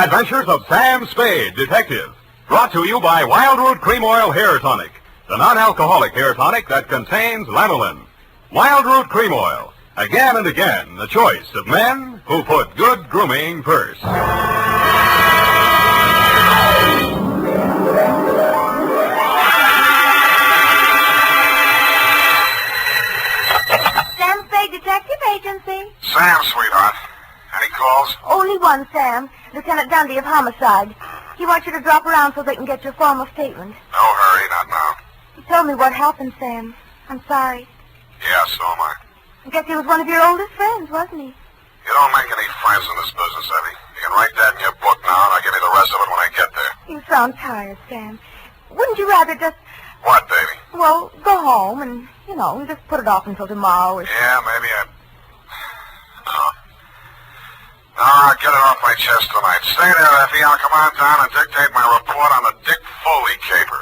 Adventures of Sam Spade, Detective. Brought to you by Wildroot Cream Oil Hair Tonic, the non-alcoholic hair tonic that contains lanolin. Wildroot Cream Oil. Again and again, the choice of men who put good grooming first. Sam Spade Detective Agency. Sam, sweetheart. Any calls? Only one, Sam. Lieutenant Dundee of Homicide. He wants you to drop around so they can get your formal statement. No hurry, not now. He told me what happened, Sam. I'm sorry. Yeah, so am I. I guess he was one of your oldest friends, wasn't he? You don't make any friends in this business, Evie. You can write that in your book now, and I'll give you the rest of it when I get there. You sound tired, Sam. Wouldn't you rather just, What, baby? well, go home and, just put it off until tomorrow or Yeah, maybe No, I'll get it off my chest tonight. Stay there, Effie. I'll come on down and dictate my report on the Dick Foley caper.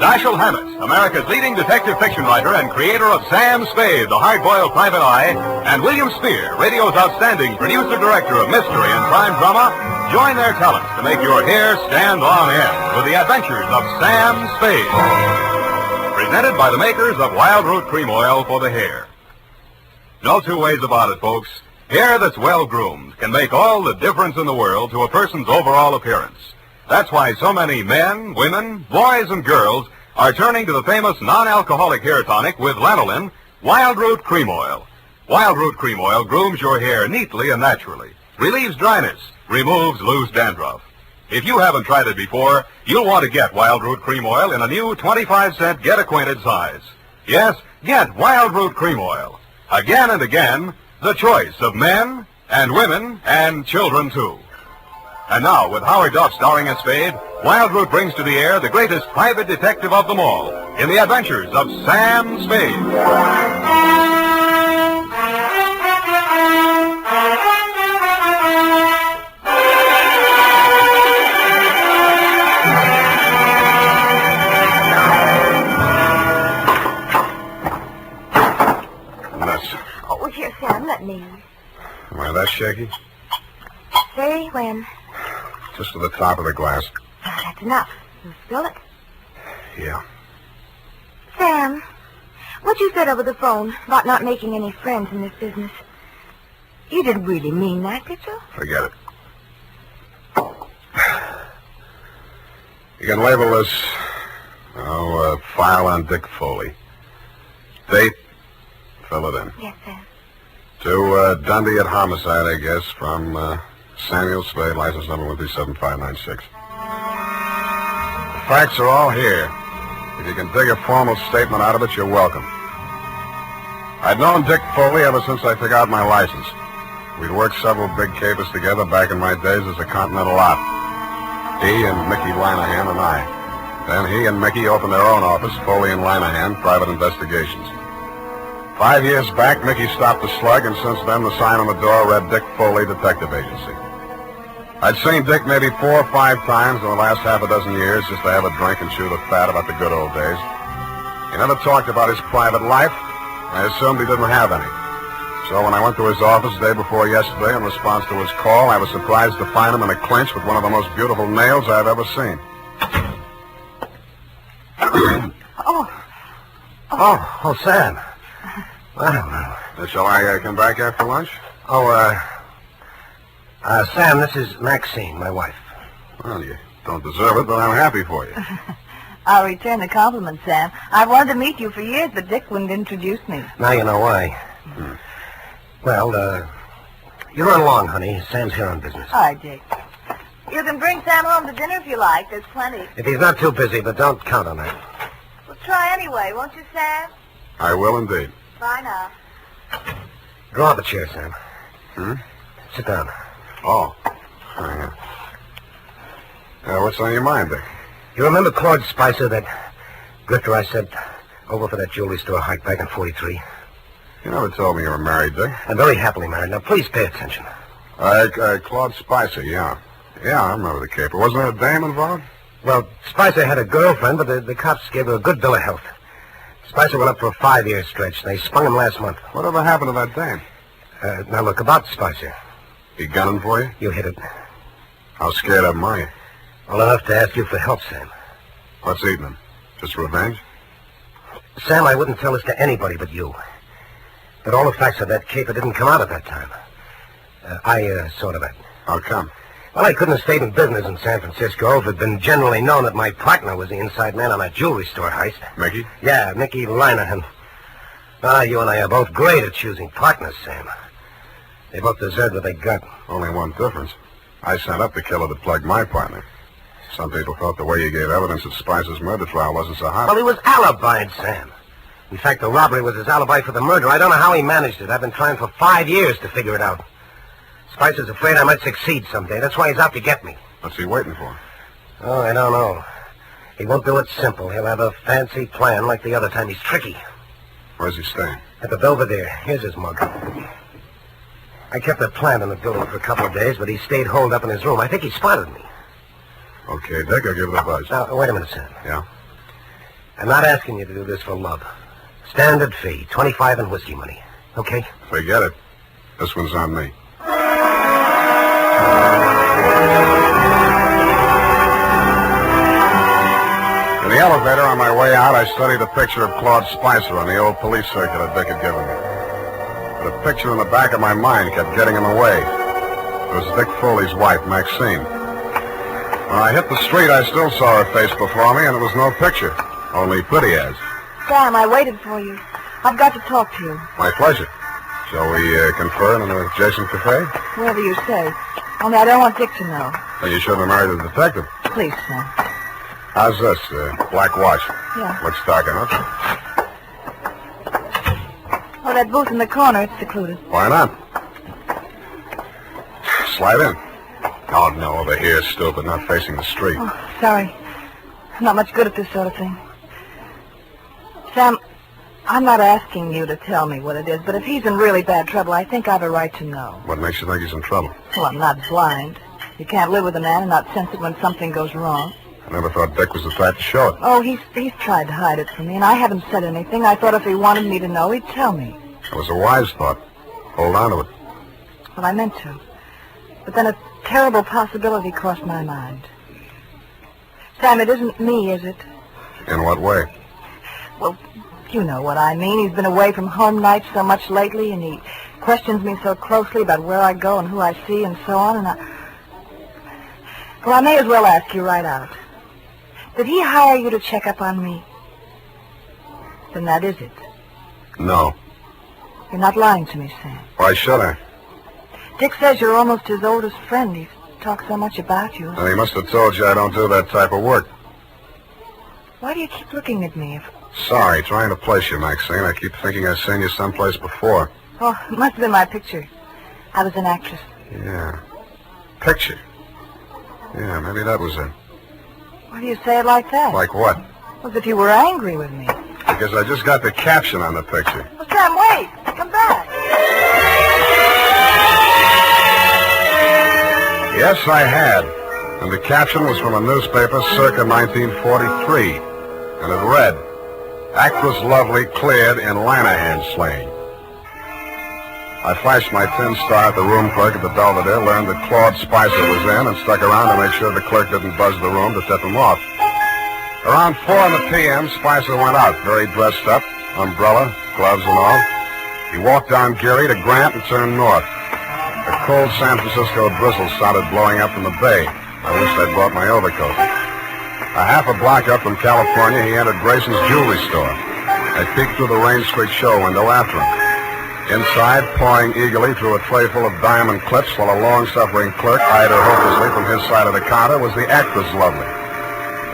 Dashiell Hammett, America's leading detective fiction writer and creator of Sam Spade, the hard-boiled private eye, and William Spear, radio's outstanding producer-director of mystery and crime drama, join their talents to make your hair stand on end with the adventures of Sam Spade. Presented by the makers of Wildroot Cream Oil for the hair. No two ways about it, folks. Hair that's well-groomed can make all the difference in the world to a person's overall appearance. That's why so many men, women, boys, and girls are turning to the famous non-alcoholic hair tonic with lanolin, Wildroot Cream Oil. Wildroot Cream Oil grooms your hair neatly and naturally, relieves dryness, removes loose dandruff. If you haven't tried it before, you'll want to get Wildroot Cream Oil in a new 25-cent get-acquainted size. Yes, get Wildroot Cream Oil. Again and again, the choice of men and women and children, too. And now, with Howard Duff starring as Spade, Wildroot brings to the air the greatest private detective of them all in the adventures of Sam Spade. Oh, here, Sam, let me. Am I that shaky? Say when. Just to the top of the glass. Oh, that's enough. You spill it. Yeah. Sam, what you said over the phone about not making any friends in this business, you didn't really mean that, did you? Forget it. You can label this, file on Dick Foley. Date, fill it in. Yes, Sam. To Dundee at Homicide, I guess, from Samuel Spade, license number 137-596. The facts are all here. If you can dig a formal statement out of it, you're welcome. I'd known Dick Foley ever since I took out my license. We'd worked several big capers together back in my days as a Continental Op. He and Mickey Linehan and I. Then he and Mickey opened their own office, Foley and Linehan, Private Investigations. 5 years back, Mickey stopped the slug, and since then the sign on the door read Dick Foley Detective Agency. I'd seen Dick maybe 4 or 5 times in the last half a dozen years just to have a drink and chew the fat about the good old days. He never talked about his private life. I assumed he didn't have any. So when I went to his office the day before yesterday in response to his call, I was surprised to find him in a clinch with one of the most beautiful nails I've ever seen. Oh, Sam. Well, Shall I come back after lunch? Sam, this is Maxine, my wife. Well, you don't deserve it, but I'm happy for you. I'll return the compliment, Sam. I've wanted to meet you for years, but Dick wouldn't introduce me. Now you know why. Well, you run along, honey. Sam's here on business. All right, Dick. You can bring Sam home to dinner if you like. There's plenty. If he's not too busy, but don't count on that. Well, try anyway, won't you, Sam? I will indeed. Bye now. Draw up a chair, Sam. Sit down. Oh. What's on your mind, Dick? You remember Claude Spicer, that grifter I sent over for that jewelry store hike back in 43? You never told me you were married, Dick. I'm very happily married. Now, please pay attention. Claude Spicer, yeah. Yeah, I remember the caper. Wasn't there a dame involved? Well, Spicer had a girlfriend, but the cops gave her a good bill of health. Spicer went up for a 5-year stretch. They sprung him last month. Whatever happened to that dame? Now, look, about Spicer. He gunning for you? You hit it. How scared of him are you? Well, enough to ask you for help, Sam. What's eating him? Just revenge? Sam, I wouldn't tell this to anybody but you. But all the facts of that caper didn't come out at that time. I saw to that. How come? Well, I couldn't have stayed in business in San Francisco if it had been generally known that my partner was the inside man on that jewelry store heist. Mickey? Yeah, Mickey Linehan. You and I are both great at choosing partners, Sam. They both deserved what they got. Only one difference. I sent up the killer that plugged my partner. Some people thought the way you gave evidence at Spicer's murder trial wasn't so hot. Well, he was alibied, Sam. In fact, the robbery was his alibi for the murder. I don't know how he managed it. I've been trying for 5 years to figure it out. Spicer's afraid I might succeed someday. That's why he's out to get me. What's he waiting for? Oh, I don't know. He won't do it simple. He'll have a fancy plan like the other time. He's tricky. Where's he staying? At the Belvedere. Here's his mug. I kept a plant in the building for a couple of days, but he stayed holed up in his room. I think he spotted me. Okay, Dick, I'll give it a buzz. Now, wait a minute, Sam. Yeah? I'm not asking you to do this for love. Standard fee, 25 in whiskey money. Okay? Forget it. This one's on me. In the elevator on my way out, I studied a picture of Claude Spicer on the old police circular Dick had given me. But a picture in the back of my mind kept getting in the way. It was Dick Foley's wife, Maxine. When I hit the street, I still saw her face before me, and it was no picture, only pretty as. Sam, I waited for you. I've got to talk to you. My pleasure. Shall we confer in an adjacent cafe? Wherever you say. Only I don't want Dick to know. Then you should have married a detective. Please, Sam. How's this? Black watch. Yeah. Looks dark enough. Oh, that booth in the corner, it's secluded. Why not? Slide in. Oh, no, over here, stupid, not facing the street. Oh, sorry. I'm not much good at this sort of thing. Sam, I'm not asking you to tell me what it is, but if he's in really bad trouble, I think I've a right to know. What makes you think he's in trouble? Well, I'm not blind. You can't live with a man and not sense it when something goes wrong. I never thought Dick was the type to show it. Oh, he's tried to hide it from me, and I haven't said anything. I thought if he wanted me to know, he'd tell me. It was a wise thought. Hold on to it. Well, I meant to. But then a terrible possibility crossed my mind. Sam, it isn't me, is it? In what way? Well, you know what I mean. He's been away from home nights so much lately, and he questions me so closely about where I go and who I see and so on, and Well, I may as well ask you right out. Did he hire you to check up on me? Then that is it. No. You're not lying to me, Sam. Why should I? Dick says you're almost his oldest friend. He's talked so much about you. And he must have told you I don't do that type of work. Why do you keep looking at me? Sorry, trying to place you, Maxine. I keep thinking I've seen you someplace before. Oh, it must have been my picture. I was an actress. Yeah. Picture. Yeah, maybe that was it. Why do you say it like that? Like what? As if you were angry with me. Because I just got the caption on the picture. Well, Sam, wait! Come back! Yes, I had. And the caption was from a newspaper circa 1943. And it read, "Actress Lovely cleared in Lanahan slaying." I flashed my tin star at the room clerk at the Belvedere, learned that Claude Spicer was in, and stuck around to make sure the clerk didn't buzz the room to tip him off. Around 4 p.m., Spicer went out, very dressed up, umbrella, gloves and all. He walked down Geary to Grant and turned north. A cold San Francisco drizzle started blowing up from the bay. I wished I'd brought my overcoat. A half a block up from California, he entered Grayson's jewelry store. I peeked through the Rain Street show window after him. Inside, pawing eagerly through a tray full of diamond clips while a long-suffering clerk eyed her hopelessly from his side of the counter, was the actress Lovely.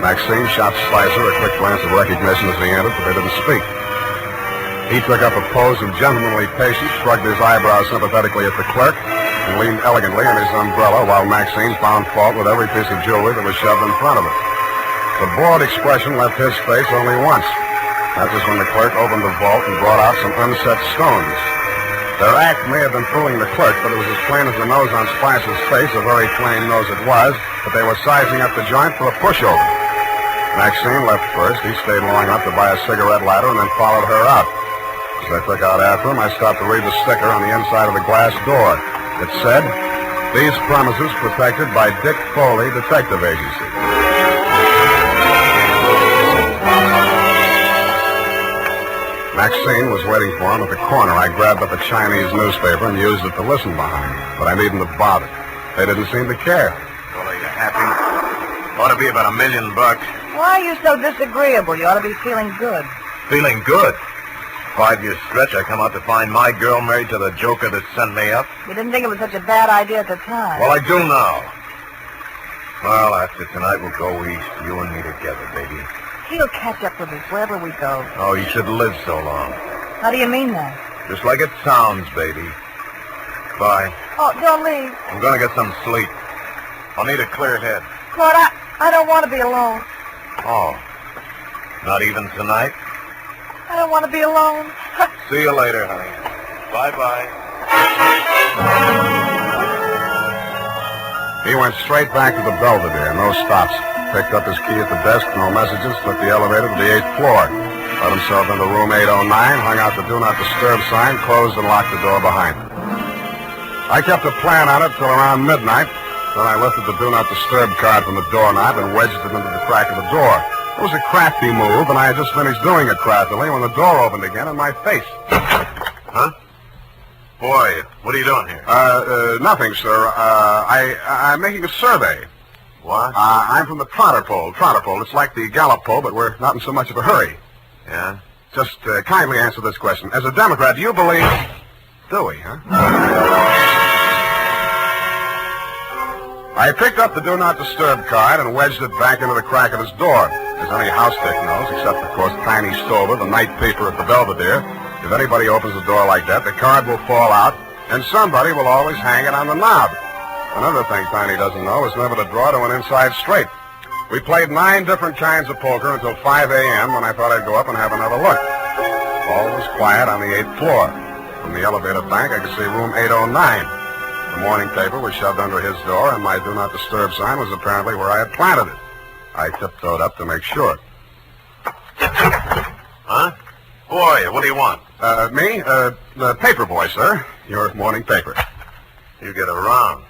Maxine shot Spicer a quick glance of recognition as he entered, but they didn't speak. He took up a pose of gentlemanly patience, shrugged his eyebrows sympathetically at the clerk, and leaned elegantly on his umbrella while Maxine found fault with every piece of jewelry that was shoved in front of it. The bored expression left his face only once. That was when the clerk opened the vault and brought out some unset stones. Their act may have been fooling the clerk, but it was as plain as the nose on Spicer's face, a very plain nose it was, that they were sizing up the joint for a pushover. Maxine left first. He stayed long enough to buy a cigarette lighter and then followed her out. As I took out after him, I stopped to read the sticker on the inside of the glass door. It said, "These premises protected by Dick Foley Detective Agency." Maxine was waiting for him at the corner. I grabbed up a Chinese newspaper and used it to listen behind, but I needn't have bothered. They didn't seem to care. Well, are you happy? Ought to be about $1 million. Why are you so disagreeable? You ought to be feeling good. Feeling good. 5-year stretch, I come out to find my girl married to the joker that sent me up. You didn't think it was such a bad idea at the time. Well, I do now. Well, after tonight, we'll go east, you and me together, baby. He'll catch up with us wherever we go. Oh, you should live so long. How do you mean that? Just like it sounds, baby. Bye. Oh, don't leave. I'm gonna get some sleep. I'll need a clear head. Claude, I don't want to be alone. Oh. Not even tonight? I don't want to be alone. See you later, honey. Bye-bye. He went straight back to the Belvedere, no stops. Picked up his key at the desk, no messages, took the elevator to the 8th floor. Let himself into room 809, hung out the Do Not Disturb sign, closed and locked the door behind him. I kept a plan on it till around midnight. Then I lifted the Do Not Disturb card from the doorknob and wedged it into the crack of the door. It was a crafty move, and I had just finished doing it craftily when the door opened again in my face. Huh? Boy, what are you doing here? Nothing, sir. I'm making a survey. What? I'm from the Trotter Pole. It's like the Gallup Poll, but we're not in so much of a hurry. Yeah? Just kindly answer this question. As a Democrat, do you believe... Do we, huh? I picked up the Do Not Disturb card and wedged it back into the crack of his door. As any house dick knows, except, of course, Tiny Stover, the night paper at the Belvedere, if anybody opens the door like that, the card will fall out, and somebody will always hang it on the knob. Another thing Tiny doesn't know is never to draw to an inside straight. We played 9 different kinds of poker until 5 a.m. when I thought I'd go up and have another look. All was quiet on the 8th floor. From the elevator bank, I could see room 809. The morning paper was shoved under his door, and my Do Not Disturb sign was apparently where I had planted it. I tiptoed up to make sure. Huh? Boy, what do you want? Me? The paper boy, sir. Your morning paper. You get around.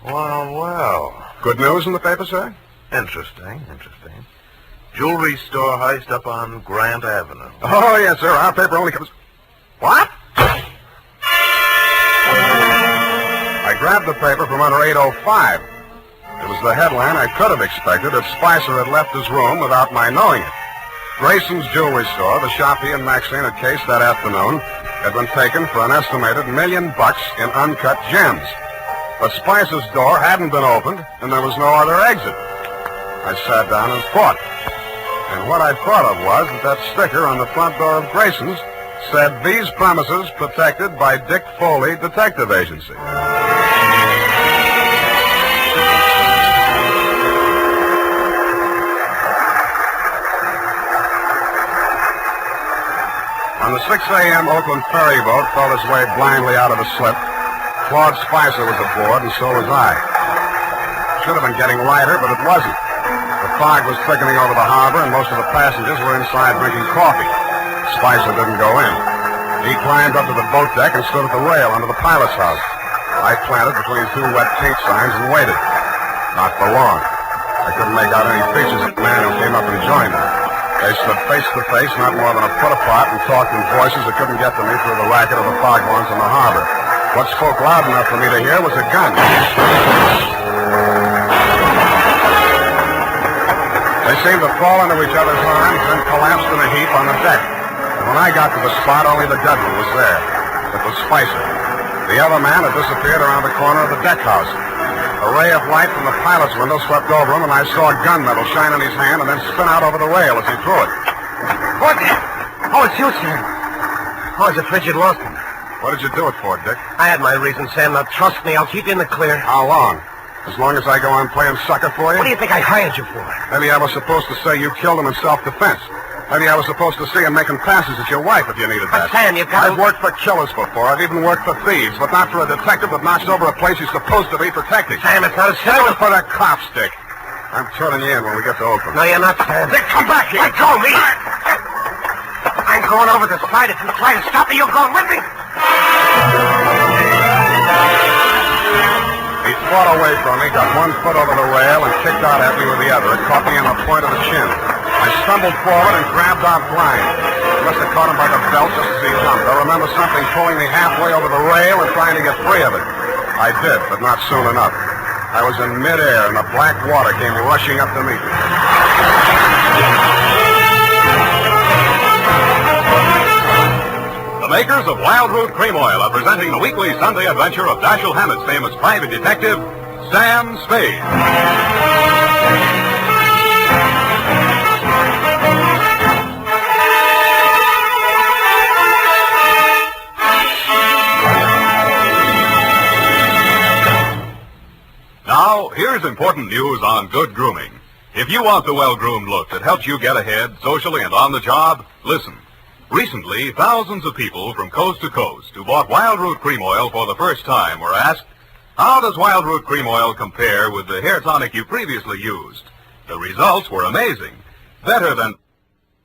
Well. Good news in the paper, sir? Interesting. Jewelry store heist up on Grant Avenue. Oh, yes, sir. Our paper only covers... What? I grabbed the paper from under 805. It was the headline I could have expected if Spicer had left his room without my knowing it. Grayson's Jewelry Store, the shop he and Maxine had cased that afternoon, had been taken for an estimated $1 million in uncut gems. But Spicer's door hadn't been opened, and there was no other exit. I sat down and thought. And what I thought of was that sticker on the front door of Grayson's said, "These premises protected by Dick Foley Detective Agency." On the 6 a.m. Oakland ferry boat felt its way blindly out of a slip. Claude Spicer was aboard, and so was I. Should have been getting lighter, but it wasn't. The fog was thickening over the harbor, and most of the passengers were inside drinking coffee. Spicer didn't go in. He climbed up to the boat deck and stood at the rail under the pilot's house. I planted between 2 wet paint signs and waited. Not for long. I couldn't make out any features of the man who came up and joined me. They stood face to face, not more than a foot apart, and talked in voices that couldn't get to me through the racket of the foghorns in the harbor. What spoke loud enough for me to hear was a gun. They seemed to fall into each other's arms and collapsed in a heap on the deck. And when I got to the spot, only the gunman was there. It was Spicer. The other man had disappeared around the corner of the deck house. A ray of light from the pilot's window swept over him, and I saw a gunmetal shine in his hand and then spin out over the rail as he threw it. What? Oh, it's you, Sam. Oh, I was afraid you'd lost him. What did you do it for, Dick? I had my reasons, Sam. Now, trust me, I'll keep you in the clear. How long? As long as I go on playing sucker for you? What do you think I hired you for? Maybe I was supposed to say you killed him in self-defense. Maybe I was supposed to see him making passes at your wife if you needed that. But, Sam, you've got I've worked for killers before. I've even worked for thieves, but not for a detective that knocks over a place he's supposed to be protecting. Sam, it's not a Save it for the cops, Dick. I'm turning you in when we get to Oakland. No, you're not, Sam. Dick, come back here. Let go of me. I'm going over the side. If you try to stop me, you're going with me. He fought away from me, got one foot over the rail, and kicked out at me with the other. It caught me on the point of the chin. I stumbled forward and grabbed out blind. I must have caught him by the belt just as he jumped. I remember something pulling me halfway over the rail and trying to get free of it. I did, but not soon enough. I was in midair, and the black water came rushing up to meet me. The makers of Wild Root Cream Oil are presenting the weekly Sunday adventure of Dashiell Hammett's famous private detective, Sam Spade. Now, here's important news on good grooming. If you want the well-groomed look that helps you get ahead socially and on the job, listen. Recently, thousands of people from coast to coast who bought Wild Root Cream Oil for the first time were asked, how does Wild Root Cream Oil compare with the hair tonic you previously used? The results were amazing. Better than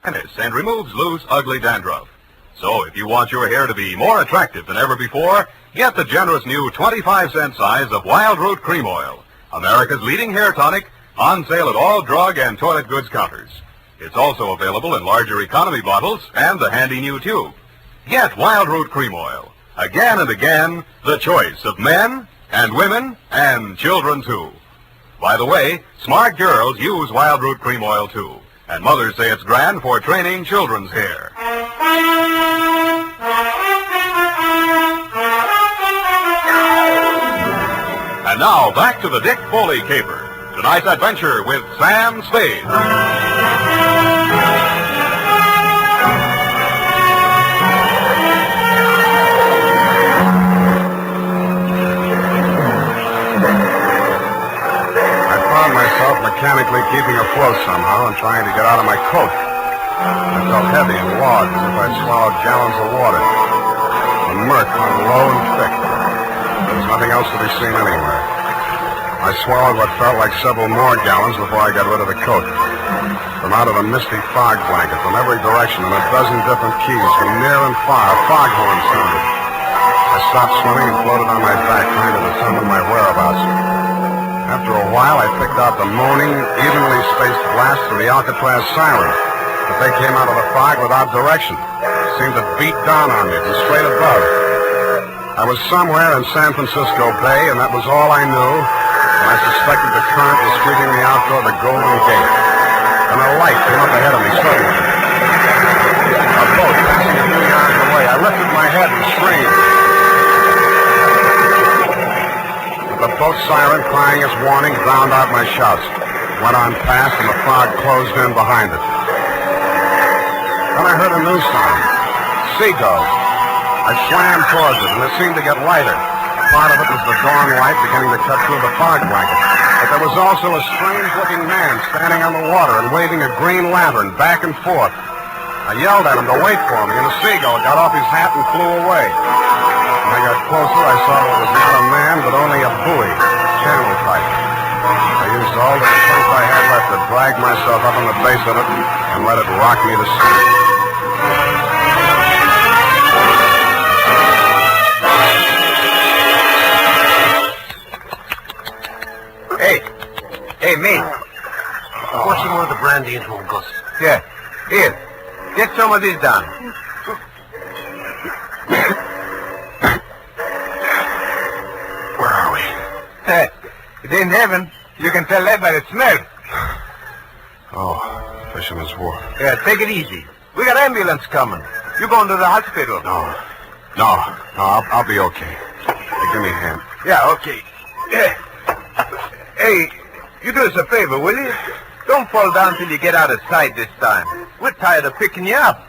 tennis and removes loose, ugly dandruff. So if you want your hair to be more attractive than ever before, get the generous new 25-cent size of Wild Root Cream Oil, America's leading hair tonic, on sale at all drug and toilet goods counters. It's also available in larger economy bottles and the handy new tube. Get Wild Root Cream Oil. Again and again, the choice of men and women and children, too. By the way, smart girls use Wild Root Cream Oil, too. And mothers say it's grand for training children's hair. And now, back to the Dick Foley caper. Tonight's adventure with Sam Spade. Myself mechanically keeping afloat somehow and trying to get out of my coat. I felt heavy and large as if I'd swallowed gallons of water. The murk hung low and thick. There was nothing else to be seen anywhere. I swallowed what felt like several more gallons before I got rid of the coat. From out of a misty fog blanket from every direction in a dozen different keys from near and far, foghorn sounded. I stopped swimming and floated on my back trying to determine my whereabouts. After a while, I picked out the moaning, evenly spaced blasts of the Alcatraz siren. But they came out of the fog without direction. It seemed to beat down on me from straight above. I was somewhere in San Francisco Bay, and that was all I knew. And I suspected the current was sweeping me out toward the Golden Gate. And a light came up ahead of me suddenly. A boat passing a few yards away. I lifted my head and screamed. The boat siren, crying its warning, drowned out my shouts. Went on past, and the fog closed in behind it. Then I heard a new sound. Seagulls. I swam towards it, and it seemed to get lighter. Part of it was the dawn light beginning to cut through the fog blanket. But there was also a strange-looking man standing on the water and waving a green lantern back and forth. I yelled at him to wait for me, and the seagull got off his hat and flew away. When I got closer, I saw it was not a man, but only a buoy, channel type. I used all the strength I had left to drag myself up on the base of it and let it rock me to sleep. Hey, mate. Pour some more of the brandy into him, Gus. Yeah. Here. Get some of this down. Where are we? It ain't heaven. You can tell that by the smell. Oh, Fisherman's Wharf. Yeah, take it easy. We got ambulance coming. You going to the hospital? No, I'll be okay. Hey, give me a hand. Yeah, okay. Hey, you do us a favor, will you? Don't fall down till you get out of sight this time. We're tired of picking you up.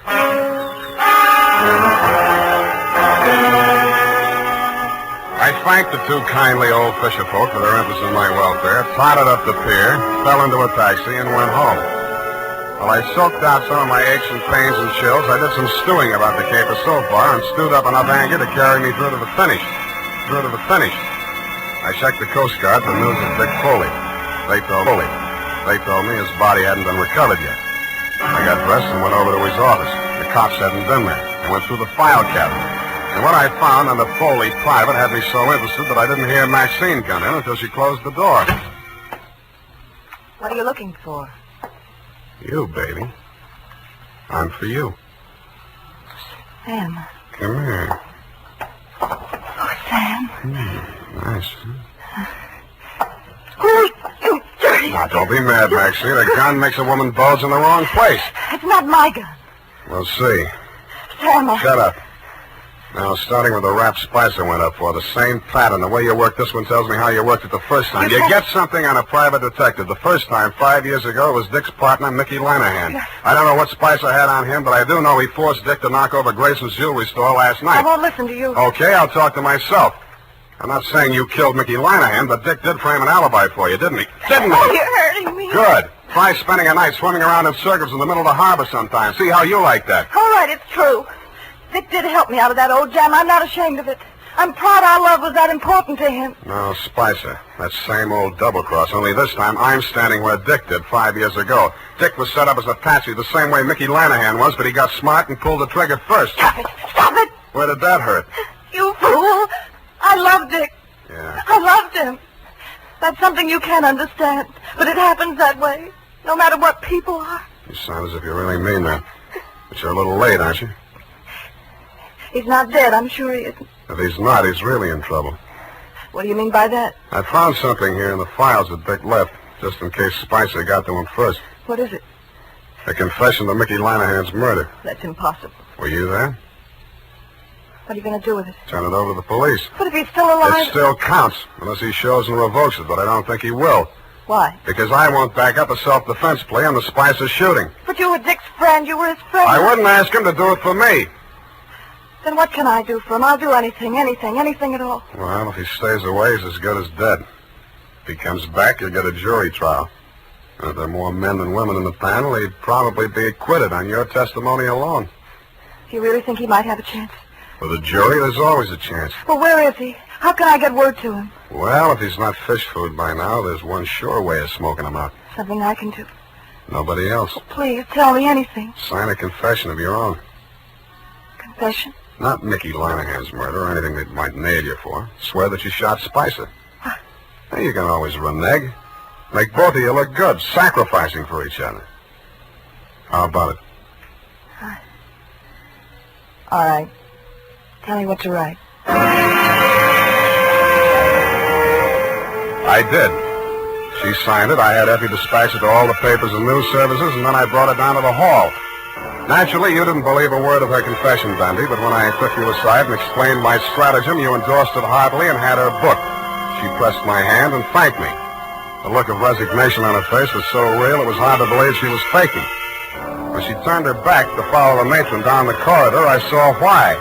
I thanked the two kindly old fisher folk for their interest in my welfare, trotted up the pier, fell into a taxi, and went home. While I soaked out some of my aches and pains and chills, I did some stewing about the caper so far and stewed up enough anger to carry me through to the finish. I checked the Coast Guard for news of Dick Foley. They told Foley. They told me his body hadn't been recovered yet. I got dressed and went over to his office. The cops hadn't been there. I went through the file cabinet. And what I found under Foley private had me so interested that I didn't hear Maxine come in until she closed the door. What are you looking for? You, baby. I'm for you. Sam. Come here. Oh, Sam. Nice. You dirty... Now, don't be mad, Maxine. A gun makes a woman bulge in the wrong place. It's not my gun. We'll see. Sam, Shut up. Now, starting with the rap Spicer went up for, the same pattern. The way you worked this one tells me how you worked it the first time. You get something on a private detective. The first time, 5 years ago, it was Dick's partner, Mickey Lanahan. I don't know what Spicer had on him, but I do know he forced Dick to knock over Grayson's jewelry store last night. I won't listen to you. Okay, I'll talk to myself. I'm not saying you killed Mickey Lanahan, but Dick did frame an alibi for you, didn't he? Didn't he? Oh, you're hurting me. Good. Try spending a night swimming around in circles in the middle of the harbor sometime. See how you like that. All right, it's true. Dick did help me out of that old jam. I'm not ashamed of it. I'm proud our love was that important to him. No, Spicer. That same old double-cross, only this time I'm standing where Dick did 5 years ago. Dick was set up as a patsy the same way Mickey Lanahan was, but he got smart and pulled the trigger first. Stop it. Stop it. Where did that hurt? You fool. I love Dick. Yeah. I loved him. That's something you can't understand, but it happens that way, no matter what people are. You sound as if you really mean that. But you're a little late, aren't you? He's not dead, I'm sure he isn't. If he's not, he's really in trouble. What do you mean by that? I found something here in the files that Dick left, just in case Spicer got to him first. What is it? A confession to Mickey Lanahan's murder. That's impossible. Were you there? What are you going to do with it? Turn it over to the police. But if he's still alive... It still counts, unless he shows and revokes it, but I don't think he will. Why? Because I won't back up a self-defense plea on the Spicer shooting. But you were Dick's friend. You were his friend. I wouldn't ask him to do it for me. Then what can I do for him? I'll do anything at all. Well, if he stays away, he's as good as dead. If he comes back, you'll get a jury trial. And if there are more men than women in the panel, he'd probably be acquitted on your testimony alone. Do you really think he might have a chance? For the jury, there's always a chance. Well, where is he? How can I get word to him? Well, if he's not fish food by now, there's one sure way of smoking him out. Something I can do. Nobody else. Oh, please, tell me anything. Sign a confession of your own. Confession? Not Mickey Lanahan's murder or anything they might nail you for. Swear that you shot Spicer. What? Now, you can always renege. Make both of you look good, sacrificing for each other. How about it? All right. Tell me what to write. I did. She signed it. I had Effie dispatch it to all the papers and news services, and then I brought it down to the hall. Naturally, you didn't believe a word of her confession, Dundee, but when I took you aside and explained my stratagem, you endorsed it heartily and had her booked. She pressed my hand and thanked me. The look of resignation on her face was so real it was hard to believe she was faking. When she turned her back to follow the matron down the corridor, I saw why.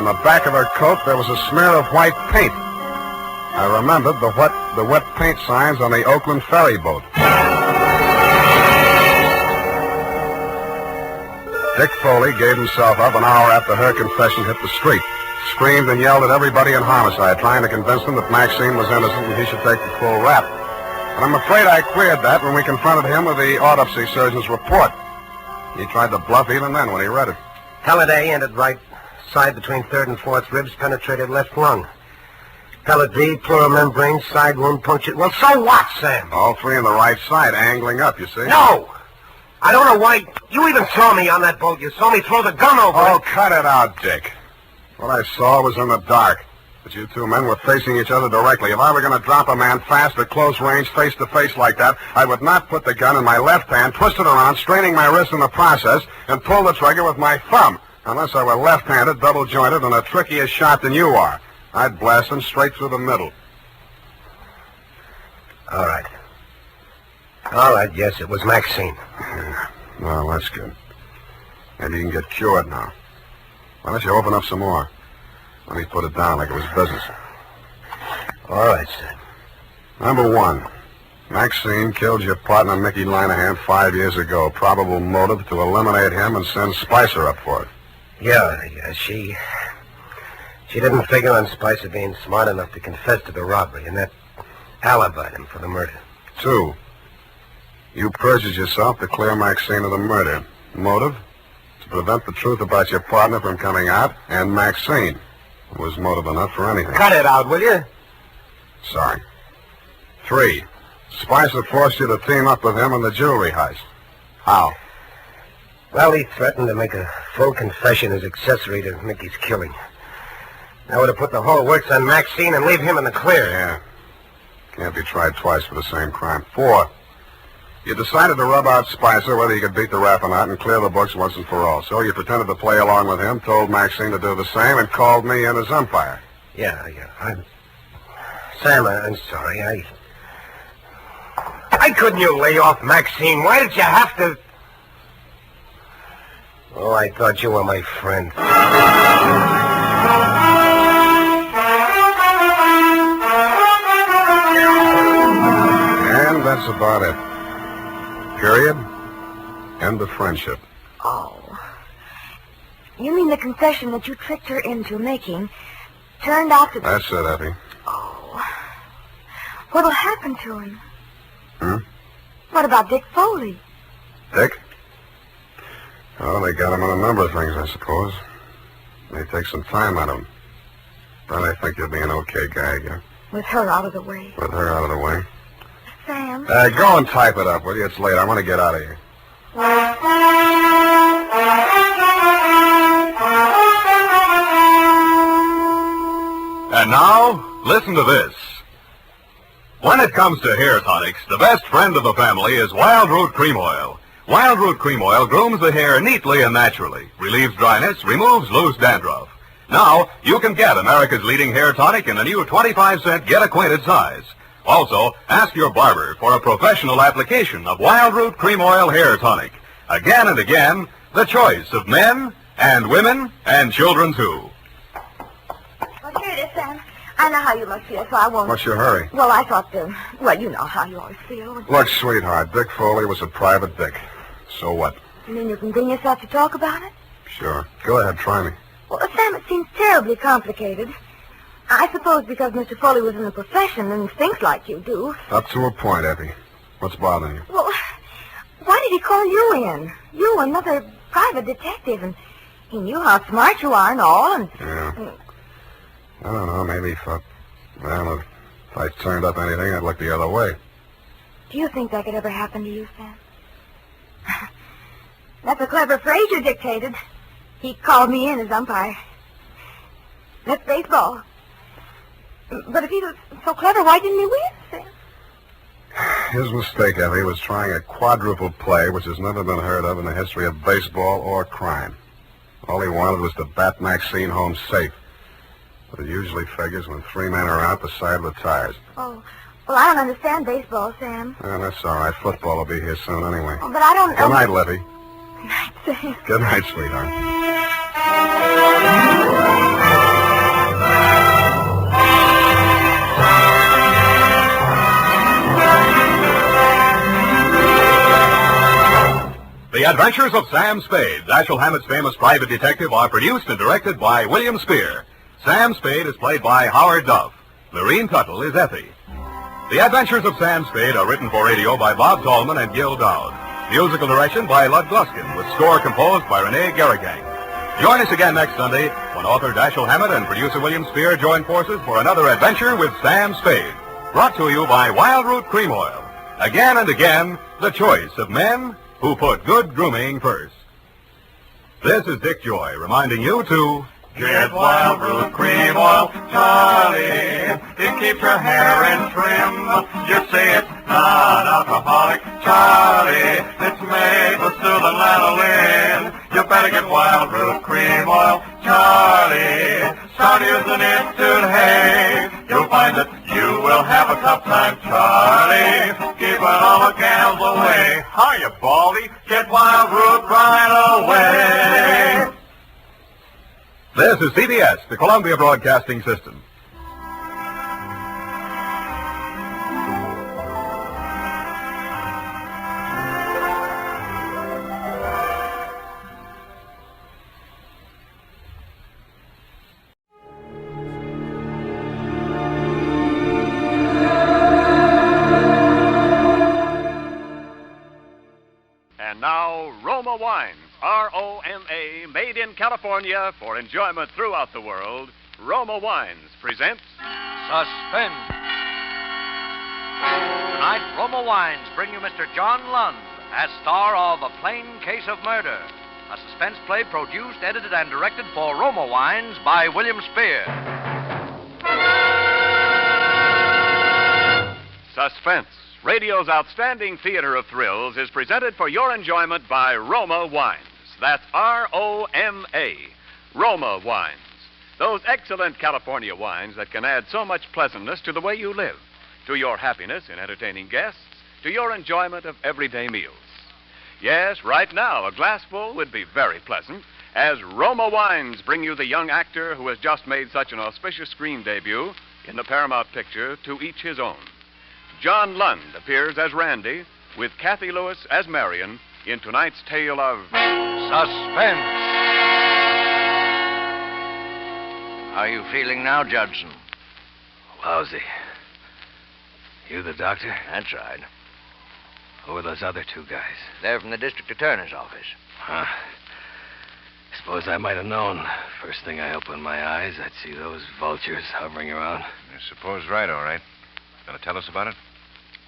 On the back of her coat, there was a smear of white paint. I remembered the wet paint signs on the Oakland ferry boat. Dick Foley gave himself up an hour after her confession hit the street. Screamed and yelled at everybody in Homicide, trying to convince them that Maxine was innocent and he should take the full rap. But I'm afraid I queered that when we confronted him with the autopsy surgeon's report. He tried to bluff even then when he read it. Pellet A ended right side between third and fourth ribs, penetrated left lung. Pellet B, pleural membrane, side wound punctured. Well, so what, Sam? All three on the right side, angling up, you see? No! I don't know why. You even saw me on that boat. You saw me throw the gun over Oh, it. cut it out, Dick. What I saw was in the dark. But you two men were facing each other directly. If I were going to drop a man fast at close range, face to face like that, I would not put the gun in my left hand, twist it around, straining my wrist in the process, and pull the trigger with my thumb. Unless I were left-handed, double-jointed, and a trickier shot than you are. I'd blast him straight through the middle. All right. All right, yes, it was Maxine. Yeah. Well, that's good. Maybe you can get cured now. Why don't you open up some more? Let me put it down like it was business. All right, sir. Number one, Maxine killed your partner, Mickey Lanahan, 5 years ago. Probable motive to eliminate him and send Spicer up for it. Yeah, she didn't figure on Spicer being smart enough to confess to the robbery, and that alibied him for the murder. Two, You perjured yourself to clear Maxine of the murder. Motive? To prevent the truth about your partner from coming out, and Maxine. It was motive enough for anything. Cut it out, will you? Sorry. 3. Spicer forced you to team up with him in the jewelry heist. How? Well, he threatened to make a full confession as accessory to Mickey's killing. That would have put the whole works on Maxine and leave him in the clear. Yeah. Can't be tried twice for the same crime. 4. You decided to rub out Spicer whether you could beat the raffinate and clear the books once and for all. So you pretended to play along with him, told Maxine to do the same, and called me in as umpire. Yeah. Sam, I'm sorry. Why couldn't you lay off Maxine? Why did you have to... Oh, I thought you were my friend. And that's about it. Period. End of friendship. Oh. You mean the confession that you tricked her into making turned out to... That's it, Effie. Oh. What'll happen to him? Hmm? What about Dick Foley? Dick? Oh, they got him on a number of things, I suppose. They take some time out of him. But I think you'll be an okay guy again. With her out of the way. With her out of the way. Sam? Go and type it up, will you? It's late. I want to get out of here. And now, listen to this. When it comes to hair tonics, the best friend of the family is Wild Root Cream Oil. Wild Root Cream Oil grooms the hair neatly and naturally, relieves dryness, removes loose dandruff. Now, you can get America's leading hair tonic in the new 25-cent Get Acquainted size. Also, ask your barber for a professional application of Wild Root Cream Oil Hair Tonic. Again and again, the choice of men and women and children, too. Well, here it is, Sam. I know how you must feel, so I won't... What's your hurry? Well, I thought, well, you know how you always feel. Look, sweetheart, Dick Foley was a private dick. So what? You mean you can bring yourself to talk about it? Sure. Go ahead, try me. Well, Sam, it seems terribly complicated. I suppose because Mr. Foley was in the profession and thinks like you do. Up to a point, Effie. What's bothering you? Well, why did he call you in? You, another private detective, and he knew how smart you are and all, and... Yeah. I don't know, maybe he thought, well, if I turned up anything, I'd look the other way. Do you think that could ever happen to you, Sam? That's a clever phrase you dictated. He called me in as umpire. That's baseball. But if he was so clever, why didn't he win, Sam? His mistake, Effie, was trying a quadruple play, which has never been heard of in the history of baseball or crime. All he wanted was to bat Maxine home safe. But it usually figures when 3 men are out, the side retires. Oh, well, I don't understand baseball, Sam. That's all right. Football will be here soon anyway. Oh, but I don't... Good night, Levy. Good night, Sam. Good night, sweetheart. The Adventures of Sam Spade, Dashiell Hammett's famous private detective, are produced and directed by William Spear. Sam Spade is played by Howard Duff. Lorene Tuttle is Effie. The Adventures of Sam Spade are written for radio by Bob Tallman and Gil Dowd. Musical direction by Lud Gluskin, with score composed by Renee Garrigang. Join us again next Sunday when author Dashiell Hammett and producer William Spear join forces for another adventure with Sam Spade. Brought to you by Wild Root Cream Oil. Again and again, the choice of men who put good grooming first. This is Dick Joy reminding you to... Get Wild Root Cream Oil, Charlie. It keeps your hair in trim. You say it's not alcoholic, Charlie. It's made with soothing lanolin. You better get Wild Root Cream Oil, Charlie. Start using it today. You'll find that you will have a tough time, Charlie. Keeping all the gals away. Hiya, Baldy. Get Wild Root right away. This is CBS, the Columbia Broadcasting System. from California for enjoyment throughout the world, Roma Wines presents Suspense. Tonight, Roma Wines bring you Mr. John Lund as star of A Plain Case of Murder, a suspense play produced, edited, and directed for Roma Wines by William Spear. Suspense, radio's outstanding theater of thrills, is presented for your enjoyment by Roma Wines. That's R-O-M-A, Roma Wines. Those excellent California wines that can add so much pleasantness to the way you live, to your happiness in entertaining guests, to your enjoyment of everyday meals. Yes, right now, a glassful would be very pleasant, as Roma Wines bring you the young actor who has just made such an auspicious screen debut in the Paramount picture To Each His Own. John Lund appears as Randy, with Kathy Lewis as Marion, in tonight's tale of Suspense. How are you feeling now, Judson? Lousy. You the doctor? That's right. Who are those other two guys? They're from the district attorney's office. Huh. Suppose I might have known. First thing I opened my eyes, I'd see those vultures hovering around. I suppose right, all right. Gonna tell us about it?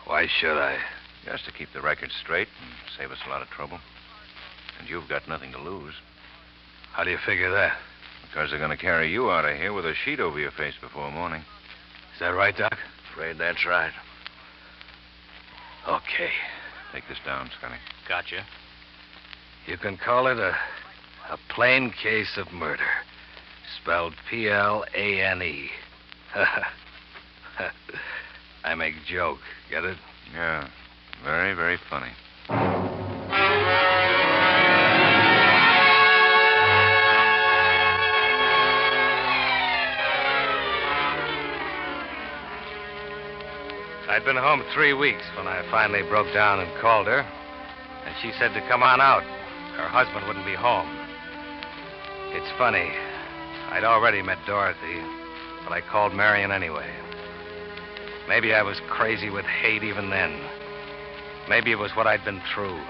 Why should I? Just to keep the record straight and save us a lot of trouble. And you've got nothing to lose. How do you figure that? Because they're gonna carry you out of here with a sheet over your face before morning. Is that right, Doc? Afraid that's right. Okay. Take this down, Scotty. Gotcha. You can call it a plain case of murder. Spelled P-L-A-N-E. I make joke. Get it? Yeah. Very, very funny. I'd been home 3 weeks when I finally broke down and called her, and she said to come on out. Her husband wouldn't be home. It's funny. I'd already met Dorothy, but I called Marion anyway. Maybe I was crazy with hate even then. Maybe it was what I'd been through.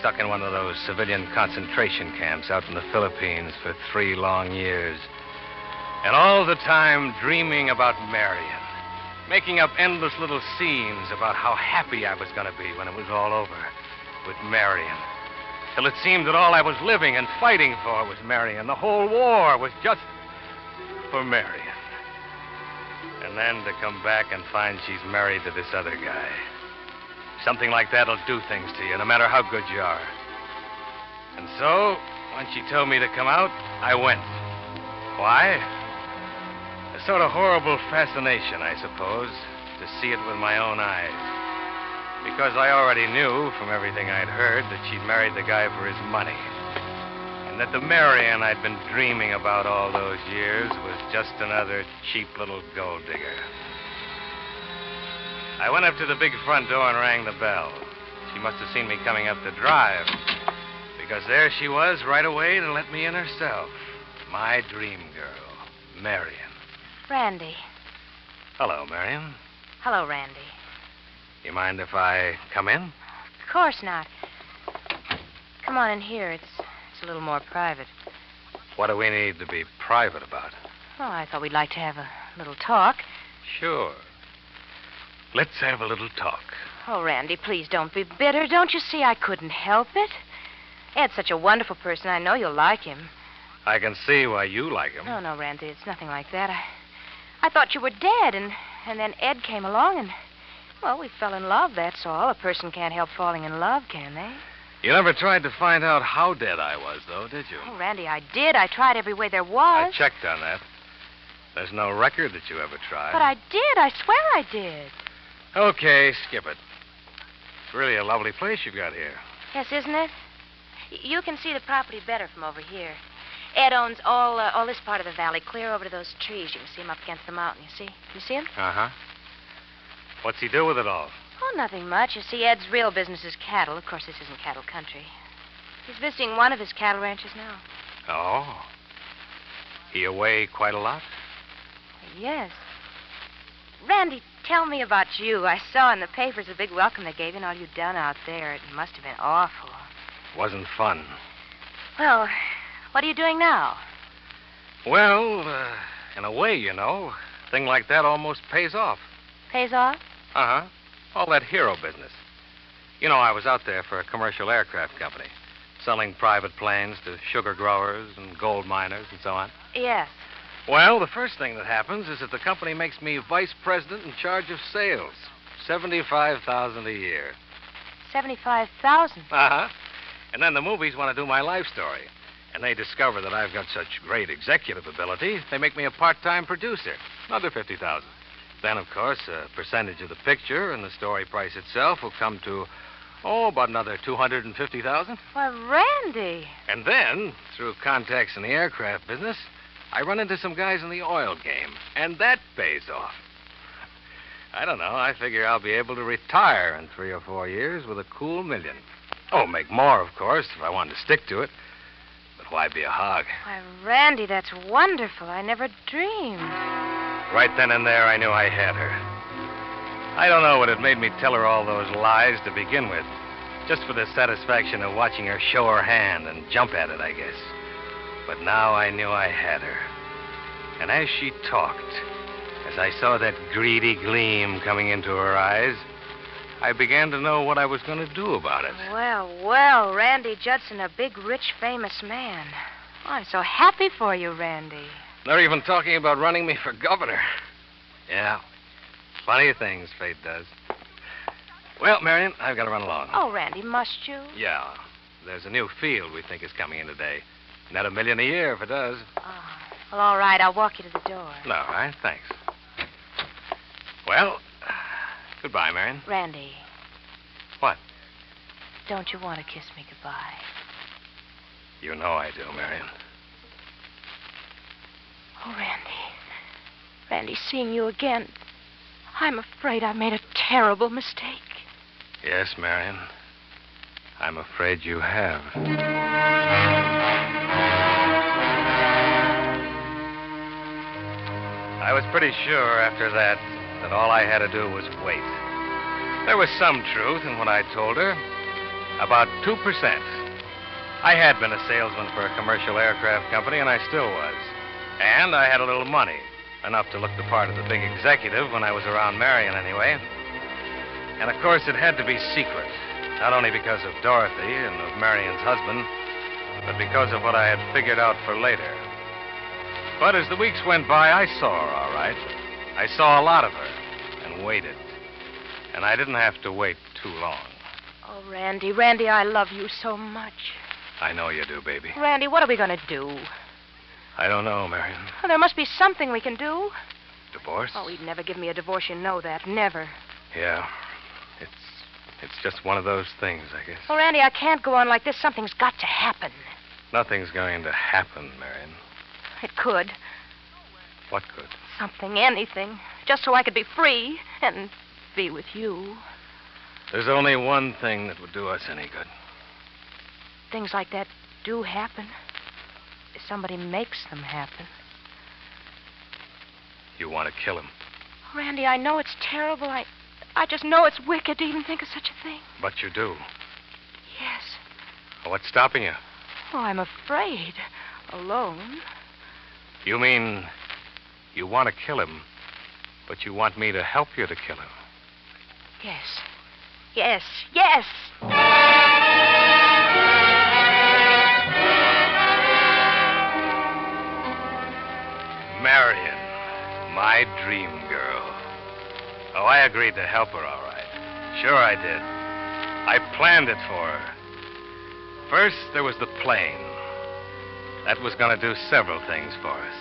Stuck in one of those civilian concentration camps out in the Philippines for 3 long years. And all the time dreaming about Marion. Making up endless little scenes about how happy I was going to be when it was all over with Marion. Till it seemed that all I was living and fighting for was Marion. The whole war was just for Marion. And then to come back and find she's married to this other guy. Something like that'll do things to you, no matter how good you are. And so, when she told me to come out, I went. Why? A sort of horrible fascination, I suppose, to see it with my own eyes. Because I already knew from everything I'd heard that she'd married the guy for his money. And that the Marion I'd been dreaming about all those years was just another cheap little gold digger. I went up to the big front door and rang the bell. She must have seen me coming up the drive. Because there she was right away to let me in herself. My dream girl, Marion. Randy. Hello, Marion. Hello, Randy. You mind if I come in? Of course not. Come on in here. It's a little more private. What do we need to be private about? Oh, I thought we'd like to have a little talk. Sure. Let's have a little talk. Oh, Randy, please don't be bitter. Don't you see I couldn't help it? Ed's such a wonderful person. I know you'll like him. I can see why you like him. No, Randy, it's nothing like that. I thought you were dead, and then Ed came along, and, well, we fell in love, that's all. A person can't help falling in love, can they? You never tried to find out how dead I was, though, did you? Oh, Randy, I did. I tried every way there was. I checked on that. There's no record that you ever tried. But I did. I swear I did. Okay, skip it. It's really a lovely place you've got here. Yes, isn't it? You can see the property better from over here. Ed owns all this part of the valley, clear over to those trees. You can see him up against the mountain, you see? You see him? Uh-huh. What's he do with it all? Oh, nothing much. You see, Ed's real business is cattle. Of course, this isn't cattle country. He's visiting one of his cattle ranches now. Oh. He away quite a lot? Yes. Randy, tell me about you. I saw in the papers the big welcome they gave you and all you'd done out there. It must have been awful. Wasn't fun. Well, What are you doing now? Well, in a way, you know, a thing like that almost pays off. Pays off? Uh-huh. All that hero business. You know, I was out there for a commercial aircraft company, selling private planes to sugar growers and gold miners and so on. Yes. Well, the first thing that happens is that the company makes me vice president in charge of sales. $75,000 a year. $75,000? Uh-huh. And then the movies want to do my life story. And they discover that I've got such great executive ability, they make me a part-time producer. Another $50,000. Then, of course, a percentage of the picture and the story price itself will come to, about another $250,000. Why, Randy. And then, through contacts in the aircraft business, I run into some guys in the oil game, and that pays off. I don't know. I figure I'll be able to retire in 3 or 4 years with a cool $1 million. Oh, make more, of course, if I wanted to stick to it. But why be a hog? Why, Randy, that's wonderful. I never dreamed. Right then and there, I knew I had her. I don't know what had made me tell her all those lies to begin with. Just for the satisfaction of watching her show her hand and jump at it, I guess. But now I knew I had her. And as she talked, as I saw that greedy gleam coming into her eyes, I began to know what I was going to do about it. Well, Randy Judson, a big, rich, famous man. Oh, I'm so happy for you, Randy. They're even talking about running me for governor. Yeah. Funny things fate does. Well, Marion, I've got to run along. Oh, Randy, must you? Yeah. There's a new field we think is coming in today. Net $1 million a year if it does. Oh, well, all right. I'll walk you to the door. All right, thanks. Well, goodbye, Marion. Randy. What? Don't you want to kiss me goodbye? You know I do, Marion. Oh, Randy. Randy, seeing you again, I'm afraid I made a terrible mistake. Yes, Marion. I'm afraid you have. I was pretty sure after that all I had to do was wait. There was some truth in what I told her. About 2%. I had been a salesman for a commercial aircraft company, and I still was. And I had a little money, enough to look the part of the big executive when I was around Marion anyway. And, of course, it had to be secret, not only because of Dorothy and of Marion's husband, but because of what I had figured out for later. But as the weeks went by, I saw her, all right. I saw a lot of her and waited. And I didn't have to wait too long. Oh, Randy, I love you so much. I know you do, baby. Randy, what are we going to do? I don't know, Marion. Well, there must be something we can do. Divorce? Oh, he'd never give me a divorce, you know that. Never. Yeah. It's just one of those things, I guess. Well, Randy, I can't go on like this. Something's got to happen. Nothing's going to happen, Marion. It could. What could? Something, anything. Just so I could be free and be with you. There's only one thing that would do us any good. Things like that do happen. If somebody makes them happen. You want to kill him? Randy, I know it's terrible. I just know it's wicked to even think of such a thing. But you do. Yes. What's stopping you? Oh, I'm afraid. Alone. You mean you want to kill him, but you want me to help you to kill him? Yes. Yes. Yes! Marion, my dream girl. Oh, I agreed to help her, all right. Sure I did. I planned it for her. First, there was the plane. That was going to do several things for us.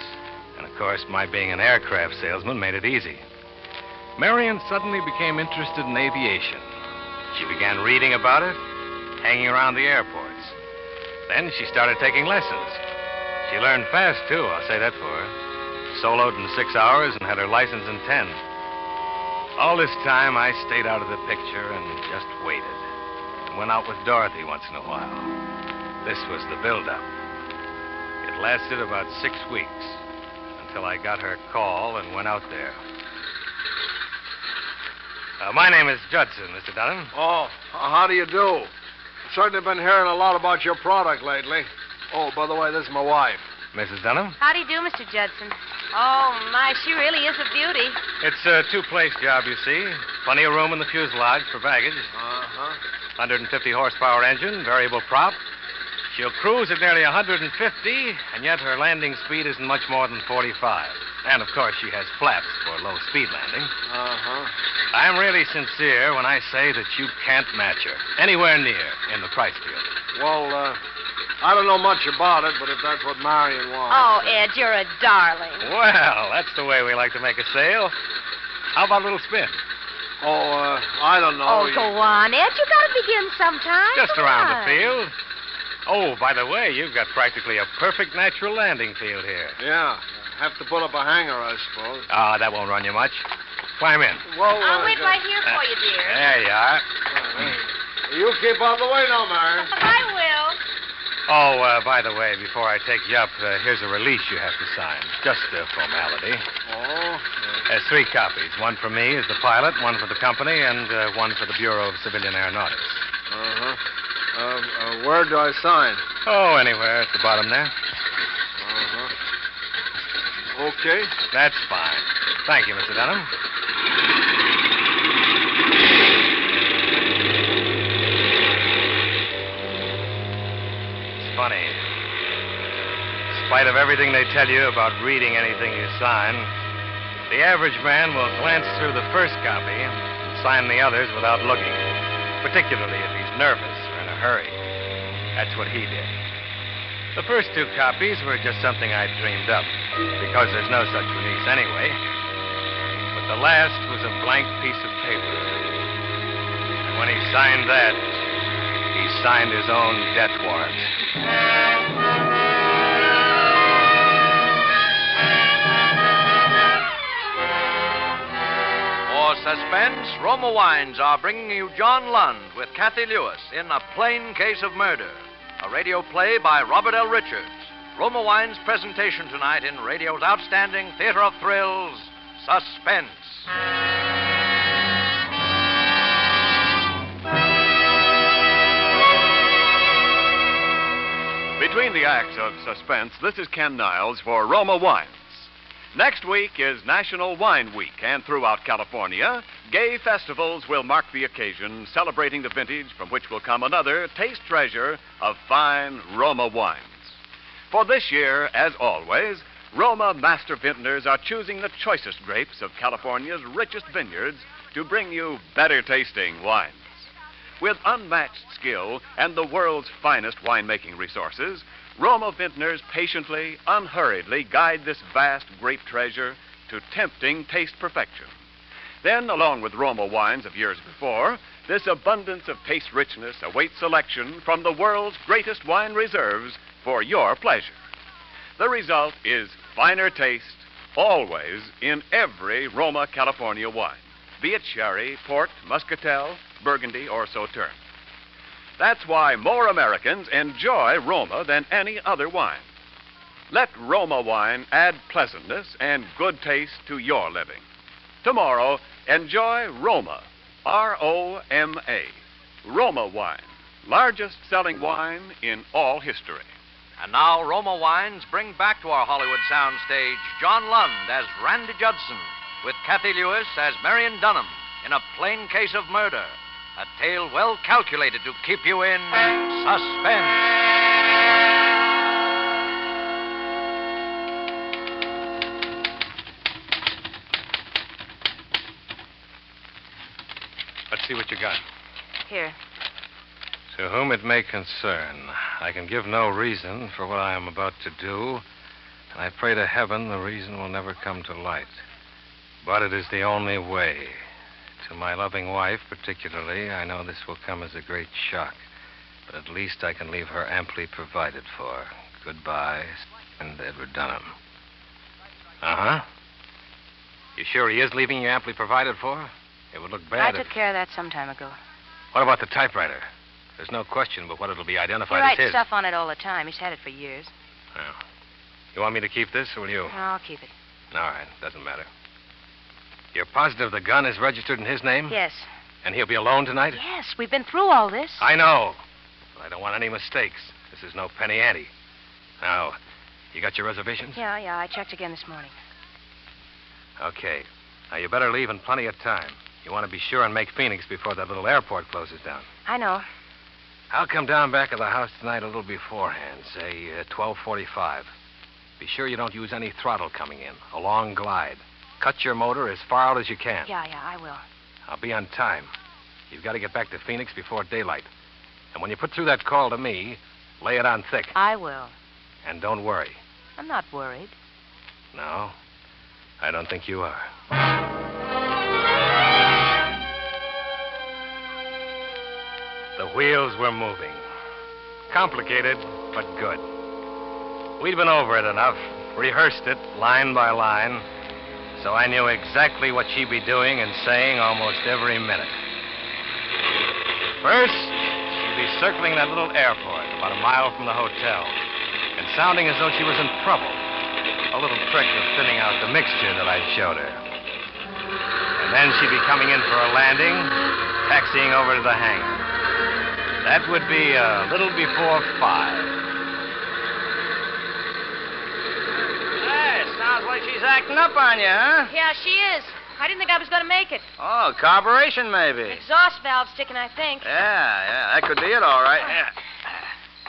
And, of course, my being an aircraft salesman made it easy. Marion suddenly became interested in aviation. She began reading about it, hanging around the airports. Then she started taking lessons. She learned fast, too, I'll say that for her. Soloed in 6 hours and had her license in 10. All this time, I stayed out of the picture and just waited. And went out with Dorothy once in a while. This was the build-up. It lasted about 6 weeks until I got her call and went out there. My name is Judson, Mr. Dunham. Oh, how do you do? I've certainly been hearing a lot about your product lately. Oh, by the way, this is my wife. Mrs. Dunham? How do you do, Mr. Judson? Oh, my, she really is a beauty. It's a two-place job, you see. Plenty of room in the fuselage for baggage. Uh-huh. 150 horsepower engine, variable prop. She'll cruise at nearly 150, and yet her landing speed isn't much more than 45. And, of course, she has flaps for low-speed landing. Uh-huh. I'm really sincere when I say that you can't match her anywhere near in the price field. Well, I don't know much about it, but if that's what Marion wants... Oh, Ed, you're a darling. Well, that's the way we like to make a sale. How about a little spin? Oh, I don't know. Oh, go on, Ed. You gotta begin sometime. Just Come around on. the field. Oh, by the way, you've got practically a perfect natural landing field here. Yeah. Have to put up a hangar, I suppose. Ah, that won't run you much. Climb in. Well, I'll wait right here for you, dear. There you are. You keep out of the way now, Marion. I will. Oh, by the way, before I take you up, here's a release you have to sign. Just a formality. Oh? There's 3 copies. One for me as the pilot, one for the company, and one for the Bureau of Civilian Aeronautics. Uh-huh. Where do I sign? Oh, anywhere at the bottom there. Uh-huh. Okay. That's fine. Thank you, Mr. Dunham. It's funny. In spite of everything they tell you about reading anything you sign, the average man will glance through the first copy and sign the others without looking, particularly if he's nervous or in a hurry. That's what he did. The first 2 copies were just something I dreamed up, because there's no such release anyway. But the last was a blank piece of paper. And when he signed that, he signed his own death warrant. For Suspense, Roma Wines are bringing you John Lund with Kathy Lewis in A Plain Case of Murder, a radio play by Robert L. Richards. Roma Wine's presentation tonight in radio's outstanding theater of thrills, Suspense. Between the acts of Suspense, this is Ken Niles for Roma Wines. Next week is National Wine Week, and throughout California, gay festivals will mark the occasion, celebrating the vintage from which will come another taste treasure of fine Roma wines. For this year, as always, Roma master vintners are choosing the choicest grapes of California's richest vineyards to bring you better tasting wines. With unmatched skill and the world's finest winemaking resources, Roma vintners patiently, unhurriedly guide this vast grape treasure to tempting taste perfection. Then, along with Roma wines of years before, this abundance of taste richness awaits selection from the world's greatest wine reserves for your pleasure. The result is finer taste, always in every Roma California wine, be it sherry, port, muscatel, burgundy, or sauterne. That's why more Americans enjoy Roma than any other wine. Let Roma wine add pleasantness and good taste to your living. Tomorrow, enjoy Roma, R-O-M-A, Roma wine, largest selling wine in all history. And now Roma Wines bring back to our Hollywood soundstage John Lund as Randy Judson, with Kathy Lewis as Marion Dunham in A Plain Case of Murder, a tale well calculated to keep you in suspense. Let's see what you got. Here. To whom it may concern, I can give no reason for what I am about to do, and I pray to heaven the reason will never come to light. But it is the only way. To my loving wife, particularly, I know this will come as a great shock, but at least I can leave her amply provided for. Goodbye, and Edward Dunham. Uh-huh. You sure he is leaving you amply provided for? It would look bad I took care of that some time ago. What about the typewriter? There's no question but what it'll be He identified as writes his. stuff on it all the time. He's had it for years. Oh. You want me to keep this, or will you? No, I'll keep it. All right, doesn't matter. You're positive the gun is registered in his name? Yes. And he'll be alone tonight? Yes, we've been through all this. I know. But I don't want any mistakes. This is no penny ante. Now, you got your reservations? Yeah, I checked again this morning. Okay. Now, you better leave in plenty of time. You want to be sure and make Phoenix before that little airport closes down. I know. I'll come down back of the house tonight a little beforehand, say 12:45. Be sure you don't use any throttle coming in. A long glide. Cut your motor as far out as you can. Yeah, I will. I'll be on time. You've got to get back to Phoenix before daylight. And when you put through that call to me, lay it on thick. I will. And don't worry. I'm not worried. No, I don't think you are. The wheels were moving. Complicated, but good. We'd been over it enough, rehearsed it line by line, so I knew exactly what she'd be doing and saying almost every minute. First, she'd be circling that little airport about a mile from the hotel and sounding as though she was in trouble. A little trick of thinning out the mixture that I'd showed her. And then she'd be coming in for a landing, taxiing over to the hangar. That would be a little before 5. Hey, sounds like she's acting up on you, huh? Yeah, she is. I didn't think I was going to make it. Oh, carburation, maybe. Exhaust valve sticking, I think. Yeah, that could be it, all right. Yeah.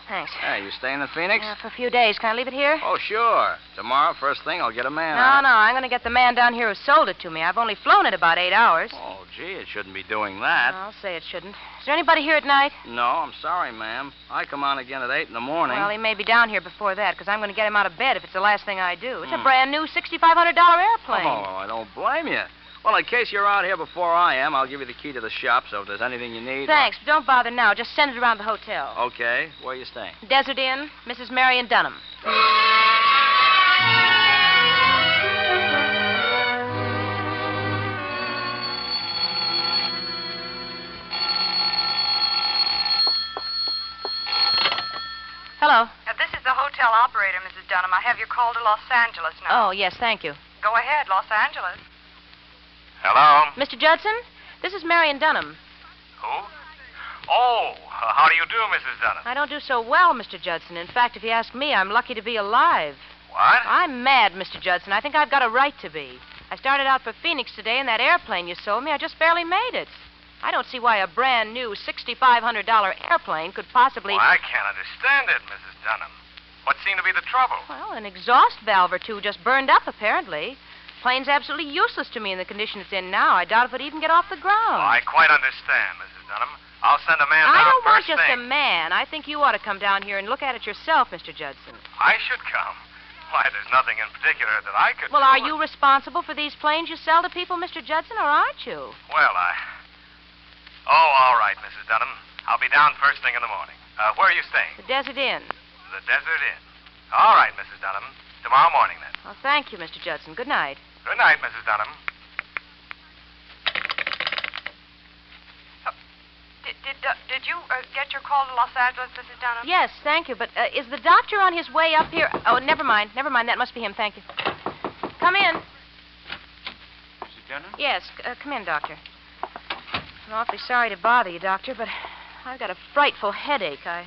Thanks. Hey, you staying in Phoenix? Yeah, for a few days. Can I leave it here? Oh, sure. Tomorrow, first thing, I'll get a man. No, I'm going to get the man down here who sold it to me. I've only flown it about 8 hours. Oh, gee, it shouldn't be doing that. I'll say it shouldn't. Is there anybody here at night? No, I'm sorry, ma'am. I come on again at 8 in the morning. Well, he may be down here before that, because I'm going to get him out of bed if it's the last thing I do. It's a brand new $6,500 airplane. Oh, I don't blame you. Well, in case you're out here before I am, I'll give you the key to the shop, so if there's anything you need... Thanks, but don't bother now. Just send it around the hotel. Okay. Where are you staying? Desert Inn, Mrs. Marion Dunham. Hello. This is the hotel operator, Mrs. Dunham. I have your call to Los Angeles now. Oh, yes, thank you. Go ahead, Los Angeles. Hello? Mr. Judson, this is Marion Dunham. Who? Oh, how do you do, Mrs. Dunham? I don't do so well, Mr. Judson. In fact, if you ask me, I'm lucky to be alive. What? I'm mad, Mr. Judson. I think I've got a right to be. I started out for Phoenix today in that airplane you sold me. I just barely made it. I don't see why a brand new $6,500 airplane could possibly... Well, I can't understand it, Mrs. Dunham. What seemed to be the trouble? Well, an exhaust valve or two just burned up, apparently. Plane's absolutely useless to me in the condition it's in now. I doubt if it'd even get off the ground. Oh, I quite understand, Mrs. Dunham. I'll send a man down I don't want first just thing. a man. I think you ought to come down here and look at it yourself, Mr. Judson. I should come. Why, there's nothing in particular that I could Well, do. are you responsible for these planes you sell to people, Mr. Judson, or aren't you? Well, Oh, all right, Mrs. Dunham. I'll be down first thing in the morning. Where are you staying? The Desert Inn. The Desert Inn. All right, Mrs. Dunham. Tomorrow morning, then. Well, thank you, Mr. Judson. Good night. Good night, Mrs. Dunham. Did you get your call to Los Angeles, Mrs. Dunham? Yes, thank you. But is the doctor on his way up here? Oh, never mind. That must be him. Thank you. Come in. Mrs. Dunham? Yes, come in, Doctor. I'm awfully sorry to bother you, Doctor, but I've got a frightful headache. I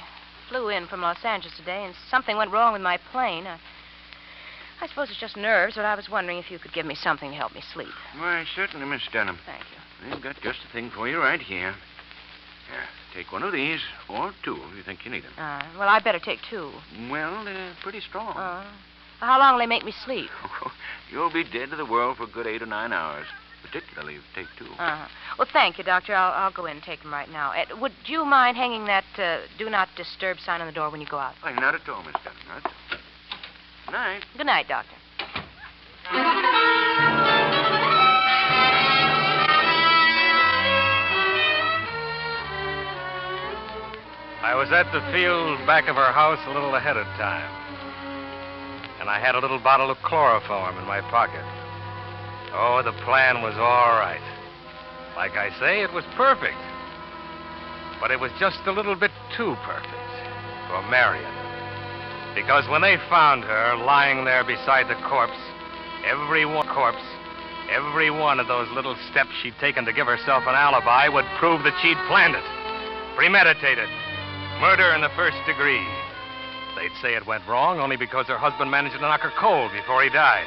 flew in from Los Angeles today, and something went wrong with my plane. I suppose it's just nerves, but I was wondering if you could give me something to help me sleep. Why, certainly, Miss Dunham. Thank you. I've got just the thing for you right here. Here, take one of these, or two if you think you need them. Well, I better take two. Well, they're pretty strong. How long will they make me sleep? You'll be dead to the world for a good 8 or 9 hours, particularly if you take two. Well, thank you, Doctor. I'll go in and take them right now. Would you mind hanging that do not disturb sign on the door when you go out? Why, not at all, Miss Dunham. Not at all. Good night. Good night, Doctor. I was at the field back of our house a little ahead of time. And I had a little bottle of chloroform in my pocket. Oh, the plan was all right. Like I say, it was perfect. But it was just a little bit too perfect for Marion. Because when they found her lying there beside the corpse, every one of those little steps she'd taken to give herself an alibi would prove that she'd planned it. Premeditated. Murder in the first degree. They'd say it went wrong only because her husband managed to knock her cold before he died.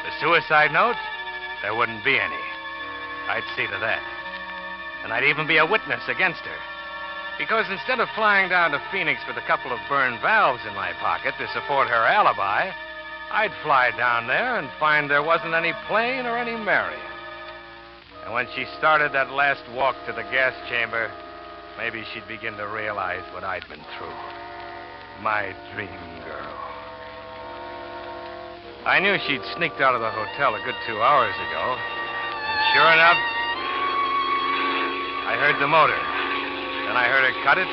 The suicide note? There wouldn't be any. I'd see to that. And I'd even be a witness against her. Because instead of flying down to Phoenix with a couple of burned valves in my pocket to support her alibi, I'd fly down there and find there wasn't any plane or any Marion. And when she started that last walk to the gas chamber, maybe she'd begin to realize what I'd been through. My dream girl. I knew she'd sneaked out of the hotel a good 2 hours ago. And sure enough, I heard the motor. Then I heard her cut it.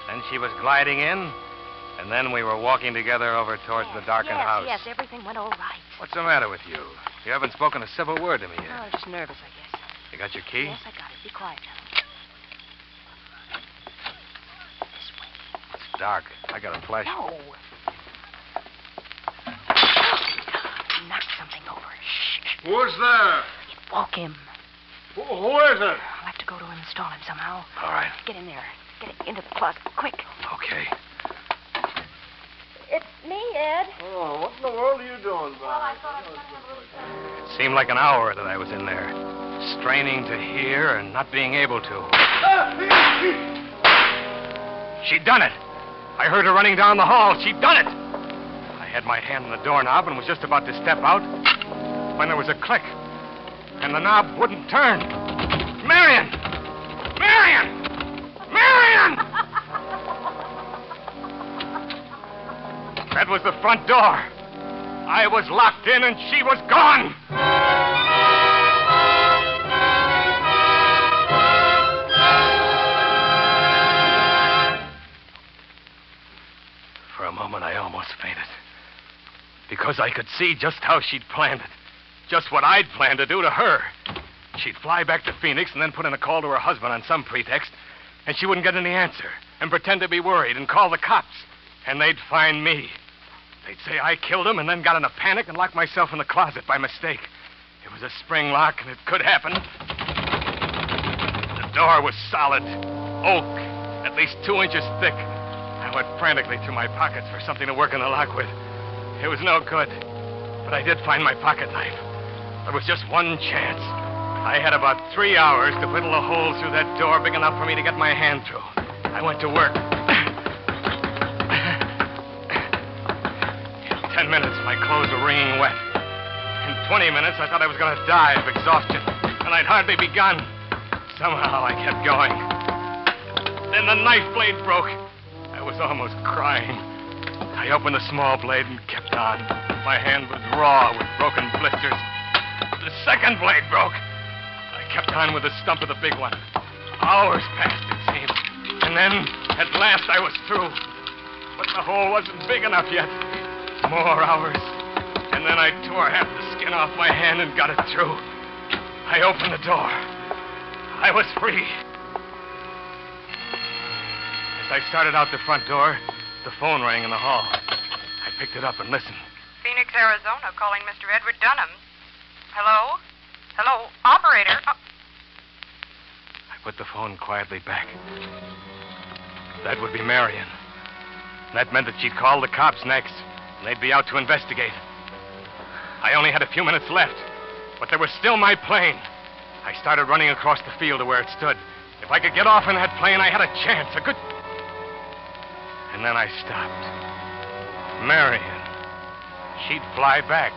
Then she was gliding in. And then we were walking together over towards the darkened house. Yes, everything went all right. What's the matter with you? You haven't spoken a civil word to me yet. Oh, I'm just nervous, I guess. You got your key? Yes, I got it. Be quiet now. It's dark. I got a flashlight. No. Knock something over. Shh. Who's there? It woke him. Who is it? I'll have to go to him and stall him somehow. All right. Get in there. Get into the closet. Quick. Okay. It's me, Ed. Oh, what in the world are you doing, Bob? Well, I thought I was going to have a little time. It seemed like an hour that I was in there, straining to hear and not being able to. She'd done it. I heard her running down the hall. She'd done it. I had my hand on the doorknob and was just about to step out when there was a click, and the knob wouldn't turn. Marion! Marion! Marion! That was the front door. I was locked in and she was gone. For a moment, I almost fainted. Because I could see just how she'd planned it. Just what I'd planned to do to her. She'd fly back to Phoenix and then put in a call to her husband on some pretext, and she wouldn't get any answer, and pretend to be worried and call the cops. And they'd find me. They'd say I killed him and then got in a panic and locked myself in the closet by mistake. It was a spring lock, and it could happen. The door was solid. Oak, at least 2 inches thick. I went frantically through my pockets for something to work in the lock with. It was no good. But I did find my pocket knife. There was just one chance. I had about 3 hours to whittle a hole through that door big enough for me to get my hand through. I went to work. In 10 minutes, my clothes were wringing wet. In 20 minutes, I thought I was going to die of exhaustion, and I'd hardly begun. Somehow, I kept going. Then the knife blade broke. I was almost crying. I opened the small blade and kept on. My hand was raw with broken blisters. The second blade broke. I kept on with the stump of the big one. Hours passed, it seemed. And then, at last, I was through. But the hole wasn't big enough yet. More hours. And then I tore half the skin off my hand and got it through. I opened the door. I was free. As I started out the front door, the phone rang in the hall. I picked it up and listened. Phoenix, Arizona, calling Mr. Edward Dunham. Hello? Hello? Operator? I put the phone quietly back. That would be Marion. That meant that she'd call the cops next, and they'd be out to investigate. I only had a few minutes left, but there was still my plane. I started running across the field to where it stood. If I could get off in that plane, I had a chance, a good... And then I stopped. Marion. She'd fly back.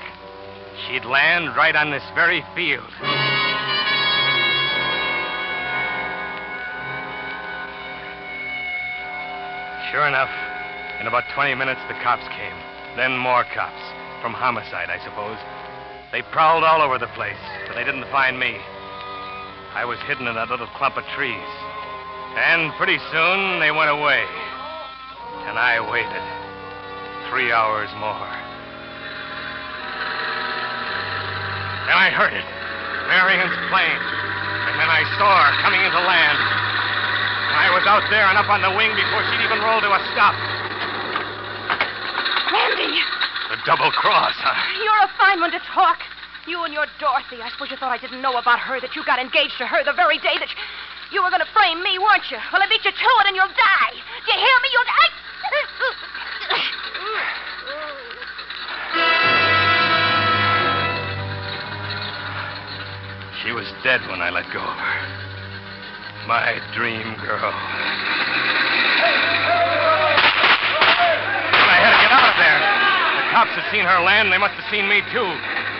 She'd land right on this very field. Sure enough, in about 20 minutes, the cops came. Then more cops. From Homicide, I suppose. They prowled all over the place, but they didn't find me. I was hidden in that little clump of trees. And pretty soon, they went away. And I waited. 3 hours more. Then I heard it. Marion's plane. And then I saw her coming into land. And I was out there and up on the wing before she'd even roll to a stop. Randy! The double cross, huh? You're a fine one to talk. You and your Dorothy. I suppose you thought I didn't know about her, that you got engaged to her the very day that you were going to frame me, weren't you? Well, I beat you to it and you'll die. Do you hear me? You'll die. She was dead when I let go of her. My dream girl. Well, I had to get out of there. The cops had seen her land, and they must have seen me, too,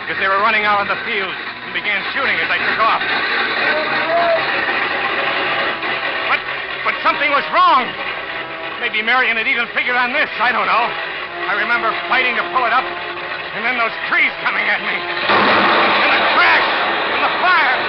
because they were running out on the field and began shooting as I took off. But something was wrong. Maybe Marion had even figured on this. I don't know. I remember fighting to pull it up, and then those trees coming at me. And the crash, and the fire.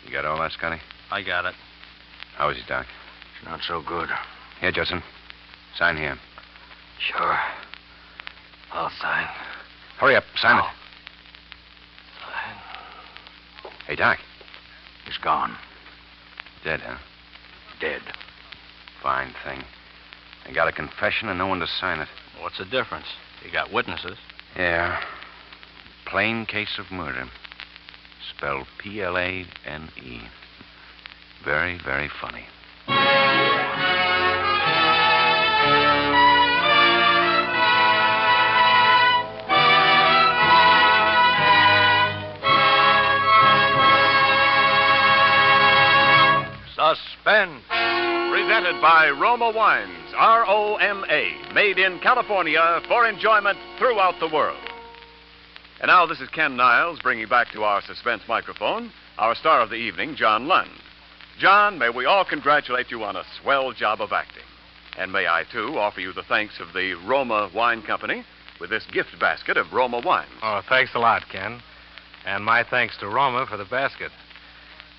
You got all that, Scotty? I got it. How is he, Doc? It's not so good. Here, Judson. Sign here. Sure. I'll sign. Hurry up. Sign it. Sign. Hey, Doc. He's gone. Dead, huh? Dead. Fine thing. I got a confession and no one to sign it. What's the difference? You got witnesses. Yeah. Plain case of murder. Spelled Plane. Very, very funny. Suspense. Presented by Roma Wines, R-O-M-A, made in California for enjoyment throughout the world. And now this is Ken Niles bringing back to our Suspense microphone our star of the evening, John Lund. John, may we all congratulate you on a swell job of acting. And may I, too, offer you the thanks of the Roma Wine Company with this gift basket of Roma wines. Oh, thanks a lot, Ken. And my thanks to Roma for the basket.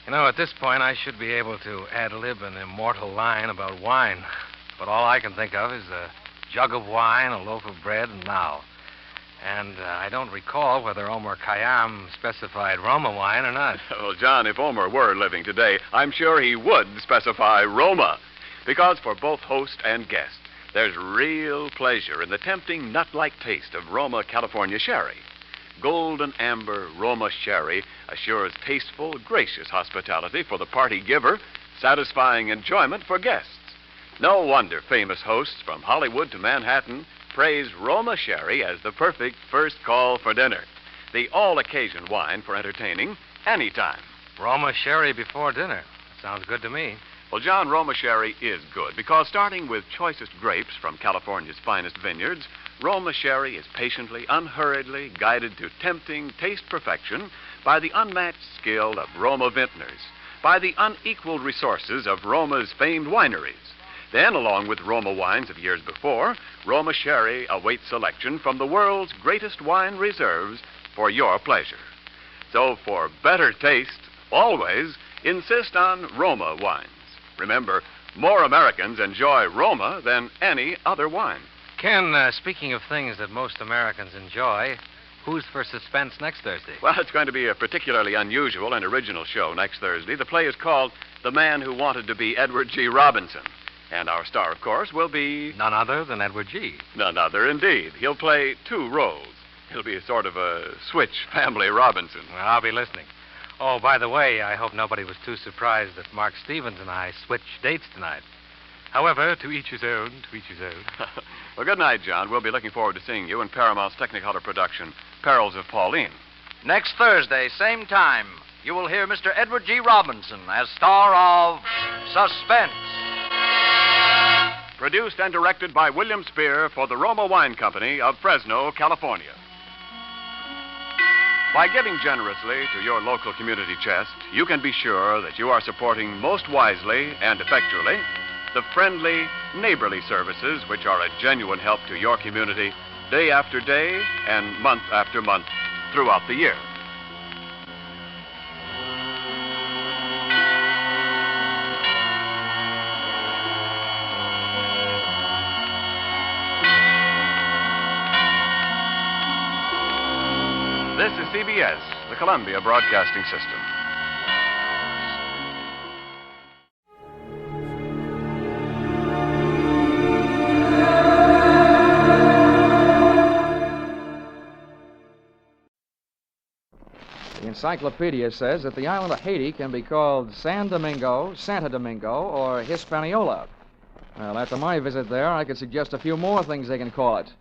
You know, at this point, I should be able to ad-lib an immortal line about wine. But all I can think of is a jug of wine, a loaf of bread, and now. And I don't recall whether Omar Khayyam specified Roma wine or not. Well, John, if Omar were living today, I'm sure he would specify Roma. Because for both host and guest, there's real pleasure in the tempting nut-like taste of Roma California sherry. Golden amber Roma sherry assures tasteful, gracious hospitality for the party giver, satisfying enjoyment for guests. No wonder famous hosts from Hollywood to Manhattan praise Roma sherry as the perfect first call for dinner. The all-occasion wine for entertaining anytime. Roma sherry before dinner. Sounds good to me. Well, John, Roma sherry is good because starting with choicest grapes from California's finest vineyards, Roma sherry is patiently, unhurriedly guided to tempting taste perfection by the unmatched skill of Roma vintners, by the unequaled resources of Roma's famed wineries. Then, along with Roma wines of years before, Roma sherry awaits selection from the world's greatest wine reserves for your pleasure. So, for better taste, always insist on Roma wines. Remember, more Americans enjoy Roma than any other wine. Ken, speaking of things that most Americans enjoy, who's for Suspense next Thursday? Well, it's going to be a particularly unusual and original show next Thursday. The play is called The Man Who Wanted to Be Edward G. Robinson. And our star, of course, will be... None other than Edward G. None other, indeed. He'll play two roles. He'll be a sort of a switch family Robinson. Well, I'll be listening. Oh, by the way, I hope nobody was too surprised that Mark Stevens and I switched dates tonight. However, to each his own, to each his own. Well, good night, John. We'll be looking forward to seeing you in Paramount's Technicolor production, Perils of Pauline. Next Thursday, same time, you will hear Mr. Edward G. Robinson as star of Suspense. Produced and directed by William Spear for the Roma Wine Company of Fresno, California. By giving generously to your local community chest, you can be sure that you are supporting most wisely and effectually the friendly, neighborly services which are a genuine help to your community day after day and month after month throughout the year. This is CBS, the Columbia Broadcasting System. encyclopedia says that the island of Haiti can be called San Domingo, Santo Domingo, or Hispaniola. Well, after my visit there, I could suggest a few more things they can call it,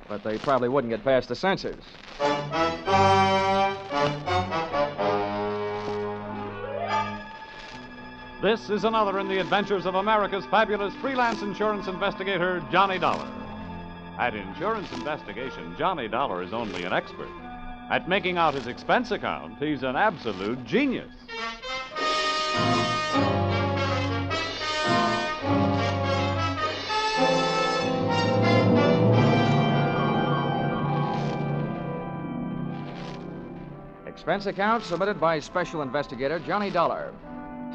but they probably wouldn't get past the censors. This is another in the adventures of America's fabulous freelance insurance investigator, Johnny Dollar. At insurance investigation, Johnny Dollar is only an expert. At making out his expense account, he's an absolute genius. Expense account submitted by Special Investigator Johnny Dollar.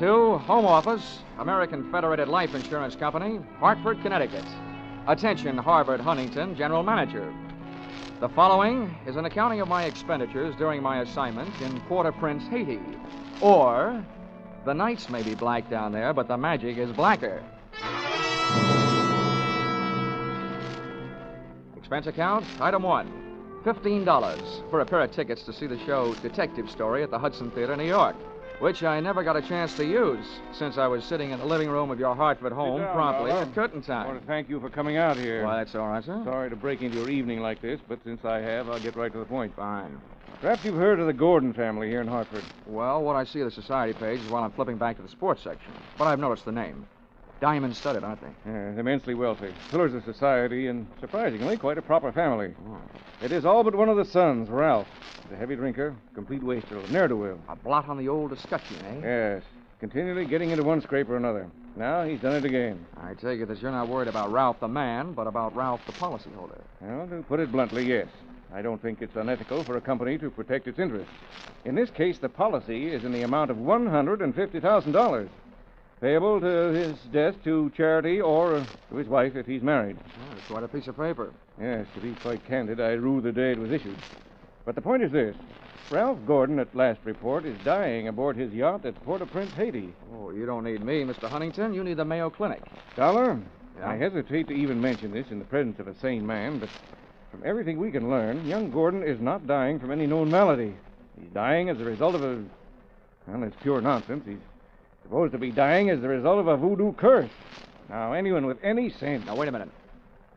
To Home Office, American Federated Life Insurance Company, Hartford, Connecticut. Attention, Harvard Huntington, General Manager. The following is an accounting of my expenditures during my assignment in Port-au-Prince, Haiti. Or, the nights may be black down there, but the magic is blacker. Expense account, item 1, $15 for a pair of tickets to see the show Detective Story at the Hudson Theater, New York, which I never got a chance to use since I was sitting in the living room of your Hartford home promptly at curtain time. I want to thank you for coming out here. Why, that's all right, sir. Sorry to break into your evening like this, but since I have, I'll get right to the point. Fine. Perhaps you've heard of the Gordon family here in Hartford. Well, what I see of the society page is while I'm flipping back to the sports section. But I've noticed the name. Diamond-studded, aren't they? Yes, immensely wealthy. Pillars of society, and surprisingly, quite a proper family. Oh. It is all but one of the sons, Ralph. He's a heavy drinker, complete waster, ne'er-do-well. A blot on the old escutcheon, eh? Yes. Continually getting into one scrape or another. Now he's done it again. I take it that you're not worried about Ralph the man, but about Ralph the policyholder. Well, to put it bluntly, yes. I don't think it's unethical for a company to protect its interests. In this case, the policy is in the amount of $150,000. Payable to his death to charity or to his wife if he's married. Oh, that's quite a piece of paper. Yes, to be quite candid, I rue the day it was issued. But the point is this. Ralph Gordon, at last report, is dying aboard his yacht at Port-au-Prince, Haiti. Oh, you don't need me, Mr. Huntington. You need the Mayo Clinic. Dollar? Yeah? I hesitate to even mention this in the presence of a sane man, but from everything we can learn, young Gordon is not dying from any known malady. He's dying as a result of a... Well, it's pure nonsense. He's supposed to be dying as the result of a voodoo curse. Now, anyone with any sense... Now, wait a minute.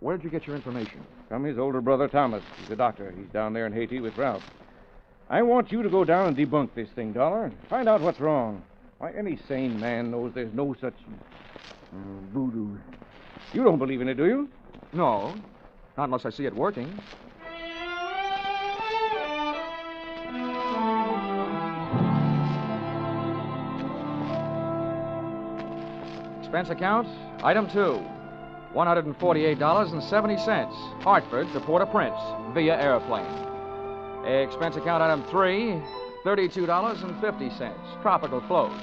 Where'd you get your information? From his older brother, Thomas. He's a doctor. He's down there in Haiti with Ralph. I want you to go down and debunk this thing, Dollar. Find out what's wrong. Why, any sane man knows there's no such... voodoo. You don't believe in it, do you? No. Not unless I see it working. Expense account, item 2, $148.70, Hartford to Port-au-Prince, via airplane. Expense account, item 3, $32.50, tropical clothes.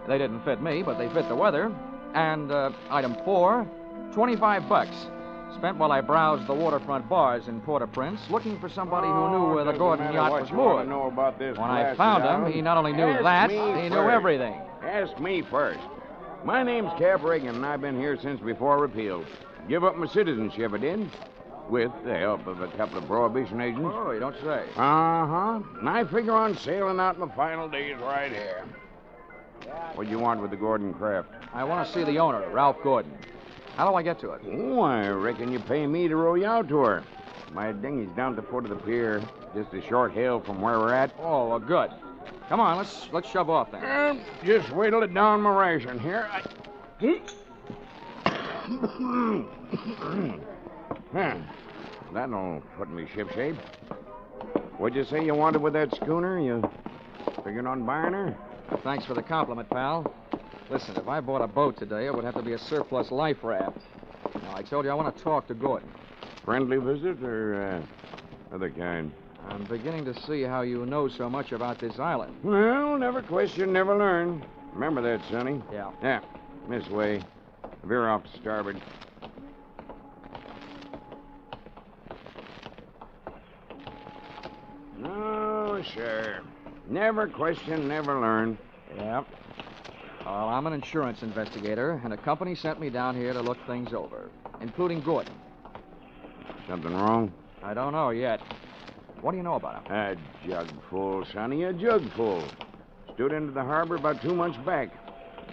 They didn't fit me, but they fit the weather. And item 4, $25, spent while I browsed the waterfront bars in Port-au-Prince, looking for somebody who knew where the Gordon yacht was moored. When I found him, he not only knew that, he knew everything. Ask me first. My name's Cap Reagan, and I've been here since before repeal. Give up my citizenship, I did. With the help of a couple of prohibition agents. Oh, you don't say. Uh-huh. And I figure on sailing out my final days right here. What do you want with the Gordon craft? I want to see the owner, Ralph Gordon. How do I get to it? Oh, I reckon you pay me to row you out to her. My dinghy's down at the foot of the pier, just a short hail from where we're at. Oh, well, good. Come on, let's shove off then. Just wait till it down my ration here. That'll put me shipshape. What'd you say you wanted with that schooner? You figuring on buying her? Thanks for the compliment, pal. Listen, if I bought a boat today, it would have to be a surplus life raft. Now, I told you I want to talk to Gordon. Friendly visit or other kind? I'm beginning to see how you know so much about this island. Well, never question, never learn. Remember that, Sonny? Yeah. Yeah, this way. Veer off to starboard. No, sir. Never question, never learn. Yeah. Well, I'm an insurance investigator, and a company sent me down here to look things over, including Gordon. Something wrong? I don't know yet. What do you know about him? A jug full, Sonny, a jug full. Stood into the harbor about 2 months back.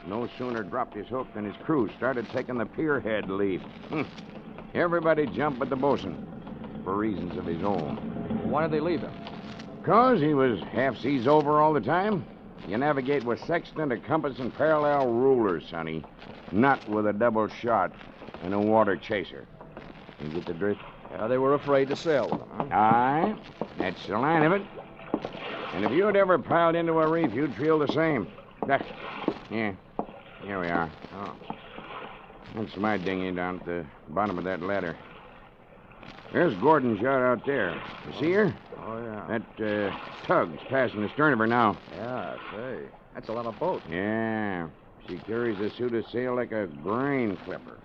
No sooner dropped his hook than his crew started taking the pierhead lead. Everybody jumped but the bosun, for reasons of his own. Why did they leave him? 'Cause he was half seas over all the time. You navigate with sextant, a compass, and parallel rulers, Sonny. Not with a double shot and a water chaser. You get the drift? Yeah, they were afraid to sail with him, huh? Aye, that's the line of it. And if you'd ever piled into a reef, you'd feel the same. Yeah, here we are. Oh. That's my dinghy down at the bottom of that ladder. There's Gordon's yacht out there. You see her? Oh, yeah. That tug's passing the stern of her now. Yeah, say. That's a lot of boat. Yeah. She carries a suit of sail like a grain clipper.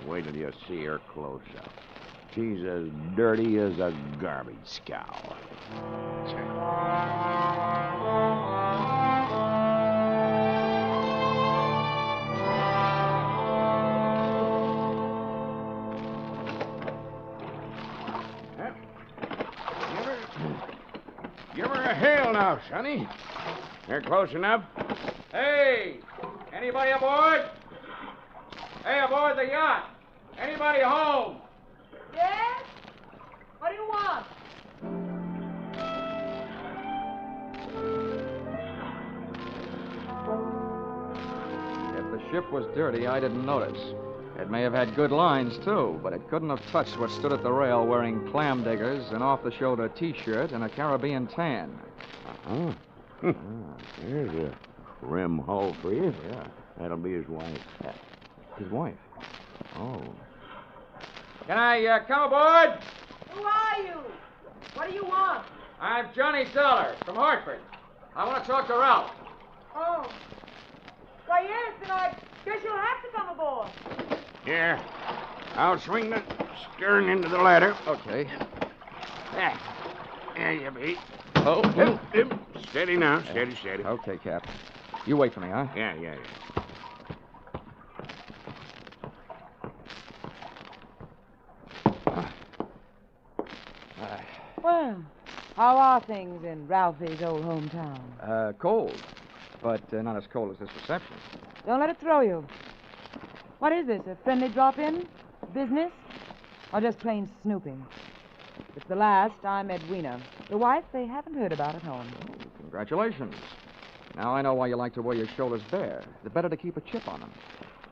Wait till you see her close up. She's as dirty as a garbage scow. Give her a hail now, Sonny. They're close enough. Hey! Anybody aboard? Hey, aboard the yacht! Anybody home? Yes? What do you want? If the ship was dirty, I didn't notice. It may have had good lines, too, but it couldn't have touched what stood at the rail wearing clam diggers, an off-the-shoulder T-shirt, and a Caribbean tan. Uh-huh. There's a rim hull for you. Yeah. That'll be his wife. His wife? Oh. Can I come aboard? Who are you? What do you want? I'm Johnny Dolar from Hartford. I want to talk to Ralph. Oh. Why, yes, then I guess you'll have to come aboard. Here. I'll swing the stern into the ladder. Okay. There you be. Oh. Steady now. Steady. Okay, Cap. You wait for me, huh? Yeah. Well, how are things in Ralphie's old hometown? Cold. But not as cold as this reception. Don't let it throw you. What is this, a friendly drop-in? Business? Or just plain snooping? If it's the last, I'm Edwina. The wife they haven't heard about at home. Congratulations. Now I know why you like to wear your shoulders bare. The better to keep a chip on them.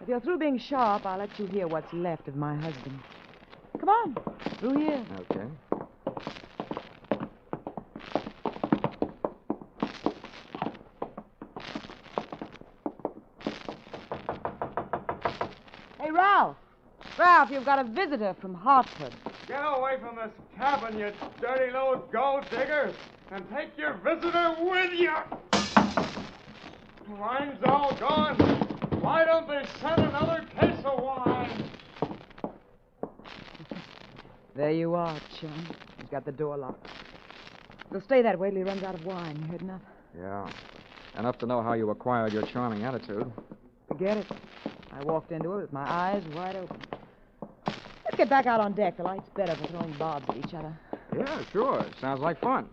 If you're through being sharp, I'll let you hear what's left of my husband. Come on, through here. Okay. Hey, Ralph. Ralph, you've got a visitor from Hartford. Get away from this cabin, you dirty little gold digger, and take your visitor with you. Wine's all gone. Why don't they send another case of wine? There you are, chum. He's got the door locked. It'll stay that way till he runs out of wine. You heard enough? Yeah. Enough to know how you acquired your charming attitude. Forget it. I walked into it with my eyes wide open. Let's get back out on deck. The light's better for throwing bobs at each other. Yeah, sure. Sounds like fun.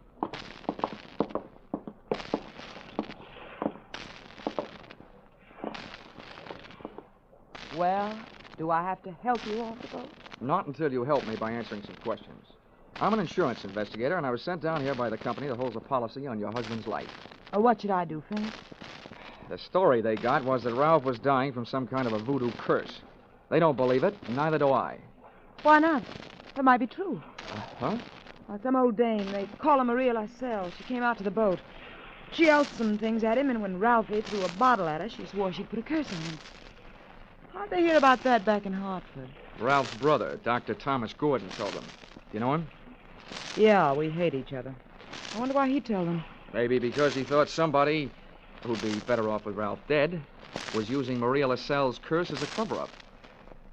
Well, do I have to help you off the boat? Not until you help me by answering some questions. I'm an insurance investigator, and I was sent down here by the company that holds a policy on your husband's life. What should I do, Finch? The story they got was that Ralph was dying from some kind of a voodoo curse. They don't believe it, and neither do I. Why not? That might be true. Huh? Well, some old dame. They call her Maria Lascelles. She came out to the boat. She yelled some things at him, and when Ralphie threw a bottle at her, she swore she'd put a curse on him. How'd they hear about that back in Hartford? Ralph's brother, Dr. Thomas Gordon, told them. Do you know him? Yeah, we hate each other. I wonder why he told them. Maybe because he thought somebody, who'd be better off with Ralph dead, was using Maria Lascelles' curse as a cover-up.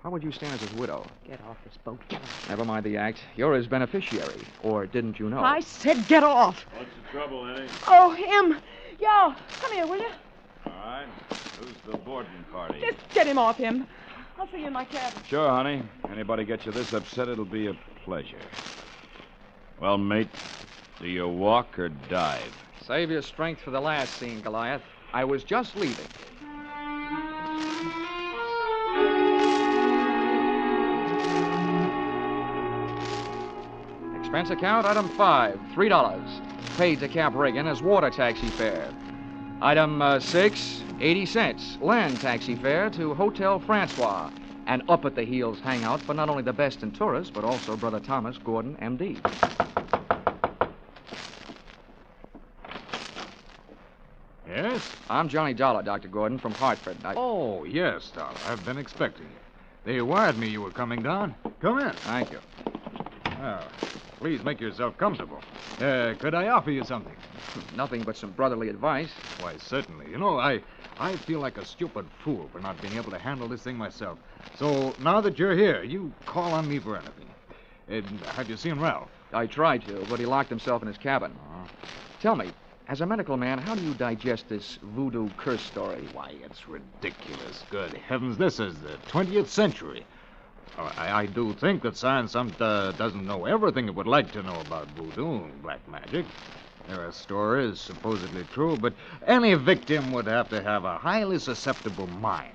How would you stand as his widow? Get off this boat. Get off. Never mind the act. You're his beneficiary. Or didn't you know? I said get off. What's the trouble, Eddie? Oh, him. Yo, come here, will you? All right. Who's the boarding party? Just get him off him. I'll see you in my cabin. Sure, honey. Anybody gets you this upset, it'll be a pleasure. Well, mate, do you walk or dive? Save your strength for the last scene, Goliath. I was just leaving. Expense account, item 5, $3. Paid to Cap Reagan as water taxi fare. Item 6, 80 cents. Land taxi fare to Hotel Francois. An up-at-the-heels hangout for not only the best in tourists, but also Brother Thomas Gordon, M.D. Yes? I'm Johnny Dollar, Dr. Gordon, from Hartford. Oh, yes, Dollar. I've been expecting you. They wired me you were coming down. Come in. Thank you. Well, please make yourself comfortable. Could I offer you something? Nothing but some brotherly advice. Why, certainly. You know, I feel like a stupid fool for not being able to handle this thing myself. So, now that you're here, you call on me for anything. Have you seen Ralph? I tried to, but he locked himself in his cabin. Tell me, as a medical man, how do you digest this voodoo curse story? Why, it's ridiculous. Good heavens, this is the 20th century. I do think that science doesn't know everything it would like to know about voodoo and black magic. There are stories supposedly true, but any victim would have to have a highly susceptible mind.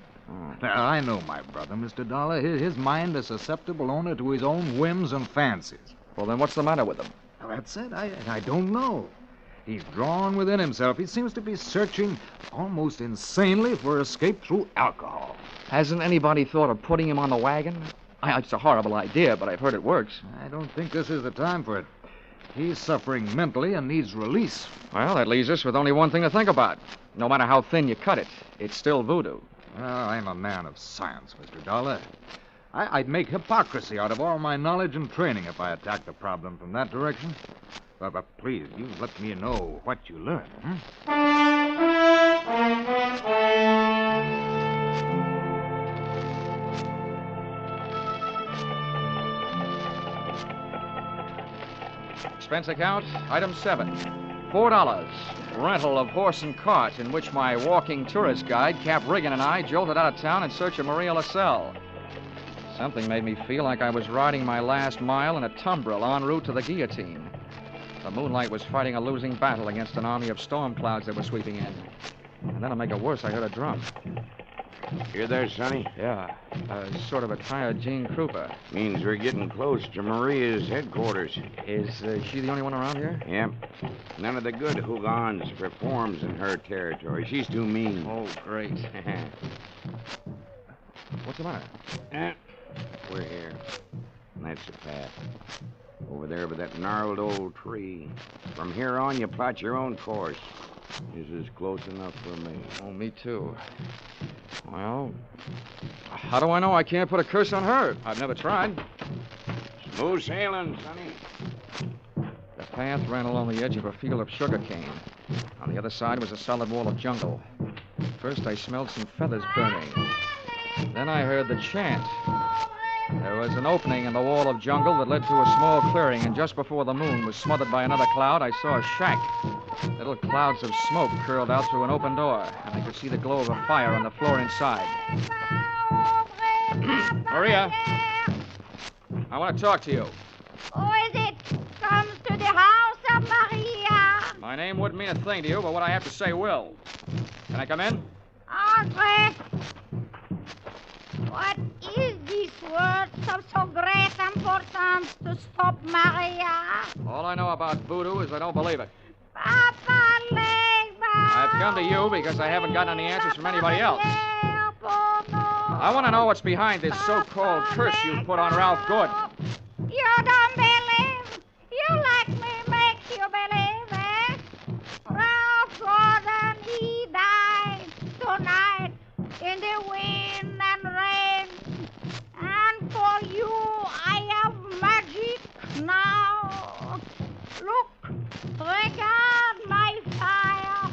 Now, I know my brother, Mr. Dollar. His mind is susceptible only to his own whims and fancies. Well, then what's the matter with him? Well, that's it. I don't know. He's drawn within himself. He seems to be searching almost insanely for escape through alcohol. Hasn't anybody thought of putting him on the wagon? It's a horrible idea, but I've heard it works. I don't think this is the time for it. He's suffering mentally and needs release. Well, that leaves us with only one thing to think about. No matter how thin you cut it, it's still voodoo. Well, I'm a man of science, Mr. Dollar. I'd make hypocrisy out of all my knowledge and training if I attacked the problem from that direction. But please, you let me know what you learn. Expense account, item 7, $4. Rental of horse and cart in which my walking tourist guide, Cap Reagan, and I jolted out of town in search of Maria LaSalle. Something made me feel like I was riding my last mile in a tumbril en route to the guillotine. The moonlight was fighting a losing battle against an army of storm clouds that were sweeping in. And then to make it worse, I heard a drum. You there, Sonny? Yeah, sort of a tired Gene Krupa. Means we're getting close to Maria's headquarters. Is she the only one around here? Yep. None of the good Hougans performs in her territory. She's too mean. Oh, great. What's the matter? We're here. And that's the path. Over there by that gnarled old tree. From here on, you plot your own course. This is close enough for me. Oh, me too. Well, how do I know I can't put a curse on her? I've never tried. Smooth sailing, Sonny. The path ran along the edge of a field of sugarcane. On the other side was a solid wall of jungle. First, I smelled some feathers burning. Then I heard the chant. There was an opening in the wall of jungle that led to a small clearing, and just before the moon was smothered by another cloud, I saw a shack. Little clouds of smoke curled out through an open door, and I could see the glow of a fire on the floor inside. Maria, I want to talk to you. Who is it? Comes to the house of Maria. My name wouldn't mean a thing to you, but what I have to say will. Can I come in? Andre. What is this word of so great importance to stop Maria? All I know about voodoo is I don't believe it. Papa Legba. I've come to you because I haven't gotten any answers from anybody else. I want to know what's behind this so-called curse you put on Ralph Gordon. You don't believe? You let me make you believe, eh? Ralph Gordon, he died tonight in the wind and rain. And for you, I have magic now. Look, regard my fire.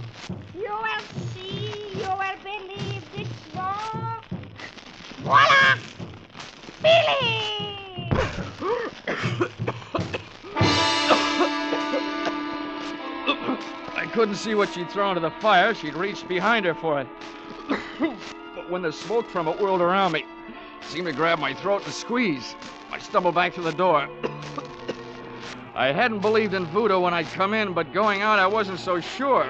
You will see, you will believe this smoke. Voila! Billy! I couldn't see what she'd thrown to the fire. She'd reached behind her for it. But when the smoke from it whirled around me, it seemed to grab my throat and squeeze. I stumbled back to the door. I hadn't believed in voodoo when I'd come in, but going out, I wasn't so sure.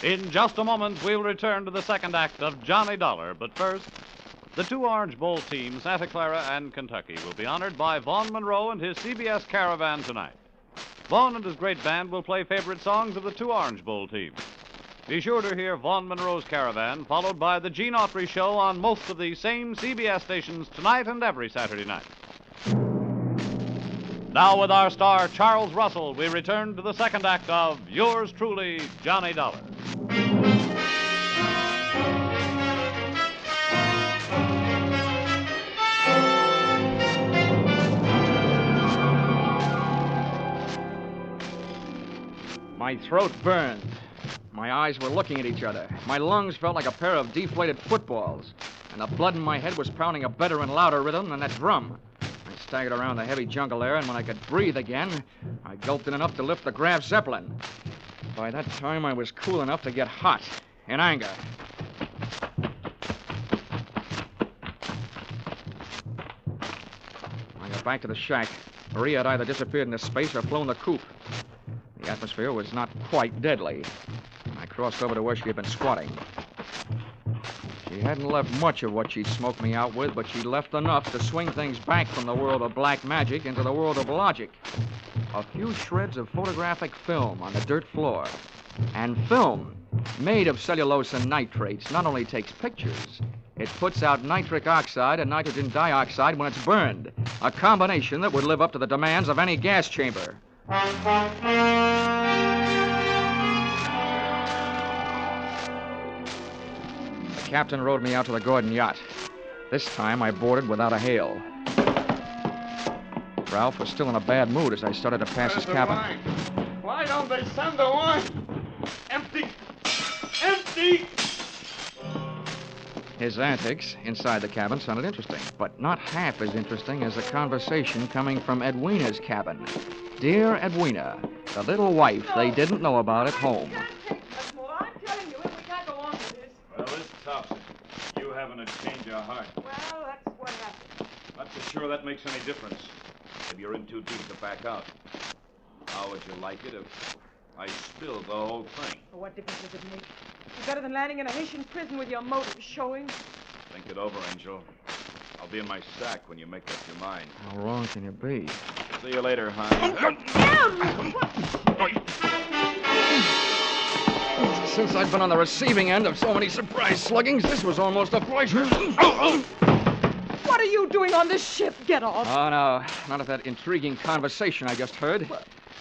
In just a moment, we'll return to the second act of Johnny Dollar. But first, the two Orange Bowl teams, Santa Clara and Kentucky, will be honored by Vaughn Monroe and his CBS Caravan tonight. Vaughn and his great band will play favorite songs of the two Orange Bowl teams. Be sure to hear Vaughn Monroe's Caravan, followed by the Gene Autry Show on most of these same CBS stations tonight and every Saturday night. Now, with our star, Charles Russell, we return to the second act of Yours Truly, Johnny Dollar. My throat burned. My eyes were looking at each other. My lungs felt like a pair of deflated footballs. And the blood in my head was pounding a better and louder rhythm than that drum. I staggered around the heavy jungle air, and when I could breathe again, I gulped in enough to lift the Graf Zeppelin. By that time, I was cool enough to get hot, in anger. I got back to the shack. Maria had either disappeared into space or flown the coop. The atmosphere was not quite deadly. I crossed over to where she had been squatting. She hadn't left much of what she'd smoked me out with, but she'd left enough to swing things back from the world of black magic into the world of logic. A few shreds of photographic film on the dirt floor. And film, made of cellulose and nitrates, not only takes pictures, it puts out nitric oxide and nitrogen dioxide when it's burned. A combination that would live up to the demands of any gas chamber. The captain rowed me out to the Gordon yacht. This time I boarded without a hail. Ralph was still in a bad mood as I started to pass his cabin. Why don't they send the wine? Empty! Empty! His antics inside the cabin sounded interesting, but not half as interesting as the conversation coming from Edwina's cabin. Dear Edwina, the little wife they didn't know about at home. I'm telling you, we can't go on with this. Well, it's tough. You having to change your heart. Well, that's what happened. Not so sure that makes any difference. Maybe you're in too deep to back out. How would you like it if I spilled the whole thing? Well, what difference does it make? It's better than landing in a Haitian prison with your motives showing. Think it over, Angel. I'll be in my sack when you make up your mind. How wrong can you be? See you later, hon. Since I've been on the receiving end of so many surprise sluggings, this was almost a pleasure. What are you doing on this ship? Get off. Oh, no. Not of that intriguing conversation I just heard.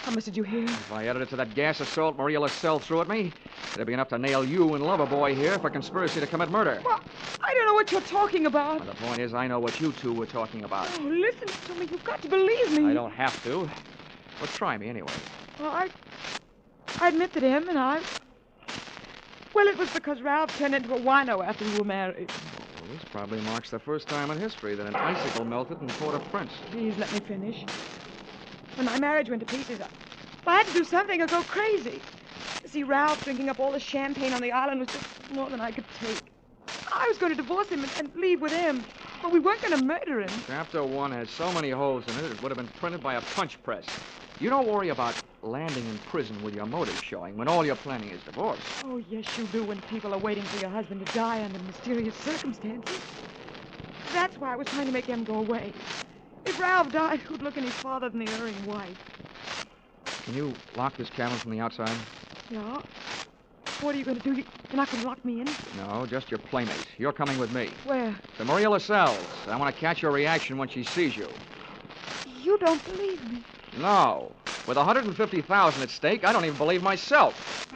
How much did you hear? If I added it to that gas assault Maria LaSalle threw at me, it'd be enough to nail you and Loverboy here for conspiracy to commit murder. Well, I don't know what you're talking about. Well, the point is, I know what you two were talking about. Oh, listen to me. You've got to believe me. I don't have to. Well, try me anyway. Well, I admit that him and I... Well, it was because Ralph turned into a wino after we were married. Well, this probably marks the first time in history that an icicle melted in Port-au-Prince. Please let me finish. When my marriage went to pieces, I had to do something or go crazy. See, Ralph drinking up all the champagne on the island was just more than I could take. I was going to divorce him and leave with him, but we weren't going to murder him. Chapter 1 has so many holes in it, it would have been printed by a punch press. You don't worry about landing in prison with your motive showing when all you're planning is divorce. Oh, yes, you do when people are waiting for your husband to die under mysterious circumstances. That's why I was trying to make him go away. If Ralph died, who'd look any farther than the erring wife? Can you lock this cabin from the outside? Yeah? What are you going to do? You're not going to lock me in? No, just your playmate. You're coming with me. Where? To Maria LaSalle's. I want to catch your reaction when she sees you. You don't believe me. No. With $150,000 at stake, I don't even believe myself.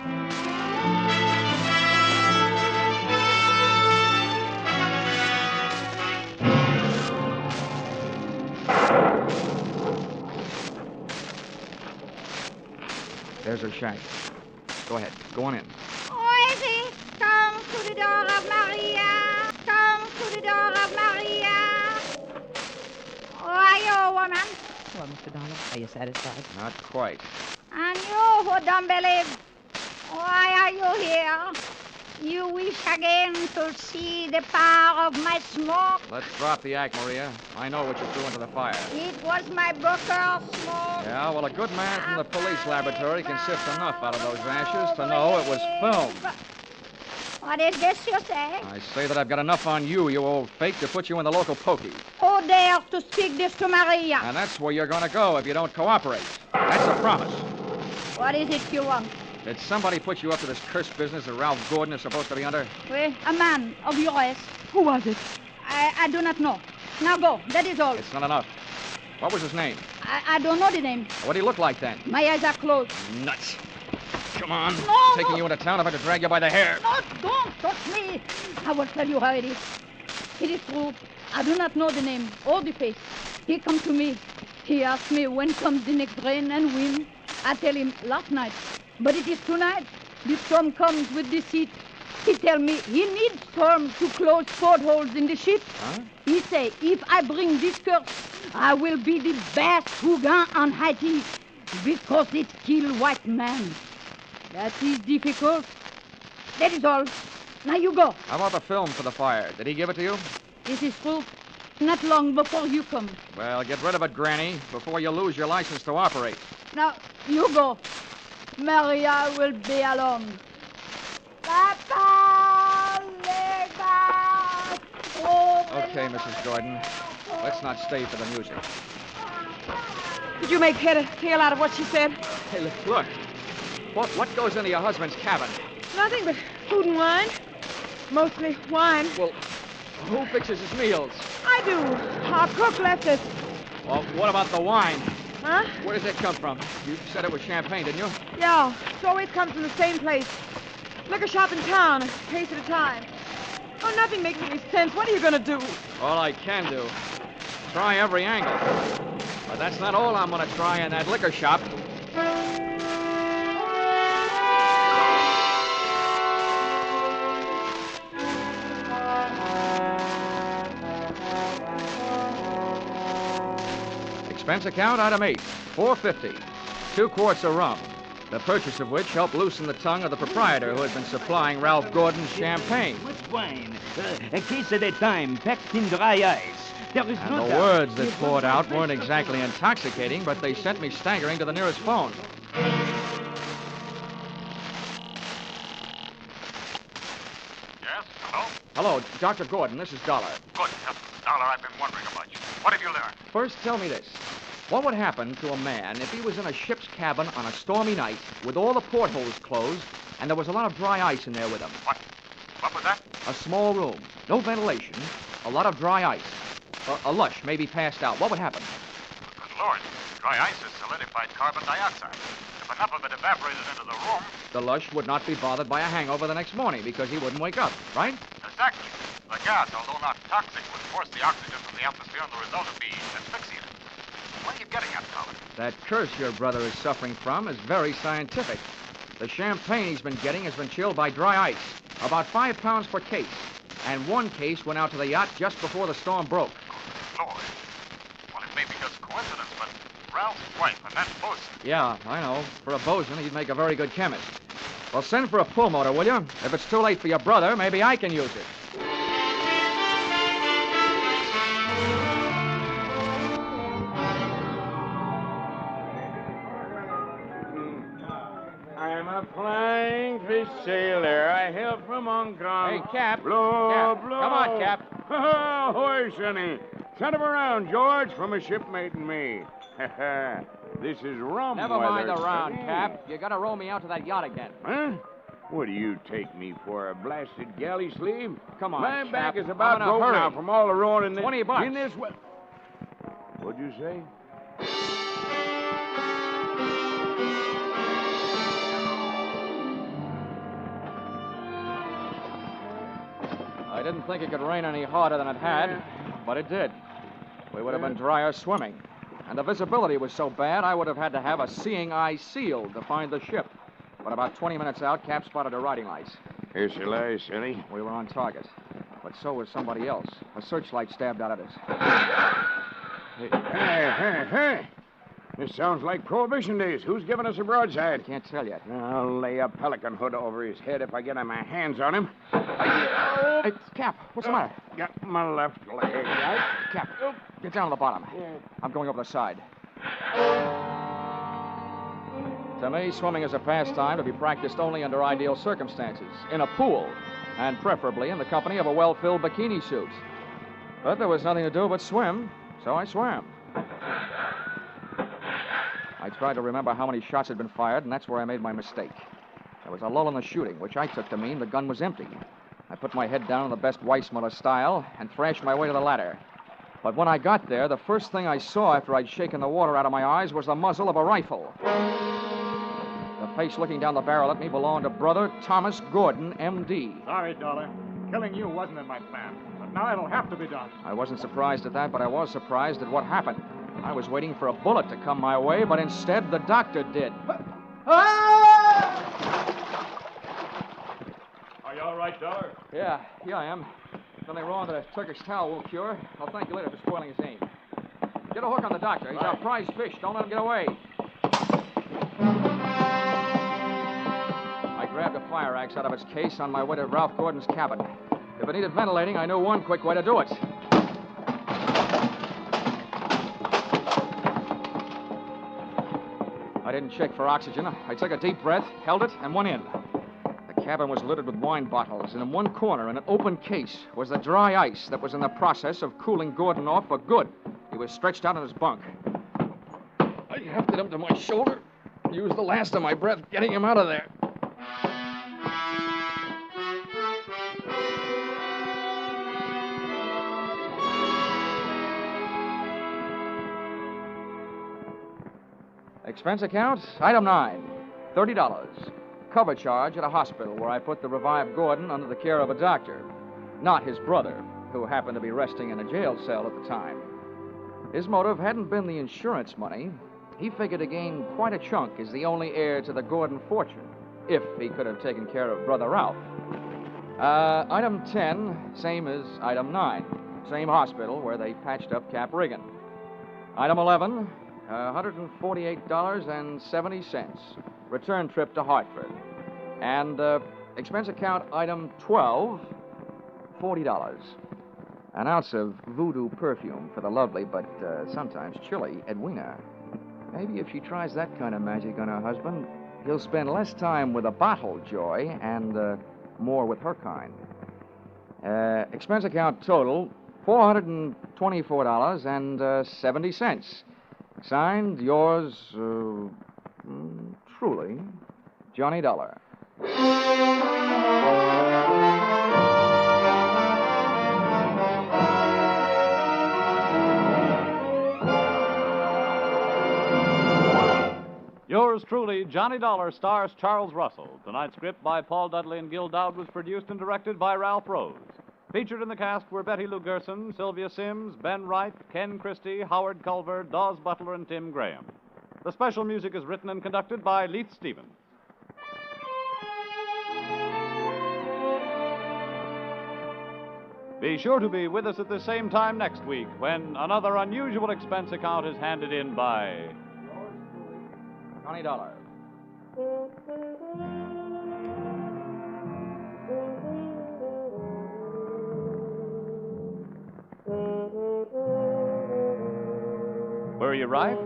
There's her shack. Go ahead. Go on in. Oisy, come to the door of Maria. Come to the door of Maria. Who are you, woman? Well, Mr. Dollar? Are you satisfied? Not quite. And you who don't believe, why are you here? You wish again to see the power of my smoke? Let's drop the act, Maria. I know what you threw into the fire. It was my Booker smoke. Yeah, well, a good man from the police laboratory can sift enough out of those ashes to know it was film. What is this you say? I say that I've got enough on you, you old fake, to put you in the local pokey. Who dares to speak this to Maria? And that's where you're going to go if you don't cooperate. That's a promise. What is it you want? Did somebody put you up to this cursed business that Ralph Gordon is supposed to be under? Well, a man of your race. Who was it? I do not know. Now go. That is all. It's not enough. What was his name? I don't know the name. What did he look like then? My eyes are closed. Nuts. Come on. No, Taking you into town if I could drag you by the hair. No, don't touch me. I will tell you how it is. It is true. I do not know the name or the face. He come to me. He asked me when comes the next rain and wind. I tell him last night. But it is tonight. The storm comes with the heat. He tell me he needs storm to close portholes in the ship. Huh? He say, if I bring this curse, I will be the best Hugan on Haiti because it kill white man. That is difficult. That is all. Now you go. How about the film for the fire? Did he give it to you? This is true. Not long before you come. Well, get rid of it, Granny, before you lose your license to operate. Now, you go. Maria will be alone. Papa, Okay, Mrs. Gordon. Let's not stay for the music. Did you make head or tail out of what she said? Hey, look. What goes into your husband's cabin? Nothing but food and wine. Mostly wine. Well, who fixes his meals? I do. Our cook left us. Well, what about the wine? Huh? Where does it come from? You said it was champagne, didn't you? Yeah. It always comes from the same place. Liquor shop in town, a case at a time. Oh, nothing makes any sense. What are you going to do? All I can do. Try every angle. But that's not all I'm going to try in that liquor shop. Expense account, item 8, $4.50. 2 quarts of rum, the purchase of which helped loosen the tongue of the proprietor who had been supplying Ralph Gordon's champagne. Much wine. A case at a time, packed in dry ice. There is And no the doubt. words that poured out weren't exactly intoxicating, but they sent me staggering to the nearest phone. Yes? Hello? Hello, Dr. Gordon, this is Dollar. Good. Dollar, I've been wondering a bunch. What have you learned? First, tell me this. What would happen to a man if he was in a ship's cabin on a stormy night with all the portholes closed and there was a lot of dry ice in there with him? What was that? A small room, no ventilation, a lot of dry ice. A lush, maybe passed out. What would happen? Good Lord. Dry ice is solidified carbon dioxide. If enough of it evaporated into the room... The lush would not be bothered by a hangover the next morning because he wouldn't wake up, right? Exactly. The gas, although not toxic, would force the oxygen from the atmosphere, and the result would be asphyxiated. What are you getting at, Dollar? That curse your brother is suffering from is very scientific. The champagne he's been getting has been chilled by dry ice, about 5 pounds per case. And 1 case went out to the yacht just before the storm broke. Lord. Well, it may be just coincidence, but Ralph's wife and that bosun. Yeah, I know. For a bosun, he'd make a very good chemist. Well, send for a pulmotor, will you? If it's too late for your brother, maybe I can use it. I'm a flying fish sailor. I hail from Hong Kong. Hey, Cap. Blow, Cap. blow. Come on, Cap. Ahoy, Sonny. Send him around, George, from a shipmate and me. This is rum Never mind weather, the round, Sonny. Cap. You gotta row me out to that yacht again. Huh? What do you take me for, a blasted galley sleeve? Come on, My Cap. back is I'm about in a broke hurry. now from all the rowing in this... $20. In this... What'd you say? I didn't think it could rain any harder than it had, but it did. We would have been drier swimming. And the visibility was so bad, I would have had to have a seeing eye sealed to find the ship. But about 20 minutes out, Cap spotted her riding lights. Here's your lies, Sonny. We were on target. But so was somebody else. A searchlight stabbed out at us. Hey. This sounds like Prohibition days. Who's giving us a broadside? Can't tell yet. I'll lay a pelican hood over his head if I get my hands on him. Hey, Cap, what's the matter? Got my left leg. Cap, get down on the bottom. I'm going over the side. To me, swimming is a pastime to be practiced only under ideal circumstances, in a pool, and preferably in the company of a well-filled bikini suit. But there was nothing to do but swim, so I swam. I tried to remember how many shots had been fired, and that's where I made my mistake. There was a lull in the shooting, which I took to mean the gun was empty. I put my head down in the best Weissmuller style and thrashed my way to the ladder. But when I got there, the first thing I saw after I'd shaken the water out of my eyes was the muzzle of a rifle. The face looking down the barrel at me belonged to Brother Thomas Gordon, M.D. Sorry, Dolar. Killing you wasn't in my plan. But now it'll have to be done. I wasn't surprised at that, but I was surprised at what happened. I was waiting for a bullet to come my way, but instead the doctor did. Are you all right, Dolar? Yeah, I am. Nothing wrong that a Turkish towel won't cure. I'll thank you later for spoiling his aim. Get a hook on the doctor. He's our prize fish. Don't let him get away. I grabbed a fire axe out of its case on my way to Ralph Gordon's cabin. If it needed ventilating, I knew one quick way to do it. I didn't check for oxygen. I took a deep breath, held it, and went in. The cabin was littered with wine bottles, and in one corner, in an open case, was the dry ice that was in the process of cooling Gordon off for good. He was stretched out on his bunk. I hefted him to my shoulder, used the last of my breath getting him out of there. Expense account, item 9, $30. Cover charge at a hospital where I put the revived Gordon under the care of a doctor, not his brother, who happened to be resting in a jail cell at the time. His motive hadn't been the insurance money. He figured to gain quite a chunk as the only heir to the Gordon fortune, if he could have taken care of Brother Ralph. Item 10, same as item 9. Same hospital where they patched up Cap Riggin. Item 11, $148.70. Return trip to Hartford. And expense account item 12, $40. An ounce of voodoo perfume for the lovely but sometimes chilly Edwina. Maybe if she tries that kind of magic on her husband, he'll spend less time with a bottle joy and more with her kind. Expense account total, $424.70. Signed, yours, truly, Johnny Dollar. Yours truly, Johnny Dollar, stars Charles Russell. Tonight's script by Paul Dudley and Gil Dowd was produced and directed by Ralph Rose. Featured in the cast were Betty Lou Gerson, Sylvia Sims, Ben Wright, Ken Christie, Howard Culver, Dawes Butler, and Tim Graham. The special music is written and conducted by Leith Stevens. Be sure to be with us at the same time next week when another unusual expense account is handed in by Johnny Dollar. Were you right?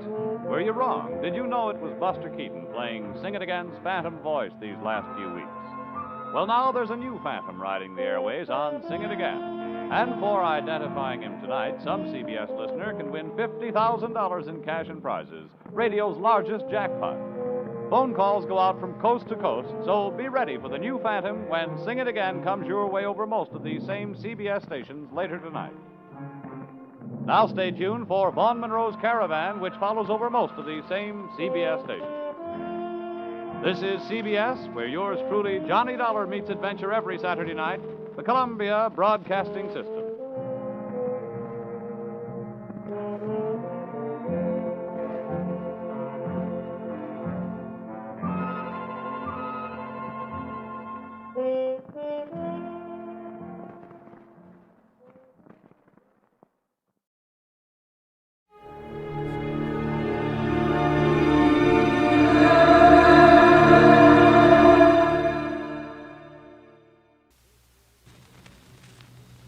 Were you wrong? Did you know it was Buster Keaton playing Sing It Again's Phantom voice these last few weeks? Well, now there's a new Phantom riding the airways on Sing It Again. And for identifying him tonight, some CBS listener can win $50,000 in cash and prizes, radio's largest jackpot. Phone calls go out from coast to coast, so be ready for the new Phantom when Sing It Again comes your way over most of these same CBS stations later tonight. Now stay tuned for Vaughn Monroe's Caravan, which follows over most of these same CBS stations. This is CBS, where yours truly, Johnny Dollar, meets adventure every Saturday night, the Columbia Broadcasting System.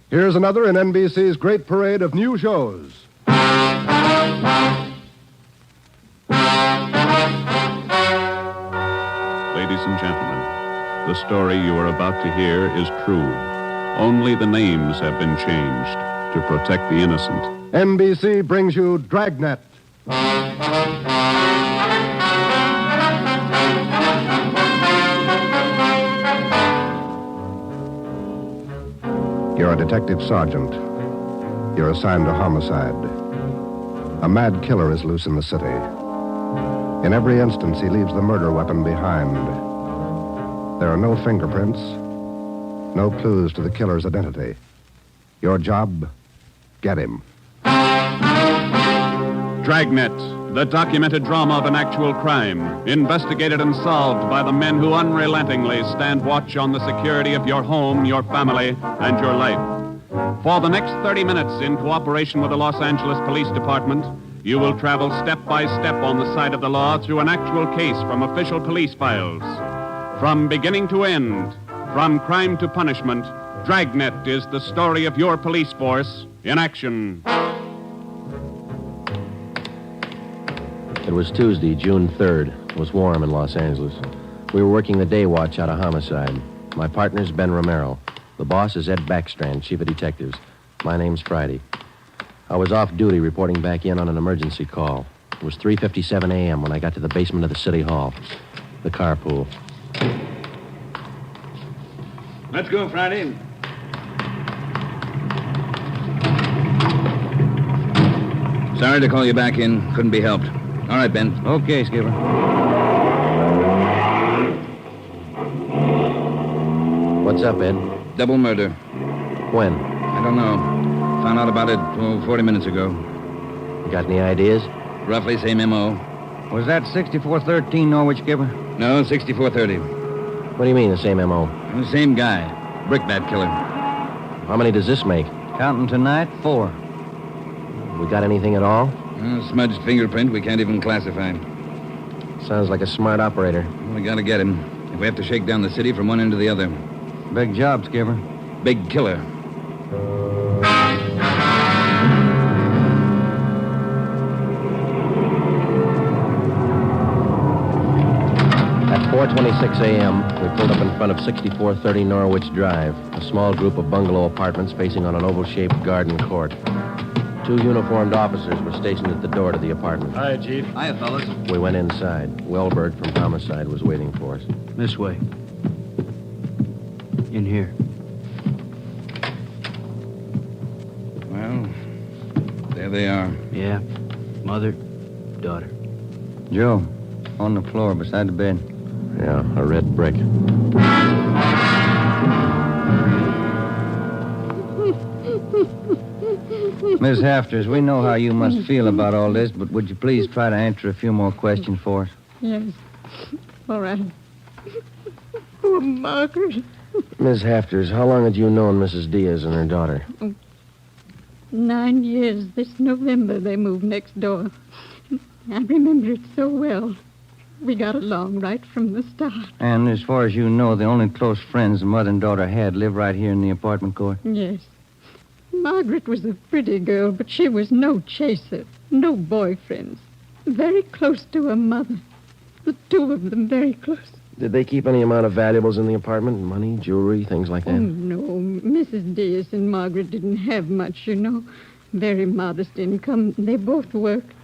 Here's another in NBC's great parade of new shows. Ladies and gentlemen, the story you are about to hear is true. Only the names have been changed to protect the innocent. NBC brings you Dragnet. You're a detective sergeant. You're assigned to homicide. A mad killer is loose in the city. In every instance, he leaves the murder weapon behind. There are no fingerprints, no clues to the killer's identity. Your job, get him. Dragnet, the documented drama of an actual crime, investigated and solved by the men who unrelentingly stand watch on the security of your home, your family, and your life. For the next 30 minutes, in cooperation with the Los Angeles Police Department, you will travel step by step on the side of the law through an actual case from official police files. From beginning to end, from crime to punishment, Dragnet is the story of your police force in action. It was Tuesday, June 3rd. It was warm in Los Angeles. We were working the day watch out of Homicide. My partner's Ben Romero. The boss is Ed Backstrand, chief of detectives. My name's Friday. I was off duty reporting back in on an emergency call. It was 3:57 a.m. when I got to the basement of the city hall, the carpool. Let's go, Friday. Sorry to call you back in. Couldn't be helped. All right, Ben. Okay, Skipper. What's up, Ed? Double murder. When? I don't know. Found out about it 40 minutes ago. You got any ideas? Roughly same M.O. Was that 6413 Norwich, Skipper? No, 6430. What do you mean, the same M.O.? The same guy. Brickbat killer. How many does this make? Counting tonight, 4. We got anything at all? Smudged fingerprint we can't even classify. Sounds like a smart operator. Well, we gotta get him. If we have to shake down the city from one end to the other. Big job, Skipper. Big killer. At 4:26 a.m., we pulled up in front of 6430 Norwich Drive, a small group of bungalow apartments facing on an oval-shaped garden court. 2 uniformed officers were stationed at the door to the apartment. Hi, Chief. Hiya, fellas. We went inside. Wellberg from Homicide was waiting for us. This way. In here. Well, there they are. Yeah. Mother, daughter. Joe, on the floor beside the bed. Yeah, a red brick. Miss Hafters, we know how you must feel about all this, but would you please try to answer a few more questions for us? Yes. All right. Poor Margaret. Miss Hafters, how long had you known Mrs. Diaz and her daughter? 9 years. This November they moved next door. I remember it so well. We got along right from the start. And as far as you know, the only close friends the mother and daughter had live right here in the apartment court? Yes. Margaret was a pretty girl, but she was no chaser, no boyfriends. Very close to her mother. The 2 of them very close. Did they keep any amount of valuables in the apartment? Money, jewelry, things like that? Oh, no. Mrs. Diaz and Margaret didn't have much, you know. Very modest income. They both worked.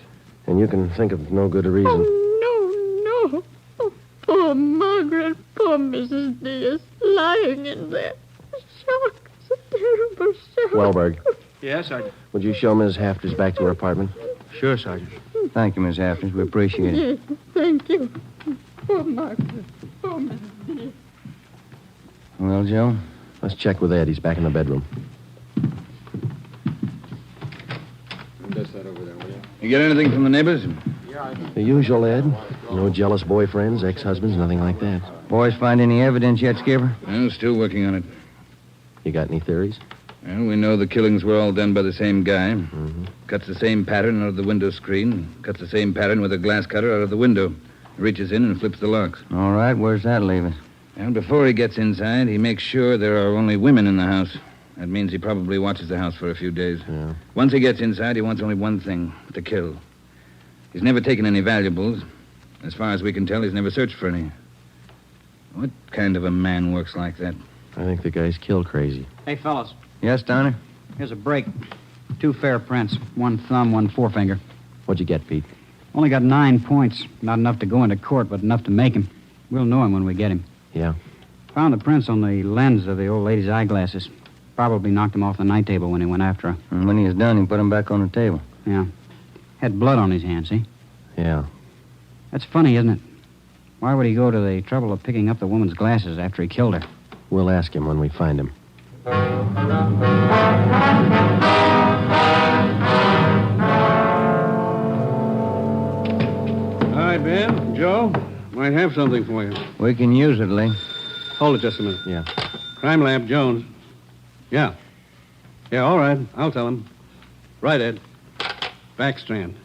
And you can think of no good reason. Oh, no. Oh, poor Margaret. Poor Mrs. Diaz. Lying in there. Shock. It's a terrible shock. Wellberg. Yes, Sergeant. Would you show Ms. Hafters back to her apartment? Sure, Sergeant. Thank you, Miss Hafters. We appreciate it. Yes, thank you. Poor Margaret. Poor Mrs. Diaz. Well, Joe, let's check with Ed. He's back in the bedroom. Dust that over there, will you? You get anything from the neighbors? The usual, Ed. No jealous boyfriends, ex-husbands, nothing like that. Boys find any evidence yet, Skipper? Well, still working on it. You got any theories? Well, we know the killings were all done by the same guy. Mm-hmm. Cuts the same pattern out of the window screen. Cuts the same pattern with a glass cutter out of the window. Reaches in and flips the locks. All right, where's that leave us? And before he gets inside, he makes sure there are only women in the house. That means he probably watches the house for a few days. Yeah. Once he gets inside, he wants only one thing, to kill. He's never taken any valuables. As far as we can tell, he's never searched for any. What kind of a man works like that? I think the guy's kill crazy. Hey, fellas. Yes, Donner? Here's a break. 2 fair prints. 1 thumb, 1 forefinger. What'd you get, Pete? Only got 9 points. Not enough to go into court, but enough to make him. We'll know him when we get him. Yeah. Found the prints on the lens of the old lady's eyeglasses. Probably knocked him off the night table when he went after her. And when he was done, he put him back on the table. Yeah. Had blood on his hands, see? Yeah. That's funny, isn't it? Why would he go to the trouble of picking up the woman's glasses after he killed her? We'll ask him when we find him. Hi, Ben. Joe. Might have something for you. We can use it, Lee. Hold it just a minute. Yeah. Crime Lab, Jones. Yeah. Yeah, all right. I'll tell him. Right, Ed. Backstrand.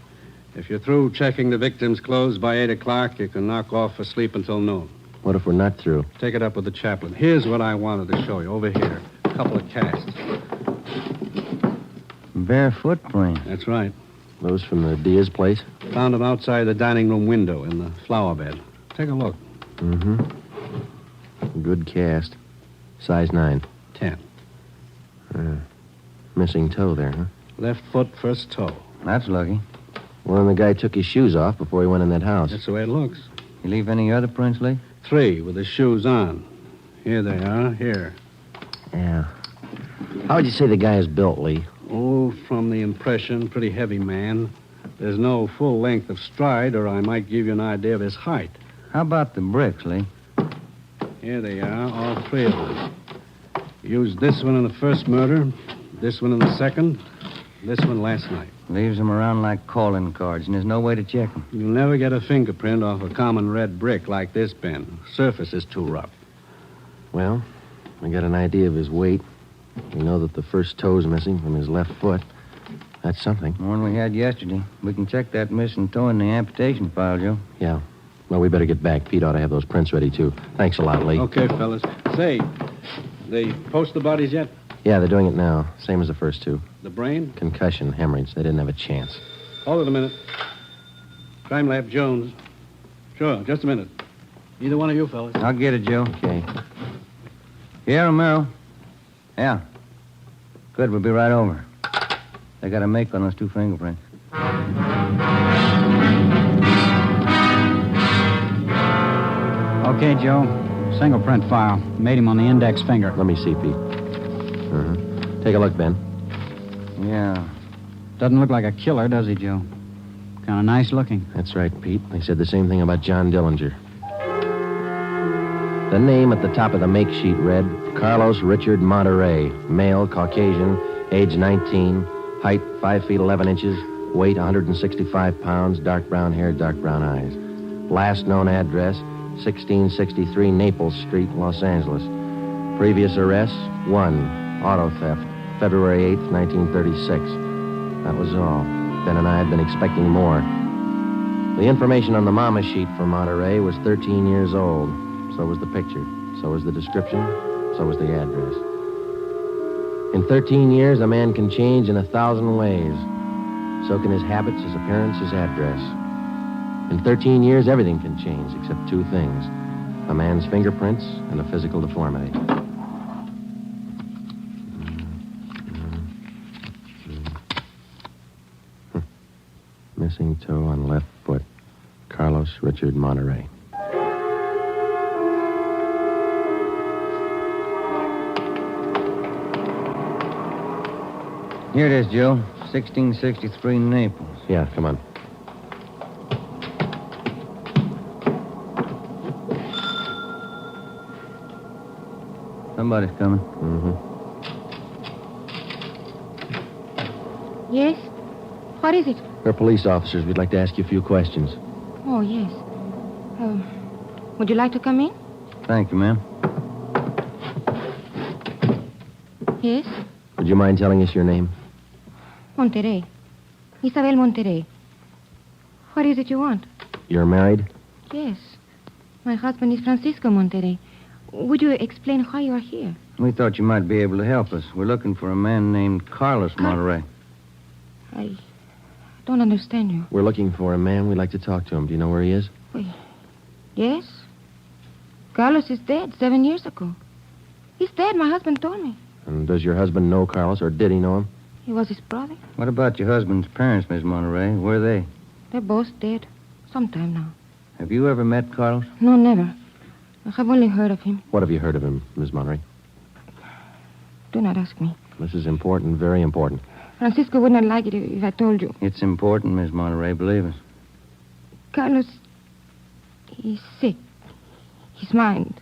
If you're through checking the victim's clothes by 8 o'clock, you can knock off for sleep until noon. What if we're not through? Take it up with the chaplain. Here's what I wanted to show you. Over here. A couple of casts. Bare footprint. That's right. Those from the Diaz place? Found them outside the dining room window in the flower bed. Take a look. Mm-hmm. Good cast. Size 9. 10. Missing toe there, huh? Left foot, first toe. That's lucky. Well, then the guy took his shoes off before he went in that house. That's the way it looks. You leave any other prints, Lee? 3 with the shoes on. Here they are. Here. Yeah. How would you say the guy is built, Lee? Oh, from the impression, pretty heavy man. There's no full length of stride, or I might give you an idea of his height. How about the bricks, Lee? Here they are, all 3 of them. Used this one in the first murder, this one in the second, this one last night. Leaves them around like calling cards, and there's no way to check them. You'll never get a fingerprint off a common red brick like this, Ben. Surface is too rough. Well, we got an idea of his weight. We know that the first toe's missing from his left foot. That's something. The one we had yesterday. We can check that missing toe in the amputation file, Joe. Yeah. Well, we better get back. Pete ought to have those prints ready, too. Thanks a lot, Lee. Okay, fellas. Say, they post the bodies yet? Yeah, they're doing it now. Same as the first 2. The brain? Concussion, hemorrhage. They didn't have a chance. Hold it a minute. Crime Lab Jones. Sure, just a minute. Either one of you fellas. I'll get it, Joe. Okay. Here, Romero. Yeah. Good, we'll be right over. They got a make on those 2 fingerprints. Okay, Joe. Single print file. Made him on the index finger. Let me see, Pete. Take a look, Ben. Yeah. Doesn't look like a killer, does he, Joe? Kind of nice looking. That's right, Pete. They said the same thing about John Dillinger. The name at the top of the make sheet read Carlos Richard Monterey, male, Caucasian, age 19, height 5 feet 11 inches, weight 165 pounds, dark brown hair, dark brown eyes. Last known address, 1663 Naples Street, Los Angeles. Previous arrests, 1, auto theft, February 8th, 1936. That was all. Ben and I had been expecting more. The information on the mama sheet for Monterey was 13 years old. So was the picture. So was the description. So was the address. In 13 years, a man can change in 1,000 ways. So can his habits, his appearance, his address. In 13 years, everything can change except 2 things. A man's fingerprints and a physical deformity. Missing toe on left foot. Carlos Richard Monterey. Here it is, Joe. 1663 Naples. Yeah, come on. Somebody's coming. Mm-hmm. Yes? What is it? We're police officers. We'd like to ask you a few questions. Oh, yes. Would you like to come in? Thank you, ma'am. Yes? Would you mind telling us your name? Monterey. Isabel Monterey. What is it you want? You're married? Yes. My husband is Francisco Monterey. Would you explain why you are here? We thought you might be able to help us. We're looking for a man named Carlos Monterey. I don't understand you. We're looking for a man. We'd like to talk to him. Do you know where he is? Yes? Carlos is dead 7 years ago. He's dead, my husband told me. And does your husband know Carlos, or did he know him? He was his brother. What about your husband's parents, Miss Monterey? Where are they? They're both dead. Some time now. Have you ever met Carlos? No, never. I have only heard of him. What have you heard of him, Miss Monterey? Do not ask me. This is important, very important. Francisco would not like it if I told you. It's important, Miss Monterey, believe us. Carlos, he's sick. His mind.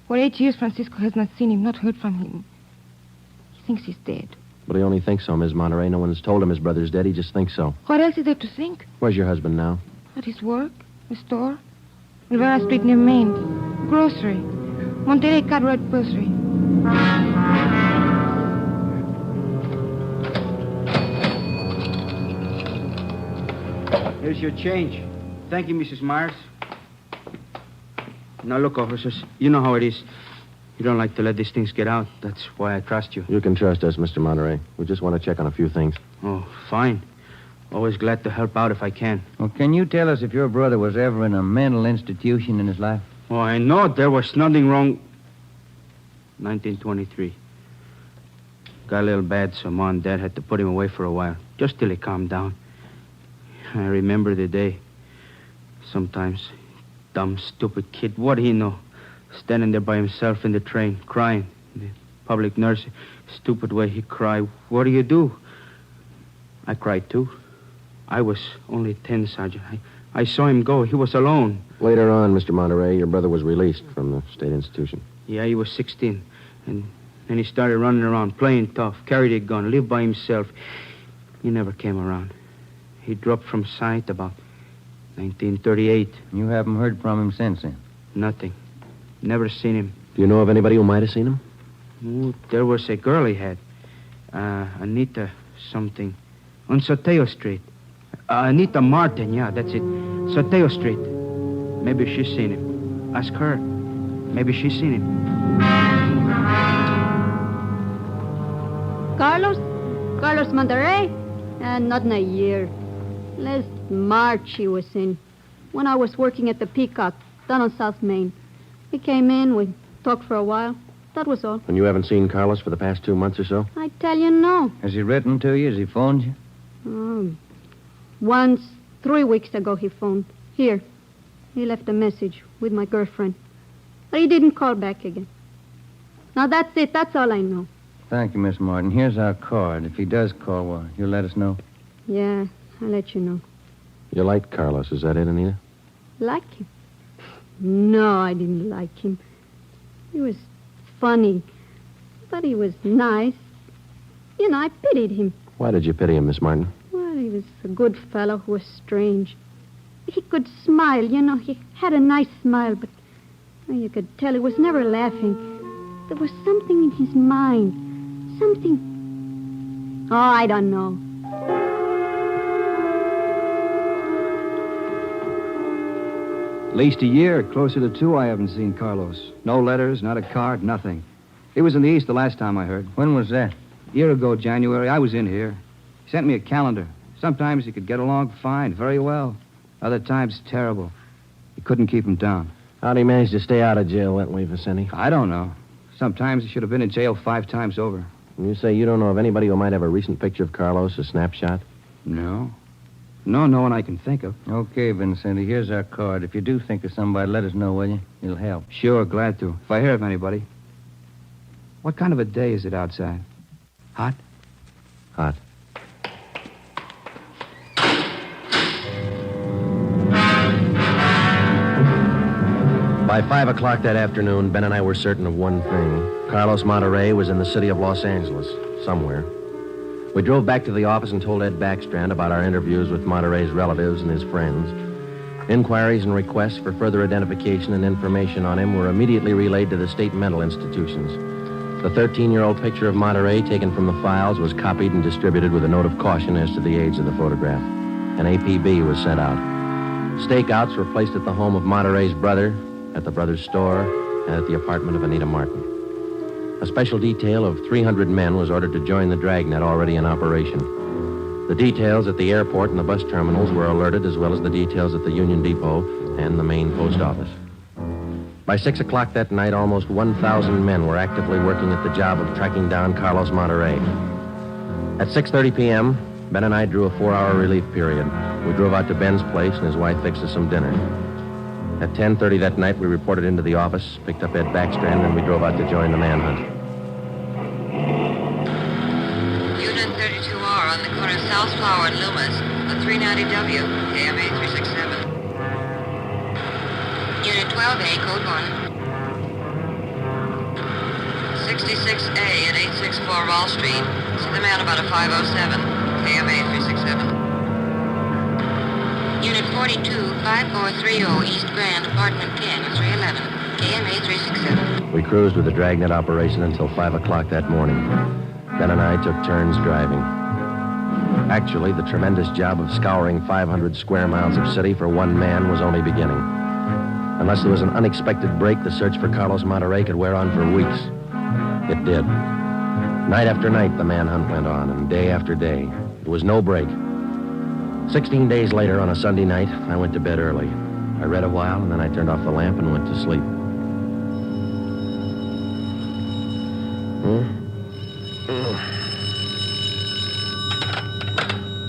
For 8 years, Francisco has not seen him, not heard from him. He thinks he's dead. But he only thinks so, Miss Monterey. No one's told him his brother's dead. He just thinks so. What else is there to think? Where's your husband now? At his work, the store, Rivera Street near Main, grocery, Monterey Cartwright grocery. Here's your change. Thank you, Mrs. Myers. Now, look, officers, you know how it is. You don't like to let these things get out. That's why I trust you. You can trust us, Mr. Monterey. We just want to check on a few things. Oh, fine. Always glad to help out if I can. Well, can you tell us if your brother was ever in a mental institution in his life? Oh, I know there was nothing wrong. 1923. Got a little bad, so Mom and Dad had to put him away for a while, just till he calmed down. I remember the day. Sometimes, dumb, stupid kid, what do he know? Standing there by himself in the train, crying. The public nurse, stupid way he cried. What do? I cried, too. I was only 10, Sergeant. I saw him go. He was alone. Later on, Mr. Monterey, your brother was released from the state institution. Yeah, he was 16. And then he started running around, playing tough, carried a gun, lived by himself. He never came around. He dropped from sight about 1938. You haven't heard from him since then? Nothing. Never seen him. Do you know of anybody who might have seen him? Ooh, there was a girl he had. Anita something. On Chateau Street. Anita Martin, yeah, that's it. Chateau Street. Maybe she's seen him. Ask her. Maybe she's seen him. Carlos Monterey? Not in a year. Last March he was in. When I was working at the Peacock, down on South Main. He came in, we talked for a while. That was all. And you haven't seen Carlos for the past 2 months or so? I tell you, no. Has he written to you? Has he phoned you? Once, 3 weeks ago, he phoned. Here. He left a message with my girlfriend. But he didn't call back again. Now, that's it. That's all I know. Thank you, Miss Martin. Here's our card. If he does call, well, you'll let us know. Yeah, I'll let you know. You liked Carlos, is that it, Anita? Like him? No, I didn't like him. He was funny, but he was nice. You know, I pitied him. Why did you pity him, Miss Martin? Well, he was a good fellow who was strange. He could smile, you know. He had a nice smile, but you could tell he was never laughing. There was something in his mind. Something... Oh, I don't know. At least a year, closer to 2, I haven't seen Carlos. No letters, not a card, nothing. He was in the East the last time I heard. When was that? A year ago, January. I was in here. He sent me a calendar. Sometimes he could get along fine, very well. Other times, terrible. He couldn't keep him down. How'd he manage to stay out of jail that way, Vicente? I don't know. Sometimes he should have been in jail 5 times over. And you say you don't know of anybody who might have a recent picture of Carlos, a snapshot? No. No one I can think of. Okay, Vincenti, here's our card. If you do think of somebody, let us know, will you? It'll help. Sure, glad to. If I hear of anybody. What kind of a day is it outside? Hot? Hot. By 5 o'clock that afternoon, Ben and I were certain of one thing. Carlos Monterey was in the city of Los Angeles, somewhere. We drove back to the office and told Ed Backstrand about our interviews with Monterey's relatives and his friends. Inquiries and requests for further identification and information on him were immediately relayed to the state mental institutions. The 13-year-old picture of Monterey taken from the files was copied and distributed with a note of caution as to the age of the photograph. An APB was sent out. Stakeouts were placed at the home of Monterey's brother, at the brother's store, and at the apartment of Anita Martin. A special detail of 300 men was ordered to join the Dragnet already in operation. The details at the airport and the bus terminals were alerted, as well as the details at the Union Depot and the main post office. By 6 o'clock that night, almost 1,000 men were actively working at the job of tracking down Carlos Monterrey. At 6:30 p.m., Ben and I drew a 4-hour relief period. We drove out to Ben's place, and his wife fixed us some dinner. At 10:30 that night, we reported into the office, picked up Ed Backstrand, and we drove out to join the manhunt. Unit 32R on the corner of South Flower and Loomis, a 390W, KMA 367. Unit 12A, code 1. 66A at 864 Wall Street. See the man about a 507, KMA 367. Unit 42, 5430 East Grand, Apartment 10, 311, KMA 367. We cruised with the Dragnet operation until 5 o'clock that morning. Ben and I took turns driving. Actually, the tremendous job of scouring 500 square miles of city for one man was only beginning. Unless there was an unexpected break, the search for Carlos Monterrey could wear on for weeks. It did. Night after night, the manhunt went on, and day after day. There was no break. 16 days later, on a Sunday night, I went to bed early. I read a while, and then I turned off the lamp and went to sleep.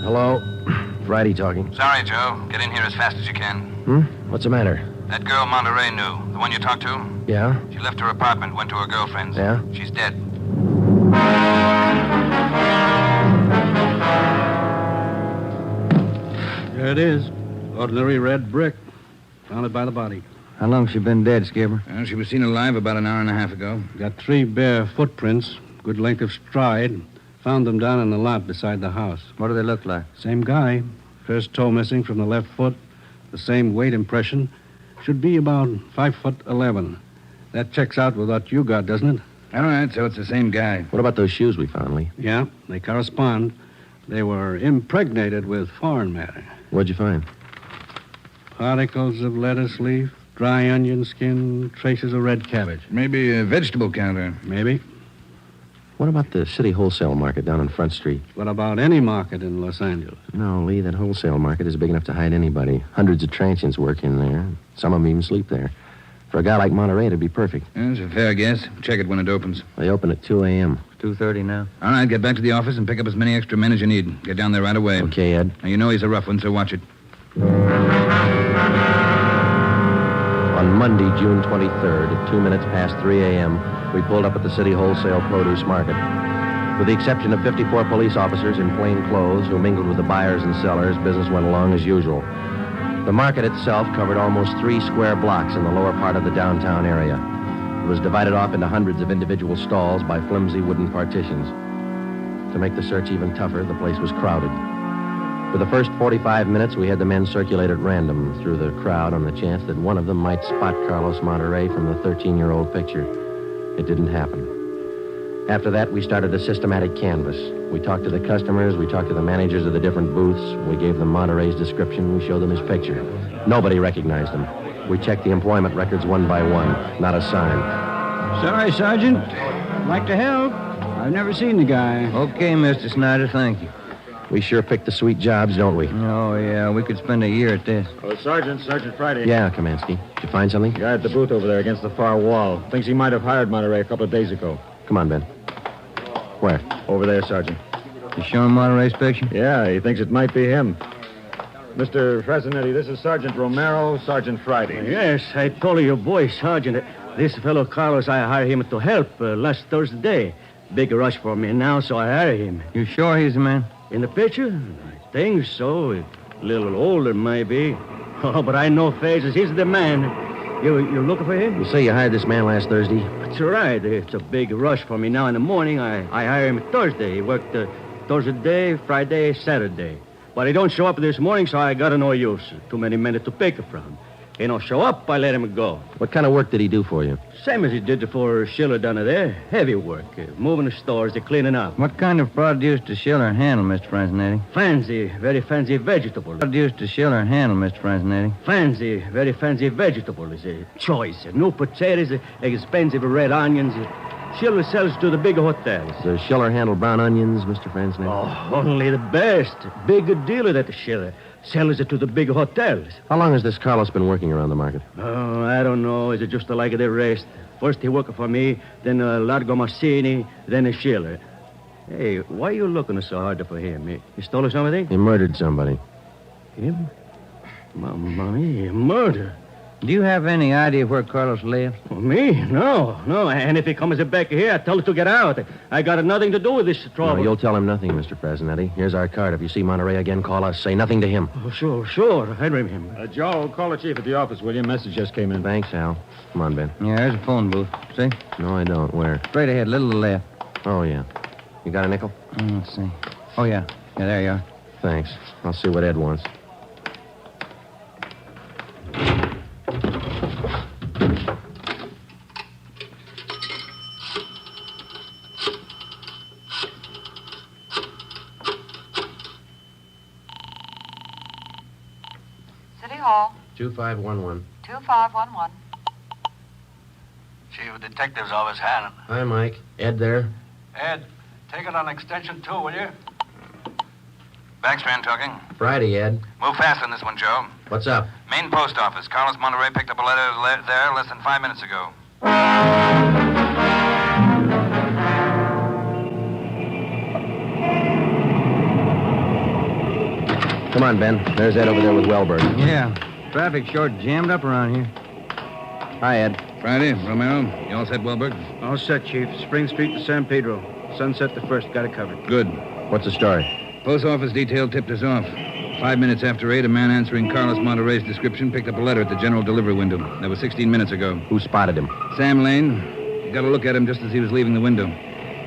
Hello? Friday talking. Sorry, Joe. Get in here as fast as you can. What's the matter? That girl Monterey knew, the one you talked to? Yeah? She left her apartment, went to her girlfriend's. Yeah? She's dead. There it is. Ordinary red brick. Found it by the body. How long she been dead, Skipper? Well, she was seen alive about an hour and a half ago. Got 3 bare footprints, good length of stride. Found them down in the lot beside the house. What do they look like? Same guy. First toe missing from the left foot. The same weight impression. Should be about 5'11". That checks out with what you got, doesn't it? All right, so it's the same guy. What about those shoes we found, Lee? Yeah, they correspond. They were impregnated with foreign matter. What'd you find? Particles of lettuce leaf, dry onion skin, traces of red cabbage. Maybe a vegetable counter. Maybe. What about the city wholesale market down on Front Street? What about any market in Los Angeles? No, Lee, that wholesale market is big enough to hide anybody. Hundreds of transients work in there. Some of them even sleep there. For a guy like Monterey, it'd be perfect. That's a fair guess. Check it when it opens. They open at 2 a.m. 2:30 now. All right, get back to the office and pick up as many extra men as you need. Get down there right away. Okay, Ed. Now, you know he's a rough one, so watch it. On Monday, June 23rd, at 2 minutes past 3 a.m., we pulled up at the city wholesale produce market. With the exception of 54 police officers in plain clothes who mingled with the buyers and sellers, business went along as usual. The market itself covered almost 3 square blocks in the lower part of the downtown area. It was divided off into hundreds of individual stalls by flimsy wooden partitions. To make the search even tougher, the place was crowded. For the first 45 minutes, we had the men circulate at random through the crowd on the chance that one of them might spot Carlos Monterrey from the 13-year-old picture. It didn't happen. After that, we started a systematic canvass. We talked to the customers, we talked to the managers of the different booths, we gave them Monterey's description, we showed them his picture. Nobody recognized him. We checked the employment records one by one. Not a sign. Sorry, Sergeant. I'd like to help. I've never seen the guy. Okay, Mr. Snyder, thank you. We sure pick the sweet jobs, don't we? Oh, yeah, we could spend a year at this. Oh, Sergeant Friday. Yeah, Kamansky. Did you find something? Guy at the booth over there against the far wall. Thinks he might have hired Monterey a couple of days ago. Come on, Ben. Where? Over there, Sergeant. You showing Monterey's picture? Yeah, he thinks it might be him. Mr. Fresnetti, this is Sergeant Romero, Sergeant Friday. Yes, I told your boy, Sergeant. This fellow Carlos, I hired him to help last Thursday. Big rush for me now, so I hired him. You sure he's the man? In the picture? I think so. A little older, maybe. Oh, but I know faces. He's the man. You looking for him? You say you hired this man last Thursday? That's right. It's a big rush for me now in the morning. I hired him Thursday. He worked Thursday, Friday, Saturday. But he don't show up this morning, so I got no use. Too many men to pick from. He don't show up, I let him go. What kind of work did he do for you? Same as he did for Schiller down there. Heavy work. Moving the stores, cleaning up. What kind of produce does Schiller handle, Mr. Franzenetti? Fancy, very fancy vegetable. Produce does Schiller handle, Mr. Franzenetti? Fancy, very fancy vegetable. Is a choice. New potatoes, expensive red onions. Schiller sells to the big hotels. Does Schiller handle brown onions, Mr. Franzen? Oh, only the best. Big dealer, that Schiller. Sells it to the big hotels. How long has this Carlos been working around the market? Oh, I don't know. It's just like the rest. First he worked for me, then Largo Massini, then a Schiller. Hey, why are you looking so hard for him? He stole something? He murdered somebody. Him? Mamma mia, murder. Do you have any idea where Carlos lives? Well, me? No. And if he comes back here, I tell him to get out. I got nothing to do with this trouble. No, you'll tell him nothing, Mr. Fresnetti. Here's our card. If you see Monterey again, call us. Say nothing to him. Oh, sure. I remember. Joe, call the chief at the office, will you? Message just came in. Thanks, Al. Come on, Ben. Yeah, there's a phone booth. See? No, I don't. Where? Straight ahead, little to the left. Oh, yeah. You got a nickel? Let's see. Oh, yeah. Yeah, there you are. Thanks. I'll see what Ed wants. City Hall. 2511. 2511. Chief of Detectives Office, Hannon. Hi, Mike. Ed there? Ed, take it on extension 2, will you? Backstrand talking. Friday, Ed. Move fast on this one, Joe. What's up? Main post office. Carlos Monterey picked up a letter there less than 5 minutes ago. Come on, Ben. There's Ed over there with Wellberg. Yeah. Traffic short jammed up around here. Hi, Ed. Friday, Romero. You all set, Wellberg? All set, Chief. Spring Street to San Pedro. Sunset the first. Got it covered. Good. What's the story? Post office detail tipped us off. 5 minutes after 8, a man answering Carlos Monterey's description picked up a letter at the general delivery window. That was 16 minutes ago. Who spotted him? Sam Lane. Got a look at him just as he was leaving the window.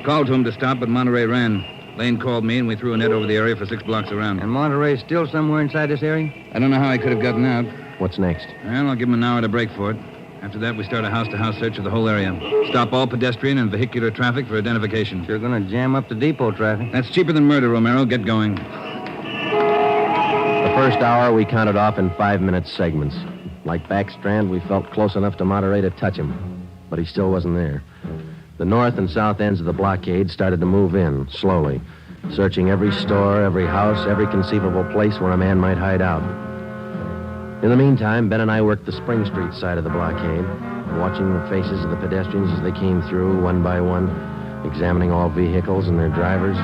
Called to him to stop, but Monterey ran. Lane called me, and we threw a net over the area for 6 blocks around. And Monterey's still somewhere inside this area? I don't know how he could have gotten out. What's next? Well, I'll give him an hour to break for it. After that, we start a house-to-house search of the whole area. Stop all pedestrian and vehicular traffic for identification. You're going to jam up the depot traffic. That's cheaper than murder, Romero. Get going. The first hour we counted off in 5-minute segments. Like Backstrand, we felt close enough to Monterey to touch him. But he still wasn't there. The north and south ends of the blockade started to move in, slowly. Searching every store, every house, every conceivable place where a man might hide out. In the meantime, Ben and I worked the Spring Street side of the blockade, watching the faces of the pedestrians as they came through, one by one, examining all vehicles and their drivers.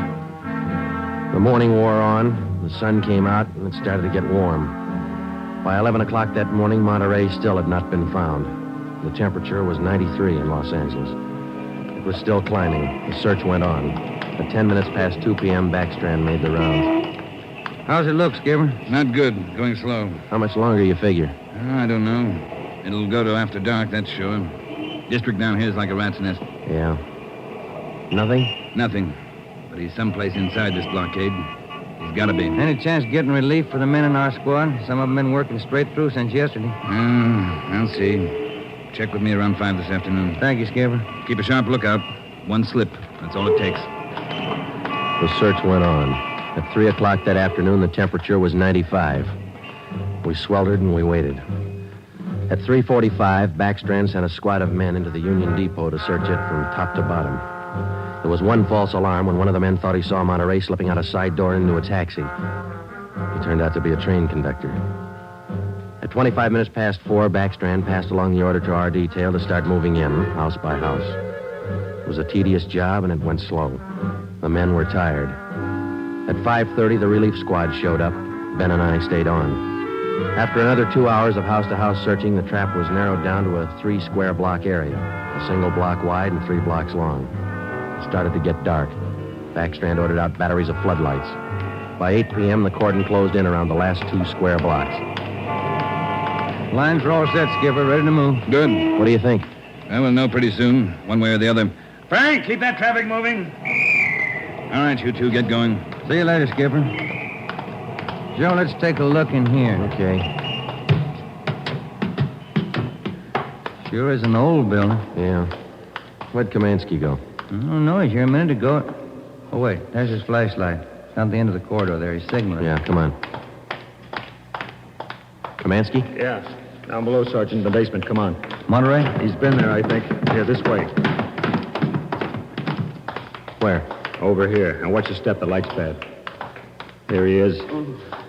The morning wore on, the sun came out, and it started to get warm. By 11 o'clock that morning, Monterey still had not been found. The temperature was 93 in Los Angeles. It was still climbing. The search went on. At 10 minutes past 2 p.m., Backstrand made the rounds. How's it look, Skipper? Not good. Going slow. How much longer you figure? I don't know. It'll go to after dark, that's sure. District down here is like a rat's nest. Yeah. Nothing? Nothing. But he's someplace inside this blockade. He's got to be. Any chance getting relief for the men in our squad? Some of them been working straight through since yesterday. I'll see. Check with me around 5 this afternoon. Thank you, Skipper. Keep a sharp lookout. One slip. That's all it takes. The search went on. At 3 o'clock that afternoon, the temperature was 95. We sweltered and we waited. At 3:45, Backstrand sent a squad of men into the Union Depot to search it from top to bottom. There was one false alarm when one of the men thought he saw Monterey slipping out a side door into a taxi. He turned out to be a train conductor. At 25 minutes past 4, Backstrand passed along the order to our detail to start moving in, house by house. It was a tedious job, and it went slow. The men were tired. At 5:30, the relief squad showed up. Ben and I stayed on. After another 2 hours of house-to-house searching, the trap was narrowed down to a 3-square-block area, a single block wide and 3 blocks long. It started to get dark. Backstrand ordered out batteries of floodlights. By 8 p.m., the cordon closed in around the last 2 square blocks. Lines are all set, Skipper. Ready to move. Good. What do you think? We'll know pretty soon, one way or the other. Frank, keep that traffic moving. All right, you two, get going. See you later, Skipper. Joe, let's take a look in here. Okay. Sure is an old building. Yeah. Where'd Kamansky go? Oh, no, he's here a minute ago. Oh, wait, there's his flashlight. It's down at the end of the corridor there. He's signaling. Yeah, come on. Kamansky? Yeah. Down below, Sergeant, in the basement. Come on. Monterey? He's been there, I think. Yeah, this way. Where? Over here. Now watch your step. The light's bad. There he is.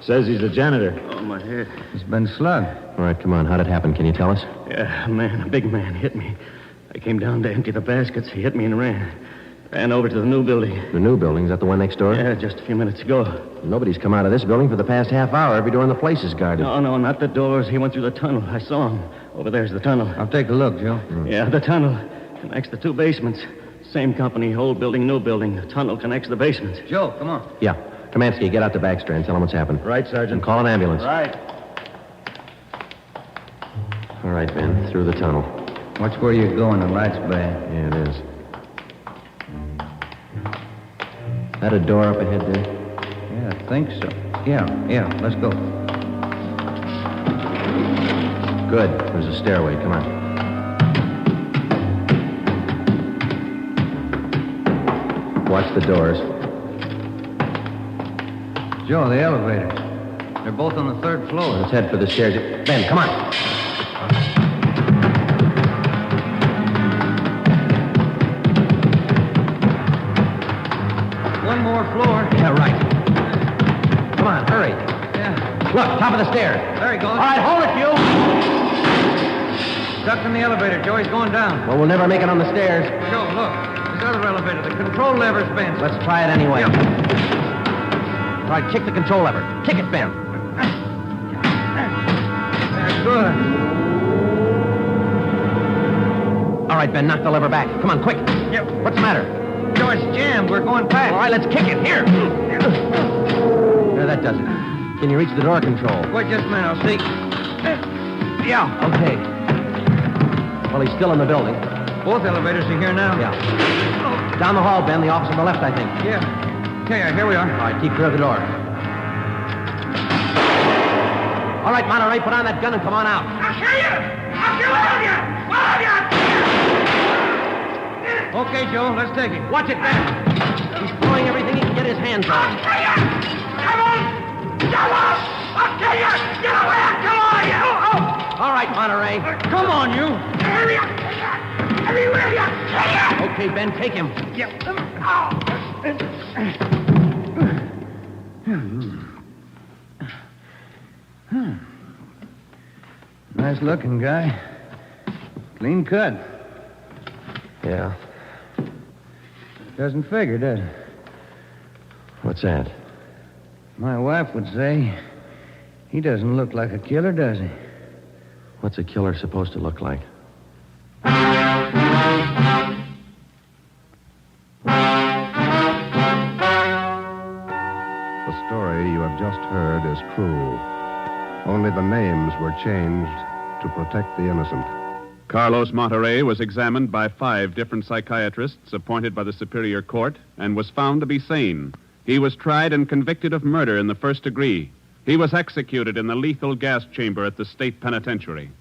Says he's the janitor. Oh, my head. He's been slugged. All right, come on. How'd it happen? Can you tell us? Yeah, a big man hit me. I came down to empty the baskets. He hit me and ran. Ran over to the new building. The new building? Is that the one next door? Yeah, just a few minutes ago. Nobody's come out of this building for the past half hour. Every door in the place is guarded. No, not the doors. He went through the tunnel. I saw him. Over there's the tunnel. I'll take a look, Joe. Yeah, the tunnel connects the two basements. Same company, old building, new building. The tunnel connects the basements. Joe, come on. Yeah. Kamansky, get out to Backstrand. Tell him what's happened. Right, Sergeant. And call an ambulance. Right. All right, Ben. Through the tunnel. Watch where you're going. The light's bad. Yeah, it is. That a door up ahead there? Yeah, I think so. Yeah. Let's go. Good. There's a stairway. Come on. Watch the doors. Joe, the elevators. They're both on the third floor. Let's head for the stairs. Ben, come on. One more floor. Yeah, right. Come on, hurry. Yeah. Look, top of the stairs. There he goes. All right, hold it, you. Stuck in the elevator. Joe, he's going down. Well, we'll never make it on the stairs. Joe, look. This other elevator. The control lever's bent. Let's try it anyway. Yeah. All right, kick the control lever. Kick it, Ben. That's good. All right, Ben, knock the lever back. Come on, quick. Yep. What's the matter? Joe, it's jammed. We're going past. All right, let's kick it. Here. There, that does it. Can you reach the door control? Wait just a minute. I'll see. Yeah. Okay. Well, he's still in the building. Both elevators are here now. Yeah. Down the hall, Ben. The office on the left, I think. Yeah. Okay, here we are. All right, keep clear of the door. All right, Monterey, put on that gun and come on out. I'll kill you! I'll kill all of you! All of you! Okay, Joe, let's take it. Watch it, Ben. He's throwing everything he can get his hands on. I'll kill you! Come on! Come on! I'll kill you! Get away! Come on, you! All right, Monterey. Come on, you. Everywhere you! Kill you! Okay, Ben, take him. Yeah. Nice looking guy. Clean cut. Yeah. Doesn't figure, does it? What's that? My wife would say he doesn't look like a killer, does he? What's a killer supposed to look like? The story you have just heard is true. Only the names were changed to protect the innocent. Carlos Monterey was examined by 5 different psychiatrists appointed by the Superior Court and was found to be sane. He was tried and convicted of murder in the first degree. He was executed in the lethal gas chamber at the state penitentiary.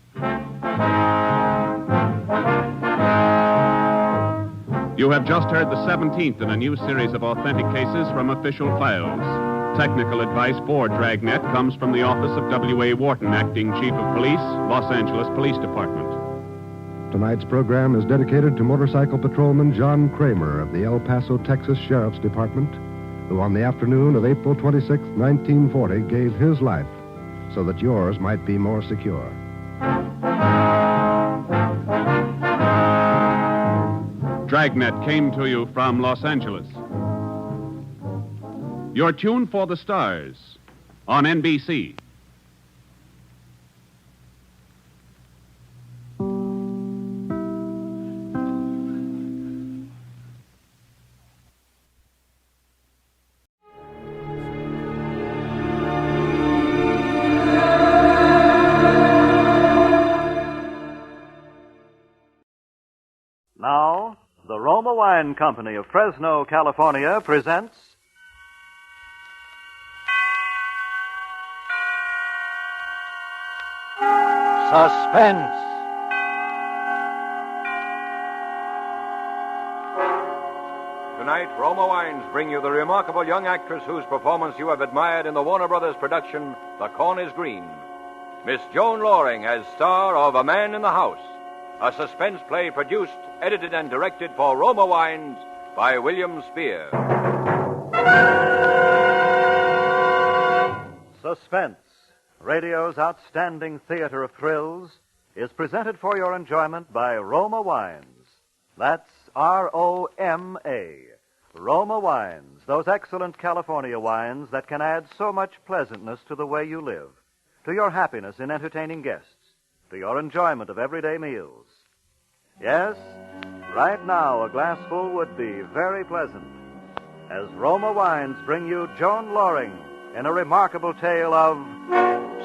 You have just heard the 17th in a new series of authentic cases from official files. Technical advice for Dragnet comes from the office of W.A. Wharton, Acting Chief of Police, Los Angeles Police Department. Tonight's program is dedicated to motorcycle patrolman John Kramer of the El Paso, Texas Sheriff's Department, who on the afternoon of April 26, 1940, gave his life so that yours might be more secure. Dragnet came to you from Los Angeles. Your tune for the stars on NBC. Now, the Roma Wine Company of Fresno, California presents Suspense. Tonight, Roma Wines bring you the remarkable young actress whose performance you have admired in the Warner Brothers production, The Corn is Green. Miss Joan Loring as star of A Man in the House, a suspense play produced, edited, and directed for Roma Wines by William Spear. Suspense, radio's outstanding theater of thrills, is presented for your enjoyment by Roma Wines. That's R-O-M-A. Roma Wines, those excellent California wines that can add so much pleasantness to the way you live, to your happiness in entertaining guests, to your enjoyment of everyday meals. Yes, right now a glassful would be very pleasant. As Roma Wines bring you Joan Loring in a remarkable tale of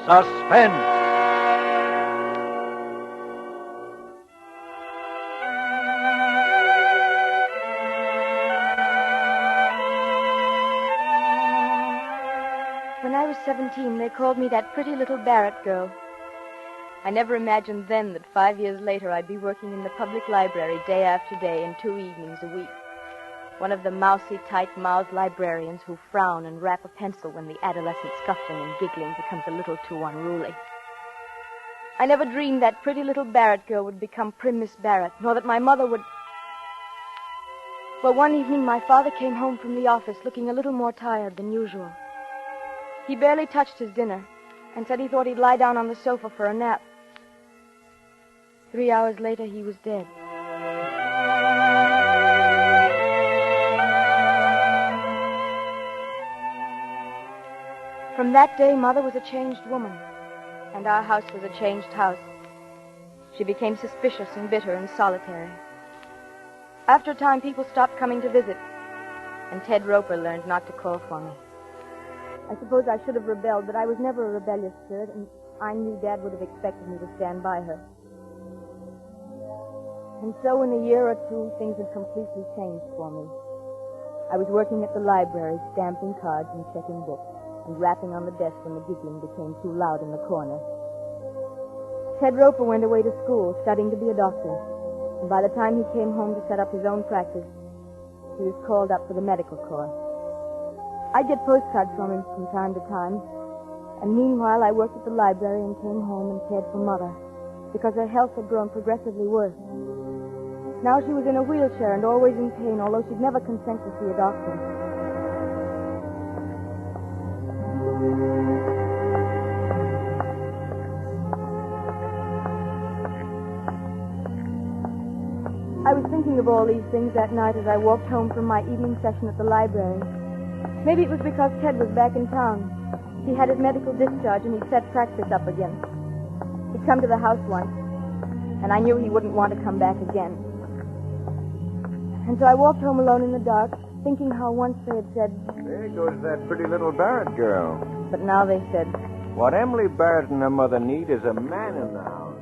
suspense. When I was 17, they called me that pretty little Barrett girl. I never imagined then that 5 years later I'd be working in the public library day after day and 2 evenings a week. One of the mousy, tight-mouthed librarians who frown and rap a pencil when the adolescent scuffling and giggling becomes a little too unruly. I never dreamed that pretty little Barrett girl would become prim Miss Barrett, nor that my mother would... Well, one evening my father came home from the office looking a little more tired than usual. He barely touched his dinner and said he thought he'd lie down on the sofa for a nap. 3 hours later, he was dead. From that day, Mother was a changed woman, and our house was a changed house. She became suspicious and bitter and solitary. After a time, people stopped coming to visit, and Ted Roper learned not to call for me. I suppose I should have rebelled, but I was never a rebellious spirit, and I knew Dad would have expected me to stand by her. And so in a year or two, things had completely changed for me. I was working at the library, stamping cards and checking books, and rapping on the desk when the giggling became too loud in the corner. Ted Roper went away to school, studying to be a doctor, and by the time he came home to set up his own practice, he was called up for the medical corps. I'd get postcards from him from time to time, and meanwhile I worked at the library and came home and cared for Mother, because her health had grown progressively worse. Now she was in a wheelchair and always in pain, although she'd never consent to see a doctor. I was thinking of all these things that night as I walked home from my evening session at the library. Maybe it was because Ted was back in town. He had his medical discharge and he'd set practice up again. He'd come to the house once, and I knew he wouldn't want to come back again. And so I walked home alone in the dark, thinking how once they had said... There goes that pretty little Barrett girl. But now they said... What Emily Barrett and her mother need is a man in the house.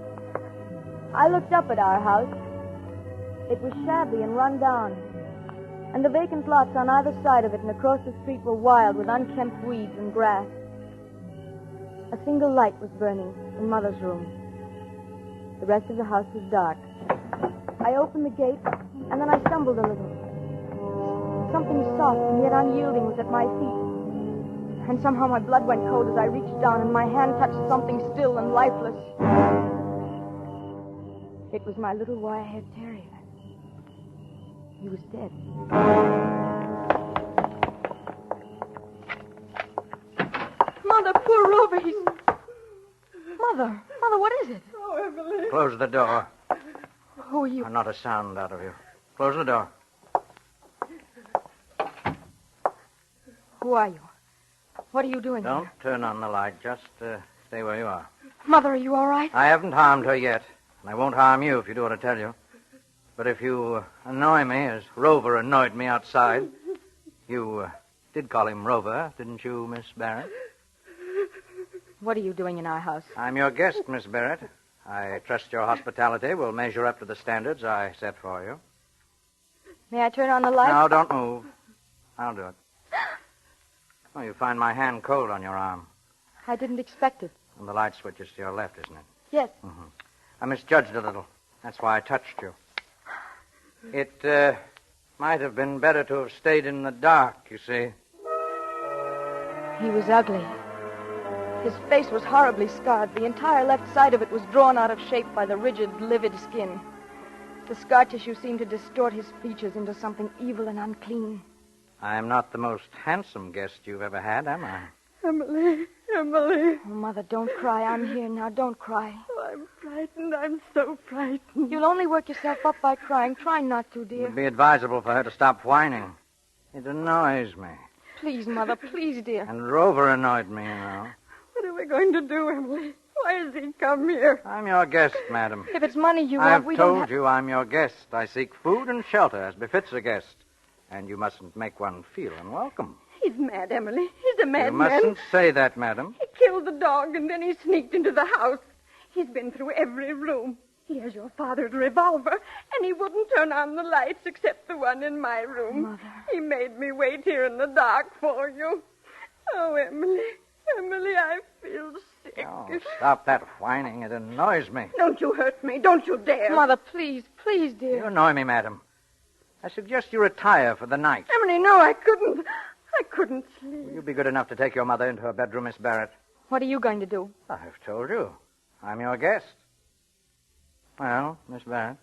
I looked up at our house. It was shabby and run down. And the vacant lots on either side of it and across the street were wild with unkempt weeds and grass. A single light was burning in Mother's room. The rest of the house was dark. I opened the gate, and then I stumbled a little. Something soft and yet unyielding was at my feet. And somehow my blood went cold as I reached down, and my hand touched something still and lifeless. It was my little wire-haired terrier. He was dead. Mother, poor Rover, he's... Mother, what is it? Oh, Emily. Close the door. Who are you? Not a sound out of you. Close the door. Who are you? What are you doing Don't here? turn on the light. Just stay where you are. Mother, are you all right? I haven't harmed her yet, and I won't harm you if you do what I tell you. But if you annoy me, as Rover annoyed me outside... You did call him Rover, didn't you, Miss Barrett? What are you doing in our house? I'm your guest, Miss Barrett. I trust your hospitality will measure up to the standards I set for you. May I turn on the light? No, don't move. I'll do it. Oh, you find my hand cold on your arm. I didn't expect it. And the light switch is to your left, isn't it? Yes. Mm-hmm. I misjudged a little. That's why I touched you. It might have been better to have stayed in the dark, you see. He was ugly. His face was horribly scarred. The entire left side of it was drawn out of shape by the rigid, livid skin. The scar tissue seemed to distort his features into something evil and unclean. I'm not the most handsome guest you've ever had, am I? Emily. Oh, Mother, don't cry. I'm here now. Don't cry. Oh, I'm frightened. I'm so frightened. You'll only work yourself up by crying. Try not to, It dear. would be advisable for her to stop whining. It annoys me. Please, Mother, please, dear. And Rover annoyed me, you know. What are we going to do, Emily? Why has he come here? I'm your guest, madam. If it's money you want, I've we don't told have... you I'm your guest. I seek food and shelter as befits a guest. And you mustn't make one feel unwelcome. He's mad, Emily. He's a You madman. mustn't say that, madam. He killed the dog, and then he sneaked into the house. He's been through every room. He has your father's revolver, and he wouldn't turn on the lights except the one in my room. Mother. He made me wait here in the dark for you. Oh, Emily. Emily, I feel sick. Oh, stop that whining. It annoys me. Don't you hurt me. Don't you dare. Mother, please, please, dear. You annoy me, madam. I suggest you retire for the night. Emily, no, I couldn't. I couldn't sleep. Will you be good enough to take your mother into her bedroom, Miss Barrett? What are you going to do? I've told you. I'm your guest. Well, Miss Barrett.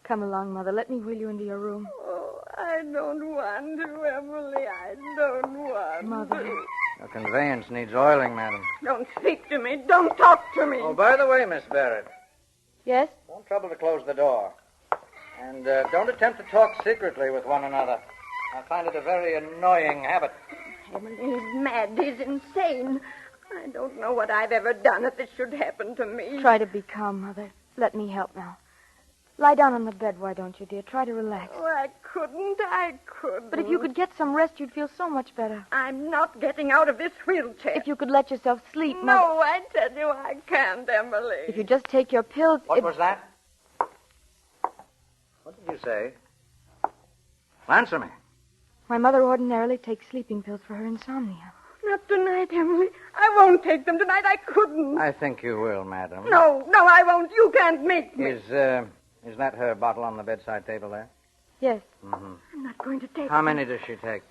Come along, Mother. Let me wheel you into your room. Oh, I don't want to, Emily. I don't want Mother. to. Your conveyance needs oiling, madam. Don't speak to me. Don't talk to me. Oh, by the way, Miss Barrett, Yes? don't trouble to close the door. And don't attempt to talk secretly with one another. I find it a very annoying habit. Emily, he's mad. He's insane. I don't know what I've ever done if it should happen to me. Try to be calm, Mother. Let me help now. Lie down on the bed, why don't you, dear? Try to relax. Oh, I couldn't. But if you could get some rest, you'd feel so much better. I'm not getting out of this wheelchair. If you could let yourself sleep, Mother. No, I tell you I can't, Emily. If you just take your pills... What was that? What did you say? Answer me. My mother ordinarily takes sleeping pills for her insomnia. Not tonight, Emily. I won't take them tonight. I couldn't. I think you will, madam. No, I won't. You can't make me. Is that her bottle on the bedside table there? Yes. Mm-hmm. I'm not going to take How them. many does she take?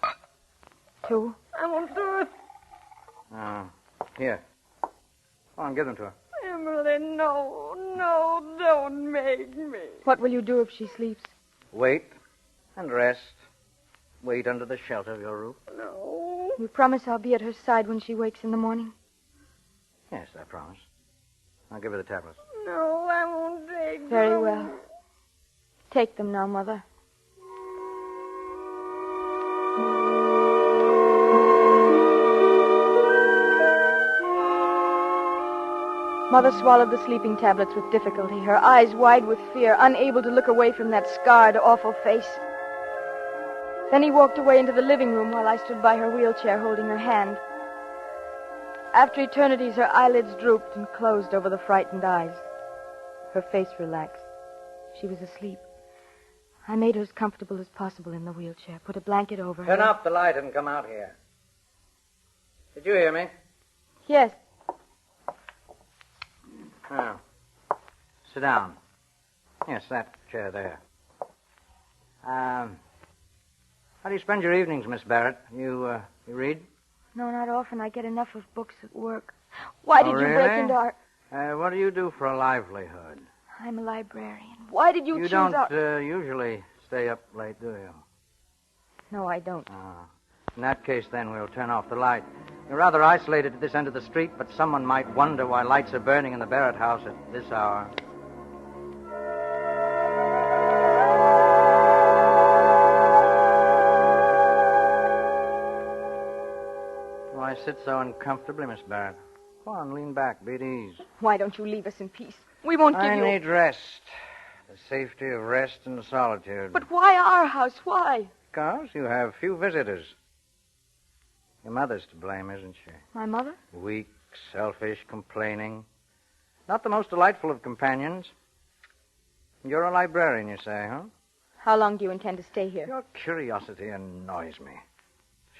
2. I won't do it. Here. Go on, give them to her. Emily, no, don't make me. What will you do if she sleeps? Wait and rest. Wait under the shelter of your roof. No. You promise I'll be at her side when she wakes in the morning? Yes, I promise. I'll give her the tablets. No, I won't take them. Very well. Take them now, Mother. Mother swallowed the sleeping tablets with difficulty, her eyes wide with fear, unable to look away from that scarred, awful face. Then he walked away into the living room while I stood by her wheelchair holding her hand. After eternities, her eyelids drooped and closed over the frightened eyes. Her face relaxed. She was asleep. I made her as comfortable as possible in the wheelchair, put a blanket over her. Turn off the light and come out here. Did you hear me? Yes. Oh. Sit down. Yes, that chair there. How do you spend your evenings, Miss Barrett? You read? No, not often. I get enough of books at work. Why did you really? break into our... What do you do for a livelihood? I'm a librarian. Why did you choose don't our... usually stay up late, do you? No, I don't. In that case, then, we'll turn off the light. You're rather isolated at this end of the street, but someone might wonder why lights are burning in the Barrett house at this hour. Why sit so uncomfortably, Miss Barrett? Go on, lean back. Be at ease. Why don't you leave us in peace? We won't give you... I need rest. The safety of rest and solitude. But why our house? Why? Because you have few visitors. Your mother's to blame, isn't she? My mother? Weak, selfish, complaining. Not the most delightful of companions. You're a librarian, you say, huh? How long do you intend to stay here? Your curiosity annoys me.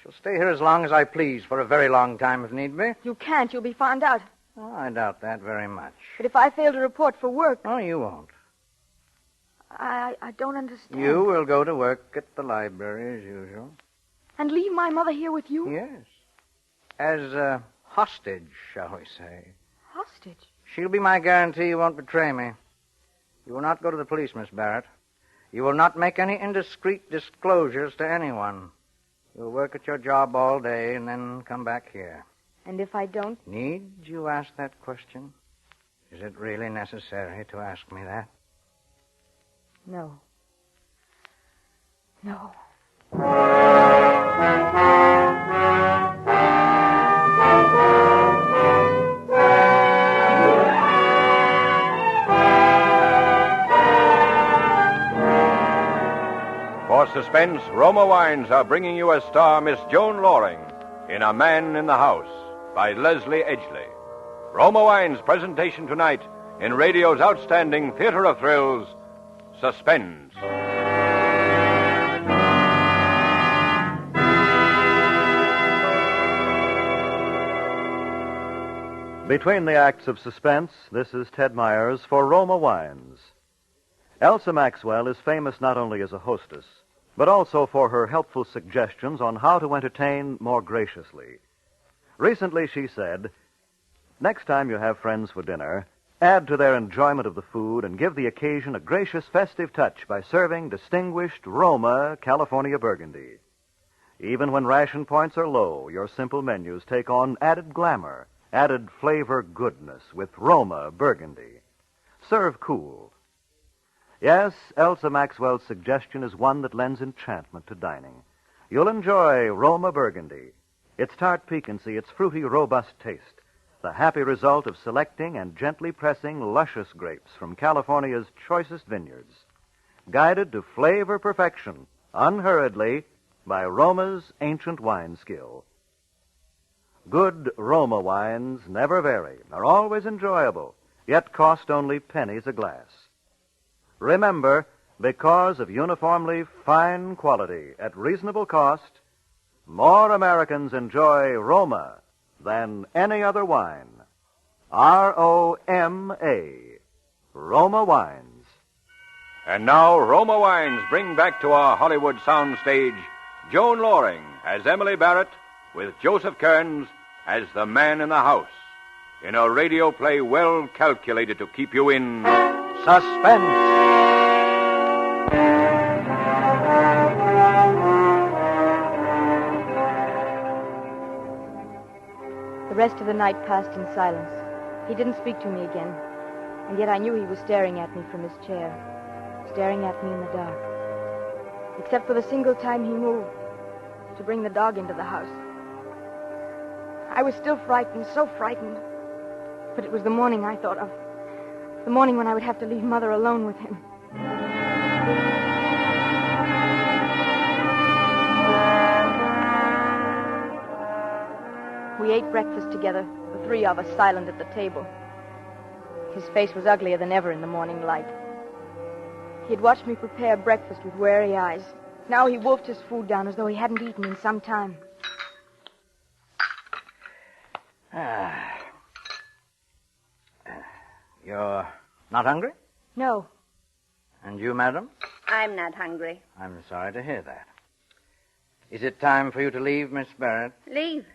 She'll stay here as long as I please, for a very long time if need be. You can't. You'll be found out. Oh, I doubt that very much. But if I fail to report for work... Oh, you won't. I don't understand. You will go to work at the library as usual. And leave my mother here with you? Yes. As a hostage, shall we say. Hostage? She'll be my guarantee you won't betray me. You will not go to the police, Miss Barrett. You will not make any indiscreet disclosures to anyone. You'll work at your job all day and then come back here. And if I don't? Need you ask that question? Is it really necessary to ask me that? No. No. For Suspense, Roma Wines are bringing you as star Miss Joan Loring in A Man in the House by Leslie Edgley. Roma Wines' presentation tonight in radio's outstanding theater of thrills, Suspense. Between the acts of Suspense, this is Ted Myers for Roma Wines. Elsa Maxwell is famous not only as a hostess, but also for her helpful suggestions on how to entertain more graciously. Recently she said, "Next time you have friends for dinner, add to their enjoyment of the food and give the occasion a gracious festive touch by serving distinguished Roma California Burgundy. Even when ration points are low, your simple menus take on added glamour, added flavor goodness with Roma Burgundy. Serve cool." Yes, Elsa Maxwell's suggestion is one that lends enchantment to dining. You'll enjoy Roma Burgundy. Its tart piquancy, its fruity, robust taste, the happy result of selecting and gently pressing luscious grapes from California's choicest vineyards, guided to flavor perfection, unhurriedly, by Roma's ancient wine skill. Good Roma wines never vary, are always enjoyable, yet cost only pennies a glass. Remember, because of uniformly fine quality at reasonable cost, more Americans enjoy Roma than any other wine. R-O-M-A. Roma Wines. And now, Roma Wines bring back to our Hollywood soundstage Joan Loring as Emily Barrett with Joseph Kearns as the man in the house in a radio play well calculated to keep you in suspense. The rest of the night passed in silence. He didn't speak to me again, and yet I knew he was staring at me from his chair, staring at me in the dark. Except for the single time he moved to bring the dog into the house. I was still frightened, so frightened. But it was the morning I thought of. The morning when I would have to leave Mother alone with him. We ate breakfast together, the three of us silent at the table. His face was uglier than ever in the morning light. He had watched me prepare breakfast with wary eyes. Now he wolfed his food down as though he hadn't eaten in some time. You're not hungry? No. And you, madam? I'm not hungry. I'm sorry to hear that. Is it time for you to leave, Miss Barrett? Leave?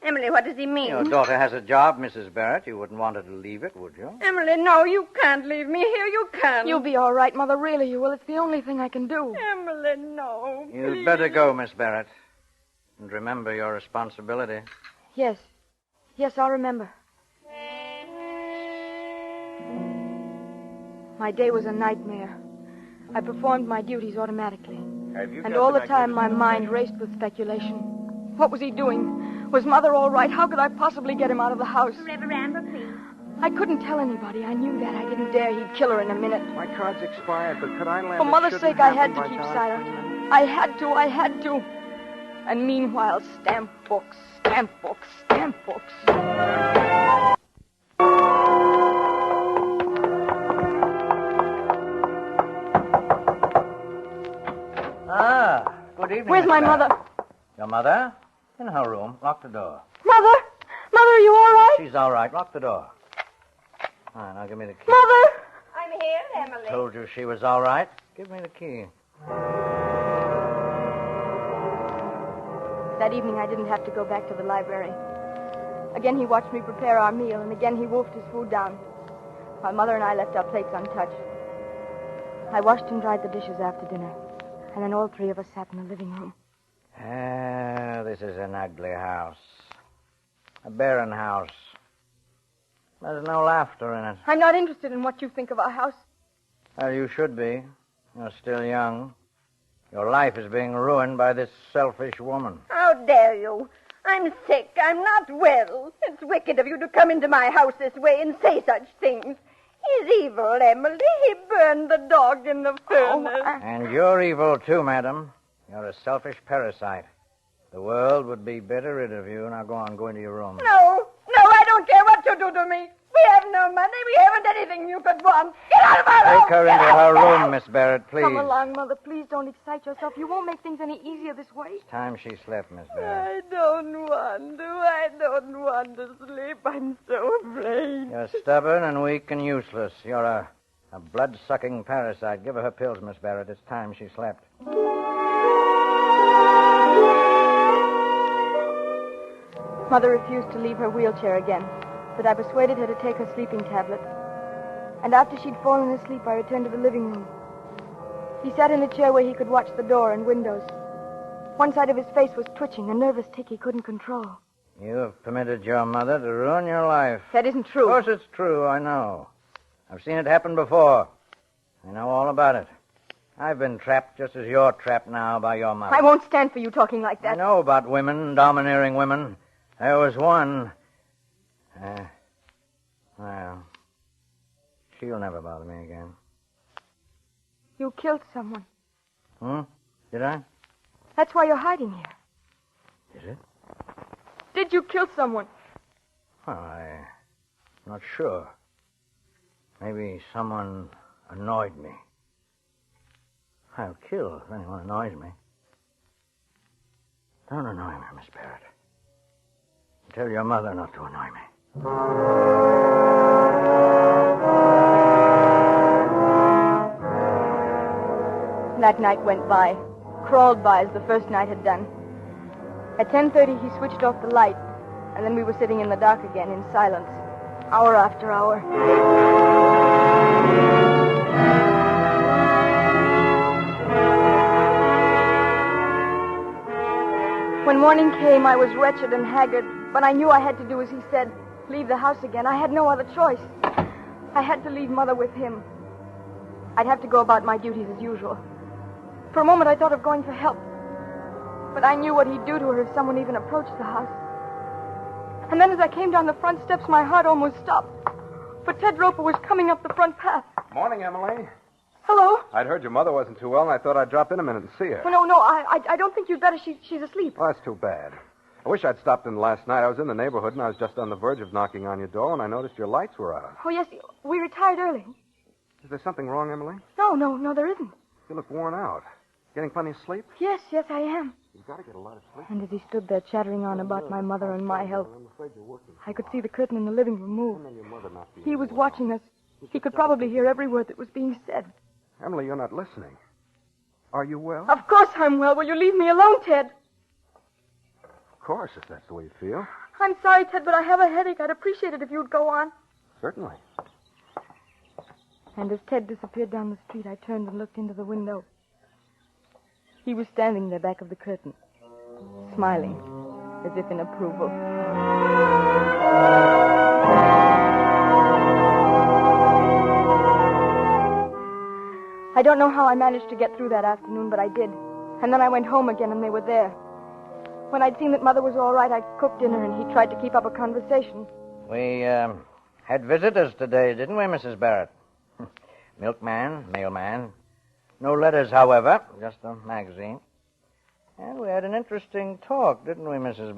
Emily, what does he mean? Your daughter has a job, Mrs. Barrett. You wouldn't want her to leave it, would you? Emily, no, you can't leave me here. You can't. You'll be all right, Mother. Really, you will. It's the only thing I can do. Emily, no. You'd please. better go, Miss Barrett. And remember your responsibility. Yes. Yes, I'll remember. My day was a nightmare. I performed my duties automatically. And all the time my mind raced with speculation. What was he doing? Was Mother all right? How could I possibly get him out of the house? Reverend Amber, please. I couldn't tell anybody. I knew that. I didn't dare. He'd kill her in a minute. My card's expired, but could I land? For Mother's sake, I had to keep silent. I had to. And meanwhile, stamp books, stamp books, stamp books. Good evening. Where's my mother? Your mother? In her room. Lock the door. Mother? Mother, are you all right? She's all right. Lock the door. All right, now give me the key. Mother! I'm here, Emily. Told you she was all right. Give me the key. That evening, I didn't have to go back to the library. Again, he watched me prepare our meal, and again he wolfed his food down, while Mother and I left our plates untouched. I washed and dried the dishes after dinner. And then all three of us sat in the living room. This is an ugly house. A barren house. There's no laughter in it. I'm not interested in what you think of our house. Well, you should be. You're still young. Your life is being ruined by this selfish woman. How dare you? I'm sick. I'm not well. It's wicked of you to come into my house this way and say such things. He's evil, Emily. He burned the dog in the furnace. And you're evil, too, madam. You're a selfish parasite. The world would be better rid of you. Now go into your room. No, I don't care what you do to me. We have no money. We haven't anything you could want. Get out of my room! Take her into her room, Miss Barrett, please. Come along, Mother. Please don't excite yourself. You won't make things any easier this way. It's time she slept, Miss Barrett. I don't want to. I don't want to sleep. I'm so afraid. You're stubborn and weak and useless. You're a blood-sucking parasite. Give her pills, Miss Barrett. It's time she slept. Mother refused to leave her wheelchair again, but I persuaded her to take her sleeping tablet. And after she'd fallen asleep, I returned to the living room. He sat in a chair where he could watch the door and windows. One side of his face was twitching, a nervous tic he couldn't control. You have permitted your mother to ruin your life. That isn't true. Of course it's true, I know. I've seen it happen before. I know all about it. I've been trapped just as you're trapped now by your mother. I won't stand for you talking like that. I know about women, domineering women. There was one. Well, she'll never bother me again. You killed someone. Did I? That's why you're hiding here. Is it? Did you kill someone? Well, I'm not sure. Maybe someone annoyed me. I'll kill if anyone annoys me. Don't annoy me, Miss Barrett. Tell your mother not to annoy me. That night went by, crawled by as the first night had done. At 10:30, he switched off the light, and then we were sitting in the dark again in silence, hour after hour. When morning came, I was wretched and haggard, but I knew I had to do as he said, leave the house again. I had no other choice. I had to leave Mother with him. I'd have to go about my duties as usual. For a moment, I thought of going for help, but I knew what he'd do to her if someone even approached the house. And then as I came down the front steps, my heart almost stopped, for Ted Roper was coming up the front path. Morning, Emily. Hello? I'd heard your mother wasn't too well, and I thought I'd drop in a minute and see her. Oh, no, I don't think you'd better. She's asleep. Well, that's too bad. I wish I'd stopped in last night. I was in the neighborhood, and I was just on the verge of knocking on your door, and I noticed your lights were out. Oh, yes, we retired early. Is there something wrong, Emily? No, there isn't. You look worn out. Getting plenty of sleep? Yes, I am. You've got to get a lot of sleep. And as he stood there chattering on about my mother and my health, I could see the curtain in the living room move. He was watching us. He could probably hear every word that was being said. Emily, you're not listening. Are you well? Of course I'm well. Will you leave me alone, Ted? Of course, if that's the way you feel. I'm sorry, Ted, but I have a headache. I'd appreciate it if you'd go on. Certainly. And as Ted disappeared down the street, I turned and looked into the window. He was standing there back of the curtain, smiling, as if in approval. I don't know how I managed to get through that afternoon, but I did. And then I went home again, and they were there. When I'd seen that Mother was all right, I cooked dinner, and he tried to keep up a conversation. We, had visitors today, didn't we, Mrs. Barrett? Milkman, mailman. No letters, however, just a magazine. And we had an interesting talk, didn't we, Mrs.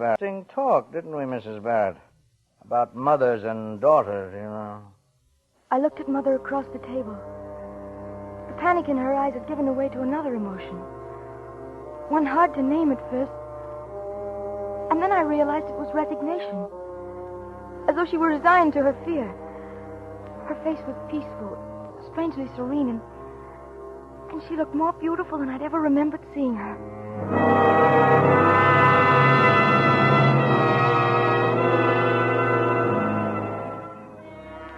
Barrett? About mothers and daughters, you know. I looked at Mother across the table. The panic in her eyes had given way to another emotion. One hard to name at first. And then I realized it was resignation. As though she were resigned to her fear. Her face was peaceful, strangely serene, and she looked more beautiful than I'd ever remembered seeing her.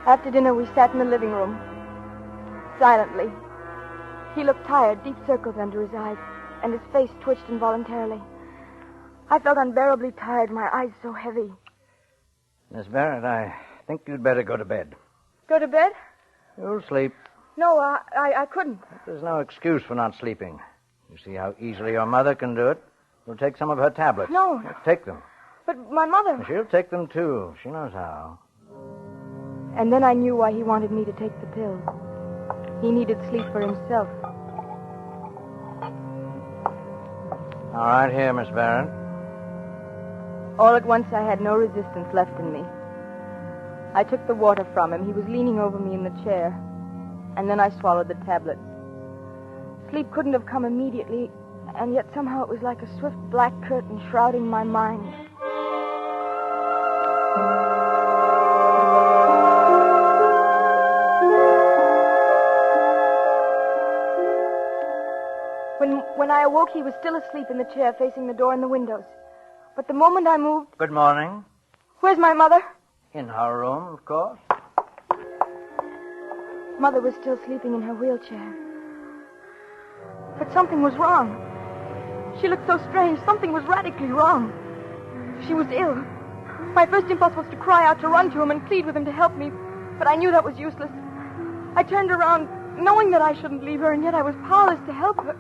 After dinner, we sat in the living room, silently, He looked tired, deep circles under his eyes, and his face twitched involuntarily. I felt unbearably tired, my eyes so heavy. Miss Barrett, I think you'd better go to bed. Go to bed? You'll sleep. No, I couldn't. There's no excuse for not sleeping. You see how easily your mother can do it? You'll take some of her tablets. No. Take them. But my mother... She'll take them, too. She knows how. And then I knew why he wanted me to take the pill. He needed sleep for himself. All right, here, Miss Barrett. All at once, I had no resistance left in me. I took the water from him. He was leaning over me in the chair. And then I swallowed the tablets. Sleep couldn't have come immediately, and yet somehow it was like a swift black curtain shrouding my mind. When I awoke, he was still asleep in the chair facing the door and the windows. But the moment I moved... Good morning. Where's my mother? In her room, of course. Mother was still sleeping in her wheelchair. But something was wrong. She looked so strange. Something was radically wrong. She was ill. My first impulse was to cry out, to run to him and plead with him to help me. But I knew that was useless. I turned around, knowing that I shouldn't leave her, and yet I was powerless to help her.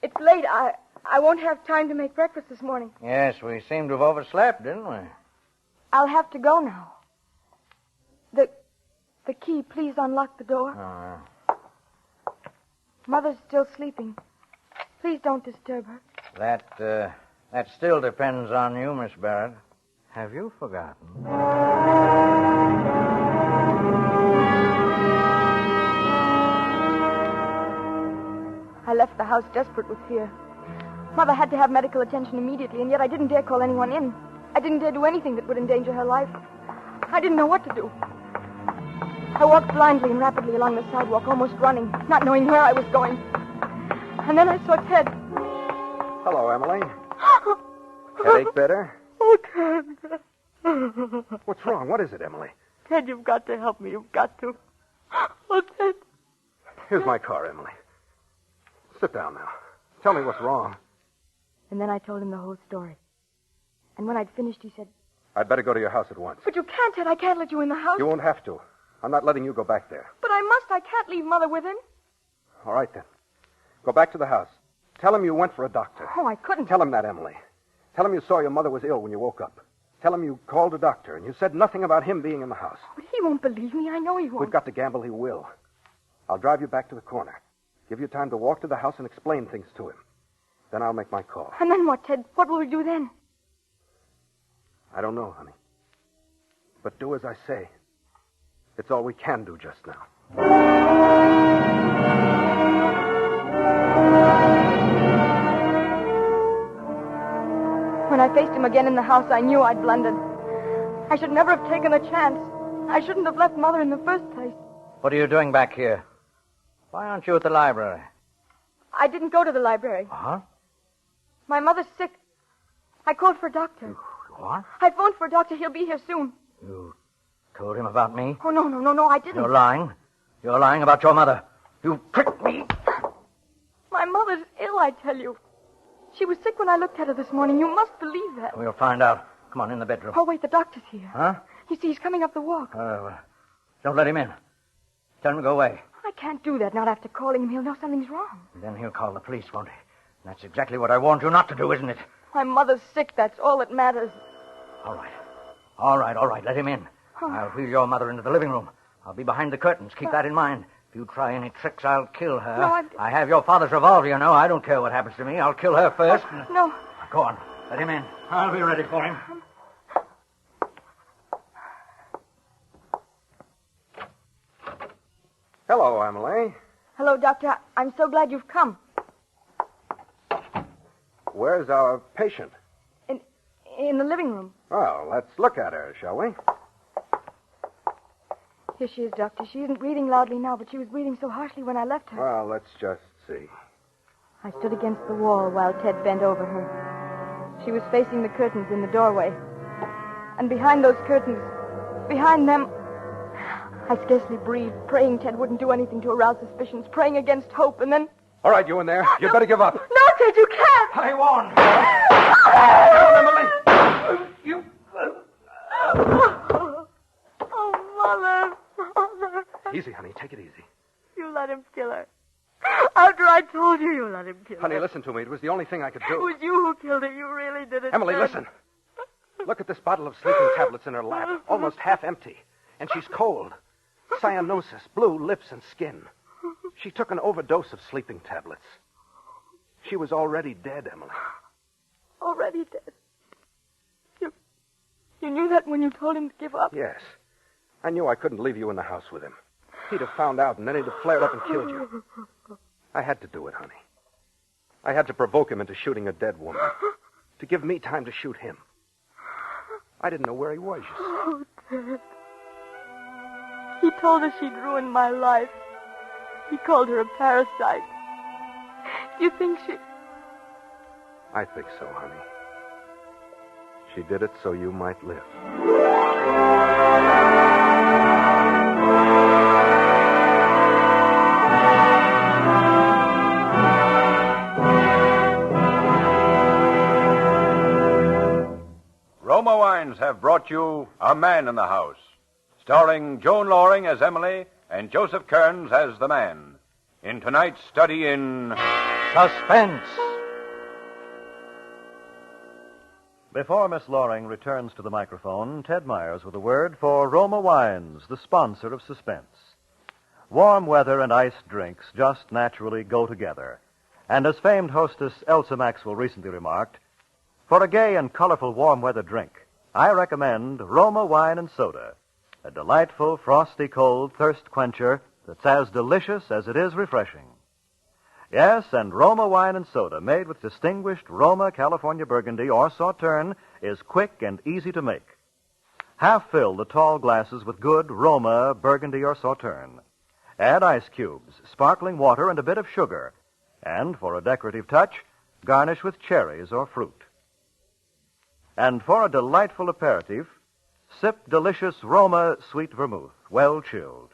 It's late. I won't have time to make breakfast this morning. Yes, we seem to have overslept, didn't we? I'll have to go now. The key, please unlock the door. Mother's still sleeping. Please don't disturb her. That still depends on you, Miss Barrett. Have you forgotten? I left the house desperate with fear. Mother had to have medical attention immediately, and yet I didn't dare call anyone in. I didn't dare do anything that would endanger her life. I didn't know what to do. I walked blindly and rapidly along the sidewalk, almost running, not knowing where I was going. And then I saw Ted. Hello, Emily. Headache better? Oh, Ted. What's wrong? What is it, Emily? Ted, you've got to help me. You've got to. Oh, Ted. Here's my car, Emily. Sit down now. Tell me what's wrong. And then I told him the whole story. And when I'd finished, he said... I'd better go to your house at once. But you can't, Ted. I can't let you in the house. You won't have to. I'm not letting you go back there. But I must. I can't leave Mother with him. All right, then. Go back to the house. Tell him you went for a doctor. Oh, I couldn't. Tell him that, Emily. Tell him you saw your mother was ill when you woke up. Tell him you called a doctor and you said nothing about him being in the house. But he won't believe me. I know he won't. We've got to gamble he will. I'll drive you back to the corner. Give you time to walk to the house and explain things to him. Then I'll make my call. And then what, Ted? What will we do then? I don't know, honey. But do as I say. It's all we can do just now. When I faced him again in the house, I knew I'd blundered. I should never have taken a chance. I shouldn't have left Mother in the first place. What are you doing back here? Why aren't you at the library? I didn't go to the library. Huh? My mother's sick. I called for a doctor. What? I phoned for a doctor. He'll be here soon. You told him about me? Oh, no, I didn't. You're lying. You're lying about your mother. You tricked me. My mother's ill, I tell you. She was sick when I looked at her this morning. You must believe that. We'll find out. Come on, in the bedroom. Oh, wait, the doctor's here. Huh? You see, he's coming up the walk. Don't let him in. Tell him to go away. I can't do that, not after calling him. He'll know something's wrong. Then he'll call the police, won't he? That's exactly what I warned you not to do, isn't it? My mother's sick. That's all that matters. All right. Let him in. Oh. I'll wheel your mother into the living room. I'll be behind the curtains. Keep that in mind. If you try any tricks, I'll kill her. No, I have your father's revolver, you know. I don't care what happens to me. I'll kill her first. No. Go on. Let him in. I'll be ready for him. Hello, Emily. Hello, Doctor. I'm so glad you've come. Where's our patient? In the living room. Well, let's look at her, shall we? Here she is, Doctor. She isn't breathing loudly now, but she was breathing so harshly when I left her. Well, let's just see. I stood against the wall while Ted bent over her. She was facing the curtains in the doorway. And behind those curtains, behind them... I scarcely breathed, praying Ted wouldn't do anything to arouse suspicions, praying against hope, and then... All right, you in there. You'd better give up. No, Ted, you can't! I won't. Emily! You... Oh, Mother. Easy, honey. Take it easy. You let him kill her. After I told you, you let him kill her. Honey, listen to me. It was the only thing I could do. It was you who killed her. You really did it. Emily, Ted. listen. Look at this bottle of sleeping tablets in her lap, almost half empty. And she's cold. Cyanosis, blue lips and skin. She took an overdose of sleeping tablets. She was already dead, Emily. Already dead. You knew that when you told him to give up? Yes. I knew I couldn't leave you in the house with him. He'd have found out, and then he'd have flared up and killed you. I had to do it, honey. I had to provoke him into shooting a dead woman. To give me time to shoot him. I didn't know where he was, you see. Oh, Ted. He told us she'd ruined my life. He called her a parasite. Do you think she... I think so, honey. She did it so you might live. Roma Wines have brought you A Man in the House, starring Joan Loring as Emily and Joseph Kearns as the man, in tonight's study in... Suspense. Before Miss Loring returns to the microphone, Ted Myers with a word for Roma Wines, the sponsor of Suspense. Warm weather and iced drinks just naturally go together. And as famed hostess Elsa Maxwell recently remarked, for a gay and colorful warm weather drink, I recommend Roma Wine and Soda, a delightful, frosty, cold thirst quencher that's as delicious as it is refreshing. Yes, and Roma Wine and Soda, made with distinguished Roma California Burgundy or Sauterne, is quick and easy to make. Half fill the tall glasses with good Roma Burgundy or Sauterne. Add ice cubes, sparkling water, and a bit of sugar. And for a decorative touch, garnish with cherries or fruit. And for a delightful aperitif, sip delicious Roma sweet vermouth, well chilled.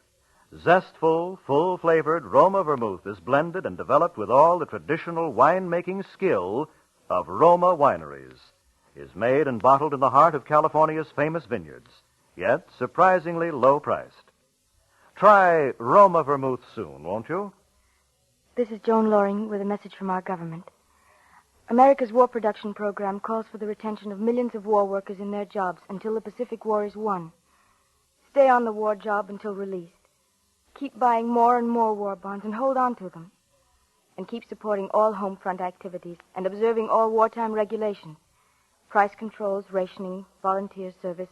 Zestful, full-flavored Roma vermouth is blended and developed with all the traditional wine-making skill of Roma wineries. Is made and bottled in the heart of California's famous vineyards, yet surprisingly low-priced. Try Roma vermouth soon, won't you? This is Joan Loring with a message from our government. America's war production program calls for the retention of millions of war workers in their jobs until the Pacific War is won. Stay on the war job until released. Keep buying more and more war bonds and hold on to them. And keep supporting all home front activities and observing all wartime regulations. Price controls, rationing, volunteer service,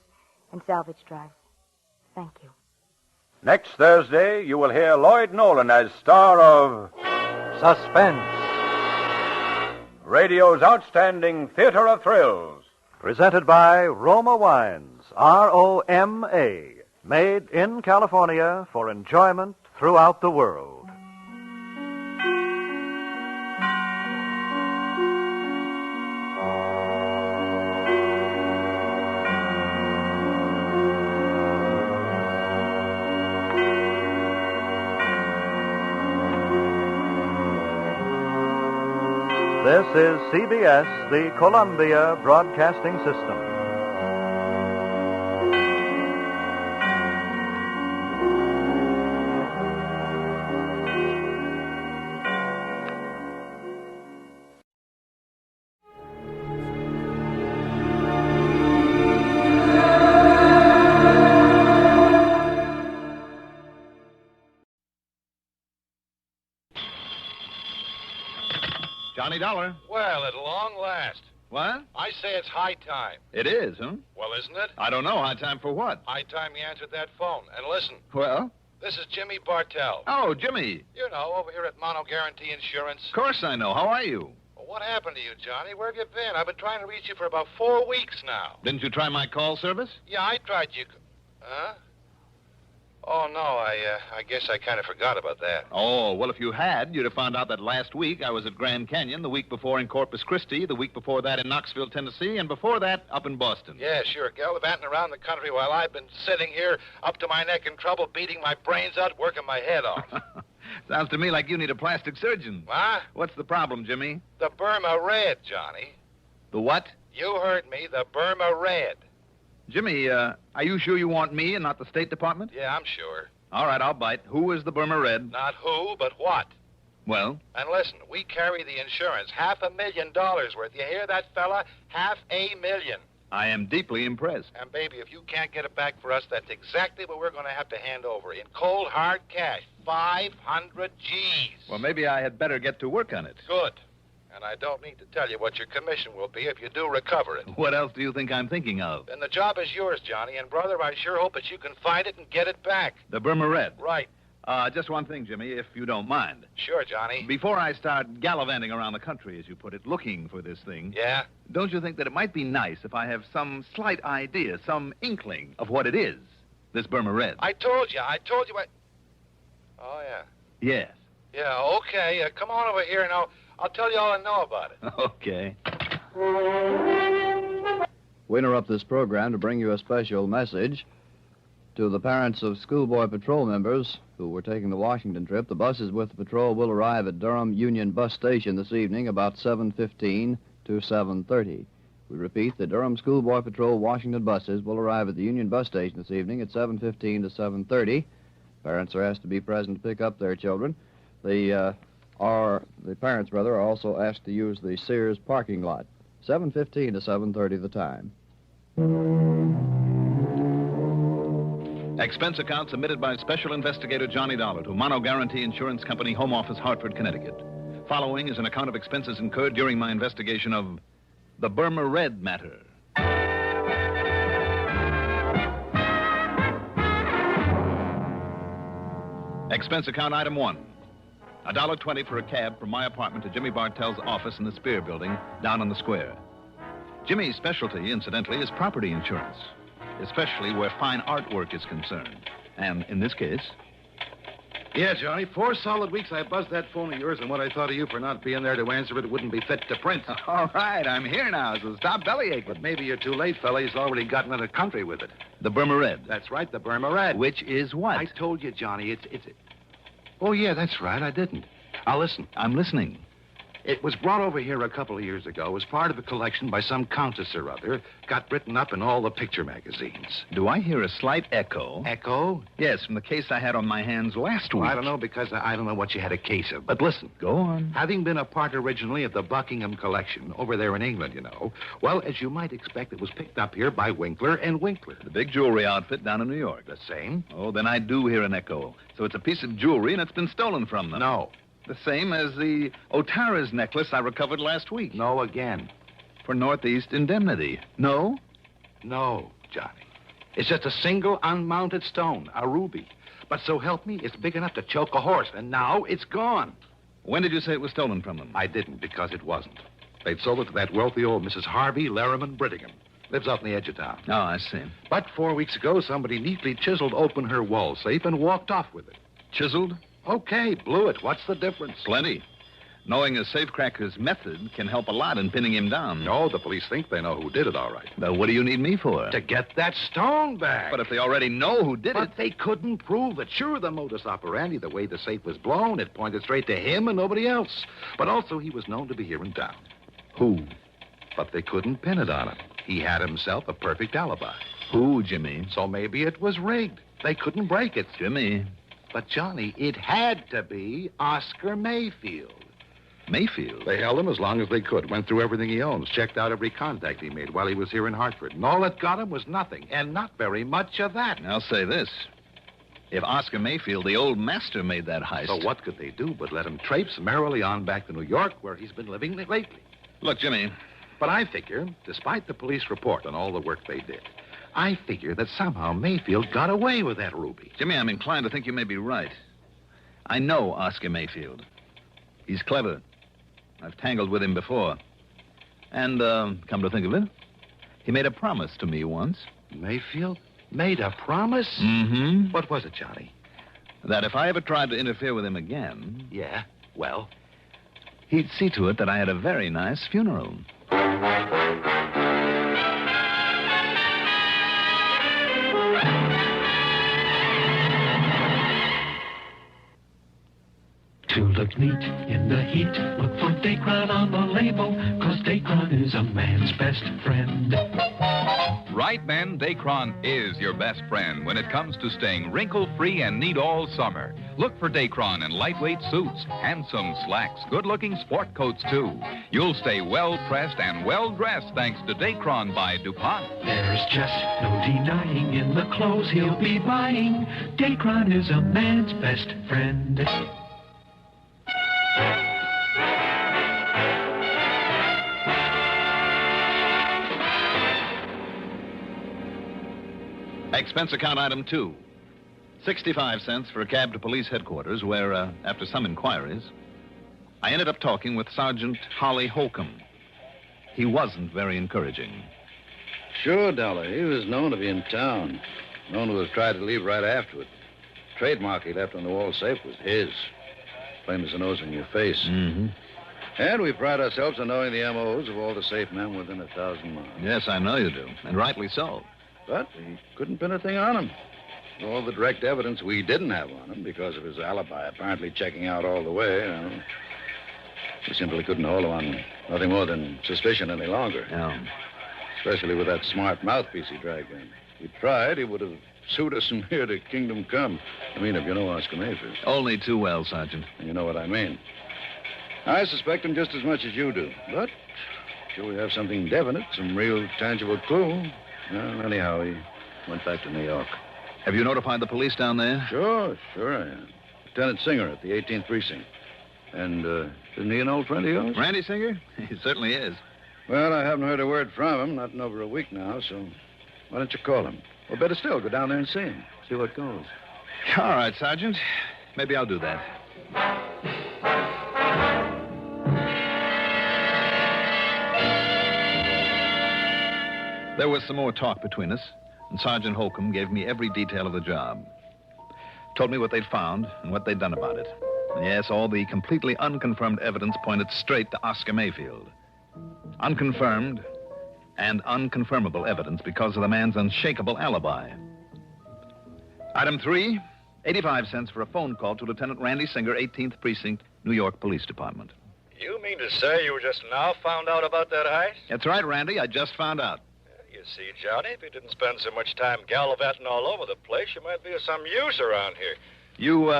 and salvage drives. Thank you. Next Thursday, you will hear Lloyd Nolan as star of... Suspense. Radio's outstanding theater of thrills. Presented by Roma Wines, R-O-M-A. Made in California for enjoyment throughout the world. This is CBS, the Columbia Broadcasting System. Johnny Dollar. Well, at long last. What? I say it's high time. It is, huh? Well, isn't it? I don't know. High time for what? High time you answered that phone. And listen. Well? This is Jimmy Bartell. Oh, Jimmy. You know, over here at Mono Guarantee Insurance. Of course I know. How are you? Well, what happened to you, Johnny? Where have you been? I've been trying to reach you for about 4 weeks now. Didn't you try my call service? Yeah, I tried you. Huh? Oh, no, I guess I kind of forgot about that. Oh, well, if you had, you'd have found out that last week I was at Grand Canyon, the week before in Corpus Christi, the week before that in Knoxville, Tennessee, and before that up in Boston. Yeah, sure, gallivanting around the country while I've been sitting here up to my neck in trouble, beating my brains out, working my head off. Sounds to me like you need a plastic surgeon. What? What's the problem, Jimmy? The Burma Red, Johnny. The what? You heard me, the Burma Red. Jimmy, are you sure you want me and not the State Department? Yeah, I'm sure. All right, I'll bite. Who is the Burma Red? Not who, but what. Well? And listen, we carry the insurance, $500,000 worth. You hear that, fella? $500,000. I am deeply impressed. And, baby, if you can't get it back for us, that's exactly what we're going to have to hand over in cold, hard cash. 500 G's. Well, maybe I had better get to work on it. Good. And I don't need to tell you what your commission will be if you do recover it. What else do you think I'm thinking of? Then the job is yours, Johnny. And, brother, I sure hope that you can find it and get it back. The Burma Red? Right. Just one thing, Jimmy, if you don't mind. Sure, Johnny. Before I start gallivanting around the country, as you put it, looking for this thing... Yeah? Don't you think that it might be nice if I have some slight idea, some inkling of what it is, this Burma Red? I told you what... Oh, yeah. Yes. Yeah, okay. Come on over here and I'll tell you all I know about it. Okay. We interrupt this program to bring you a special message. To the parents of schoolboy patrol members who were taking the Washington trip, the buses with the patrol will arrive at Durham Union Bus Station this evening about 7:15 to 7:30. We repeat, the Durham Schoolboy Patrol Washington buses will arrive at the Union Bus Station this evening at 7:15 to 7:30. Parents are asked to be present to pick up their children. The parents, are also asked to use the Sears parking lot. 7:15 to 7:30 the time. Expense account submitted by Special Investigator Johnny Dollar to Mono Guarantee Insurance Company, Home Office, Hartford, Connecticut. Following is an account of expenses incurred during my investigation of the Burma Red matter. Expense account item 1. $1.20 for a cab from my apartment to Jimmy Bartell's office in the Spear Building down on the square. Jimmy's specialty, incidentally, is property insurance, especially where fine artwork is concerned. And in this case... Yeah, Johnny, 4 solid weeks I buzzed that phone of yours, and what I thought of you for not being there to answer it wouldn't be fit to print. All right, I'm here now, so stop bellyaching. But maybe you're too late, fella. He's already gotten into the country with it. The Burma Red. That's right, the Burma Red. Which is what? I told you, Johnny, it's... Oh, yeah, that's right, I didn't. Now, listen. I'm listening. It was brought over here a couple of years ago as part of a collection by some countess or other. Got written up in all the picture magazines. Do I hear a slight echo? Echo? Yes, from the case I had on my hands last week. Well, I don't know, because I don't know what you had a case of. But listen. Go on. Having been a part originally of the Buckingham collection over there in England, you know, well, as you might expect, it was picked up here by Winkler and Winkler. The big jewelry outfit down in New York. The same? Oh, then I do hear an echo. So it's a piece of jewelry and it's been stolen from them. No. The same as the Otara's necklace I recovered last week. No, again. For Northeast indemnity. No? No, Johnny. It's just a single unmounted stone, a ruby. But so help me, it's big enough to choke a horse, and now it's gone. When did you say it was stolen from them? I didn't, because it wasn't. They'd sold it to that wealthy old Mrs. Harvey Larriman Brittingham. Lives out in the edge of town. Oh, I see. But 4 weeks ago, somebody neatly chiseled open her wall safe and walked off with it. Chiseled? Okay, blew it. What's the difference? Plenty. Knowing a safecracker's method can help a lot in pinning him down. No, the police think they know who did it, all right. Now, what do you need me for? To get that stone back. But if they already know who did it... But they couldn't prove it. Sure, the modus operandi, the way the safe was blown, it pointed straight to him and nobody else. But also, he was known to be here in town. Who? But they couldn't pin it on him. He had himself a perfect alibi. Who, Jimmy? So maybe it was rigged. They couldn't break it. Jimmy... But, Johnny, it had to be Oscar Mayfield. Mayfield? They held him as long as they could, went through everything he owns, checked out every contact he made while he was here in Hartford. And all that got him was nothing, and not very much of that. I'll say this. If Oscar Mayfield, the old master, made that heist... So what could they do but let him traipse merrily on back to New York, where he's been living lately? Look, Jimmy... But I figure, despite the police report on all the work they did, I figure that somehow Mayfield got away with that ruby. Jimmy, I'm inclined to think you may be right. I know Oscar Mayfield. He's clever. I've tangled with him before. And, come to think of it, he made a promise to me once. Mayfield? Made a promise? Mm-hmm. What was it, Johnny? That if I ever tried to interfere with him again... Yeah, well? He'd see to it that I had a very nice funeral. To look neat in the heat, look for Dacron on the label, 'cause Dacron is a man's best friend. Right, men, Dacron is your best friend when it comes to staying wrinkle-free and neat all summer. Look for Dacron in lightweight suits, handsome slacks, good-looking sport coats, too. You'll stay well-pressed and well-dressed thanks to Dacron by DuPont. There's just no denying in the clothes he'll be buying, Dacron is a man's best friend. Expense account item 2. 65 cents for a cab to police headquarters where, after some inquiries, I ended up talking with Sergeant Holly Holcomb. He wasn't very encouraging. Sure, Dollar. He was known to be in town. Known to have tried to leave right after it. Trademark he left on the wall safe was his. Plain as the nose in your face. Mm-hmm. And we pride ourselves on knowing the M.O.s of all the safe men within 1,000 miles. Yes, I know you do, and rightly so. But we couldn't pin a thing on him. All the direct evidence we didn't have on him because of his alibi apparently checking out all the way. We simply couldn't hold him on nothing more than suspicion any longer. No. Especially with that smart mouthpiece he dragged in. If we tried, he would have sued us from here to Kingdom Come. I mean, if you know Oscar Mayfield. Only too well, Sergeant. And you know what I mean. I suspect him just as much as you do. But till we have something definite, some real tangible clue. Well, anyhow, he went back to New York. Have you notified the police down there? Sure I am. Lieutenant Singer at the 18th Precinct. And, isn't he an old friend of yours? Randy Singer? He certainly is. Well, I haven't heard a word from him, not in over a week now, so why don't you call him? Or better still, go down there and see him. See what goes. All right, Sergeant. Maybe I'll do that. There was some more talk between us, and Sergeant Holcomb gave me every detail of the job. Told me what they'd found and what they'd done about it. And yes, all the completely unconfirmed evidence pointed straight to Oscar Mayfield. Unconfirmed and unconfirmable evidence because of the man's unshakable alibi. Item 3, 85 cents for a phone call to Lieutenant Randy Singer, 18th Precinct, New York Police Department. You mean to say you just now found out about that heist? That's right, Randy. I just found out. You see, Johnny, if you didn't spend so much time gallivanting all over the place, you might be of some use around here. You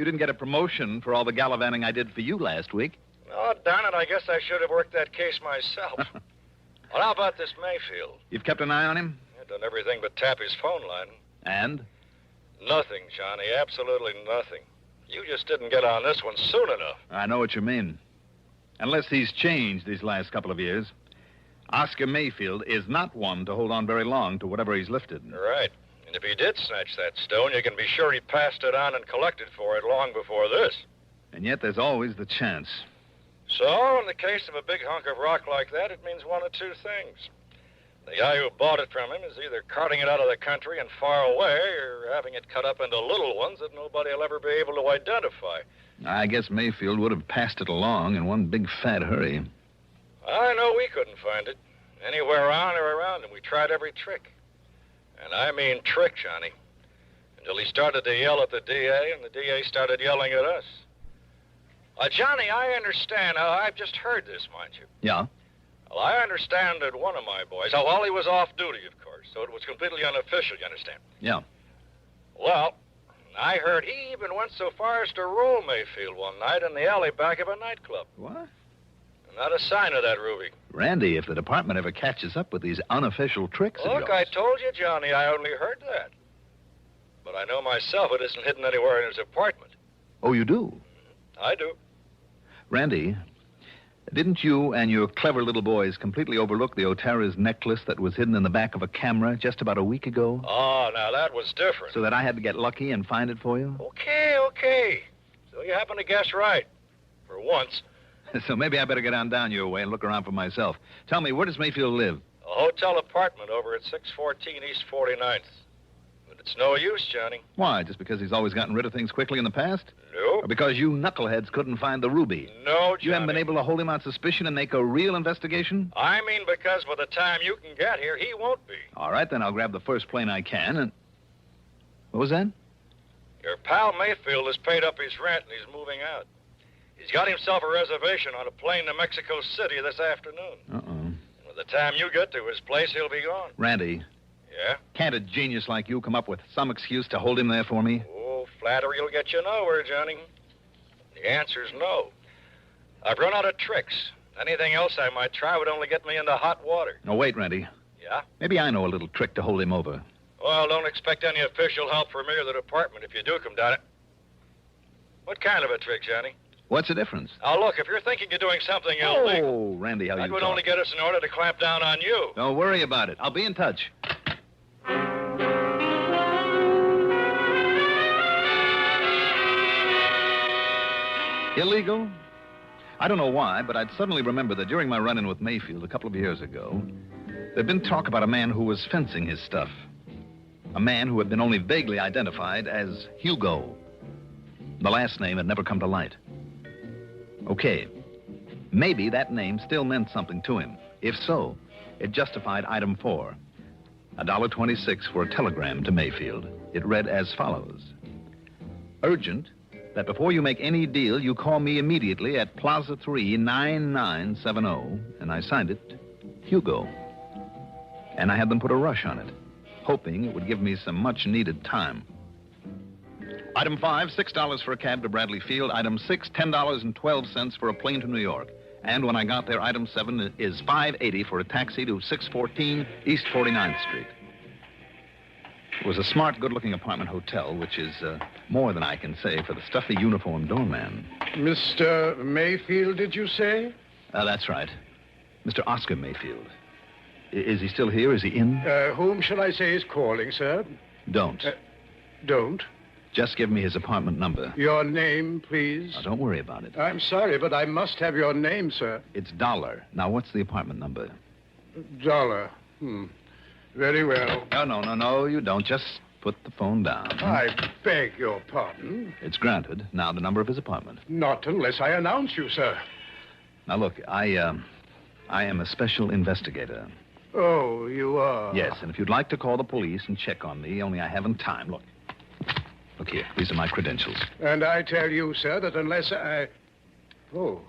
didn't get a promotion for all the gallivanting I did for you last week. Oh, darn it, I guess I should have worked that case myself. Well, how about this Mayfield? You've kept an eye on him? I've done everything but tap his phone line. And? Nothing, Johnny, absolutely nothing. You just didn't get on this one soon enough. I know what you mean. Unless he's changed these last couple of years, Oscar Mayfield is not one to hold on very long to whatever he's lifted. Right. And if he did snatch that stone, you can be sure he passed it on and collected for it long before this. And yet there's always the chance. So, in the case of a big hunk of rock like that, it means one of two things. The guy who bought it from him is either carting it out of the country and far away, or having it cut up into little ones that nobody will ever be able to identify. I guess Mayfield would have passed it along in one big fat hurry. I know we couldn't find it. Anywhere on or around him. We tried every trick. And I mean trick, Johnny. Until he started to yell at the DA, and the DA started yelling at us. Johnny, I understand. I've just heard this, mind you. Yeah? Well, I understand that one of my boys... Oh, well, he was off duty, of course, so it was completely unofficial, you understand? Yeah. Well, I heard he even went so far as to roll Mayfield one night in the alley back of a nightclub. What? Not a sign of that, Ruby. Randy, if the department ever catches up with these unofficial tricks of yours... Look, I told you, Johnny, I only heard that. But I know myself it isn't hidden anywhere in his apartment. Oh, you do? I do. Randy, didn't you and your clever little boys completely overlook the Otara's necklace that was hidden in the back of a camera just about a week ago? Oh, now that was different. So that I had to get lucky and find it for you? Okay. So you happen to guess right. For once. So maybe I better get on down your way and look around for myself. Tell me, where does Mayfield live? A hotel apartment over at 614 East 49th. But it's no use, Johnny. Why? Just because he's always gotten rid of things quickly in the past? Nope. Or because you knuckleheads couldn't find the ruby? No, Johnny. You haven't been able to hold him on suspicion and make a real investigation? I mean because by the time you can get here, he won't be. All right, then I'll grab the first plane I can and... What was that? Your pal Mayfield has paid up his rent and he's moving out. He's got himself a reservation on a plane to Mexico City this afternoon. Uh-oh. And by the time you get to his place, he'll be gone. Randy. Yeah? Can't a genius like you come up with some excuse to hold him there for me? Oh, flattery will get you nowhere, Johnny. The answer's no. I've run out of tricks. Anything else I might try would only get me into hot water. No, wait, Randy. Yeah? Maybe I know a little trick to hold him over. Well, don't expect any official help from me or the department if you do come down it. What kind of a trick, Johnny? What's the difference? Now, look, if you're thinking you're doing something illegal... Oh, Randy, how that you would talk. only get us in order to clamp down on you. Don't worry about it. I'll be in touch. Illegal? I don't know why, but I'd suddenly remember that during my run-in with Mayfield a couple of years ago, there'd been talk about a man who was fencing his stuff. A man who had been only vaguely identified as Hugo. The last name had never come to light. Okay, maybe that name still meant something to him. If so, it justified item 4. $1.26 for a telegram to Mayfield. It read as follows. Urgent, that before you make any deal, you call me immediately at Plaza 3, 9970, and I signed it, Hugo. And I had them put a rush on it, hoping it would give me some much-needed time. Item 5, $6 for a cab to Bradley Field. Item 6, $10.12 for a plane to New York. And when I got there, item 7 is $5.80 for a taxi to 614 East 49th Street. It was a smart, good-looking apartment hotel, which is more than I can say for the stuffy uniformed doorman. Mr. Mayfield, did you say? That's right. Mr. Oscar Mayfield. Is he still here? Is he in? Whom shall I say is calling, sir? Don't. Don't? Just give me his apartment number. Your name, please? Now, don't worry about it. I'm sorry, but I must have your name, sir. It's Dolar. Now, what's the apartment number? Dolar. Very well. No, you don't. Just put the phone down. I beg your pardon. It's granted. Now, the number of his apartment. Not unless I announce you, sir. Now, look, I am a special investigator. Oh, you are? Yes, and if you'd like to call the police and check on me, only I haven't time. Look here. These are my credentials. And I tell you, sir, that unless I... Oh,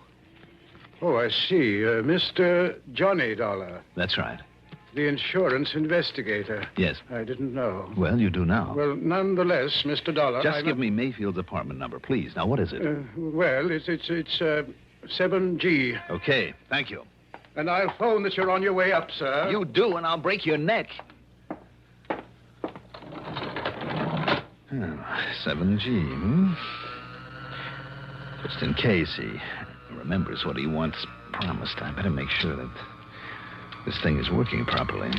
I see. Mr. Johnny Dollar. That's right. The insurance investigator. Yes. I didn't know. Well, you do now. Well, nonetheless, Mr. Dollar... Just give me Mayfield's apartment number, please. Now, what is it? Well, it's 7G. Okay, thank you. And I'll phone that you're on your way up, sir. You do, and I'll break your neck. 7G, Just in case he remembers what he once promised, I better make sure that this thing is working properly.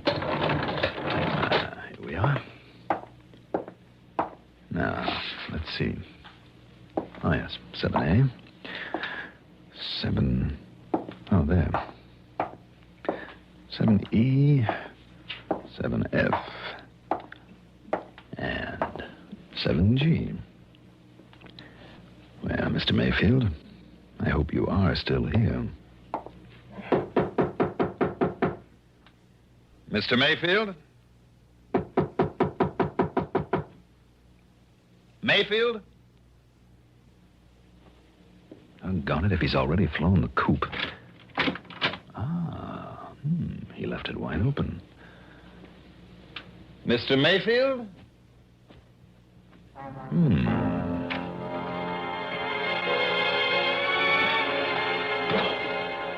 Here we are. Now, let's see. Oh, yes, 7A. 7... Oh, there. 7E, 7F, and 7G. Well, Mr. Mayfield, I hope you are still here. Mr. Mayfield? Mayfield? Doggone it, if he's already flown the coop. He left it wide open. Mr. Mayfield?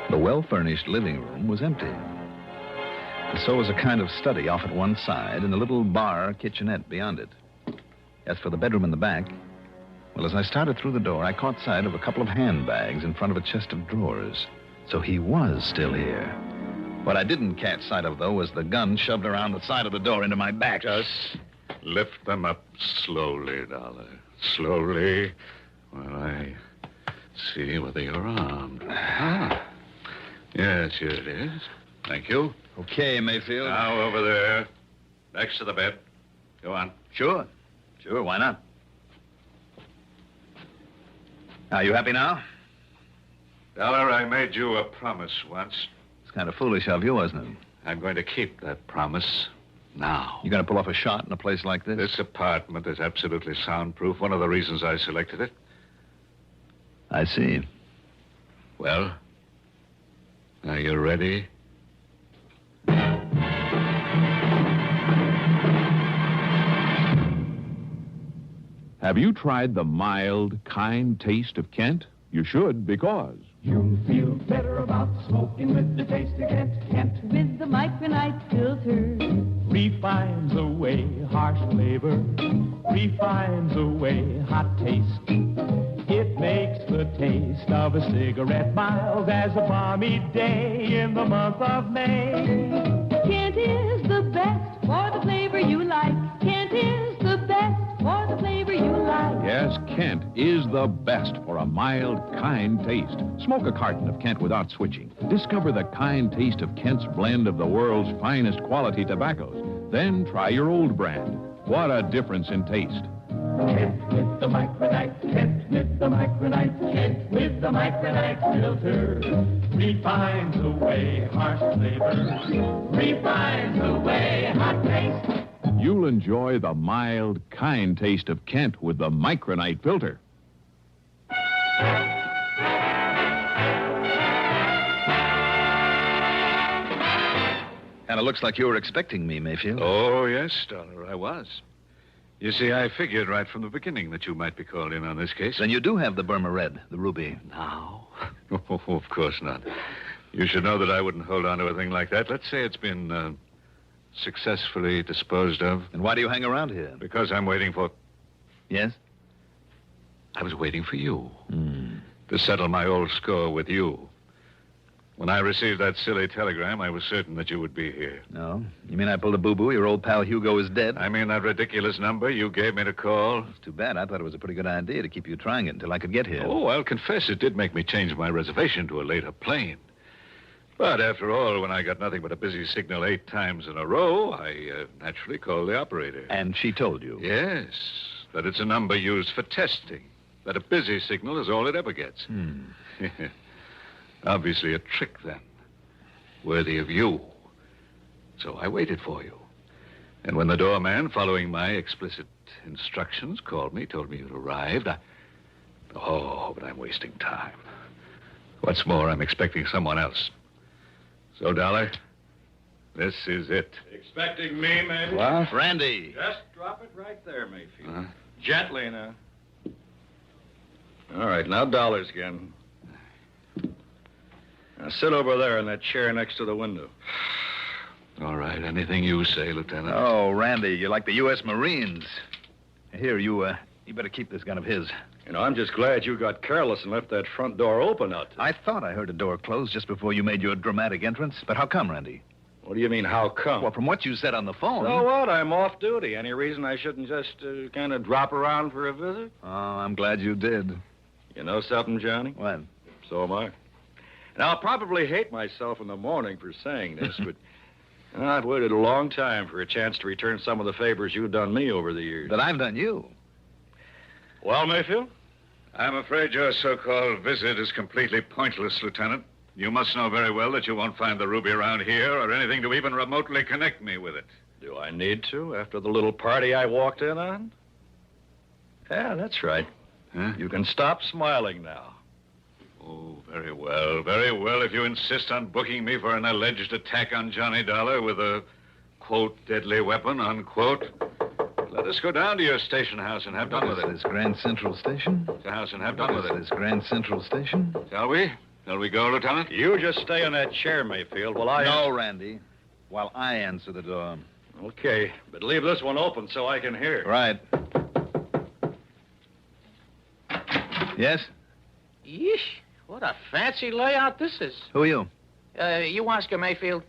The well-furnished living room was empty. And so was a kind of study off at one side and a little bar kitchenette beyond it. As for the bedroom in the back, well, as I started through the door, I caught sight of a couple of handbags in front of a chest of drawers. So he was still here. What I didn't catch sight of, though, was the gun shoved around the side of the door into my back. Just lift them up slowly, Dollar. Slowly. While I See whether you're armed. Ah. Yes, here it is. Thank you. Okay, Mayfield. Now over there, next to the bed. Go on. Sure. Sure, why not? Are you happy now? Dollar, I made you a promise once. It's kind of foolish of you, wasn't it? I'm going to keep that promise now. You going to pull off a shot in a place like this? This apartment is absolutely soundproof. One of the reasons I selected it. I see. Well, are you ready? Have you tried the mild, kind taste of Kent? You should, because You'll feel better about smoking with the taste of Kent. With the micronite filter. Refines away harsh flavor. Refines away hot taste. It makes the taste of a cigarette mild as a balmy day in the month of May. Kent is the best for the flavor you like. Kent is the best for the flavor you like. yes, Kent is the best for a mild, kind taste. Smoke a carton of Kent without switching. Discover the kind taste of Kent's blend of the world's finest quality tobaccos. Then try your old brand. What a difference in taste. Kent with the micronite, Kent with the micronite, Kent with the micronite filter. Refines away harsh flavors, refines away hot taste. You'll enjoy the mild, kind taste of Kent with the micronite filter. Kind of looks like you were expecting me, Mayfield. Oh, yes, Dollar, I was. You see, I figured right from the beginning that you might be called in on this case. Then you do have the Burma Red, the ruby. Now? Oh, of course not. You should know that I wouldn't hold on to a thing like that. Let's say it's been successfully disposed of. And why do you hang around here? Because I'm waiting for... Yes? I was waiting for you. To settle my old score with you. When I received that silly telegram, I was certain that you would be here. No? You mean I pulled a boo-boo? Your old pal Hugo is dead? I mean that ridiculous number you gave me to call. It's too bad. I thought it was a pretty good idea to keep you trying it until I could get here. Oh, I'll confess it did make me change my reservation to a later plane. But after all, when I got nothing but a busy signal 8 times in a row, I naturally called the operator. And she told you? Yes, that it's a number used for testing. That a busy signal is all it ever gets. Obviously a trick, then. Worthy of you. So I waited for you. And when the doorman, following my explicit instructions, called me, told me you'd arrived, Oh, but I'm wasting time. What's more, I'm expecting someone else. So, Dollar, this is it. Expecting me, maybe? What? Randy. Just drop it right there, Mayfield. Gently now. All right, now dollars again. Now sit over there in that chair next to the window. All right, anything you say, Lieutenant. Oh, Randy, you're like the U.S. Marines. Here, you better keep this gun of his. You know, I'm just glad you got careless and left that front door open out there. I thought I heard a door close just before you made your dramatic entrance. But how come, Randy? What do you mean, how come? Well, from what you said on the phone... So what? I'm off duty. Any reason I shouldn't just kind of drop around for a visit? Oh, I'm glad you did. You know something, Johnny? What? So am I. And I'll probably hate myself in the morning for saying this, but I've waited a long time for a chance to return some of the favors you've done me over the years. That I've done you. Well, Mayfield? I'm afraid your so-called visit is completely pointless, Lieutenant. You must know very well that you won't find the ruby around here or anything to even remotely connect me with it. Do I need to after the little party I walked in on? Yeah, that's right. Huh? You can stop smiling now. Oh, very well, very well. If you insist on booking me for an alleged attack on Johnny Dollar with a, quote, deadly weapon, unquote, let us go down to your station house and have done with it. This Grand Central Station? The house and have done with it. This Grand Central Station? Shall we? Shall we go, Lieutenant? You just stay in that chair, Mayfield, while I... No, Randy. While I answer the door. Okay, but leave this one open so I can hear. Right. Yes? Yeesh, what a fancy layout this is. Who are you? You Oscar Mayfield?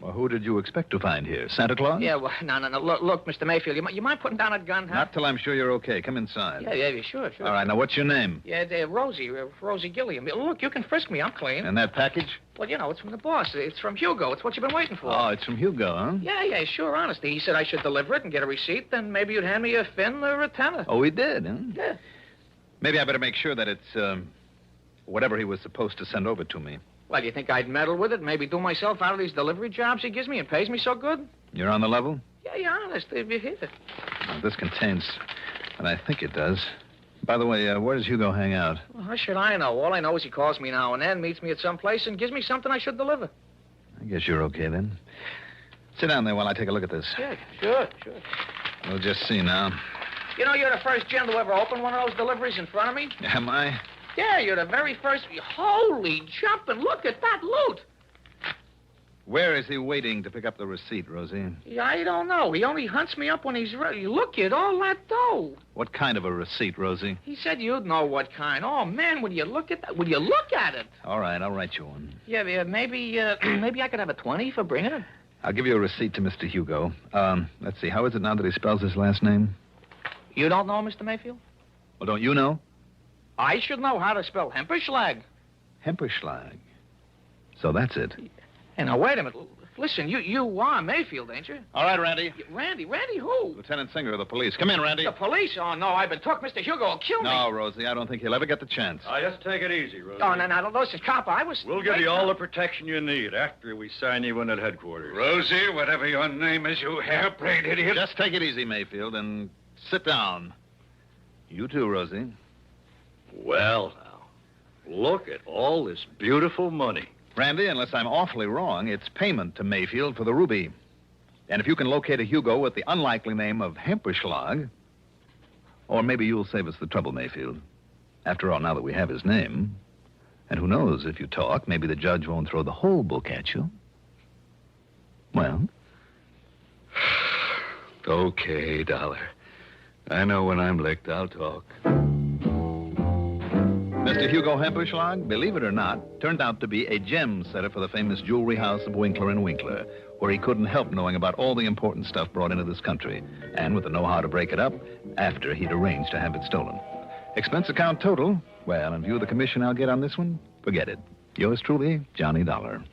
Well, who did you expect to find here? Santa Claus? Yeah, well, no. Look, Mr. Mayfield, you mind putting down a gun, huh? Not till I'm sure you're okay. Come inside. Yeah, sure. All right, now what's your name? Yeah, Rosie Gilliam. Look, you can frisk me. I'm clean. And that package? Well, it's from the boss. It's from Hugo. It's what you've been waiting for. Oh, it's from Hugo, huh? Yeah, sure, honestly. He said I should deliver it and get a receipt, then maybe you'd hand me a fin or a tenner. Oh, he did, huh? Yeah. Maybe I better make sure that it's, whatever he was supposed to send over to me. Well, you think I'd meddle with it, maybe do myself out of these delivery jobs he gives me and pays me so good? You're on the level? Yeah, honest, if you hit it. Well, this contains, and I think it does. By the way, where does Hugo hang out? Well, how should I know? All I know is he calls me now and then, meets me at some place, and gives me something I should deliver. I guess you're okay, then. Sit down there while I take a look at this. Yeah, sure. We'll just see now. You're the first gent to ever open one of those deliveries in front of me? Am I? Yeah, you're the very first. Holy jumping, look at that loot. Where is he waiting to pick up the receipt, Rosie? Yeah, I don't know. He only hunts me up when he's ready. Look at all that dough. What kind of a receipt, Rosie? He said you'd know what kind. Oh, man, would you look at that? Would you look at it? All right, I'll write you one. Yeah, maybe I could have a 20 for bringing it. I'll give you a receipt to Mr. Hugo. Let's see, how is it now that he spells his last name? You don't know, Mr. Mayfield? Well, don't you know? I should know how to spell Hemperschlag. Hemperschlag. So that's it. Hey, now, wait a minute. Listen, you are Mayfield, ain't you? All right, Randy. Randy who? Lieutenant Singer of the police. Come in, Randy. The police? Oh, no, I've been took. Mr. Hugo will kill me. No, Rosie, I don't think he'll ever get the chance. Just take it easy, Rosie. Oh, no, listen, cop, I was... We'll give you all the protection you need after we sign you in at headquarters. Rosie, whatever your name is, you hair-brained idiot. Just take it easy, Mayfield, and sit down. You too, Rosie. Well, now, look at all this beautiful money. Randy, unless I'm awfully wrong, it's payment to Mayfield for the ruby. And if you can locate a Hugo with the unlikely name of Hemperschlag, or maybe you'll save us the trouble, Mayfield. After all, now that we have his name, and who knows, if you talk, maybe the judge won't throw the whole book at you. Well? Okay, Dollar. I know when I'm licked, I'll talk. Mr. Hugo Hemperschlag, believe it or not, turned out to be a gem setter for the famous jewelry house of Winkler and Winkler, where he couldn't help knowing about all the important stuff brought into this country, and with the know-how to break it up after he'd arranged to have it stolen. Expense account total? Well, in view of the commission I'll get on this one, forget it. Yours truly, Johnny Dollar.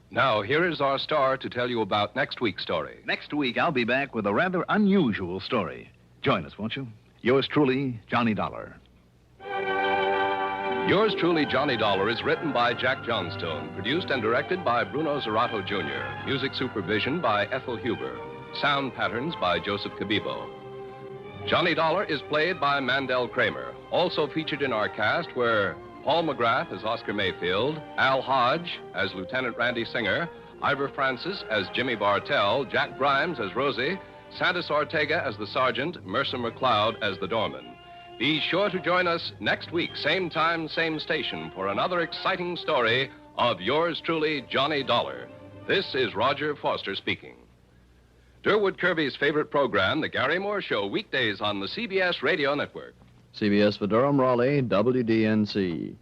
Now, here is our star to tell you about next week's story. Next week, I'll be back with a rather unusual story. Join us, won't you? Yours truly, Johnny Dollar. Yours truly, Johnny Dollar, is written by Jack Johnstone, produced and directed by Bruno Zerato Jr., music supervision by Ethel Huber, sound patterns by Joseph Cabibo. Johnny Dollar is played by Mandel Kramer. Also featured in our cast were Paul McGrath as Oscar Mayfield, Al Hodge as Lieutenant Randy Singer, Ivor Francis as Jimmy Bartell, Jack Grimes as Rosie, Santos Ortega as the sergeant, Mercer McCloud as the doorman. Be sure to join us next week, same time, same station, for another exciting story of yours truly, Johnny Dollar. This is Roger Foster speaking. Durwood Kirby's favorite program, The Gary Moore Show, weekdays on the CBS Radio Network. CBS for Durham, Raleigh, WDNC.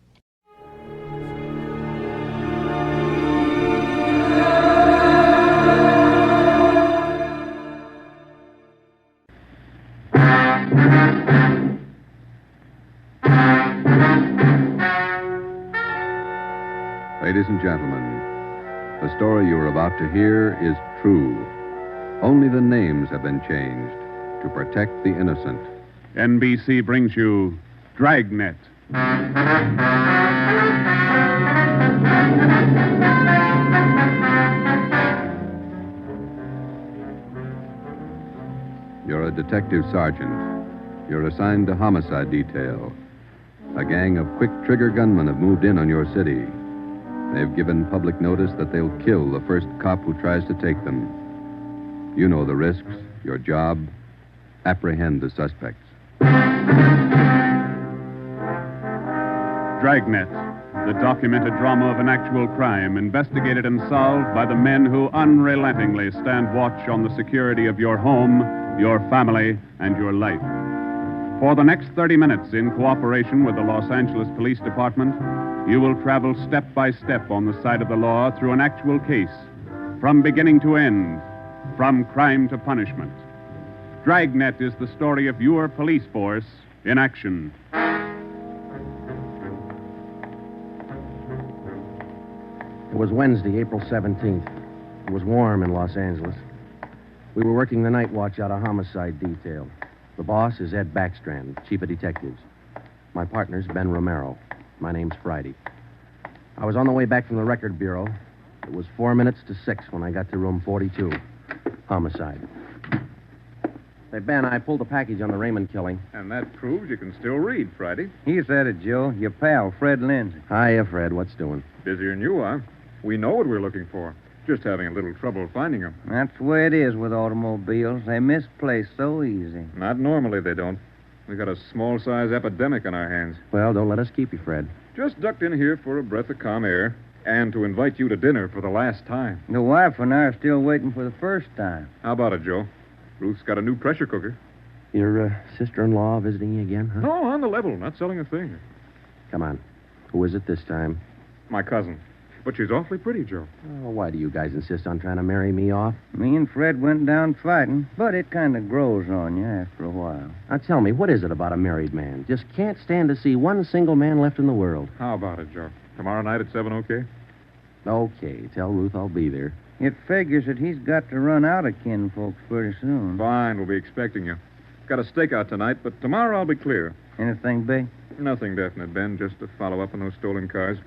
Ladies and gentlemen, the story you are about to hear is true. Only the names have been changed to protect the innocent. NBC brings you Dragnet. You're a detective sergeant. You're assigned to homicide detail. A gang of quick-trigger gunmen have moved in on your city. They've given public notice that they'll kill the first cop who tries to take them. You know the risks, your job. Apprehend the suspects. Dragnet. the documented drama of an actual crime investigated and solved by the men who unrelentingly stand watch on the security of your home, your family, and your life. For the next 30 minutes, in cooperation with the Los Angeles Police Department, you will travel step by step on the side of the law through an actual case, from beginning to end, from crime to punishment. Dragnet is the story of your police force in action. It was Wednesday, April 17th. It was warm in Los Angeles. We were working the night watch out of Homicide detail. The boss is Ed Backstrand, chief of detectives. My partner's Ben Romero. My name's Friday. I was on the way back from the record bureau. It was 4 minutes to 6 when I got to room 42. Homicide. Say, Ben, I pulled the package on the Raymond killing. And that proves you can still read, Friday. He said it, Joe. Your pal, Fred Lindsay. Hiya, Fred. What's doing? Busier than you are. We know what we're looking for. Just having a little trouble finding them. That's the way it is with automobiles. They misplace so easy. Not normally, they don't. We got a small-size epidemic on our hands. Well, don't let us keep you, Fred. Just ducked in here for a breath of calm air and to invite you to dinner for the last time. The wife and I are still waiting for the first time. How about it, Joe? Ruth's got a new pressure cooker. Your sister-in-law visiting you again, huh? No, on the level. Not selling a thing. Come on. Who is it this time? My cousin. But she's awfully pretty, Joe. Oh, why do you guys insist on trying to marry me off? Me and Fred went down fighting, but it kind of grows on you after a while. Now, tell me, what is it about a married man? Just can't stand to see one single man left in the world. How about it, Joe? Tomorrow night at 7, okay? Okay. Tell Ruth I'll be there. It figures that he's got to run out of kinfolks pretty soon. Fine, we'll be expecting you. Got a stakeout tonight, but tomorrow I'll be clear. Anything big? Nothing definite, Ben. Just to follow up on those stolen cars.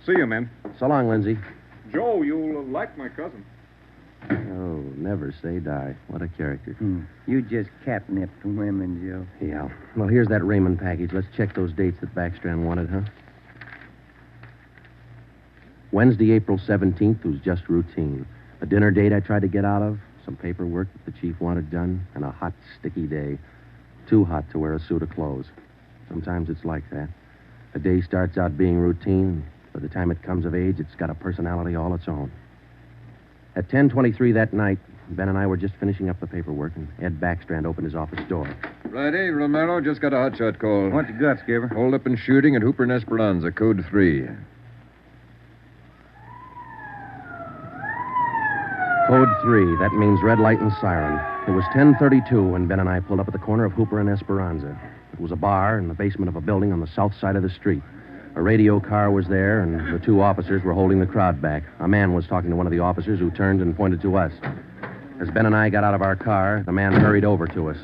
See you, men. So long, Lindsay. Joe, you'll like my cousin. Oh, never say die. What a character. You just catnipped women, Joe. Yeah. Well, here's that Raymond package. Let's check those dates that Backstrand wanted, huh? Wednesday, April 17th was just routine. A dinner date I tried to get out of, some paperwork that the chief wanted done, and a hot, sticky day. Too hot to wear a suit of clothes. Sometimes it's like that. A day starts out being routine. By the time it comes of age, it's got a personality all its own. At 10:23 that night, Ben and I were just finishing up the paperwork, and Ed Backstrand opened his office door. Friday, Romero just got a hotshot call. What you got, Skipper? Hold up and shooting at Hooper and Esperanza, code 3. Code 3. That means red light and siren. It was 10:32 when Ben and I pulled up at the corner of Hooper and Esperanza. It was a bar in the basement of a building on the south side of the street. A radio car was there, and the two officers were holding the crowd back. A man was talking to one of the officers who turned and pointed to us. As Ben and I got out of our car, the man hurried over to us.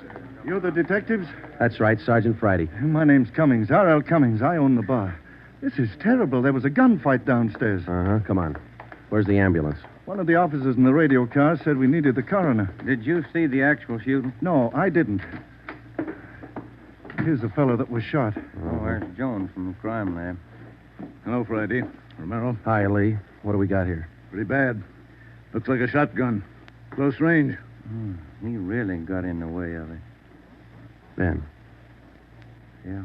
You're the detectives? That's right, Sergeant Friday. My name's Cummings, R.L. Cummings. I own the bar. This is terrible. There was a gunfight downstairs. Uh-huh. Come on. Where's the ambulance? One of the officers in the radio car said we needed the coroner. Did you see the actual shooting? No, I didn't. Here's the fellow that was shot. Oh, there's Jones from the crime lab. Hello, Friday. Romero. Hi, Lee. What do we got here? Pretty bad. Looks like a shotgun. Close range. He really got in the way of it. Ben. Yeah.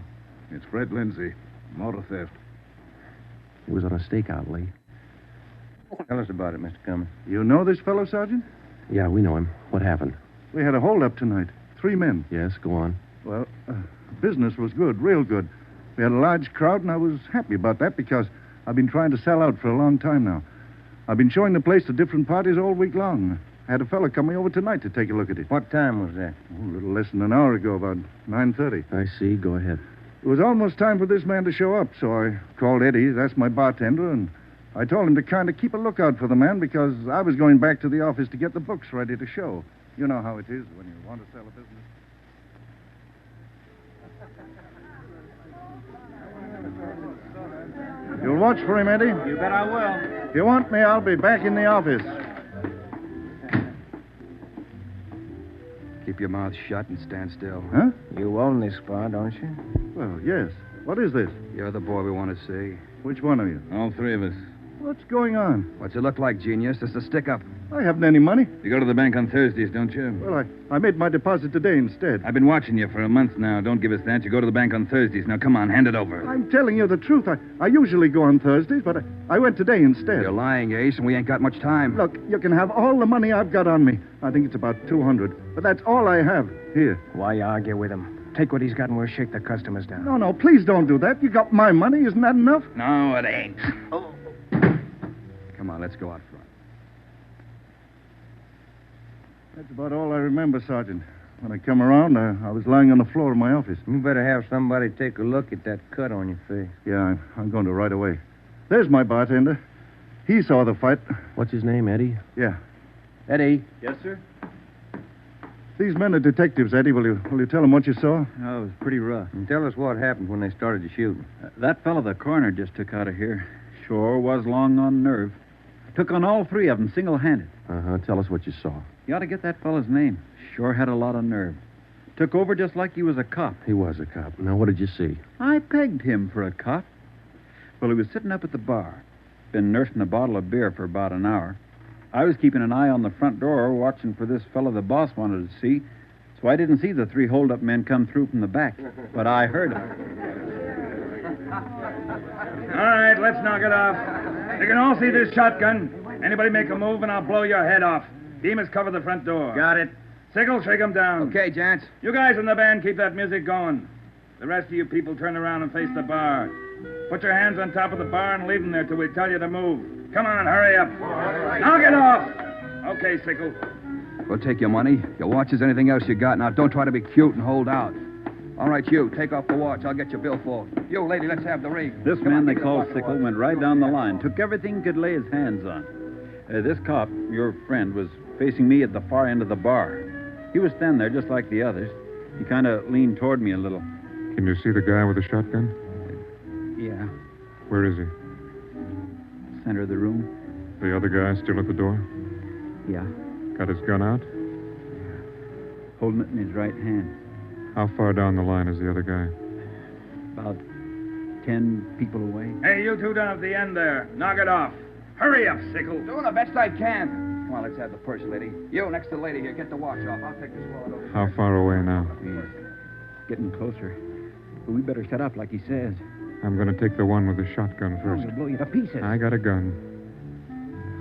It's Fred Lindsay. Motor theft. He was on a stakeout, Lee. Tell us about it, Mr. Cummings. You know this fellow, Sergeant? Yeah, we know him. What happened? We had a holdup tonight. 3 men. Yes, go on. Well, business was good, real good. We had a large crowd, and I was happy about that because I've been trying to sell out for a long time now. I've been showing the place to different parties all week long. I had a fella coming over tonight to take a look at it. What time was that? Oh, a little less than an hour ago, about 9:30. I see. Go ahead. It was almost time for this man to show up, so I called Eddie, that's my bartender, and I told him to kind of keep a lookout for the man because I was going back to the office to get the books ready to show. You know how it is when you want to sell a business. You'll watch for him, Eddie? You bet I will. If you want me, I'll be back in the office. Keep your mouth shut and stand still. Huh? You own this bar, don't you? Well, yes. What is this? You're the boy we want to see. Which one of you? All 3 of us. What's going on? What's it look like, genius? It's a stick-up. I haven't any money. You go to the bank on Thursdays, don't you? Well, I made my deposit today instead. I've been watching you for a month now. Don't give us that. You go to the bank on Thursdays. Now, come on, hand it over. I'm telling you the truth. I usually go on Thursdays, but I went today instead. You're lying, Ace, and we ain't got much time. Look, you can have all the money I've got on me. I think it's about 200. But that's all I have. Here. Why argue with him? Take what he's got and we'll shake the customers down. No, please don't do that. You got my money. Isn't that enough? No, it ain't. Come on, let's go out front. That's about all I remember, Sergeant. When I come around, I was lying on the floor of my office. You better have somebody take a look at that cut on your face. Yeah, I'm going to right away. There's my bartender. He saw the fight. What's his name, Eddie? Yeah. Eddie. Yes, sir? These men are detectives, Eddie. Will you tell them what you saw? Oh, it was pretty rough. And tell us what happened when they started the shooting. That fellow the coroner just took out of here sure was long on nerve. Took on all three of them single-handed. Uh-huh. Tell us what you saw. You ought to get that fellow's name. Sure had a lot of nerve. Took over just like he was a cop. He was a cop. Now, what did you see? I pegged him for a cop. Well, he was sitting up at the bar. Been nursing a bottle of beer for about an hour. I was keeping an eye on the front door, watching for this fellow the boss wanted to see. So I didn't see the three hold-up men come through from the back. But I heard them. All right, let's knock it off. You can all see this shotgun. Anybody make a move and I'll blow your head off. Demas, cover the front door. Got it. Sickle, shake them down. Okay, gents. You guys in the band, keep that music going. The rest of you people turn around and face the bar. Put your hands on top of the bar and leave them there till we tell you to move. Come on, hurry up. Knock it off. Okay, Sickle. We'll take your money, your watches, anything else you got. Now, don't try to be cute and hold out. All right, you, take off the watch. I'll get your billfold. You, lady, let's have the ring. This man they call Sickle went right down the line. Took everything he could lay his hands on. This cop, your friend, was facing me at the far end of the bar. He was standing there just like the others. He kind of leaned toward me a little. Can you see the guy with the shotgun? Yeah. Where is he? Center of the room. The other guy still at the door? Yeah. Got his gun out? Holding it in his right hand. How far down the line is the other guy? About 10 people away. Hey, you two down at the end there. Knock it off. Hurry up, Sickle. Doing the best I can. Come on, let's have the purse, lady. You, next to the lady here, get the watch off. I'll take this wallet over. How far away now? He's getting closer. But we better shut up like he says. I'm going to take the one with the shotgun first. He'll blow you to pieces. I got a gun.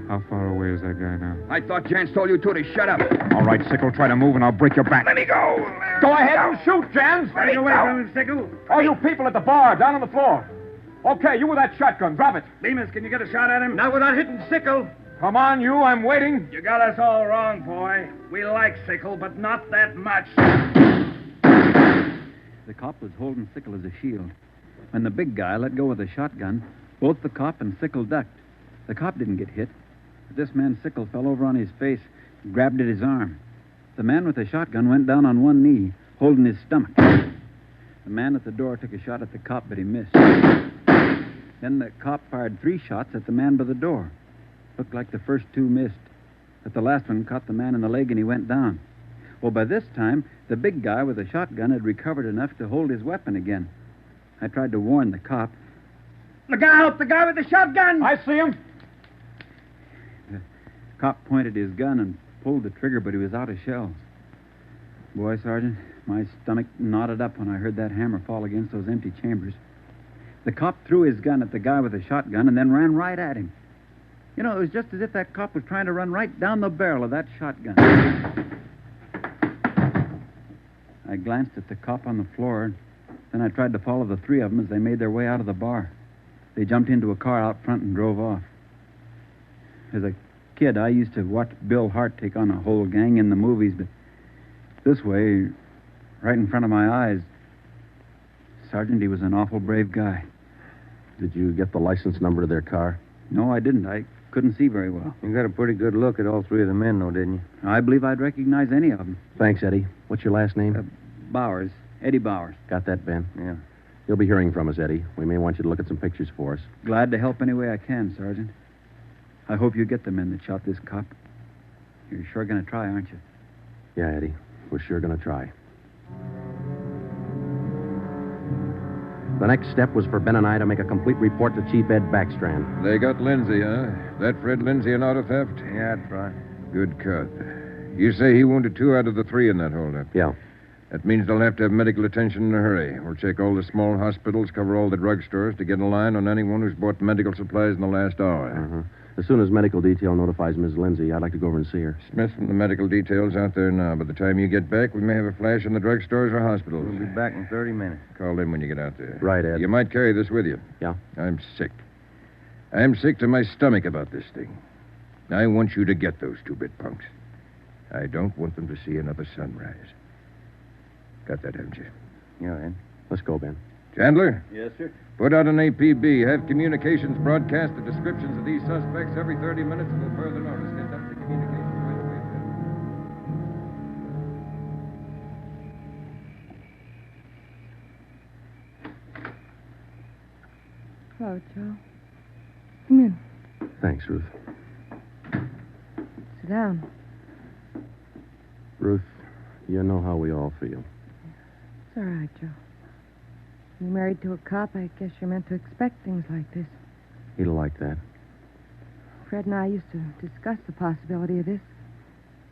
How far away is that guy now? I thought Jans told you two to shut up. All right, Sickle, try to move and I'll break your back. Let me go. Go ahead and shoot, Jans. Stay away from him, Sickle. All you people at the bar, down on the floor. Okay, you with that shotgun, grab it. Demas, can you get a shot at him? Not without hitting Sickle. Come on, you, I'm waiting. You got us all wrong, boy. We like Sickle, but not that much. The cop was holding Sickle as a shield. When the big guy let go of the shotgun, both the cop and Sickle ducked. The cop didn't get hit. But this man, Sickle, fell over on his face, grabbed at his arm. The man with the shotgun went down on one knee, holding his stomach. The man at the door took a shot at the cop, but he missed. Then the cop fired 3 shots at the man by the door. Looked like the first 2 missed, but the last one caught the man in the leg and he went down. Well, by this time, the big guy with the shotgun had recovered enough to hold his weapon again. I tried to warn the cop. Look out! The guy with the shotgun! I see him. The cop pointed his gun and pulled the trigger, but he was out of shells. Boy, Sergeant, my stomach knotted up when I heard that hammer fall against those empty chambers. The cop threw his gun at the guy with the shotgun and then ran right at him. You know, it was just as if that cop was trying to run right down the barrel of that shotgun. I glanced at the cop on the floor, and then I tried to follow the 3 of them as they made their way out of the bar. They jumped into a car out front and drove off. As a kid, I used to watch Bill Hart take on a whole gang in the movies, but this way, right in front of my eyes, Sergeant, he was an awful brave guy. Did you get the license number of their car? No, I didn't. I couldn't see very well. You got a pretty good look at all 3 of the men, though, didn't you? I believe I'd recognize any of them. Thanks, Eddie. What's your last name? Bowers. Eddie Bowers. Got that, Ben? Yeah. You'll be hearing from us, Eddie. We may want you to look at some pictures for us. Glad to help any way I can, Sergeant. I hope you get the men that shot this cop. You're sure going to try, aren't you? Yeah, Eddie. We're sure going to try. The next step was for Ben and I to make a complete report to Chief Ed Backstrand. They got Lindsay, huh? That Fred Lindsay in auto theft? Yeah, that's right. Good cut. You say he wounded 2 out of the 3 in that holdup? Yeah. That means they'll have to have medical attention in a hurry. We'll check all the small hospitals, cover all the drugstores to get a line on anyone who's bought medical supplies in the last hour. Uh-huh. As soon as medical detail notifies Miss Lindsay, I'd like to go over and see her. Smith from the medical detail's out there now. By the time you get back, we may have a flash in the drugstores or hospitals. We'll be back in 30 minutes. Call in when you get out there. Right, Ed. You might carry this with you. Yeah? I'm sick. I'm sick to my stomach about this thing. I want you to get those 2-bit punks. I don't want them to see another sunrise. Got that, haven't you? Yeah, Ed. Let's go, Ben. Chandler? Yes, sir. Put out an APB. Have communications broadcast the descriptions of these suspects every 30 minutes until further notice. Get them to communications right away. Hello, Joe. Come in. Thanks, Ruth. Sit down. Ruth, you know how we all feel. It's all right, Joe. You're married to a cop. I guess you're meant to expect things like this. He'll like that. Fred and I used to discuss the possibility of this.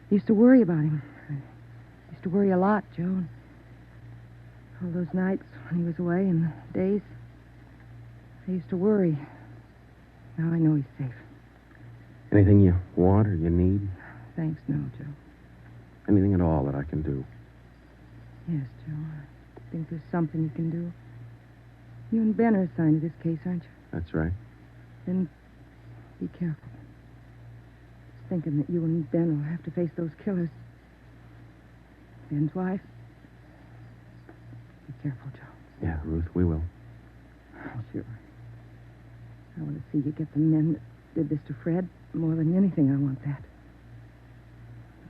Used to worry about him. I used to worry a lot, Joe. All those nights when he was away and the days, I used to worry. Now I know he's safe. Anything you want or you need? Thanks, no, Joe. Anything at all that I can do? Yes, Joe. I think there's something you can do. You and Ben are assigned to this case, aren't you? That's right. Then be careful. I was thinking that you and Ben will have to face those killers. Ben's wife. Be careful, Joe. Yeah, Ruth, we will. Oh, sure. I want to see you get the men that did this to Fred. More than anything, I want that.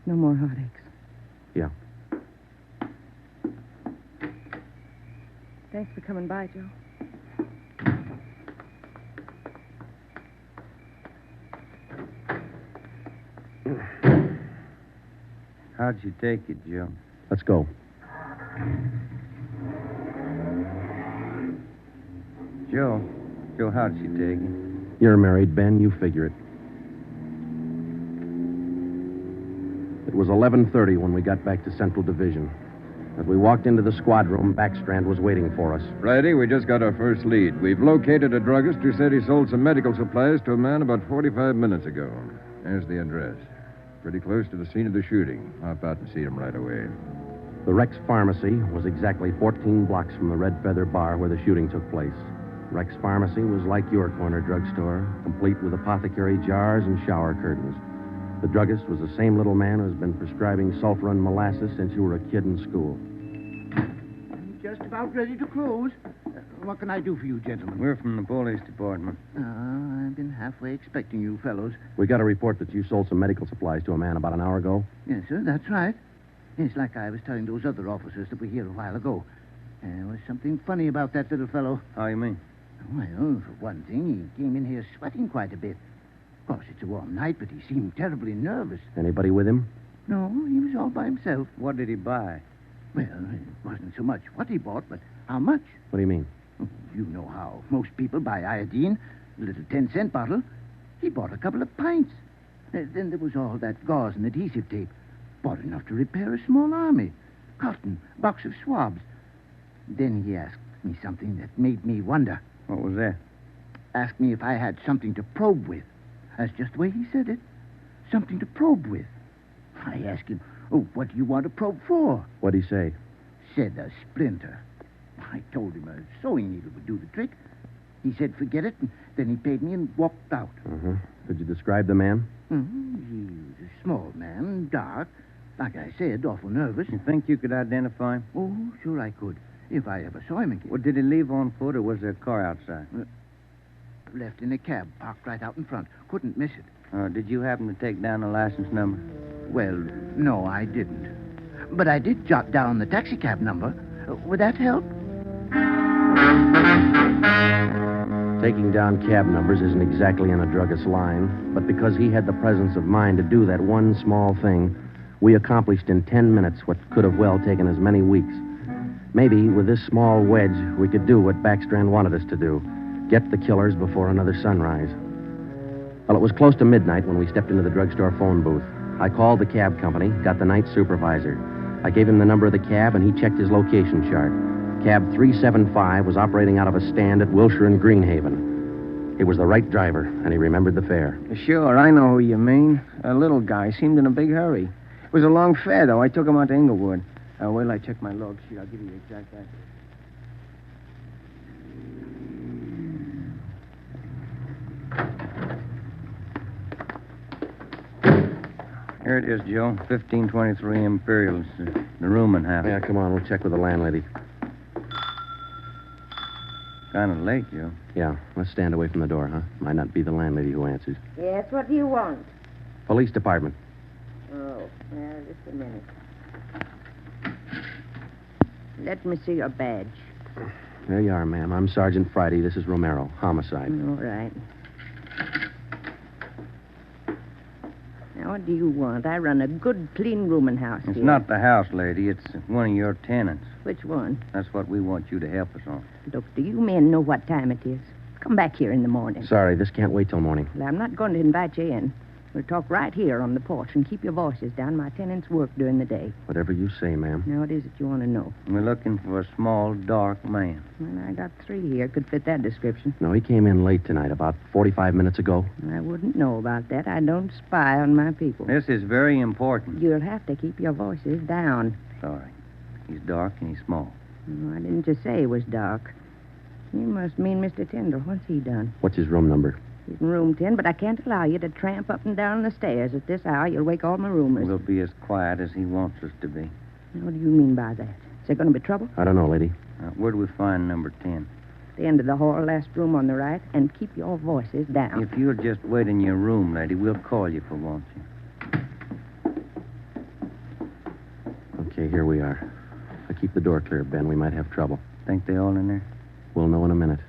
No more heartaches. Yeah. Thanks for coming by, Joe. How'd you take it, Joe? Let's go. Joe, how'd she take it? You're married, Ben. You figure it. It was 11:30 when we got back to Central Division. As we walked into the squad room, Backstrand was waiting for us. Friday, we just got our first lead. We've located a druggist who said he sold some medical supplies to a man about 45 minutes ago. There's the address. Pretty close to the scene of the shooting. Hop out and see him right away. The Rex Pharmacy was exactly 14 blocks from the Red Feather Bar where the shooting took place. Rex Pharmacy was like your corner drugstore, complete with apothecary jars and shower curtains. The druggist was the same little man who's been prescribing sulfur and molasses since you were a kid in school. I'm just about ready to close. What can I do for you, gentlemen? We're from the police department. I've been halfway expecting you fellows. We got a report that you sold some medical supplies to a man about an hour ago. Yes, sir, that's right. It's like I was telling those other officers that were here a while ago. There was something funny about that little fellow. How you mean? Well, for one thing, he came in here sweating quite a bit. Of course, it's a warm night, but he seemed terribly nervous. Anybody with him? No, he was all by himself. What did he buy? Well, it wasn't so much what he bought, but how much. What do you mean? Oh, you know how most people buy iodine, a little 10-cent bottle. He bought a couple of pints. Then there was all that gauze and adhesive tape. Bought enough to repair a small army. Cotton, box of swabs. Then he asked me something that made me wonder. What was that? Asked me if I had something to probe with. That's just the way he said it. Something to probe with. I asked him, what do you want to probe for? What'd he say? Said a splinter. I told him a sewing needle would do the trick. He said, forget it, and then he paid me and walked out. Uh-huh. Could you describe the man? He was a small man, dark. Like I said, awful nervous. You think you could identify him? Oh, sure I could, if I ever saw him again. Well, did he leave on foot, or was there a car outside? Left in a cab, parked right out in front. Couldn't miss it. Did you happen to take down the license number? Well, no, I didn't. But I did jot down the taxicab number. Would that help? Taking down cab numbers isn't exactly in a druggist's line, but because he had the presence of mind to do that one small thing, we accomplished in 10 minutes what could have well taken as many weeks. Maybe with this small wedge, we could do what Backstrand wanted us to do. Get the killers before another sunrise. Well, it was close to midnight when we stepped into the drugstore phone booth. I called the cab company, got the night supervisor. I gave him the number of the cab, and he checked his location chart. Cab 375 was operating out of a stand at Wilshire and Greenhaven. He was the right driver, and he remembered the fare. Sure, I know who you mean. A little guy seemed in a big hurry. It was a long fare, though. I took him out to Inglewood. Wait till I check my log sheet. I'll give you the exact address. Here it is, Joe. 1523 Imperials. The rooming house. Yeah, come on. We'll check with the landlady. Kind of late, Joe. Yeah, let's stand away from the door, huh? Might not be the landlady who answers. Yes, what do you want? Police department. Oh, well, just a minute. Let me see your badge. There you are, ma'am. I'm Sergeant Friday. This is Romero. Homicide. All right. Now, what do you want? I run a good, clean rooming house It's here. not the house, lady. It's one of your tenants. Which one? That's what we want you to help us on. Look, do you men know what time it is? Come back here in the morning. Sorry, this can't wait till morning. Well, I'm not going to invite you in. We'll talk right here on the porch and keep your voices down. My tenants work during the day. Whatever you say, ma'am. Now, what is it you want to know? We're looking for a small, dark man. Well, I got 3 here. Could fit that description. No, he came in late tonight, about 45 minutes ago. I wouldn't know about that. I don't spy on my people. This is very important. You'll have to keep your voices down. Sorry. He's dark and he's small. Oh, I didn't just say he was dark. You must mean Mr. Tyndall. What's he done? What's his room number? He's in room 10, but I can't allow you to tramp up and down the stairs at this hour. You'll wake all my roomers. We'll be as quiet as he wants us to be. What do you mean by that? Is there going to be trouble? I don't know, lady. Where do we find number 10? The end of the hall, last room on the right, and keep your voices down. If you'll just wait in your room, lady, we'll call you for won't you. Okay, here we are. Keep the door clear, Ben. We might have trouble. Think they all in there? We'll know in a minute.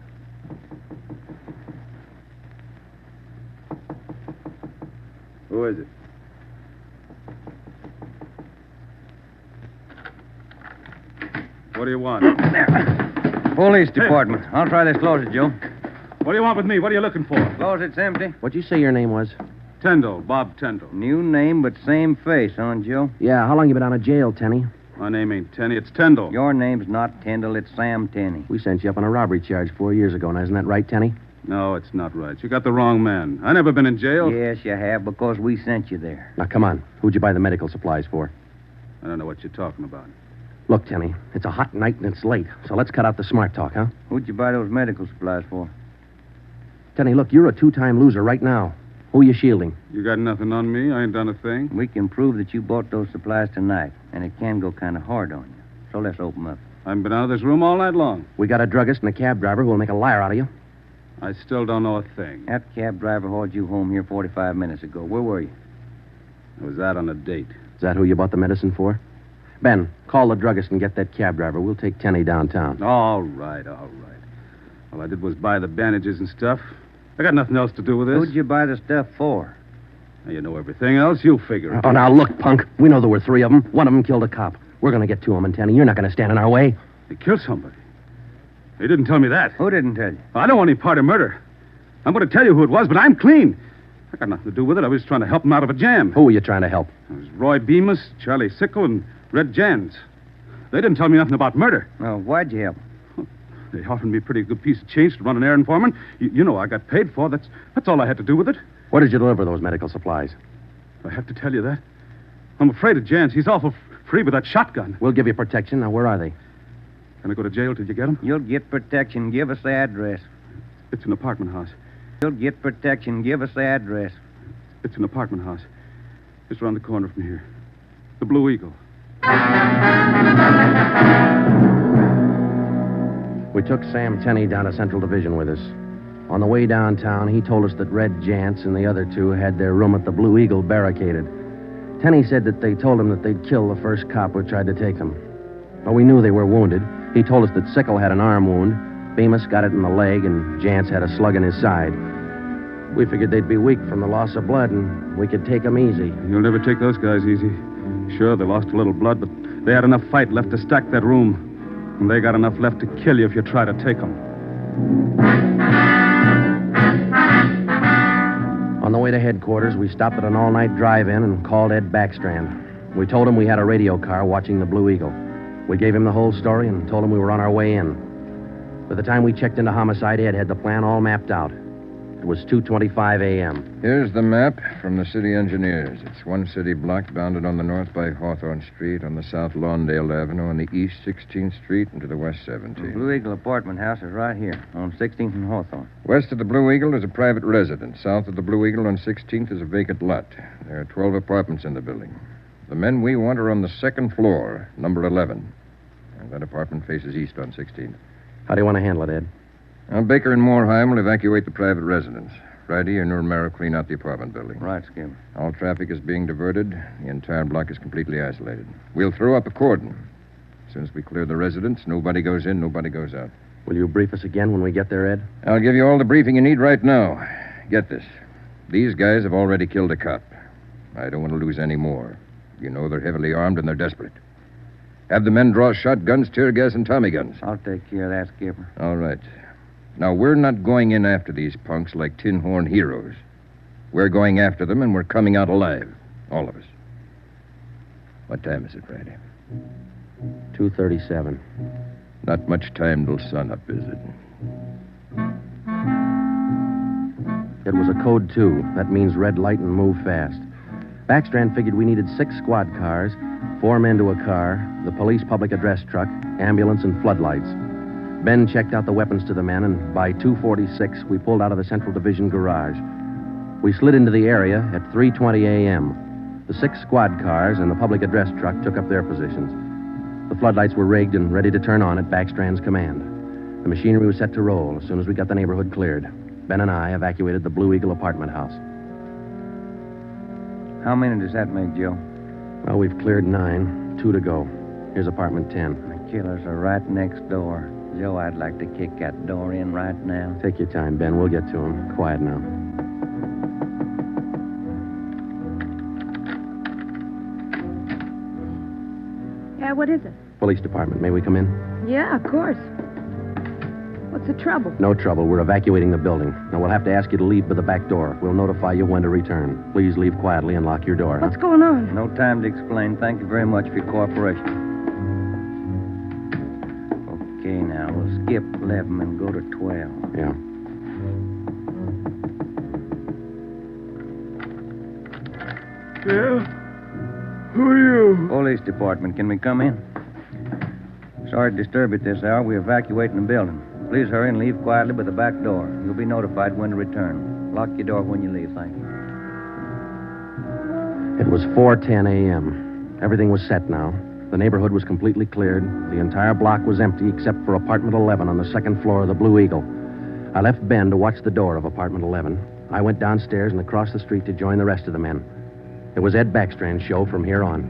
Who is it? What do you want? Police department. I'll try this closet, Joe. What do you want with me? What are you looking for? Closet's empty. What'd you say your name was? Tyndall, Bob Tyndall. New name, but same face, huh, Joe? Yeah, how long you been out of jail, Tenny? My name ain't Tenny, it's Tyndall. Your name's not Tyndall, it's Sam Tenney. We sent you up on a robbery charge 4 years ago. Now, isn't that right, Tenny? No, it's not right. You got the wrong man. I never been in jail. Yes, you have, because we sent you there. Now, come on. Who'd you buy the medical supplies for? I don't know what you're talking about. Look, Tenny, it's a hot night and it's late, so let's cut out the smart talk, huh? Who'd you buy those medical supplies for? Tenny, look, you're a 2-time loser right now. Who are you shielding? You got nothing on me. I ain't done a thing. We can prove that you bought those supplies tonight, and it can go kind of hard on you. So let's open up. I haven't been out of this room all night long. We got a druggist and a cab driver who will make a liar out of you. I still don't know a thing. That cab driver hauled you home here 45 minutes ago. Where were you? I was out on a date. Is that who you bought the medicine for? Ben, call the druggist and get that cab driver. We'll take Tenny downtown. All right. All I did was buy the bandages and stuff. I got nothing else to do with this. Who'd you buy the stuff for? Now, you know everything else. You figure it. Oh, now, look, punk. We know there were 3 of them. One of them killed a cop. We're going to get to him, and Tenny, you're not going to stand in our way. They killed somebody. They didn't tell me that. Who didn't tell you? I don't want any part of murder. I'm going to tell you who it was, but I'm clean. I got nothing to do with it. I was trying to help him out of a jam. Who were you trying to help? It was Roy Bemis, Charlie Sickle, and Red Jans. They didn't tell me nothing about murder. Oh, why'd you help? They offered me a pretty good piece of change to run an errand for them. You know I got paid for. That's all I had to do with it. Where did you deliver those medical supplies? I have to tell you that. I'm afraid of Jans. He's awful free with that shotgun. We'll give you protection. Now, where are they? Can I go to jail till you get them? You'll get protection. Give us the address. It's an apartment house. You'll get protection. Give us the address. It's an apartment house. Just around the corner from here. The Blue Eagle. We took Sam Tenney down to Central Division with us. On the way downtown, he told us that Red Jantz and the other 2 had their room at the Blue Eagle barricaded. Tenney said that they told him that they'd kill the first cop who tried to take them. But we knew they were wounded. He told us that Sickle had an arm wound, Bemis got it in the leg, and Jantz had a slug in his side. We figured they'd be weak from the loss of blood, and we could take them easy. You'll never take those guys easy. Sure, they lost a little blood, but they had enough fight left to stack that room. And they got enough left to kill you if you try to take them. On the way to headquarters, we stopped at an all-night drive-in and called Ed Backstrand. We told him we had a radio car watching the Blue Eagle. We gave him the whole story and told him we were on our way in. By the time we checked into Homicide, Ed had the plan all mapped out. It was 2:25 a.m. Here's the map from the city engineers. It's one city block bounded on the north by Hawthorne Street, on the south Lawndale Avenue, on the east 16th Street, and to the west 17th. The Blue Eagle apartment house is right here, on 16th and Hawthorne. West of the Blue Eagle is a private residence. South of the Blue Eagle on 16th is a vacant lot. There are 12 apartments in the building. The men we want are on the second floor, number 11. And that apartment faces east on 16th. How do you want to handle it, Ed? Now, Baker and Moorheim will evacuate the private residence. Friday and Romero clean out the apartment building. Right, Skip. All traffic is being diverted. The entire block is completely isolated. We'll throw up a cordon. As soon as we clear the residence, nobody goes in, nobody goes out. Will you brief us again when we get there, Ed? I'll give you all the briefing you need right now. Get this. These guys have already killed a cop. I don't want to lose any more. You know they're heavily armed and they're desperate. Have the men draw shotguns, tear gas, and Tommy guns. I'll take care of that, Skipper. All right. Now, we're not going in after these punks like tin horn heroes. We're going after them, and we're coming out alive. All of us. What time is it, Friday? 2:37. Not much time till sunup, is it? It was a code 2. That means red light and move fast. Backstrand figured we needed 6 squad cars, 4 men to a car, the police public address truck, ambulance, and floodlights. Ben checked out the weapons to the men, and by 2:46, we pulled out of the Central Division garage. We slid into the area at 3:20 a.m. The 6 squad cars and the public address truck took up their positions. The floodlights were rigged and ready to turn on at Backstrand's command. The machinery was set to roll as soon as we got the neighborhood cleared. Ben and I evacuated the Blue Eagle apartment house. How many does that make, Joe? Well, we've cleared 9. 2 to go. Here's apartment 10. The killers are right next door. Joe, I'd like to kick that door in right now. Take your time, Ben. We'll get to him. Quiet now. Yeah, what is it? Police department. May we come in? Yeah, of course. What's the trouble? No trouble. We're evacuating the building. Now, we'll have to ask you to leave by the back door. We'll notify you when to return. Please leave quietly and lock your door. What's going on? No time to explain. Thank you very much for your cooperation. Okay, now, we'll skip 11 and go to 12. Yeah. Yeah? Who are you? Police department. Can we come in? Sorry to disturb you at this hour. We're evacuating the building. Please hurry and leave quietly by the back door. You'll be notified when to return. Lock your door when you leave. Thank you. It was 4:10 a.m. Everything was set now. The neighborhood was completely cleared. The entire block was empty except for apartment 11 on the second floor of the Blue Eagle. I left Ben to watch the door of apartment 11. I went downstairs and across the street to join the rest of the men. It was Ed Backstrand's show from here on.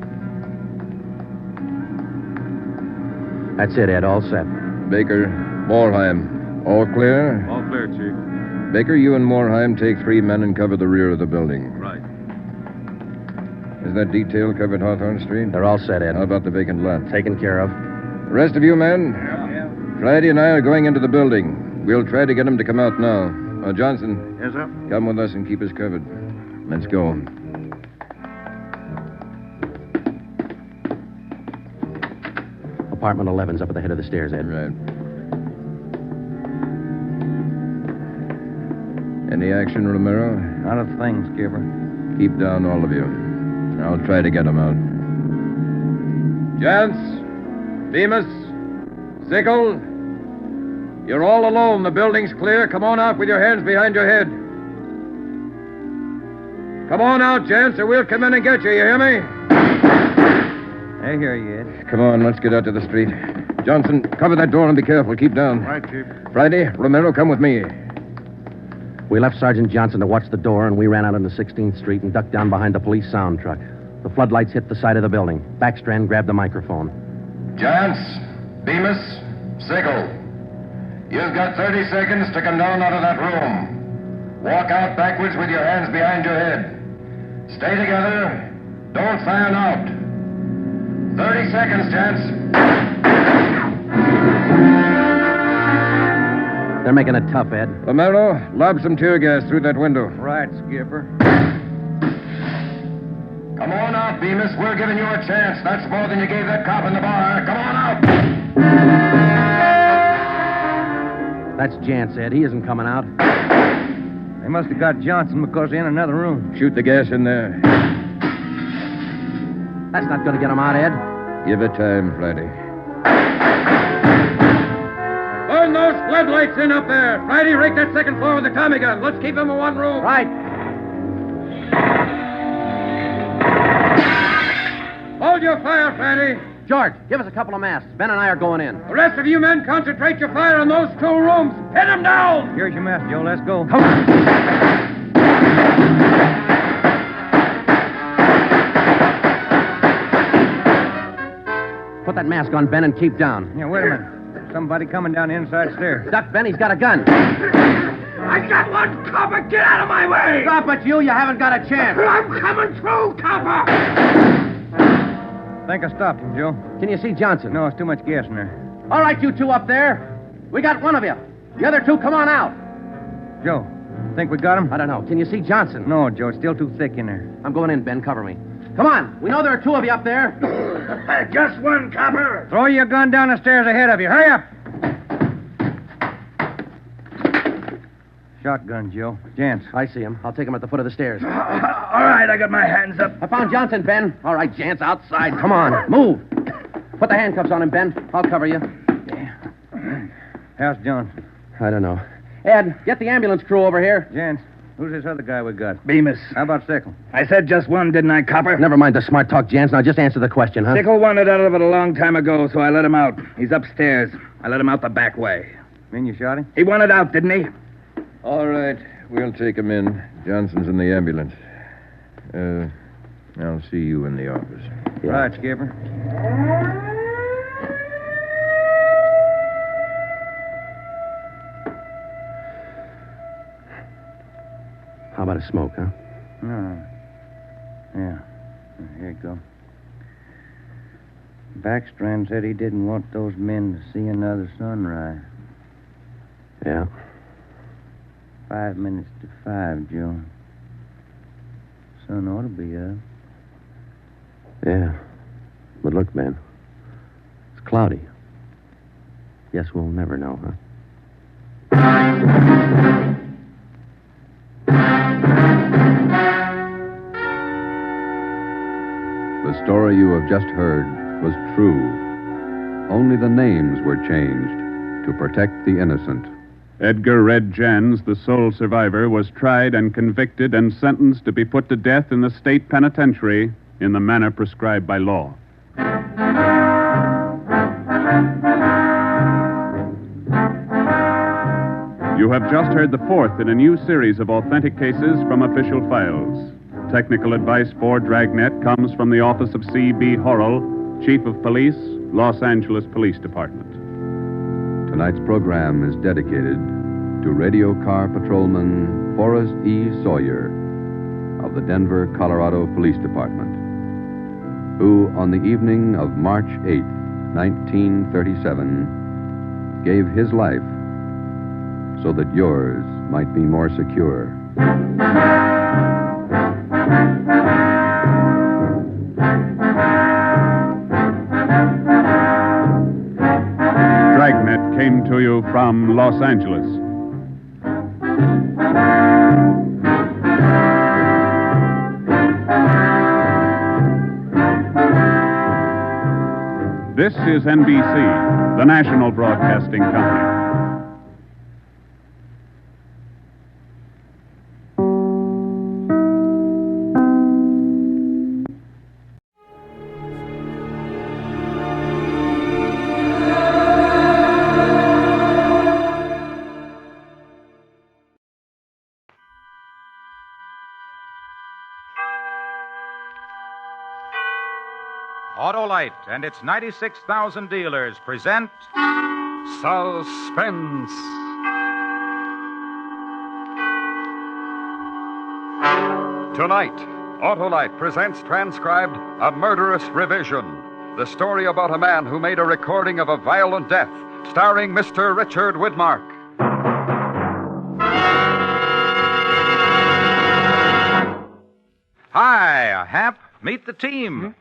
That's it, Ed. All set. Baker, Moorheim, all clear? All clear, Chief. Baker, you and Moorheim take 3 men and cover the rear of the building. Right. Is that detail covered Hawthorne Street? They're all set, Ed. How about the vacant lot? Taken care of. The rest of you men? Yeah. Friday and I are going into the building. We'll try to get him to come out now. Johnson. Yes, sir? Come with us and keep us covered. Let's go. Apartment 11's up at the head of the stairs, Ed. Right. Any action, Romero? Not a thing, Skipper. Keep down, all of you. I'll try to get them out. Gents, Bemis, Sickle, you're all alone. The building's clear. Come on out with your hands behind your head. Come on out, gents, or we'll come in and get you. You hear me? I hear you, Ed. Come on, let's get out to the street. Johnson, cover that door and be careful. Keep down. Right, Chief. Friday, Romero, come with me. We left Sergeant Johnson to watch the door, and we ran out into 16th Street and ducked down behind the police sound truck. The floodlights hit the side of the building. Backstrand grabbed the microphone. Gents, Bemis, Sickle, you've got 30 seconds to come down out of that room. Walk out backwards with your hands behind your head. Stay together. Don't fan out. 30 seconds, gents. They're making it tough, Ed. Romero, lob some tear gas through that window. Right, Skipper. Come on out, Bemis. We're giving you a chance. That's more than you gave that cop in the bar. Come on out. That's Jance, Ed. He isn't coming out. They must have got Johnson because they're in another room. Shoot the gas in there. That's not going to get him out, Ed. Give it time, Flatty. Burn those floodlights in up there. Friday, rake that second floor with the Tommy gun. Let's keep them in one room. Right. Hold your fire, Friday. George, give us a couple of masks. Ben and I are going in. The rest of you men concentrate your fire on those 2 rooms. Pin them down. Here's your mask, Joe. Let's go. Come on. Put that mask on, Ben, and keep down. Yeah, wait a minute. Somebody coming down the inside stairs. Duck, Ben. He's got a gun. I got one, copper. Get out of my way. Stop it, you. You haven't got a chance. I'm coming through, copper. Think I stopped him, Joe. Can you see Johnson? No, it's too much gas in there. All right, you 2 up there. We got one of you. The other 2, come on out. Joe, think we got him? I don't know. Can you see Johnson? No, Joe. It's still too thick in there. I'm going in, Ben. Cover me. Come on. We know there are 2 of you up there. Just one, copper. Throw your gun down the stairs ahead of you. Hurry up. Shotgun, Joe. Jance. I see him. I'll take him at the foot of the stairs. All right, I got my hands up. I found Johnson, Ben. All right, Jance, outside. Come on. Move. Put the handcuffs on him, Ben. I'll cover you. How's Johnson? I don't know. Ed, get the ambulance crew over here. Jance, who's this other guy we got? Bemis. How about Sickle? I said just one, didn't I, copper? Never mind the smart talk, Jance. Now just answer the question, huh? Sickle wanted out of it a long time ago, so I let him out. He's upstairs. I let him out the back way. Mean you shot him? He wanted out, didn't he? All right. We'll take him in. Johnson's in the ambulance. I'll see you in the office. Yeah. Right, Skipper. How about a smoke, huh? No. Yeah. Here you go. Backstrand said he didn't want those men to see another sunrise. Yeah. 5 minutes to 5, Joe. Sun ought to be up. Yeah. But look, Ben. It's cloudy. Guess we'll never know, huh? The story you have just heard was true. Only the names were changed to protect the innocent. Edgar Red Jans, the sole survivor, was tried and convicted and sentenced to be put to death in the state penitentiary in the manner prescribed by law. You have just heard the 4th in a new series of authentic cases from official files. Technical advice for Dragnet comes from the office of C.B. Horrell, Chief of Police, Los Angeles Police Department. Tonight's program is dedicated to radio car patrolman Forrest E. Sawyer of the Denver, Colorado Police Department, who on the evening of March 8, 1937, gave his life so that yours might be more secure. Dragnet came to you from Los Angeles. This is NBC, the national broadcasting company. Autolite and its 96,000 dealers present Suspense. Tonight, Autolite presents transcribed A Murderous Revision, the story about a man who made a recording of a violent death starring Mr. Richard Widmark. Hi, Hap. Meet the team.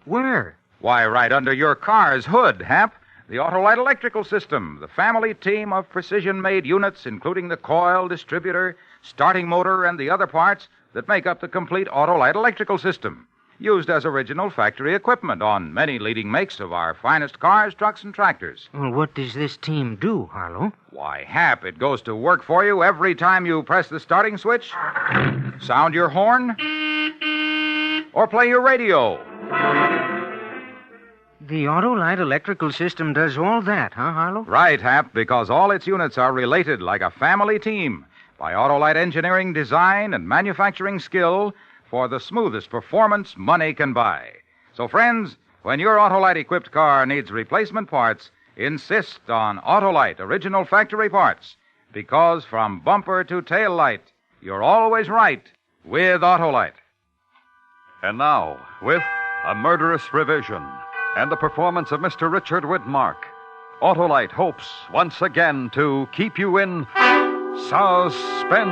Where? Why, right under your car's hood, Hap. The Autolite Electrical System, the family team of precision-made units, including the coil, distributor, starting motor, and the other parts that make up the complete Autolite Electrical System, used as original factory equipment on many leading makes of our finest cars, trucks, and tractors. Well, what does this team do, Harlow? Why, Hap, it goes to work for you every time you press the starting switch, sound your horn, or play your radio. The Autolite Electrical System does all that, huh, Harlow? Right, Hap, because all its units are related like a family team by Autolite engineering, design, and manufacturing skill for the smoothest performance money can buy. So, friends, when your Autolite-equipped car needs replacement parts, insist on Autolite original factory parts, because from bumper to tail light, you're always right with Autolite. And now, with a murderous revision and the performance of Mr. Richard Widmark, Autolite hopes once again to keep you in suspense.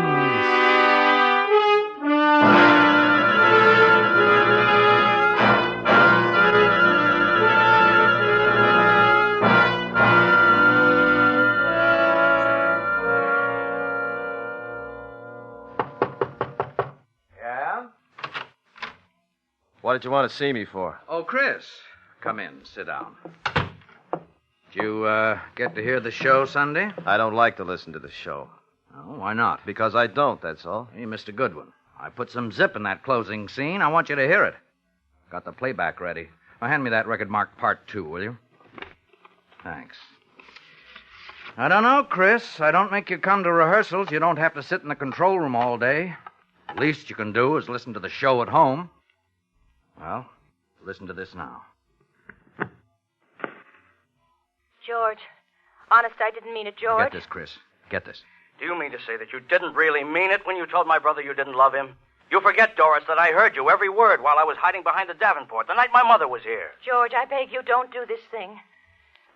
Yeah? What did you want to see me for? Oh, Chris. Come in. Sit down. Did you, get to hear the show Sunday? I don't like to listen to the show. Oh, why not? Because I don't, that's all. You missed a good one. I put some zip in that closing scene. I want you to hear it. Got the playback ready. Now, hand me that record marked Part 2, will you? Thanks. I don't know, Chris. I don't make you come to rehearsals. You don't have to sit in the control room all day. Least you can do is listen to the show at home. Well, listen to this now. George. Honest, I didn't mean it, George. Get this, Chris. Get this. Do you mean to say that you didn't really mean it when you told my brother you didn't love him? You forget, Doris, that I heard you every word while I was hiding behind the Davenport the night my mother was here. George, I beg you, don't do this thing.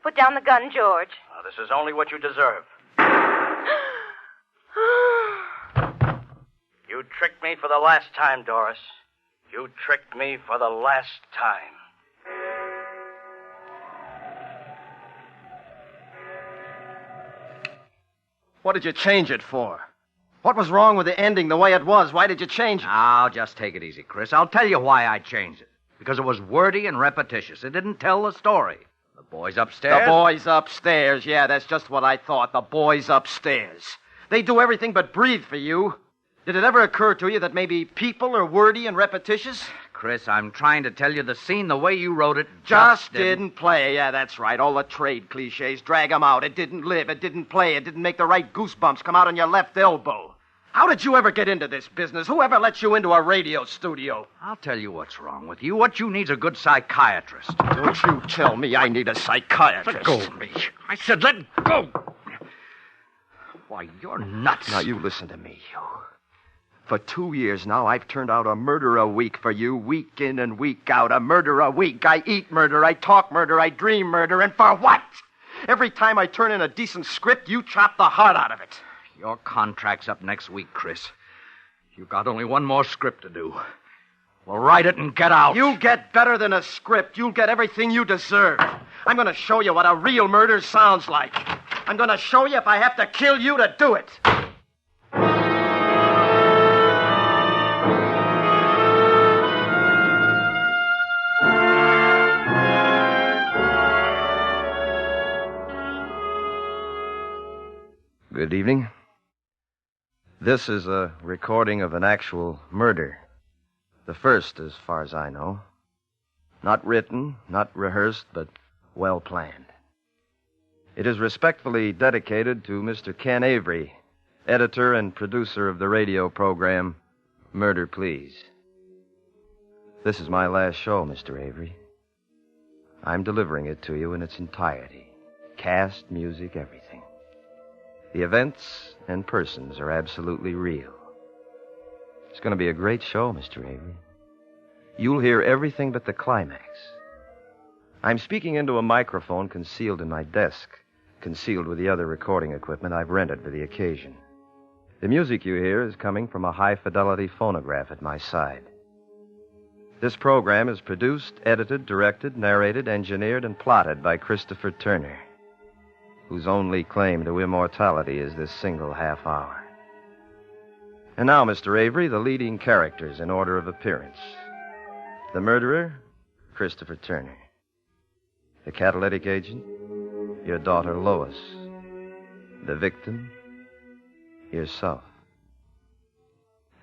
Put down the gun, George. Now, this is only what you deserve. You tricked me for the last time, Doris. You tricked me for the last time. What did you change it for? What was wrong with the ending the way it was? Why did you change it? Now, just take it easy, Chris. I'll tell you why I changed it. Because it was wordy and repetitious. It didn't tell the story. The boys upstairs... The boys upstairs. Yeah, that's just what I thought. The boys upstairs. They do everything but breathe for you. Did it ever occur to you that maybe people are wordy and repetitious? Chris, I'm trying to tell you the scene the way you wrote it just didn't play. Yeah, that's right. All the trade cliches. Drag 'em out. It didn't live. It didn't play. It didn't make the right goosebumps come out on your left elbow. How did you ever get into this business? Who ever let you into a radio studio? I'll tell you what's wrong with you. What you need's a good psychiatrist. Don't you tell me I need a psychiatrist. Let go of me. I said let go. Why, you're nuts. Now, you listen to me, you. For 2 years now, I've turned out a murder a week for you, week in and week out. A murder a week. I eat murder, I talk murder, I dream murder, and for what? Every time I turn in a decent script, you chop the heart out of it. Your contract's up next week, Chris. You've got only one more script to do. Well, write it and get out. You'll get better than a script. You'll get everything you deserve. I'm going to show you what a real murder sounds like. I'm going to show you if I have to kill you to do it. Good evening. This is a recording of an actual murder. The first, as far as I know. Not written, not rehearsed, but well planned. It is respectfully dedicated to Mr. Ken Avery, editor and producer of the radio program Murder, Please. This is my last show, Mr. Avery. I'm delivering it to you in its entirety. Cast, music, everything. The events and persons are absolutely real. It's going to be a great show, Mr. Avery. You'll hear everything but the climax. I'm speaking into a microphone concealed in my desk, concealed with the other recording equipment I've rented for the occasion. The music you hear is coming from a high-fidelity phonograph at my side. This program is produced, edited, directed, narrated, engineered, and plotted by Christopher Turner, whose only claim to immortality is this single half hour. And now, Mr. Avery, the leading characters in order of appearance. The murderer, Christopher Turner. The catalytic agent, your daughter Lois. The victim, yourself.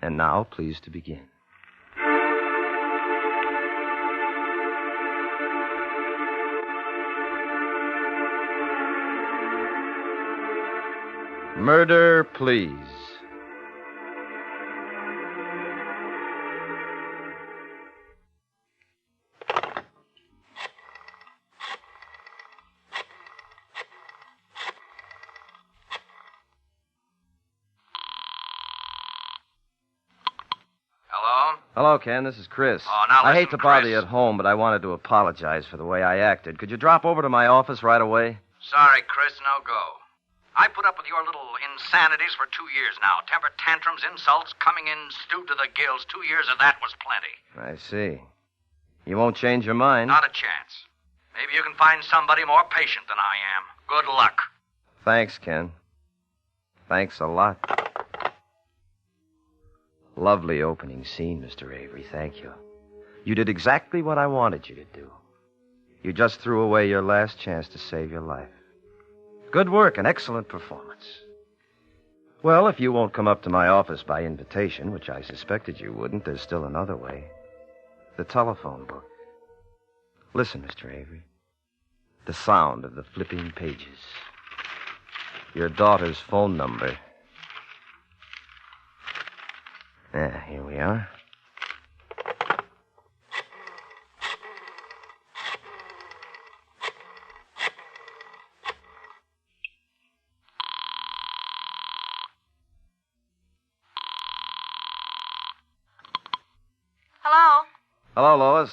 And now, please to begin. Murder, please. Hello, Ken. This is Chris. Oh, now listen, I hate to bother Chris. you at home, but I wanted to apologize for the way I acted. Could you drop over to my office right away? Sorry, Chris, no go. I put up with your little insanities for 2 years now. Temper tantrums, insults, coming in stewed to the gills. 2 years of that was plenty. I see. You won't change your mind? Not a chance. Maybe you can find somebody more patient than I am. Good luck. Thanks, Ken. Thanks a lot. Lovely opening scene, Mr. Avery. Thank you. You did exactly what I wanted you to do. You just threw away your last chance to save your life. Good work, an excellent performance. Well, if you won't come up to my office by invitation, which I suspected you wouldn't, there's still another way. The telephone book. Listen, Mr. Avery. The sound of the flipping pages. Your daughter's phone number. Here we are. Hello? Hello, Lois.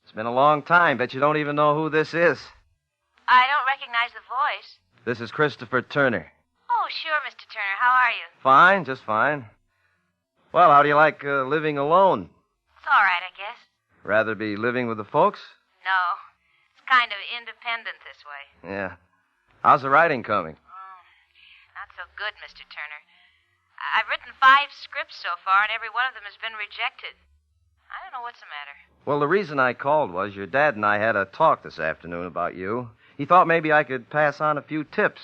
It's been a long time. Bet you don't even know who this is. I don't recognize the voice. This is Christopher Turner. Oh, sure, Mr. Turner. How are you? Fine, just fine. Well, how do you like living alone? It's all right, I guess. Rather be living with the folks? No. It's kind of independent this way. Yeah. How's the writing coming? Not so good, Mr. Turner. I've written 5 scripts so far, and every one of them has been rejected. I don't know what's the matter. Well, the reason I called was your dad and I had a talk this afternoon about you. He thought maybe I could pass on a few tips.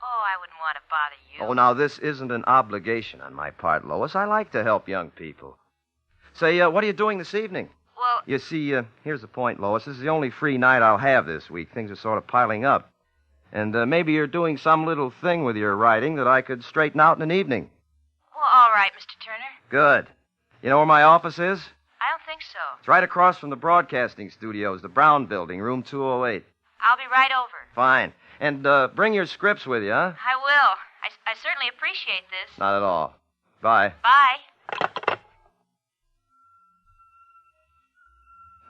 Oh, I wouldn't want to bother you. Oh, now, this isn't an obligation on my part, Lois. I like to help young people. Say, what are you doing this evening? Well... You see, here's the point, Lois. This is the only free night I'll have this week. Things are sort of piling up. And maybe you're doing some little thing with your writing that I could straighten out in an evening. Well, all right, Mr. Turner. Good. You know where my office is? I don't think so. It's right across from the broadcasting studios, the Brown Building, room 208. I'll be right over. Fine. And bring your scripts with you, huh? I will. I certainly appreciate this. Not at all. Bye. Bye.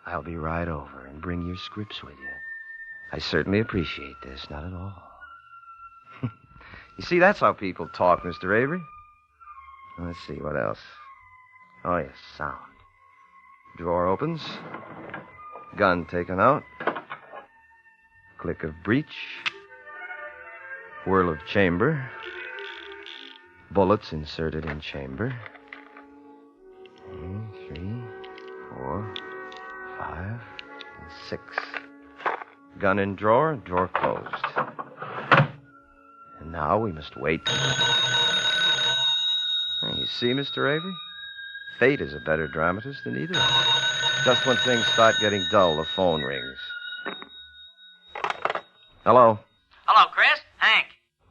I'll be right over and bring your scripts with you. I certainly appreciate this. Not at all. You see, that's how people talk, Mr. Avery. Let's see, what else? Oh, yes, sound. Drawer opens. Gun taken out. Click of breech. Whirl of chamber. Bullets inserted in chamber. 3, 4, 5, and 6. Gun in drawer, drawer closed. And now we must wait. You see, Mr. Avery? Fate is a better dramatist than either of us. Just when things start getting dull, the phone rings. Hello? Hello, Chris. Hank.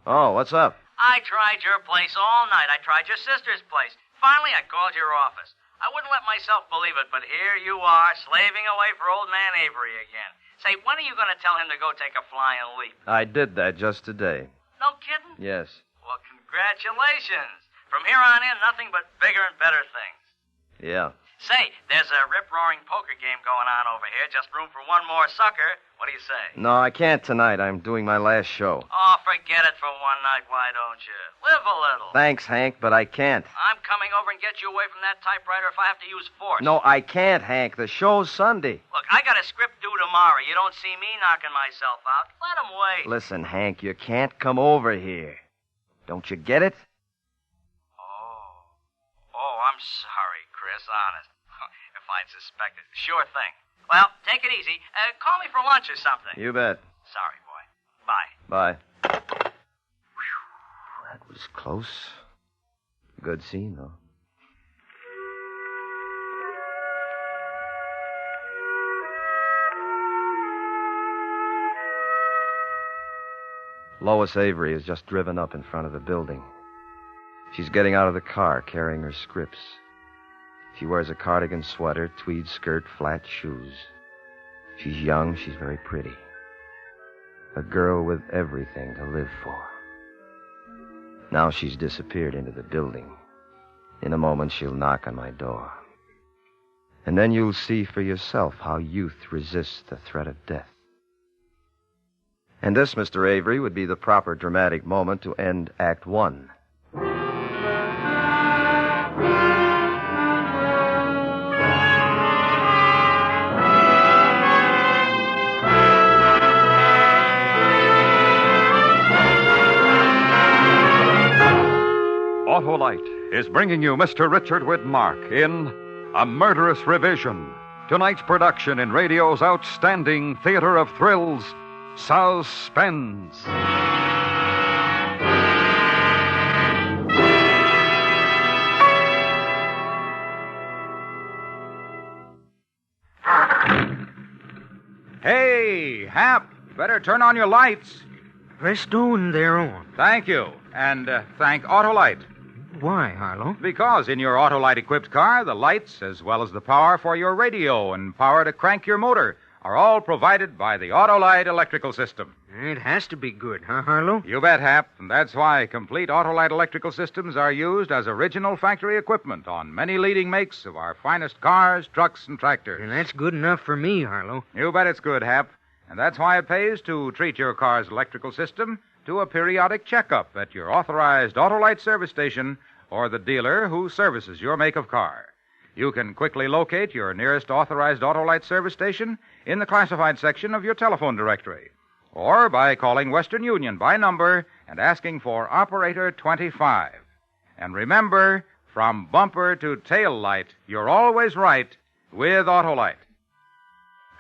Oh, what's up? I tried your place all night. I tried your sister's place. Finally, I called your office. I wouldn't let myself believe it, but here you are, slaving away for old man Avery again. Say, when are you going to tell him to go take a flying leap? I did that just today. No kidding? Yes. Well, congratulations. From here on in, nothing but bigger and better things. Yeah. Say, there's a rip-roaring poker game going on over here. Just room for one more sucker. What do you say? No, I can't tonight. I'm doing my last show. Oh, forget it for one night, why don't you? Live a little. Thanks, Hank, but I can't. I'm coming over and get you away from that typewriter if I have to use force. No, I can't, Hank. The show's Sunday. Look, I got a script due tomorrow. You don't see me knocking myself out. Let 'em wait. Listen, Hank, you can't come over here. Don't you get it? Oh, I'm sorry, Chris, honest. If I'd suspected. Sure thing. Well, take it easy. Call me for lunch or something. You bet. Sorry, boy. Bye. Bye. Whew, that was close. Good scene, though. Lois Avery has just driven up in front of the building. She's getting out of the car, carrying her scripts. She wears a cardigan sweater, tweed skirt, flat shoes. She's young, she's very pretty. A girl with everything to live for. Now she's disappeared into the building. In a moment, she'll knock on my door. And then you'll see for yourself how youth resists the threat of death. And this, Mr. Avery, would be the proper dramatic moment to end Act One. Autolite is bringing you Mr. Richard Widmark in A Murderous Revision, tonight's production in radio's outstanding theater of thrills, Suspense. Hey, Hap, better turn on your lights. Presto, and they're on. Thank you. And thank Autolite. Why, Harlow? Because in your Autolite-equipped car, the lights, as well as the power for your radio and power to crank your motor, are all provided by the Autolite electrical system. It has to be good, huh, Harlow? You bet, Hap. And that's why complete Autolite electrical systems are used as original factory equipment on many leading makes of our finest cars, trucks, and tractors. And that's good enough for me, Harlow. You bet it's good, Hap. And that's why it pays to treat your car's electrical system to a periodic checkup at your authorized Autolite service station or the dealer who services your make of car. You can quickly locate your nearest authorized Autolite service station in the classified section of your telephone directory, or by calling Western Union by number and asking for Operator 25. And remember, from bumper to tail light, you're always right with Autolite.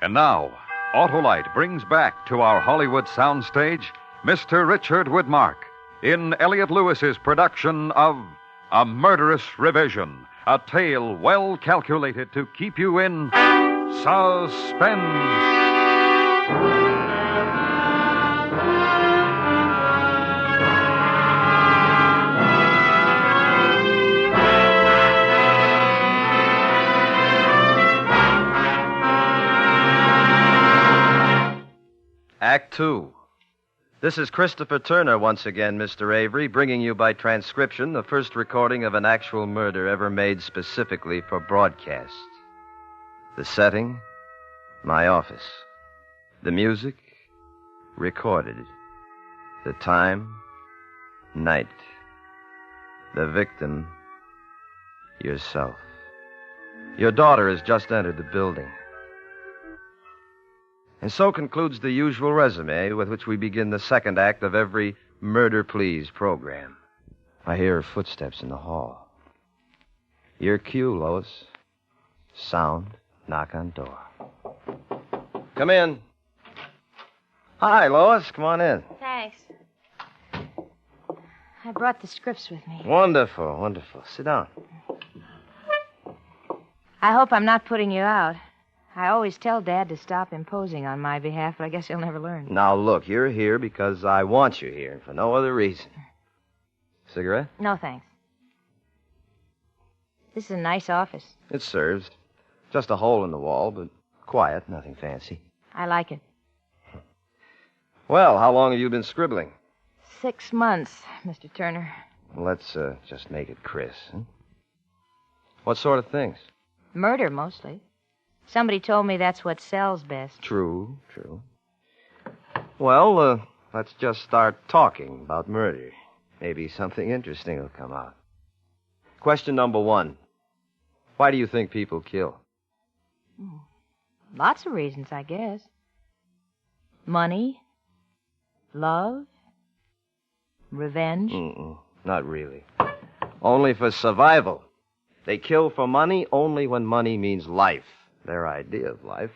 And now, Autolite brings back to our Hollywood soundstage Mr. Richard Widmark in Elliot Lewis's production of A Murderous Revision, a tale well calculated to keep you in suspense. Act Two. This is Christopher Turner once again, Mr. Avery, bringing you by transcription the first recording of an actual murder ever made specifically for broadcast. The setting, my office. The music, recorded. The time, night. The victim, yourself. Your daughter has just entered the building. And so concludes the usual resume with which we begin the second act of every Murder Please program. I hear her footsteps in the hall. Your cue, Lois. Sound, knock on door. Come in. Hi, Lois. Come on in. Thanks. I brought the scripts with me. Wonderful, wonderful. Sit down. I hope I'm not putting you out. I always tell Dad to stop imposing on my behalf, but I guess he'll never learn. Now, look, you're here because I want you here, and for no other reason. Cigarette? No, thanks. This is a nice office. It serves. Just a hole in the wall, but quiet, nothing fancy. I like it. Well, how long have you been scribbling? 6 months, Mr. Turner. Let's just make it Chris. Huh? What sort of things? Murder, mostly. Somebody told me that's what sells best. True. Well, let's just start talking about murder. Maybe something interesting will come out. Question number 1. Why do you think people kill? Lots of reasons, I guess. Money, love, revenge. Not really. Only for survival. They kill for money only when money means life, their idea of life.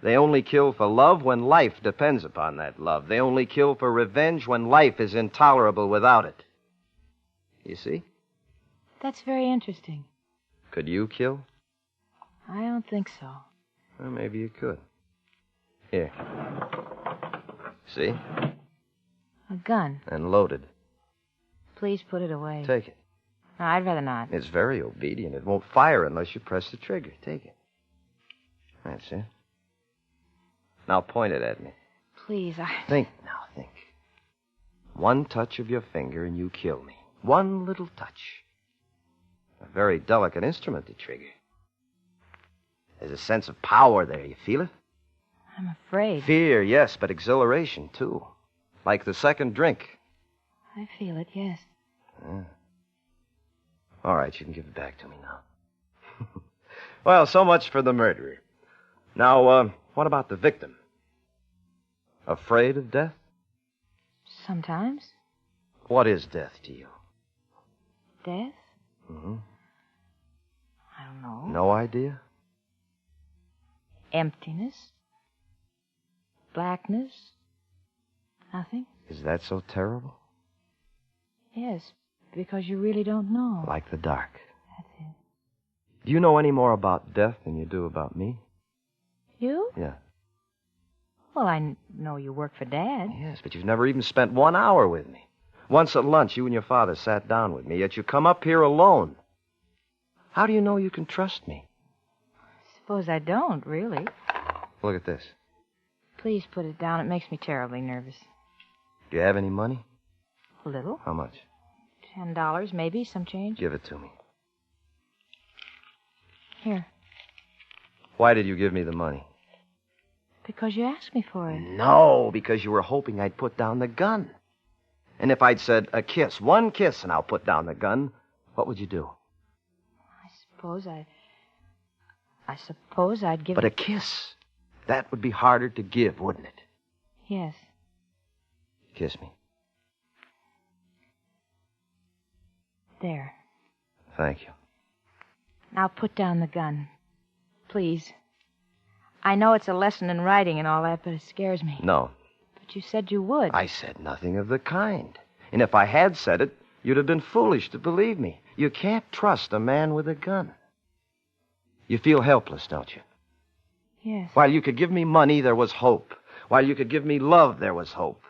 They only kill for love when life depends upon that love. They only kill for revenge when life is intolerable without it. You see? That's very interesting. Could you kill? I don't think so. Well, maybe you could. Here. See? A gun. And loaded. Please put it away. Take it. No, I'd rather not. It's very obedient. It won't fire unless you press the trigger. Take it. That's it. Now point it at me. Please, Think now, think. One touch of your finger and you kill me. One little touch. A very delicate instrument to trigger. There's a sense of power there. You feel it? I'm afraid. Fear, yes, but exhilaration, too. Like the second drink. I feel it, yes. Yeah. All right, you can give it back to me now. Well, so much for the murderer. Now, what about the victim? Afraid of death? Sometimes. What is death to you? Death? Mm-hmm. I don't know. No idea? Emptiness. Blackness. Nothing. Is that so terrible? Yes, because you really don't know. Like the dark. That's it. Do you know any more about death than you do about me? You? Yeah. Well, I know you work for Dad. Yes, but you've never even spent 1 hour with me. Once at lunch, you and your father sat down with me, yet you come up here alone. How do you know you can trust me? Suppose I don't, really. Look at this. Please put it down. It makes me terribly nervous. Do you have any money? A little. How much? $10, maybe, some change. Give it to me. Here. Why did you give me the money? Because you asked me for it. No, because you were hoping I'd put down the gun. And if I'd said, a kiss, one kiss, and I'll put down the gun, what would you do? I suppose I'd give But it... a kiss, that would be harder to give, wouldn't it? Yes. Kiss me. There. Thank you. Now put down the gun. Please. I know it's a lesson in writing and all that, but it scares me. No. But you said you would. I said nothing of the kind. And if I had said it, you'd have been foolish to believe me. You can't trust a man with a gun. You feel helpless, don't you? Yes. While you could give me money, there was hope. While you could give me love, there was hope.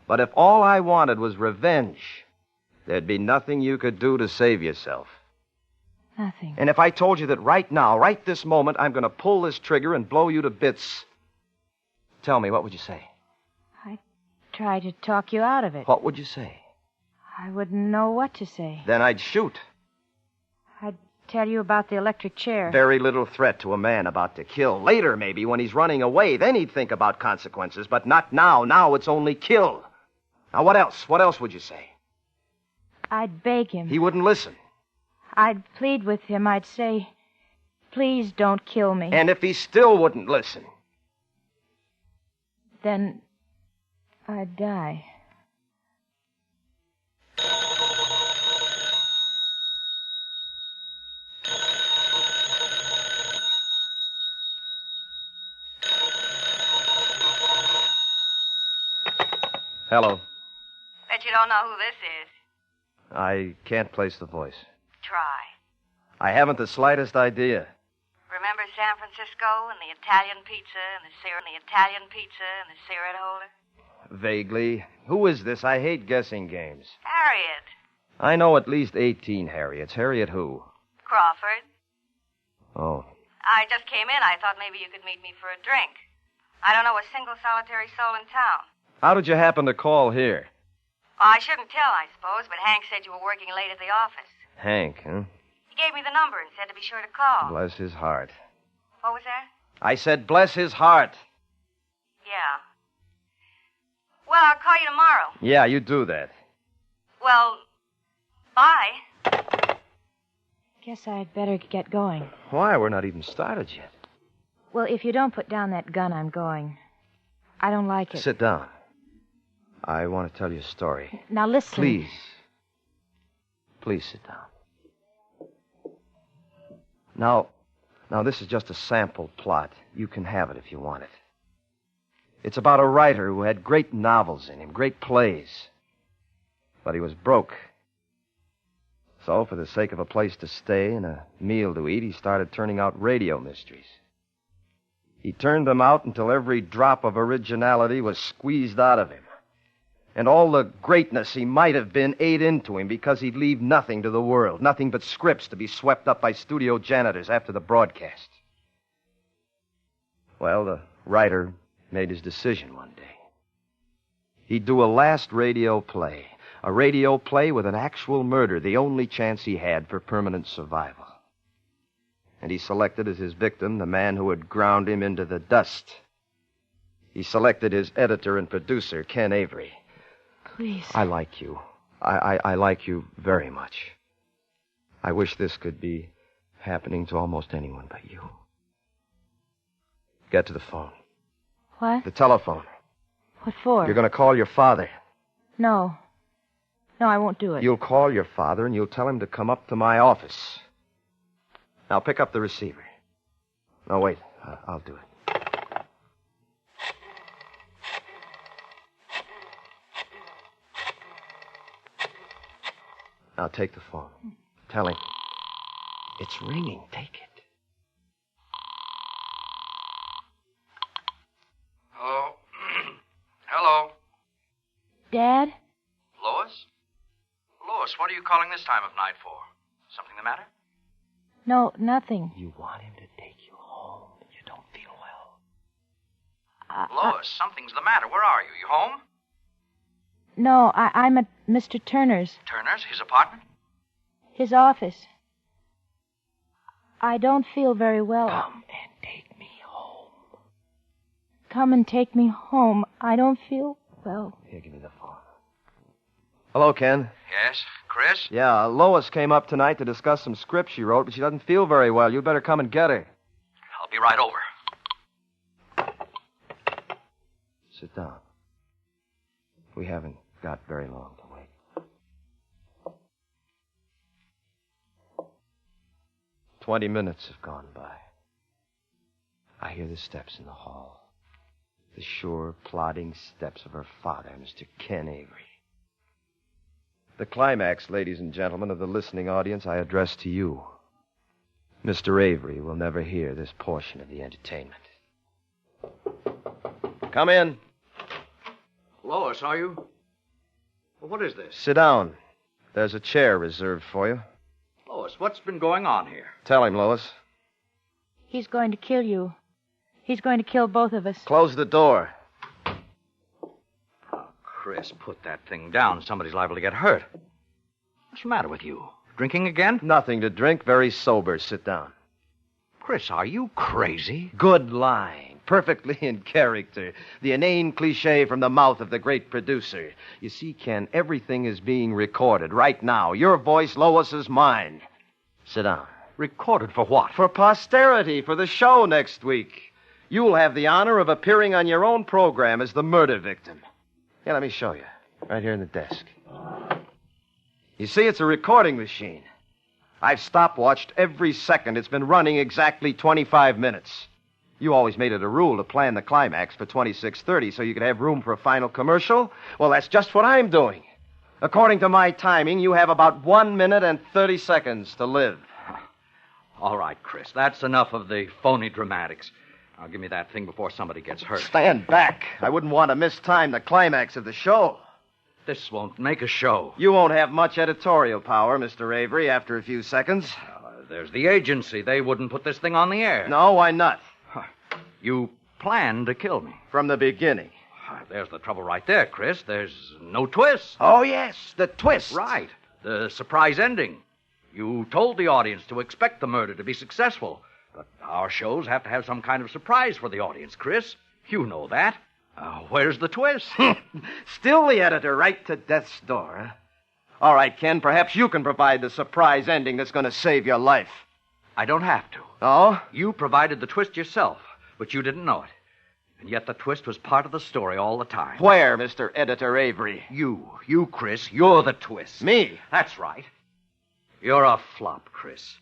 But if all I wanted was revenge, there'd be nothing you could do to save yourself. Nothing. And if I told you that right now, right this moment, I'm going to pull this trigger and blow you to bits, tell me, what would you say? I'd try to talk you out of it. What would you say? I wouldn't know what to say. Then I'd shoot. I'd tell you about the electric chair. Very little threat to a man about to kill. Later, maybe, when he's running away, then he'd think about consequences, but not now. Now it's only kill. Now, what else? What else would you say? I'd beg him. He wouldn't listen. I'd plead with him. I'd say, please don't kill me. And if he still wouldn't listen? Then I'd die. Hello. Bet you don't know who this is. I can't place the voice. Try. I haven't the slightest idea. Remember San Francisco and the Italian pizza and the cigarette holder? Vaguely. Who is this? I hate guessing games. Harriet. I know at least 18 Harriets. Harriet who? Crawford. Oh. I just came in. I thought maybe you could meet me for a drink. I don't know a single solitary soul in town. How did you happen to call here? Well, I shouldn't tell, I suppose, but Hank said you were working late at the office. Hank, huh? He gave me the number and said to be sure to call. Bless his heart. What was that? I said, bless his heart. Yeah. Well, I'll call you tomorrow. Yeah, you do that. Well, bye. Guess I'd better get going. Why? We're not even started yet. Well, if you don't put down that gun, I'm going. I don't like it. Sit down. I want to tell you a story. Now, listen. Please. Please sit down. Now, this is just a sample plot. You can have it if you want it. It's about a writer who had great novels in him, great plays. But he was broke. So, for the sake of a place to stay and a meal to eat, he started turning out radio mysteries. He turned them out until every drop of originality was squeezed out of him. And all the greatness he might have been ate into him because he'd leave nothing to the world, nothing but scripts to be swept up by studio janitors after the broadcast. Well, the writer made his decision one day. He'd do a last radio play, a radio play with an actual murder, the only chance he had for permanent survival. And he selected as his victim the man who had ground him into the dust. He selected his editor and producer, Ken Avery. Please. I like you. I like you very much. I wish this could be happening to almost anyone but you. Get to the phone. What? The telephone. What for? You're going to call your father. No. No, I won't do it. You'll call your father and you'll tell him to come up to my office. Now, pick up the receiver. No, wait. I'll do it. Now, take the phone. Tell him. It's ringing. Take it. Hello? Hello? Dad? Lois? Lois, what are you calling this time of night for? Something the matter? No, nothing. You want him to take you home. You don't feel well. Lois, something's the matter. Where are you? You home? No, I'm at Mr. Turner's. Turner's? His apartment? His office. I don't feel very well. Come and take me home. Come and take me home. I don't feel well. Here, give me the phone. Hello, Ken. Yes, Chris? Yeah, Lois came up tonight to discuss some scripts she wrote, but she doesn't feel very well. You'd better come and get her. I'll be right over. Sit down. We haven't got very long to wait. 20 minutes have gone by. I hear the steps in the hall. The sure, plodding steps of her father, Mr. Ken Avery. The climax, ladies and gentlemen of the listening audience, I address to you. Mr. Avery will never hear this portion of the entertainment. Come in. Lois, are you? Well, what is this? Sit down. There's a chair reserved for you. Lois, what's been going on here? Tell him, Lois. He's going to kill you. He's going to kill both of us. Close the door. Chris, put that thing down. Somebody's liable to get hurt. What's the matter with you? Drinking again? Nothing to drink. Very sober. Sit down. Chris, are you crazy? Good line. Perfectly in character. The inane cliche from the mouth of the great producer. You see, Ken, everything is being recorded right now. Your voice, Lois's, mine. Sit down. Recorded for what? For posterity, for the show next week. You'll have the honor of appearing on your own program as the murder victim. Here, let me show you. Right here in the desk. You see, it's a recording machine. I've stopwatched every second. It's been running exactly 25 minutes. You always made it a rule to plan the climax for 26:30 so you could have room for a final commercial. Well, that's just what I'm doing. According to my timing, you have about 1 minute and 30 seconds to live. All right, Chris, that's enough of the phony dramatics. Now, give me that thing before somebody gets hurt. Stand back. I wouldn't want to mistime the climax of the show. This won't make a show. You won't have much editorial power, Mr. Avery, after a few seconds. There's the agency. They wouldn't put this thing on the air. No, why not? You planned to kill me. From the beginning. There's the trouble right there, Chris. There's no twist. Oh, yes, the twist. Right. The surprise ending. You told the audience to expect the murder to be successful. But our shows have to have some kind of surprise for the audience, Chris. You know that. Where's the twist? Still the editor right to death's door, huh? All right, Ken, perhaps you can provide the surprise ending that's going to save your life. I don't have to. Oh? You provided the twist yourself, but you didn't know it. And yet the twist was part of the story all the time. Where, Mr. Editor Avery? You, Chris, you're the twist. Me? That's right. You're a flop, Chris.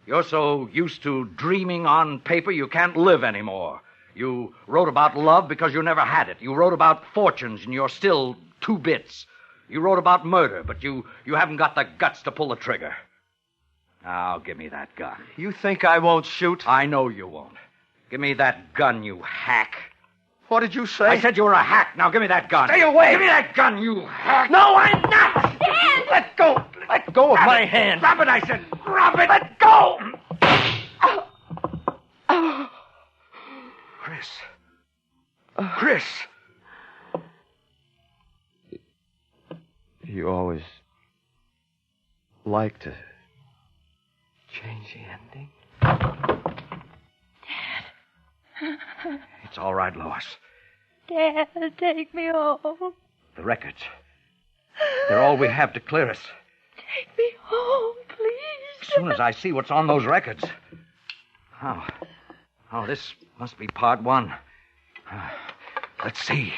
You're so used to dreaming on paper you can't live anymore. You wrote about love because you never had it. You wrote about fortunes and you're still 2 bits. You wrote about murder, but you haven't got the guts to pull the trigger. Now, give me that gun. You think I won't shoot? I know you won't. Give me that gun, you hack. What did you say? I said you were a hack. Now give me that gun. Stay away! Give me that gun, you hack. No, I'm not! Dad! Let go! Let go of my hand! Drop it, I said. Drop it! Let go! Chris. Chris! You always like to change the ending. Dad. It's all right, Lois. Dad, take me home. The records. They're all we have to clear us. Take me home, please. As soon as I see what's on those records. Oh, this must be part 1. Let's see.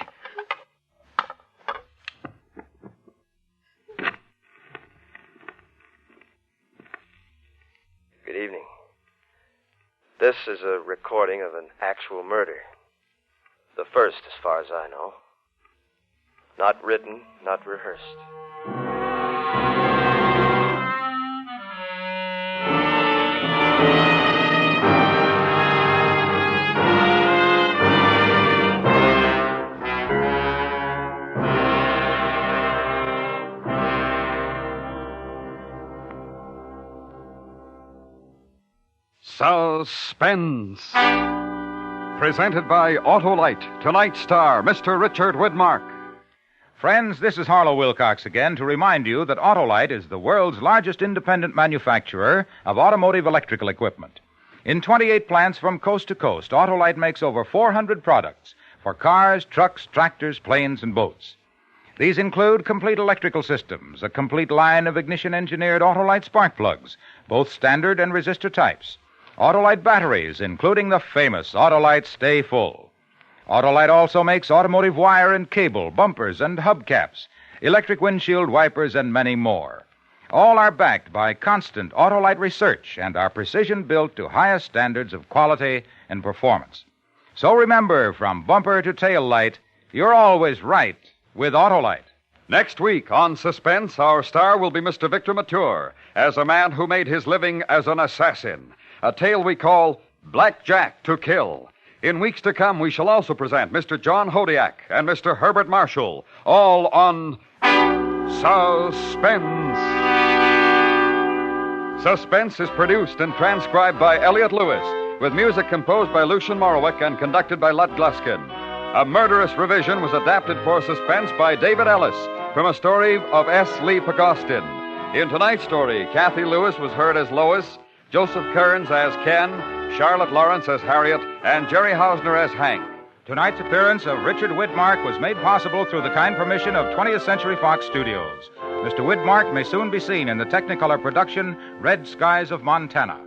Good evening. This is a recording of an actual murder. The first, as far as I know. Not written, not rehearsed. Suspense. Presented by Autolite. Tonight's star, Mr. Richard Widmark. Friends, this is Harlow Wilcox again to remind you that Autolite is the world's largest independent manufacturer of automotive electrical equipment. In 28 plants from coast to coast, Autolite makes over 400 products for cars, trucks, tractors, planes, and boats. These include complete electrical systems, a complete line of ignition-engineered Autolite spark plugs, both standard and resistor types. Autolite batteries, including the famous Autolite Stay Full. Autolite also makes automotive wire and cable, bumpers and hubcaps, electric windshield wipers, and many more. All are backed by constant Autolite research and are precision-built to highest standards of quality and performance. So remember, from bumper to tail light, you're always right with Autolite. Next week on Suspense, our star will be Mr. Victor Mature as a man who made his living as an assassin. A tale we call Black Jack to Kill. In weeks to come, we shall also present Mr. John Hodiak and Mr. Herbert Marshall, all on Suspense. Suspense is produced and transcribed by Elliot Lewis, with music composed by Lucian Morowick and conducted by Lud Gluskin. A Murderous revision was adapted for Suspense by David Ellis from a story of S. Lee Pagostin. In tonight's story, Kathy Lewis was heard as Lois, Joseph Kearns as Ken, Charlotte Lawrence as Harriet, and Jerry Hausner as Hank. Tonight's appearance of Richard Widmark was made possible through the kind permission of 20th Century Fox Studios. Mr. Widmark may soon be seen in the Technicolor production Red Skies of Montana.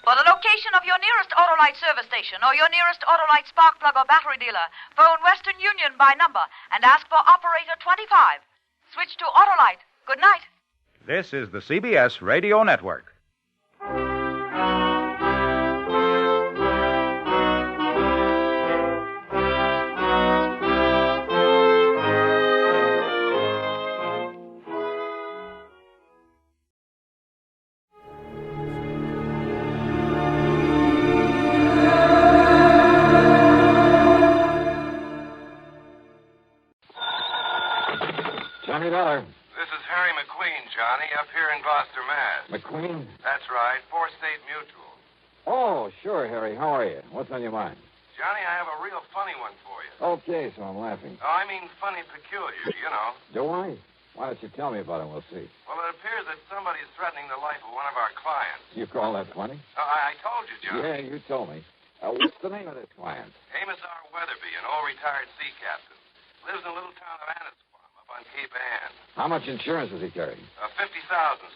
For the location of your nearest Autolite service station or your nearest Autolite spark plug or battery dealer, phone Western Union by number and ask for operator 25. Switch to Autolite. Good night. This is the CBS Radio Network. Johnny Dollar. This is Harry McQueen, Johnny, up here in Gloucester, Mass. McQueen? That's right, 4 State Mutual. Oh, sure, Harry. How are you? What's on your mind? Johnny, I have a real funny one for you. Okay, so I'm laughing. Oh, I mean funny peculiar, you know. Do I? Why don't you tell me about him? We'll see. Well, it appears that somebody's threatening the life of one of our clients. You call that funny? I told you, John. Yeah, you told me. What's the name of this client? Amos R. Weatherby, an old retired sea captain. Lives in a little town of Annisquam up on Cape Ann. How much insurance does he carry? 50,000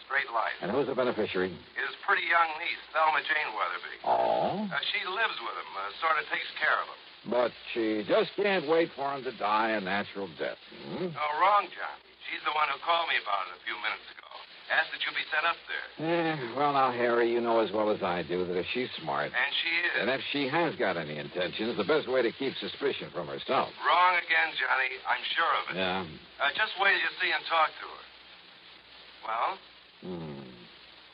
straight life. And who's the beneficiary? His pretty young niece, Thelma Jane Weatherby. Oh? She lives with him, sort of takes care of him. But she just can't wait for him to die a natural death. Hmm? No, wrong, John. She's the one who called me about it a few minutes ago. Asked that you be sent up there. Well, now, Harry, you know as well as I do that if she's smart... And she is. And if she has got any intentions, the best way to keep suspicion from herself. Wrong again, Johnny. I'm sure of it. Yeah. Just wait till you see and talk to her. Well?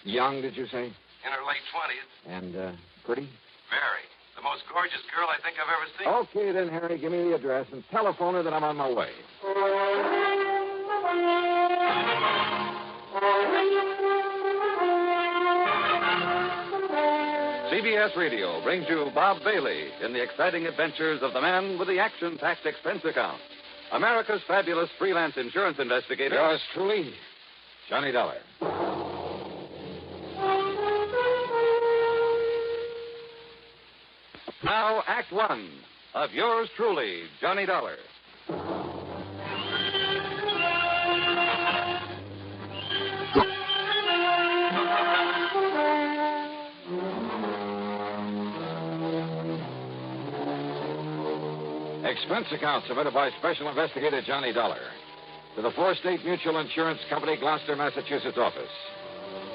Young, did you say? In her late 20s. And pretty? Very. The most gorgeous girl I think I've ever seen. Okay, then, Harry, give me the address and telephone her that I'm on my way. CBS Radio brings you Bob Bailey in the exciting adventures of the man with the action-packed expense account. America's fabulous freelance insurance investigator. Yours truly, Johnny Dollar. Now, Act One of yours truly, Johnny Dollar. Expense account submitted by Special Investigator Johnny Dollar to the Four State Mutual Insurance Company, Gloucester, Massachusetts office.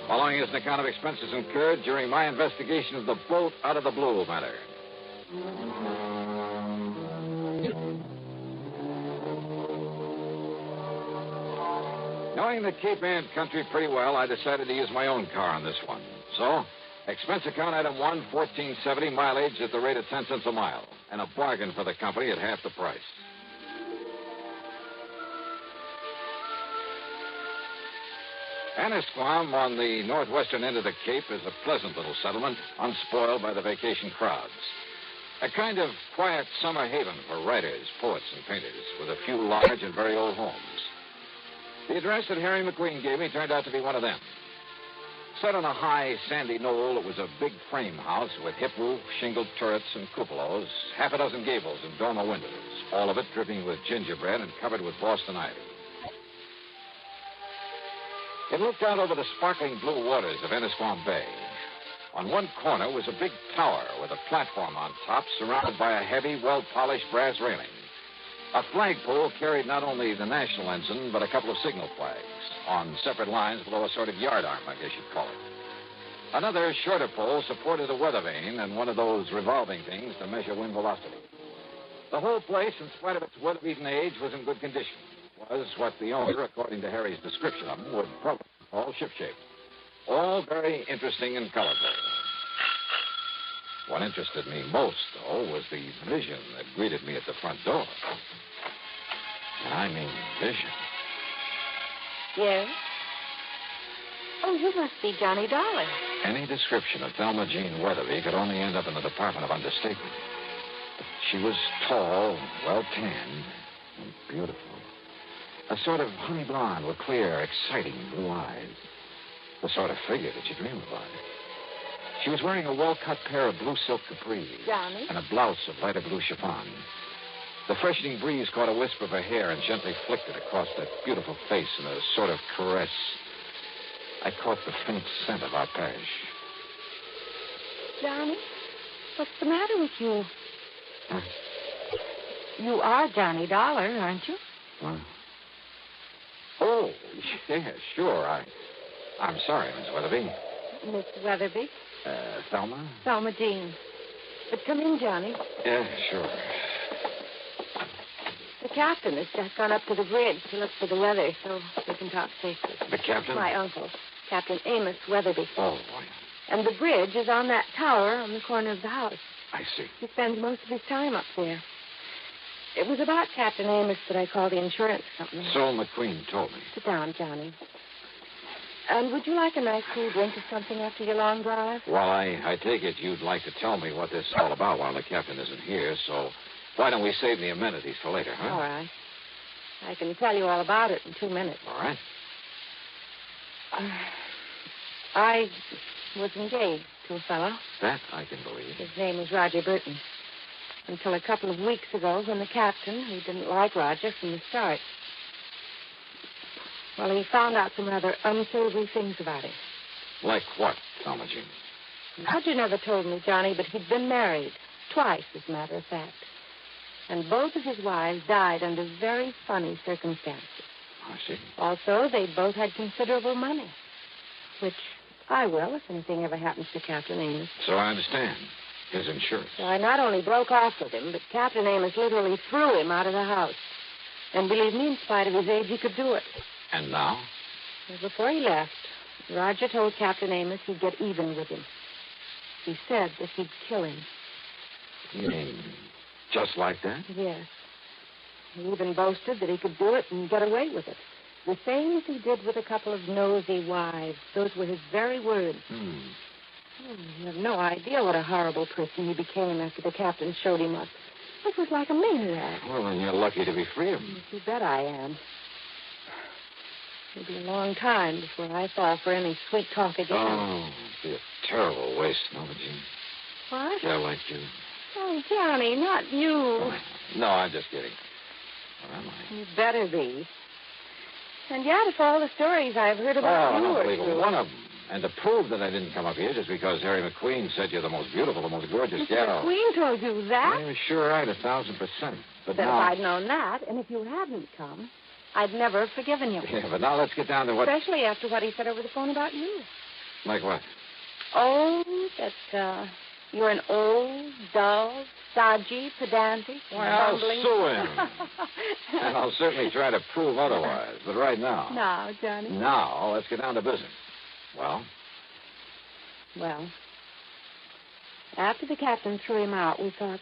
Following is an account of expenses incurred during my investigation of the boat out of the blue matter. Knowing the Cape Ann country pretty well, I decided to use my own car on this one. So, expense account item 1, $14.70, mileage at the rate of 10 cents a mile, and a bargain for the company at half the price. Annisquam, on the northwestern end of the Cape, is a pleasant little settlement, unspoiled by the vacation crowds. A kind of quiet summer haven for writers, poets, and painters, with a few large and very old homes. The address that Harry McQueen gave me turned out to be one of them. Set on a high, sandy knoll, it was a big frame house with hip roof, shingled turrets, and cupolas, half a dozen gables and dormer windows, all of it dripping with gingerbread and covered with Boston ivy. It looked out over the sparkling blue waters of Annisquam Bay. On one corner was a big tower with a platform on top surrounded by a heavy, well-polished brass railing. A flagpole carried not only the national ensign, but a couple of signal flags on separate lines below a sort of yardarm, I guess you'd call it. Another shorter pole supported a weather vane and one of those revolving things to measure wind velocity. The whole place, in spite of its weather-beaten age, was in good condition. It was what the owner, according to Harry's description of them, would probably call shipshape. All very interesting and colorful. What interested me most, though, was the vision that greeted me at the front door. And I mean vision. Yes? Oh, you must be Johnny Dollar. Any description of Thelma Jean Weatherby could only end up in the Department of Understatement. She was tall, well-tanned, and beautiful. A sort of honey blonde with clear, exciting blue eyes. The sort of figure that you dream about. She was wearing a well-cut pair of blue silk capris. Johnny? And a blouse of lighter blue chiffon. The freshening breeze caught a wisp of her hair and gently flicked it across that beautiful face in a sort of caress. I caught the faint scent of Arpege. Johnny, what's the matter with you? You are Johnny Dollar, aren't you? What? Oh, yeah, sure. I'm sorry, Miss Weatherby. Miss Weatherby? Thelma? Thelma Jean. But come in, Johnny. Yeah, sure. The captain has just gone up to the bridge to look for the weather so we can talk safely. The captain? My uncle, Captain Amos Weatherby. Oh, boy. And the bridge is on that tower on the corner of the house. I see. He spends most of his time up there. It was about Captain Amos that I called the insurance company. So McQueen told me. Sit down, Johnny. And would you like a nice cool drink or something after your long drive? Well, I take it you'd like to tell me what this is all about while the captain isn't here, so why don't we save the amenities for later, huh? All right. I can tell you all about it in 2 minutes. All right. I was engaged to a fellow. That I can believe. His name was Roger Burton. Until a couple of weeks ago when the captain, who didn't like Roger from the start, well, he found out some rather unsavory things about him. Like what, Thelma Jean? Roger never told me, Johnny, but he'd been married. Twice, as a matter of fact. And both of his wives died under very funny circumstances. I see. Also, they both had considerable money, which I will if anything ever happens to Captain Amos. So I understand. His insurance. So I not only broke off with him, but Captain Amos literally threw him out of the house. And believe me, in spite of his age, he could do it. And now? Well, before he left, Roger told Captain Amos he'd get even with him. He said that he'd kill him. You mean just like that? Yes. He even boasted that he could do it and get away with it. The same as he did with a couple of nosy wives. Those were his very words. You have no idea what a horrible person he became after the captain showed him up. It was like a maniac. Well, then you're lucky to be free of him. You bet I am. It'll be a long time before I fall for any sweet talk again. Oh, it'd be a terrible waste, Thelma Jean. What? Yeah, like you. Oh, Johnny, not you. No, I'm just kidding. Or am I? You better be. And yet, if all the stories I've heard about I you don't are believe true. one of them. And to prove that I didn't come up here just because Harry McQueen said you're the most beautiful, the most gorgeous Mr. gal. McQueen told you that? You're sure right, 1,000%. But Then now... if I'd known that, and if you hadn't come, I'd never have forgiven you. Yeah, but now let's get down to what... Especially after what he said over the phone about you. Like what? Oh, that, you're an old, dull, stodgy, pedantic, Why, I'll bumbling... sue him. And I'll certainly try to prove otherwise. But right now... Now, Johnny. Now, let's get down to business. Well? Well, after the captain threw him out, we thought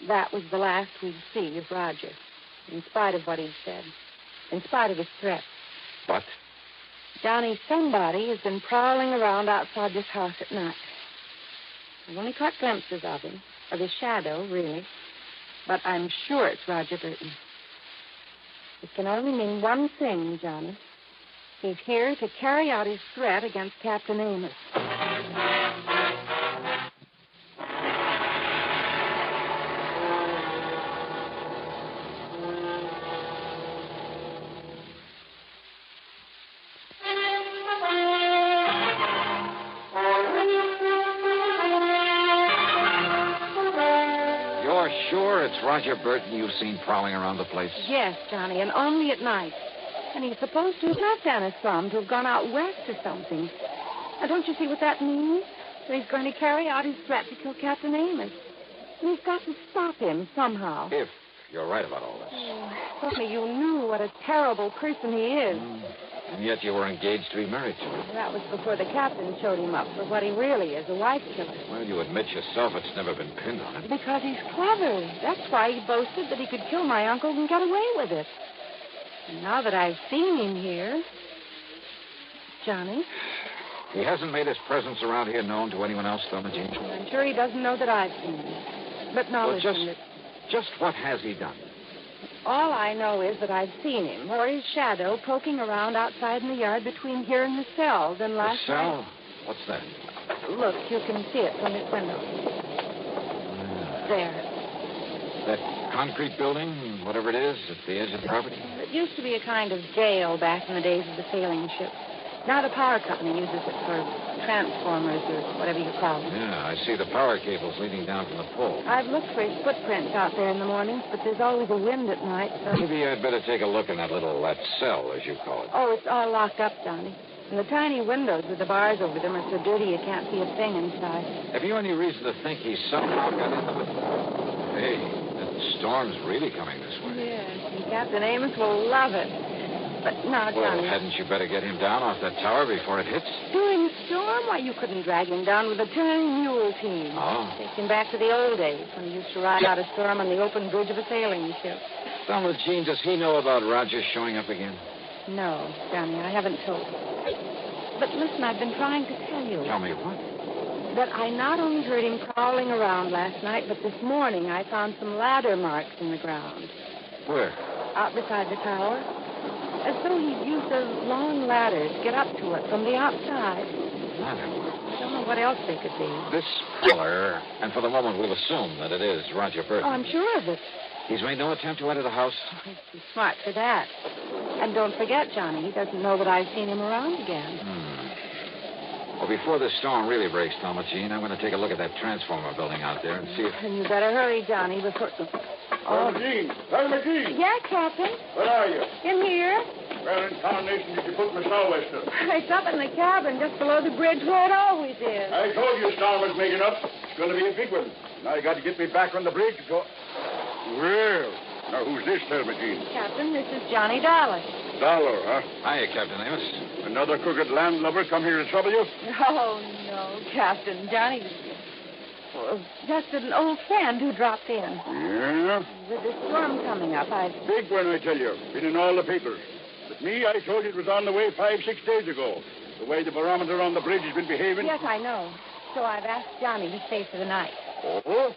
that was the last we'd see of Roger, in spite of what he'd said, in spite of his threats. But? Johnny, somebody has been prowling around outside this house at night. I've only caught glimpses of him, of his shadow, really, but I'm sure it's Roger Burton. It can only mean one thing, Johnny. He's here to carry out his threat against Captain Amos. You're sure it's Roger Burton you've seen prowling around the place? Yes, Johnny, and only at night. And he's supposed to have left Anna's farm to have gone out west or something. Now, don't you see what that means? That he's going to carry out his threat to kill Captain Amos. And he's got to stop him somehow. If you're right about all this. Oh, if only you knew what a terrible person he is. And yet you were engaged to be married to him. That was before the captain showed him up for what he really is, a wife killer. Well, you admit yourself it's never been pinned on him. Because he's clever. That's why he boasted that he could kill my uncle and get away with it. And now that I've seen him here... Johnny? He hasn't made his presence around here known to anyone else, Thelma Jean? I'm sure he doesn't know that I've seen him. But now Well, listen, just what has he done? all I know is that I've seen him, or his shadow, poking around outside in the yard between here and the cell. Then last The cell? night... What's that? Look, you can see it from this window. There. That concrete building, whatever it is, at the edge of the property? It used to be a kind of jail back in the days of the sailing ships. Now the power company uses it for transformers or whatever you call them. Yeah, I see the power cables leading down from the pole. I've looked for his footprints out there in the mornings, but there's always a wind at night, so... Maybe I'd better take a look in that cell, as you call it. Oh, it's all locked up, Johnny. And the tiny windows with the bars over them are so dirty you can't see a thing inside. Have you any reason to think he somehow got into it? Hey, that storm's really coming this way. Yes, and Captain Amos will love it. But now, Well, Johnny... hadn't you better get him down off that tower before it hits? During the storm? Why, you couldn't drag him down with a turning mule team. Oh. Take him back to the old days when he used to ride out a storm on the open bridge of a sailing ship. Thelma Jean, does he know about Roger showing up again? No, Johnny, I haven't told him. But listen, I've been trying to tell you. Tell me what? That I not only heard him prowling around last night, but this morning I found some ladder marks in the ground. Where? out beside the tower, as though he'd used a long ladder to get up to it from the outside. Ladder? I don't know what else they could be. This feller, and for the moment we'll assume that it is Roger Burton. Oh, I'm sure of it. He's made no attempt to enter the house? He's too smart for that. And don't forget, Johnny, he doesn't know that I've seen him around again. Well, before this storm really breaks, Thomasine, I'm going to take a look at that transformer building out there and see if... And you better hurry, Johnny, before... McGee! Yeah, Captain? Where are you? In here. Where in tarnation did you put my sou'wester? It's up in the cabin, just below the bridge where it always is. I told you a storm was making up. It's going to be a big one. Now you got to get me back on the bridge. Well, now who's this, McGee? Captain, this is Johnny Dollar. Dollar, huh? Hiya, Captain Amos. Another crooked landlubber come here to trouble you? Oh, no, Captain. Johnny's just an old friend who dropped in. Yeah? With the storm coming up, Big one, I tell you. Been in all the papers. But me, I told you it was on the way 5-6 days ago. The way the barometer on the bridge has been behaving. Yes, I know. So I've asked Johnny to stay for the night. Oh?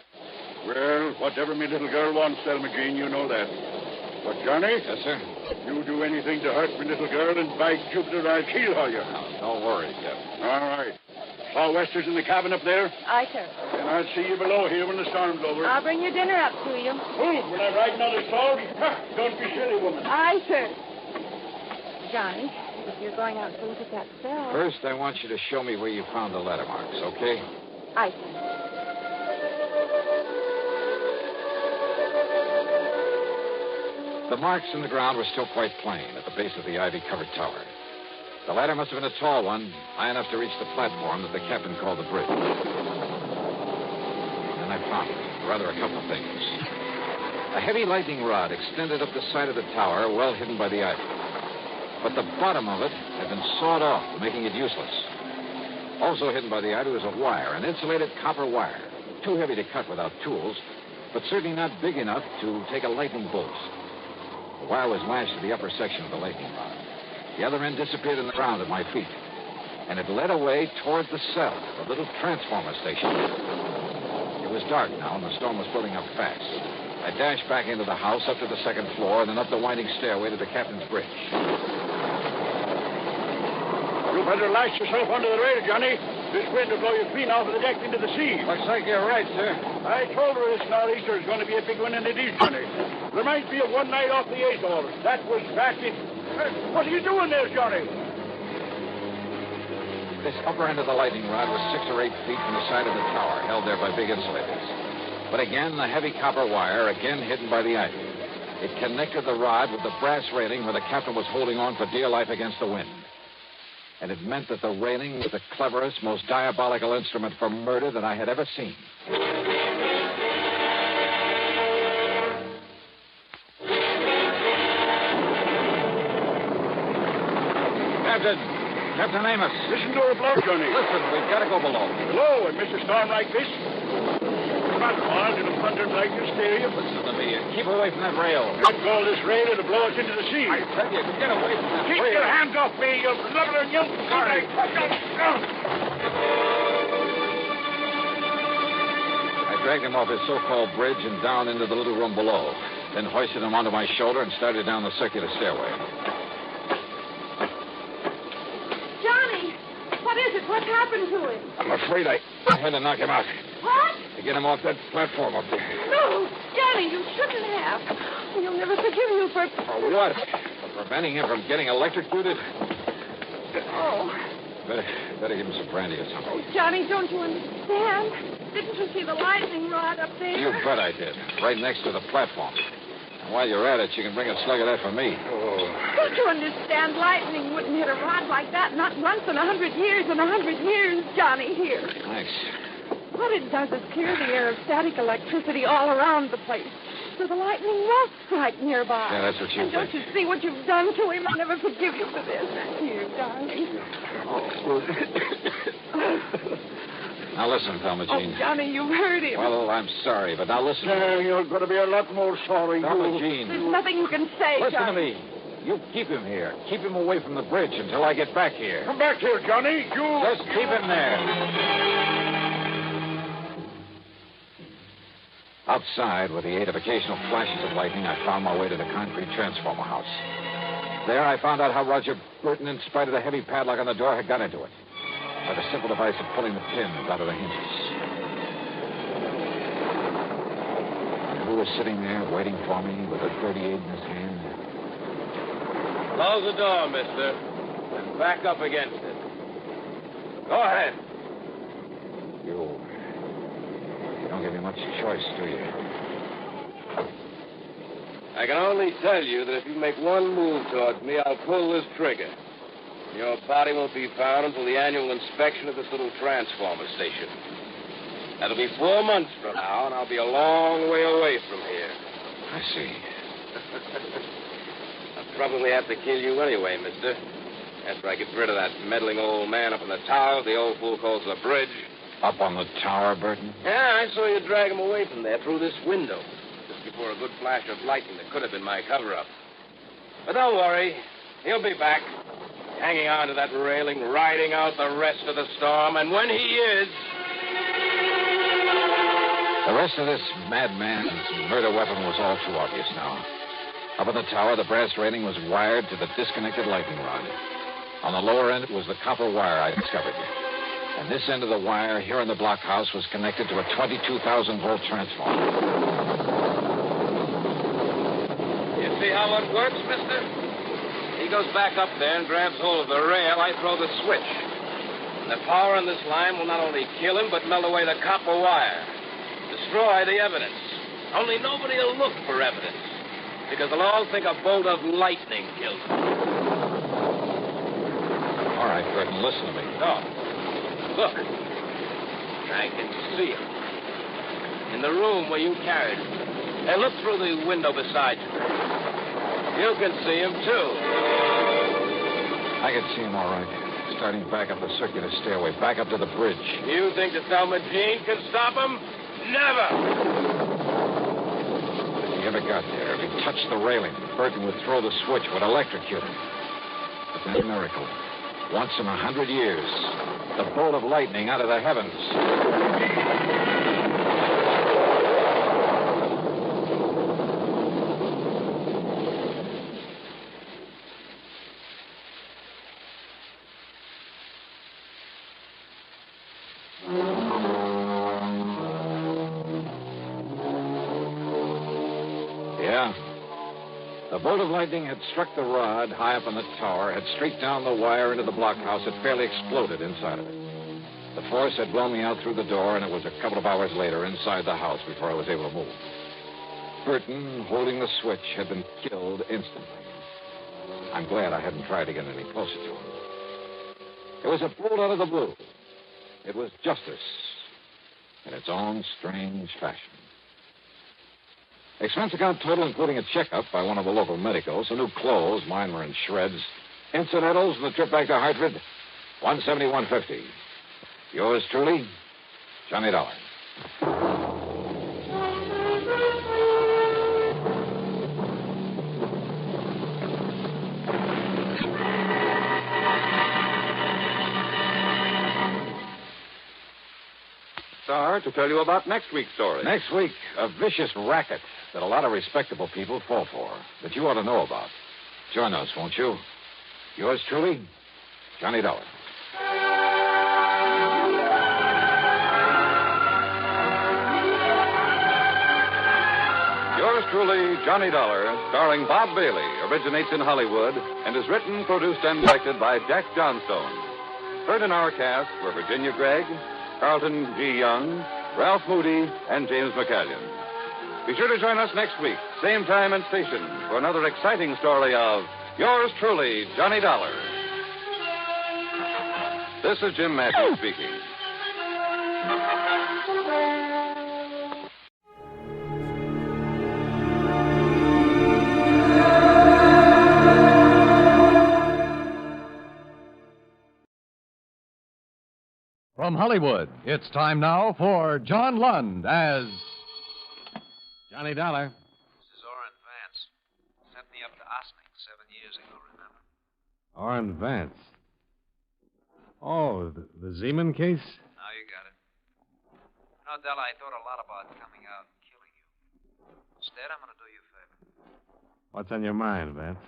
Well, whatever me little girl wants, Selma Jean, you know that. But, Johnny? Yes, sir? You do anything to hurt me little girl, and by Jupiter, I'll kill her you. Don't worry, Captain. All right. Sou'westers in the cabin up there? Aye, sir. Then I'll see you below here when the storm's over. I'll bring your dinner up to you. When I'm riding on the salt, don't be silly, woman. Aye, sir. Johnny, if you're going out to look at that cell... First, I want you to show me where you found the ladder marks, okay? Aye, sir. The marks in the ground were still quite plain at the base of the ivy-covered tower. The ladder must have been a tall one, high enough to reach the platform that the captain called the bridge. And I found it, rather a couple of things. A heavy lightning rod extended up the side of the tower, well hidden by the ivy. But the bottom of it had been sawed off, making it useless. Also hidden by the ivy was a wire, an insulated copper wire. Too heavy to cut without tools, but certainly not big enough to take a lightning bolt. The wire was lashed to the upper section of the lightning rod. The other end disappeared in the ground at my feet. And it led away toward the cell, the little transformer station. It was dark now, and the storm was building up fast. I dashed back into the house, up to the second floor, and then up the winding stairway to the captain's bridge. You better lash yourself under the rail, Johnny. This wind will blow you clean off of the deck into the sea. Looks like you're right, sir. I told her this nor'easter is going to be a big one, and it is, Johnny. Reminds me of one night off the Azores. That was fast. What are you doing there, Johnny? This upper end of the lightning rod was 6 or 8 feet from the side of the tower, held there by big insulators. But again, the heavy copper wire, again hidden by the ivy. It connected the rod with the brass railing where the captain was holding on for dear life against the wind. And it meant that the railing was the cleverest, most diabolical instrument for murder that I had ever seen. Captain Amos. Listen to her blow, Johnny. Listen, we've got to go below. Below, and Mr. Storm like this? Not hard, it'll thunder like this stereo. Listen to me. Keep away from that rail. Let go of this rail, it'll blow us into the sea. I tell you, get away from that Keep rail. your hands off me, you blubbering young... Sorry. I dragged him off his so-called bridge and down into the little room below. Then hoisted him onto my shoulder and started down the circular stairway. What is it? What happened to him? I'm afraid I had to knock him out. What? To get him off that platform up there. No, Johnny, you shouldn't have. He'll never forgive you for... For what? For preventing him from getting electrocuted? Oh. Better give him some brandy or something. Oh, Johnny, don't you understand? Didn't you see the lightning rod up there? You bet I did. Right next to the platform. And while you're at it, you can bring a slug of that for me. Oh. Don't you understand? Lightning wouldn't hit a rod like that, not once in 100 years. In 100 years, Johnny, here. Thanks. What it does is clear the air of static electricity all around the place. So the lightning won't strike nearby. Yeah, that's what you And don't you see what you've done to him? I'll never forgive you for this. Here, darling. Now listen, Thelma Jean. Oh, Johnny, you've hurt him. Well, I'm sorry, but now listen. You're going to be a lot more sorry. Thelma Jean. There's nothing you can say, Listen Johnny. to me. You keep him here. Keep him away from the bridge until I get back here. Come back here, Johnny. Just keep him there. Outside, with the aid of occasional flashes of lightning, I found my way to the concrete transformer house. There, I found out how Roger Burton, in spite of the heavy padlock on the door, had got into it. By the simple device of pulling the pins out of the hinges. And who was sitting there waiting for me with a .38 in his hand? Close the door, mister. And back up against it. Go ahead. You don't give me much choice, do you? I can only tell you that if you make one move towards me, I'll pull this trigger. Your body won't be found until the annual inspection of this little transformer station. That'll be 4 months from now, and I'll be a long way away from here. I see. I'll probably have to kill you anyway, mister. After I get rid of that meddling old man up in the tower the old fool calls the bridge. Up on the tower, Burton? Yeah, I saw you drag him away from there through this window. Just before a good flash of lightning that could have been my cover-up. But don't worry. He'll be back. Hanging on to that railing, riding out the rest of the storm. And when he is... The rest of this madman's murder weapon was all too obvious now. Up in the tower, the brass railing was wired to the disconnected lightning rod. On the lower end was the copper wire I discovered. And this end of the wire here in the blockhouse was connected to a 22,000-volt transformer. You see how it works, mister? He goes back up there and grabs hold of the rail. I throw the switch. And the power in this line will not only kill him, but melt away the copper wire. Destroy the evidence. Only nobody will look for evidence. Because they'll all think a bolt of lightning killed him. All right, Burton, listen to me. No. Look. I can see him. In the room where you carried him. Hey, look through the window beside you. You can see him, too. I can see him all right. Starting back up the circular stairway, back up to the bridge. You think that Thelma Jean can stop him? Never! If he ever got there, if he touched the railing, Burton would throw the switch, would electrocute him. But then a miracle. Once in 100 years, the bolt of lightning out of the heavens. Yeah. The bolt of lightning had struck the rod high up on the tower, had streaked down the wire into the blockhouse, had fairly exploded inside of it. The force had blown me out through the door, and it was a couple of hours later inside the house before I was able to move. Burton, holding the switch, had been killed instantly. I'm glad I hadn't tried to get any closer to him. It was a bolt out of the blue. It was justice in its own strange fashion. Expense account total, including a checkup by one of the local medicos, some new clothes, mine were in shreds, incidentals, and the trip back to Hartford, $171.50. Yours truly, Johnny Dollar. Star, to tell you about next week's story. Next week, a vicious racket that a lot of respectable people fall for, that you ought to know about. Join us, won't you? Yours truly, Johnny Dollar. Yours truly, Johnny Dollar, starring Bob Bailey, originates in Hollywood and is written, produced, and directed by Jack Johnstone. Heard in our cast were Virginia Gregg, Carlton G. Young, Ralph Moody, and James McCallion. Be sure to join us next week, same time and station, for another exciting story of Yours truly, Johnny Dollar. This is Jim Matthews speaking. From Hollywood, it's time now for John Lund as Johnny Dollar. This is Orrin Vance. Sent me up to Osning 7 years ago, remember? Orrin Vance. Oh, the Zeman case? Now you got it. You know, Della, I thought a lot about coming out and killing you. Instead, I'm going to do you a favor. What's on your mind, Vance?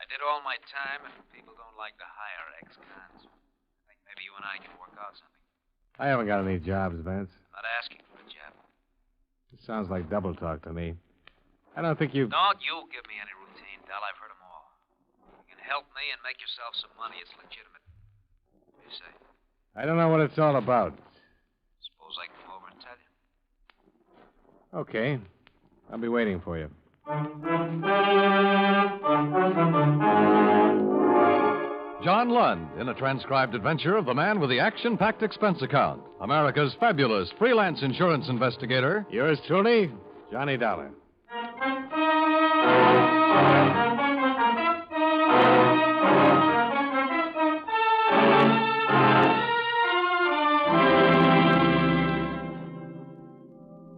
I did all my time, and people don't like to hire ex-cons. I think maybe you and I can work out something. I haven't got any jobs, Vance. Not asking for a job. It sounds like double talk to me. I don't think you... Don't you give me any routine, Del. I've heard them all. You can help me and make yourself some money. It's legitimate. What do you say? I don't know what it's all about. Suppose I come over and tell you. Okay. I'll be waiting for you. John Lund in a transcribed adventure of the man with the action-packed expense account. America's fabulous freelance insurance investigator. Yours truly, Johnny Dollar.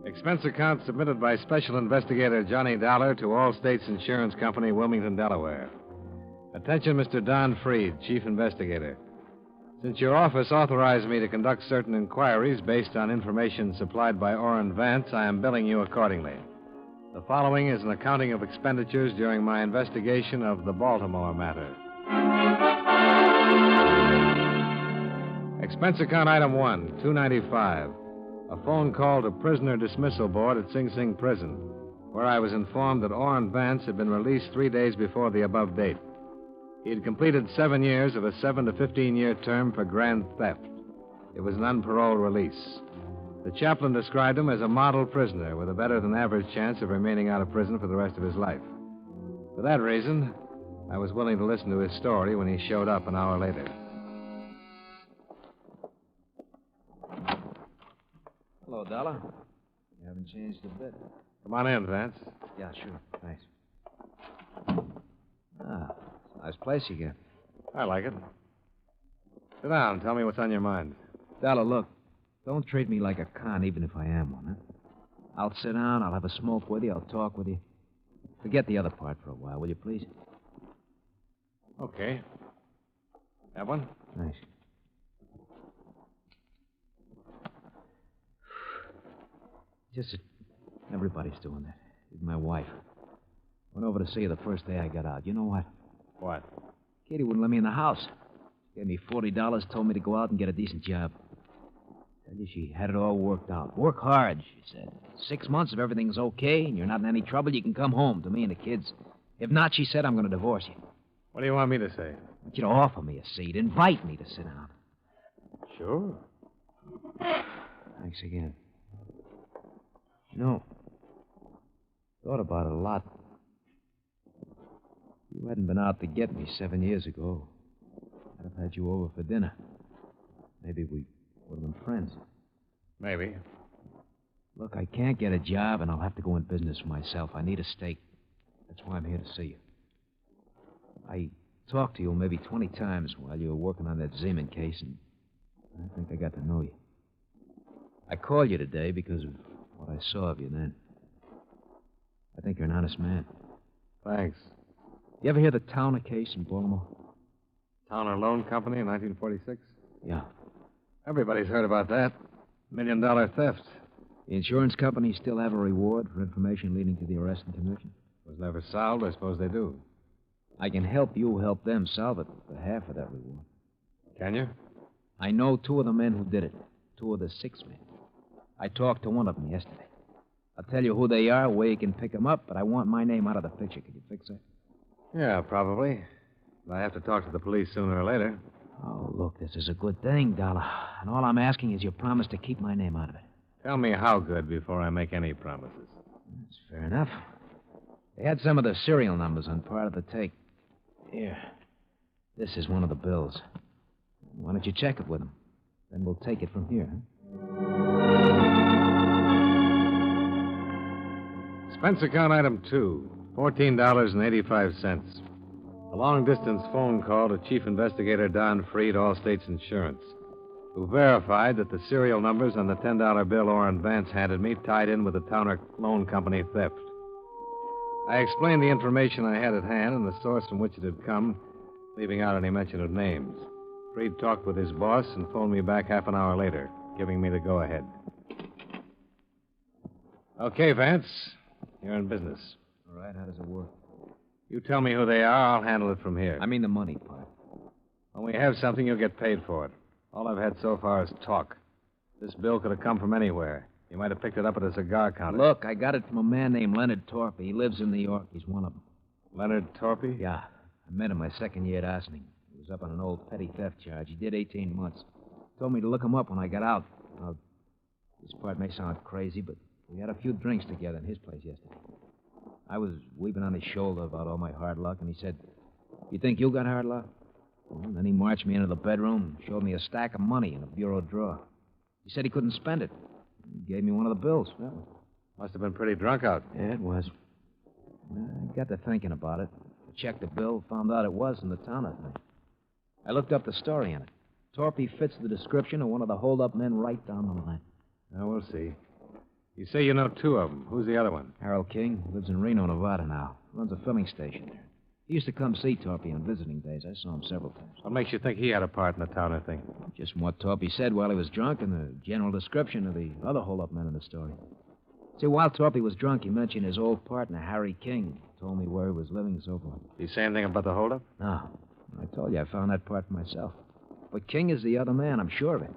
Expense account submitted by Special Investigator Johnny Dollar to All States Insurance Company, Wilmington, Delaware. Attention, Mr. Don Freed, Chief Investigator. Since your office authorized me to conduct certain inquiries based on information supplied by Orrin Vance, I am billing you accordingly. The following is an accounting of expenditures during my investigation of the Baltimore matter. Expense account item 1, $295. A phone call to prisoner dismissal board at Sing Sing Prison, where I was informed that Orrin Vance had been released 3 days before the above date. He had completed 7 years of a 7 to 15-year term for grand theft. It was an unparole release. The chaplain described him as a model prisoner with a better-than-average chance of remaining out of prison for the rest of his life. For that reason, I was willing to listen to his story when he showed up an hour later. Hello, Dollar. You haven't changed a bit. Come on in, Vance. Yeah, sure. Thanks. Ah, nice place you get. I like it. Sit down. Tell me what's on your mind. Dollar, look. Don't treat me like a con, even if I am one, huh? I'll sit down. I'll have a smoke with you. I'll talk with you. Forget the other part for a while, will you, please? Okay. Have one? Thanks. Just that everybody's doing that. Even my wife. Went over to see her the first day I got out. You know what? What? Katie wouldn't let me in the house. Gave me $40, told me to go out and get a decent job. Tell you, she had it all worked out. Work hard, she said. 6 months, if everything's okay and you're not in any trouble, you can come home to me and the kids. If not, she said, I'm going to divorce you. What do you want me to say? I want you to offer me a seat. Invite me to sit down. Sure. Thanks again. You know, thought about it a lot. You hadn't been out to get me 7 years ago. I'd have had you over for dinner. Maybe we would have been friends. Maybe. Look, I can't get a job, and I'll have to go in business for myself. I need a stake. That's why I'm here to see you. I talked to you maybe 20 times while you were working on that Zeman case, and I think I got to know you. I called you today because of what I saw of you then. I think you're an honest man. Thanks. You ever hear the Towner case in Baltimore? Towner Loan Company in 1946? Yeah. Everybody's heard about that. $1 million theft. The insurance companies still have a reward for information leading to the arrest and conviction? Was never solved. I suppose they do. I can help you help them solve it for half of that reward. Can you? I know 2 of the men who did it. 2 of the 6 men. I talked to one of them yesterday. I'll tell you who they are, where you can pick them up, but I want my name out of the picture. Can you fix that? Yeah, probably. But I have to talk to the police sooner or later. Oh, look, this is a good thing, Dollar. And all I'm asking is your promise to keep my name out of it. Tell me how good before I make any promises. That's fair enough. They had some of the serial numbers on part of the take. Here. This is one of the bills. Why don't you check it with them? Then we'll take it from here, huh? Expense account item 2, $14.85. A long-distance phone call to Chief Investigator Don Freed, All States Insurance, who verified that the serial numbers on the $10 bill Orrin Vance handed me tied in with the Towner Loan Company theft. I explained the information I had at hand and the source from which it had come, leaving out any mention of names. Freed talked with his boss and phoned me back half an hour later, giving me the go-ahead. Okay, Vance. You're in business. All right, how does it work? You tell me who they are, I'll handle it from here. I mean the money part. When we have something, you'll get paid for it. All I've had so far is talk. This bill could have come from anywhere. You might have picked it up at a cigar counter. Look, I got it from a man named Leonard Torpy. He lives in New York. He's one of them. Leonard Torpy? Yeah. I met him my second year at Ossining. He was up on an old petty theft charge. He did 18 months. Told me to look him up when I got out. Now, this part may sound crazy, but we had a few drinks together in his place yesterday. I was weeping on his shoulder about all my hard luck, and he said, "You think you got hard luck?" Well, and then he marched me into the bedroom, showed me a stack of money in a bureau drawer. He said he couldn't spend it. He gave me one of the bills. Well, must have been pretty drunk out. Yeah, it was. I got to thinking about it. I checked the bill, found out it was in the town of me. I looked up the story on it. Torpy fits the description of one of the hold-up men right down the line. Now, we'll see. You say you know two of them. Who's the other one? Harold King. Lives in Reno, Nevada now. Runs a filling station there. He used to come see Torpy on visiting days. I saw him several times. What makes you think he had a part in the Towner thing? Just from what Torpy said while he was drunk and the general description of the other hold-up men in the story. See, while Torpy was drunk, he mentioned his old partner, Harry King. Told me where he was living and so forth. Did he say anything about the hold-up? No. I told you I found that part for myself. But King is the other man, I'm sure of it.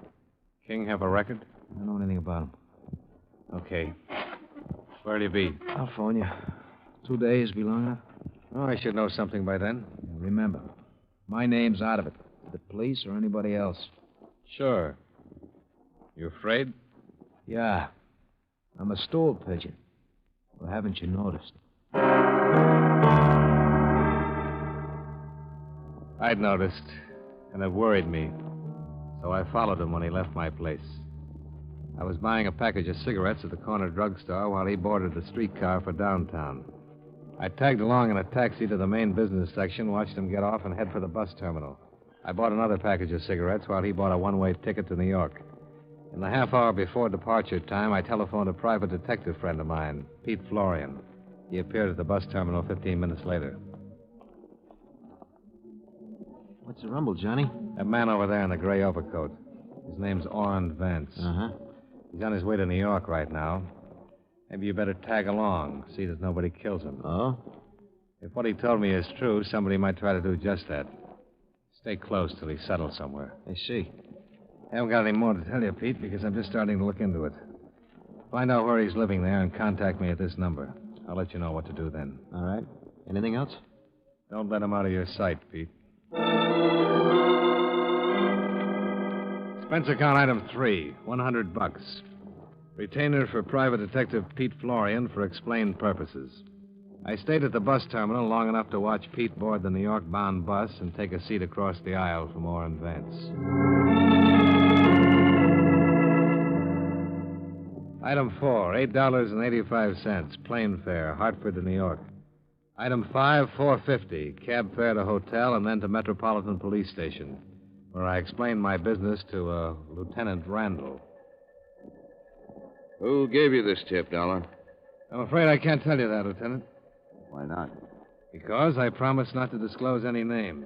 King have a record? I don't know anything about him. Okay. Where'll you be? California. 2 days be long enough? Oh, I should know something by then. Remember, my name's out of it. The police or anybody else. Sure. You afraid? Yeah. I'm a stool pigeon. Well, haven't you noticed? I'd noticed, and it worried me. So I followed him when he left my place. I was buying a package of cigarettes at the corner drugstore while he boarded the streetcar for downtown. I tagged along in a taxi to the main business section, watched him get off, and head for the bus terminal. I bought another package of cigarettes while he bought a one-way ticket to New York. In the half hour before departure time, I telephoned a private detective friend of mine, Pete Florian. He appeared at the bus terminal 15 minutes later. What's the rumble, Johnny? That man over there in the gray overcoat. His name's Orrin Vance. Uh-huh. He's on his way to New York right now. Maybe you better tag along, see that nobody kills him. Oh? If what he told me is true, somebody might try to do just that. Stay close till he's settled somewhere. I see. I haven't got any more to tell you, Pete, because I'm just starting to look into it. Find out where he's living there and contact me at this number. I'll let you know what to do then. All right. Anything else? Don't let him out of your sight, Pete. Expense account item 3, $100. Retainer for Private Detective Pete Florian for explained purposes. I stayed at the bus terminal long enough to watch Pete board the New York-bound bus and take a seat across the aisle from Orrin Vance. Item 4, $8.85, plane fare, Hartford to New York. Item 5, $4.50, cab fare to hotel and then to Metropolitan Police Station, where I explained my business to Lieutenant Randall. Who gave you this tip, Dolar? I'm afraid I can't tell you that, Lieutenant. Why not? Because I promised not to disclose any names.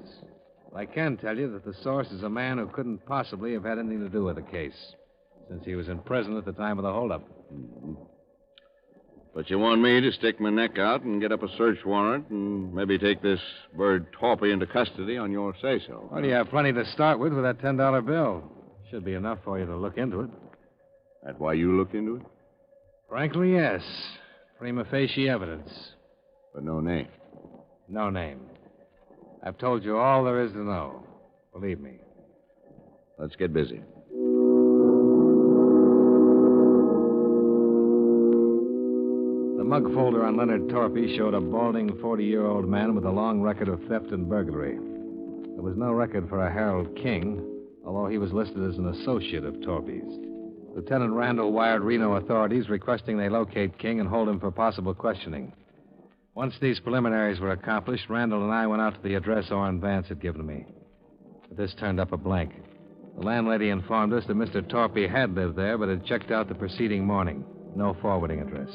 I can tell you that the source is a man who couldn't possibly have had anything to do with the case, since he was in prison at the time of the holdup. Mm-hmm. But you want me to stick my neck out and get up a search warrant and maybe take this bird Torpy into custody on your say-so. Well, you have plenty to start with that $10 bill. Should be enough for you to look into it. That why you looked into it? Frankly, yes. Prima facie evidence. But no name. No name. I've told you all there is to know. Believe me. Let's get busy. The mug folder on Leonard Torpy showed a balding 40-year-old man with a long record of theft and burglary. There was no record for a Harold King, although he was listed as an associate of Torpy's. Lieutenant Randall wired Reno authorities requesting they locate King and hold him for possible questioning. Once these preliminaries were accomplished, Randall and I went out to the address Orrin Vance had given me. But this turned up a blank. The landlady informed us that Mr. Torpy had lived there, but had checked out the preceding morning. No forwarding address.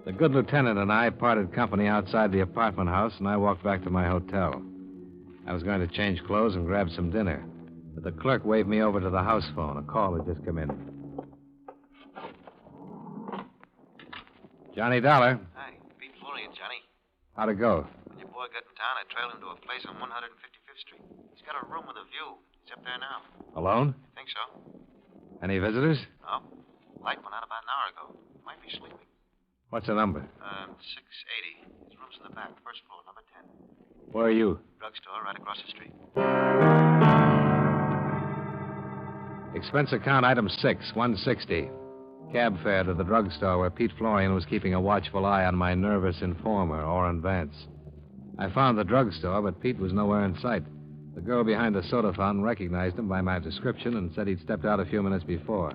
The good lieutenant and I parted company outside the apartment house, and I walked back to my hotel. I was going to change clothes and grab some dinner, but the clerk waved me over to the house phone. A call had just come in. Johnny Dollar. Hi, Pete Florian, Johnny. How'd it go? When your boy got in town, I trailed him to a place on 155th Street. He's got a room with a view. He's up there now. Alone? Think so? Any visitors? No. Light went out about an hour ago. Might be sleeping. What's the number? 680. His room's in the back, first floor, number 10. Where are you? Drugstore right across the street. Expense account item 6, 160. Cab fare to the drugstore where Pete Florian was keeping a watchful eye on my nervous informer, Orrin Vance. I found the drugstore, but Pete was nowhere in sight. The girl behind the soda fountain recognized him by my description and said he'd stepped out a few minutes before.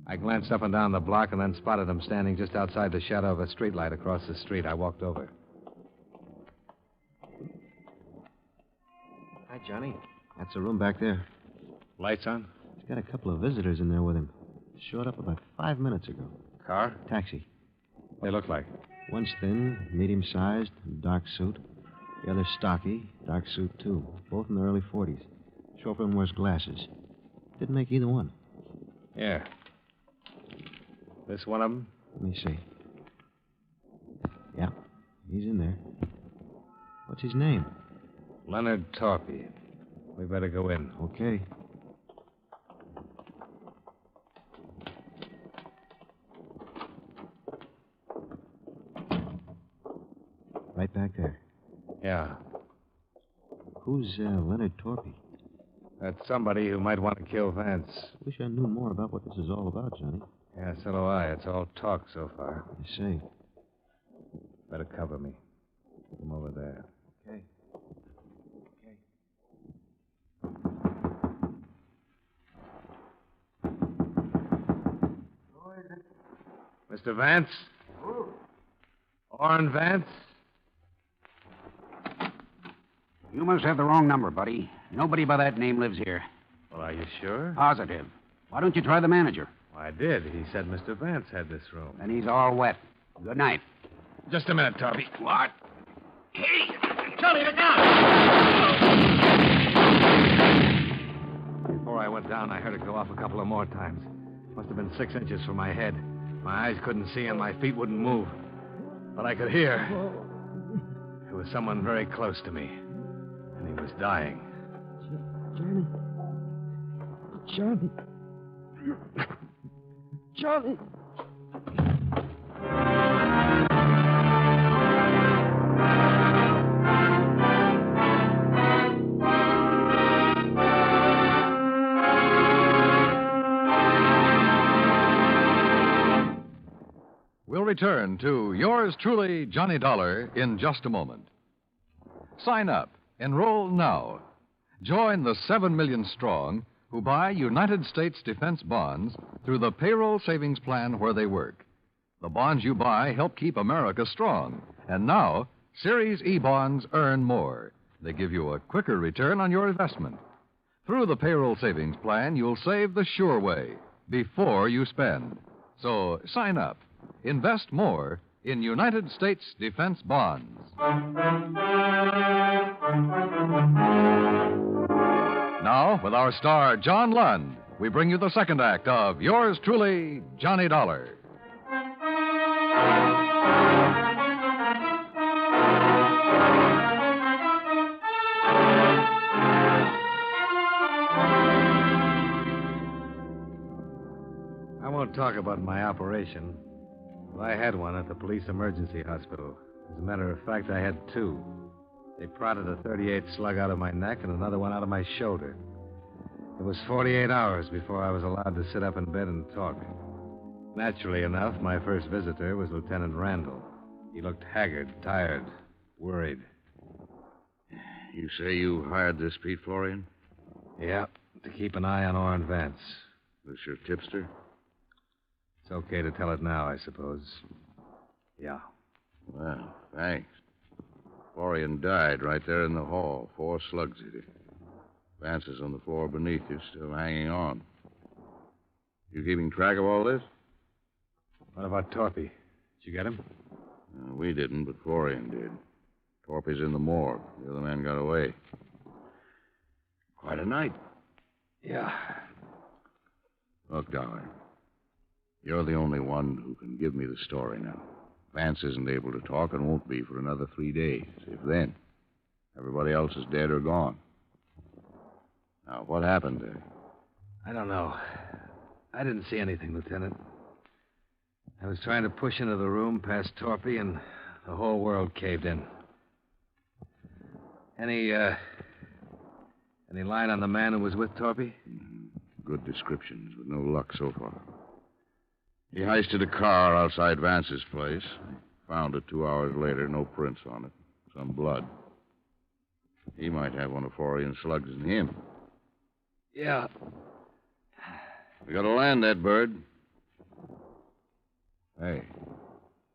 I glanced up and down the block and then spotted him standing just outside the shadow of a streetlight across the street. I walked over. Hi, Johnny. That's the room back there. Lights on? He's got a couple of visitors in there with him. Showed up about 5 minutes ago. Car? Taxi. What they look like? One's thin, medium-sized, dark suit. The other's stocky, dark suit, too. Both in their early 40s. Chauffeur wears glasses. Didn't make either one. Yeah. This one of them? Let me see. Yeah, he's in there. What's his name? Leonard Torpy. We better go in. Okay. Right back there. Yeah. Who's Leonard Torpy? That's somebody who might want to kill Vance. Wish I knew more about what this is all about, Johnny. Yeah, so do I. It's all talk so far. I see. Better cover me. Come over there. Okay. Mr. Vance? Orrin Vance? You must have the wrong number, buddy. Nobody by that name lives here. Well, are you sure? Positive. Why don't you try the manager? Well, I did. He said Mr. Vance had this room. And he's all wet. Good night. Just a minute, Torpy. What? Hey, Johnny, look out! Before I went down, I heard it go off a couple of more times. Must have been 6 inches from my head. My eyes couldn't see and my feet wouldn't move. But I could hear. It was someone very close to me. And he was dying. Johnny. Johnny. We'll return to yours truly, Johnny Dollar, in just a moment. Sign up. Enroll now. Join the 7 million strong who buy United States defense bonds through the payroll savings plan where they work. The bonds you buy help keep America strong. And now, Series E bonds earn more. They give you a quicker return on your investment. Through the payroll savings plan, you'll save the sure way before you spend. So sign up. Invest more in United States defense bonds. Now, with our star, John Lund, we bring you the second act of yours truly, Johnny Dollar. I won't talk about my operation. But I had one at the police emergency hospital. As a matter of fact, I had 2. They prodded a .38 slug out of my neck and another one out of my shoulder. It was 48 hours before I was allowed to sit up in bed and talk. Naturally enough, my first visitor was Lieutenant Randall. He looked haggard, tired, worried. You say you hired this Pete Florian? Yeah, to keep an eye on Orrin Vance. This your tipster? It's okay to tell it now, I suppose. Yeah. Well, thanks. Florian died right there in the hall. 4 slugs hit him. Vance is on the floor beneath you, still hanging on. You keeping track of all this? What about Torpy? Did you get him? We didn't, but Florian did. Torpy's in the morgue. The other man got away. Quite a night. Yeah. Look, Dollar. You're the only one who can give me the story now. Vance isn't able to talk and won't be for another 3 days, if then. Everybody else is dead or gone. Now, what happened there? I don't know. I didn't see anything, Lieutenant. I was trying to push into the room past Torpy, and the whole world caved in. Any line on the man who was with Torpy? Good descriptions, but no luck so far. He heisted a car outside Vance's place. Found it 2 hours later, no prints on it. Some blood. He might have one of Florian's slugs in him. Yeah. We gotta land that bird. Hey,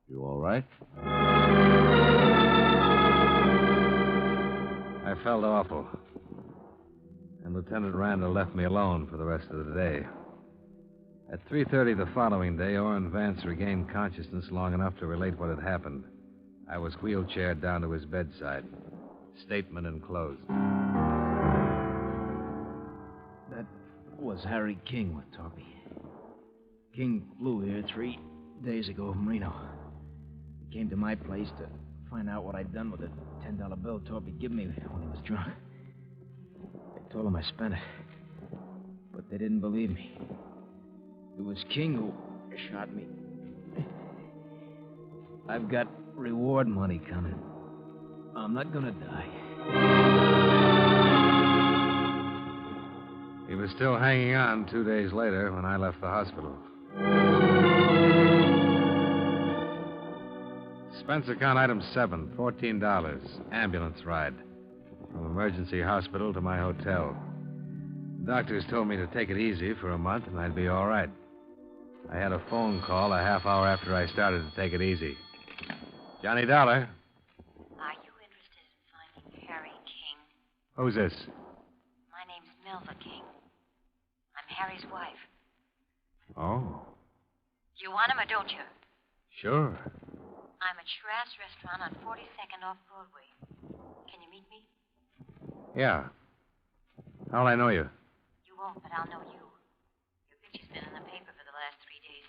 you all right? I felt awful. And Lieutenant Randall left me alone for the rest of the day. At 3:30 the following day, Orrin Vance regained consciousness long enough to relate what had happened. I was wheelchaired down to his bedside. Statement enclosed. That was Harry King with Torpy. King flew here 3 days ago from Reno. He came to my place to find out what I'd done with the $10 bill Torpy gave me when he was drunk. I told him I spent it, but they didn't believe me. It was King who shot me. I've got reward money coming. I'm not gonna die. He was still hanging on 2 days later when I left the hospital. Expense account item 7, $14. Ambulance ride. From emergency hospital to my hotel. The doctors told me to take it easy for a month and I'd be all right. I had a phone call a half hour after I started to take it easy. Johnny Dollar. Are you interested in finding Harry King? Who's this? My name's Milva King. I'm Harry's wife. Oh, You want him or don't you? sure. I'm at Shroud's restaurant on 42nd off Broadway. Can you meet me? Yeah. How'll I know you? You won't, but I'll know you. Your picture's been in the paper for the last 3 days.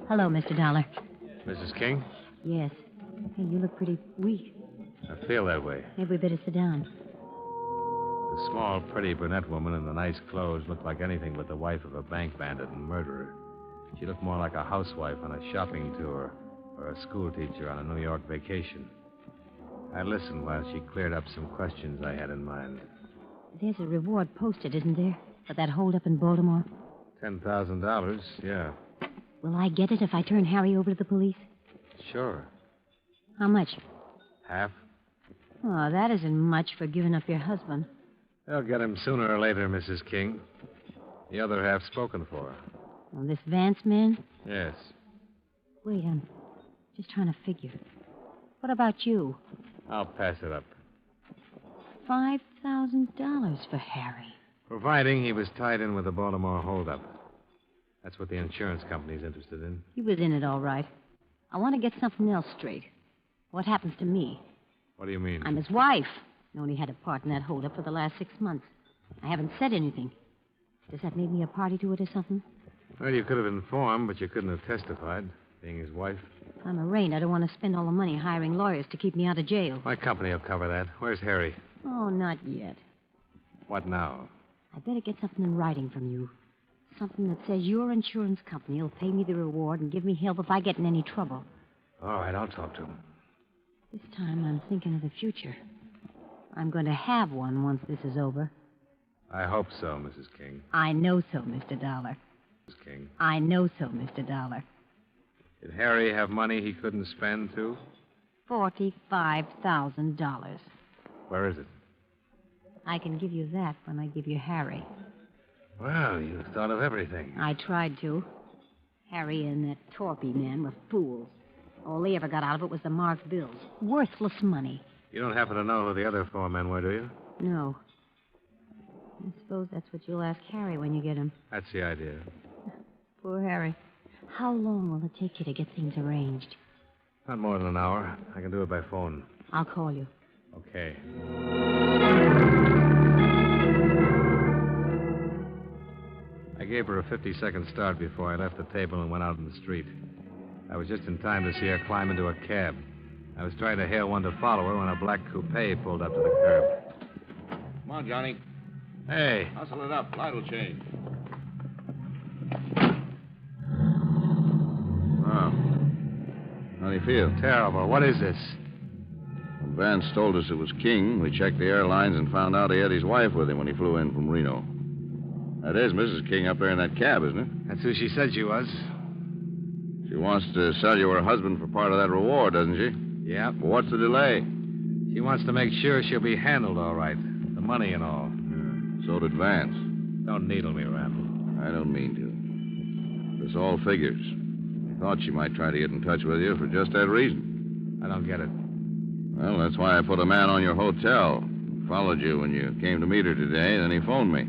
Hello, Mr. Dollar. Mrs. King? Yes. Hey, you look pretty weak. I feel that way. Maybe we better sit down. The small, pretty brunette woman in the nice clothes looked like anything but the wife of a bank bandit and murderer. She looked more like a housewife on a shopping tour or a schoolteacher on a New York vacation. I listened while she cleared up some questions I had in mind. There's a reward posted, isn't there, for that holdup in Baltimore? $10,000, yeah. Will I get it if I turn Harry over to the police? Sure. How much? Half? Oh, that isn't much for giving up your husband. They'll get him sooner or later, Mrs. King. The other half's spoken for. Oh, this Vance man? Yes. Wait, I'm just trying to figure. What about you? I'll pass it up. $5,000 for Harry. Providing he was tied in with the Baltimore holdup. That's what the insurance company's interested in. He was in it all right. I want to get something else straight. What happens to me? What do you mean? I'm his wife. I only had a part in that holdup for the last 6 months. I haven't said anything. Does that make me a party to it or something? Well, you could have informed, but you couldn't have testified, being his wife. If I'm arraigned, I don't want to spend all the money hiring lawyers to keep me out of jail. My company will cover that. Where's Harry? Oh, not yet. What now? I better get something in writing from you. Something that says your insurance company will pay me the reward and give me help if I get in any trouble. All right, I'll talk to him. This time I'm thinking of the future. I'm going to have one once this is over. I hope so, Mrs. King. I know so, Mr. Dollar. Mrs. King. I know so, Mr. Dollar. Did Harry have money he couldn't spend, too? $45,000. Where is it? I can give you that when I give you Harry. Well, you thought of everything. I tried to. Harry and that Torpy man were fools. All they ever got out of it was the marked bills. Worthless money. You don't happen to know who the other 4 men were, do you? No. I suppose that's what you'll ask Harry when you get him. That's the idea. Poor Harry. How long will it take you to get things arranged? Not more than an hour. I can do it by phone. I'll call you. Okay. I gave her a 50-second start before I left the table and went out in the street. I was just in time to see her climb into a cab. I was trying to hail one to follow her when a black coupe pulled up to the curb. Come on, Johnny. Hey. Hustle it up. Light will change. Oh. How do you feel? Terrible. What is this? When Vance told us it was King, we checked the airlines and found out he had his wife with him when he flew in from Reno. That is Mrs. King up there in that cab, isn't it? That's who she said she was. She wants to sell you her husband for part of that reward, doesn't she? Yeah. Well, what's the delay? She wants to make sure she'll be handled all right. The money and all. So did Vance. Don't needle me, Randall. I don't mean to. This all figures. I thought she might try to get in touch with you for just that reason. I don't get it. Well, that's why I put a man on your hotel. He followed you when you came to meet her today, then he phoned me.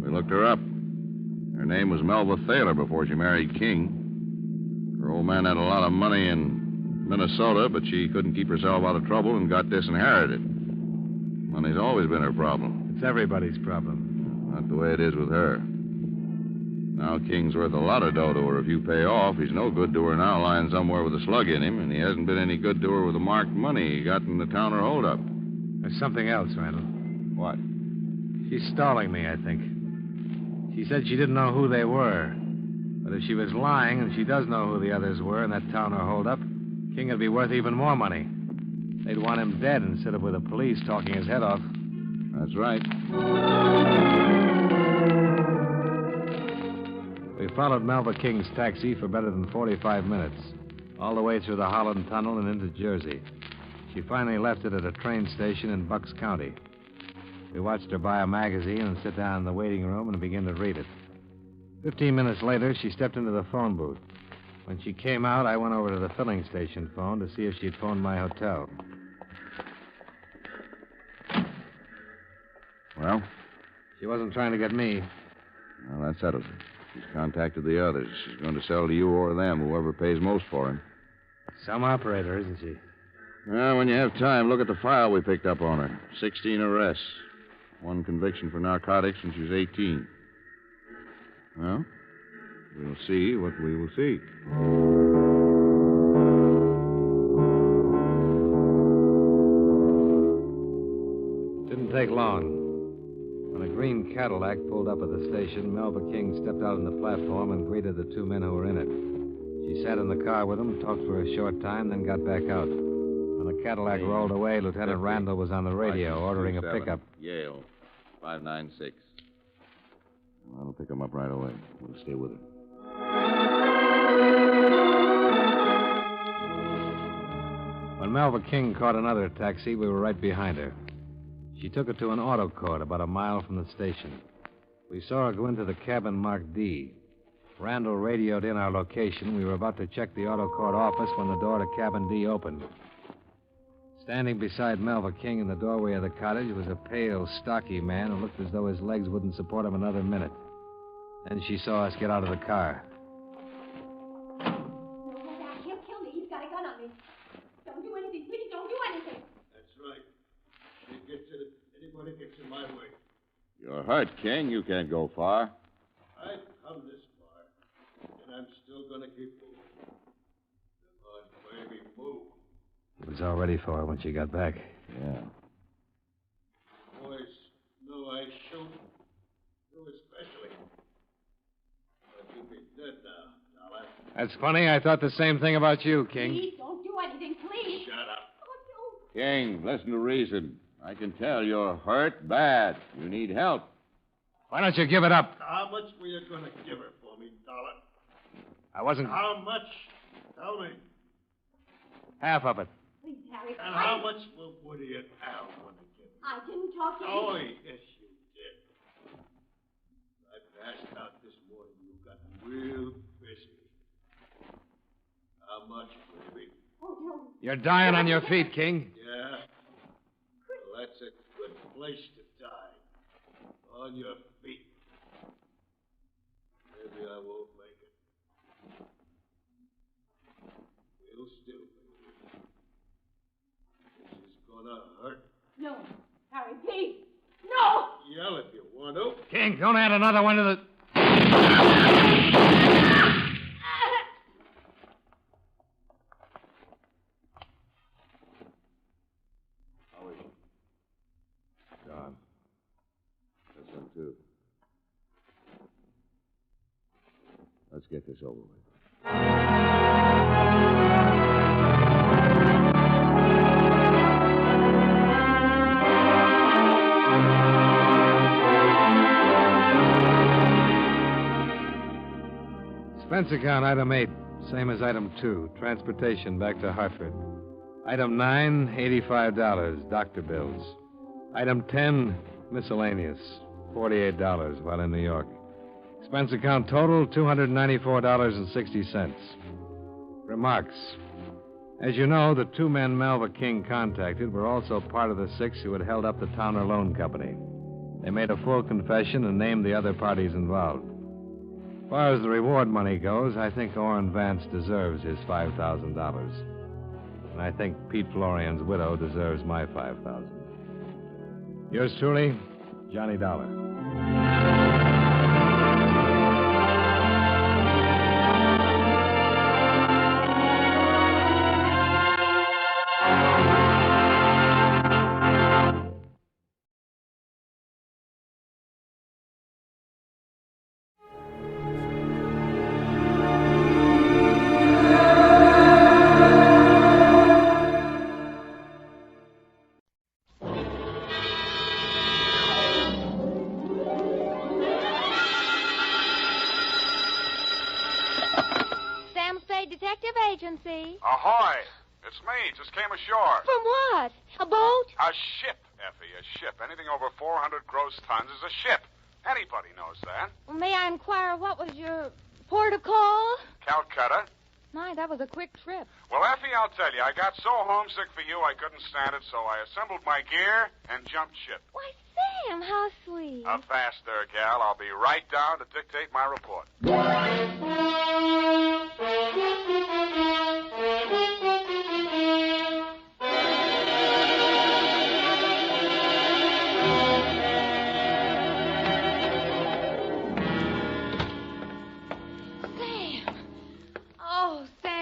We looked her up. Her name was Melba Thaler before she married King. Her old man had a lot of money in Minnesota, but she couldn't keep herself out of trouble and got disinherited. Money's always been her problem. It's everybody's problem. Not the way it is with her. Now King's worth a lot of dough to her if you pay off. He's no good to her now lying somewhere with a slug in him, and he hasn't been any good to her with the marked money he got in the Towner holdup. There's something else, Randall. What? She's stalling me, I think. She said she didn't know who they were. But if she was lying and she does know who the others were in that Towner holdup, King would be worth even more money. They'd want him dead instead of with the police talking his head off. That's right. We followed Melba King's taxi for better than 45 minutes, all the way through the Holland Tunnel and into Jersey. She finally left it at a train station in Bucks County. We watched her buy a magazine and sit down in the waiting room and begin to read it. 15 minutes later, she stepped into the phone booth. When she came out, I went over to the filling station phone to see if she'd phoned my hotel. Well? She wasn't trying to get me. Well, that settles it. She's contacted the others. She's going to sell to you or them, whoever pays most for him. Some operator, isn't she? Well, when you have time, look at the file we picked up on her. 16 arrests. 1 conviction for narcotics when she was 18. Well, we'll see what we will see. Didn't take long. When a green Cadillac pulled up at the station, Melba King stepped out on the platform and greeted the 2 men who were in it. She sat in the car with them, talked for a short time, then got back out. When the Cadillac rolled away, Lieutenant Randall was on the radio ordering a pickup. Yale, 596. I'll pick him up right away. We'll stay with her. When Melba King caught another taxi, we were right behind her. She took it to an auto court about a mile from the station. We saw her go into the cabin marked D. Randall radioed in our location. We were about to check the auto court office when the door to cabin D opened. Standing beside Melba King in the doorway of the cottage was a pale, stocky man who looked as though his legs wouldn't support him another minute. Then she saw us get out of the car. He'll kill me. He's got a gun on me. Don't do anything. Please don't do anything. That's right. Anybody gets in my way. You're hurt, King. You can't go far. I've come this far, and I'm still going to keep moving. Come on, baby, move. He was all ready for her when she got back. Yeah. Boys know I shoot. You especially. But you'll be dead now, Dolar. That's funny. I thought the same thing about you, King. Please don't do anything, please. Shut up. King, listen to reason. I can tell you're hurt bad. You need help. Why don't you give it up? How much were you going to give her for me, Dolar? I wasn't... How much? Tell me. Half of it. Please, Harry. And how much will Woody and Al want to give me? I didn't talk to you. Oh, yes, you did. I passed out this morning. You got real busy. How much, baby? Oh, no. You're dying on your feet, King. Yeah? Well, that's a good place to die. On your feet. Maybe I won't make it. We'll still shell if you want to. King, don't add another one to the... How is she? Gone. This one, too. Let's get this over with. Expense account, item 8, same as item 2, transportation back to Hartford. Item 9, $85, doctor bills. Item 10, miscellaneous, $48 while in New York. Expense account total, $294.60. Remarks. As you know, the 2 men Malva King contacted were also part of the 6 who had held up the Towner Loan Company. They made a full confession and named the other parties involved. As far as the reward money goes, I think Orrin Vance deserves his $5,000. And I think Pete Florian's widow deserves my $5,000. Yours truly, Johnny Dollar. Ahoy! It's me. Just came ashore. From what? A boat? A ship, Effie, a ship. Anything over 400 gross tons is a ship. Anybody knows that. Well, may I inquire what was your port of call? Calcutta. My, that was a quick trip. Well, Effie, I'll tell you, I got so homesick for you I couldn't stand it, so I assembled my gear and jumped ship. Why, Sam, how sweet. A fast there, gal. I'll be right down to dictate my report.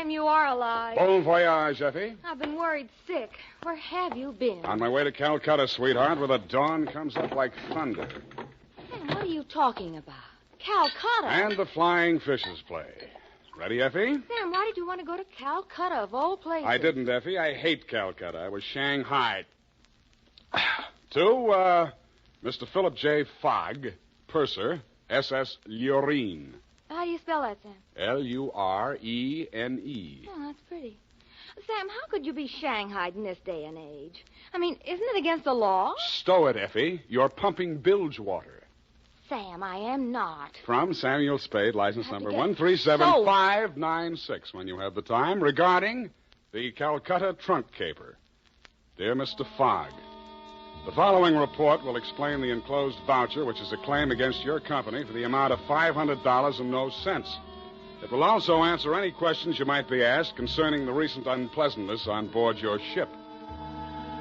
You are alive. Bon voyage, Effie. I've been worried sick. Where have you been? On my way to Calcutta, sweetheart, where the dawn comes up like thunder. Sam, what are you talking about? Calcutta? And the flying fishes play. Ready, Effie? Sam, why did you want to go to Calcutta, of all places? I didn't, Effie. I hate Calcutta. I was Shanghai. To, Mr. Philip J. Fogg, purser, SS Lurene. How do you spell that, Sam? Lurene. Oh, that's pretty. Sam, how could you be shanghaied in this day and age? I mean, isn't it against the law? Stow it, Effie. You're pumping bilge water. Sam, I am not. From Samuel Spade, license number 137596, when you have the time, regarding the Calcutta trunk caper. Dear Mr. Fogg, the following report will explain the enclosed voucher, which is a claim against your company for the amount of $500 and no cents. It will also answer any questions you might be asked concerning the recent unpleasantness on board your ship.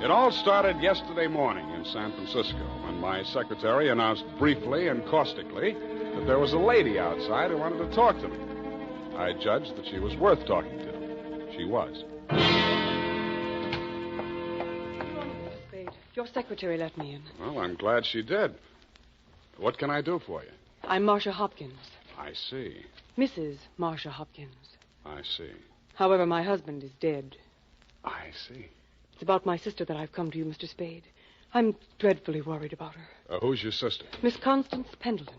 It all started yesterday morning in San Francisco when my secretary announced briefly and caustically that there was a lady outside who wanted to talk to me. I judged that she was worth talking to. She was. Your secretary let me in. Well, I'm glad she did. What can I do for you? I'm Marcia Hopkins. I see. Mrs. Marcia Hopkins. I see. However, my husband is dead. I see. It's about my sister that I've come to you, Mr. Spade. I'm dreadfully worried about her. Who's your sister? Miss Constance Pendleton.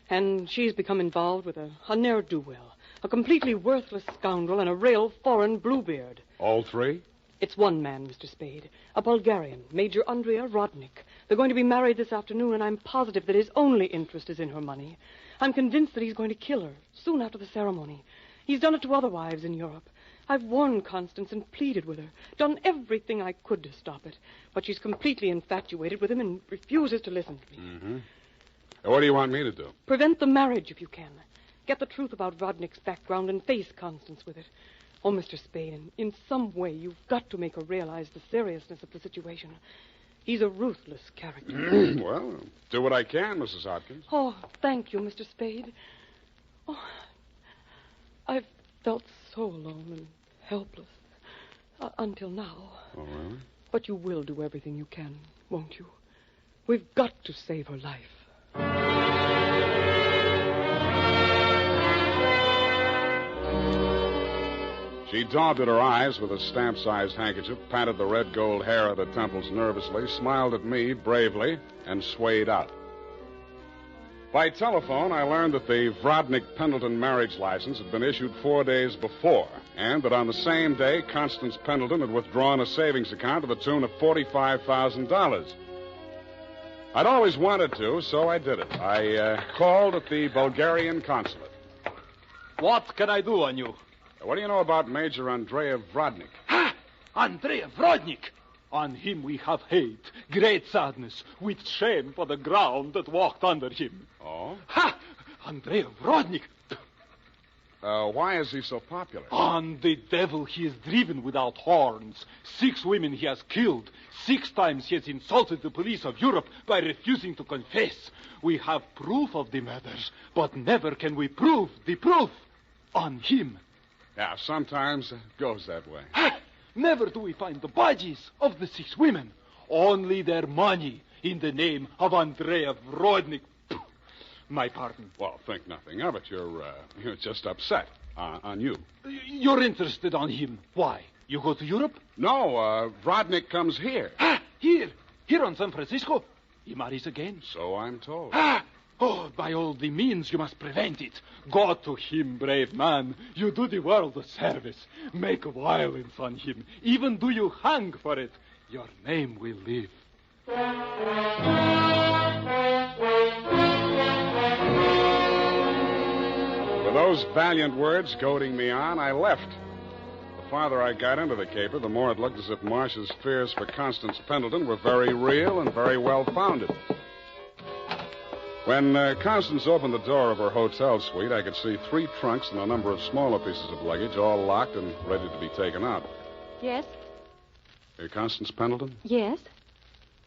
And she's become involved with a ne'er-do-well, a completely worthless scoundrel, and a real foreign bluebeard. All three? It's one man, Mr. Spade. A Bulgarian, Major Andrea Rodnik. They're going to be married this afternoon, and I'm positive that his only interest is in her money. I'm convinced that he's going to kill her soon after the ceremony. He's done it to other wives in Europe. I've warned Constance and pleaded with her, done everything I could to stop it. But she's completely infatuated with him and refuses to listen to me. Mm-hmm. What do you want me to do? Prevent the marriage if you can. Get the truth about Rodnik's background and face Constance with it. Oh, Mr. Spade, in some way, you've got to make her realize the seriousness of the situation. He's a ruthless character. Well, do what I can, Mrs. Hopkins. Oh, thank you, Mr. Spade. Oh, I've felt so alone and helpless until now. Oh, really? But you will do everything you can, won't you? We've got to save her life. She daubed at her eyes with a stamp-sized handkerchief, patted the red gold hair at her temples nervously, smiled at me bravely, and swayed out. By telephone, I learned that the Vrodnik-Pendleton marriage license had been issued 4 days before, and that on the same day, Constance Pendleton had withdrawn a savings account to the tune of $45,000. I'd always wanted to, so I did it. I called at the Bulgarian consulate. What can I do on you? What do you know about Major Andrei Vrodnik? Ha! Andrei Vrodnik! On him we have hate, great sadness, with shame for the ground that walked under him. Oh? Ha! Andrei Vrodnik! Why is he so popular? On the devil he is driven without horns. 6 women he has killed. 6 times he has insulted the police of Europe by refusing to confess. We have proof of the murders, but never can we prove the proof on him. Yeah, sometimes it goes that way. Ha! Never do we find the bodies of the 6 women. Only their money in the name of Andrei Vrodnik. My pardon. Well, think nothing of it. You're just upset on you. You're interested on him. Why? You go to Europe? No, Vrodnik comes here. Ah, here on San Francisco. He marries again. So I'm told. Ah! Oh, by all the means, you must prevent it. Go to him, brave man. You do the world a service. Make violence on him. Even do you hang for it. Your name will live. With those valiant words goading me on, I left. The farther I got into the caper, the more it looked as if Marcia's fears for Constance Pendleton were very real and very well-founded. When Constance opened the door of her hotel suite, I could see 3 trunks and a number of smaller pieces of luggage, all locked and ready to be taken out. Yes? Hey, Constance Pendleton? Yes?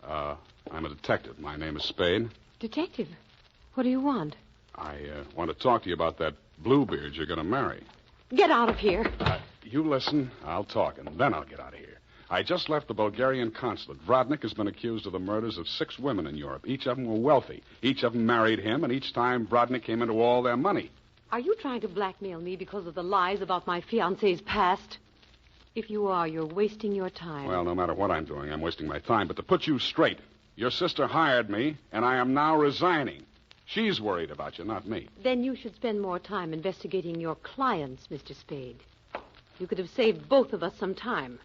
I'm a detective. My name is Spade. Detective? What do you want? I want to talk to you about that Bluebeard you're going to marry. Get out of here. You listen, I'll talk, and then I'll get out of here. I just left the Bulgarian consulate. Vrodnik has been accused of the murders of 6 women in Europe. Each of them were wealthy. Each of them married him, and each time Vrodnik came into all their money. Are you trying to blackmail me because of the lies about my fiancé's past? If you are, you're wasting your time. Well, no matter what I'm doing, I'm wasting my time. But to put you straight, your sister hired me, and I am now resigning. She's worried about you, not me. Then you should spend more time investigating your clients, Mr. Spade. You could have saved both of us some time.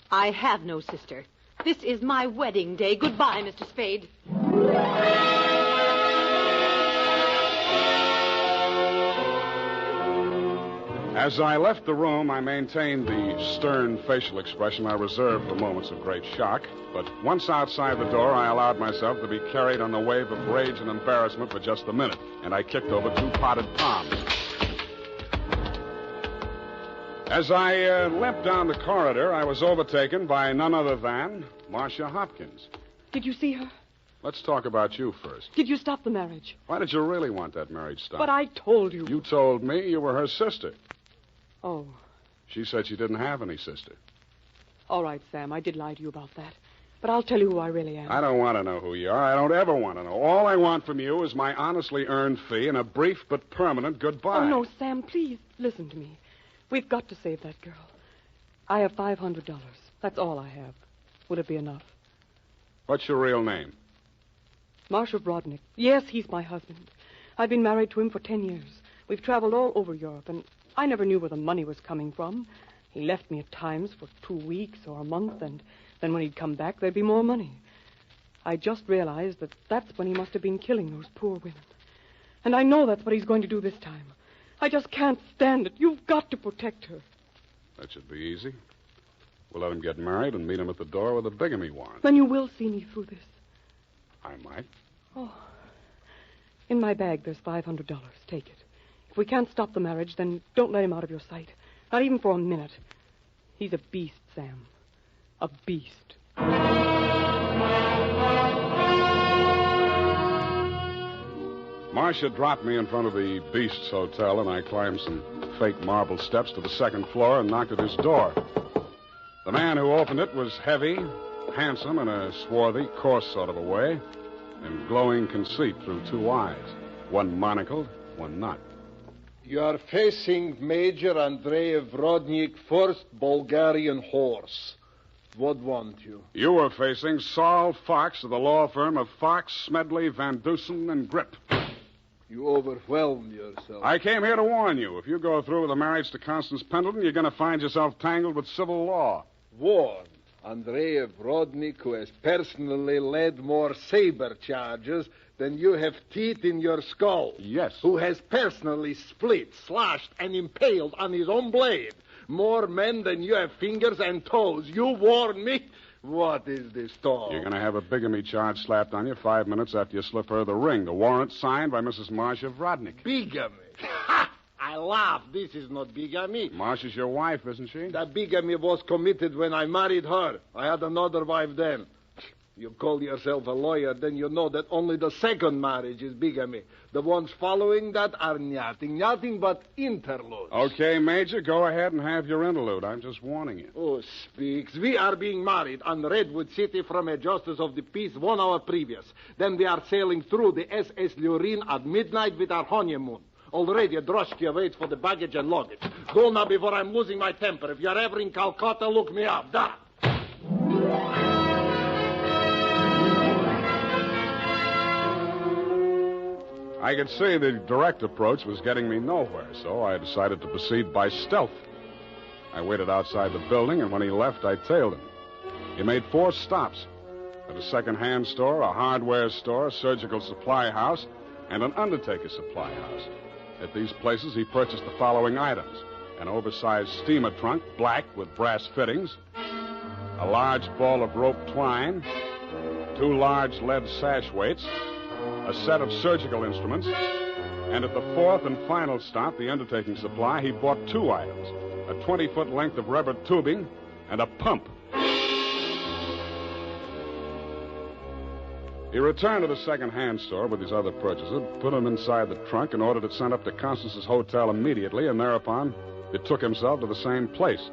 I have no sister. This is my wedding day. Goodbye, Mr. Spade. As I left the room, I maintained the stern facial expression I reserved for moments of great shock. But once outside the door, I allowed myself to be carried on the wave of rage and embarrassment for just a minute, and I kicked over 2 potted palms. As I limped down the corridor, I was overtaken by none other than Marcia Hopkins. Did you see her? Let's talk about you first. Did you stop the marriage? Why did you really want that marriage stopped? But I told you. You told me you were her sister. Oh. She said she didn't have any sister. All right, Sam, I did lie to you about that. But I'll tell you who I really am. I don't want to know who you are. I don't ever want to know. All I want from you is my honestly earned fee and a brief but permanent goodbye. Oh, no, Sam, please, listen to me. We've got to save that girl. I have $500. That's all I have. Would it be enough? What's your real name? Marshal Vrodnik. Yes, he's my husband. I've been married to him for 10 years. We've traveled all over Europe, and I never knew where the money was coming from. He left me at times for 2 weeks or a month, and then when he'd come back, there'd be more money. I just realized that that's when he must have been killing those poor women. And I know that's what he's going to do this time. I just can't stand it. You've got to protect her. That should be easy. We'll let him get married and meet him at the door with a bigamy warrant. Then you will see me through this. I might. Oh. In my bag, there's $500. Take it. If we can't stop the marriage, then don't let him out of your sight. Not even for a minute. He's a beast, Sam. A beast. Marcia dropped me in front of the Beasts Hotel, and I climbed some fake marble steps to the second floor and knocked at his door. The man who opened it was heavy, handsome in a swarthy, coarse sort of a way, and glowing conceit through two eyes, one monocled, one not. You are facing Major Andrei Vrodnik, 1st Bulgarian Horse. What want you? You were facing Saul Fox of the law firm of Fox, Schmedlich, Van Dusen, and Grip. You overwhelmed yourself. I came here to warn you. If you go through with the marriage to Constance Pendleton, you're going to find yourself tangled with civil law. Warned. Andrei Vrodnik, who has personally led more saber charges than you have teeth in your skull. Yes. Who has personally split, slashed, and impaled on his own blade more men than you have fingers and toes. You warn me? What is this talk? You're going to have a bigamy charge slapped on you 5 minutes after you slip her the ring. The warrant signed by Mrs. Marcia Vrodnik. Bigamy? Ha! I laugh. This is not bigamy. Marcia's your wife, isn't she? That bigamy was committed when I married her. I had another wife then. You call yourself a lawyer, then you know that only the second marriage is bigamy. The ones following that are nothing but interludes. Okay, Major, go ahead and have your interlude. I'm just warning you. Oh, speaks. We are being married on Redwood City from a justice of the peace 1 hour previous. Then we are sailing through the SS Lurine at midnight with our honeymoon. Already a droshky waits for the baggage and luggage. Go now before I'm losing my temper. If you're ever in Calcutta, look me up. Da! I could see the direct approach was getting me nowhere, so I decided to proceed by stealth. I waited outside the building, and when he left, I tailed him. He made 4 stops at a second-hand store, a hardware store, a surgical supply house, and an undertaker supply house. At these places, he purchased the following items: an oversized steamer trunk, black with brass fittings, a large ball of rope twine, 2 large lead sash weights, a set of surgical instruments, and at the 4th and final stop, the undertaking supply, he bought 2 items: a 20-foot length of rubber tubing and a pump. He returned to the second-hand store with his other purchases, put them inside the trunk, and ordered it sent up to Constance's hotel immediately, and thereupon it took himself to the same place.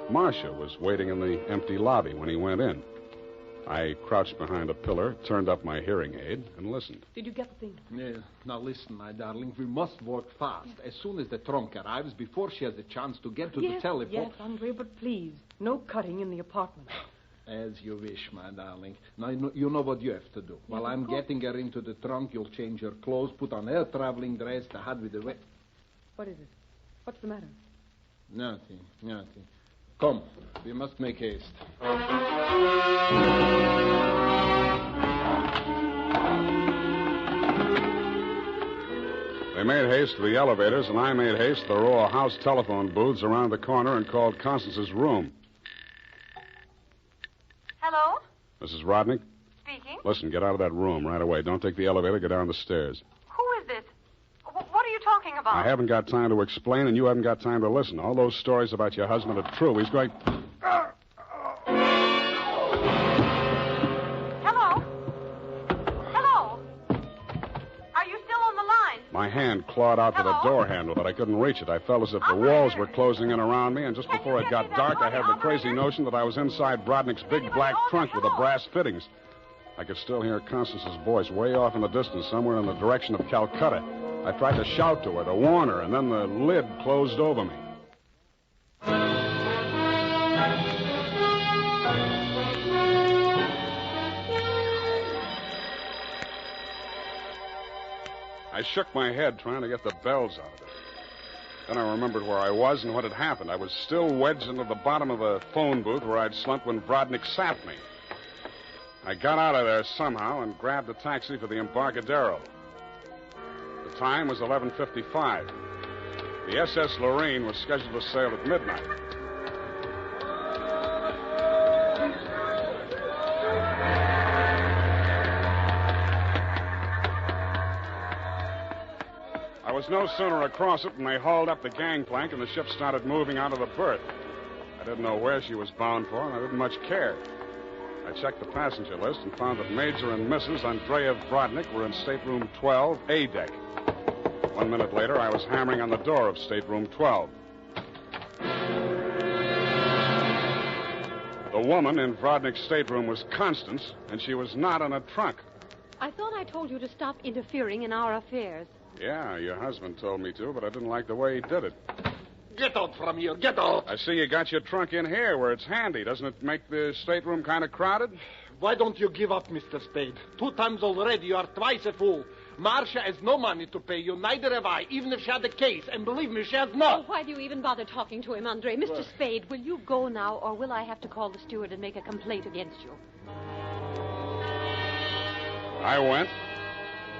Marcia was waiting in the empty lobby when he went in. I crouched behind a pillar, turned up my hearing aid, and listened. Did you get the thing? Yeah. Now listen, my darling. We must work fast. As soon as the trunk arrives, before she has a chance to get to the telephone. Yes, Andre, but please, no cutting in the apartment. As you wish, my darling. Now, you know what you have to do. While I'm getting her into the trunk, you'll change her clothes, put on her traveling dress, the hat with the wet... What is it? What's the matter? Nothing. Come, we must make haste. They made haste to the elevators, and I made haste to the row of house telephone booths around the corner and called Constance's room. Hello? Mrs. Rodnick? Speaking. Listen, get out of that room right away. Don't take the elevator. Go down the stairs. Who is this? What are you talking about? I haven't got time to explain, and you haven't got time to listen. All those stories about your husband are true. He's going... Hello? Are you still on the line? My hand clawed out to the door handle, but I couldn't reach it. I felt as if the walls were closing in around me, and just before it got dark, I had the crazy notion that I was inside Brodnick's big black trunk with the brass fittings. I could still hear Constance's voice way off in the distance, somewhere in the direction of Calcutta. I tried to shout to her, to warn her, and then the lid closed over me. I shook my head trying to get the bells out of it. Then I remembered where I was and what had happened. I was still wedged into the bottom of a phone booth where I'd slumped when Brodnick sapped me. I got out of there somehow and grabbed a taxi for the Embarcadero. The time was 11:55. The SS Lorraine was scheduled to sail at midnight. I was no sooner across it than they hauled up the gangplank and the ship started moving out of the berth. I didn't know where she was bound for, and I didn't much care. I checked the passenger list and found that Major and Mrs. Andrea Vrodnik were in stateroom 12, A deck. 1 minute later, I was hammering on the door of stateroom 12. The woman in Vrodnik's stateroom was Constance, and she was not in a trunk. I thought I told you to stop interfering in our affairs. Yeah, your husband told me to, but I didn't like the way he did it. Get out from here. Get out. I see you got your trunk in here where it's handy. Doesn't it make the stateroom kind of crowded? Why don't you give up, Mr. Spade? 2 times already, you are twice a fool. Marcia has no money to pay you. Neither have I, even if she had a case. And believe me, she has not. Oh, why do you even bother talking to him, Andre? Mr. Spade, will you go now, or will I have to call the steward and make a complaint against you? I went.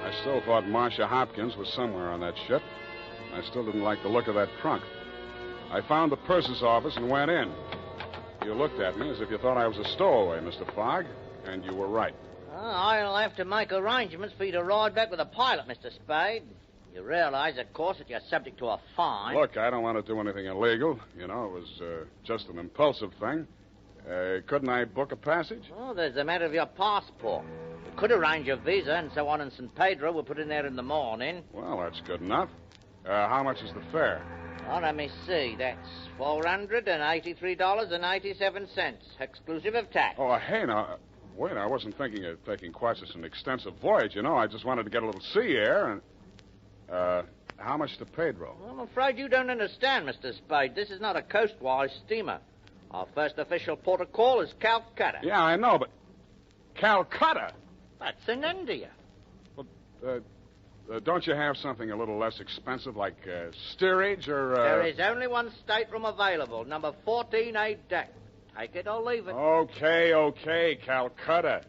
I still thought Marcia Hopkins was somewhere on that ship. I still didn't like the look of that trunk. I found the purser's office and went in. You looked at me as if you thought I was a stowaway, Mr. Fogg, and you were right. I'll have to make arrangements for you to ride back with the pilot, Mr. Spade. You realize, of course, that you're subject to a fine. Look, I don't want to do anything illegal. You know, it was just an impulsive thing. Couldn't I book a passage? Oh, there's the matter of your passport. We could arrange your visa and so on in St. Pedro. We'll put in there in the morning. Well, that's good enough. How much is the fare? Oh, let me see. That's $483.87, exclusive of tax. Oh, hey, now, wait, I wasn't thinking of taking quite such an extensive voyage, you know. I just wanted to get a little sea air and... how much to Pedro? I'm afraid you don't understand, Mr. Spade. This is not a coastwise steamer. Our first official port of call is Calcutta. Yeah, I know, but... Calcutta? That's in India. Well, don't you have something a little less expensive, like steerage or... There is only one stateroom available, number 14A deck. Take it or leave it. Okay, Calcutta.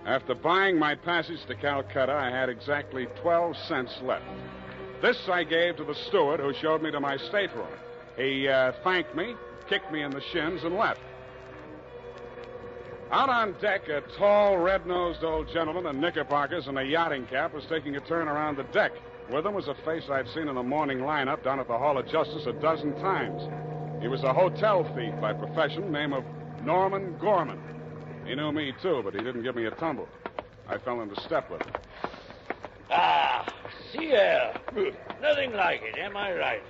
After buying my passage to Calcutta, I had exactly 12 cents left. This I gave to the steward who showed me to my stateroom. He thanked me, kicked me in the shins, and left. Out on deck, a tall, red-nosed old gentleman in knickerbockers and a yachting cap was taking a turn around the deck. With him was a face I'd seen in the morning lineup down at the Hall of Justice a dozen times. He was a hotel thief by profession, name of Norman Gorman. He knew me, too, but he didn't give me a tumble. I fell into step with him. Sea air. Nothing like it, am I right?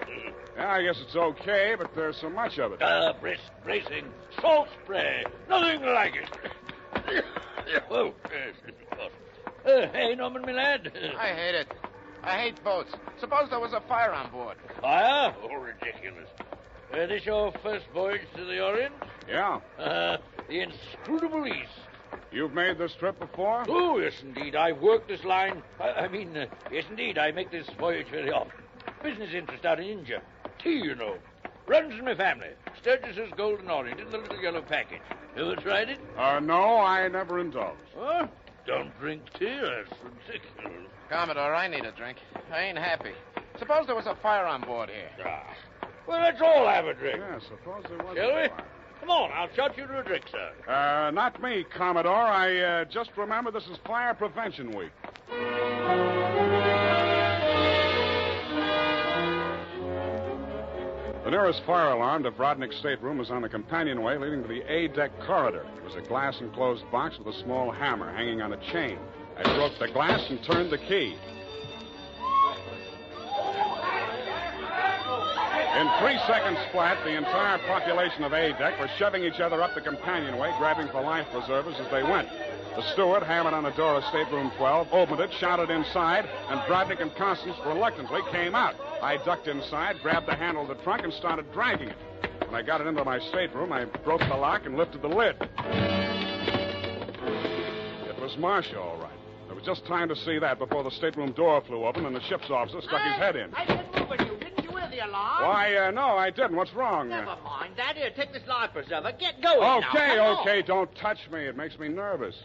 Yeah, I guess it's okay, but there's so much of it. Brisk bracing, salt spray. Nothing like it. Oh, hey, Norman, my lad. I hate it. I hate boats. Suppose there was a fire on board. Fire? Oh, ridiculous. This your first voyage to the Orient? Yeah. The inscrutable East. You've made this trip before? Oh, yes, indeed. I've worked this line. Yes, indeed. I make this voyage very often. Business interest out in India. Tea, you know. Runs in my family. Sturgis's Golden Orient in the little yellow package. Ever tried it? No, I never indulged. Huh? Don't drink tea. That's ridiculous. Commodore, I need a drink. I ain't happy. Suppose there was a fire on board here. Well, let's all have a drink. Yeah, suppose there was Shall a we? fire. Come on, I'll shot you to a drink, sir. Not me, Commodore. I just remember this is Fire Prevention Week. The nearest fire alarm to Vrodnik's stateroom was on the companionway leading to the A-deck corridor. It was a glass-enclosed box with a small hammer hanging on a chain. I broke the glass and turned the key. In 3 seconds flat, the entire population of A-deck were shoving each other up the companionway, grabbing for life preservers as they went. The steward hammered on the door of stateroom 12, opened it, shouted inside, and Vrodnik and Constance reluctantly came out. I ducked inside, grabbed the handle of the trunk, and started dragging it. When I got it into my stateroom, I broke the lock and lifted the lid. It was Marcia, all right. There was just time to see that before the stateroom door flew open and the ship's officer stuck his head in. I didn't move at you. Didn't you hear the alarm? Why, no, I didn't. What's wrong? Never mind that. Here, take this life preserver. Get going now. Come on. Okay, don't touch me. It makes me nervous.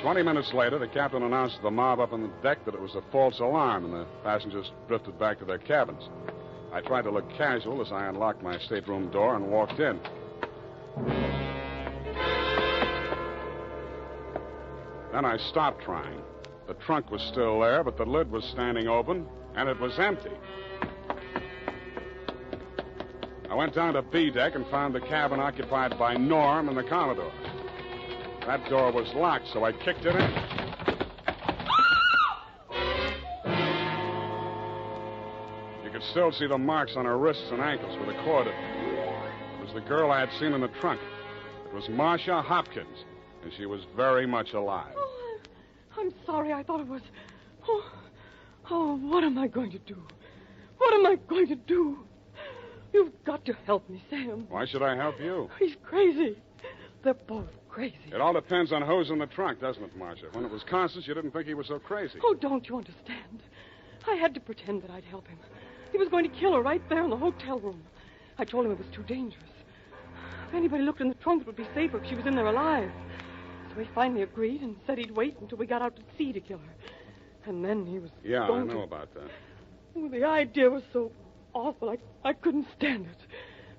20 minutes later, the captain announced to the mob up on the deck that it was a false alarm, and the passengers drifted back to their cabins. I tried to look casual as I unlocked my stateroom door and walked in. Then I stopped trying. The trunk was still there, but the lid was standing open, and it was empty. I went down to B deck and found the cabin occupied by Norm and the Commodore. That door was locked, so I kicked it in. You could still see the marks on her wrists and ankles where the cord had been. It was the girl I had seen in the trunk. It was Marcia Hopkins, and she was very much alive. Oh, I'm sorry. I thought it was... Oh, what am I going to do? What am I going to do? You've got to help me, Sam. Why should I help you? He's crazy. They're both crazy. It all depends on who's in the trunk, doesn't it, Marcia? When it was Constance, you didn't think he was so crazy. Oh, don't you understand? I had to pretend that I'd help him. He was going to kill her right there in the hotel room. I told him it was too dangerous. If anybody looked in the trunk, it would be safer if she was in there alive. So he finally agreed and said he'd wait until we got out to sea to kill her. And then he was Yeah, going I know to... about that. Oh, the idea was so awful. I couldn't stand it.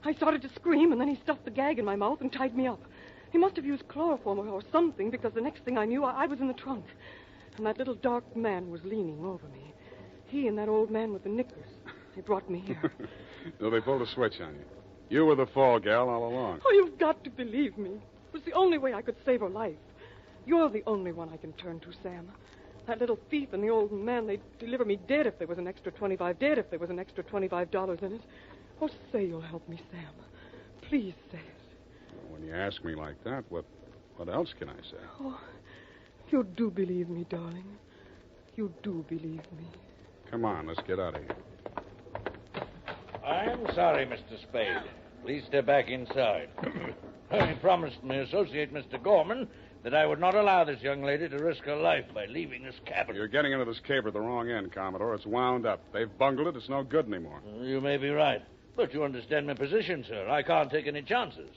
I started to scream, and then he stuffed the gag in my mouth and tied me up. He must have used chloroform or something, because the next thing I knew, I was in the trunk. And that little dark man was leaning over me. He and that old man with the knickers. They brought me here. So they pulled a switch on you. You were the fall gal all along. Oh, you've got to believe me. It was the only way I could save her life. You're the only one I can turn to, Sam. That little thief and the old man, they'd deliver me dead if there was an extra $25 in it. Oh, say you'll help me, Sam. Please say it. Well, when you ask me like that, what else can I say? Oh, you do believe me, darling. You do believe me. Come on, let's get out of here. I'm sorry, Mr. Spade. Please step back inside. I promised my associate, Mr. Gorman, that I would not allow this young lady to risk her life by leaving this cabin. You're getting into this caper at the wrong end, Commodore. It's wound up. They've bungled it. It's no good anymore. You may be right. But you understand my position, sir. I can't take any chances.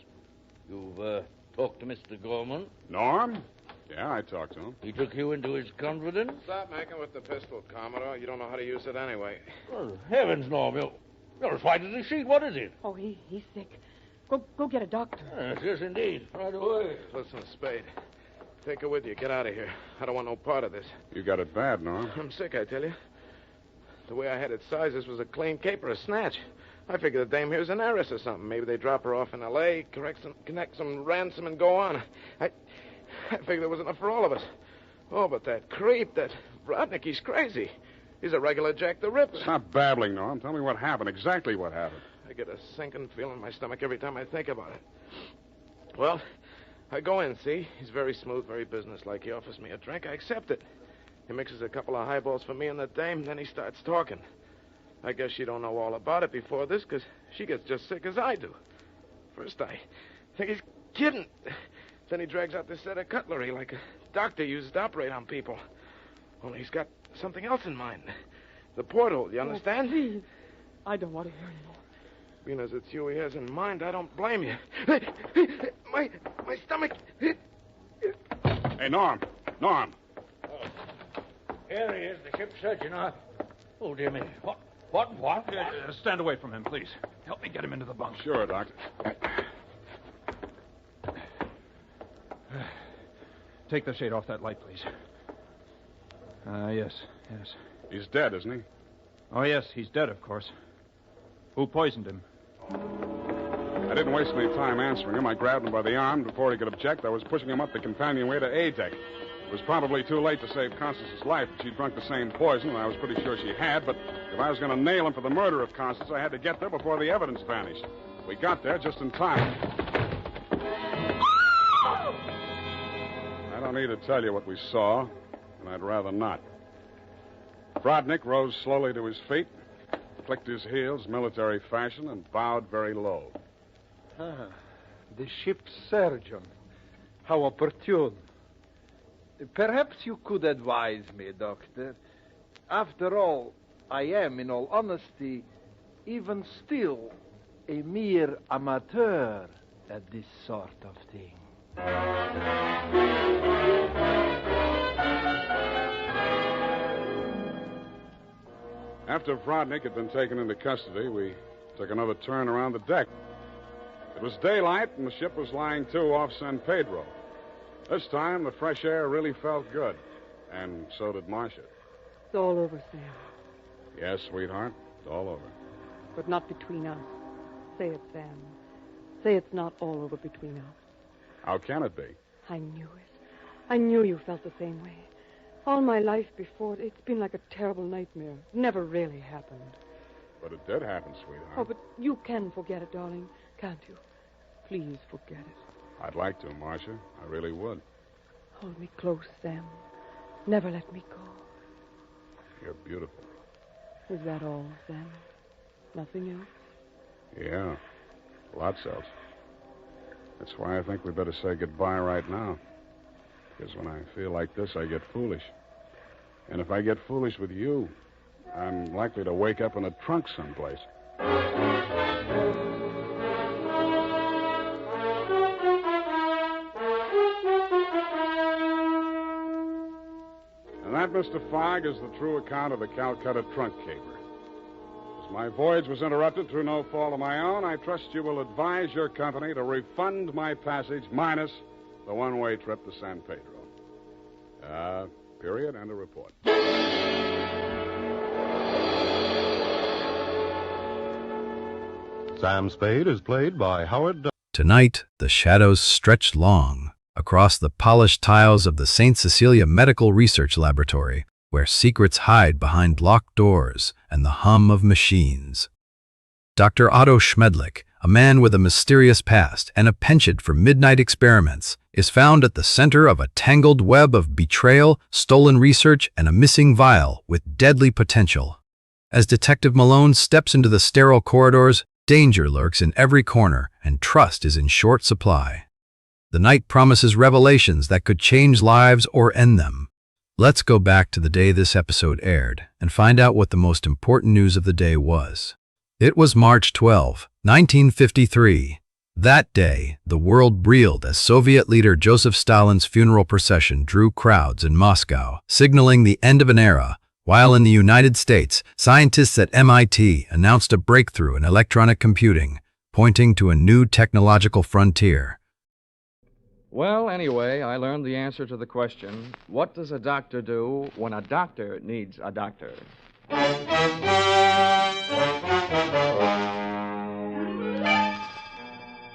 You've talked to Mr. Gorman? Norm? Yeah, I talked to him. He took you into his confidence? Stop making with the pistol, Commodore. You don't know how to use it anyway. Oh, heavens, Norm. You're as white as a sheet. What is it? Oh, he's sick. Go get a doctor. Yes, indeed. Right away. Listen, Spade. Take her with you. Get out of here. I don't want no part of this. You got it bad, Norm. I'm sick, I tell you. The way I had it sized, this was a clean caper, a snatch. I figured the dame here's an heiress or something. Maybe they drop her off in L.A., connect some ransom, and go on. I figured there was enough for all of us. Oh, but that creep, that Rodnick, he's crazy. He's a regular Jack the Ripper. Stop babbling, Norm. Tell me what happened, exactly what happened. I get a sinking feeling in my stomach every time I think about it. Well, I go in, see? He's very smooth, very businesslike. He offers me a drink. I accept it. He mixes a couple of highballs for me and the dame, then he starts talking. I guess she don't know all about it before this, because she gets just sick as I do. First, I think he's kidding. Then he drags out this set of cutlery like a doctor uses to operate on people. Only he's got something else in mind. The porthole, you understand? Oh, please. I don't want to hear anymore. Being as it's you he has in mind, I don't blame you. My stomach. Hey, Norm. Norm. Here he is, the ship's surgeon. Oh, dear me. What? Stand away from him, please. Help me get him into the bunk. Sure, Doctor. Take the shade off that light, please. Yes. He's dead, isn't he? Oh, yes, he's dead, of course. Who poisoned him? I didn't waste any time answering him. I grabbed him by the arm. Before he could object, I was pushing him up the companionway to A deck. It was probably too late to save Constance's life. She'd drunk the same poison, and I was pretty sure she had, but if I was going to nail him for the murder of Constance, I had to get there before the evidence vanished. We got there just in time. I don't need to tell you what we saw, and I'd rather not. Brodnick rose slowly to his feet, clicked his heels military fashion, and bowed very low. The ship's surgeon. How opportune. Perhaps you could advise me, Doctor. After all, I am, in all honesty, even still, a mere amateur at this sort of thing. After Brodnick had been taken into custody, we took another turn around the deck. It was daylight, and the ship was lying to off San Pedro. This time, the fresh air really felt good. And so did Marcia. It's all over, Sam. Yes, sweetheart, it's all over. But not between us. Say it, Sam. Say it's not all over between us. How can it be? I knew it. I knew you felt the same way. All my life before, it's been like a terrible nightmare. It never really happened. But it did happen, sweetheart. Oh, but you can forget it, darling, can't you? Please forget it. I'd like to, Marcia. I really would. Hold me close, Sam. Never let me go. You're beautiful. Is that all, Sam? Nothing else? Yeah, lots else. That's why I think we better say goodbye right now. Because when I feel like this, I get foolish. And if I get foolish with you, I'm likely to wake up in a trunk someplace. And that, Mr. Fogg, is the true account of the Calcutta trunk caper. As my voyage was interrupted through no fault of my own, I trust you will advise your company to refund my passage minus the one-way trip to San Pedro. Period, and a report. Sam Spade is played by Howard. Tonight, the shadows stretched long across the polished tiles of the St. Cecilia Medical Research Laboratory, where secrets hide behind locked doors and the hum of machines. Dr. Otto Schmedlich, a man with a mysterious past and a penchant for midnight experiments, is found at the center of a tangled web of betrayal, stolen research, and a missing vial with deadly potential. As Detective Malone steps into the sterile corridors, danger lurks in every corner, and trust is in short supply. The night promises revelations that could change lives or end them. Let's go back to the day this episode aired and find out what the most important news of the day was. It was March 12, 1953. That day, the world reeled as Soviet leader Joseph Stalin's funeral procession drew crowds in Moscow, signaling the end of an era, while in the United States, scientists at MIT announced a breakthrough in electronic computing, pointing to a new technological frontier. Well, anyway, I learned the answer to the question, what does a doctor do when a doctor needs a doctor?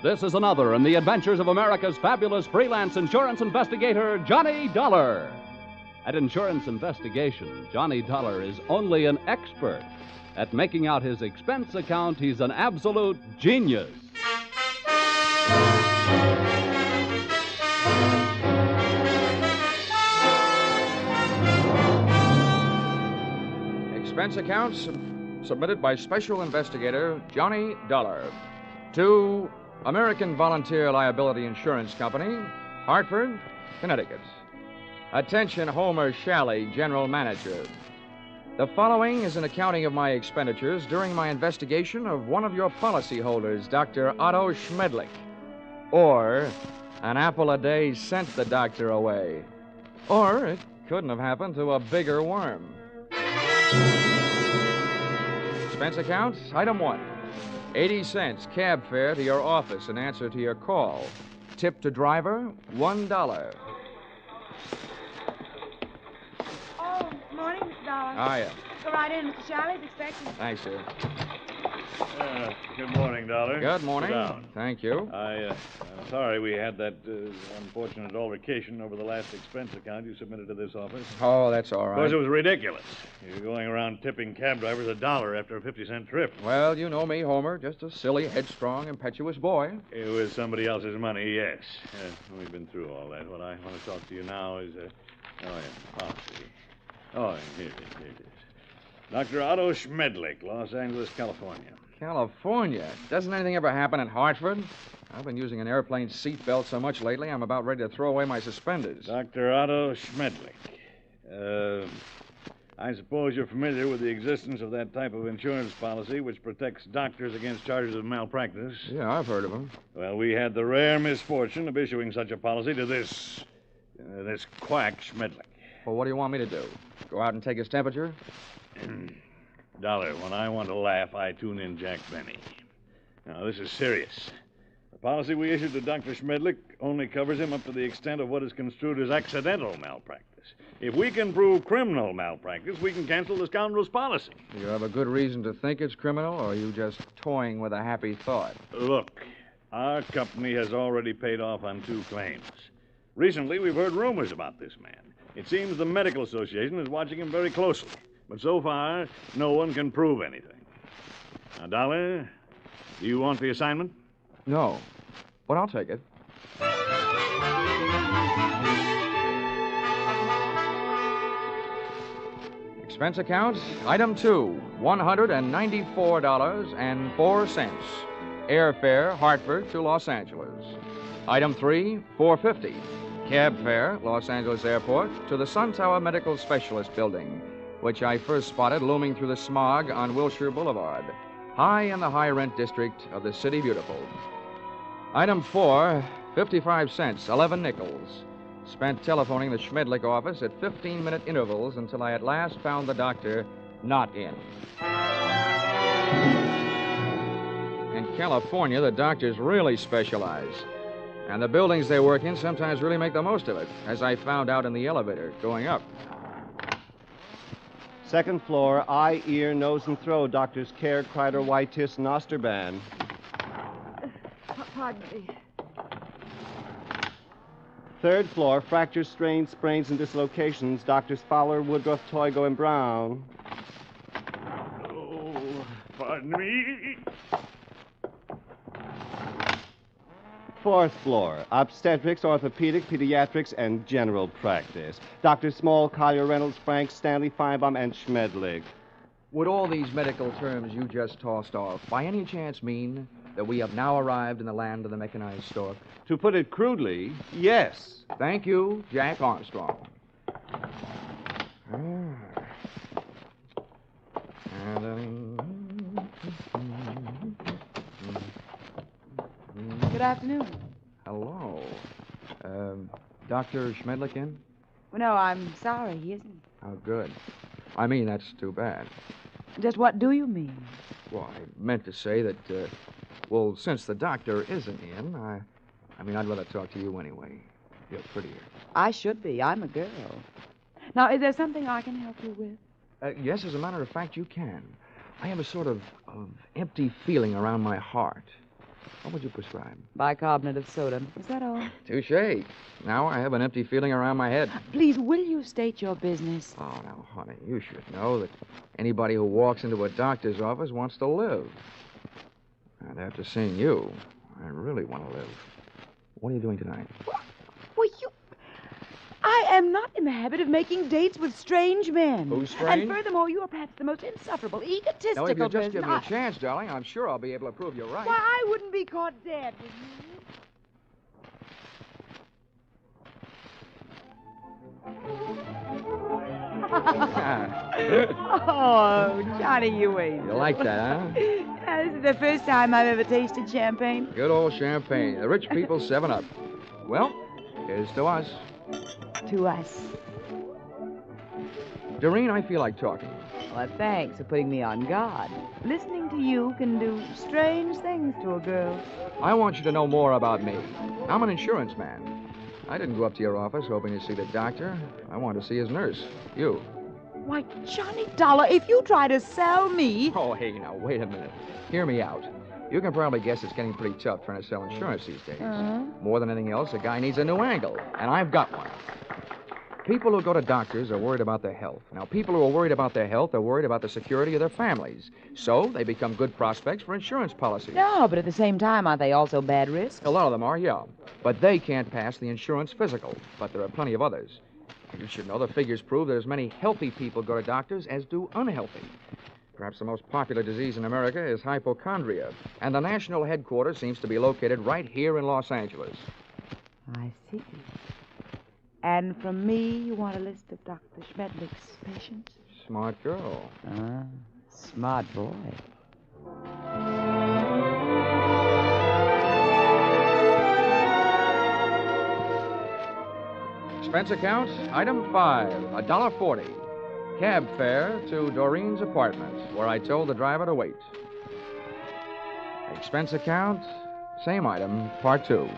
This is another in the adventures of America's fabulous freelance insurance investigator, Johnny Dollar. At insurance investigation, Johnny Dollar is only an expert. At making out his expense account, he's an absolute genius. Expense accounts submitted by Special Investigator Johnny Dollar to American Volunteer Liability Insurance Company, Hartford, Connecticut. Attention, Homer Shalley, General Manager. The following is an accounting of my expenditures during my investigation of one of your policyholders, Dr. Otto Schmedlich. Or, an apple a day sent the doctor away. Or, it couldn't have happened to a bigger worm. Expense accounts, item 1. 80 cents cab fare to your office in answer to your call. Tip to driver, $1. Oh, morning, Mr. Dollar. Hiya. Go right in. Mr. Shalley's expecting. Thanks, sir. Good morning, Dollar. Good morning. Sit down. Thank you. I'm sorry we had that unfortunate altercation over the last expense account you submitted to this office. Oh, that's all Of course, right. it was ridiculous. You're going around tipping cab drivers $1 after a 50-cent trip. Well, you know me, Homer. Just a silly, headstrong, impetuous boy. It was somebody else's money, yes. We've been through all that. What I want to talk to you now is, policy. Oh, here it is. Dr. Otto Schmedlich, Los Angeles, California. California? Doesn't anything ever happen in Hartford? I've been using an airplane seatbelt so much lately, I'm about ready to throw away my suspenders. Dr. Otto Schmedlich. I suppose you're familiar with the existence of that type of insurance policy which protects doctors against charges of malpractice. Yeah, I've heard of them. Well, we had the rare misfortune of issuing such a policy to this quack Schmedlich. Well, what do you want me to do? Go out and take his temperature? Dollar, when I want to laugh, I tune in Jack Benny. Now, this is serious. The policy we issued to Dr. Schmedlich only covers him up to the extent of what is construed as accidental malpractice. If we can prove criminal malpractice, we can cancel the scoundrel's policy. Do you have a good reason to think it's criminal, or are you just toying with a happy thought? Look, our company has already paid off on 2 claims. Recently, we've heard rumors about this man. It seems the Medical Association is watching him very closely. But so far, no one can prove anything. Now, Dollar, do you want the assignment? No, but I'll take it. Expense account, item 2, $194.04. Airfare, Hartford to Los Angeles. Item 3, $4.50. Cab fare, Los Angeles Airport to the Sun Tower Medical Specialist Building, which I first spotted looming through the smog on Wilshire Boulevard, high in the high-rent district of the City Beautiful. Item 4, 55 cents, 11 nickels. Spent telephoning the Schmedlich office at 15-minute intervals until I at last found the doctor not in. In California, the doctors really specialize. And the buildings they work in sometimes really make the most of it, as I found out in the elevator going up. Second floor, eye, ear, nose, and throat. Doctors Care, Kreider, Whitetis, and Osterban. Pardon me. Third floor, fractures, strains, sprains, and dislocations. Doctors Fowler, Woodruff, Toigo, and Brown. Oh, pardon me. Fourth floor, obstetrics, orthopedic, pediatrics, and general practice. Dr. Small, Collier, Reynolds, Frank, Stanley, Feinbaum, and Schmedlich. Would all these medical terms you just tossed off by any chance mean that we have now arrived in the land of the mechanized stork? To put it crudely, yes. Thank you, Jack Armstrong. Good afternoon. Hello. Dr. Schmedlich in? Well, no, I'm sorry, he isn't. Oh, good. I mean, that's too bad. Just what do you mean? Well, I meant to say that, well, since the doctor isn't in, I mean, I'd rather talk to you anyway. You're prettier. I should be. I'm a girl. Now, is there something I can help you with? Yes, as a matter of fact, you can. I have a sort of empty feeling around my heart. What would you prescribe? Bicarbonate of soda. Is that all? Touche. Now I have an empty feeling around my head. Please, will you state your business? Oh, now, honey, you should know that anybody who walks into a doctor's office wants to live. And after seeing you, I really want to live. What are you doing tonight? Well, I am not in the habit of making dates with strange men. Who's strange? And furthermore, you are perhaps the most insufferable, egotistical Now, if you just person give me a chance, darling, I'm sure I'll be able to prove you're right. Why, I wouldn't be caught dead, would you? Oh, Johnny, you ain't. You like that, huh? This is the first time I've ever tasted champagne. Good old champagne. The rich people 7-Up. Well, here's to us. To us. Doreen, I feel like talking. Well, thanks for putting me on guard. Listening to you can do strange things to a girl. I want you to know more about me. I'm an insurance man. I didn't go up to your office hoping to see the doctor. I wanted to see his nurse. You. Why, Johnny Dollar, if you try to sell me... Oh, hey, now, wait a minute. Hear me out. You can probably guess it's getting pretty tough trying to sell insurance these days. More than anything else, a guy needs a new angle, and I've got one. People who go to doctors are worried about their health. Now, people who are worried about their health are worried about the security of their families. So they become good prospects for insurance policies. No, but at the same time, aren't they also bad risks? A lot of them are, yeah. But they can't pass the insurance physical. But there are plenty of others. You should know the figures prove that as many healthy people go to doctors as do unhealthy. Perhaps the most popular disease in America is hypochondria, and the national headquarters seems to be located right here in Los Angeles. I see. And from me, you want a list of Dr. Schmedlich's patients? Smart girl. Smart boy. Expense account, item 5, $1.40. Cab fare to Doreen's apartment, where I told the driver to wait. Expense account, Same item, part 2.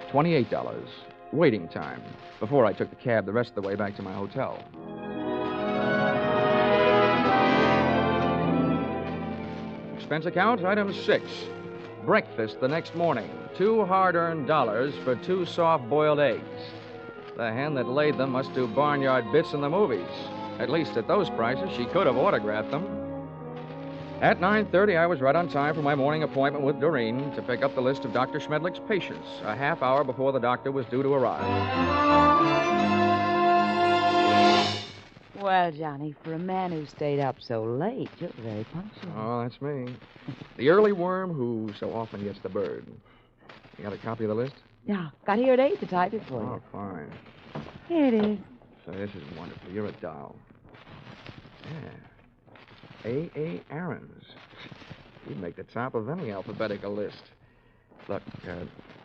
$28. Waiting time. Before I took the cab the rest of the way back to my hotel. Expense account, item 6. Breakfast the next morning. 2 hard-earned dollars for 2 soft-boiled eggs. The hen that laid them must do barnyard bits in the movies. At least at those prices, she could have autographed them. At 9:30, I was right on time for my morning appointment with Doreen to pick up the list of Dr. Schmedlich's patients, a half hour before the doctor was due to arrive. Well, Johnny, for a man who stayed up so late, you're very punctual. Oh, that's me. The early worm who so often gets the bird. You got a copy of the list? Yeah, got here at 8 to type it for Oh, you. fine. Here it is. So this is wonderful. You're a doll. Yeah. A. Aarons. You'd make the top of any alphabetical list. Look,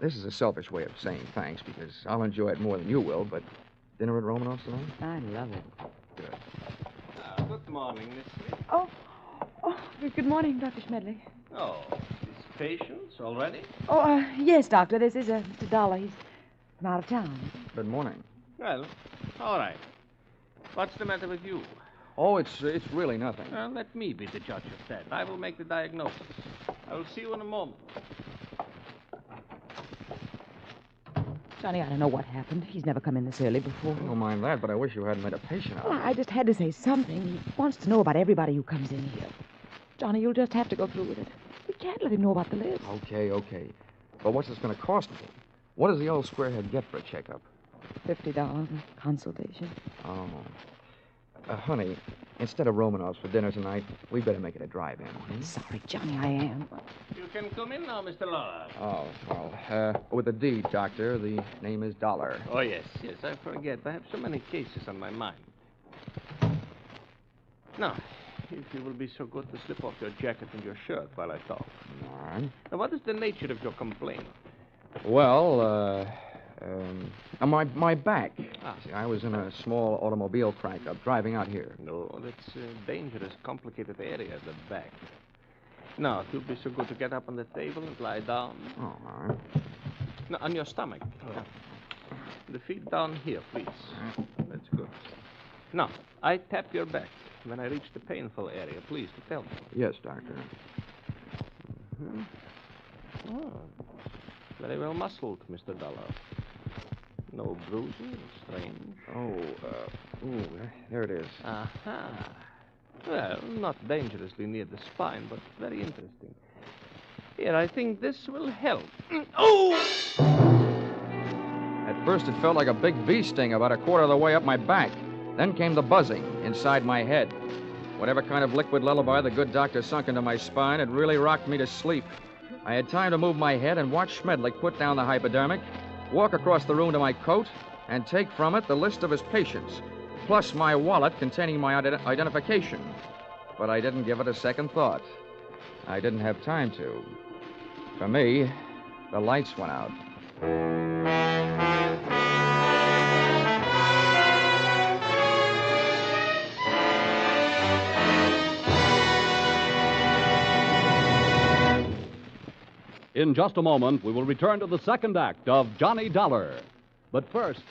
this is a selfish way of saying thanks because I'll enjoy it more than you will, but dinner at Romanoff's tonight? I love it. Good. Good morning, Miss Smith. Oh, good morning, Dr. Schmedlich. Oh, these patients already? Oh, yes, Doctor. This is Mr. Dollar. He's from out of town. Good morning. Well, all right. What's the matter with you? Oh, it's really nothing. Let me be the judge of that. I will make the diagnosis. I will see you in a moment. Johnny, I don't know what happened. He's never come in this early before. I don't mind that, but I wish you hadn't made a patient out Well, of it. I just had to say something. He wants to know about everybody who comes in here. Johnny, you'll just have to go through with it. We can't let him know about the list. Okay. But what's this going to cost me? What does the old squarehead get for a checkup? $50 a consultation. Oh. Honey, instead of Romanoff's for dinner tonight, we better make it a drive-in. Sorry, Johnny, I am. You can come in now, Mr. Lawler. Oh, well, with a D, Doctor. The name is Dolar. Oh, yes, I forget. I have so many cases on my mind. Now, if you will be so good to slip off your jacket and your shirt while I talk. All right. Now, what is the nature of your complaint? Well, my back. See, I was in a small automobile crank-up driving out here. No, that's a dangerous, complicated area, the back. Now, if you'll be so good to get up on the table and lie down. Oh, all right. Now, on your stomach. Yeah. The feet down here, please. That's good. Now, I tap your back. When I reach the painful area, please, to tell me. Yes, Doctor. Mm-hmm. Oh, very well muscled, Mr. Dollar. No bruising, strange. Oh, there it is. Aha. Well, not dangerously near the spine, but very interesting. Here, I think this will help. Oh! At first, it felt like a big bee sting about a quarter of the way up my back. Then came the buzzing inside my head. Whatever kind of liquid lullaby the good doctor sunk into my spine had really rocked me to sleep. I had time to move my head and watch Schmedlich put down the hypodermic, walk across the room to my coat, and take from it the list of his patients, plus my wallet containing my identification. But I didn't give it a second thought. I didn't have time to. For me, the lights went out. In just a moment, we will return to the second act of Johnny Dollar. But first,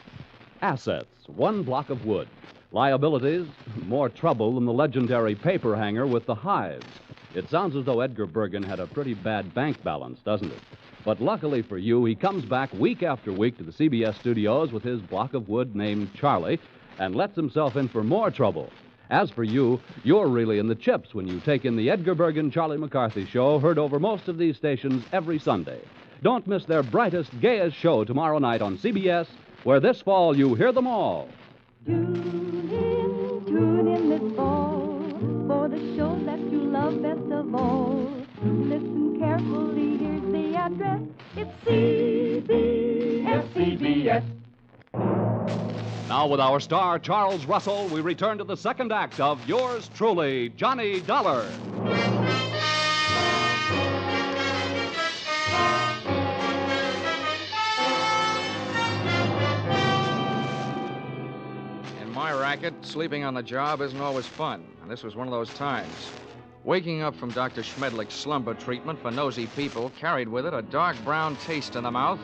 assets, 1 block of wood. Liabilities, more trouble than the legendary paper hanger with the hives. It sounds as though Edgar Bergen had a pretty bad bank balance, doesn't it? But luckily for you, he comes back week after week to the CBS studios with his block of wood named Charlie and lets himself in for more trouble. As for you, you're really in the chips when you take in the Edgar Bergen Charlie McCarthy show, heard over most of these stations every Sunday. Don't miss their brightest, gayest show tomorrow night on CBS, where this fall you hear them all. Tune in this fall for the show that you love best of all. Listen carefully, here's the address. It's CBS. Now, with our star, Charles Russell, we return to the second act of yours truly, Johnny Dollar. In my racket, sleeping on the job isn't always fun, and this was one of those times. Waking up from Dr. Schmedlich's slumber treatment for nosy people carried with it a dark brown taste in the mouth,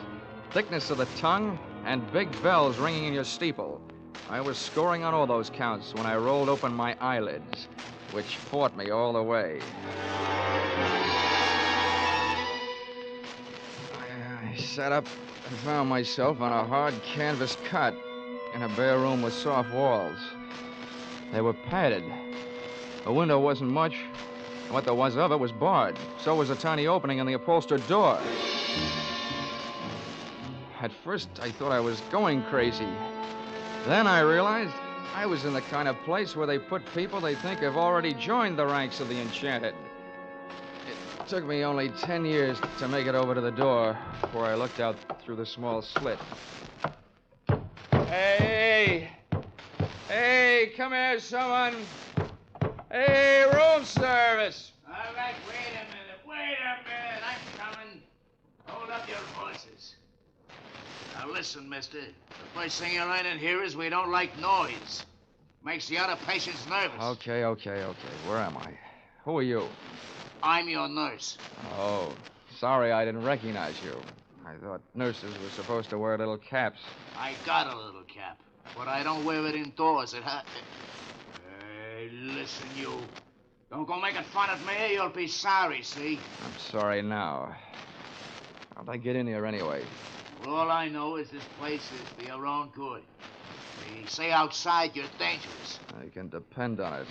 thickness of the tongue, and big bells ringing in your steeple. I was scoring on all those counts when I rolled open my eyelids, which fought me all the way. I sat up and found myself on a hard canvas cot in a bare room with soft walls. They were padded. The window wasn't much, and what there was of it was barred. So was a tiny opening in the upholstered door. At first, I thought I was going crazy. Then I realized I was in the kind of place where they put people they think have already joined the ranks of the enchanted. It took me only 10 years to make it over to the door before I looked out through the small slit. Hey! Hey, come here, someone! Hey, room service! All right, wait a minute. I'm coming. Hold up your voices. Now listen, mister. The first thing you learn in here is we don't like noise. Makes the other patients nervous. Okay. Where am I? Who are you? I'm your nurse. Oh, sorry I didn't recognize you. I thought nurses were supposed to wear little caps. I got a little cap, but I don't wear it indoors. Hey, listen, you. Don't go making fun of me. You'll be sorry, see? I'm sorry now. How'd I get in here anyway? Well, all I know is this place is for your own good. They say outside you're dangerous. You can depend on it.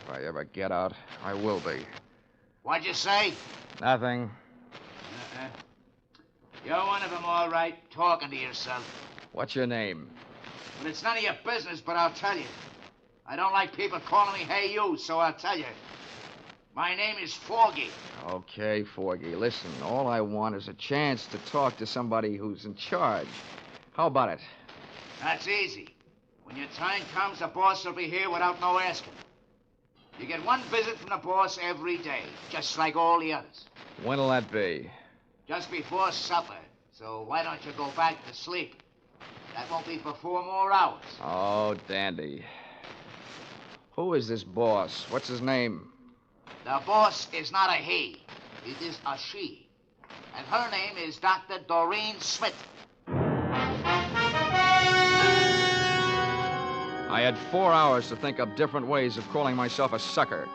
If I ever get out, I will be. What'd you say? Nothing. You're one of them, all right, talking to yourself. What's your name? Well, it's none of your business, but I'll tell you. I don't like people calling me hey you, so I'll tell you. My name is Foggy. Okay, Forgy. Listen, all I want is a chance to talk to somebody who's in charge. How about it? That's easy. When your turn comes, the boss will be here without no asking. You get one visit from the boss every day, just like all the others. When'll that be? Just before supper. So why don't you go back to sleep? That won't be for 4 more hours. Oh, dandy. Who is this boss? What's his name? The boss is not a he. It is a she. And her name is Dr. Doreen Smith. I had 4 hours to think up different ways of calling myself a sucker.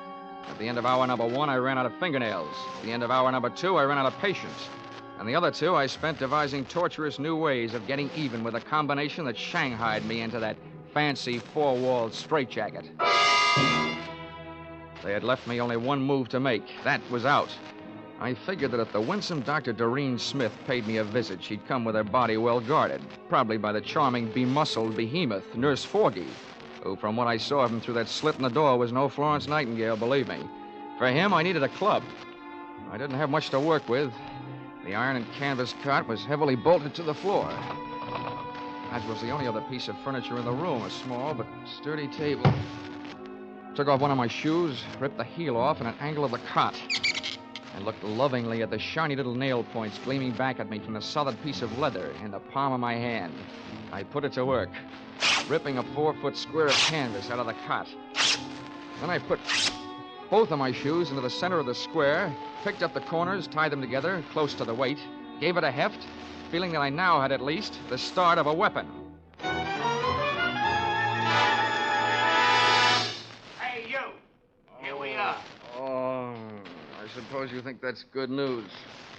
At the end of hour number 1, I ran out of fingernails. At the end of hour number 2, I ran out of patience. And the other 2, I spent devising torturous new ways of getting even with a combination that shanghaied me into that fancy 4-walled straitjacket. They had left me only one move to make. That was out. I figured that if the winsome Dr. Doreen Smith paid me a visit, she'd come with her body well guarded, probably by the charming, bemuscled behemoth, Nurse Forgy, who, from what I saw of him through that slit in the door, was no Florence Nightingale, believe me. For him, I needed a club. I didn't have much to work with. The iron and canvas cot was heavily bolted to the floor. That was the only other piece of furniture in the room, a small but sturdy table. Took off one of my shoes, ripped the heel off in an angle of the cot, and looked lovingly at the shiny little nail points gleaming back at me from the solid piece of leather in the palm of my hand. I put it to work, ripping a 4-foot square of canvas out of the cot. Then I put both of my shoes into the center of the square, picked up the corners, tied them together close to the weight, gave it a heft, feeling that I now had at least the start of a weapon. Hey, you! Here we are. Oh, I suppose you think that's good news.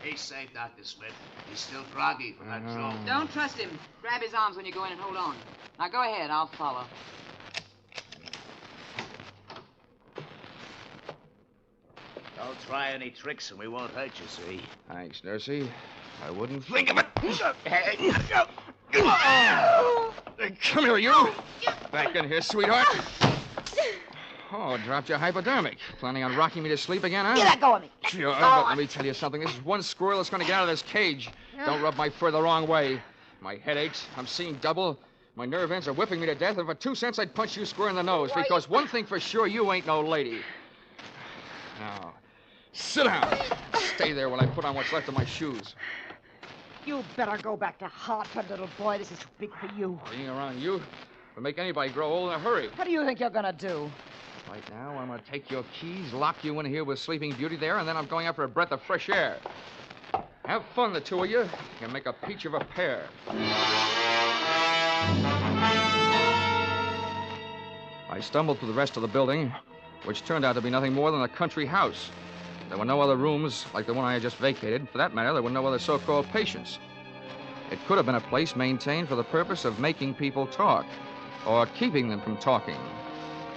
He's safe, Dr. Smith. He's still groggy from that joke. Don't trust him. Grab his arms when you go in and hold on. Now go ahead. I'll follow. Don't try any tricks and we won't hurt you, see? Thanks, Nursey. I wouldn't think of it. Come here, you. Back in here, sweetheart. Oh, dropped your hypodermic. Planning on rocking me to sleep again, huh? Let go of me. Sure, but let me tell you something. This is one squirrel that's going to get out of this cage. Don't rub my fur the wrong way. My head aches. I'm seeing double. My nerve ends are whipping me to death, and for 2 cents, I'd punch you square in the nose, because one thing for sure, you ain't no lady. Now, sit down. Stay there while I put on what's left of my shoes. You better go back to Hartford, little boy. This is too big for you. Being around you will make anybody grow old in a hurry. What do you think you're gonna do? Right now, I'm going to take your keys, lock you in here with Sleeping Beauty there, and then I'm going after a breath of fresh air. Have fun, the two of you. You make a peach of a pair. I stumbled through the rest of the building, which turned out to be nothing more than a country house. There were no other rooms like the one I had just vacated. For that matter, there were no other so-called patients. It could have been a place maintained for the purpose of making people talk, or keeping them from talking.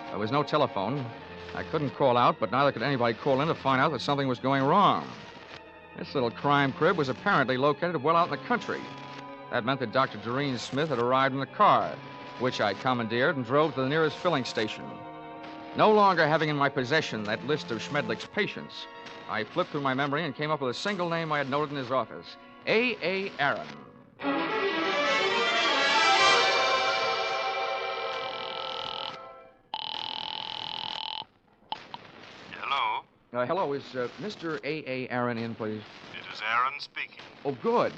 There was no telephone. I couldn't call out, but neither could anybody call in to find out that something was going wrong. This little crime crib was apparently located well out in the country. That meant that Dr. Doreen Smith had arrived in the car, which I commandeered and drove to the nearest filling station. No longer having in my possession that list of Schmedlich's patients, I flipped through my memory and came up with a single name I had noted in his office, A.A. Aaron. Hello? Hello, is Mr. A.A. Aaron in, please? It is Aaron speaking. Oh, good.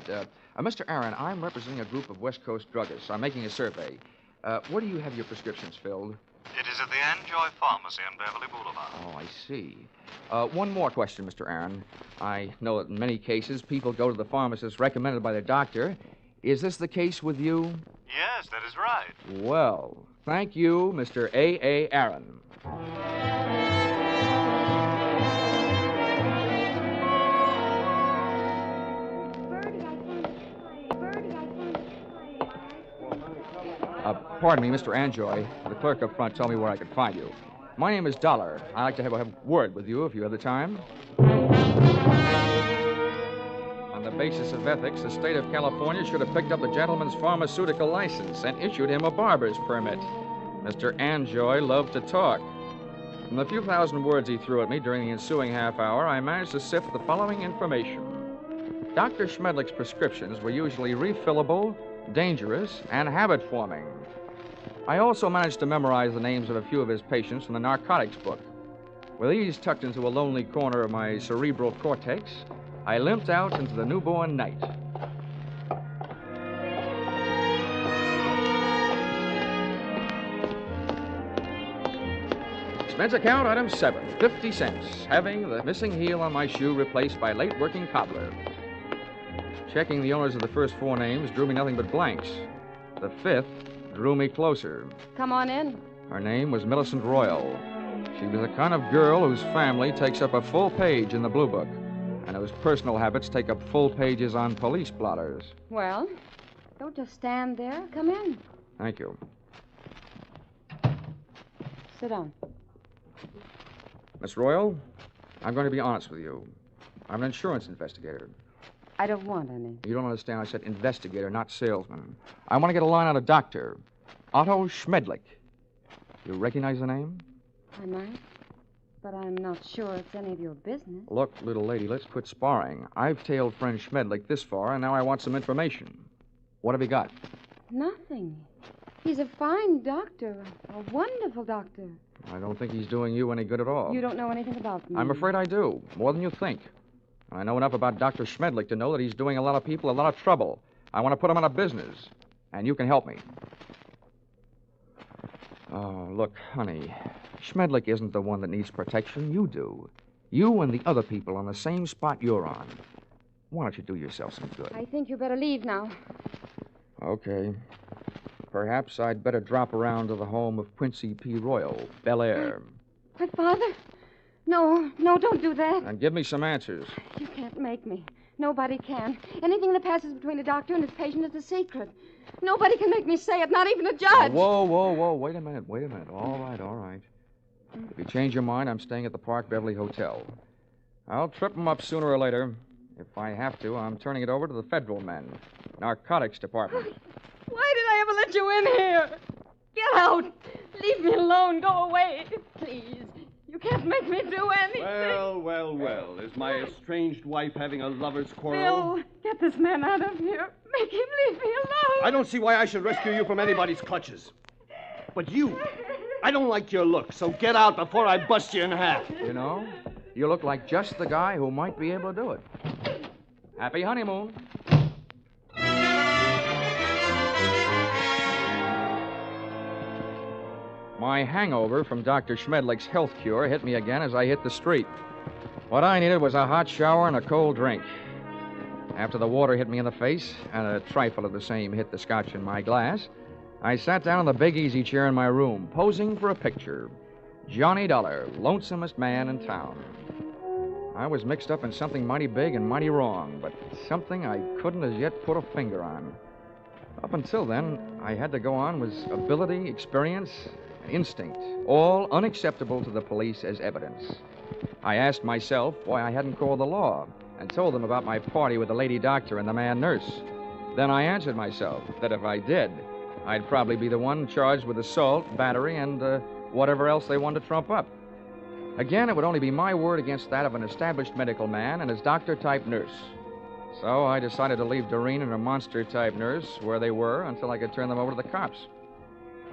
Mr. Aaron, I'm representing a group of West Coast druggists. I'm making a survey. Where do you have your prescriptions filled? It is at the Enjoy Pharmacy on Beverly Boulevard. Oh, I see. One more question, Mr. Aaron. I know that in many cases people go to the pharmacist recommended by their doctor. Is this the case with you? Yes, that is right. Well, thank you, Mr. A.A. Aaron. Pardon me, Mr. Anjoy. The clerk up front told me where I could find you. My name is Dolar. I'd like to have a word with you if you have the time. On the basis of ethics, the state of California should have picked up the gentleman's pharmaceutical license and issued him a barber's permit. Mr. Anjoy loved to talk. From the few thousand words he threw at me during the ensuing half hour, I managed to sift the following information. Dr. Schmedlich's prescriptions were usually refillable, dangerous, and habit-forming. I also managed to memorize the names of a few of his patients from the narcotics book. With these tucked into a lonely corner of my cerebral cortex, I limped out into the newborn night. Expense account item 7, 50 cents, having the missing heel on my shoe replaced by late working cobbler. Checking the owners of the first 4 names drew me nothing but blanks. The 5th drew me closer. Come on in. Her name was Millicent Royal. She was the kind of girl whose family takes up a full page in the Blue Book, and whose personal habits take up full pages on police blotters. Well, don't just stand there. Come in. Thank you. Sit down. Miss Royal, I'm going to be honest with you. I'm an insurance investigator. I don't want any. You don't understand. I said investigator, not salesman. I want to get a line out of doctor. Otto Schmedlich. You recognize the name? I might, but I'm not sure it's any of your business. Look, little lady, let's quit sparring. I've tailed friend Schmedlich this far, and now I want some information. What have you got? Nothing. He's a fine doctor, a wonderful doctor. I don't think he's doing you any good at all. You don't know anything about me. I'm afraid I do, more than you think. I know enough about Dr. Schmedlich to know that he's doing a lot of people a lot of trouble. I want to put him out of business, and you can help me. Oh, look, honey, Schmedlich isn't the one that needs protection. You do. You and the other people on the same spot you're on. Why don't you do yourself some good? I think you better leave now. Okay. Perhaps I'd better drop around to the home of Quincy P. Royal, Bel Air. But, Father, no, don't do that. And give me some answers. You can't make me. Nobody can. Anything that passes between a doctor and his patient is a secret. Nobody can make me say it, not even a judge. Whoa. Wait a minute. All right. If you change your mind, I'm staying at the Park Beverly Hotel. I'll trip them up sooner or later. If I have to, I'm turning it over to the federal men. Narcotics department. Why did I ever let you in here? Get out. Leave me alone. Go away. Please. You can't make me do anything. Well. Is my estranged wife having a lover's quarrel? Bill, get this man out of here. Make him leave me alone. I don't see why I should rescue you from anybody's clutches. But you, I don't like your look, so get out before I bust you in half. You know, you look like just the guy who might be able to do it. Happy honeymoon. My hangover from Dr. Schmedlich's health cure hit me again as I hit the street. What I needed was a hot shower and a cold drink. After the water hit me in the face, and a trifle of the same hit the scotch in my glass, I sat down in the big easy chair in my room, posing for a picture. Johnny Dollar, lonesomest man in town. I was mixed up in something mighty big and mighty wrong, but something I couldn't as yet put a finger on. Up until then, I had to go on was ability, experience, and instinct, all unacceptable to the police as evidence. I asked myself why I hadn't called the law and told them about my party with the lady doctor and the man nurse. Then I answered myself that if I did, I'd probably be the one charged with assault, battery, and whatever else they wanted to trump up. Again, it would only be my word against that of an established medical man and his doctor-type nurse. So I decided to leave Doreen and her monster-type nurse where they were until I could turn them over to the cops.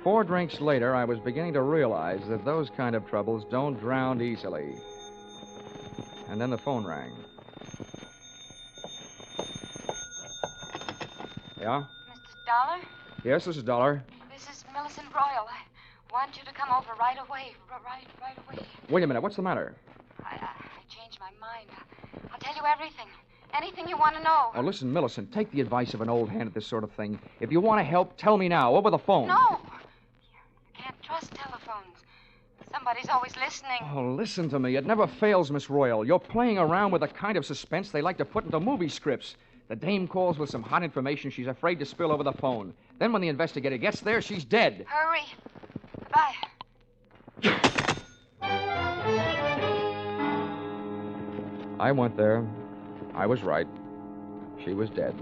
4 drinks later, I was beginning to realize that those kind of troubles don't drown easily. And then the phone rang. Yeah? Mr. Dollar? Yes, this is Dollar. This is Millicent Royal. I want you to come over right away. Right away. Wait a minute, what's the matter? I changed my mind. I'll tell you everything. Anything you want to know. Oh, listen, Millicent, take the advice of an old hand at this sort of thing. If you want to help, tell me now, over the phone. No. You can't trust telephones. Somebody's always listening. Oh, listen to me. It never fails, Miss Royal. You're playing around with the kind of suspense they like to put into movie scripts. The dame calls with some hot information she's afraid to spill over the phone. Then when the investigator gets there, she's dead. Hurry. Goodbye. I went there. I was right. She was dead.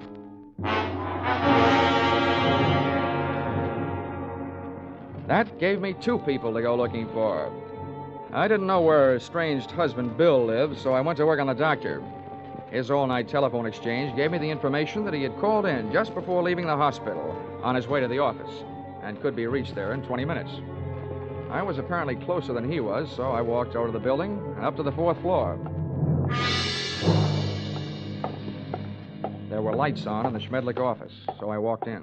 That gave me 2 people to go looking for. I didn't know where her estranged husband Bill lived, so I went to work on the doctor. His all-night telephone exchange gave me the information that he had called in just before leaving the hospital on his way to the office and could be reached there in 20 minutes. I was apparently closer than he was, so I walked over to the building and up to the 4th floor. There were lights on in the Schmedlich office, so I walked in.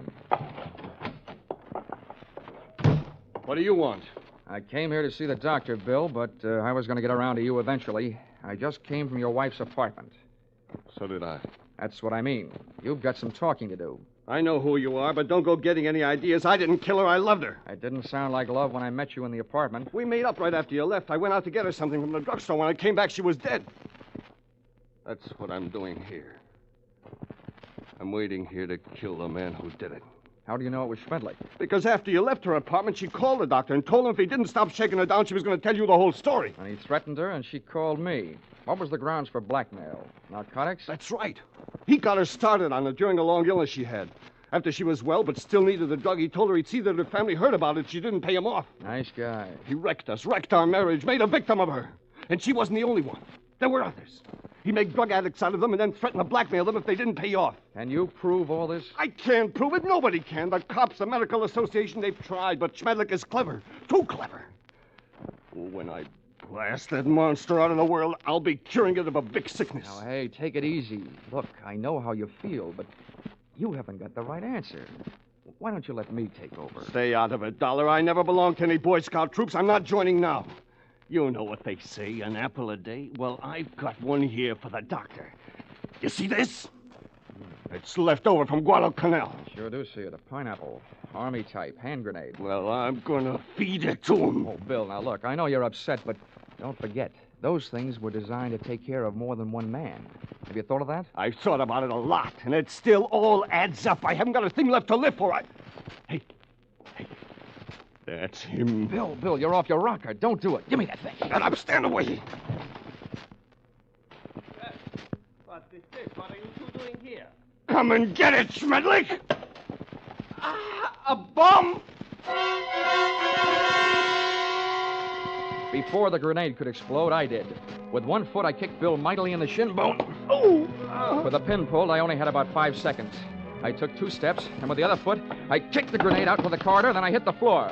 What do you want? I came here to see the doctor, Bill, but I was going to get around to you eventually. I just came from your wife's apartment. So did I. That's what I mean. You've got some talking to do. I know who you are, but don't go getting any ideas. I didn't kill her. I loved her. It didn't sound like love when I met you in the apartment. We made up right after you left. I went out to get her something from the drugstore. When I came back, she was dead. That's what I'm doing here. I'm waiting here to kill the man who did it. How do you know it was Schmedlich? Because after you left her apartment, she called the doctor and told him if he didn't stop shaking her down, she was going to tell you the whole story. And he threatened her, and she called me. What was the grounds for blackmail? Narcotics? That's right. He got her started on it during a long illness she had. After she was well but still needed the drug, he told her he'd see that her family heard about it. She didn't pay him off. Nice guy. He wrecked us, wrecked our marriage, made a victim of her. And she wasn't the only one. There were others. He made drug addicts out of them and then threatened to blackmail them if they didn't pay off. Can you prove all this? I can't prove it. Nobody can. The cops, the medical association, they've tried, but Schmedlich is clever. Too clever. When I blast that monster out of the world, I'll be curing it of a big sickness. Now, hey, take it easy. Look, I know how you feel, but you haven't got the right answer. Why don't you let me take over? Stay out of it, Dollar. I never belonged to any Boy Scout troops. I'm not joining now. You know what they say, an apple a day? Well, I've got one here for the doctor. You see this? It's left over from Guadalcanal. Sure do see it. A pineapple. Army type. Hand grenade. Well, I'm gonna feed it to him. Oh, Bill, now look, I know you're upset, but don't forget, those things were designed to take care of more than one man. Have you thought of that? I've thought about it a lot, and it still all adds up. I haven't got a thing left to live for. Hey. That's him. Bill, you're off your rocker. Don't do it. Give me that thing. Shut up. Stand away. What is this? What are you two doing here? Come and get it, Schmedlich! A bomb! Before the grenade could explode, I did. With one foot, I kicked Bill mightily in the shin bone. Oh! With the pin pulled, I only had about 5 seconds. I took 2 steps, and with the other foot, I kicked the grenade out to the corridor, then I hit the floor.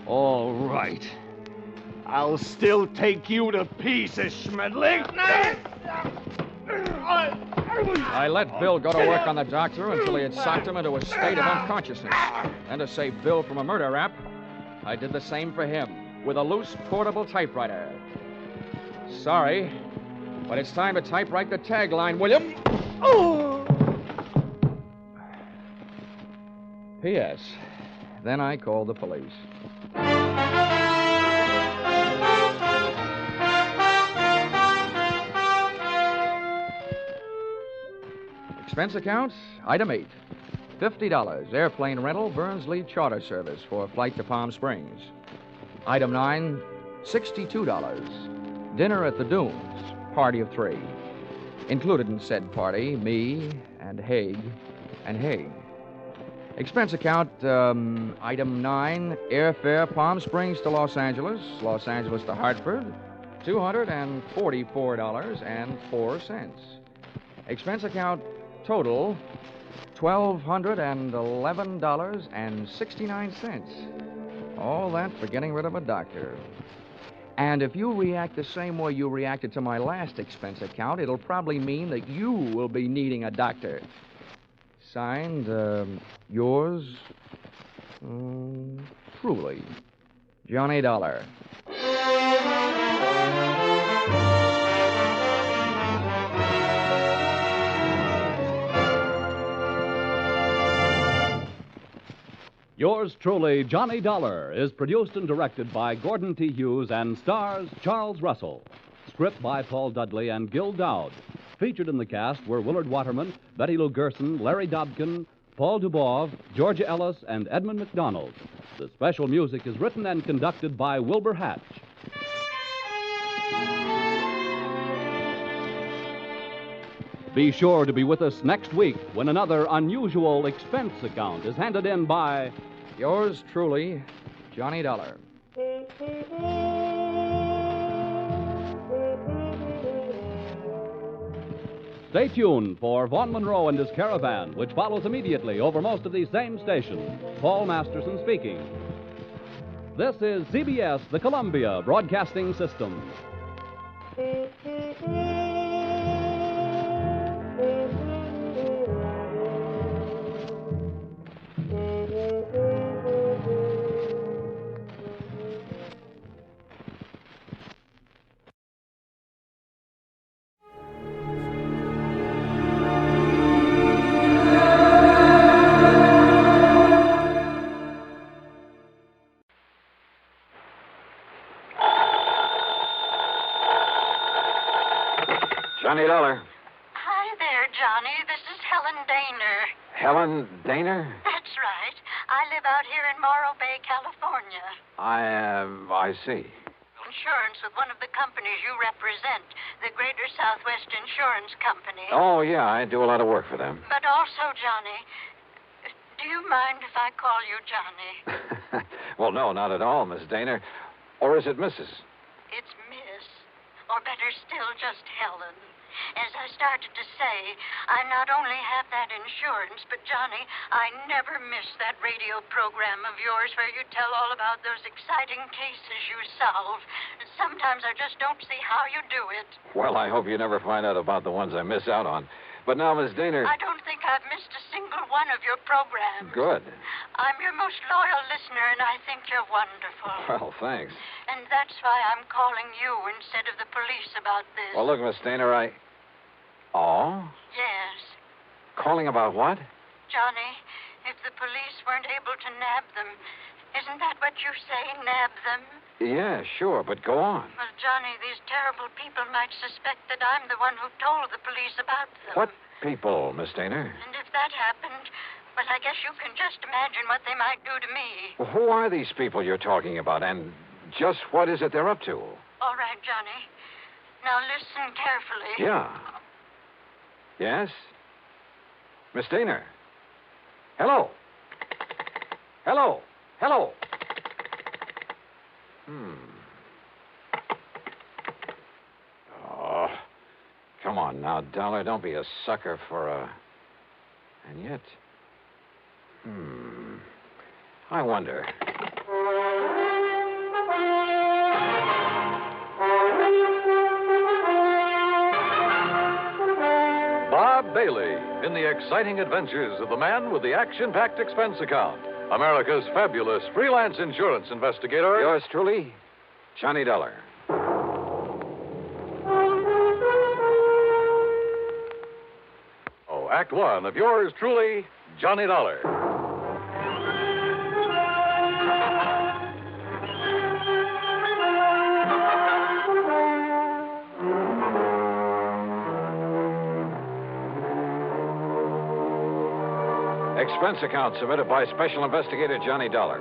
All right. I'll still take you to pieces, Schmedlich. I let Bill go to work on the doctor until he had socked him into a state of unconsciousness. And to save Bill from a murder rap, I did the same for him with a loose portable typewriter. Sorry, but it's time to typewrite the tagline, William. Oh! P.S. Then I called the police. Expense account, item 8. $50, airplane rental, Burns-Lee charter service for flight to Palm Springs. Item 9, $62. Dinner at the Dunes, party of 3. Included in said party, me and Haig and Haig. Expense account, item 9, airfare Palm Springs to Los Angeles to Hartford, $244.04. Expense account, total, $1,211.69. All that for getting rid of a doctor. And if you react the same way you reacted to my last expense account, it'll probably mean that you will be needing a doctor. Signed, yours, truly, Johnny Dollar. Yours truly, Johnny Dollar, is produced and directed by Gordon T. Hughes and stars Charles Russell. Script by Paul Dudley and Gil Dowd. Featured in the cast were Willard Waterman, Betty Lou Gerson, Larry Dobkin, Paul Dubov, Georgia Ellis, and Edmund McDonald. The special music is written and conducted by Wilbur Hatch. Be sure to be with us next week when another unusual expense account is handed in by... Yours truly, Johnny Dollar. Stay tuned for Vaughn Monroe and his Caravan, which follows immediately over most of these same stations. Paul Masterson speaking. This is CBS, the Columbia Broadcasting System. Johnny Dollar. Hi there, Johnny. This is Helen Daner. Helen Daner? That's right. I live out here in Morro Bay, California. I see. Insurance with one of the companies you represent, the Greater Southwest Insurance Company. Oh, yeah, I do a lot of work for them. But also, Johnny, do you mind if I call you Johnny? Well, no, not at all, Miss Daner. Or is it Mrs.? It's Miss. Or better still, just Helen. As I started to say, I not only have that insurance, but, Johnny, I never miss that radio program of yours where you tell all about those exciting cases you solve. Sometimes I just don't see how you do it. Well, I hope you never find out about the ones I miss out on. But now, Miss Daner... I don't think I've missed a single one of your programs. Good. I'm your most loyal listener, and I think you're wonderful. Well, thanks. And that's why I'm calling you instead of the police about this. Well, look, Miss Daner, Oh? Yes. Calling about what? Johnny, if the police weren't able to nab them, isn't that what you say, nab them? Yeah, sure, but go on. Well, Johnny, these terrible people might suspect that I'm the one who told the police about them. What people, Miss Daner? And if that happened, well, I guess you can just imagine what they might do to me. Well, who are these people you're talking about, and just what is it they're up to? All right, Johnny. Now listen carefully. Yeah. Yes? Miss Daner? Hello? Hello? Hello? Oh, come on now, Dollar. Don't be a sucker for a... And yet... I wonder... Bob in the exciting adventures of the man with the action-packed expense account, America's fabulous freelance insurance investigator. Yours truly, Johnny Dollar. Oh, Act One of yours truly, Johnny Dollar. Expense account submitted by Special Investigator Johnny Dollar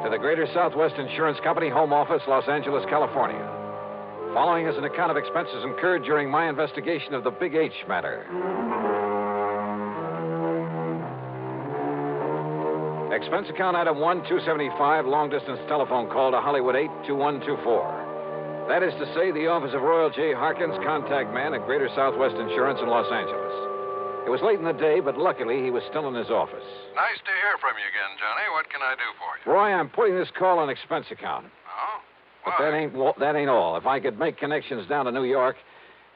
to the Greater Southwest Insurance Company, Home Office, Los Angeles, California. Following is an account of expenses incurred during my investigation of the Big H matter. Expense account item 1, 275, long-distance telephone call to Hollywood 82124. That is to say, the office of Royal J. Harkins, contact man at Greater Southwest Insurance in Los Angeles. It was late in the day, but luckily he was still in his office. Nice to hear from you again, Johnny. What can I do for you? Roy, I'm putting this call on expense account. Oh? But that ain't all. If I could make connections down to New York,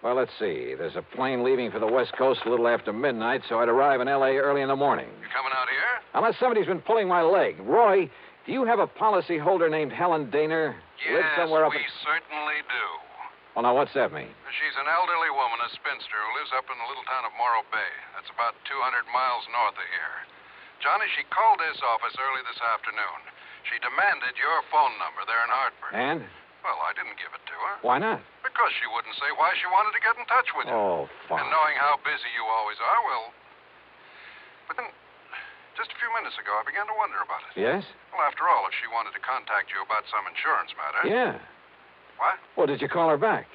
well, let's see. There's a plane leaving for the West Coast a little after midnight, so I'd arrive in L.A. early in the morning. You coming out here? Unless somebody's been pulling my leg. Roy, do you have a policy holder named Helen Daner? Yes, somewhere up we certainly do. Well, now, what's that mean? She's an elderly woman, a spinster, who lives up in the little town of Morro Bay. That's about 200 miles north of here. Johnny, she called this office early this afternoon. She demanded your phone number there in Hartford. And? Well, I didn't give it to her. Why not? Because she wouldn't say why she wanted to get in touch with you. Oh, fine. And knowing how busy you always are, well... But then, just a few minutes ago, I began to wonder about it. Yes? Well, after all, if she wanted to contact you about some insurance matter... Yeah. What? Well, did you call her back?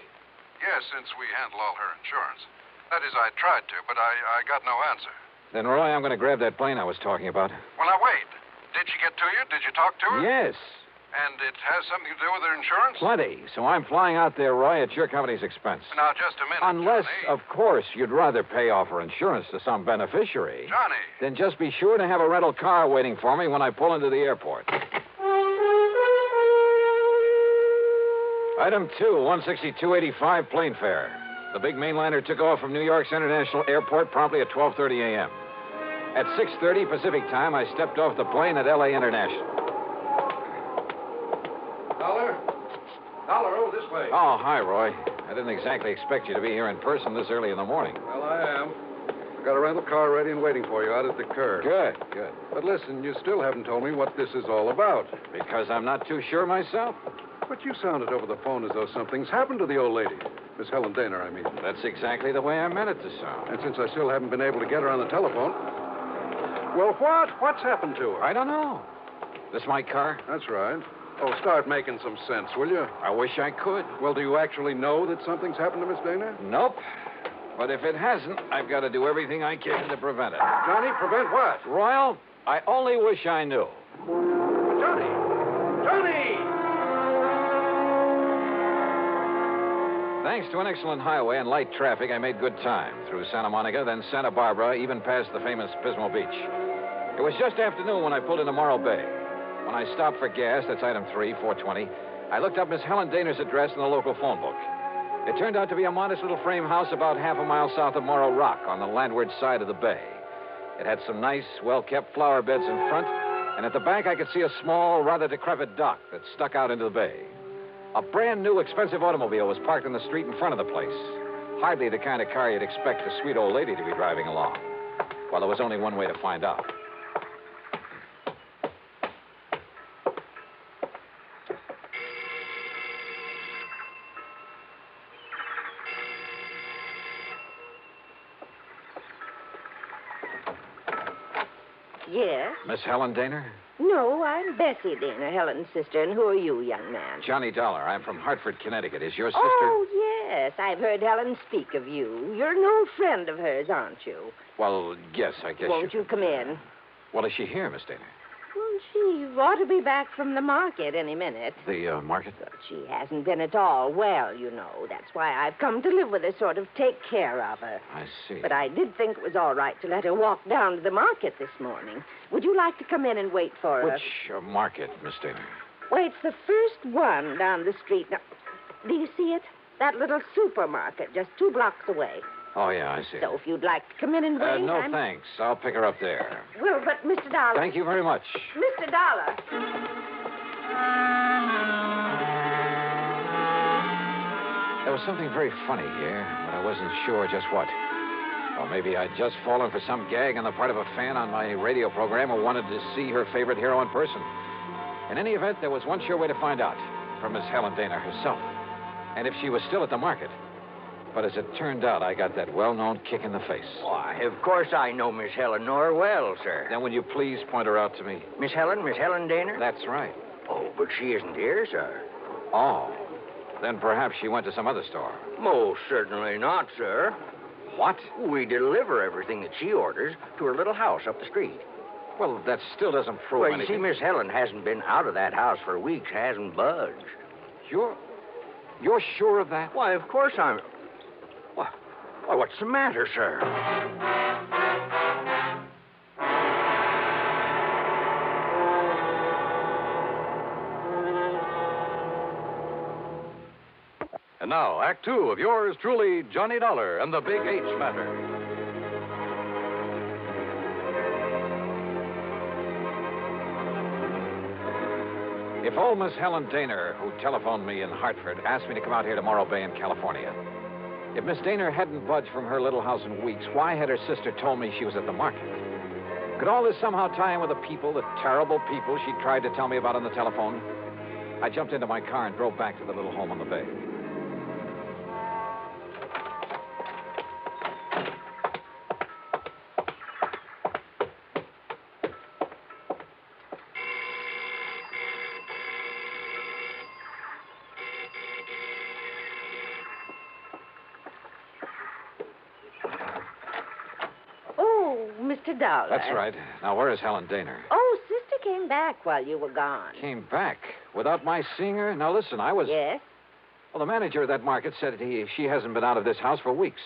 Yes, since we handle all her insurance. That is, I tried to, but I got no answer. Then, Roy, I'm going to grab that plane I was talking about. Well, now, wait. Did she get to you? Did you talk to her? Yes. And it has something to do with her insurance? Plenty. So I'm flying out there, Roy, at your company's expense. Now, just a minute, Unless, Johnny. of course, you'd rather pay off her insurance to some beneficiary. Johnny. Then just be sure to have a rental car waiting for me when I pull into the airport. Item 2, 162.85 plane fare. The big mainliner took off from New York's International Airport promptly at 12:30 a.m. At 6:30 Pacific time, I stepped off the plane at L.A. International. Dollar, over this way. Oh, hi, Roy. I didn't exactly expect you to be here in person this early in the morning. Well, I am. I've got a rental car ready and waiting for you out at the curb. Good, good. But listen, you still haven't told me what this is all about. Because I'm not too sure myself. But you sounded over the phone as though something's happened to the old lady. Miss Helen Daner, I mean. That's exactly the way I meant it to sound. And since I still haven't been able to get her on the telephone... Well, what? What's happened to her? I don't know. This my car? That's right. Oh, start making some sense, will you? I wish I could. Well, do you actually know that something's happened to Miss Daner? Nope. But if it hasn't, I've got to do everything I can to prevent it. Johnny, prevent what? Royal, I only wish I knew. Johnny! Johnny! Thanks to an excellent highway and light traffic, I made good time through Santa Monica, then Santa Barbara, even past the famous Pismo Beach. It was just afternoon when I pulled into Morro Bay. When I stopped for gas, that's item 3, 420, I looked up Miss Helen Daner's address in the local phone book. It turned out to be a modest little frame house about half a mile south of Morro Rock on the landward side of the bay. It had some nice, well-kept flower beds in front, and at the back I could see a small, rather decrepit dock that stuck out into the bay. A brand-new, expensive automobile was parked in the street in front of the place. Hardly the kind of car you'd expect a sweet old lady to be driving along. Well, there was only one way to find out. Yes? Miss Helen Daner? No, I'm Bessie Daner, Helen's sister. And who are you, young man? Johnny Dollar. I'm from Hartford, Connecticut. Is your sister... Oh, yes. I've heard Helen speak of you. You're an old friend of hers, aren't you? Well, yes, I guess Won't you come in? Well, is she here, Miss Daner? Well, she ought to be back from the market any minute. The market? But she hasn't been at all well, you know. That's why I've come to live with her, sort of take care of her. I see. But I did think it was all right to let her walk down to the market this morning. Would you like to come in and wait for her? Which market, Miss Daner? Well, it's the first one down the street. Now, do you see it? That little supermarket just 2 blocks away. Oh, yeah, I see. So if you'd like to come in and wait, no, thanks. I'll pick her up there. Well, but Mr. Dollar. Thank you very much. Mr. Dollar. There was something very funny here, but I wasn't sure just what. Or maybe I'd just fallen for some gag on the part of a fan on my radio program who wanted to see her favorite hero in person. In any event, there was one sure way to find out, from Miss Helen Dana herself, and if she was still at the market. But as it turned out, I got that well-known kick in the face. Why, of course I know Miss Helen Noir well, sir. Then will you please point her out to me? Miss Helen Dana? That's right. Oh, but she isn't here, sir. Oh. Then perhaps she went to some other store. Most certainly not, sir. What? We deliver everything that she orders to her little house up the street. Well, that still doesn't prove Well, you anything. see, Miss Helen hasn't been out of that house for weeks, hasn't budged. You're sure of that? Why, of course I'm... Why, what's the matter, sir? And now, Act Two of yours truly, Johnny Dollar and the Big H Matter. If old Miss Helen Dana, who telephoned me in Hartford, asked me to come out here to Morro Bay in California, if Miss Dana hadn't budged from her little house in weeks, why had her sister told me she was at the market? Could all this somehow tie in with the terrible people she tried to tell me about on the telephone? I jumped into my car and drove back to the little home on the bay. Mr. Dollar. That's right. Now, where is Helen Dana? Oh, Sister came back while you were gone. Came back? Without my seeing her? Now, listen, I was... Yes? Well, the manager of that market said she hasn't been out of this house for weeks.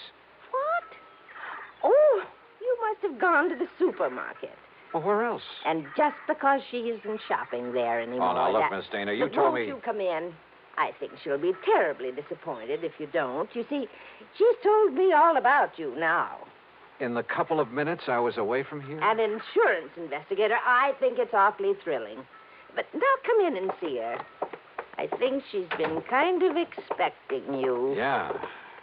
What? Oh, you must have gone to the supermarket. Well, where else? And just because she isn't shopping there anymore... Oh, now, look, Miss Dana, you told me... Won't you come in? I think she'll be terribly disappointed if you don't. You see, she's told me all about you now. In the couple of minutes I was away from here? An insurance investigator. I think it's awfully thrilling. But now come in and see her. I think she's been kind of expecting you. Yeah.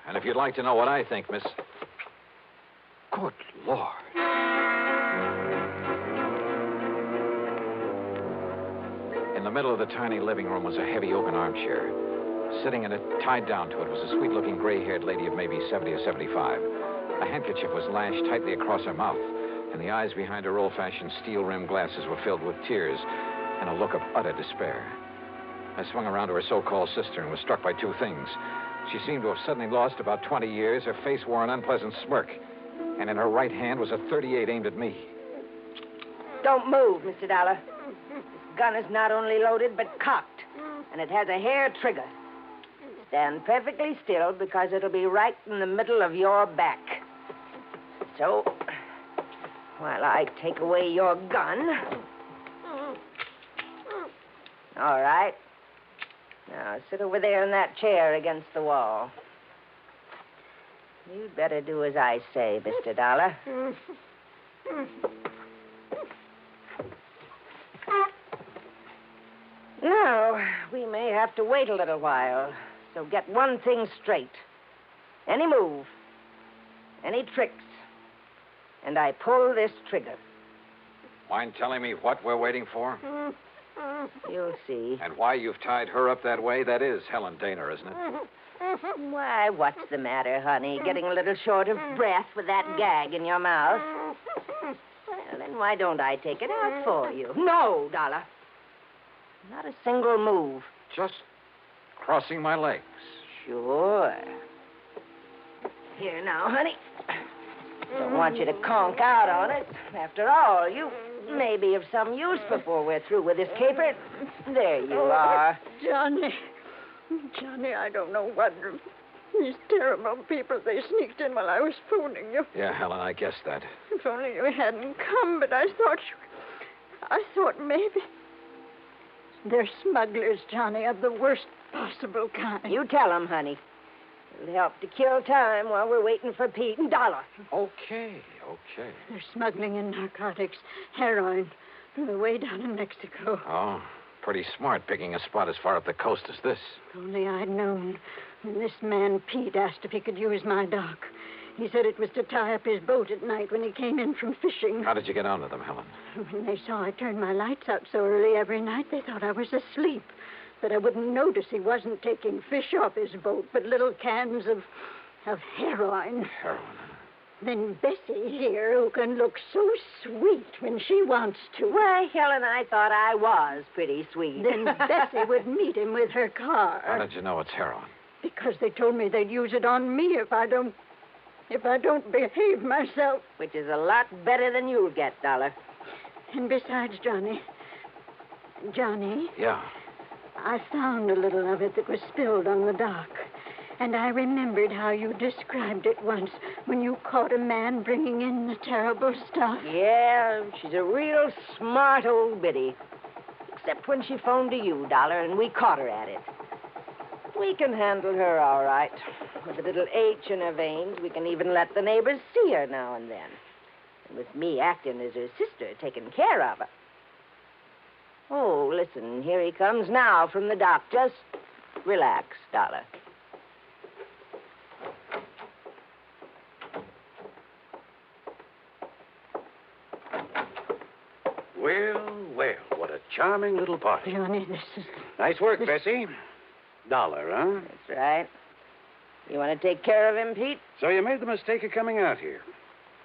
And if you'd like to know what I think, Miss... Good Lord. In the middle of the tiny living room was a heavy oaken armchair. Sitting in it, tied down to it, was a sweet-looking gray-haired lady of maybe 70 or 75. A handkerchief was lashed tightly across her mouth, and the eyes behind her old-fashioned steel-rimmed glasses were filled with tears and a look of utter despair. I swung around to her so-called sister and was struck by two things. She seemed to have suddenly lost about 20 years. Her face wore an unpleasant smirk, and in her right hand was a .38 aimed at me. Don't move, Mr. Dollar. This gun is not only loaded, but cocked, and it has a hair trigger. Stand perfectly still, because it'll be right in the middle of your back. So, while I take away your gun... All right. Now, sit over there in that chair against the wall. You'd better do as I say, Mr. Dollar. Now, we may have to wait a little while. So get one thing straight. Any move, any tricks, and I pull this trigger. Mind telling me what we're waiting for? You'll see. And why you've tied her up that way? That is Helen Dana, isn't it? Why, what's the matter, honey? Getting a little short of breath with that gag in your mouth? Well, then why don't I take it out for you? No, Dollar. Not a single move. Just crossing my legs. Sure. Here now, honey. Don't want you to conk out on it. After all, you may be of some use before we're through with this caper. There you are. Johnny, I don't know what... These terrible people, they sneaked in while I was phoning you. Yeah, Helen, I guessed that. If only you hadn't come, but I thought maybe... They're smugglers, Johnny, of the worst possible kind. You tell them, honey. It'll help to kill time while we're waiting for Pete and Dollar. Okay. They're smuggling in narcotics, heroin, from the way down in Mexico. Oh, pretty smart picking a spot as far up the coast as this. If only I'd known. When this man, Pete, asked if he could use my dock. He said it was to tie up his boat at night when he came in from fishing. How did you get onto them, Helen? When they saw I turned my lights out so early every night, they thought I was asleep. That I wouldn't notice he wasn't taking fish off his boat, but little cans of heroin. Heroin? Then Bessie here, who can look so sweet when she wants to. Why, Helen, I thought I was pretty sweet. Then Bessie would meet him with her car. How did you know it's heroin? Because they told me they'd use it on me if I don't behave myself. Which is a lot better than you'll get, Dollar. And besides, Johnny. Yeah. I found a little of it that was spilled on the dock. And I remembered how you described it once when you caught a man bringing in the terrible stuff. Yeah, she's a real smart old biddy. Except when she phoned to you, Dollar, and we caught her at it. We can handle her all right. With a little H in her veins, we can even let the neighbors see her now and then. And with me acting as her sister, taking care of her. Oh, listen, here he comes now from the dock. Just relax, Dollar. Well, what a charming little party. Johnny, this is... Nice work, Bessie. Dollar, huh? That's right. You want to take care of him, Pete? So you made the mistake of coming out here.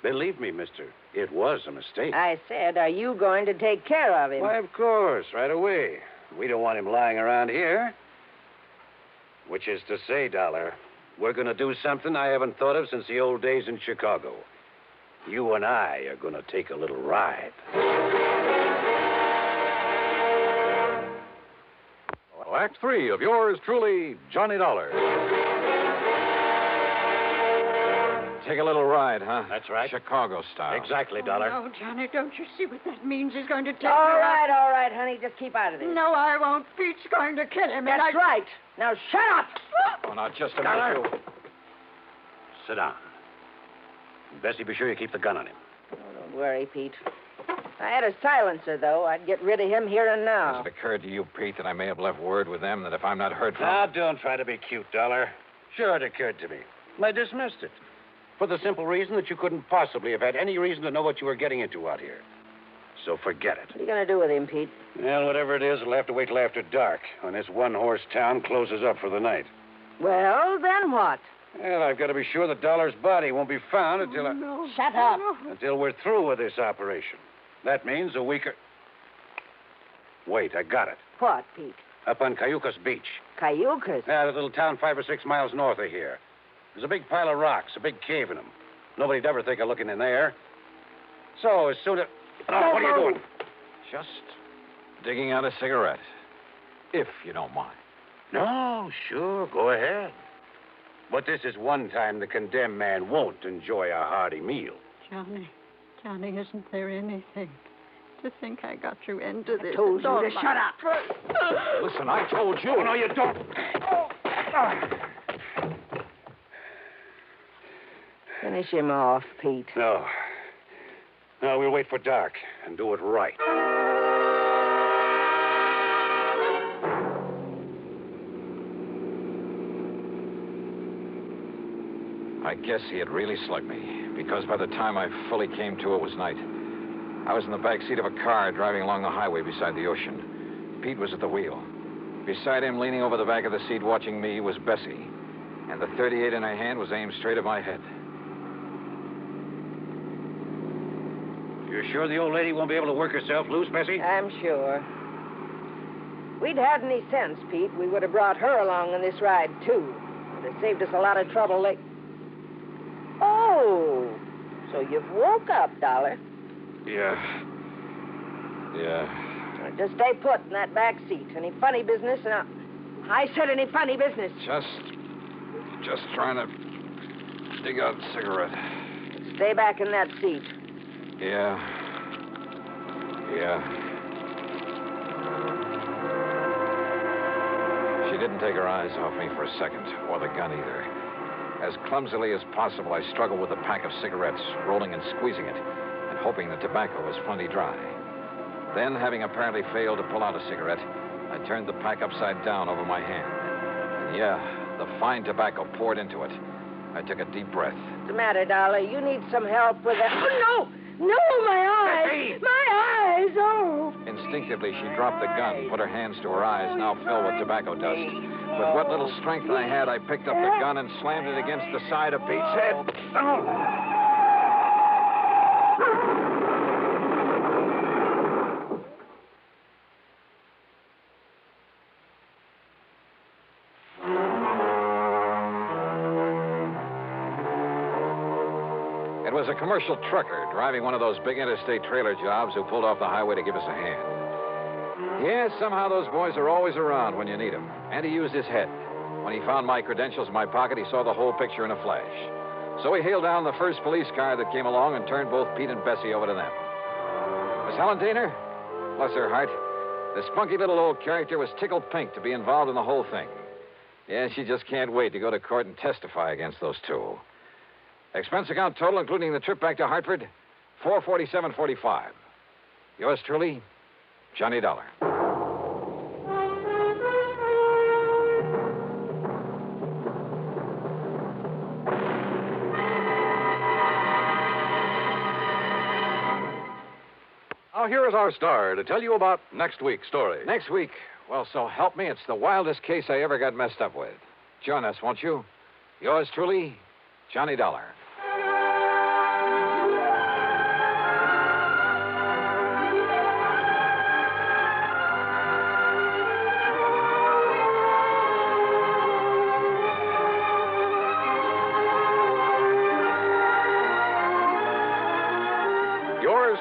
Believe me, mister, it was a mistake. I said, are you going to take care of him? Why, of course, right away. We don't want him lying around here. Which is to say, Dollar, we're going to do something I haven't thought of since the old days in Chicago. You and I are going to take a little ride. Well, Act 3 of yours truly, Johnny Dollar. Take a little ride, huh? That's right. Chicago style. Exactly, Dollar. Oh, no, Johnny, don't you see what that means? He's going to take All her right, out. all right, honey. Just keep out of this. No, I won't. Pete's going to kill him. That's right. Now, shut up. Oh, now, just a Dollar. minute, you. Sit down. Bessie, be sure you keep the gun on him. Oh, don't worry, Pete. If I had a silencer, though, I'd get rid of him here and now. Has it occurred to you, Pete, that I may have left word with them that if I'm not heard from... Now, don't try to be cute, Dollar. Sure, it occurred to me. I dismissed it. For the simple reason that you couldn't possibly have had any reason to know what you were getting into out here. So forget it. What are you going to do with him, Pete? Well, whatever it is, it'll have to wait till after dark, when this one-horse town closes up for the night. Well, then what? Well, I've got to be sure that Dollar's body won't be found until Shut up. until we're through with this operation. That means a week or... Wait, I got it. What, Pete? Up on Cayucas Beach. Cayucas? Yeah, that little town 5 or 6 miles north of here. There's a big pile of rocks, a big cave in them. Nobody'd ever think of looking in there. So, as soon as... Oh, what are you doing? Just digging out a cigarette, if you don't mind. No, sure, go ahead. But this is one time the condemned man won't enjoy a hearty meal. Johnny, isn't there anything? To think I got you into this. I told It's you all to my shut up. Listen, I told you. Oh, no, you don't. Finish him off, Pete. No. No, we'll wait for dark and do it right. I guess he had really slugged me, because by the time I fully came to, it was night. I was in the back seat of a car driving along the highway beside the ocean. Pete was at the wheel. Beside him, leaning over the back of the seat watching me, was Bessie. And the .38 in her hand was aimed straight at my head. You're sure the old lady won't be able to work herself loose, Bessie? I'm sure. If we'd had any sense, Pete, we would have brought her along on this ride, too. It would have saved us a lot of trouble. Oh, so you've woke up, Dollar. Yeah. Well, just stay put in that back seat. Any funny business? And I said any funny business. Just trying to dig out a cigarette. Stay back in that seat. Yeah. She didn't take her eyes off me for a second, or the gun either. As clumsily as possible, I struggled with a pack of cigarettes, rolling and squeezing it, and hoping the tobacco was plenty dry. Then, having apparently failed to pull out a cigarette, I turned the pack upside down over my hand. And yeah, the fine tobacco poured into it. I took a deep breath. What's the matter, Dollar? You need some help with that. Oh, no! No, my eyes! My eyes! Oh! Instinctively, she dropped the gun, put her hands to her eyes, now filled with tobacco dust. With what little strength I had, I picked up the gun and slammed it against the side of Pete's head. Oh. It was a commercial trucker driving one of those big interstate trailer jobs who pulled off the highway to give us a hand. Yeah, somehow those boys are always around when you need them. And he used his head. When he found my credentials in my pocket, he saw the whole picture in a flash. So he hailed down the first police car that came along and turned both Pete and Bessie over to them. Miss Helen Daner, bless her heart, the spunky little old character was tickled pink to be involved in the whole thing. Yeah, she just can't wait to go to court and testify against those two. Expense account total, including the trip back to Hartford, $447.45. Yours truly, Johnny Dollar. Now, here is our star to tell you about next week's story. Next week? Well, so help me, it's the wildest case I ever got messed up with. Join us, won't you? Yours truly, Johnny Dollar.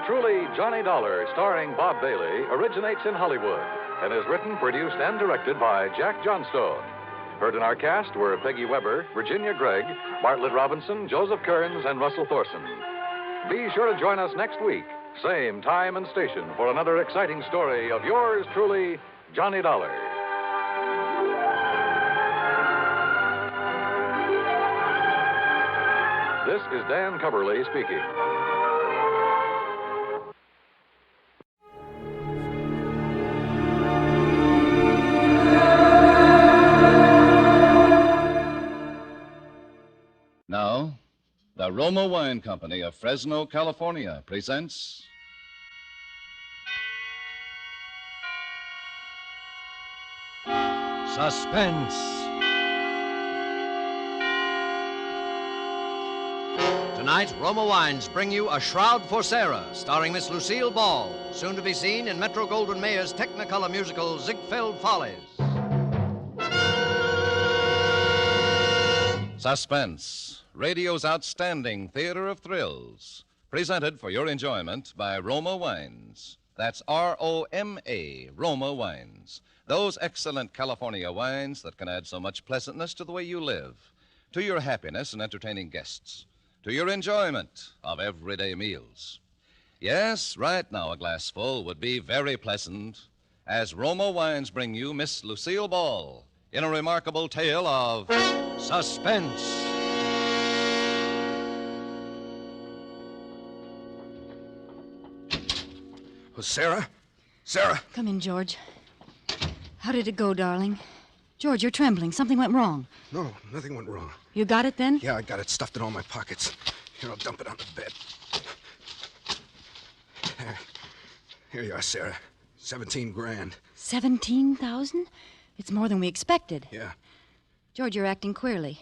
Truly, Johnny Dollar, starring Bob Bailey, originates in Hollywood and is written, produced, and directed by Jack Johnstone. Heard in our cast were Peggy Weber, Virginia Gregg, Bartlett Robinson, Joseph Kearns, and Russell Thorson. Be sure to join us next week, same time and station, for another exciting story of yours truly, Johnny Dollar. This is Dan Cubberly speaking. Now, the Roma Wine Company of Fresno, California presents Suspense. Tonight, Roma Wines bring you A Shroud for Sarah, starring Miss Lucille Ball, soon to be seen in Metro-Goldwyn-Mayer's Technicolor musical Ziegfeld Follies. Suspense, radio's outstanding theater of thrills, presented for your enjoyment by Roma Wines. That's R-O-M-A, Roma Wines. Those excellent California wines that can add so much pleasantness to the way you live, to your happiness in entertaining guests, to your enjoyment of everyday meals. Yes, right now a glassful would be very pleasant, as Roma Wines bring you Miss Lucille Ball in a remarkable tale of suspense. Oh, Sarah? Sarah? Come in, George. How did it go, darling? George, you're trembling. Something went wrong. No, nothing went wrong. You got it then? Yeah, I got it stuffed in all my pockets. Here, I'll dump it on the bed. Here you are, Sarah. 17 grand. 17,000? It's more than we expected. Yeah. George, you're acting queerly.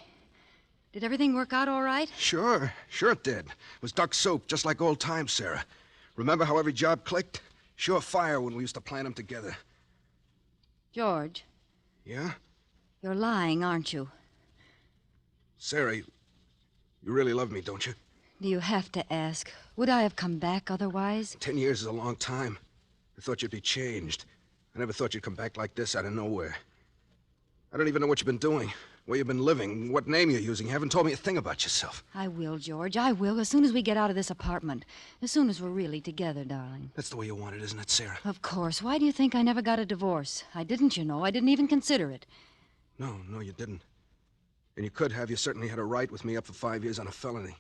Did everything work out all right? Sure it did. It was duck soup, just like old times, Sarah. Remember how every job clicked? Sure fire when we used to plan them together. George. Yeah? You're lying, aren't you? Sarah, you really love me, don't you? Do you have to ask? Would I have come back otherwise? 10 years is a long time. I thought you'd be changed. I never thought you'd come back like this out of nowhere. I don't even know what you've been doing, where you've been living, what name you're using. You haven't told me a thing about yourself. I will, George. I will, as soon as we get out of this apartment. As soon as we're really together, darling. That's the way you want it, isn't it, Sarah? Of course. Why do you think I never got a divorce? I didn't, you know. I didn't even consider it. No, you didn't. And you could have. You certainly had a right with me up for 5 years on a felony.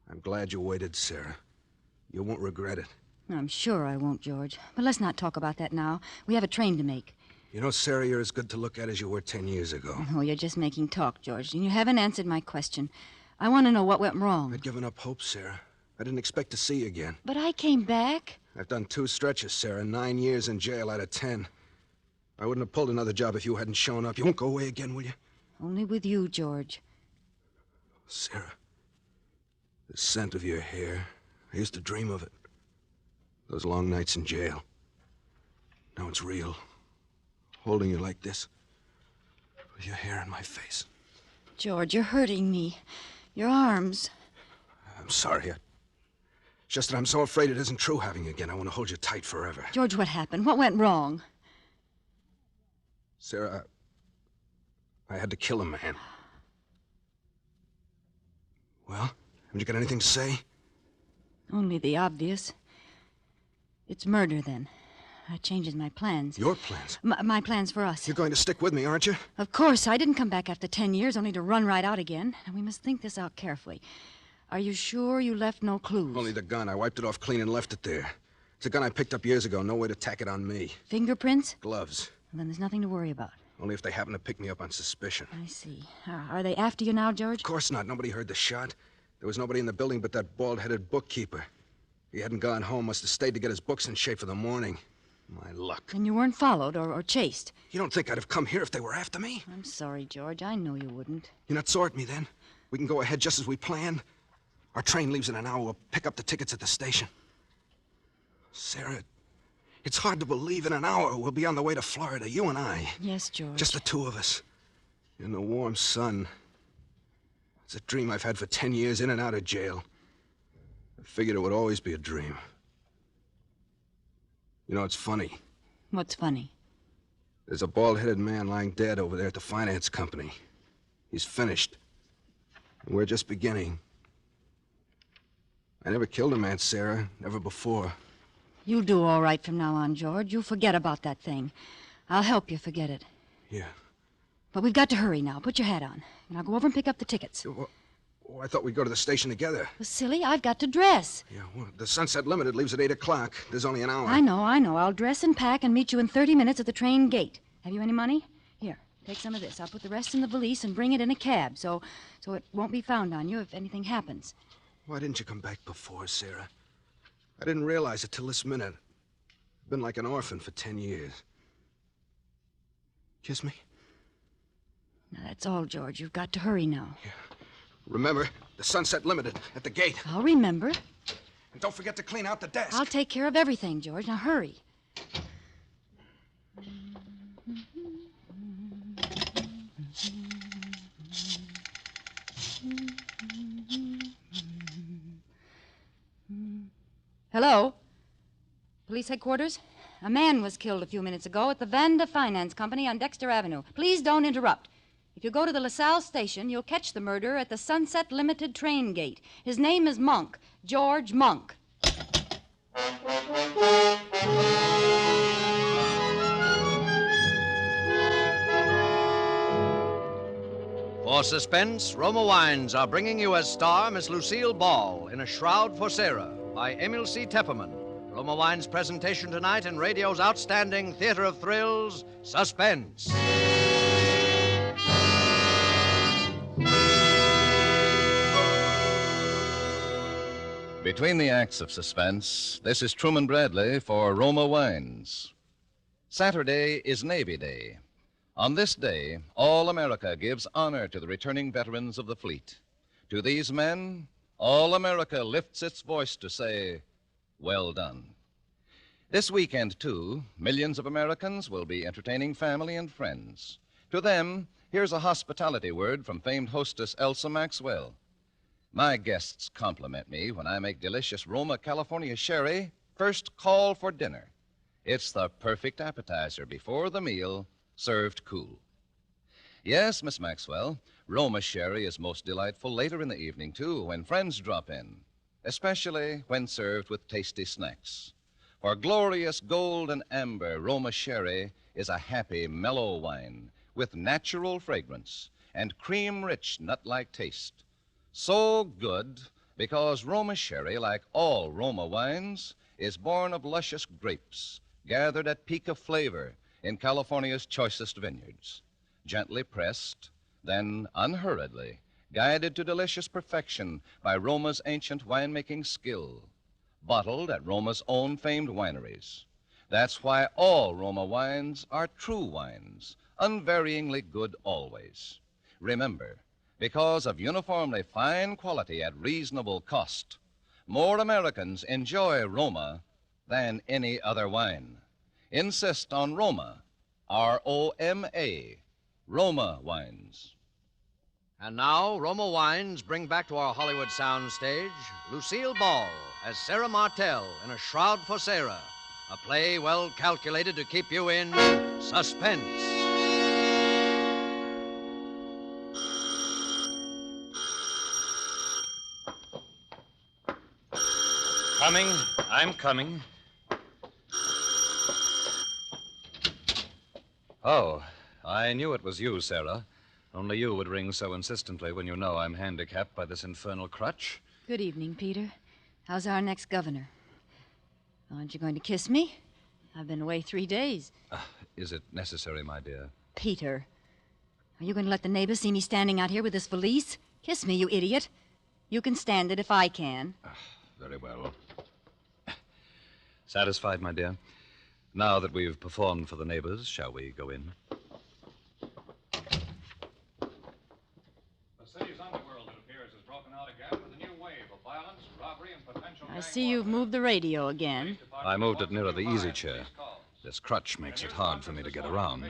I'm glad you waited, Sarah. You won't regret it. I'm sure I won't, George. But let's not talk about that now. We have a train to make. You know, Sarah, you're as good to look at as you were 10 years ago. Oh, you're just making talk, George. And you haven't answered my question. I want to know what went wrong. I'd given up hope, Sarah. I didn't expect to see you again. But I came back. I've done 2 stretches, Sarah. 9 years in jail out of 10. I wouldn't have pulled another job if you hadn't shown up. You won't go away again, will you? Only with you, George. Sarah, the scent of your hair. I used to dream of it. Those long nights in jail. Now it's real. Holding you like this. With your hair in my face. George, you're hurting me. Your arms. I'm sorry. It's just that I'm so afraid it isn't true having you again. I want to hold you tight forever. George, what happened? What went wrong? Sarah, I had to kill a man. Well, haven't you got anything to say? Only the obvious. It's murder, then. That changes my plans. Your plans? My plans for us. You're going to stick with me, aren't you? Of course. I didn't come back after 10 years only to run right out again. And we must think this out carefully. Are you sure you left no clues? Only the gun. I wiped it off clean and left it there. It's a gun I picked up years ago. No way to tack it on me. Fingerprints? Gloves. Well, then there's nothing to worry about. Only if they happen to pick me up on suspicion. I see. Are they after you now, George? Of course not. Nobody heard the shot. There was nobody in the building but that bald-headed bookkeeper. He hadn't gone home. Must have stayed to get his books in shape for the morning. My luck. And you weren't followed or chased? You don't think I'd have come here if they were after me? I'm sorry, George. I know you wouldn't. You're not sore at me, then? We can go ahead just as we planned? Our train leaves in an hour. We'll pick up the tickets at the station. Sarah, it's hard to believe in an hour we'll be on the way to Florida, you and I. Yes, George. Just the 2 of us. In the warm sun. It's a dream I've had for 10 years, in and out of jail. I figured it would always be a dream. You know, it's funny. What's funny? There's a bald-headed man lying dead over there at the finance company. He's finished. And we're just beginning. I never killed a man, Sarah. Never before. You'll do all right from now on, George. You'll forget about that thing. I'll help you forget it. Yeah. But we've got to hurry now. Put your hat on. Now go over and pick up the tickets. I thought we'd go to the station together. Well, silly, I've got to dress. Yeah, well, the Sunset Limited leaves at 8 o'clock. There's only an hour. I know. I'll dress and pack and meet you in 30 minutes at the train gate. Have you any money? Here, take some of this. I'll put the rest in the valise and bring it in a cab so it won't be found on you if anything happens. Why didn't you come back before, Sarah? I didn't realize it till this minute. I've been like an orphan for 10 years. Kiss me? Now, that's all, George. You've got to hurry now. Yeah. Remember, the Sunset Limited at the gate. I'll remember. And don't forget to clean out the desk. I'll take care of everything, George. Now, hurry. Hello? Police headquarters? A man was killed a few minutes ago at the Vanda Finance Company on Dexter Avenue. Please don't interrupt. If you go to the LaSalle station, you'll catch the murderer at the Sunset Limited train gate. His name is Monk, George Monk. For Suspense, Roma Wines are bringing you as star Miss Lucille Ball in A Shroud for Sarah by Emil C. Tepperman. Roma Wines' presentation tonight in radio's outstanding theater of thrills, Suspense. Between the acts of Suspense, this is Truman Bradley for Roma Wines. Saturday is Navy Day. On this day, all America gives honor to the returning veterans of the fleet. To these men, all America lifts its voice to say, well done. This weekend, too, millions of Americans will be entertaining family and friends. To them, here's a hospitality word from famed hostess Elsa Maxwell. My guests compliment me when I make delicious Roma California sherry first call for dinner. It's the perfect appetizer before the meal, served cool. Yes, Miss Maxwell, Roma sherry is most delightful later in the evening, too, when friends drop in, especially when served with tasty snacks. For glorious gold and amber, Roma sherry is a happy, mellow wine with natural fragrance, and cream-rich nut-like taste. So good because Roma sherry, like all Roma wines, is born of luscious grapes gathered at peak of flavor in California's choicest vineyards. Gently pressed, then unhurriedly guided to delicious perfection by Roma's ancient winemaking skill, bottled at Roma's own famed wineries. That's why all Roma wines are true wines, unvaryingly good always. Remember, because of uniformly fine quality at reasonable cost, more Americans enjoy Roma than any other wine. Insist on Roma, R-O-M-A, Roma wines. And now, Roma Wines bring back to our Hollywood soundstage Lucille Ball as Sarah Martell in A Shroud for Sarah, a play well calculated to keep you in suspense. Coming. I'm coming. Oh, I knew it was you, Sarah. Only you would ring so insistently when you know I'm handicapped by this infernal crutch. Good evening, Peter. How's our next governor? Aren't you going to kiss me? I've been away 3 days. Is it necessary, my dear? Peter, are you going to let the neighbors see me standing out here with this valise? Kiss me, you idiot. You can stand it if I can. Very well. Satisfied, my dear? Now that we've performed for the neighbors, shall we go in? The city's underworld, it appears, has broken out again with a new wave of violence, robbery, and potential... I see you've moved the radio again. I moved it nearer the easy chair. This crutch makes it hard for me to get around.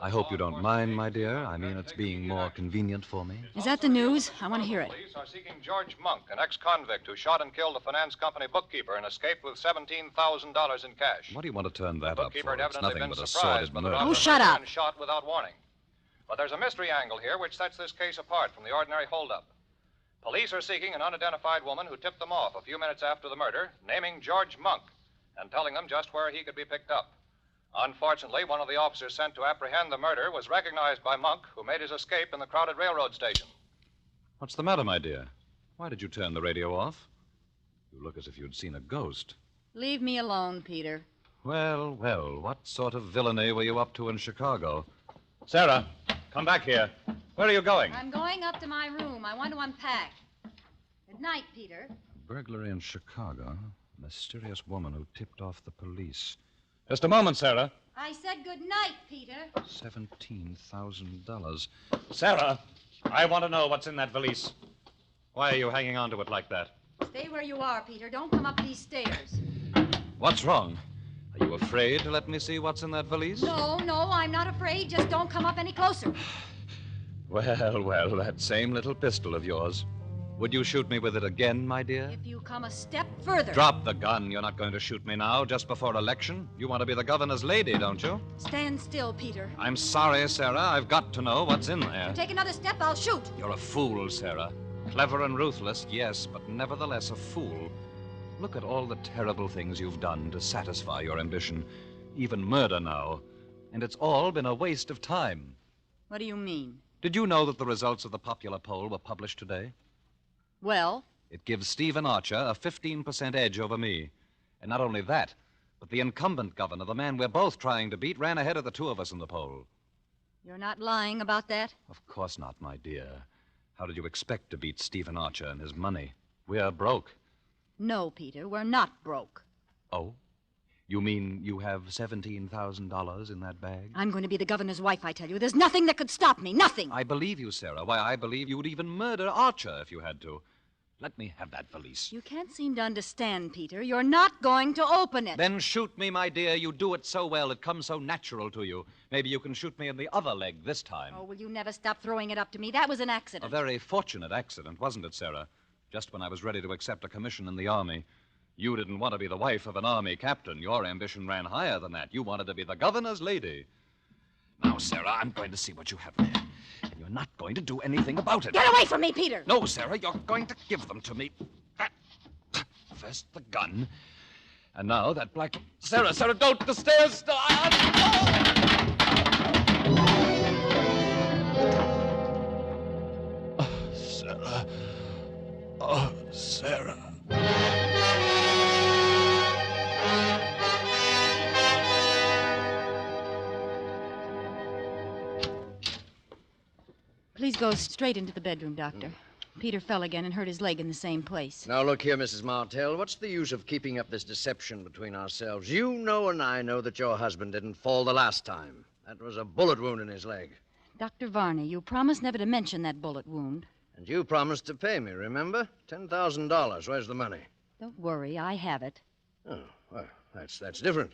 I hope you don't mind, my dear. I mean, it's being more convenient for me. Is that the news? I want to hear it. Police are seeking George Monk, an ex-convict who shot and killed the finance company bookkeeper and escaped with $17,000 in cash. What do you want to turn that up Bookkeeper for? had It's evidently nothing been but a surprised sordid by the murder. doctor shut up. and shot without warning. But there's a mystery angle here which sets this case apart from the ordinary holdup. Police are seeking an unidentified woman who tipped them off a few minutes after the murder, naming George Monk and telling them just where he could be picked up. Unfortunately, one of the officers sent to apprehend the murder was recognized by Monk, who made his escape in the crowded railroad station. What's the matter, my dear? Why did you turn the radio off? You look as if you'd seen a ghost. Leave me alone, Peter. Well, well, what sort of villainy were you up to in Chicago? Sarah, come back here. Where are you going? I'm going up to my room. I want to unpack. Good night, Peter. Burglary in Chicago. A mysterious woman who tipped off the police. Just a moment, Sarah. I said good night, Peter. $17,000. Sarah, I want to know what's in that valise. Why are you hanging on to it like that? Stay where you are, Peter. Don't come up these stairs. What's wrong? Are you afraid to let me see what's in that valise? No, I'm not afraid. Just don't come up any closer. Well, that same little pistol of yours. Would you shoot me with it again, my dear? If you come a step further. Drop the gun. You're not going to shoot me now, just before election. You want to be the governor's lady, don't you? Stand still, Peter. I'm sorry, Sarah. I've got to know what's in there. You take another step, I'll shoot. You're a fool, Sarah. Clever and ruthless, yes, but nevertheless a fool. Look at all the terrible things you've done to satisfy your ambition. Even murder now. And it's all been a waste of time. What do you mean? Did you know that the results of the popular poll were published today? Well? It gives Stephen Archer a 15% edge over me. And not only that, but the incumbent governor, the man we're both trying to beat, ran ahead of the two of us in the poll. You're not lying about that? Of course not, my dear. How did you expect to beat Stephen Archer and his money? We're broke. No, Peter, we're not broke. Oh? You mean you have $17,000 in that bag? I'm going to be the governor's wife, I tell you. There's nothing that could stop me. Nothing. I believe you, Sarah. Why, I believe you would even murder Archer if you had to. Let me have that valise. You can't seem to understand, Peter. You're not going to open it. Then shoot me, my dear. You do it so well. It comes so natural to you. Maybe you can shoot me in the other leg this time. Oh, will you never stop throwing it up to me? That was an accident. A very fortunate accident, wasn't it, Sarah? Just when I was ready to accept a commission in the Army. You didn't want to be the wife of an Army captain. Your ambition ran higher than that. You wanted to be the governor's lady. Now, Sarah, I'm going to see what you have there. And you're not going to do anything about it. Get away from me, Peter! No, Sarah, you're going to give them to me. First the gun. And now that black... Sarah, don't! The stairs! Please go straight into the bedroom, Doctor. Peter fell again and hurt his leg in the same place. Now, look here, Mrs. Martell. What's the use of keeping up this deception between ourselves? You know and I know that your husband didn't fall the last time. That was a bullet wound in his leg. Dr. Varney, you promised never to mention that bullet wound. And you promised to pay me, remember? $10,000. Where's the money? Don't worry, I have it. Oh, well, that's different.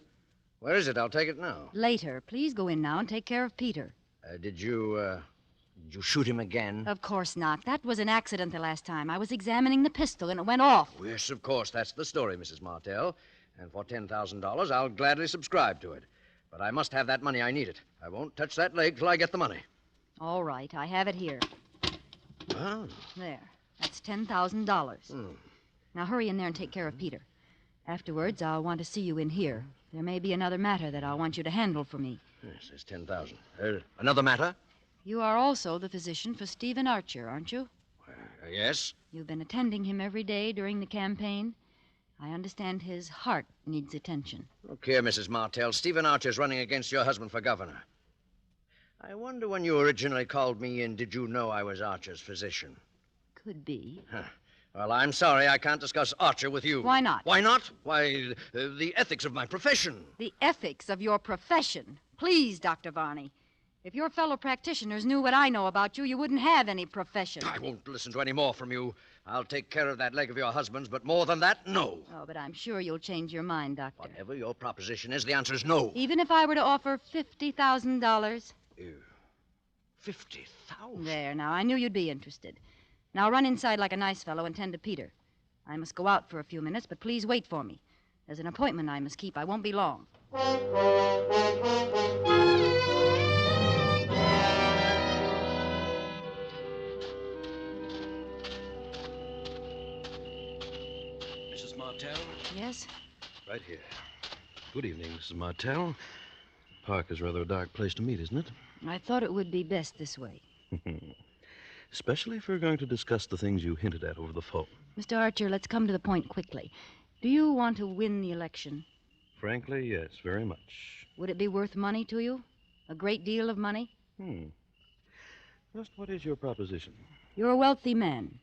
Where is it? I'll take it now. Later. Please go in now and take care of Peter. Did you shoot him again? Of course not. That was an accident the last time. I was examining the pistol and it went off. Oh, yes, of course. That's the story, Mrs. Martell. And for $10,000, I'll gladly subscribe to it. But I must have that money. I need it. I won't touch that leg till I get the money. All right. I have it here. Oh. There. That's $10,000. Now hurry in there and take care of Peter. Afterwards, I'll want to see you in here. There may be another matter that I'll want you to handle for me. Yes, there's $10,000. Another matter? You are also the physician for Stephen Archer, aren't you? Yes. You've been attending him every day during the campaign. I understand his heart needs attention. Look here, Mrs. Martell. Stephen Archer's running against your husband for governor. I wonder when you originally called me in, did you know I was Archer's physician? Could be. Huh. Well, I'm sorry I can't discuss Archer with you. Why not? Why not? Why, the ethics of my profession. The ethics of your profession. Please, Dr. Varney. If your fellow practitioners knew what I know about you, you wouldn't have any profession. I won't listen to any more from you. I'll take care of that leg of your husband's, but more than that, no. Oh, but I'm sure you'll change your mind, Doctor. Whatever your proposition is, the answer is no. Even if I were to offer $50,000? $50,000? There, now, I knew you'd be interested. Now run inside like a nice fellow and tend to Peter. I must go out for a few minutes, but please wait for me. There's an appointment I must keep. I won't be long. Mrs. Martell? Yes? Right here. Good evening, Mrs. Martell. Park is rather a dark place to meet, isn't it? I thought it would be best this way. Especially if we're going to discuss the things you hinted at over the phone. Mr. Archer, let's come to the point quickly. Do you want to win the election? Frankly, yes, very much. Would it be worth money to you? A great deal of money? Just what is your proposition? You're a wealthy man.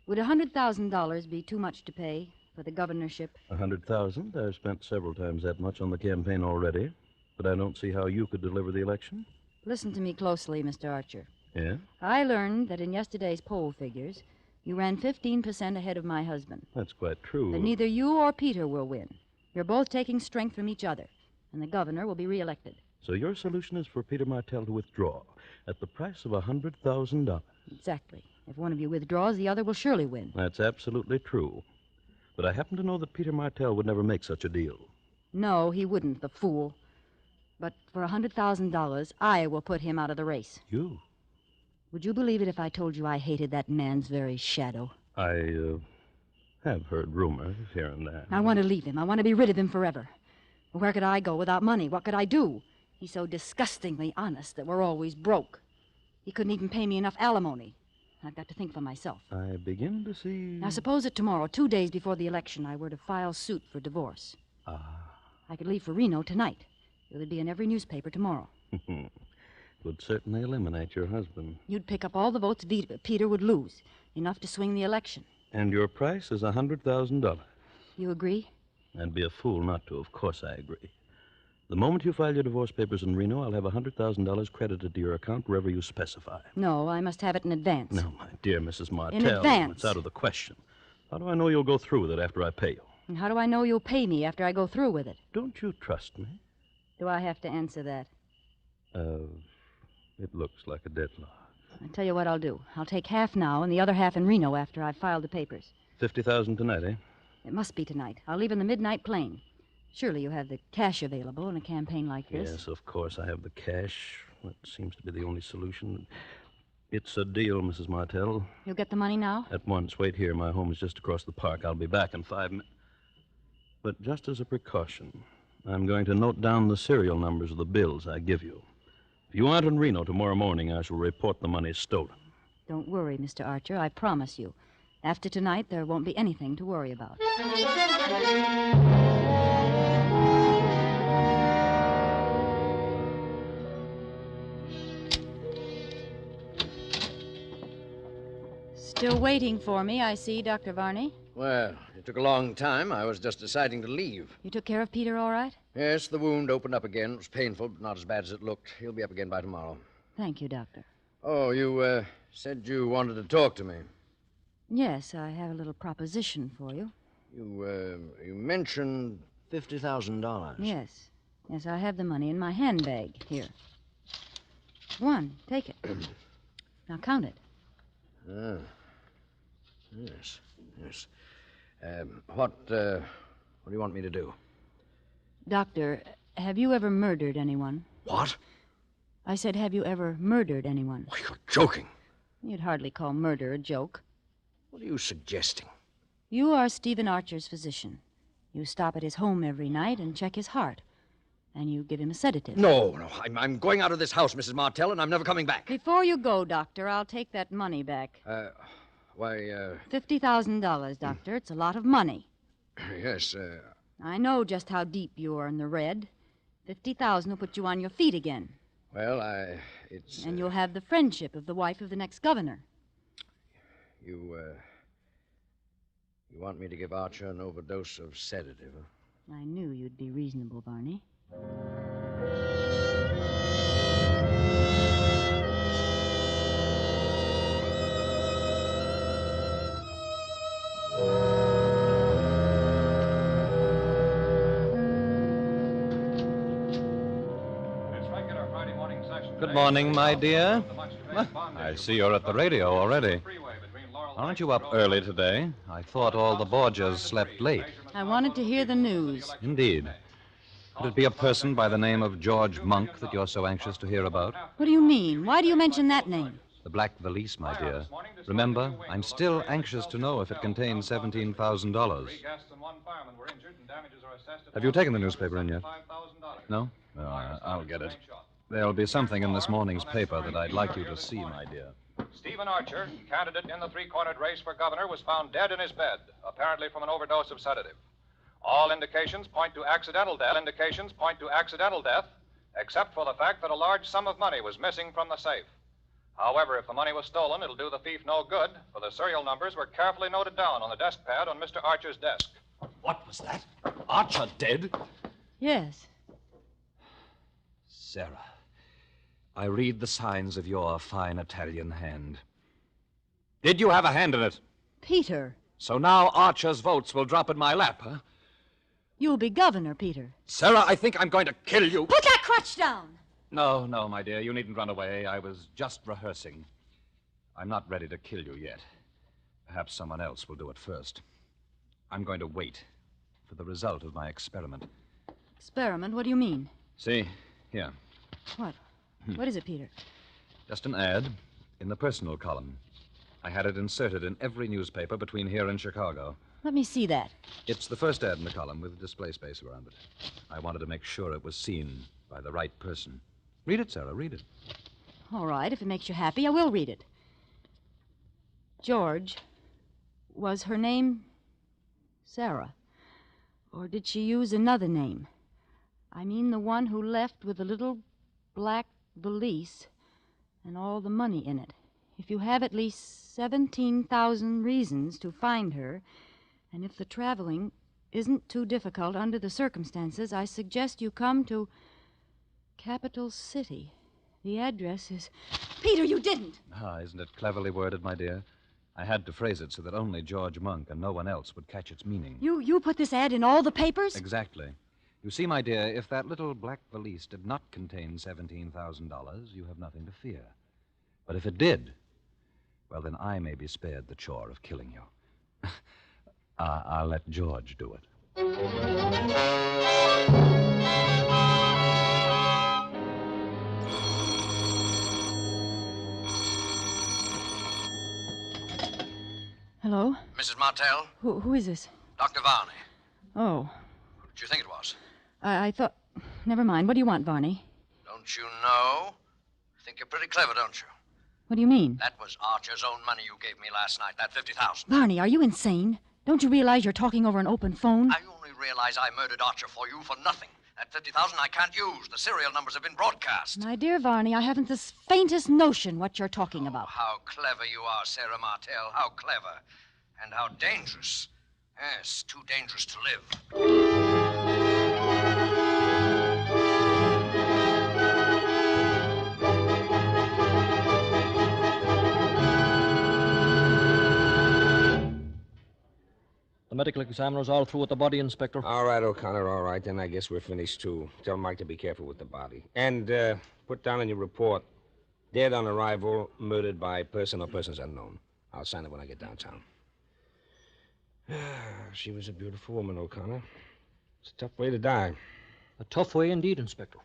Would $100,000 be too much to pay for the governorship? $100,000? I've spent several times that much on the campaign already. But I don't see how you could deliver the election. Listen to me closely, Mr. Archer. Yeah? I learned that in yesterday's poll figures, you ran 15% ahead of my husband. That's quite true. That neither you or Peter will win. You're both taking strength from each other, and the governor will be reelected. So your solution is for Peter Martell to withdraw at the price of $100,000. Exactly. If one of you withdraws, the other will surely win. That's absolutely true. But I happen to know that Peter Martell would never make such a deal. No, he wouldn't, the fool. But for $100,000, I will put him out of the race. You? Would you believe it if I told you I hated that man's very shadow? I have heard rumors here and there. I want to leave him. I want to be rid of him forever. Where could I go without money? What could I do? He's so disgustingly honest that we're always broke. He couldn't even pay me enough alimony. I've got to think for myself. I begin to see... Now, suppose that tomorrow, 2 days before the election, I were to file suit for divorce. I could leave for Reno tonight. It would be in every newspaper tomorrow. Would certainly eliminate your husband. You'd pick up all the votes Peter would lose, enough to swing the election. And your price is $100,000. You agree? I'd be a fool not to. Of course I agree. The moment you file your divorce papers in Reno, I'll have $100,000 credited to your account wherever you specify. No, I must have it in advance. No, my dear Mrs. Martell. In advance. It's out of the question. How do I know you'll go through with it after I pay you? And how do I know you'll pay me after I go through with it? Don't you trust me? Do I have to answer that? It looks like a deadlock. I'll tell you what I'll do. I'll take half now and the other half in Reno after I've filed the papers. $50,000 tonight, eh? It must be tonight. I'll leave in the midnight plane. Surely you have the cash available in a campaign like this. Yes, of course I have the cash. That seems to be the only solution. It's a deal, Mrs. Martell. You'll get the money now? At once. Wait here. My home is just across the park. I'll be back in 5 minutes. But just as a precaution, I'm going to note down the serial numbers of the bills I give you. If you aren't in Reno tomorrow morning, I shall report the money stolen. Don't worry, Mr. Archer. I promise you. After tonight, there won't be anything to worry about. Still waiting for me, I see, Dr. Varney. Well, it took a long time. I was just deciding to leave. You took care of Peter all right? Yes, the wound opened up again. It was painful, but not as bad as it looked. He'll be up again by tomorrow. Thank you, Doctor. Oh, you said you wanted to talk to me. Yes, I have a little proposition for you. You mentioned $50,000. Yes. Yes, I have the money in my handbag. Here. One. Take it. Now count it. Ah. Yes. Yes. What do you want me to do? Doctor, have you ever murdered anyone? What? I said, have you ever murdered anyone? Why, you're joking. You'd hardly call murder a joke. What are you suggesting? You are Stephen Archer's physician. You stop at his home every night and check his heart. And you give him a sedative. No. I'm going out of this house, Mrs. Martell, and I'm never coming back. Before you go, Doctor, I'll take that money back. $50,000, Doctor. It's a lot of money. Yes, I know just how deep you are in the red. $50,000 will put you on your feet again. Well, And you'll have the friendship of the wife of the next governor. You want me to give Archer an overdose of sedative, huh? I knew you'd be reasonable, Barney. Good morning, my dear. I see you're at the radio already. Aren't you up early today? I thought all the Borgias slept late. I wanted to hear the news. Indeed. Could it be a person by the name of George Monk that you're so anxious to hear about? What do you mean? Why do you mention that name? The black valise, my dear. Remember, I'm still anxious to know if it contains $17,000. Have you taken the newspaper in yet? No? Well, I'll get it. There'll be something in this morning's paper that I'd like you to see, my dear. Stephen Archer, candidate in the three-cornered race for governor, was found dead in his bed, apparently from an overdose of sedative. All indications point to accidental death. Except for the fact that a large sum of money was missing from the safe. However, if the money was stolen, it'll do the thief no good, for the serial numbers were carefully noted down on the desk pad on Mr. Archer's desk. What was that? Archer dead? Yes. Sarah, I read the signs of your fine Italian hand. Did you have a hand in it? Peter. So now Archer's votes will drop in my lap, huh? You'll be governor, Peter. Sarah, I think I'm going to kill you. Put that crutch down! No, my dear. You needn't run away. I was just rehearsing. I'm not ready to kill you yet. Perhaps someone else will do it first. I'm going to wait for the result of my experiment. Experiment? What do you mean? See, here. What? What is it, Peter? Just an ad in the personal column. I had it inserted in every newspaper between here and Chicago. Let me see that. It's the first ad in the column with display space around it. I wanted to make sure it was seen by the right person. Read it, Sarah, read it. All right, if it makes you happy, I will read it. George, was her name Sarah? Or did she use another name? I mean the one who left with the little black valise and all the money in it. If you have at least 17,000 reasons to find her, and if the traveling isn't too difficult under the circumstances, I suggest you come to Capital City. The address is... Peter, you didn't! Isn't it cleverly worded, my dear? I had to phrase it so that only George Monk and no one else would catch its meaning. You put this ad in all the papers? Exactly. You see, my dear, if that little black valise did not contain $17,000, you have nothing to fear. But if it did, well, then I may be spared the chore of killing you. I'll let George do it. Hello? Mrs. Martell? Who is this? Dr. Varney. Oh. Who did you think it was? I thought... Never mind. What do you want, Varney? Don't you know? Think you're pretty clever, don't you? What do you mean? That was Archer's own money you gave me last night, that $50,000. Varney, are you insane? Don't you realize you're talking over an open phone? I only realize I murdered Archer for you for nothing. That 50,000 I can't use. The serial numbers have been broadcast. My dear Varney, I haven't the faintest notion what you're talking about. How clever you are, Sarah Martell. How clever. And how dangerous. Yes, too dangerous to live. The medical examiner's all through with the body, Inspector. All right, O'Connor, all right. Then I guess we're finished, too. Tell Mike to be careful with the body. And put down in your report, dead on arrival, murdered by person or persons unknown. I'll sign it when I get downtown. She was a beautiful woman, O'Connor. It's a tough way to die. A tough way indeed, Inspector.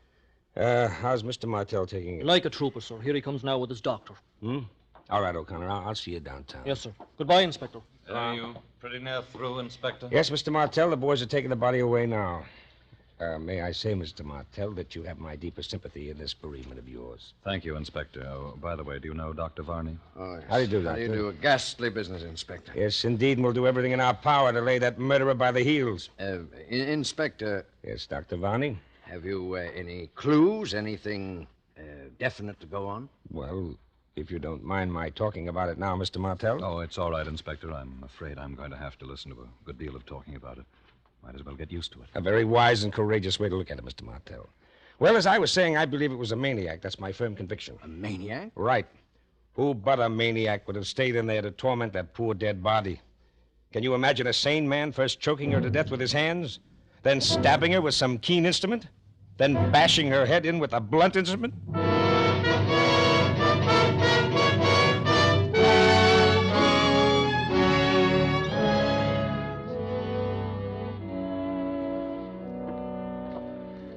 How's Mr. Martell taking it? Like a trooper, sir. Here he comes now with his doctor. All right, O'Connor. I'll see you downtown. Yes, sir. Goodbye, Inspector. Are you pretty near through, Inspector? Yes, Mr. Martell. The boys are taking the body away now. May I say, Mr. Martell, that you have my deepest sympathy in this bereavement of yours. Thank you, Inspector. Oh, by the way, do you know Dr. Varney? Oh, yes. How do you do, How do you Doctor? do? A ghastly business, Inspector. Yes, indeed, and we'll do everything in our power to lay that murderer by the heels. Inspector. Yes, Dr. Varney? Have you any clues, anything definite to go on? Well, if you don't mind my talking about it now, Mr. Martell. Oh, it's all right, Inspector. I'm afraid I'm going to have to listen to a good deal of talking about it. Might as well get used to it. A very wise and courageous way to look at it, Mr. Martell. Well, as I was saying, I believe it was a maniac. That's my firm conviction. A maniac? Right. Who but a maniac would have stayed in there to torment that poor dead body? Can you imagine a sane man first choking her to death with his hands, then stabbing her with some keen instrument, then bashing her head in with a blunt instrument?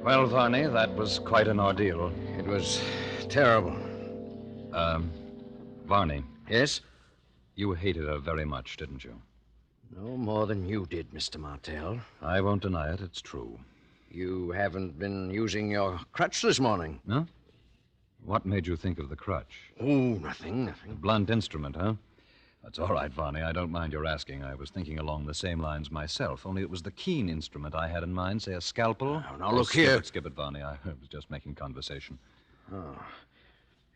Well, Varney, that was quite an ordeal. It was terrible. Varney. Yes? You hated her very much, didn't you? No more than you did, Mr. Martell. I won't deny it. It's true. You haven't been using your crutch this morning. No? What made you think of the crutch? Oh, nothing. A blunt instrument, huh? That's all right, Varney. I don't mind your asking. I was thinking along the same lines myself, only it was the keen instrument I had in mind, say a scalpel. Now, look here. Skip it, Varney. I was just making conversation. Oh.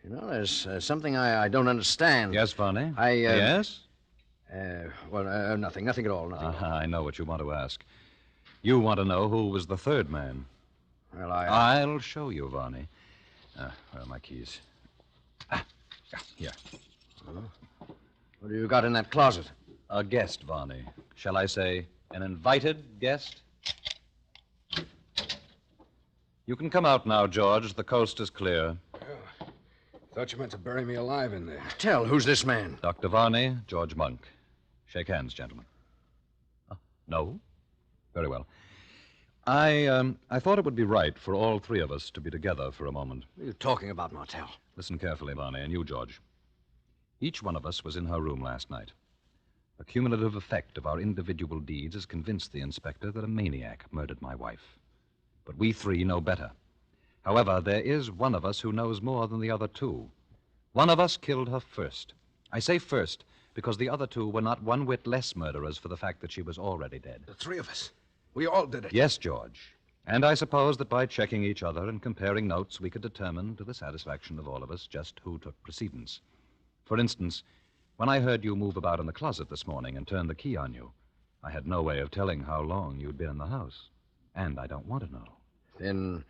You know, there's something I don't understand. Yes, Varney? Yes? Nothing at all, nothing. I know what you want to ask. You want to know who was the third man. Well, I'll show you, Varney. Where are my keys? Here. Huh? What do you got in that closet? A guest, Varney. Shall I say an invited guest? You can come out now, George. The coast is clear. Thought you meant to bury me alive in there. Tell, who's this man? Dr. Varney, George Monk. Shake hands, gentlemen. No? Very well. I thought it would be right for all three of us to be together for a moment. What are you talking about, Martell? Listen carefully, Varney, and you, George. Each one of us was in her room last night. The cumulative effect of our individual deeds has convinced the inspector that a maniac murdered my wife. But we three know better. However, there is one of us who knows more than the other two. One of us killed her first. I say first because the other two were not one whit less murderers for the fact that she was already dead. The three of us. We all did it. Yes, George. And I suppose that by checking each other and comparing notes, we could determine, to the satisfaction of all of us, just who took precedence. For instance, when I heard you move about in the closet this morning and turn the key on you, I had no way of telling how long you'd been in the house. And I don't want to know. Then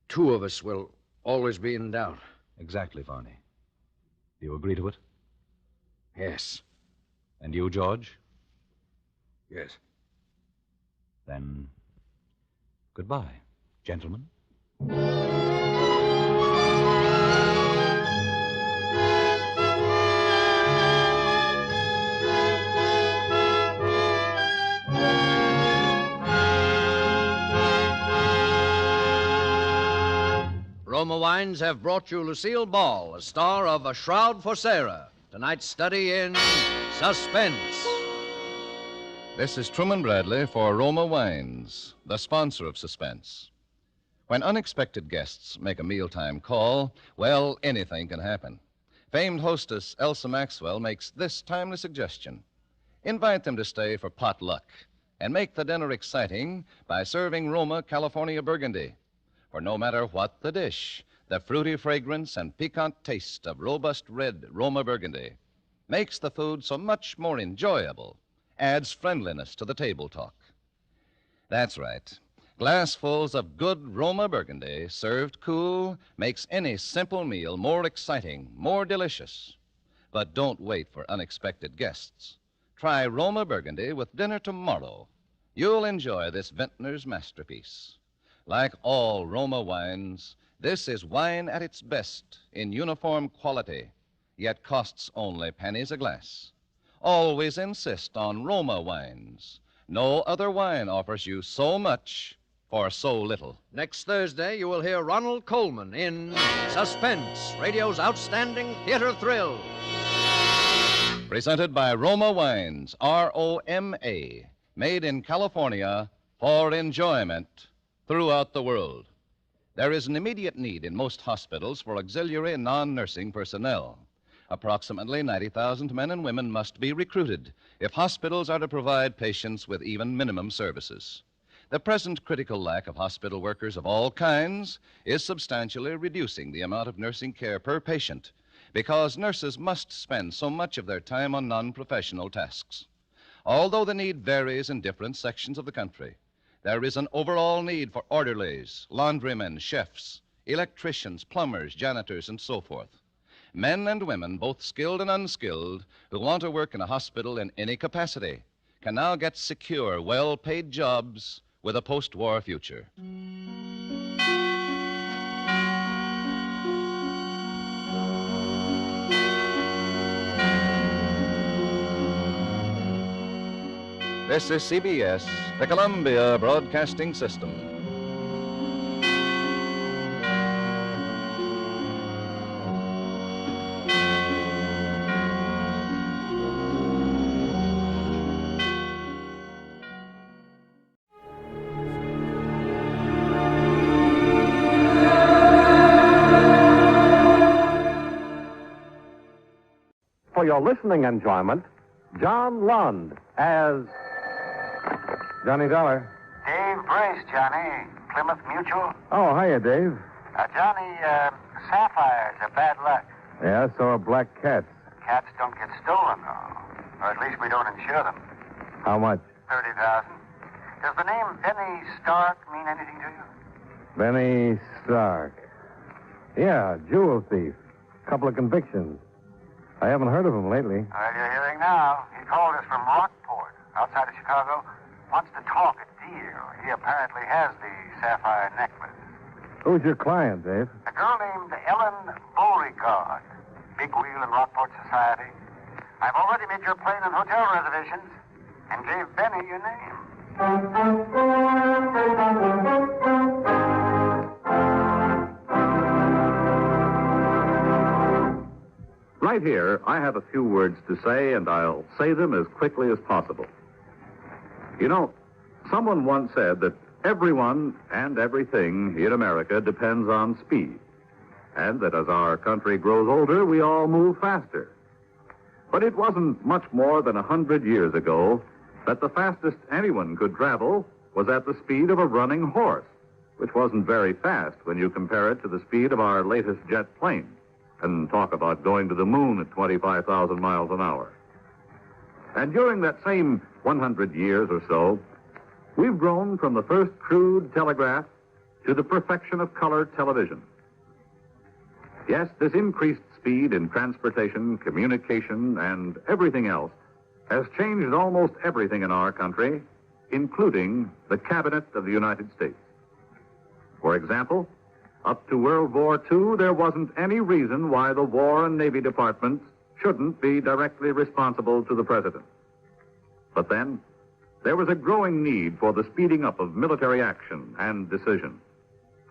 two of us will always be in doubt. Exactly, Varney. Do you agree to it? Yes. And you, George? Yes. Then, goodbye, gentlemen. Roma Wines have brought you Lucille Ball, a star of A Shroud for Sarah. Tonight's study in Suspense. This is Truman Bradley for Roma Wines, the sponsor of Suspense. When unexpected guests make a mealtime call, well, anything can happen. Famed hostess Elsa Maxwell makes this timely suggestion. Invite them to stay for potluck And make the dinner exciting by serving Roma California Burgundy. For no matter what the dish, the fruity fragrance and piquant taste of robust red Roma Burgundy makes the food so much more enjoyable, adds friendliness to the table talk. That's right. Glassfuls of good Roma Burgundy, served cool, makes any simple meal more exciting, more delicious. But don't wait for unexpected guests. Try Roma Burgundy with dinner tomorrow. You'll enjoy this vintner's masterpiece. Like all Roma wines, this is wine at its best in uniform quality, yet costs only pennies a glass. Always insist on Roma wines. No other wine offers you so much for so little. Next Thursday, you will hear Ronald Colman in Suspense, radio's outstanding theater thrill. Presented by Roma Wines, R-O-M-A, made in California for enjoyment throughout the world. There is an immediate need in most hospitals for auxiliary and non-nursing personnel. Approximately 90,000 men and women must be recruited if hospitals are to provide patients with even minimum services. The present critical lack of hospital workers of all kinds is substantially reducing the amount of nursing care per patient because nurses must spend so much of their time on non-professional tasks. Although the need varies in different sections of the country, there is an overall need for orderlies, laundrymen, chefs, electricians, plumbers, janitors, and so forth. Men and women, both skilled and unskilled, who want to work in a hospital in any capacity, can now get secure, well-paid jobs with a post-war future. This is CBS, the Columbia Broadcasting System. For your listening enjoyment, John Lund as Johnny Dollar. Dave Brace, Johnny. Plymouth Mutual. Oh, hiya, Dave. Johnny, sapphires are bad luck. Yeah, so are black cats. Cats don't get stolen, though. Or at least we don't insure them. How much? 30,000. Does the name Benny Stark mean anything to you? Benny Stark. Yeah, jewel thief. Couple of convictions. I haven't heard of him lately. Well, you're hearing now. He called us from Rockport, outside of Chicago. Wants to talk a deal. He apparently has the sapphire necklace. Who's your client, Dave? A girl named Ellen Beauregard. Big wheel in Rockport society. I've already made your plane and hotel reservations and gave Benny your name. Right here, I have a few words to say, and I'll say them as quickly as possible. You know, someone once said that everyone and everything in America depends on speed, and that as our country grows older, we all move faster. But it wasn't much more than 100 years ago that the fastest anyone could travel was at the speed of a running horse, which wasn't very fast when you compare it to the speed of our latest jet plane. And talk about going to the moon at 25,000 miles an hour. And during that same 100 years or so, we've grown from the first crude telegraph to the perfection of color television. Yes, this increased speed in transportation, communication, and everything else has changed almost everything in our country, including the Cabinet of the United States. For example, up to World War II, there wasn't any reason why the War and Navy departments shouldn't be directly responsible to the President. But then, there was a growing need for the speeding up of military action and decision,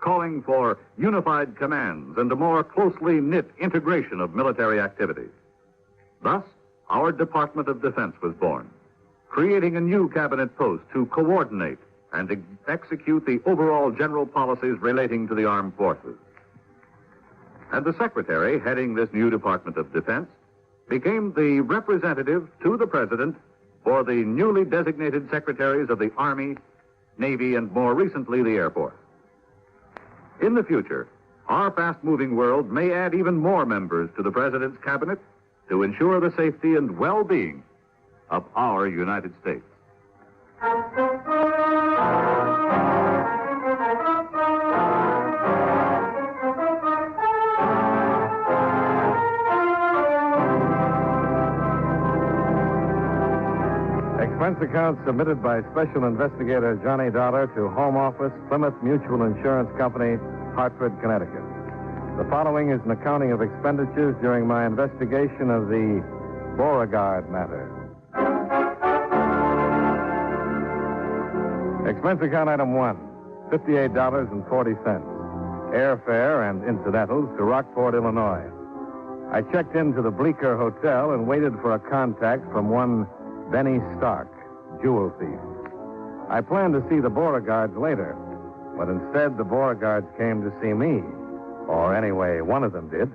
calling for unified commands and a more closely knit integration of military activities. Thus, our Department of Defense was born, creating a new cabinet post to coordinate and to execute the overall general policies relating to the armed forces. And the secretary heading this new Department of Defense became the representative to the President for the newly designated secretaries of the Army, Navy, and more recently, the Air Force. In the future, our fast-moving world may add even more members to the President's cabinet to ensure the safety and well-being of our United States. Expense account submitted by Special Investigator Johnny Dollar to Home Office, Plymouth Mutual Insurance Company, Hartford, Connecticut. The following is an accounting of expenditures during my investigation of the Beauregard matter. Expense account item 1, $58.40. Airfare and incidentals to Rockport, Illinois. I checked into the Bleecker Hotel and waited for a contact from one Benny Stark, jewel thief. I planned to see the Beauregards later, but instead the Beauregards came to see me. Or anyway, one of them did.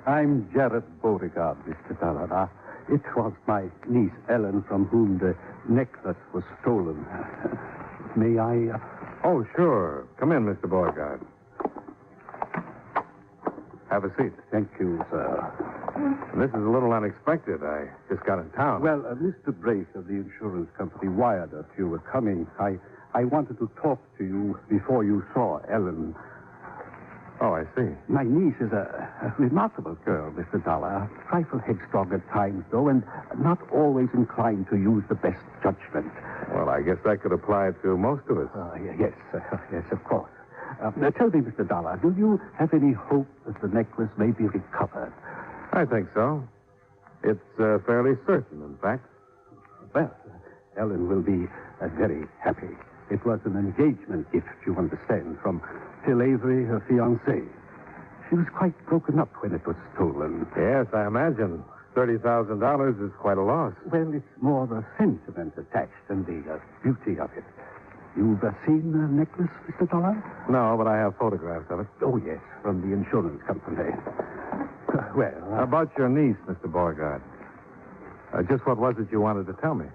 I'm Jared Beauregard, Mr. Dollar. It was my niece, Ellen, from whom the necklace was stolen. May I... Oh, sure. Come in, Mr. Beauregard. Have a seat. Thank you, sir. This is a little unexpected. I just got in town. Well, Mr. Brace of the insurance company wired us you were coming. I wanted to talk to you before you saw Ellen. Oh, I see. My niece is a remarkable girl, Mr. Dollar. A trifle headstrong at times, though, and not always inclined to use the best judgment. Well, I guess that could apply to most of us. Yes, yes, of course. Now, tell me, Mr. Dollar, do you have any hope that the necklace may be recovered? I think so. It's fairly certain, in fact. Well, Ellen will be very happy. It was an engagement gift, you understand, from Phil Avery, her fiancé. She was quite broken up when it was stolen. Yes, I imagine. $30,000 is quite a loss. Well, it's more the sentiment attached than the beauty of it. You've seen the necklace, Mr. Dollar? No, but I have photographs of it. Oh, yes, from the insurance company. Well... About your niece, Mr. Beauregard. Just what was it you wanted to tell me?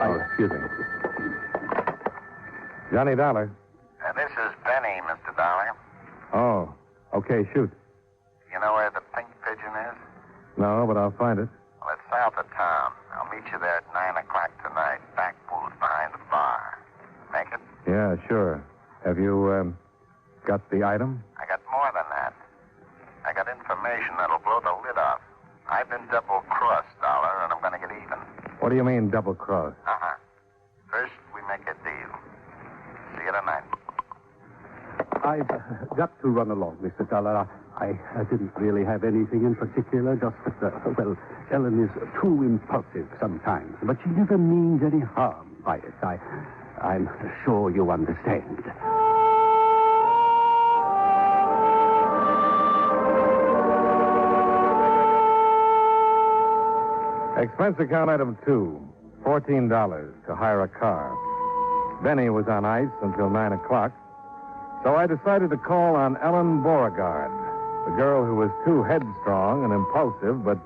Excuse me. Johnny Dollar. This is Benny, Mr. Dollar. Oh, okay, shoot. You know where the Pink Pigeon is? No, but I'll find it. Well, it's south of town. I'll meet you there at 9 o'clock tonight. Back booth behind the bar. Make it? Yeah, sure. Have you, got the item? I got more than that. I got information that'll blow the lid off. I've been double-crossed, Dollar, and I'm going to get even. What do you mean, double-cross? Uh-huh. First, we make a deal. See you tonight. I've got to run along, Mr. Dollar. I didn't really have anything in particular, just that, well, Ellen is too impulsive sometimes, but she never means any harm by it. I'm sure you understand. Expense account item 2, $14 to hire a car. Benny was on ice until 9 o'clock, so I decided to call on Ellen Beauregard, the girl who was too headstrong and impulsive, but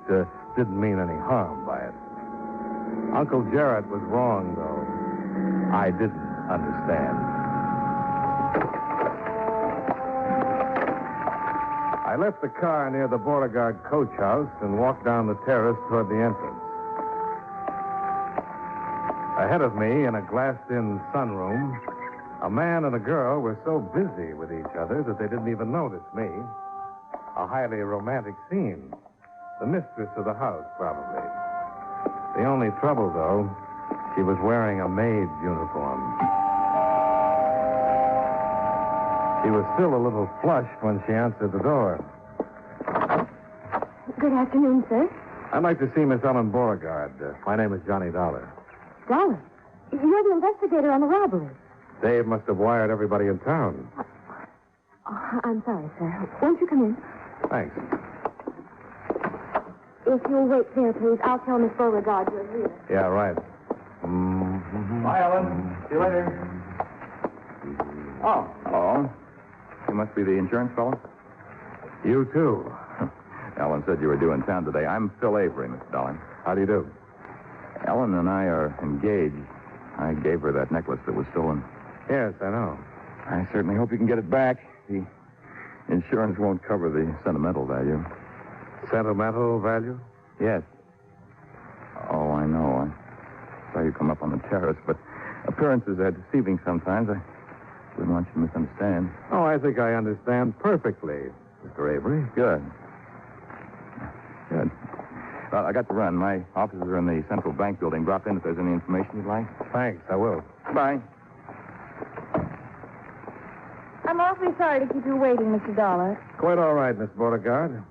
didn't mean any harm by it. Uncle Jarrett was wrong, though. I didn't understand. I left the car near the Beauregard coach house and walked down the terrace toward the entrance. Ahead of me, in a glassed-in sunroom, a man and a girl were so busy with each other that they didn't even notice me. A highly romantic scene. The mistress of the house, probably. The only trouble, though, she was wearing a maid's uniform. She was still a little flushed when she answered the door. Good afternoon, sir. I'd like to see Miss Ellen Beauregard. My name is Johnny Dollar. Dollar, you're the investigator on the robbery. Dave must have wired everybody in town. Oh, I'm sorry, sir. Won't you come in? Thanks. If you'll wait there, please, I'll tell Miss Beauregard you're here. Yeah, right. Bye, Ellen. See you later. Oh, hello. You must be the insurance fellow? You, too. Ellen said you were due in town today. I'm Phil Avery, Mr. Dollar. How do you do? Ellen and I are engaged. I gave her that necklace that was stolen. Yes, I know. I certainly hope you can get it back. The insurance won't cover the sentimental value. Sentimental value? Yes. Oh, I know. I saw you come up on the terrace, but appearances are deceiving sometimes. I wouldn't want you to misunderstand. Oh, I think I understand perfectly, Mr. Avery. Good. Well, I got to run. My offices are in the Central Bank building. Drop in if there's any information you'd like. Thanks, I will. Bye. I'm awfully sorry to keep you waiting, Mr. Dollar. Quite all right, Miss Beauregard.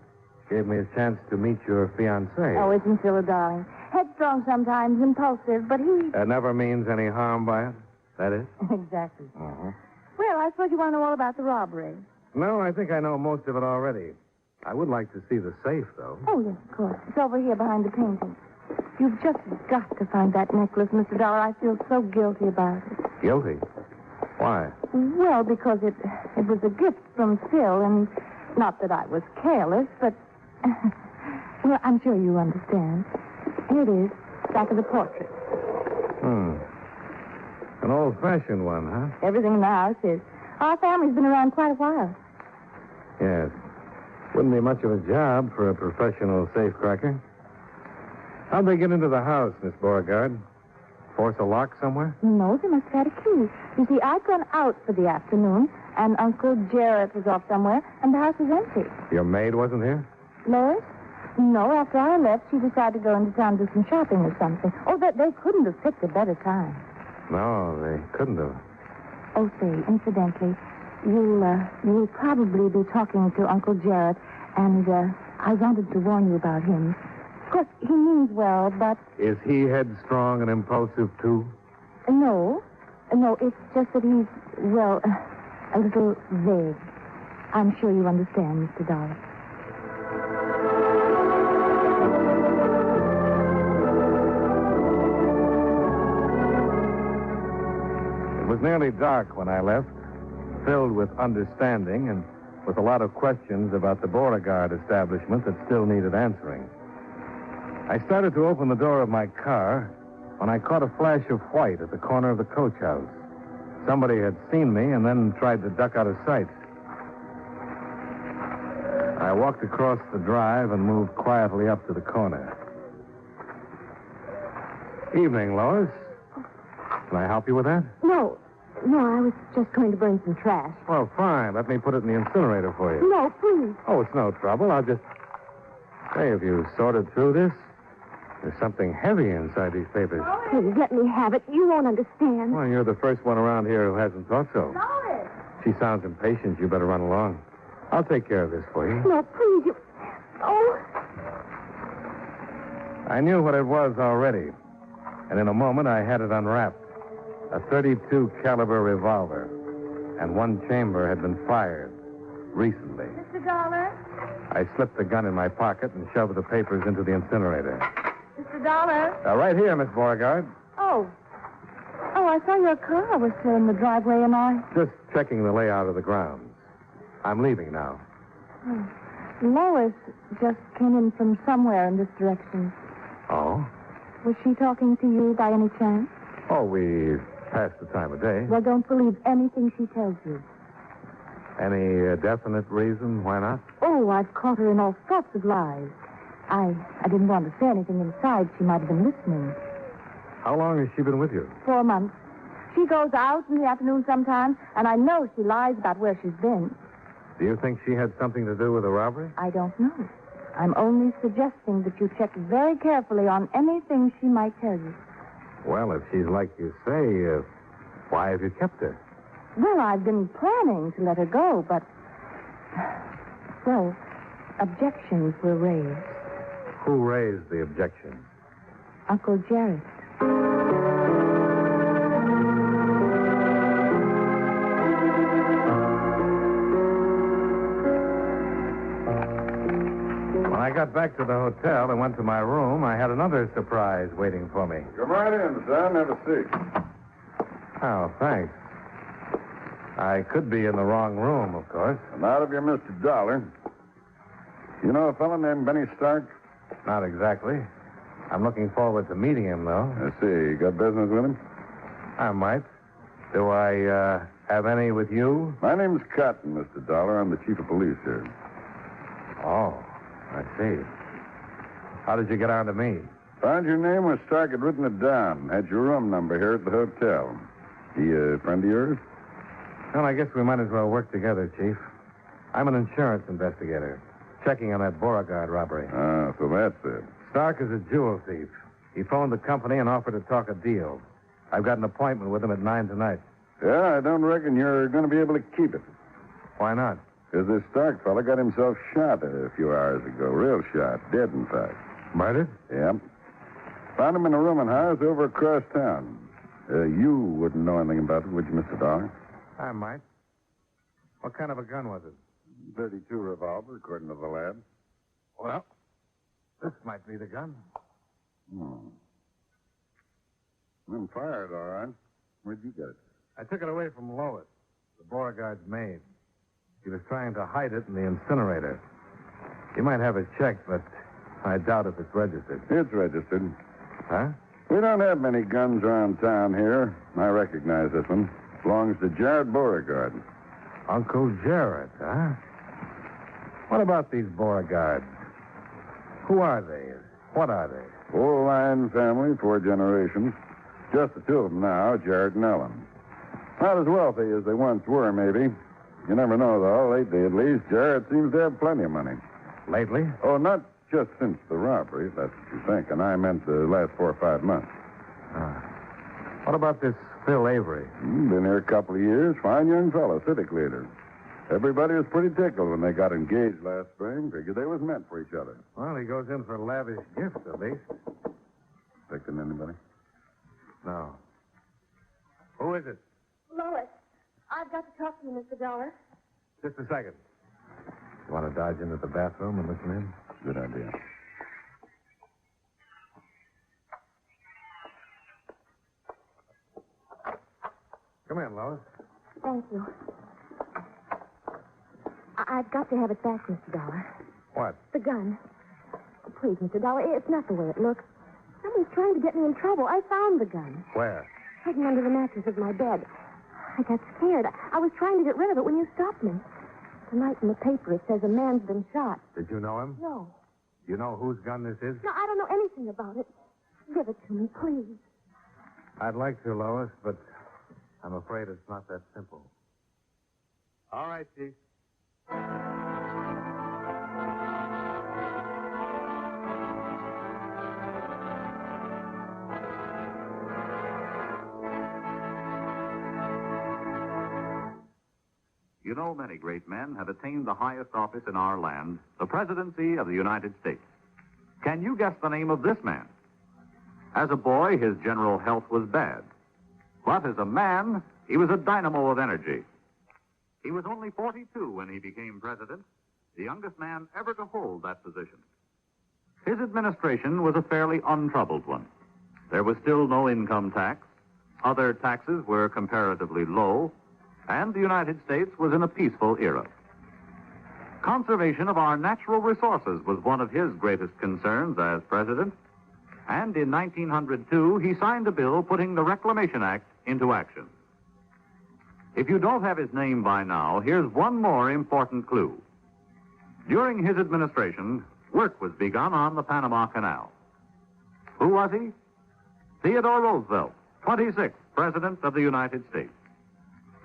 Gave me a chance to meet your fiancé. Oh, isn't Phil a darling? Headstrong sometimes, impulsive, but he... That never means any harm by it, that is? Exactly. Uh-huh. Well, I suppose you want to know all about the robbery. No, I think I know most of it already. I would like to see the safe, though. Oh, yes, of course. It's over here behind the painting. You've just got to find that necklace, Mr. Dollar. I feel so guilty about it. Guilty? Why? Well, because it was a gift from Phil, and not that I was careless, but... well, I'm sure you understand. Here it is, back of the portrait. An old-fashioned one, huh? Everything in the house is. Our family's been around quite a while. Yes. Wouldn't be much of a job for a professional safecracker. How'd they get into the house, Miss Beauregard? Force a lock somewhere? No, they must have had a key. You see, I'd gone out for the afternoon, and Uncle Jarrett was off somewhere, and the house was empty. Your maid wasn't here? Lois? No, after I left, she decided to go into town to do some shopping or something. Oh, they couldn't have picked a better time. No, they couldn't have. Oh, say, incidentally, you'll probably be talking to Uncle Jarrett, and I wanted to warn you about him. Of course, he means well, but... Is he headstrong and impulsive, too? No, it's just that he's, well, a little vague. I'm sure you understand, Mr. Dollar. It was nearly dark when I left, filled with understanding and with a lot of questions about the Beauregard establishment that still needed answering. I started to open the door of my car when I caught a flash of white at the corner of the coach house. Somebody had seen me and then tried to duck out of sight. I walked across the drive and moved quietly up to the corner. Evening, Lois. Can I help you with that? No, I was just going to burn some trash. Well, fine. Let me put it in the incinerator for you. No, please. Oh, it's no trouble. I'll just... Hey, have you sorted through this? There's something heavy inside these papers. Please, let me have it. You won't understand. Well, you're the first one around here who hasn't thought so. Lois! She sounds impatient. You better run along. I'll take care of this for you. No, please, you... Oh! I knew what it was already. And in a moment, I had it unwrapped. A .32 caliber revolver. And one chamber had been fired recently. Mr. Dollar? I slipped the gun in my pocket and shoved the papers into the incinerator. Mr. Dollar? Right here, Miss Beauregard. Oh, I saw your car was still in the driveway, and I... Just checking the layout of the grounds. I'm leaving now. Oh. Lois just came in from somewhere in this direction. Oh? Was she talking to you by any chance? Oh, we passed the time of day. Well, don't believe anything she tells you. Any definite reason why not? Oh, I've caught her in all sorts of lies. I didn't want to say anything inside. She might have been listening. How long has she been with you? 4 months. She goes out in the afternoon sometimes, and I know she lies about where she's been. Do you think she had something to do with the robbery? I don't know. I'm only suggesting that you check very carefully on anything she might tell you. Well, if she's like you say, why have you kept her? Well, I've been planning to let her go, but... Well, objections were raised. Who raised the objections? Uncle Jarrett. When I got back to the hotel and went to my room, I had another surprise waiting for me. Come right in, son. Have a seat. Oh, thanks. I could be in the wrong room, of course. Not if you're Mr. Dollar. You know a fellow named Benny Stark? Not exactly. I'm looking forward to meeting him, though. I see. You got business with him? I might. Do I have any with you? My name's Cotton, Mr. Dollar. I'm the chief of police here. Oh, I see. How did you get on to me? Found your name where Stark had written it down. Had your room number here at the hotel. He a friend of yours? Well, I guess we might as well work together, Chief. I'm an insurance investigator, checking on that Beauregard robbery. Ah, so that's it. Stark is a jewel thief. He phoned the company and offered to talk a deal. I've got an appointment with him at 9 tonight. Yeah, I don't reckon you're going to be able to keep it. Why not? Because this Stark fella got himself shot a few hours ago. Real shot. Dead, in fact. Murdered? Yep. Found him in a rooming house over across town. You wouldn't know anything about it, would you, Mr. Dollar? I might. What kind of a gun was it? 32 revolver, according to the lab. Well, this might be the gun. Been fired, all right. Where'd you get it? I took it away from Lois, the Beauregard's maid. She was trying to hide it in the incinerator. You might have it checked, but I doubt if it's registered. It's registered. Huh? We don't have many guns around town here. I recognize this one. Belongs to Jared Beauregard. Uncle Jared, huh? What about these Beauregards? Who are they? What are they? Old line family, 4 generations. Just the 2 of them now, Jared and Ellen. Not as wealthy as they once were, maybe. You never know, though. Lately, at least, Jared seems to have plenty of money. Lately? Oh, not just since the robbery, if that's what you think. And I meant the last 4 or 5 months. What about this Phil Avery? Been here a couple of years. Fine young fellow, civic leader. Everybody was pretty tickled when they got engaged last spring. Figured they was meant for each other. Well, he goes in for lavish gifts, at least. Expecting anybody? No. Who is it? Lois, I've got to talk to you, Mr. Dollar. Just a second. You want to dodge into the bathroom and listen in? Good idea. Come in, Lois. Thank you. I've got to have it back, Mr. Dollar. What? The gun. Please, Mr. Dollar, it's not the way it looks. Somebody's trying to get me in trouble. I found the gun. Where? Hidden under the mattress of my bed. I got scared. I was trying to get rid of it when you stopped me. Tonight in the paper, it says a man's been shot. Did you know him? No. You know whose gun this is? No, I don't know anything about it. Give it to me, please. I'd like to, Lois, but I'm afraid it's not that simple. All right, Chief. You know, many great men have attained the highest office in our land, the presidency of the United States. Can you guess the name of this man? As a boy, his general health was bad. But as a man, he was a dynamo of energy. He was only 42 when he became president, the youngest man ever to hold that position. His administration was a fairly untroubled one. There was still no income tax. Other taxes were comparatively low. And the United States was in a peaceful era. Conservation of our natural resources was one of his greatest concerns as president. And in 1902, he signed a bill putting the Reclamation Act into action. If you don't have his name by now, here's one more important clue. During his administration, work was begun on the Panama Canal. Who was he? Theodore Roosevelt, 26th President of the United States.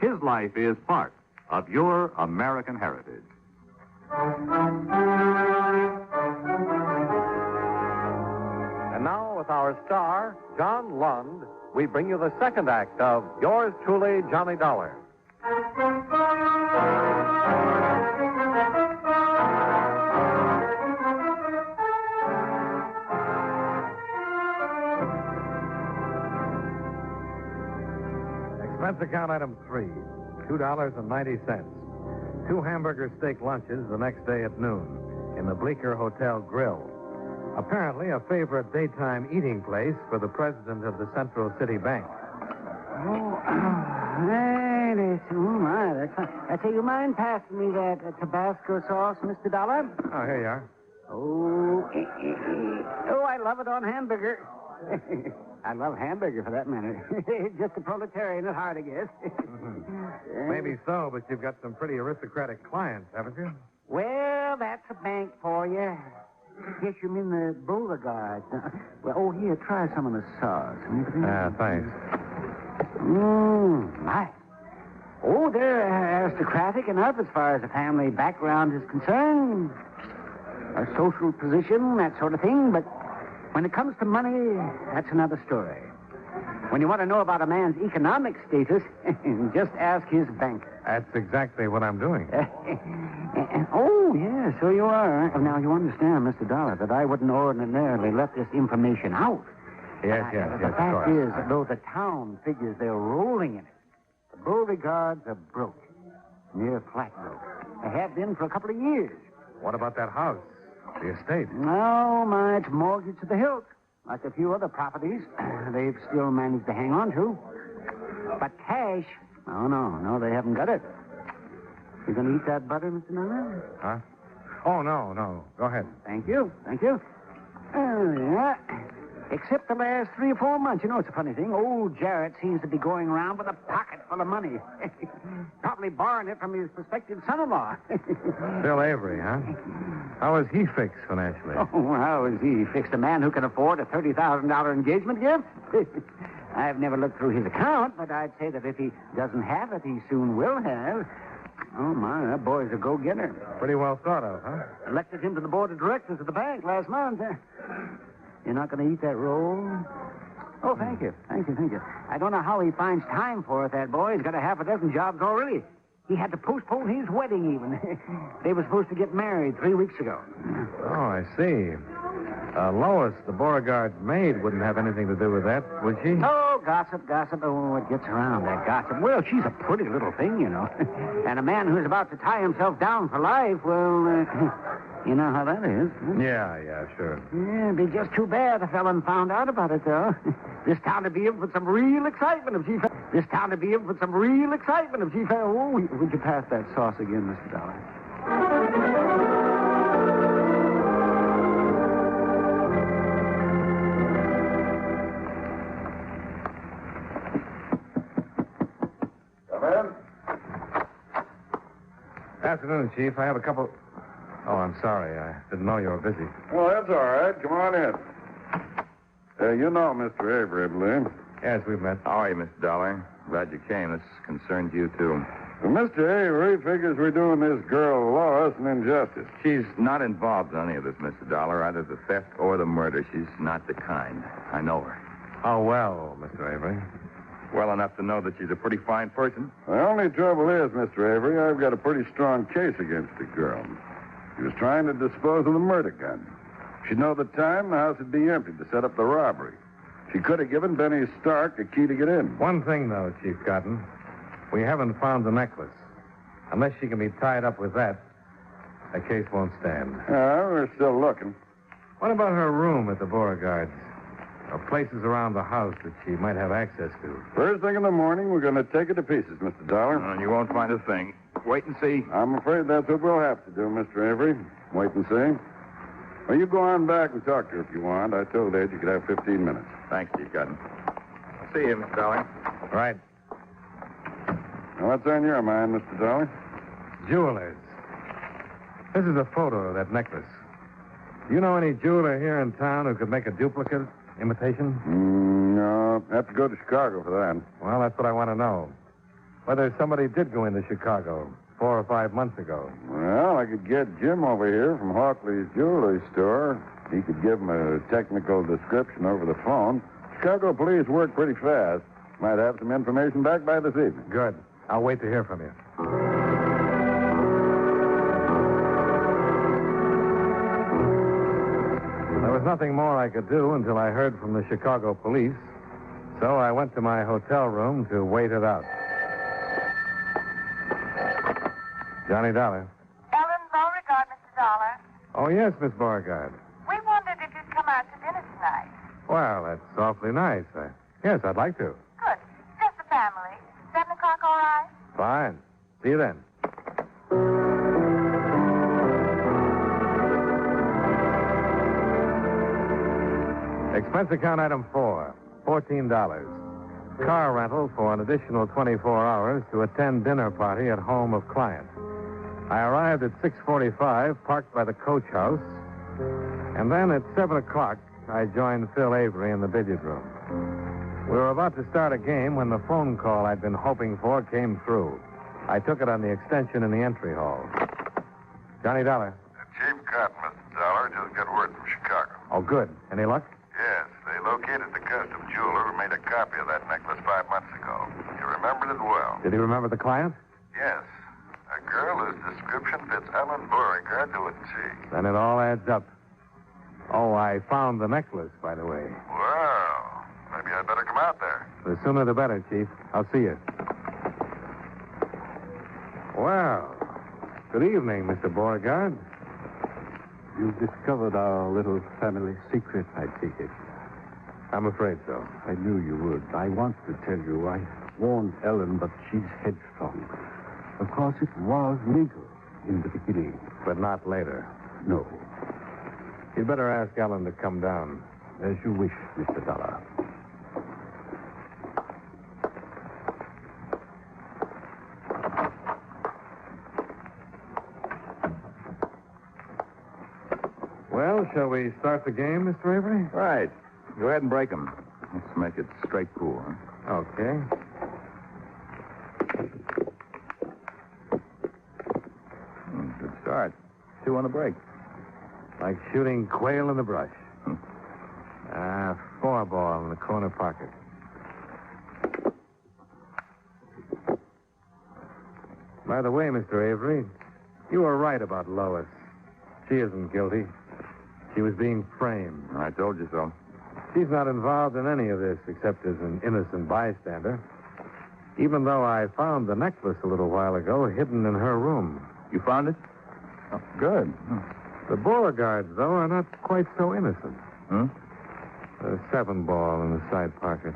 His life is part of your American heritage. And now, with our star, John Lund, we bring you the second act of Yours Truly, Johnny Dollar. Expense account item 3, $2.90. 2 hamburger steak lunches the next day at noon in the Bleecker Hotel Grill. Apparently a favorite daytime eating place for the president of the Central City Bank. Oh, hey, right. All right. I say, you mind passing me that Tabasco sauce, Mr. Dollar? Oh, here you are. Oh, oh, I love it on hamburger. I love hamburger, for that matter. Just a proletarian at heart, I guess. Maybe so, but you've got some pretty aristocratic clients, haven't you? Well, that's a bank for you. Yes, you mean the Beauregard. Well, oh, here, try some of the sauce. Thanks. Nice. Oh, they're aristocratic enough as far as the family background is concerned. A social position, that sort of thing. But when it comes to money, that's another story. When you want to know about a man's economic status, just ask his banker. That's exactly what I'm doing. Oh, yeah, so you are. Now, you understand, Mr. Dollar, that I wouldn't ordinarily let this information out. Yes, The fact is, though the town figures they're rolling in it, the Beauregards are broke. Near flat broke. They have been for a couple of years. What about that house? The estate? No, it's mortgaged to the hilt. Like a few other properties they've still managed to hang on to. But cash, no, they haven't got it. You gonna eat that butter, Mr. Dollar? Huh? Oh, no. Go ahead. Thank you. Yeah. Except the last 3 or 4 months. You know, it's a funny thing. Old Jarrett seems to be going around with a pocket full of money. Probably borrowing it from his prospective son-in-law. Bill Avery, huh? How is he fixed financially? Oh, how is he fixed? A man who can afford a $30,000 engagement gift? I've never looked through his account, but I'd say that if he doesn't have it, he soon will have. Oh, my, that boy's a go-getter. Pretty well thought of, huh? Elected him to the board of directors of the bank last month. You're not going to eat that roll? Oh, thank you. I don't know how he finds time for it, that boy. He's got a half a dozen jobs already. He had to postpone his wedding, even. They were supposed to get married 3 weeks ago. Oh, I see. Lois, the Beauregard's maid, wouldn't have anything to do with that, would she? Oh, gossip. Oh, it gets around, that gossip. Well, she's a pretty little thing, you know. And a man who's about to tie himself down for life, well, you know how that is. Huh? Yeah, sure. Yeah, it'd be just too bad if Ellen found out about it, though. This town would be in for some real excitement if she found... Oh, would you pass that sauce again, Mr. Dollar? Afternoon, Chief. I have a couple... Oh, I'm sorry. I didn't know you were busy. Well, that's all right. Come on in. You know Mr. Avery, I believe. Yes, we've met. How are you, Mr. Dollar? Glad you came. This concerns you, too. Well, Mr. Avery figures we're doing this girl Lois an injustice. She's not involved in any of this, Mr. Dollar, either the theft or the murder. She's not the kind. I know her. Oh, well, Mr. Avery. Well enough to know that she's a pretty fine person. The only trouble is, Mr. Avery, I've got a pretty strong case against the girl. She was trying to dispose of the murder gun. If she'd know the time, the house would be empty to set up the robbery. She could have given Benny Stark a key to get in. One thing, though, Chief Cotton. We haven't found the necklace. Unless she can be tied up with that, the case won't stand. We're still looking. What about her room at the Beauregards? Or places around the house that she might have access to? First thing in the morning, we're going to take it to pieces, Mr. Dollar. And you won't find a thing. Wait and see. I'm afraid that's what we'll have to do, Mr. Avery. Wait and see. Well, you go on back and talk to her if you want. I told Ed you could have 15 minutes. Thanks, Chief Cotton. See you, Mr. Dollar. Right. Now, what's on your mind, Mr. Dollar? Jewelers. This is a photo of that necklace. Do you know any jeweler here in town who could make a duplicate imitation? No. Have to go to Chicago for that. Well, that's what I want to know. Whether somebody did go into Chicago 4 or 5 months ago. Well, I could get Jim over here from Hawkley's jewelry store. He could give him a technical description over the phone. Chicago police work pretty fast. Might have some information back by this evening. Good. I'll wait to hear from you. There was nothing more I could do until I heard from the Chicago police. So I went to my hotel room to wait it out. Johnny Dollar. Ellen Beauregard, Mr. Dollar. Oh, yes, Miss Beauregard. We wondered if you'd come out to dinner tonight. Well, that's awfully nice. Yes, I'd like to. Good. Just the family. 7 o'clock, all right? Fine. See you then. Expense account item 4, $14. Car rental for an additional 24 hours to attend dinner party at home of client. I arrived at 6:45, parked by the coach house, and then at 7 o'clock, I joined Phil Avery in the billiard room. We were about to start a game when the phone call I'd been hoping for came through. I took it on the extension in the entry hall. Johnny Dollar. Chief Cotton, Mr. Dollar, just got word from Chicago. Oh, good. Any luck? Yes, they located the custom jeweler who made a copy of that necklace 5 months ago. He remembered it well. Did he remember the client? Yes. A girl whose description fits Ellen Beauregard to a T. Then it all adds up. Oh, I found the necklace, by the way. Well, maybe I'd better come out there. The sooner the better, Chief. I'll see you. Well, good evening, Mr. Beauregard. You've discovered our little family secret, I take it. I'm afraid so. I knew you would. I want to tell you, I warned Ellen, but she's headstrong. Of course, it was legal in the beginning. But not later. No. You'd better ask Ellen to come down. As you wish, Mr. Dollar. Well, shall we start the game, Mr. Avery? Right. Go ahead and break them. Let's make it straight pool, huh? Okay. Good start. 2 on the break. Like shooting quail in the brush. 4 ball in the corner pocket. By the way, Mr. Avery, you were right about Lois. She isn't guilty. She was being framed. I told you so. She's not involved in any of this except as an innocent bystander. Even though I found the necklace a little while ago hidden in her room. You found it? Oh, good. The Beauregards, though, are not quite so innocent. Hmm? The 7 ball in the side pocket.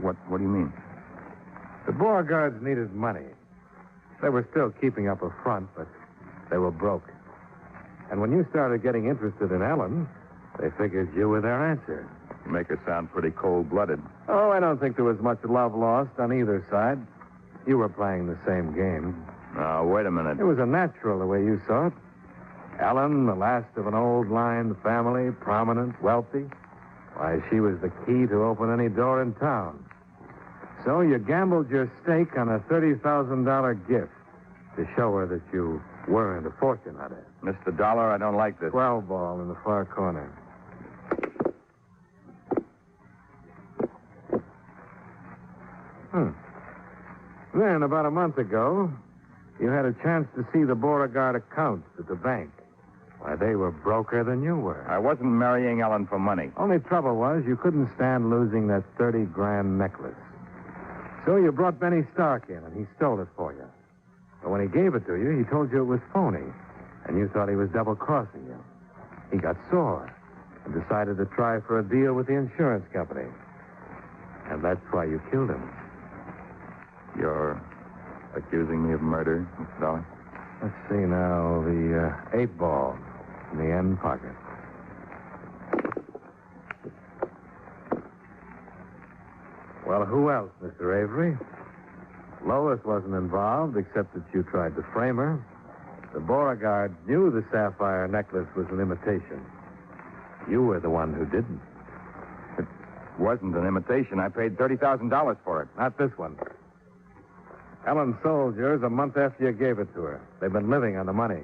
What do you mean? The Beauregards needed money. They were still keeping up a front, but they were broke. And when you started getting interested in Ellen, they figured you were their answer. You make her sound pretty cold-blooded. Oh, I don't think there was much love lost on either side. You were playing the same game. Now, wait a minute. It was a natural the way you saw it. Ellen, the last of an old line family, prominent, wealthy. Why, she was the key to open any door in town. So you gambled your stake on a $30,000 gift to show her that you weren't a fortune hunter. Mr. Dollar, I don't like this. 12 ball in the far corner. Then, about a month ago, you had a chance to see the Beauregard accounts at the bank. Why, they were broker than you were. I wasn't marrying Ellen for money. Only trouble was you couldn't stand losing that 30-grand necklace. So you brought Benny Stark in, and he stole it for you. But when he gave it to you, he told you it was phony, and you thought he was double-crossing you. He got sore and decided to try for a deal with the insurance company. And that's why you killed him. You're accusing me of murder, Mr. Dollar? Let's see now, the 8 ball in the end pocket. Well, who else, Mr. Avery? Lois wasn't involved, except that you tried to frame her. The Beauregard knew the sapphire necklace was an imitation. You were the one who didn't. It wasn't an imitation. I paid $30,000 for it. Not this one. Ellen sold yours a month after you gave it to her. They've been living on the money.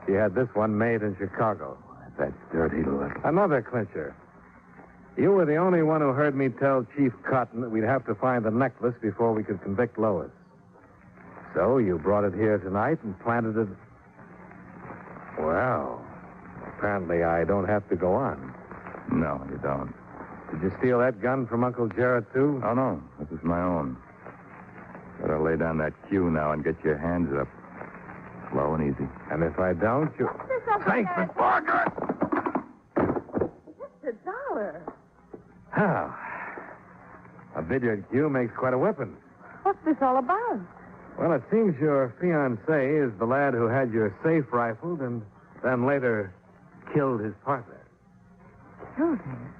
She had this one made in Chicago. That dirty look. Another clincher. You were the only one who heard me tell Chief Cotton that we'd have to find the necklace before we could convict Lois. So you brought it here tonight and planted it. Well, apparently I don't have to go on. No, you don't. Did you steal that gun from Uncle Jarrett, too? Oh, no. This is my own. Better lay down that cue now and get your hands up. Slow and easy. And if I don't, you... Thanks, Miss Beauregard! Mr. Dollar. Oh. A billiard cue makes quite a weapon. What's this all about? Well, it seems your fiancé is the lad who had your safe rifled and then later killed his partner. Killed him?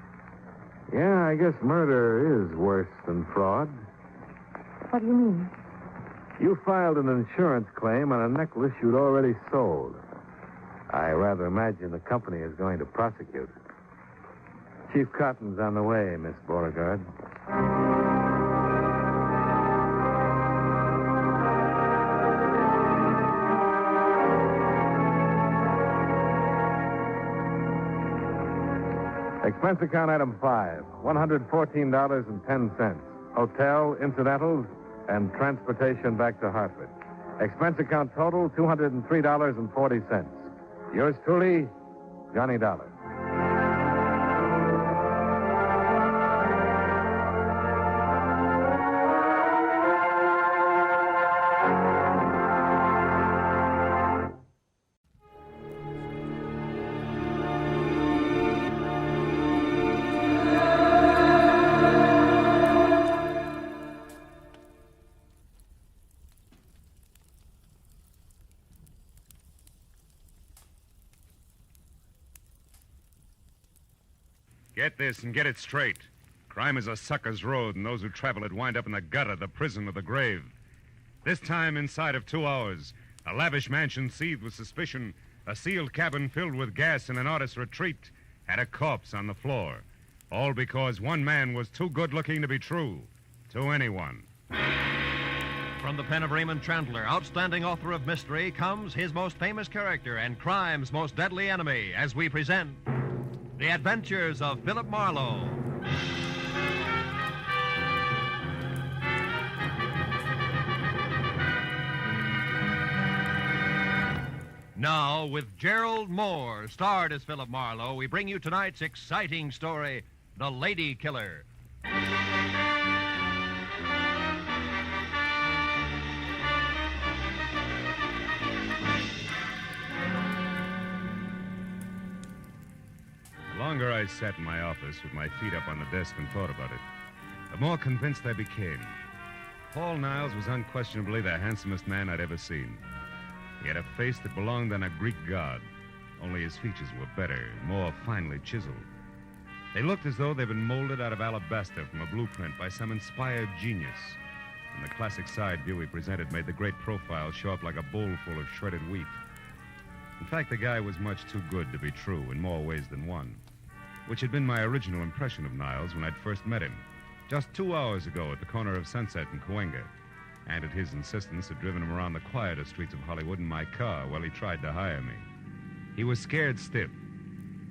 Yeah, I guess murder is worse than fraud. What do you mean? You filed an insurance claim on a necklace you'd already sold. I rather imagine the company is going to prosecute. Chief Cotton's on the way, Miss Beauregard. Expense account item 5, $114.10. Hotel, incidentals, and transportation back to Hartford. Expense account total, $203.40. Yours truly, Johnny Dollar. Get this and get it straight. Crime is a sucker's road, and those who travel it wind up in the gutter, the prison, or the grave. This time, inside of 2 hours, a lavish mansion seethed with suspicion, a sealed cabin filled with gas, and an artist's retreat had a corpse on the floor. All because one man was too good-looking to be true to anyone. From the pen of Raymond Chandler, outstanding author of mystery, comes his most famous character and crime's most deadly enemy, as we present The Adventures of Philip Marlowe. Now, with Gerald Moore, starred as Philip Marlowe, we bring you tonight's exciting story, The Lady Killer. The longer I sat in my office with my feet up on the desk and thought about it, the more convinced I became. Paul Niles was unquestionably the handsomest man I'd ever seen. He had a face that belonged on a Greek god, only his features were better, more finely chiseled. They looked as though they'd been molded out of alabaster from a blueprint by some inspired genius. And the classic side view he presented made the great profile show up like a bowl full of shredded wheat. In fact, the guy was much too good to be true in more ways than one, which had been my original impression of Niles when I'd first met him, just 2 hours ago at the corner of Sunset and Cahuenga, and at his insistence had driven him around the quieter streets of Hollywood in my car while he tried to hire me. He was scared stiff,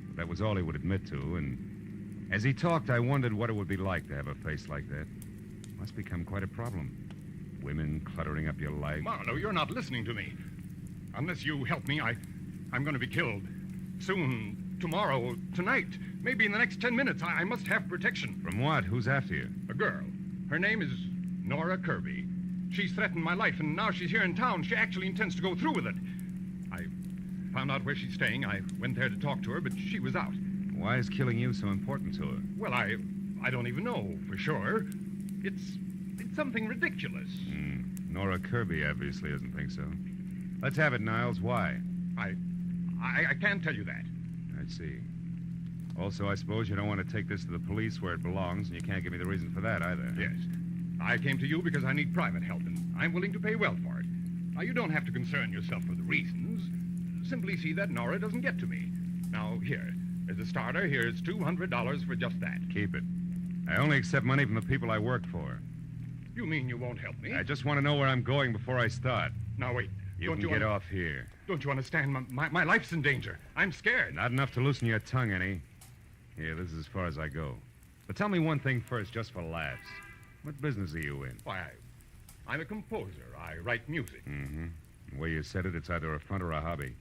but that was all he would admit to, and as he talked, I wondered what it would be like to have a face like that. Must become quite a problem. Women cluttering up your life. Marlowe, you're not listening to me. Unless you help me, I'm going to be killed. Soon, tomorrow, tonight, maybe in the next 10 minutes. I must have protection. From what? Who's after you? A girl. Her name is Nora Kirby. She's threatened my life, and now she's here in town. She actually intends to go through with it. I found out where she's staying. I went there to talk to her, but she was out. Why is killing you so important to her? Well, I don't even know for sure. It's something ridiculous. Nora Kirby obviously doesn't think so. Let's have it, Niles. Why? I can't tell you that. I see. Also, I suppose you don't want to take this to the police where it belongs, and you can't give me the reason for that either. Yes. I came to you because I need private help, and I'm willing to pay well for it. Now, you don't have to concern yourself with the reasons. Simply see that Nora doesn't get to me. Now, here, as a starter, here's $200 for just that. Keep it. I only accept money from the people I work for. You mean you won't help me? I just want to know where I'm going before I start. Now, wait. You can get off here. Don't you understand? My life's in danger. I'm scared. Not enough to loosen your tongue any. Here, this is as far as I go. But tell me one thing first, just for laughs. What business are you in? Why, I'm a composer. I write music. Mm-hmm. The way you said it, it's either a front or a hobby.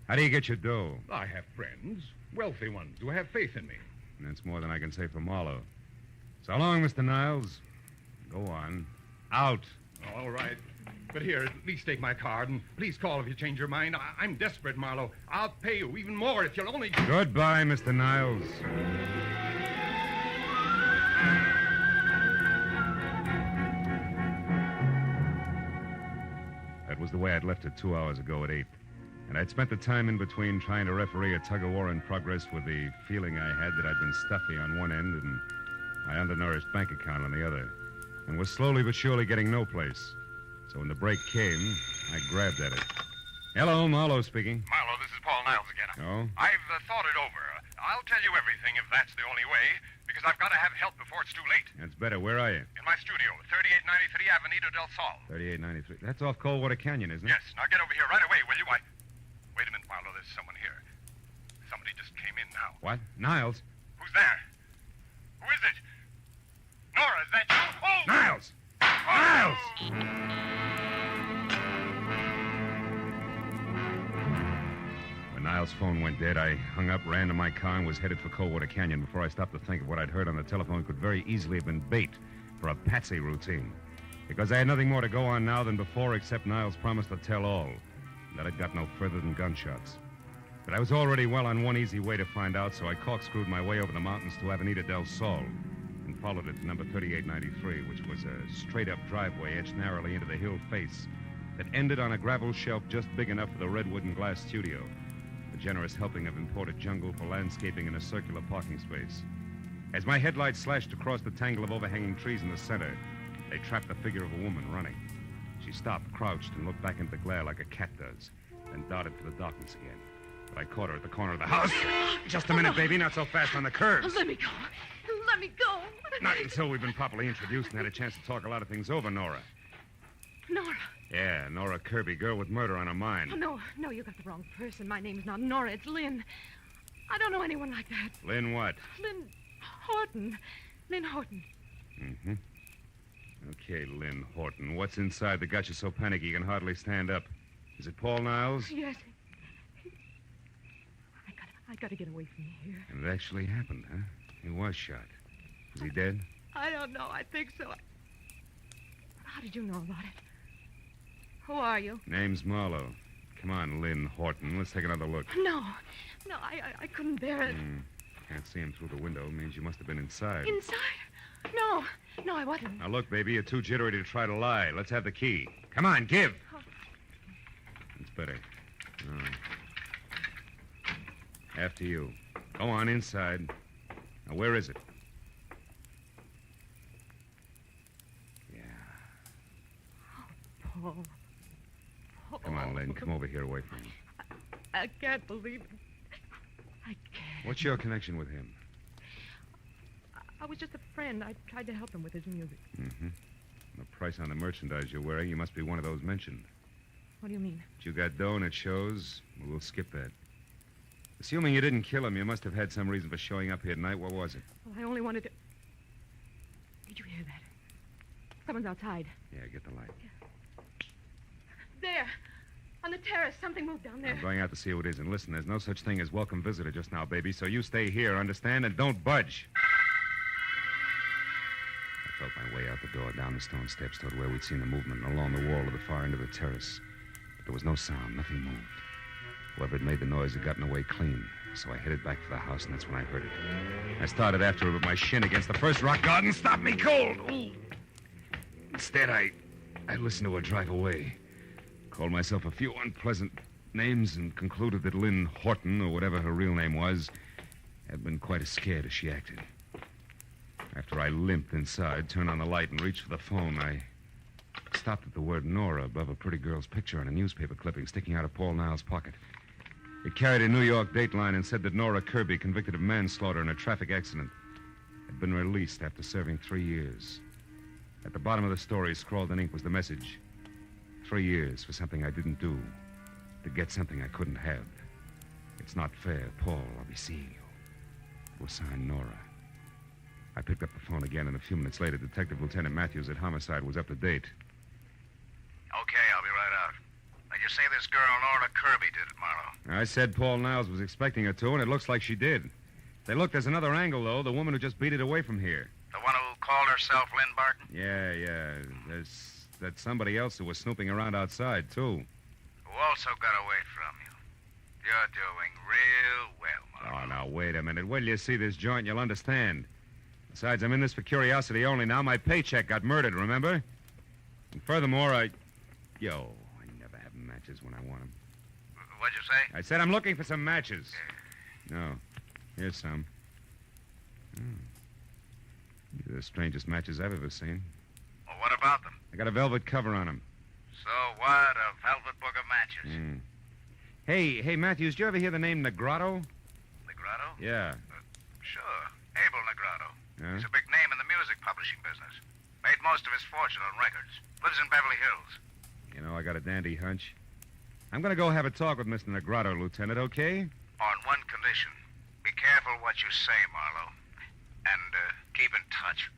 How do you get your dough? I have friends, wealthy ones, who have faith in me. And that's more than I can say for Marlowe. So long, Mr. Niles. Go on. Out. All right. But here, at least take my card, and please call if you change your mind. I'm desperate, Marlowe. I'll pay you even more if you'll only... Goodbye, Mr. Niles. was the way I'd left it 2 hours ago at 8. And I'd spent the time in between trying to referee a tug-of-war in progress with the feeling I had that I'd been stuffy on one end and my undernourished bank account on the other, and was slowly but surely getting no place. So when the break came, I grabbed at it. Hello, Marlowe speaking. Marlowe, this is Paul Niles again. Oh? I've thought it over. I'll tell you everything if that's the only way, because I've got to have help before it's too late. That's better. Where are you? In my studio, 3893 Avenida del Sol. 3893. That's off Coldwater Canyon, isn't it? Yes. Now get over here right away, will you? Wait a minute, Marlowe. There's someone here. Somebody just came in now. What? Niles? Who's there? Who is it? Nora, is that you? Oh! Niles! Niles! When Niles' phone went dead, I hung up, ran to my car, and was headed for Coldwater Canyon before I stopped to think of what I'd heard on the telephone could very easily have been bait for a patsy routine. Because I had nothing more to go on now than before except Niles' promise to tell all. That I'd got no further than gunshots. But I was already well on one easy way to find out, so I corkscrewed my way over the mountains to Avenida del Sol and followed it to number 3893, which was a straight-up driveway etched narrowly into the hill face that ended on a gravel shelf just big enough for the redwood and glass studio, a generous helping of imported jungle for landscaping in a circular parking space. As my headlights slashed across the tangle of overhanging trees in the center, they trapped the figure of a woman running. She stopped, crouched, and looked back into the glare like a cat does, then darted for the darkness again. But I caught her at the corner of the house. Just a minute, baby. Not so fast on the curves. Let me go. Let me go. Not until we've been properly introduced and had a chance to talk a lot of things over, Nora. Nora. Yeah, Nora Kirby, girl with murder on her mind. Oh, no, you got the wrong person. My name's not Nora, it's Lynn. I don't know anyone like that. Lynn what? Lynn Horton. Lynn Horton. Mm-hmm. Okay, Lynn Horton. What's inside that got you so panicky you can hardly stand up? Is it Paul Niles? Yes. I gotta get away from here. And it actually happened, huh? He was shot. Is he dead? I don't know. I think so. How did you know about it? Who are you? Name's Marlowe. Come on, Lynn Horton. Let's take another look. No, I couldn't bear it. Can't see him through the window. Means you must have been inside. Inside? No, I wasn't. Now, look, baby, you're too jittery to try to lie. Let's have the key. Come on, give. It's better. After you. Go on, inside. Now, where is it? Yeah. Paul. Come on, Lynn. Come over here away from me. I can't believe it. I can't. What's your connection with him? I was just a friend. I tried to help him with his music. Mm-hmm. The price on the merchandise you're wearing, you must be one of those mentioned. What do you mean? But you got dough and it shows. Well, we'll skip that. Assuming you didn't kill him, you must have had some reason for showing up here tonight. What was it? Well, I only wanted to... Did you hear that? Someone's outside. Yeah, get the light. There. On the terrace. Something moved down there. I'm going out to see who it is. And listen, there's no such thing as welcome visitor just now, baby, so you stay here, understand? And don't budge. I felt my way out the door, down the stone steps toward where we'd seen the movement, and along the wall to the far end of the terrace. But there was no sound. Nothing moved. Whoever had made the noise had gotten away clean. So I headed back for the house, and that's when I heard it. I started after her with my shin against the first rock garden. Stopped me cold. Ooh. Instead, I listened to her drive away. Called myself a few unpleasant names and concluded that Lynn Horton, or whatever her real name was, had been quite as scared as she acted. After I limped inside, turned on the light, and reached for the phone, I stopped at the word Nora above a pretty girl's picture on a newspaper clipping sticking out of Paul Niles' pocket. It carried a New York dateline and said that Nora Kirby, convicted of manslaughter in a traffic accident, had been released after serving 3 years. At the bottom of the story, scrawled in ink, was the message: 3 years for something I didn't do, to get something I couldn't have. It's not fair, Paul. I'll be seeing you. It was signed Nora. I picked up the phone again, and a few minutes later, Detective Lieutenant Matthews at Homicide was up to date. Okay, I'll be right out. Now, you say this girl, Nora Kirby, did it, Marlowe? I said Paul Niles was expecting her to, and it looks like she did. They look, there's another angle, though. The woman who just beat it away from here. The one who called herself Lynn Barton? Yeah. There's that somebody else who was snooping around outside, too. Who also got away from you. You're doing real well, Marlowe. Oh, now, wait a minute. Wait till you see this joint, you'll understand. Besides, I'm in this for curiosity only now. My paycheck got murdered, remember? And furthermore, I never matches when I want them. What'd you say? I said I'm looking for some matches. No. Here's some. These are the strangest matches I've ever seen. Well, what about them? I got a velvet cover on them. So what? A velvet book of matches. Hey, Matthews, did you ever hear the name Negrotto? Negrotto? Yeah. Sure. Abel Negrotto. Huh? He's a big name in the music publishing business. Made most of his fortune on records. Lives in Beverly Hills. You know, I got a dandy hunch. I'm going to go have a talk with Mr. Negrotto, Lieutenant, okay? On one condition. Be careful what you say, Marlowe. And keep in touch.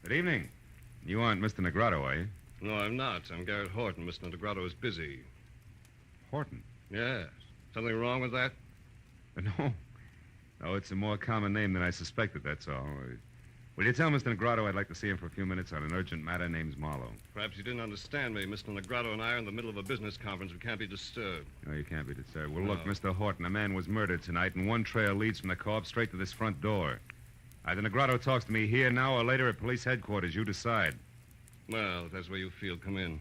Good evening. You aren't Mr. Negrotto, are you? No, I'm not. I'm Garrett Horton. Mr. Negrotto is busy. Horton? Yes. Something wrong with that? No. No, it's a more common name than I suspected, that's all. Will you tell Mr. Negrotto I'd like to see him for a few minutes on an urgent matter named Marlowe? Perhaps you didn't understand me. Mr. Negrotto and I are in the middle of a business conference. We can't be disturbed. No, you can't be disturbed. Well, No. look, Mr. Horton, a man was murdered tonight, and one trail leads from the corpse straight to this front door. Either Negrotto talks to me here now or later at police headquarters. You decide. Well, if that's where you feel, come in.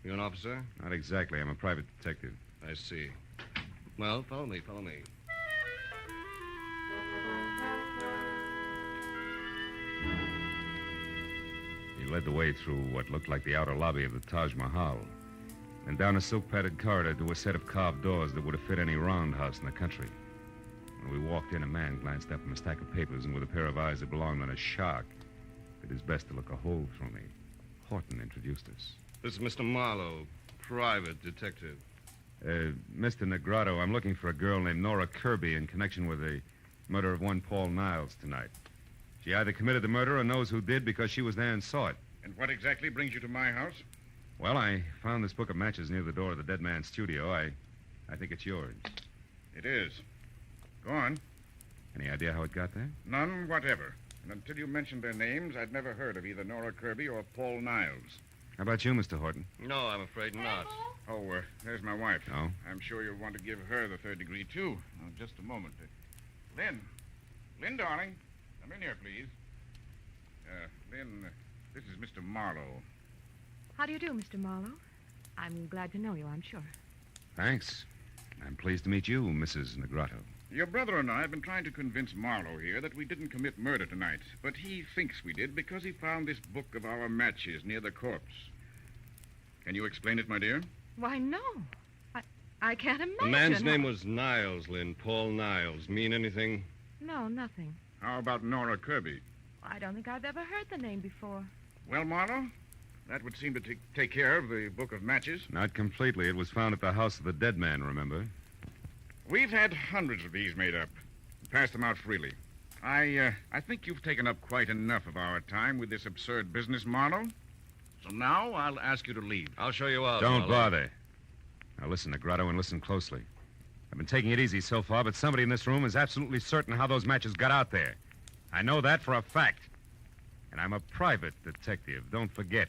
You an officer? Not exactly. I'm a private detective. I see. Well, follow me. He led the way through what looked like the outer lobby of the Taj Mahal, and down a silk-padded corridor to a set of carved doors that would have fit any roundhouse in the country. When we walked in, a man glanced up from a stack of papers, and with a pair of eyes that belonged on a shark, did his best to look a hole through me. Horton introduced us. This is Mr. Marlowe, private detective. Mr. Negrotto, I'm looking for a girl named Nora Kirby in connection with the murder of one Paul Niles tonight. She either committed the murder or knows who did because she was there and saw it. And what exactly brings you to my house? Well, I found this book of matches near the door of the dead man's studio. I think it's yours. It is. Go on. Any idea how it got there? None whatever. And until you mentioned their names, I'd never heard of either Nora Kirby or Paul Niles. How about you, Mr. Horton? No, I'm afraid not. Oh, there's my wife. Oh? I'm sure you'll want to give her the third degree, too. Now, just a moment. Lynn, darling. Come in here, please. Lynn, this is Mr. Marlowe. How do you do, Mr. Marlowe? I'm glad to know you, I'm sure. Thanks. I'm pleased to meet you, Mrs. Negrotto. Your brother and I have been trying to convince Marlowe here that we didn't commit murder tonight, but he thinks we did because he found this book of our matches near the corpse. Can you explain it, my dear? Why, no. I can't imagine. The man's name was Niles, Lynn. Paul Niles. Mean anything? No, nothing. How about Nora Kirby? I don't think I've ever heard the name before. Well, Marlowe, that would seem to take care of the book of matches. Not completely. It was found at the house of the dead man, remember? We've had hundreds of these made up. Passed them out freely. I think you've taken up quite enough of our time with this absurd business, Marlowe. So now I'll ask you to leave. I'll show you out. Don't Marlowe. bother. Now listen, Negrotto, and listen closely. I've been taking it easy so far, but somebody in this room is absolutely certain how those matches got out there. I know that for a fact. And I'm a private detective, don't forget.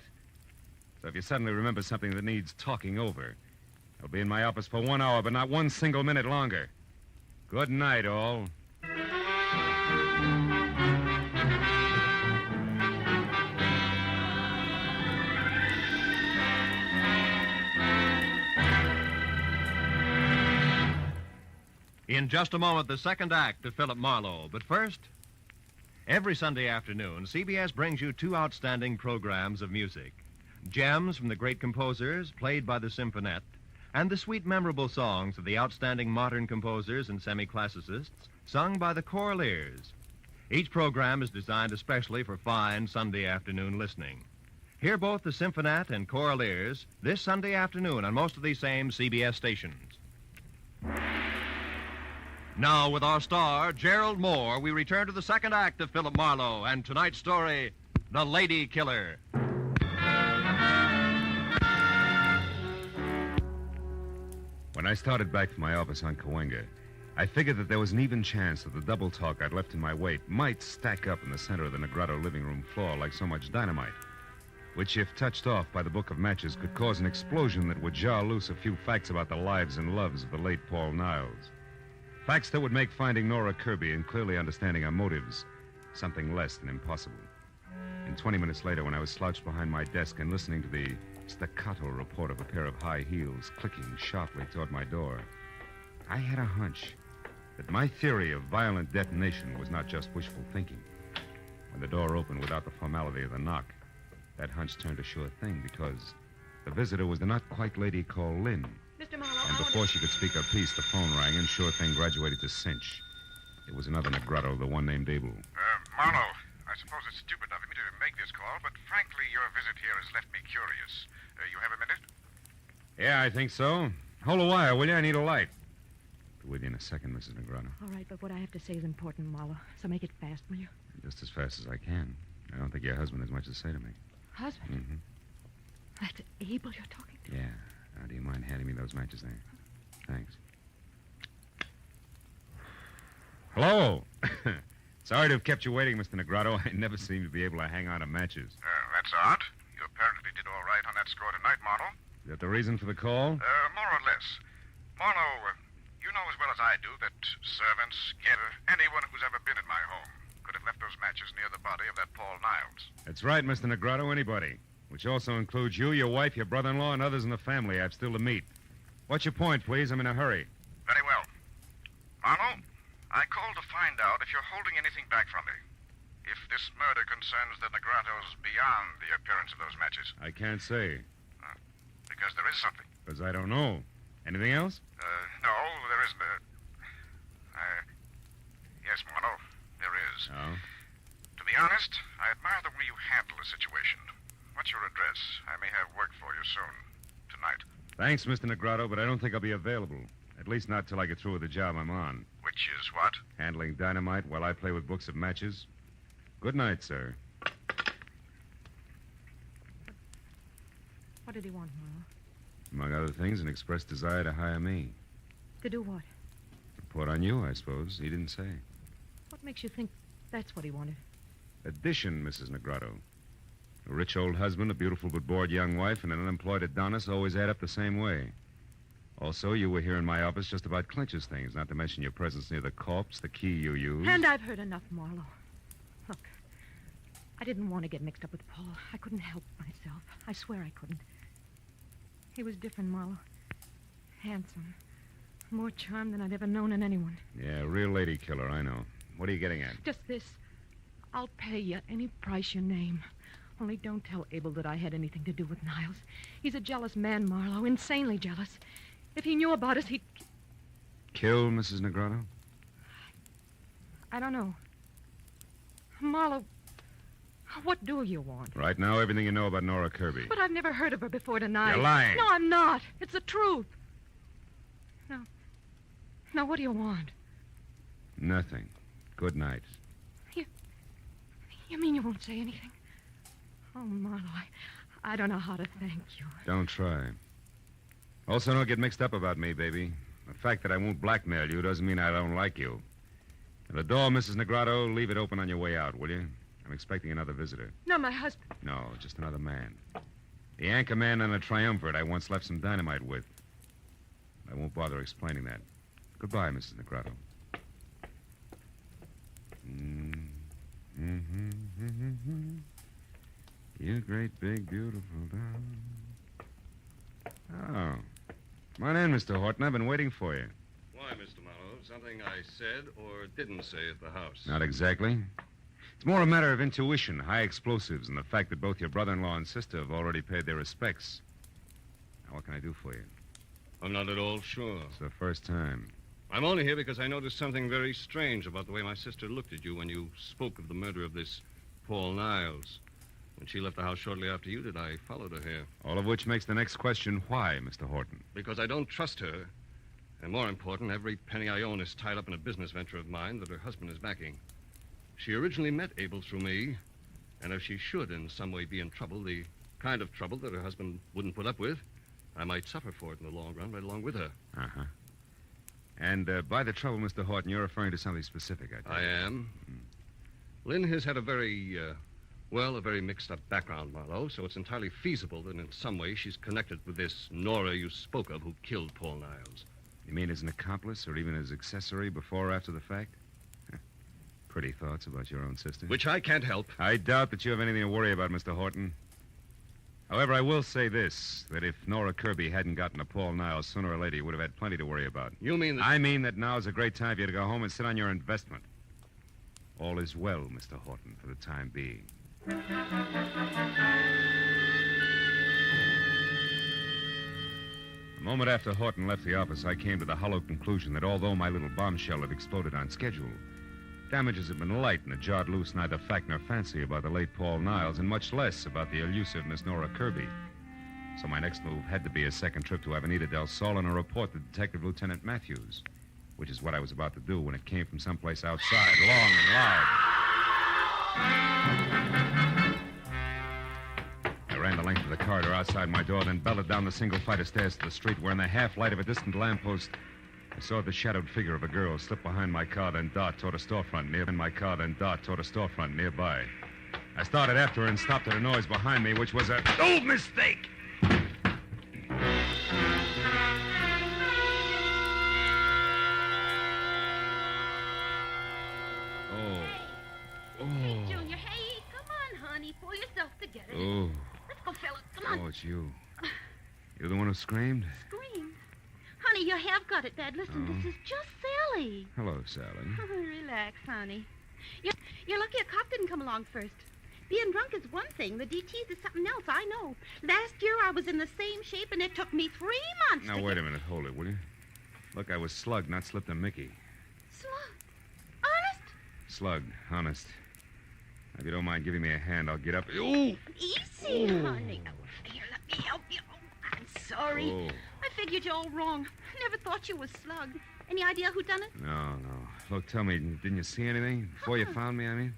So if you suddenly remember something that needs talking over, I'll be in my office for 1 hour, but not 1 single minute longer. Good night, all. In just a moment, the second act of Philip Marlowe. But first, every Sunday afternoon, CBS brings you 2 outstanding programs of music. Gems from the great composers played by the Symphonette, and the sweet, memorable songs of the outstanding modern composers and semi-classicists sung by the Choraliers. Each program is designed especially for fine Sunday afternoon listening. Hear both the Symphonette and Choraliers this Sunday afternoon on most of these same CBS stations. Now, with our star, Gerald Moore, we return to the second act of Philip Marlowe and tonight's story, The Lady Killer. When I started back to my office on Cahuenga, I figured that there was an even chance that the double talk I'd left in my wake might stack up in the center of the Negrotto living room floor like so much dynamite. which, if touched off by the book of matches, could cause an explosion that would jar loose a few facts about the lives and loves of the late Paul Niles. Facts that would make finding Nora Kirby and clearly understanding her motives something less than impossible. And 20 minutes later, when I was slouched behind my desk and listening to the staccato report of a pair of high heels clicking sharply toward my door, I had a hunch that my theory of violent detonation was not just wishful thinking. When the door opened without the formality of the knock, that hunch turned a sure thing because the visitor was the not-quite lady called Lynn. Mr. Marlowe, And before she could speak her piece, the phone rang and sure thing graduated to cinch. It was another Negrado, the one named Abel. Marlowe, I suppose it's stupid of me to make this call, but frankly, your visit here has left me curious. You have a minute? Yeah, I think so. Hold a wire, will you? I need a light. Be with you in a second, Mrs. Negrado. All right, but what I have to say is important, Marlowe. So make it fast, will you? Just as fast as I can. I don't think your husband has much to say to me. Husband? Mm-hmm. That's Abel you're talking to? Yeah. Now, do you mind handing me those matches there? Thanks. Hello. Sorry to have kept you waiting, Mr. Negrado. I never seem to be able to hang on to matches. That's odd. You apparently did all right on that score tonight, Marlowe. Is that the reason for the call? More or less. Marlowe, you know as well as I do that servants, getter, anyone who's ever been in my home could have left those matches near the body of that Paul Niles. That's right, Mr. Negrado. Anybody. Which also includes you, your wife, your brother-in-law, and others in the family I've still to meet. What's your point, please? I'm in a hurry. Very well. Marlowe, I called to find out if you're holding anything back from me. If this murder concerns the Negrados beyond the appearance of those matches. I can't say. Because there is something. Because I don't know. Anything else? No, there isn't. Yes, Marlowe, there is. Oh? To be honest, I admire the way you handle the situation. What's your address? I may have work for you soon. Tonight. Thanks, Mr. Negrado, but I don't think I'll be available. At least not till I get through with the job I'm on. Which is what? Handling dynamite while I play with books of matches. Good night, sir. What did he want, Marlowe? Among other things, an express desire to hire me. To do what? Report on you, I suppose. He didn't say. What makes you think that's what he wanted? Addition, Mrs. Negrado. A rich old husband, a beautiful but bored young wife, and an unemployed Adonis always add up the same way. Also, you were here in my office just about Clinch's things, not to mention your presence near the corpse, the key you used. And I've heard enough, Marlowe. Look, I didn't want to get mixed up with Paul. I couldn't help myself. I swear I couldn't. He was different, Marlowe. Handsome. More charm than I'd ever known in anyone. Yeah, real lady killer, I know. What are you getting at? Just this. I'll pay you any price you name. Only don't tell Abel that I had anything to do with Niles. He's a jealous man, Marlowe. Insanely jealous. If he knew about us, he'd... Kill Mrs. Negrado? I don't know. Marlowe, what do you want? Right now, everything you know about Nora Kirby. But I've never heard of her before tonight. You're lying. No, I'm not. It's the truth. No. Now, what do you want? Nothing. Good night. You mean you won't say anything? Oh, Marlowe, I don't know how to thank you. Don't try. Also, don't get mixed up about me, baby. The fact that I won't blackmail you doesn't mean I don't like you. And the door, Mrs. Negrado, leave it open on your way out, will you? I'm expecting another visitor. No, my husband. No, just another man. The anchor man on a triumvirate I once left some dynamite with. I won't bother explaining that. Goodbye, Mrs. Negrado. You great, big, beautiful dog. Oh. Come on in, Mr. Horton. I've been waiting for you. Why, Mr. Marlowe? Something I said or didn't say at the house? Not exactly. It's more a matter of intuition, high explosives, and the fact that both your brother-in-law and sister have already paid their respects. Now, what can I do for you? I'm not at all sure. It's the first time. I'm only here because I noticed something very strange about the way my sister looked at you when you spoke of the murder of this Paul Niles. When she left the house shortly after you did, I followed her here. All of which makes the next question, why, Mr. Horton? Because I don't trust her. And more important, every penny I own is tied up in a business venture of mine that her husband is backing. She originally met Abel through me, and if she should in some way be in trouble, the kind of trouble that her husband wouldn't put up with, I might suffer for it in the long run, right along with her. Uh-huh. And by the trouble, Mr. Horton, you're referring to something specific, I think. I am. Lynn has had a very Well, a very mixed-up background, Marlowe, so it's entirely feasible that in some way she's connected with this Nora you spoke of who killed Paul Niles. You mean as an accomplice or even as accessory before or after the fact? Pretty thoughts about your own sister. Which I can't help. I doubt that you have anything to worry about, Mr. Horton. However, I will say this, that if Nora Kirby hadn't gotten to Paul Niles, sooner or later you would have had plenty to worry about. You mean that... I mean that now is a great time for you to go home and sit on your investment. All is well, Mr. Horton, for the time being. A moment after Horton left the office, I came to the hollow conclusion that although my little bombshell had exploded on schedule, damages had been light and it jarred loose neither fact nor fancy about the late Paul Niles and much less about the elusive Miss Nora Kirby. So my next move had to be a second trip to Avenida del Sol and a report to Detective Lieutenant Matthews, which is what I was about to do when it came from someplace outside, long and loud. I ran the length of the corridor outside my door, then belted down the single flight of stairs to the street where in the half-light of a distant lamppost I saw the shadowed figure of a girl slip behind my car, then dart toward a storefront nearby. I started after her and stopped at a noise behind me, which was a mistake! Hey, Junior, hey, come on, honey. Pull yourself together. Oh. Let's go, Philip. Come on. Oh, it's you. You're the one who screamed? Scream. Honey, you have got it bad. Listen, this is just Sally. Hello, Sally. Relax, honey. You're lucky a cop didn't come along first. Being drunk is one thing. The DTs is something else, I know. Last year I was in the same shape, and it took me 3 months Now, wait a minute. Hold it, will you? Look, I was slugged, not slipped a Mickey. Slugged? Honest? Slugged, honest. If you don't mind giving me a hand, I'll get up. Ooh! Easy, honey. Oh, here, let me help you. Oh, I'm sorry. Oh. I figured you all wrong. Never thought you was slugged. Any idea who done it? No. Look, tell me, didn't you see anything? Before you found me, I mean?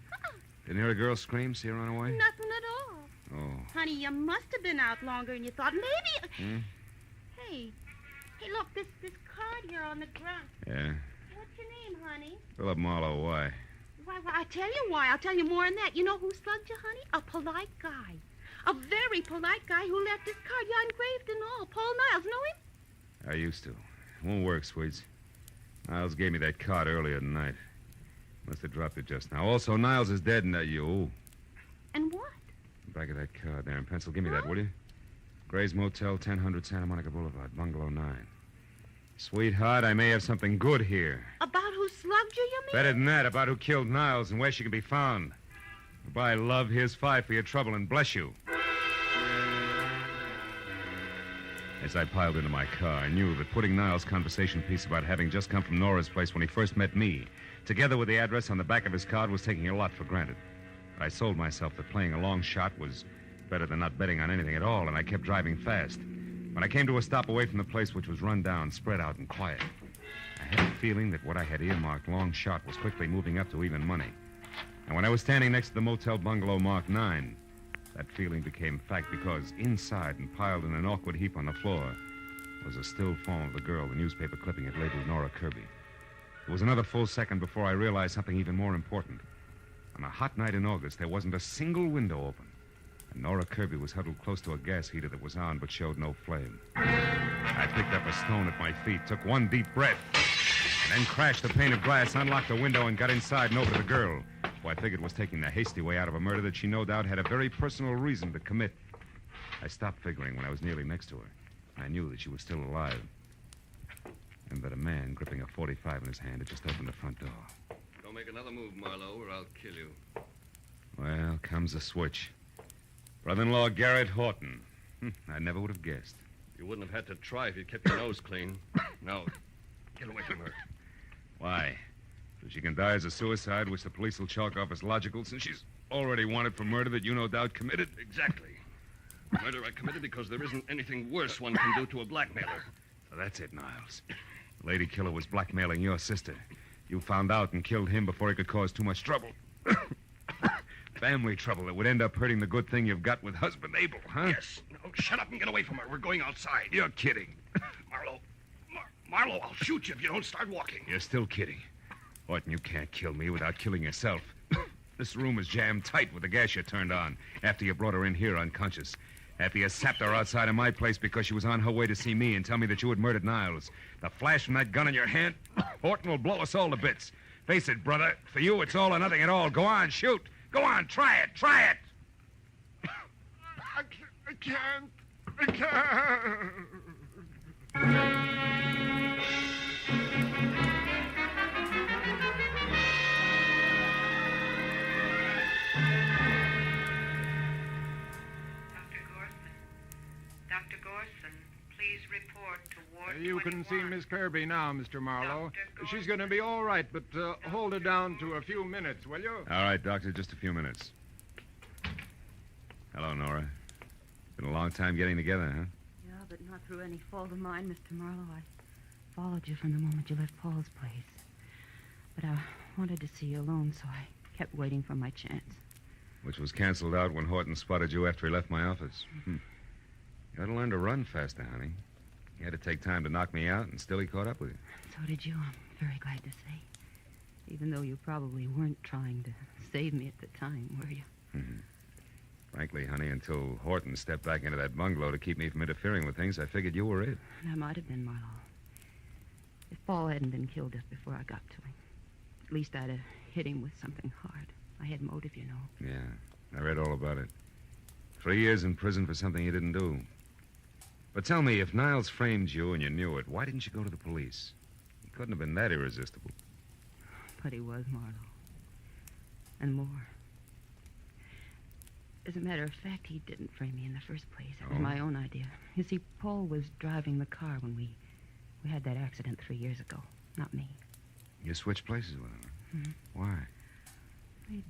Didn't hear a girl scream, see her run away? Nothing at all. Oh. Honey, you must have been out longer than you thought. Maybe... Hey, look, this card here on the ground. Yeah? What's your name, honey? Philip Marlowe, why? Why, I tell you why. I'll tell you more than that. You know who slugged you, honey? A polite guy. A very polite guy who left this card. Yeah, engraved and all. Paul Niles. Know him? I used to. It won't work, Sweets. Niles gave me that card earlier tonight. Must have dropped it just now. Also, Niles is dead and you. And what? Back of that card there in pencil. Give me that, will you? Gray's Motel, 1000 Santa Monica Boulevard, Bungalow 9. Sweetheart, I may have something good here. About who slugged you, you mean? Better than that, about who killed Niles and where she can be found. Goodbye, love. Here's 5 for your trouble, and bless you. As I piled into my car, I knew that putting Niles' conversation piece about having just come from Nora's place when he first met me, together with the address on the back of his card, was taking a lot for granted. But I sold myself that playing a long shot was better than not betting on anything at all, and I kept driving fast. When I came to a stop away from the place, which was run down, spread out, and quiet, I had a feeling that what I had earmarked long shot was quickly moving up to even money. And when I was standing next to the motel bungalow marked 9, that feeling became fact because inside and piled in an awkward heap on the floor was a still form of the girl, the newspaper clipping had labeled Nora Kirby. It was another full second before I realized something even more important. On a hot night in August, there wasn't a single window open. And Nora Kirby was huddled close to a gas heater that was on but showed no flame. I picked up a stone at my feet, took one deep breath, and then crashed the pane of glass, unlocked the window, and got inside and over to the girl, who I figured was taking the hasty way out of a murder that she no doubt had a very personal reason to commit. I stopped figuring when I was nearly next to her. I knew that she was still alive, and that a man gripping a .45 in his hand had just opened the front door. Don't make another move, Marlowe, or I'll kill you. Well, comes the switch. Brother-in-law Garrett Horton. I never would have guessed. You wouldn't have had to try if you'd kept your nose clean. Now, get away from her. Why? So she can die as a suicide, which the police will chalk off as logical, since she's already wanted for murder that you no doubt committed? Exactly. Murder I committed because there isn't anything worse one can do to a blackmailer. So that's it, Niles. The lady killer was blackmailing your sister. You found out and killed him before he could cause too much trouble. Family trouble that would end up hurting the good thing you've got with husband Abel, huh? Yes. Now, shut up and get away from her. We're going outside. You're kidding. Marlowe, I'll shoot you if you don't start walking. You're still kidding. Horton, you can't kill me without killing yourself. This room is jammed tight with the gas you turned on after you brought her in here unconscious. After you sapped her outside of my place because she was on her way to see me and tell me that you had murdered Niles. The flash from that gun in your hand, Horton will blow us all to bits. Face it, brother. For you, it's all or nothing at all. Go on, shoot. Go on, try it. Try it. I can't. I can't. Dr. Gorson, please report to Ward You can 21. see Miss Kirby now, Mr. Marlowe. She's going to be all right, but hold her down to a few minutes, will you? All right, Doctor, just a few minutes. Hello, Nora. Been a long time getting together, huh? Yeah, but not through any fault of mine, Mr. Marlowe. I followed you from the moment you left Paul's place. But I wanted to see you alone, so I kept waiting for my chance. Which was canceled out when Horton spotted you after he left my office. You ought to learn to run faster, honey. You had to take time to knock me out, and still he caught up with you. So did you, I'm very glad to say. Even though you probably weren't trying to save me at the time, were you? Frankly, honey, until Horton stepped back into that bungalow to keep me from interfering with things, I figured you were it. That might have been, Marlowe. If Paul hadn't been killed just before I got to him, at least I'd have hit him with something hard. I had motive, you know. Yeah, I read all about it. 3 years in prison for something you didn't do. But tell me, if Niles framed you and you knew it, why didn't you go to the police? He couldn't have been that irresistible. But he was, Marlowe. And more. As a matter of fact, he didn't frame me in the first place. It was my own idea. You see, Paul was driving the car when we had that accident 3 years ago. Not me. You switched places with him? Why? He'd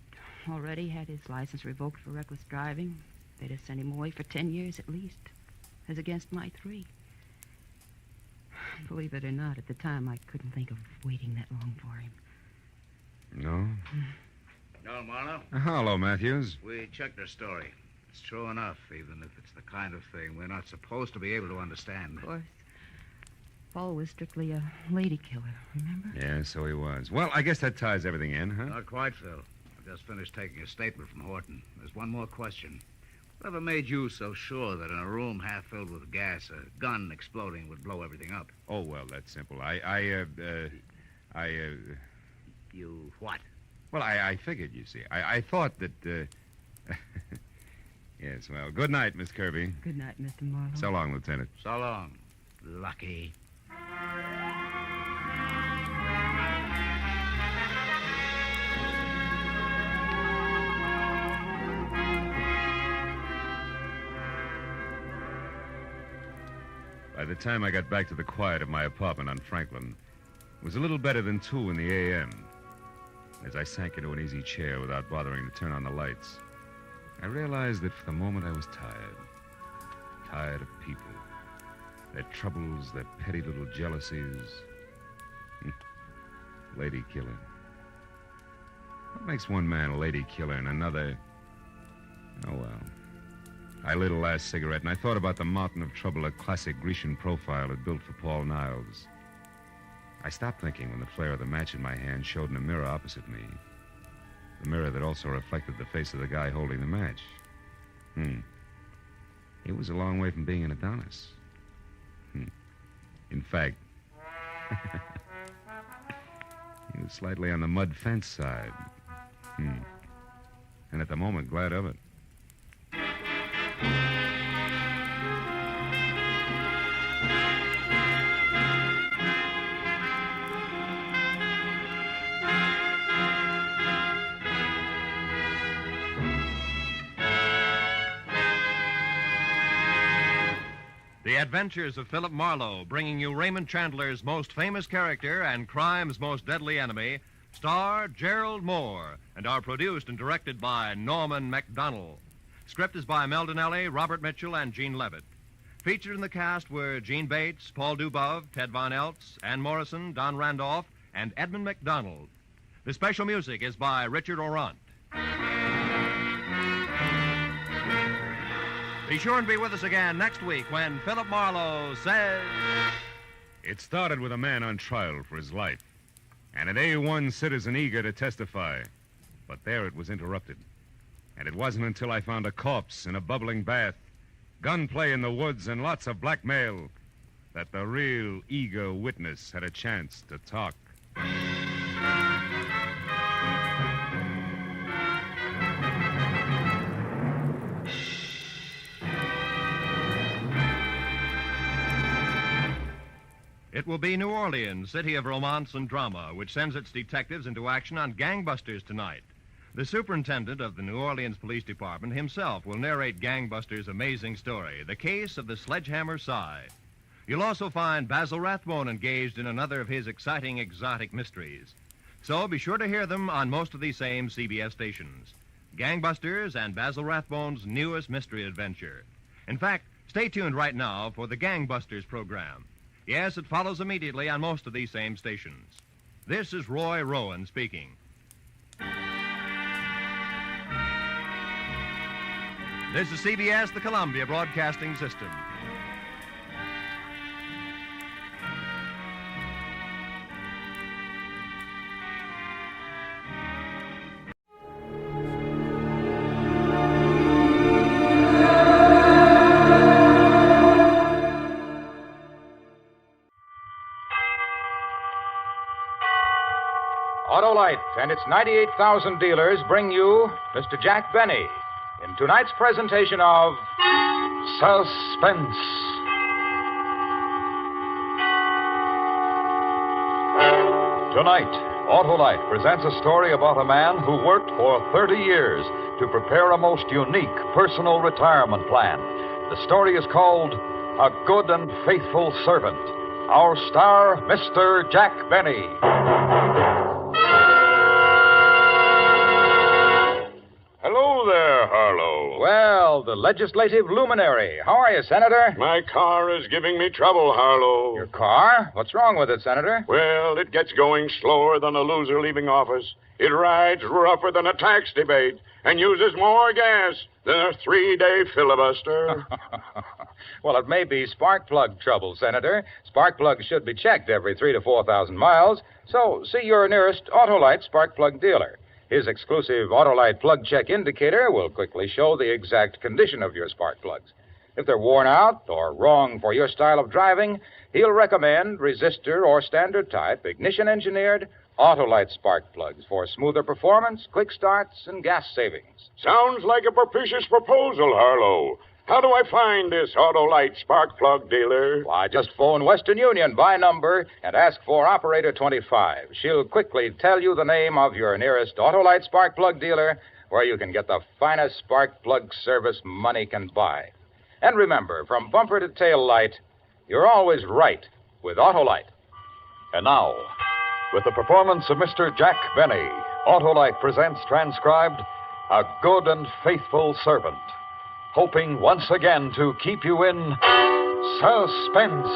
already had his license revoked for reckless driving. They'd have sent him away for 10 years at least, as against my 3. Believe it or not, at the time, I couldn't think of waiting that long for him. No? No, Marlowe? Hello, Matthews. We checked her story. It's true enough, even if it's the kind of thing we're not supposed to be able to understand. Of course. Paul was strictly a lady killer, remember? Yeah, so he was. Well, I guess that ties everything in, huh? Not quite, Phil. I just finished taking a statement from Horton. There's one more question. Whatever made you so sure that in a room half filled with gas, a gun exploding would blow everything up? Oh, well, that's simple. You what? Well, I figured, you see. I thought that, Yes, well, good night, Miss Kirby. Good night, Mr. Marlowe. So long, Lieutenant. So long. Lucky. By the time I got back to the quiet of my apartment on Franklin, it was a little better than 2 in the a.m. As I sank into an easy chair without bothering to turn on the lights, I realized that for the moment I was tired. Tired of people. Their troubles, their petty little jealousies. Lady killer. What makes one man a lady killer and another... Oh, well. I lit a last cigarette, and I thought about the mountain of trouble a classic Grecian profile had built for Paul Niles. I stopped thinking when the flare of the match in my hand showed in a mirror opposite me. The mirror that also reflected the face of the guy holding the match. He was a long way from being an Adonis. In fact, he was slightly on the mud fence side. And at the moment, glad of it. The Adventures of Philip Marlowe, bringing you Raymond Chandler's most famous character and crime's most deadly enemy, star Gerald Moore, and are produced and directed by Norman MacDonald. Script is by Mel Donnelly, Robert Mitchell, and Gene Levitt. Featured in the cast were Gene Bates, Paul Dubov, Ted Von Eltz, Ann Morrison, Don Randolph, and Edmund MacDonald. The special music is by Richard Orant. Be sure and be with us again next week when Philip Marlowe says... It started with a man on trial for his life, and an A1 citizen eager to testify. But there it was interrupted. And it wasn't until I found a corpse in a bubbling bath, gunplay in the woods, and lots of blackmail that the real eager witness had a chance to talk. It will be New Orleans, city of romance and drama, which sends its detectives into action on gangbusters tonight. The superintendent of the New Orleans Police Department himself will narrate Gangbusters' amazing story, The Case of the Sledgehammer Sigh. You'll also find Basil Rathbone engaged in another of his exciting exotic mysteries. So be sure to hear them on most of these same CBS stations. Gangbusters and Basil Rathbone's newest mystery adventure. In fact, stay tuned right now for the Gangbusters program. Yes, it follows immediately on most of these same stations. This is Roy Rowan speaking. This is CBS, the Columbia Broadcasting System. Autolite and its 98,000 dealers bring you Mr. Jack Benny in tonight's presentation of Suspense. Tonight, Autolite presents a story about a man who worked for 30 years to prepare a most unique personal retirement plan. The story is called A Good and Faithful Servant. Our star, Mr. Jack Benny. Hello there, Harlow. Well, the legislative luminary. How are you, Senator? My car is giving me trouble, Harlow. Your car? What's wrong with it, Senator? Well, it gets going slower than a loser leaving office. It rides rougher than a tax debate and uses more gas than a 3-day filibuster. Well, it may be spark plug trouble, Senator. Spark plugs should be checked every 3,000 to 4,000 miles. So see your nearest Autolite spark plug dealer. His exclusive Autolite plug check indicator will quickly show the exact condition of your spark plugs. If they're worn out or wrong for your style of driving, he'll recommend resistor or standard type ignition engineered Autolite spark plugs for smoother performance, quick starts, and gas savings. Sounds like a propitious proposal, Harlow. How do I find this Autolite spark plug dealer? Why, just phone Western Union by number and ask for Operator 25. She'll quickly tell you the name of your nearest Autolite spark plug dealer where you can get the finest spark plug service money can buy. And remember, from bumper to tail light, you're always right with Autolite. And now, with the performance of Mr. Jack Benny, Autolite presents transcribed A Good and Faithful Servant, hoping once again to keep you in suspense.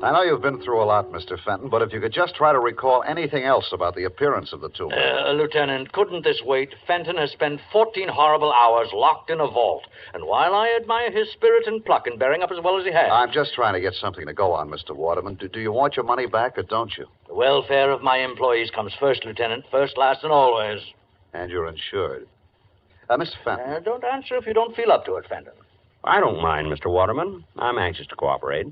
I know you've been through a lot, Mr. Fenton, but if you could just try to recall anything else about the appearance of the two men. Lieutenant, couldn't this wait? Fenton has spent 14 horrible hours locked in a vault. And while I admire his spirit and pluck in bearing up as well as he has... I'm just trying to get something to go on, Mr. Waterman. Do you want your money back or don't you? The welfare of my employees comes first, Lieutenant. First, last, and always. And you're insured. Mr. Fenton. Don't answer if you don't feel up to it, Fenton. I don't mind, Mr. Waterman. I'm anxious to cooperate.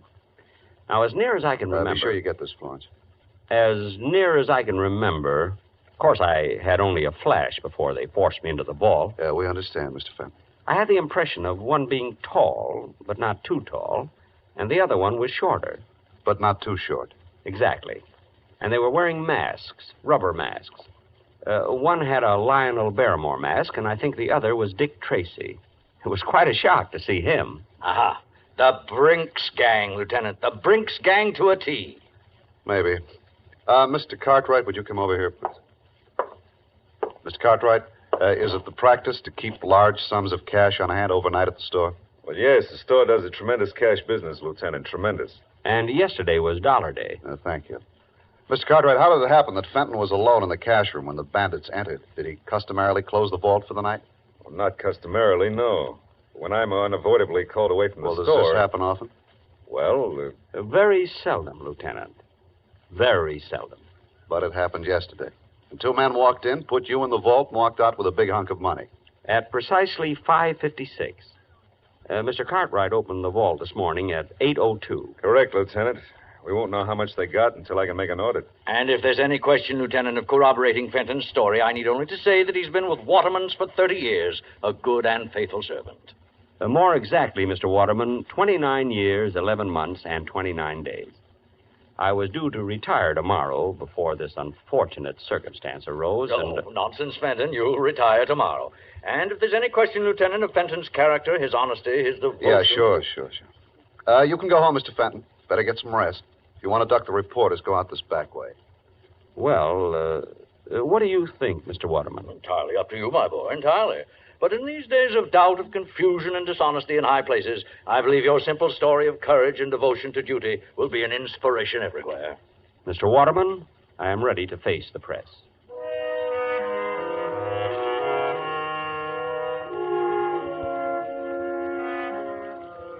Now, as near as I can remember... Be sure you get this, Florence. As near as I can remember... Of course, I had only a flash before they forced me into the vault. Yeah, we understand, Mr. Fenton. I had the impression of one being tall, but not too tall, and the other one was shorter. But not too short. Exactly. And they were wearing masks, rubber masks. One had a Lionel Barrymore mask, and I think the other was Dick Tracy. It was quite a shock to see him. Aha. The Brinks Gang, Lieutenant. The Brinks Gang to a T. Maybe. Mr. Cartwright, would you come over here, please? Mr. Cartwright, is it the practice to keep large sums of cash on hand overnight at the store? Well, yes, the store does a tremendous cash business, Lieutenant. Tremendous. And yesterday was Dollar Day. Thank you. Mr. Cartwright, how did it happen that Fenton was alone in the cash room when the bandits entered? Did he customarily close the vault for the night? Well, not customarily, no. When I'm unavoidably called away from the store... Well, does this happen often? Well... Very seldom, Lieutenant. Very seldom. but it happened yesterday. And 2 men walked in, put you in the vault, and walked out with a big hunk of money. At precisely 5:56. Mr. Cartwright opened the vault this morning at 8:02. Correct, Lieutenant. We won't know how much they got until I can make an audit. And if there's any question, Lieutenant, of corroborating Fenton's story, I need only to say that he's been with Waterman's for 30 years, a good and faithful servant. More exactly, Mr. Waterman, 29 years, 11 months, and 29 days. I was due to retire tomorrow before this unfortunate circumstance arose, Nonsense, Fenton. You'll retire tomorrow. And if there's any question, Lieutenant, of Fenton's character, his honesty, his devotion... Yeah, sure. You can go home, Mr. Fenton. Better get some rest. If you want to duck the reporters, go out this back way. Well, what do you think, Mr. Waterman? Entirely up to you, my boy, entirely. But in these days of doubt, of confusion, and dishonesty in high places, I believe your simple story of courage and devotion to duty will be an inspiration everywhere. Mr. Waterman, I am ready to face the press.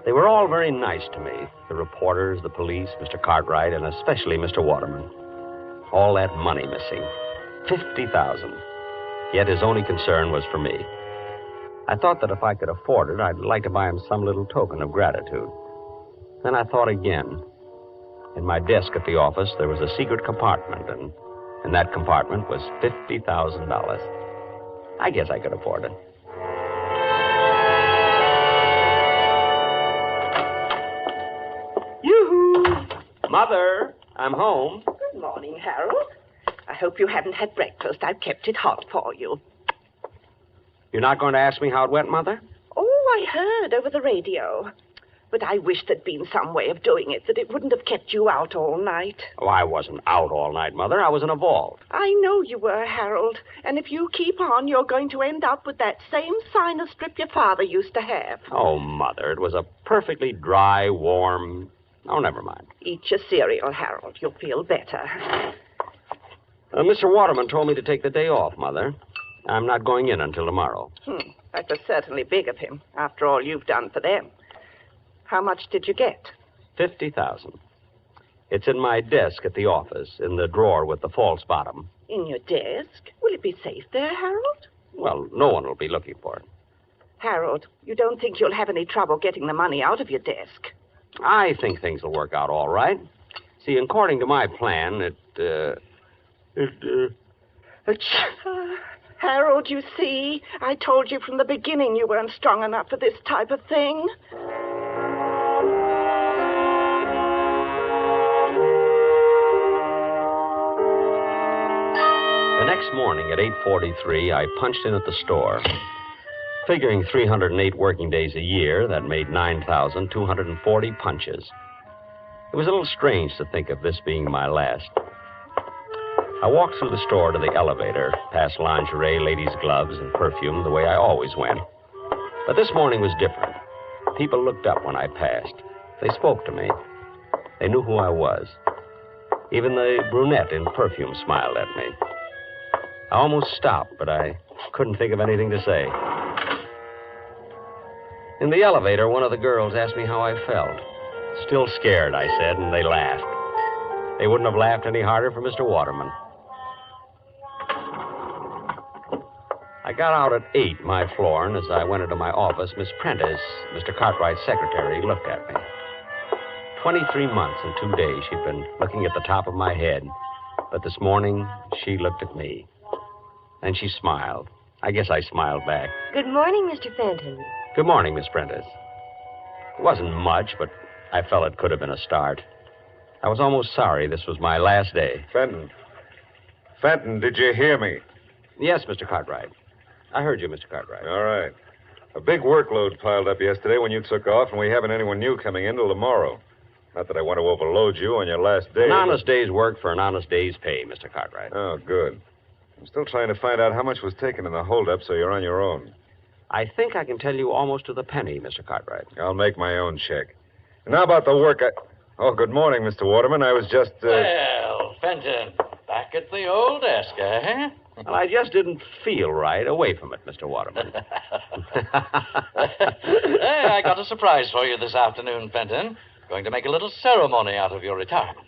They were all very nice to me. The reporters, the police, Mr. Cartwright, and especially Mr. Waterman. All that money missing. $50,000. Yet his only concern was for me. I thought that if I could afford it, I'd like to buy him some little token of gratitude. Then I thought again. In my desk at the office, there was a secret compartment, and in that compartment was $50,000. I guess I could afford it. Yoo-hoo! Mother, I'm home. Good morning, Harold. I hope you haven't had breakfast. I've kept it hot for you. You're not going to ask me how it went, Mother? Oh, I heard over the radio. But I wish there'd been some way of doing it that it wouldn't have kept you out all night. Oh, I wasn't out all night, Mother. I was in a vault. I know you were, Harold. And if you keep on, you're going to end up with that same sinus strip your father used to have. Oh, Mother, it was a perfectly dry, warm... Oh, never mind. Eat your cereal, Harold. You'll feel better. Mr. Waterman told me to take the day off, Mother. I'm not going in until tomorrow. That was certainly big of him, after all you've done for them. How much did you get? $50,000. It's in my desk at the office, in the drawer with the false bottom. In your desk? Will it be safe there, Harold? Well, no one will be looking for it. Harold, you don't think you'll have any trouble getting the money out of your desk? I think things will work out all right. See, according to my plan, Harold, you see, I told you from the beginning you weren't strong enough for this type of thing. The next morning at 8:43, I punched in at the store. Figuring 308 working days a year, that made 9,240 punches. It was a little strange to think of this being my last. I walked through the store to the elevator, past lingerie, ladies' gloves, and perfume the way I always went. But this morning was different. People looked up when I passed. They spoke to me. They knew who I was. Even the brunette in perfume smiled at me. I almost stopped, but I couldn't think of anything to say. In the elevator, one of the girls asked me how I felt. Still scared, I said, and they laughed. They wouldn't have laughed any harder for Mr. Waterman. I got out at 8, my floor, and as I went into my office, Miss Prentice, Mr. Cartwright's secretary, looked at me. 23 months and 2 days she'd been looking at the top of my head. But this morning, she looked at me. And she smiled. I guess I smiled back. Good morning, Mr. Fenton. Good morning, Miss Prentice. It wasn't much, but I felt it could have been a start. I was almost sorry this was my last day. Fenton, did you hear me? Yes, Mr. Cartwright. I heard you, Mr. Cartwright. All right. A big workload piled up yesterday when you took off, and we haven't anyone new coming in till tomorrow. Not that I want to overload you on your last day. An honest day's work for an honest day's pay, Mr. Cartwright. Oh, good. I'm still trying to find out how much was taken in the holdup, so you're on your own. I think I can tell you almost to the penny, Mr. Cartwright. I'll make my own check. And how about the work Oh, good morning, Mr. Waterman. I was just, Well, Fenton, back at the old desk, eh? Well, I just didn't feel right away from it, Mr. Waterman. Hey, I got a surprise for you this afternoon, Fenton. Going to make a little ceremony out of your retirement.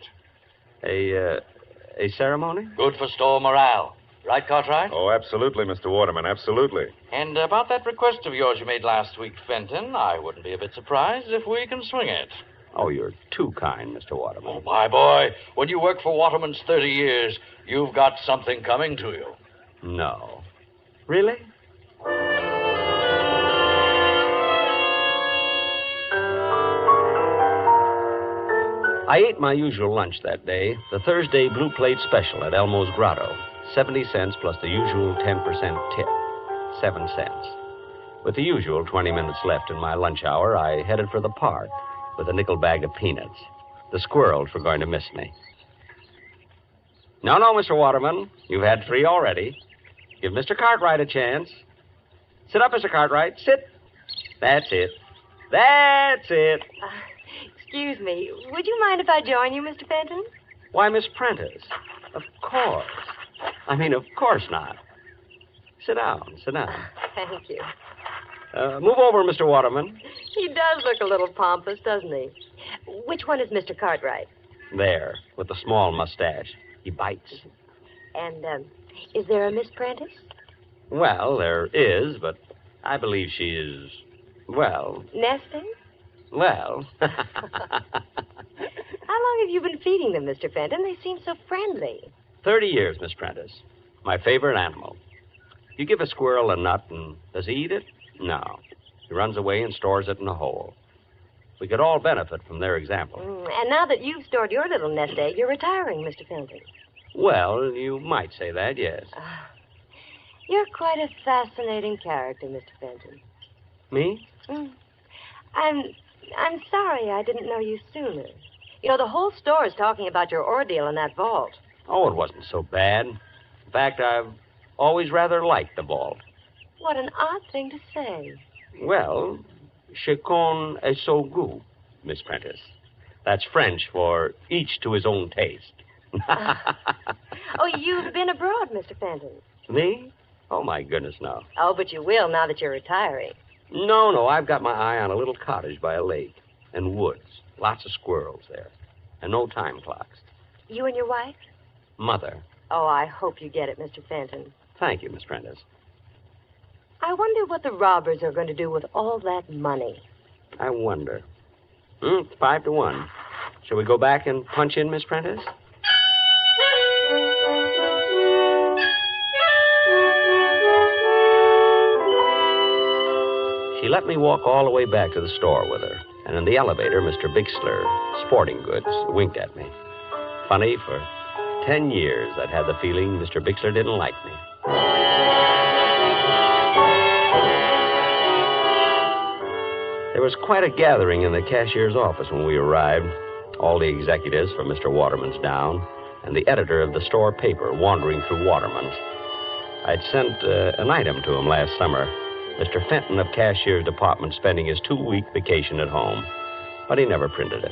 A ceremony? Good for store morale. Right, Cartwright? Oh, absolutely, Mr. Waterman, absolutely. And about that request of yours you made last week, Fenton, I wouldn't be a bit surprised if we can swing it. Oh, you're too kind, Mr. Waterman. Oh, my boy, when you work for Waterman's 30 years, you've got something coming to you. No. Really? I ate my usual lunch that day, the Thursday Blue Plate Special at Elmo's Grotto. 70 cents plus the usual 10% tip. 7 cents. With the usual 20 minutes left in my lunch hour, I headed for the park with a nickel bag of peanuts. The squirrels were going to miss me. No, Mr. Waterman. You've had 3 already. Give Mr. Cartwright a chance. Sit up, Mr. Cartwright. Sit. That's it. That's it. Excuse me. Would you mind if I join you, Mr. Fenton? Why, Miss Prentice. Of course. Of course not. Sit down. Thank you. Move over, Mr. Waterman. He does look a little pompous, doesn't he? Which one is Mr. Cartwright? There, with the small mustache. He bites. And, is there a Miss Prentice? Well, there is, but I believe she is, well... Nesting? Well... How long have you been feeding them, Mr. Fenton? They seem so friendly. 30 years, Miss Prentice. My favorite animal. You give a squirrel a nut, and does he eat it? No. He runs away and stores it in a hole. We could all benefit from their example. And now that you've stored your little nest egg, you're retiring, Mr. Fenton. Well, you might say that, yes. You're quite a fascinating character, Mr. Fenton. Me? I'm sorry I didn't know you sooner. You know, the whole store is talking about your ordeal in that vault. Oh, it wasn't so bad. In fact, I've always rather liked the vault. What an odd thing to say. Well, chacun est son goût, Miss Prentice. That's French for each to his own taste. Oh, you've been abroad, Mr. Fenton. Me? Oh, my goodness, no. Oh, but you will now that you're retiring. No, I've got my eye on a little cottage by a lake and woods. Lots of squirrels there. And no time clocks. You and your wife? Mother. Oh, I hope you get it, Mr. Fenton. Thank you, Miss Prentice. I wonder what the robbers are going to do with all that money. I wonder. It's 5-1. Shall we go back and punch in, Miss Prentice? She let me walk all the way back to the store with her. And in the elevator, Mr. Bixler, Sporting Goods, winked at me. Funny, for 10 years I'd had the feeling Mr. Bixler didn't like me. There was quite a gathering in the cashier's office when we arrived. All the executives from Mr. Waterman's down, and the editor of the store paper wandering through Waterman's. I'd sent an item to him last summer. Mr. Fenton of Cashier's Department spending his 2-week vacation at home. But he never printed it.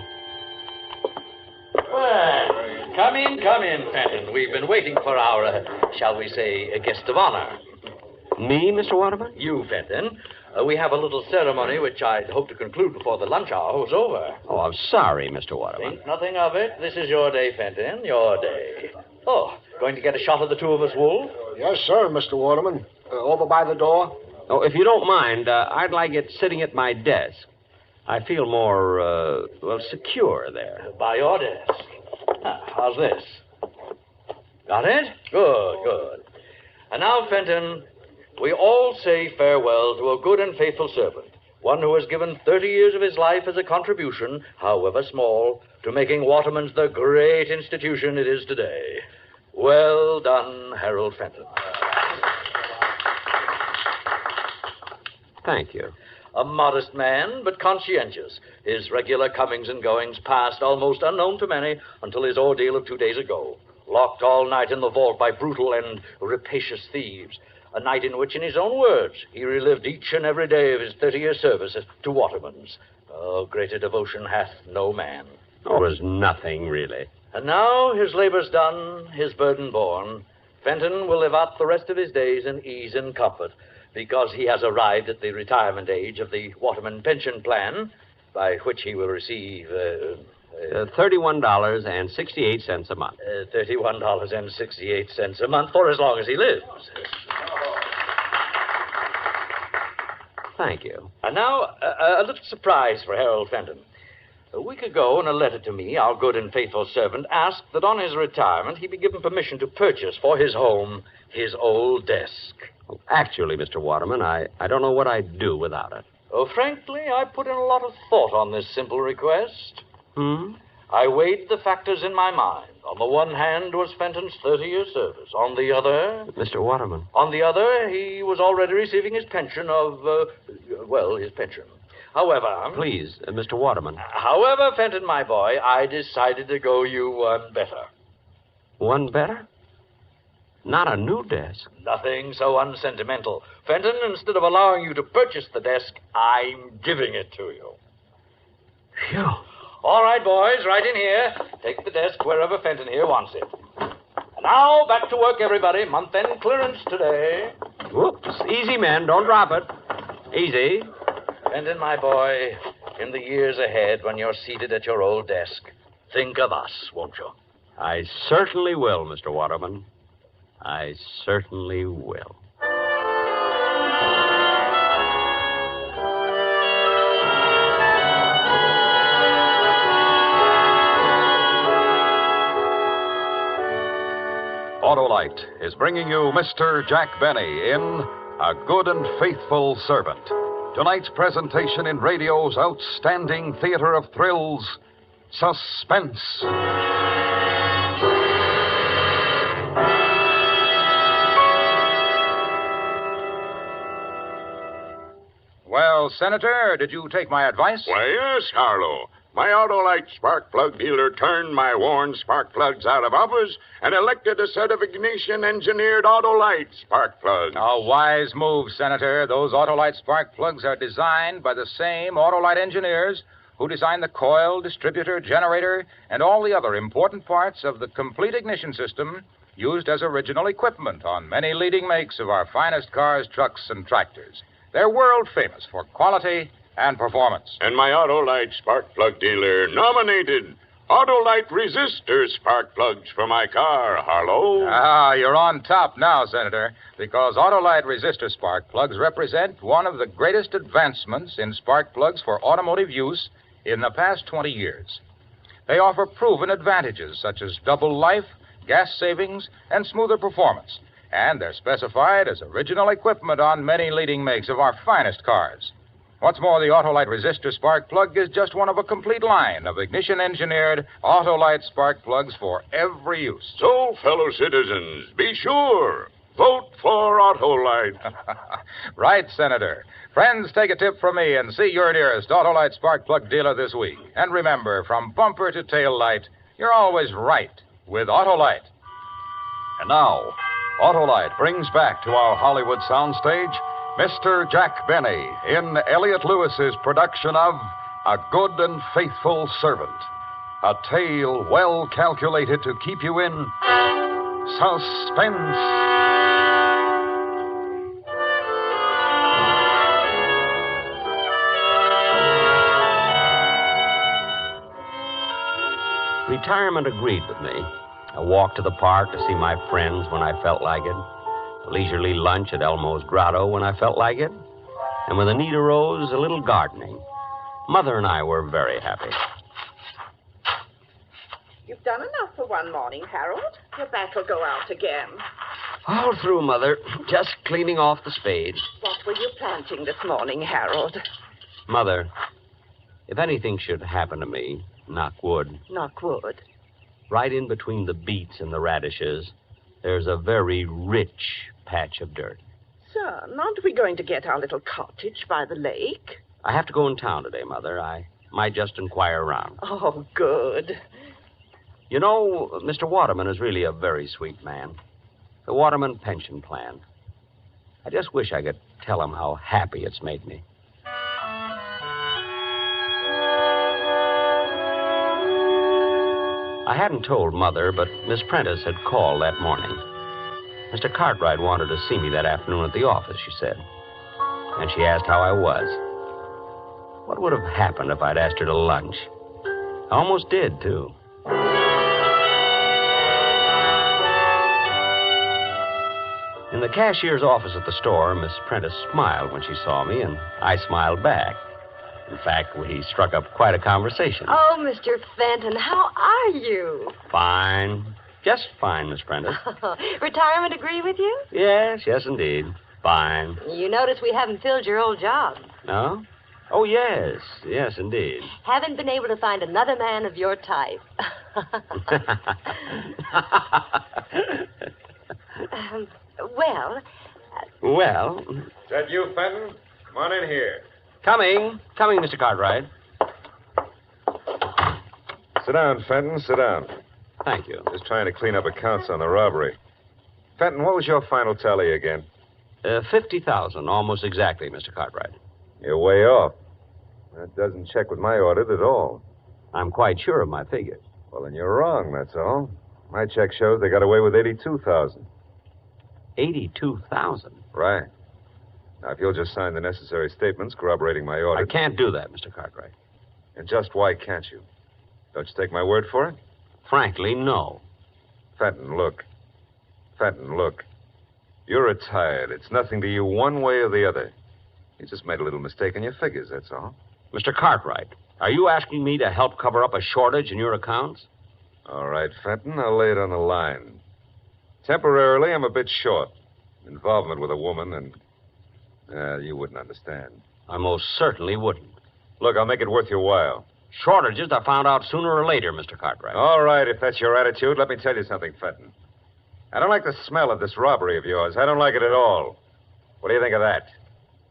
Well, come in, Fenton. We've been waiting for our, shall we say, a guest of honor. Me, Mr. Waterman? You, Fenton. We have a little ceremony which I'd hope to conclude before the lunch hour was over. Oh, I'm sorry, Mr. Waterman. Think nothing of it. This is your day, Fenton. Your day. Oh, going to get a shot of the two of us, Wolf? Yes, sir, Mr. Waterman. Over by the door. Oh, if you don't mind, I'd like it sitting at my desk. I feel more, secure there. By your desk. How's this? Got it? Good. And now, Fenton, we all say farewell to a good and faithful servant, one who has given 30 years of his life as a contribution, however small, to making Waterman's the great institution it is today. Well done, Harold Fenton. Thank you. A modest man, but conscientious. His regular comings and goings passed almost unknown to many until his ordeal of 2 days ago. Locked all night in the vault by brutal and rapacious thieves. A night in which, in his own words, he relived each and every day of his 30-year service to Waterman's. Oh, greater devotion hath no man. Oh, it was nothing, really. And now, his labor's done, his burden borne, Fenton will live out the rest of his days in ease and comfort, because he has arrived at the retirement age of the Waterman pension plan, by which he will receive $31.68 a month. $31.68 a month for as long as he lives. Thank you. And now, a little surprise for Harold Fenton. A week ago, in a letter to me, our good and faithful servant asked that on his retirement he be given permission to purchase for his home his old desk. Well, actually, Mr. Waterman, I don't know what I'd do without it. Oh, frankly, I put in a lot of thought on this simple request. I weighed the factors in my mind. On the one hand was Fenton's 30-year service. On the other... Mr. Waterman. On the other, he was already receiving his pension of, his pension. However... Please, Mr. Waterman. However, Fenton, my boy, I decided to go you one better. One better? Not a new desk. Nothing so unsentimental. Fenton, instead of allowing you to purchase the desk, I'm giving it to you. Phew. All right, boys, right in here. Take the desk wherever Fenton here wants it. And now, back to work, everybody. Month-end clearance today. Whoops. Easy, men. Don't drop it. Easy. Fenton, my boy, in the years ahead, when you're seated at your old desk, think of us, won't you? I certainly will, Mr. Waterman. I certainly will. Autolite is bringing you Mr. Jack Benny in A Good and Faithful Servant. Tonight's presentation in radio's outstanding theater of thrills, Suspense. Well, Senator, did you take my advice? Why, yes, Harlow. My Autolite spark plug dealer turned my worn spark plugs out of office and elected a set of ignition-engineered Autolite spark plugs. A wise move, Senator. Those Autolite spark plugs are designed by the same Autolite engineers who designed the coil, distributor, generator, and all the other important parts of the complete ignition system used as original equipment on many leading makes of our finest cars, trucks, and tractors. They're world famous for quality and performance. And my Autolite spark plug dealer nominated Autolite resistor spark plugs for my car, Harlow. Ah, you're on top now, Senator, because Autolite resistor spark plugs represent one of the greatest advancements in spark plugs for automotive use in the past 20 years. They offer proven advantages such as double life, gas savings, and smoother performance. And they're specified as original equipment on many leading makes of our finest cars. What's more, the Autolite resistor spark plug is just one of a complete line of ignition-engineered Autolite spark plugs for every use. So, fellow citizens, be sure, vote for Autolite. Right, Senator. Friends, take a tip from me and see your nearest Autolite spark plug dealer this week. And remember, from bumper to tail light, you're always right with Autolite. And now, Autolite brings back to our Hollywood soundstage Mr. Jack Benny in Elliot Lewis's production of A Good and Faithful Servant. A tale well calculated to keep you in suspense. Retirement agreed with me. A walk to the park to see my friends when I felt like it. A leisurely lunch at Elmo's Grotto when I felt like it. And when the need arose, a little gardening. Mother and I were very happy. You've done enough for one morning, Harold. Your back will go out again. All through, Mother. Just cleaning off the spade. What were you planting this morning, Harold? Mother, if anything should happen to me, knock wood. Knock wood. Right in between the beets and the radishes, there's a very rich patch of dirt. Son, aren't we going to get our little cottage by the lake? I have to go in town today, Mother. I might just inquire around. Oh, good. You know, Mr. Waterman is really a very sweet man. The Waterman pension plan. I just wish I could tell him how happy it's made me. I hadn't told Mother, but Miss Prentice had called that morning. Mr. Cartwright wanted to see me that afternoon at the office, she said. And she asked how I was. What would have happened if I'd asked her to lunch? I almost did, too. In the cashier's office at the store, Miss Prentice smiled when she saw me, and I smiled back. In fact, we struck up quite a conversation. Oh, Mr. Fenton, how are you? Fine. Just fine, Miss Prentice. Retirement agree with you? Yes, indeed. Fine. You notice we haven't filled your old job. No? Oh, yes, indeed. Haven't been able to find another man of your type. Well... Well... Is that you, Fenton? Come on in here. Coming, Mr. Cartwright. Sit down, Fenton, sit down. Thank you. Just trying to clean up accounts on the robbery. Fenton, what was your final tally again? 50,000, almost exactly, Mr. Cartwright. You're way off. That doesn't check with my audit at all. I'm quite sure of my figures. Well, then you're wrong, that's all. My check shows they got away with 82,000. 82,000? Right. Now, if you'll just sign the necessary statements corroborating my audit... I can't do that, Mr. Cartwright. And just why can't you? Don't you take my word for it? Frankly, no. Fenton, look. You're retired. It's nothing to you one way or the other. You just made a little mistake in your figures, that's all. Mr. Cartwright, are you asking me to help cover up a shortage in your accounts? All right, Fenton, I'll lay it on the line. Temporarily, I'm a bit short. Involvement with a woman, and you wouldn't understand. I most certainly wouldn't. Look, I'll make it worth your while. Shortages are found out sooner or later, Mr. Cartwright. All right, if that's your attitude, let me tell you something, Fenton. I don't like the smell of this robbery of yours. I don't like it at all. What do you think of that?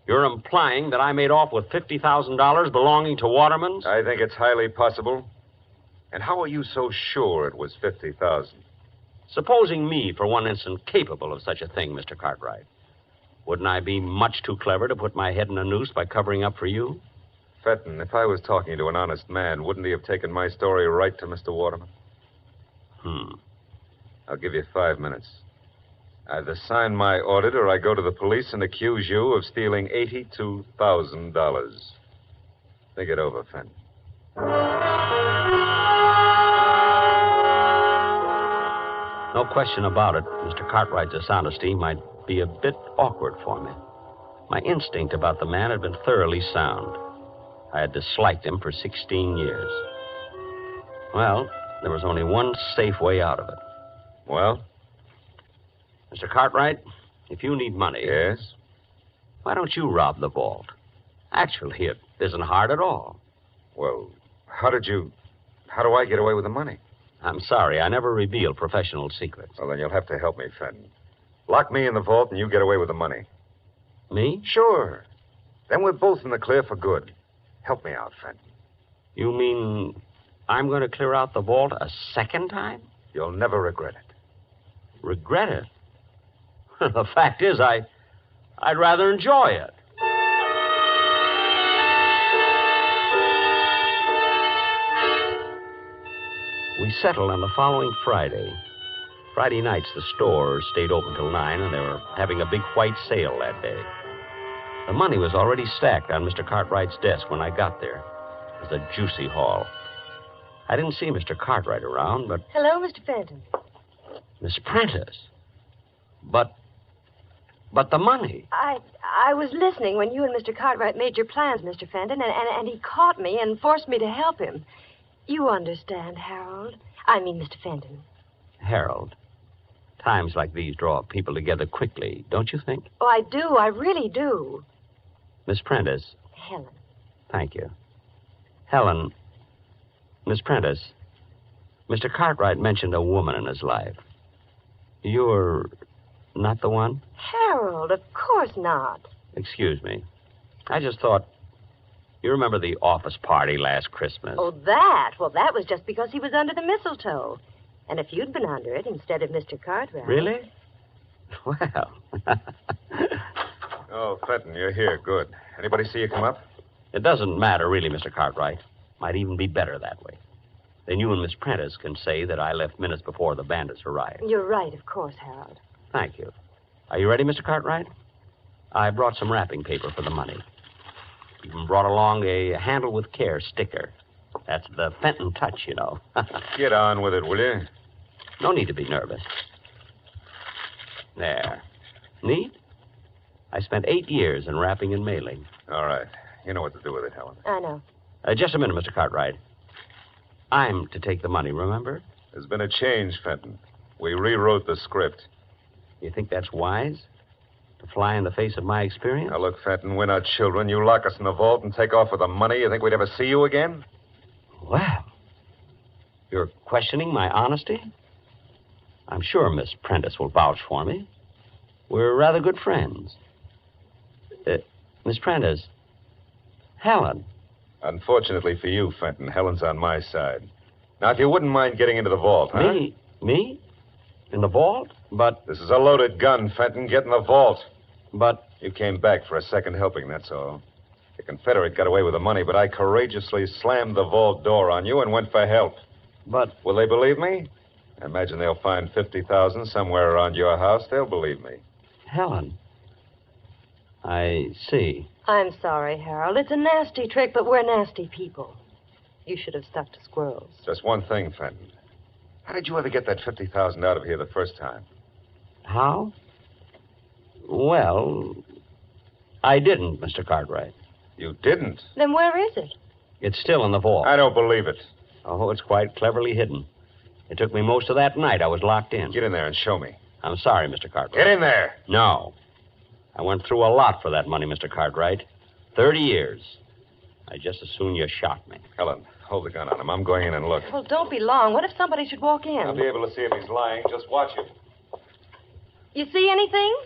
You're implying that I made off with $50,000 belonging to Waterman's? I think it's highly possible. And how are you so sure it was 50,000? Supposing me, for one instant, capable of such a thing, Mr. Cartwright, wouldn't I be much too clever to put my head in a noose by covering up for you? Fenton, if I was talking to an honest man, wouldn't he have taken my story right to Mr. Waterman? I'll give you 5 minutes. Either sign my audit or I go to the police and accuse you of stealing $82,000. Think it over, Fenton. No question about it, Mr. Cartwright's dishonesty might be a bit awkward for me. My instinct about the man had been thoroughly sound. I had disliked him for 16 years. Well, there was only one safe way out of it. Well? Mr. Cartwright, if you need money... Yes? Why don't you rob the vault? Actually, it isn't hard at all. Well, how do I get away with the money? I'm sorry, I never reveal professional secrets. Well, then you'll have to help me, Fenton. Lock me in the vault and you get away with the money. Me? Sure. Then we're both in the clear for good. Help me out, Fenton. You mean I'm going to clear out the vault a second time? You'll never regret it. Regret it? The fact is, I'd rather enjoy it. We settled on the following Friday. Friday nights, the store stayed open till 9, and they were having a big white sale that day. The money was already stacked on Mr. Cartwright's desk when I got there. It was a juicy haul. I didn't see Mr. Cartwright around, but... Hello, Mr. Fenton. Miss Prentice. But the money. I was listening when you and Mr. Cartwright made your plans, Mr. Fenton, and he caught me and forced me to help him. You understand, Harold. I mean, Mr. Fenton. Harold. Times like these draw people together quickly, don't you think? Oh, I do. I really do. Miss Prentice. Helen. Thank you. Helen. Miss Prentice. Mr. Cartwright mentioned a woman in his life. You're not the one? Harold, of course not. Excuse me. I just thought... You remember the office party last Christmas? Oh, that? Well, that was just because he was under the mistletoe. And if you'd been under it instead of Mr. Cartwright... Really? Well... Oh, Fenton, you're here. Good. Anybody see you come up? It doesn't matter, really, Mr. Cartwright. Might even be better that way. Then you and Miss Prentice can say that I left minutes before the bandits arrived. You're right, of course, Harold. Thank you. Are you ready, Mr. Cartwright? I brought some wrapping paper for the money. Even brought along a handle with care sticker. That's the Fenton touch, you know. Get on with it, will you? No need to be nervous. There. Neat? I spent 8 years in wrapping and mailing. All right. You know what to do with it, Helen. I know. Just a minute, Mr. Cartwright. I'm to take the money, remember? There's been a change, Fenton. We rewrote the script. You think that's wise? To fly in the face of my experience? Now, look, Fenton, we're not children. You lock us in the vault and take off with the money. You think we'd ever see you again? Well, you're questioning my honesty? I'm sure Miss Prentice will vouch for me. We're rather good friends. Miss Prentice, Helen. Unfortunately for you, Fenton, Helen's on my side. Now, if you wouldn't mind getting into the vault, huh? Me? In the vault? But... This is a loaded gun, Fenton. Get in the vault. But... You came back for a second helping, that's all. The Confederate got away with the money, but I courageously slammed the vault door on you and went for help. But... Will they believe me? I imagine they'll find 50,000 somewhere around your house. They'll believe me. Helen. I see. I'm sorry, Harold. It's a nasty trick, but we're nasty people. You should have stuck to squirrels. Just one thing, Fenton. How did you ever get that 50,000 out of here the first time? How? Well, I didn't, Mr. Cartwright. You didn't? Then where is it? It's still in the vault. I don't believe it. Oh, it's quite cleverly hidden. It took me most of that night. I was locked in. Get in there and show me. I'm sorry, Mr. Cartwright. Get in there. No. I went through a lot for that money, Mr. Cartwright. 30 years. I just as soon you shot me. Helen, hold the gun on him. I'm going in and look. Well, don't be long. What if somebody should walk in? I'll be able to see if he's lying. Just watch him. You see anything?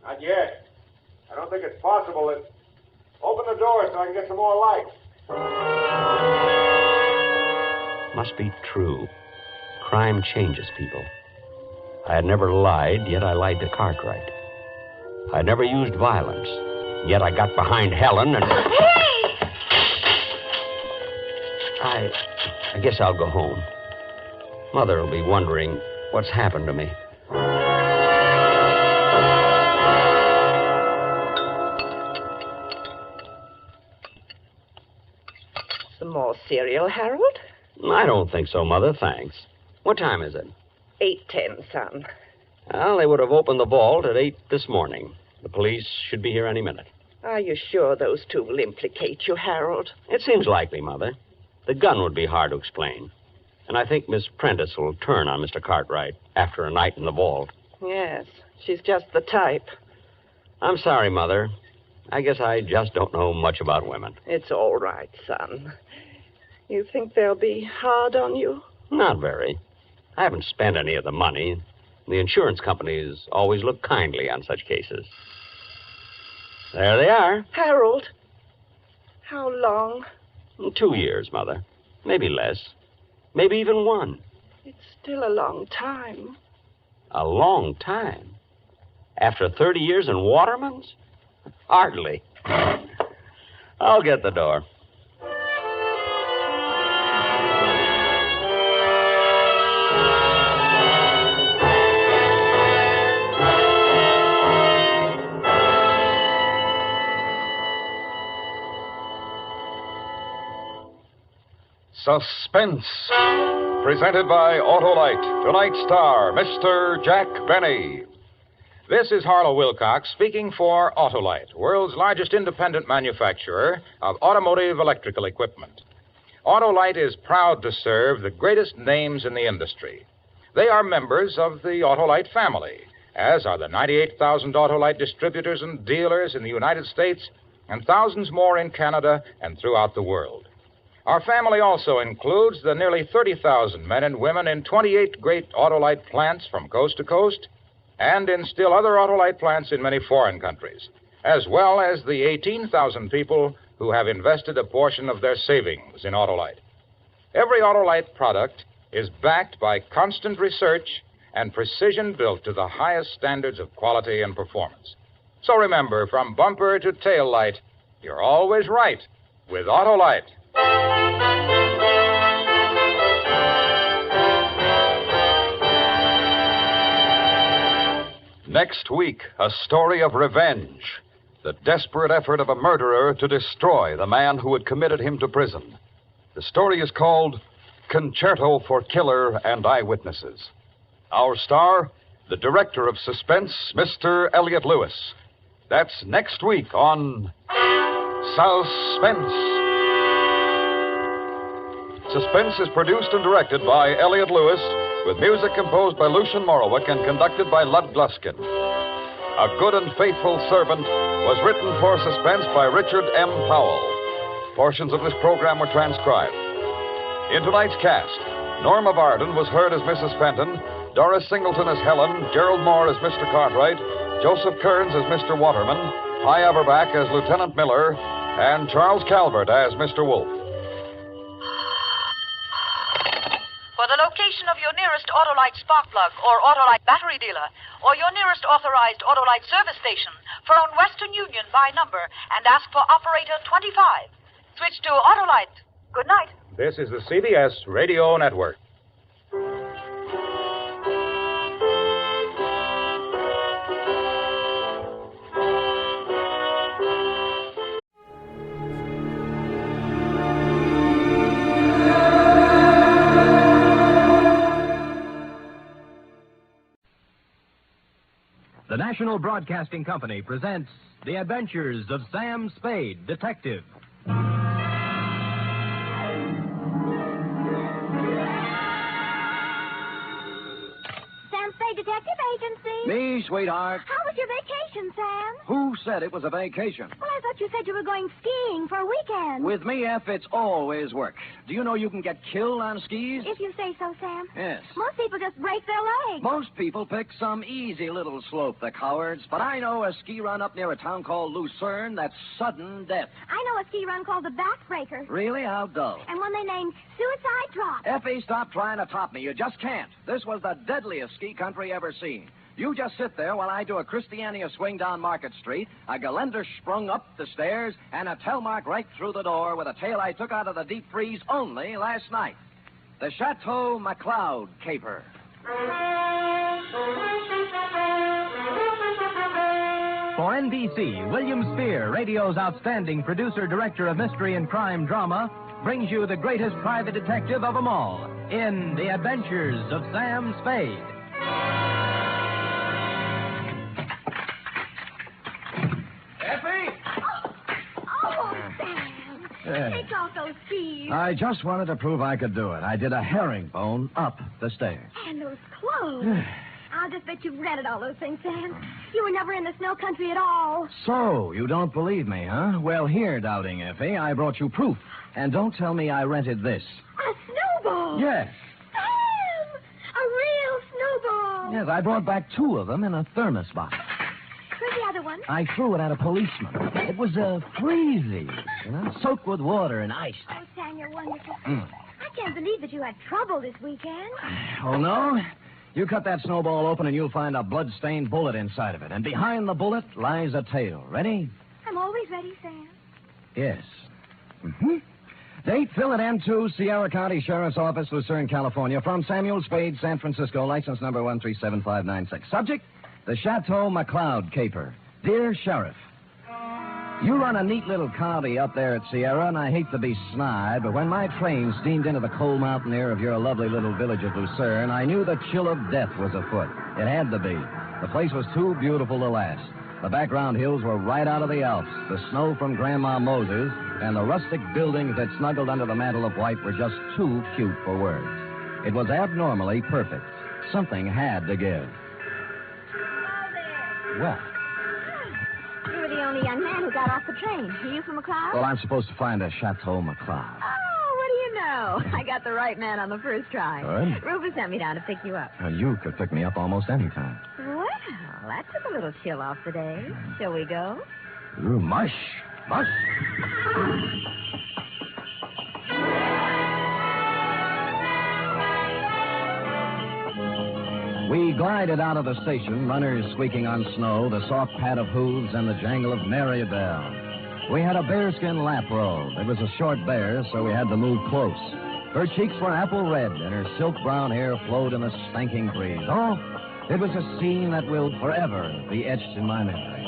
Not yet. I don't think it's possible that... Open the door so I can get some more light. Must be true. Crime changes people. I had never lied, yet I lied to Cartwright. I had never used violence, yet I got behind Helen and... Hey! I guess I'll go home. Mother will be wondering what's happened to me. Some more cereal, Harold? I don't think so, Mother. Thanks. What time is it? 8:10, son. Well, they would have opened the vault at 8 this morning. The police should be here any minute. Are you sure those two will implicate you, Harold? It seems likely, Mother. The gun would be hard to explain. And I think Miss Prentice will turn on Mr. Cartwright after a night in the vault. Yes, she's just the type. I'm sorry, Mother. I guess I just don't know much about women. It's all right, son. You think they'll be hard on you? Not very. I haven't spent any of the money. The insurance companies always look kindly on such cases. There they are. Harold, how long? 2 years, Mother. Maybe less. Maybe even 1. It's still a long time. A long time? After 30 years in Waterman's? Hardly. I'll get the door. Suspense, presented by Autolite. Tonight's star, Mr. Jack Benny. This is Harlow Wilcox speaking for Autolite, world's largest independent manufacturer of automotive electrical equipment. Autolite is proud to serve the greatest names in the industry. They are members of the Autolite family, as are the 98,000 Autolite distributors and dealers in the United States and thousands more in Canada and throughout the world. Our family also includes the nearly 30,000 men and women in 28 great Autolite plants from coast to coast and in still other Autolite plants in many foreign countries, as well as the 18,000 people who have invested a portion of their savings in Autolite. Every Autolite product is backed by constant research and precision built to the highest standards of quality and performance. So remember, from bumper to tail light, you're always right with Autolite. Next week, a story of revenge. The desperate effort of a murderer to destroy the man who had committed him to prison. The story is called Concerto for Killer and Eyewitnesses. Our star, the director of Suspense, Mr. Elliot Lewis. That's next week on Suspense. Suspense is produced and directed by Elliot Lewis, with music composed by Lucian Morowick and conducted by Lud Gluskin. A Good and Faithful Servant was written for Suspense by Richard M. Powell. Portions of this program were transcribed. In tonight's cast, Norma Varden was heard as Mrs. Fenton, Doris Singleton as Helen, Gerald Moore as Mr. Cartwright, Joseph Kearns as Mr. Waterman, Hy Averback as Lieutenant Miller, and Charles Calvert as Mr. Wolfe. For the location of your nearest Autolite spark plug or Autolite battery dealer, or your nearest authorized Autolite service station, phone Western Union by number and ask for operator 25. Switch to Autolite. Good night. This is the CBS Radio Network. The National Broadcasting Company presents The Adventures of Sam Spade, Detective. Sam Spade Detective Agency. Me, sweetheart. How was your vacation, Sam? Who said it was a vacation? Well, I thought you said you were going skiing for a weekend. With me, F, it's always work. Do you know you can get killed on skis? If you say so, Sam. Yes. Most people just break their legs. Most people pick some easy little slope, the cowards. But I know a ski run up near a town called Lucerne that's sudden death. I know a ski run called the Backbreaker. Really? How dull. And one they named Suicide Drop. Effie, stop trying to top me. You just can't. This was the deadliest ski country ever seen. You just sit there while I do a Christiania swing down Market Street, a Geländer sprung up the stairs, and a telemark right through the door with a tale I took out of the deep freeze only last night. The Chateau McCloud caper. For NBC, William Spear, radio's outstanding producer-director of mystery and crime drama, brings you the greatest private detective of them all in The Adventures of Sam Spade. Take off those skis. I just wanted to prove I could do it. I did a herringbone up the stairs. And those clothes. I'll just bet you've rented all those things, Sam. You were never in the snow country at all. So, you don't believe me, huh? Well, here, Doubting Effie, I brought you proof. And don't tell me I rented this. A snowball. Yes. Sam! A real snowball. Yes, I brought back 2 of them in a thermos box. Where's the other one? I threw it at a policeman. It was freezy, soaked with water and ice. Oh, Sam, you're wonderful. I can't believe that you had trouble this weekend. Oh, no? You cut that snowball open and you'll find a blood-stained bullet inside of it. And behind the bullet lies a tale. Ready? I'm always ready, Sam. Yes. Date, Phil at M2, Sierra County Sheriff's Office, Lucerne, California. From Samuel Spade, San Francisco, license number 137596. Subject, the Chateau McCloud caper. Dear Sheriff, you run a neat little county up there at Sierra, and I hate to be snide, but when my train steamed into the cold mountain air of your lovely little village of Lucerne, I knew the chill of death was afoot. It had to be. The place was too beautiful to last. The background hills were right out of the Alps. The snow from Grandma Moses and the rustic buildings that snuggled under the mantle of white were just too cute for words. It was abnormally perfect. Something had to give. What? You were the only young man who got off the train. Are you from McCloud? Well, I'm supposed to find a Chateau McCloud. Oh, what do you know? I got the right man on the first try. Good. Rufus sent me down to pick you up. You could pick me up almost any time. Well, that took a little chill off the day. Shall we go? Ooh, mush. Mush. We glided out of the station, runners squeaking on snow, the soft pat of hooves, and the jangle of merry bells. We had a bearskin lap robe. It was a short bear, so we had to move close. Her cheeks were apple red, and her silk brown hair flowed in the stanking breeze. Oh, it was a scene that will forever be etched in my memory.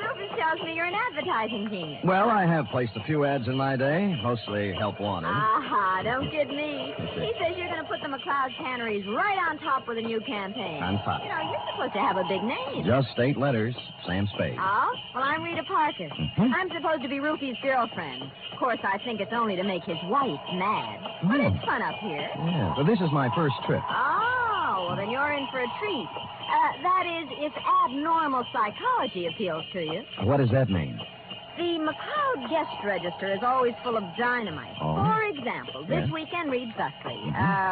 Rufus tells tells me you're an advertising genius. Well, I have placed a few ads in my day, mostly help wanted. Aha, don't kid me. He says you're going to put the McCloud canneries right on top with a new campaign. On top. You know, you're supposed to have a big name. Just 8 letters. Sam Spade. Oh? Well, I'm Rita Parker. I'm supposed to be Rufy's girlfriend. Of course, I think it's only to make his wife mad. But it's fun up here. Yeah, but this is my first trip. Oh, well, then you're in for a treat. That is, if abnormal psychology appeals to you. What does that mean? The McCloud guest register is always full of dynamite. Oh. For example, this Yeah. weekend reads thusly.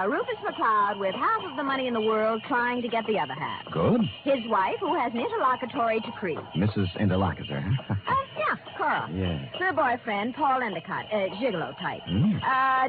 Rufus McCloud with half of the money in the world trying to get the other half. Good. His wife, who has an interlocutory decree. Mrs. Interlocutor. Yeah, Cora. Yeah. Her boyfriend, Paul Endicott, gigolo type.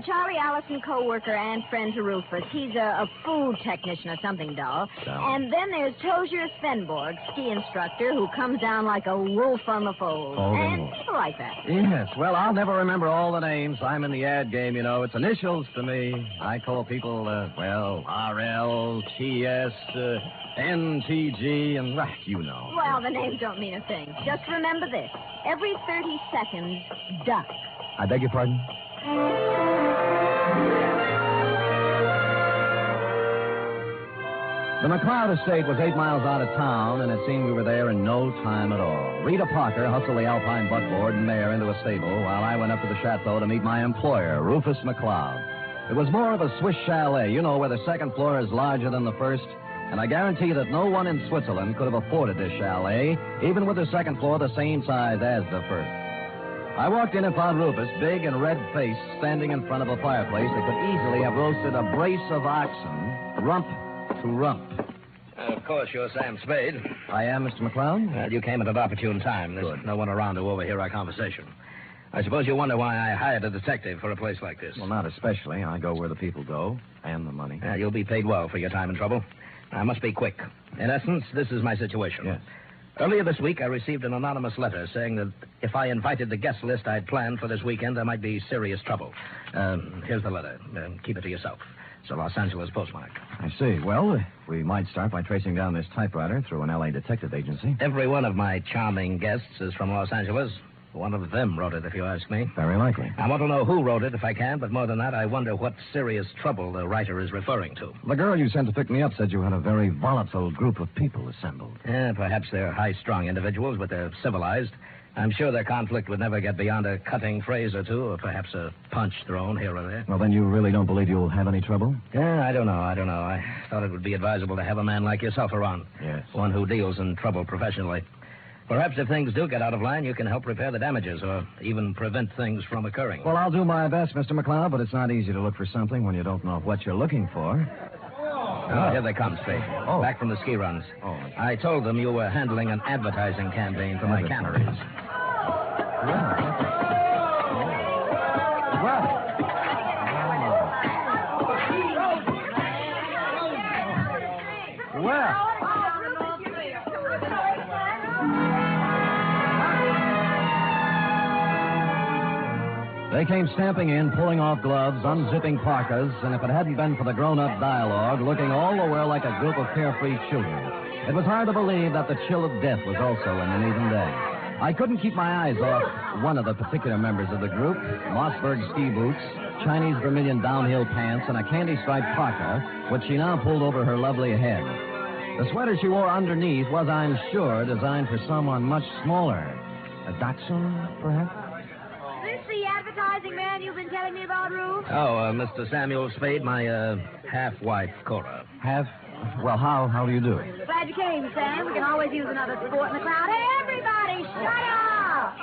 Charlie Allison, co-worker and friend to Rufus. He's a food technician or something dull. So. And then there's Tozier Svenborg, ski instructor, who comes down like a wolf on the fold. And people like that. Yes, well, I'll never remember all the names. I'm in the ad game, you know. It's initials to me. I call people, RL, TS, NTG, and, you know. Well, the names don't mean a thing. Just remember this. Every 30 seconds, duck. I beg your pardon? The McCloud estate was 8 miles out of town, and it seemed we were there in no time at all. Rita Parker hustled the Alpine buckboard and mare into a stable while I went up to the Chateau to meet my employer, Rufus McCloud. It was more of a Swiss chalet, you know, where the second floor is larger than the first, and I guarantee that no one in Switzerland could have afforded this chalet, even with the second floor the same size as the first. I walked in and found Rufus, big and red-faced, standing in front of a fireplace that could easily have roasted a brace of oxen, rump to rump. Of course, you're Sam Spade. I am, Mr. McCloud. Well, you came at an opportune time. There's no one around to overhear our conversation. I suppose you wonder why I hired a detective for a place like this. Well, not especially. I go where the people go, and the money. You'll be paid well for your time and trouble. I must be quick. In essence, this is my situation. Yes. Earlier this week, I received an anonymous letter saying that if I invited the guest list I'd planned for this weekend, there might be serious trouble. Here's the letter. Keep it to yourself. It's a Los Angeles postmark. I see. Well, we might start by tracing down this typewriter through an L.A. detective agency. Every one of my charming guests is from Los Angeles. One of them wrote it, if you ask me. Very likely. I want to know who wrote it, if I can, but more than that, I wonder what serious trouble the writer is referring to. The girl you sent to pick me up said you had a very volatile group of people assembled. Perhaps they're high-strung individuals, but they're civilized. I'm sure their conflict would never get beyond a cutting phrase or two, or perhaps a punch thrown here or there. Well, then you really don't believe you'll have any trouble? I don't know. I thought it would be advisable to have a man like yourself around. Yes. One who deals in trouble professionally. Perhaps if things do get out of line, you can help repair the damages or even prevent things from occurring. Well, I'll do my best, Mr. McCloud, but it's not easy to look for something when you don't know what you're looking for. Oh, here they come, Spade. Oh. Back from the ski runs. Oh. I told them you were handling an advertising campaign for my canneries. Well. They came stamping in, pulling off gloves, unzipping parkas, and if it hadn't been for the grown-up dialogue, looking all the while like a group of carefree children, it was hard to believe that the chill of death was also in an even day. I couldn't keep my eyes off one of the particular members of the group, Mossberg ski boots, Chinese vermilion downhill pants, and a candy-striped parka, which she now pulled over her lovely head. The sweater she wore underneath was, I'm sure, designed for someone much smaller. A dachshund, perhaps? Is this the advertising man you've been telling me about, Rube? Oh, Mr. Samuel Spade, my half-wife, Cora. Half? Well, how do you do? Glad you came, Sam. We can always use another sport in the crowd. Hey, everybody, shut up!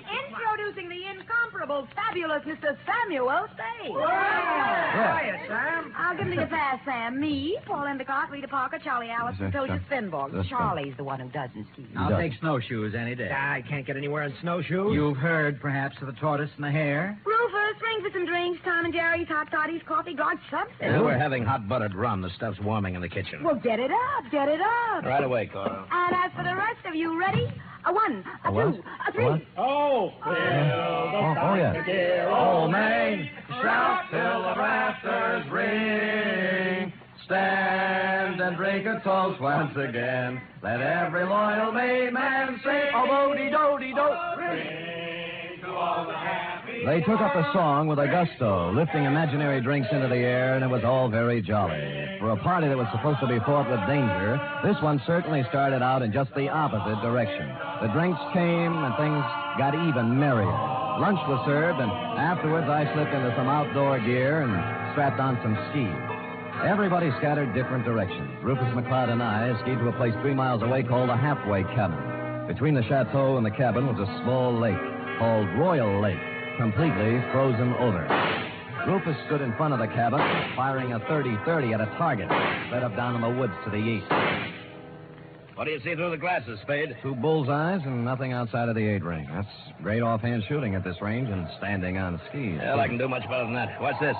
Introducing the incomparable, fabulous Mr. Samuel Spade. Yeah. Sam. I'll give him to you fast, Sam. Me, Paul Endicott, Rita Parker, Charlie Allison, Tozier Svenborg. Charlie's the one who doesn't ski. I'll take snowshoes any day. I can't get anywhere in snowshoes. You've heard, perhaps, of the tortoise and the hare? Rufus, ring for some drinks. Tom and Jerry's, hot toddies, coffee, grog, something. We're having hot buttered rum. The stuff's warming in the kitchen. Well, get it up, get it up. Right away, Cora. And as for the rest of you, ready? A one, a two, a three. What? Oh, yeah. Oh, Maine, shout till the rafters ring. stand and drink a toast once again. Let every loyal Maine man say, oh, do-de-do-de-do. They took up the song with a gusto, lifting imaginary drinks into the air, and it was all very jolly. For a party that was supposed to be fraught with danger, this one certainly started out in just the opposite direction. The drinks came, and things got even merrier. Lunch was served, and afterwards I slipped into some outdoor gear and strapped on some skis. Everybody scattered different directions. Rufus McCloud and I skied to a place 3 miles away called the Halfway Cabin. Between the chateau and the cabin was a small lake called Royal Lake, completely frozen over. Rufus stood in front of the cabin, firing a .30-30 at a target set up down in the woods to the east. What do you see through the glasses, Spade? 2 bullseyes and nothing outside of the 8-ring. That's great offhand shooting at this range and standing on skis. Well, I can do much better than that. Watch this.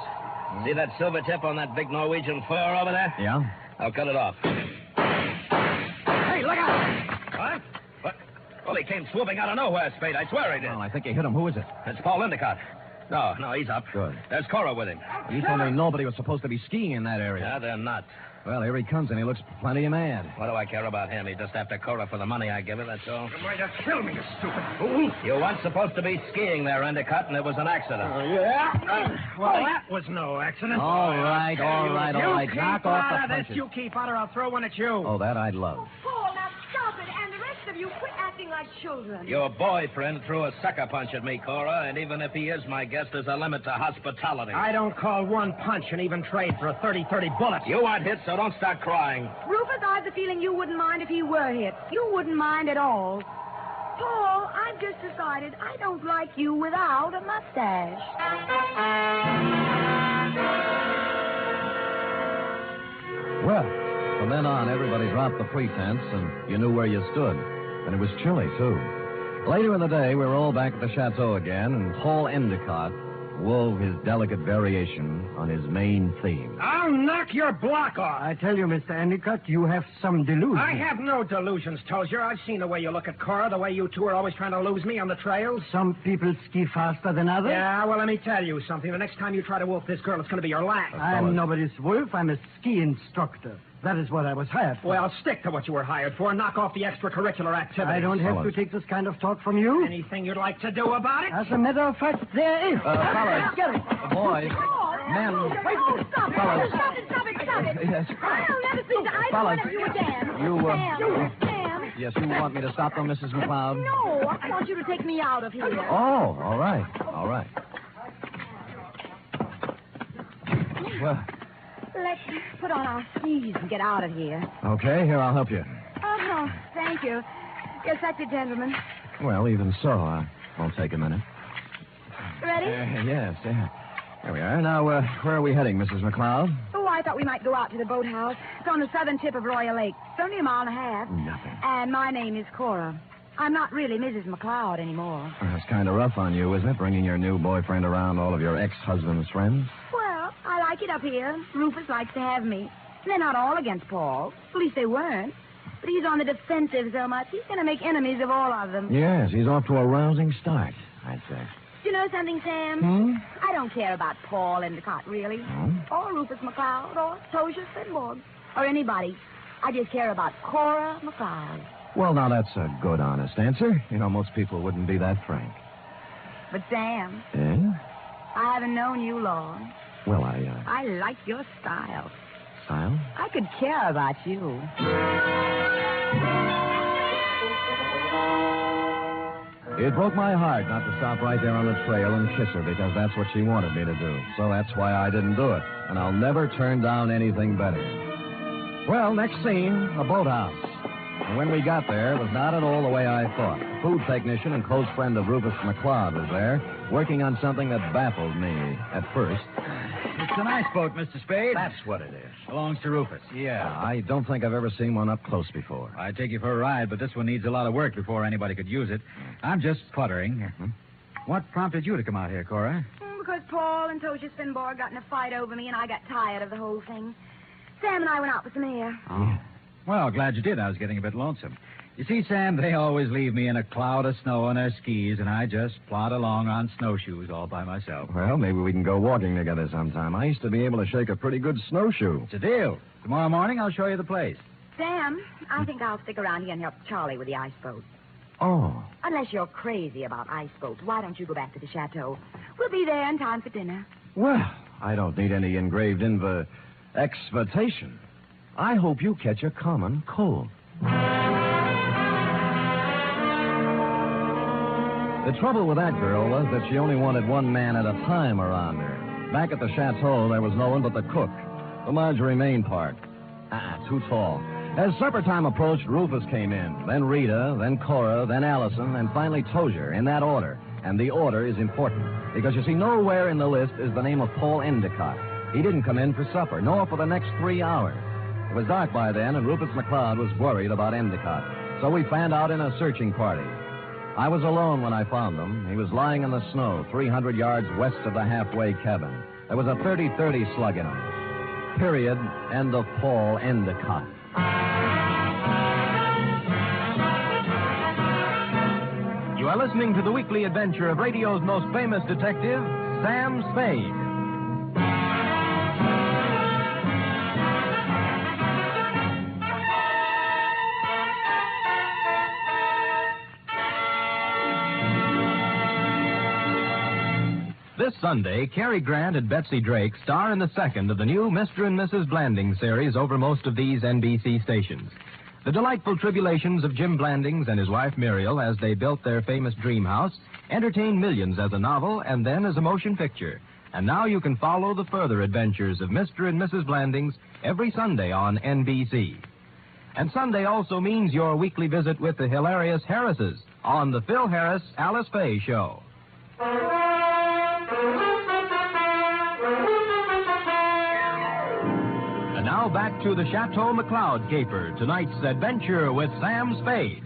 See that silver tip on that big Norwegian fur over there? Yeah? I'll cut it off. Hey, look out! What? What? Well, he came swooping out of nowhere, Spade. I swear he did. Well, I think you hit him. Who is it? It's Paul Endicott. No, he's up. Good. There's Cora with him. You told me nobody was supposed to be skiing in that area. Yeah, they're not. Well, here he comes, and he looks plenty mad. What do I care about him? He's just after Cora for the money I give her, that's all. You're going to kill me, you stupid fool. You weren't supposed to be skiing there, Endicott, and it was an accident. Yeah? Well, that was no accident. All right. Knock off the punches. You keep out, or I'll throw one at you. Oh, that I'd love. Paul, now stop it. And the rest of you, quit acting like children. Your boyfriend threw a sucker punch at me, Cora, and even if he is my guest, there's a limit to hospitality. I don't call one punch an even trade for a 30-30 bullet. You aren't hit, so don't start crying. Rufus, I have the feeling you wouldn't mind if he were hit. You wouldn't mind at all. Paul, I've just decided I don't like you without a mustache. Well, from then on, everybody dropped the pretense, and you knew where you stood. And it was chilly, too. Later in the day, we were all back at the chateau again, and Paul Endicott wove his delicate variation on his main theme. I'll knock your block off. I tell you, Mr. Endicott, you have some delusions. I have no delusions, Tozier. I've seen the way you look at Cora, the way you two are always trying to lose me on the trails. Some people ski faster than others. Yeah, well, let me tell you something. The next time you try to wolf this girl, it's going to be your last. I'm nobody's wolf. I'm a ski instructor. That is what I was hired for. Well, stick to what you were hired for and knock off the extracurricular activities. I don't have to take this kind of talk from you. Anything you'd like to do about it? As a matter of fact, there is. Fellas. Get it. Boys. Men. Stop Fellas. Stop it. Yes. I'll never see the eyes Fellas. of you again. You, Sam. Yes, you want me to stop them, Mrs. McCloud? No, I want you to take me out of here. Oh, all right. Well, Let's put on our skis and get out of here. okay, here, I'll help you. Oh, thank you. Yes, that's it, gentlemen. Well, even so, won't take a minute. Ready? Yes. There we are. Now, where are we heading, Mrs. McCloud? Oh, I thought we might go out to the boathouse. It's on the southern tip of Royal Lake. It's only a mile and a half. Nothing. And my name is Cora. I'm not really Mrs. McCloud anymore. That's kind of rough on you, isn't it, bringing your new boyfriend around all of your ex-husband's friends? Well, I like it up here. Rufus likes to have me. They're not all against Paul. At least they weren't. But he's on the defensive so much, he's going to make enemies of all of them. Yes, he's off to a rousing start, I'd say. You know something, Sam? Hmm? I don't care about Paul Endicott, really. Oh? Or Rufus McCloud, or Tozier Finborg, or anybody. I just care about Cora McCloud. Well, now, that's a good, honest answer. You know, most people wouldn't be that frank. But, Sam, Eh? I haven't known you long. Well, I like your style. Style? I could care about you. It broke my heart not to stop right there on the trail and kiss her because that's what she wanted me to do. So that's why I didn't do it. And I'll never turn down anything better. Well, next scene, a boathouse. And when we got there, it was not at all the way I thought. A food technician and close friend of Rufus McCloud was there, working on something that baffled me at first. It's a nice boat, Mr. Spade. That's what it is. Belongs to Rufus. Yeah, I don't think I've ever seen one up close before. I'd take you for a ride, but this one needs a lot of work before anybody could use it. I'm just puttering. What prompted you to come out here, Cora? Because Paul and Tozier Finborg got in a fight over me, and I got tired of the whole thing. Sam and I went out for some air. Oh. Well, glad you did. I was getting a bit lonesome. You see, Sam, they always leave me in a cloud of snow on their skis, and I just plod along on snowshoes all by myself. Well, maybe we can go walking together sometime. I used to be able to shake a pretty good snowshoe. It's a deal. Tomorrow morning, I'll show you the place. Sam, I think I'll stick around here and help Charlie with the ice boat. Oh. Unless you're crazy about ice boats, why don't you go back to the chateau? We'll be there in time for dinner. Well, I don't need any engraved exvitation. I hope you catch a common cold. The trouble with that girl was that she only wanted one man at a time around her. Back at the chateau, there was no one but the cook, the Marjorie Main part. Too tall. As supper time approached, Rufus came in, then Rita, then Cora, then Allison, and finally Tozier, in that order. And the order is important, because you see, nowhere in the list is the name of Paul Endicott. He didn't come in for supper, nor for the next 3 hours. It was dark by then, and Rufus McCloud was worried about Endicott. So we fanned out in a searching party. I was alone when I found him. He was lying in the snow, 300 yards west of the halfway cabin. There was a 30-30 slug in him. Period. End of Paul Endicott. You are listening to the weekly adventure of radio's most famous detective, Sam Spade. This Sunday, Cary Grant and Betsy Drake star in the second of the new Mr. and Mrs. Blanding series over most of these NBC stations. The delightful tribulations of Jim Blandings and his wife Muriel as they built their famous dream house entertained millions as a novel and then as a motion picture. And now you can follow the further adventures of Mr. and Mrs. Blandings every Sunday on NBC. And Sunday also means your weekly visit with the hilarious Harrises on the Phil Harris Alice Faye Show. And now back to the Chateau McCloud caper, tonight's adventure with Sam Spade.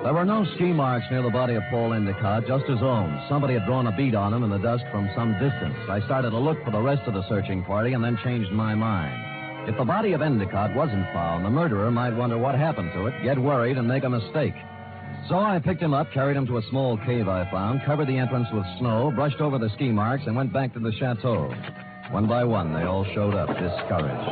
There were no ski marks near the body of Paul Endicott, just his own. Somebody had drawn a bead on him in the dust from some distance. I started to look for the rest of the searching party and then changed my mind. If the body of Endicott wasn't found, the murderer might wonder what happened to it, get worried, and make a mistake. So I picked him up, carried him to a small cave I found, covered the entrance with snow, brushed over the ski marks, and went back to the chateau. One by one, they all showed up, discouraged.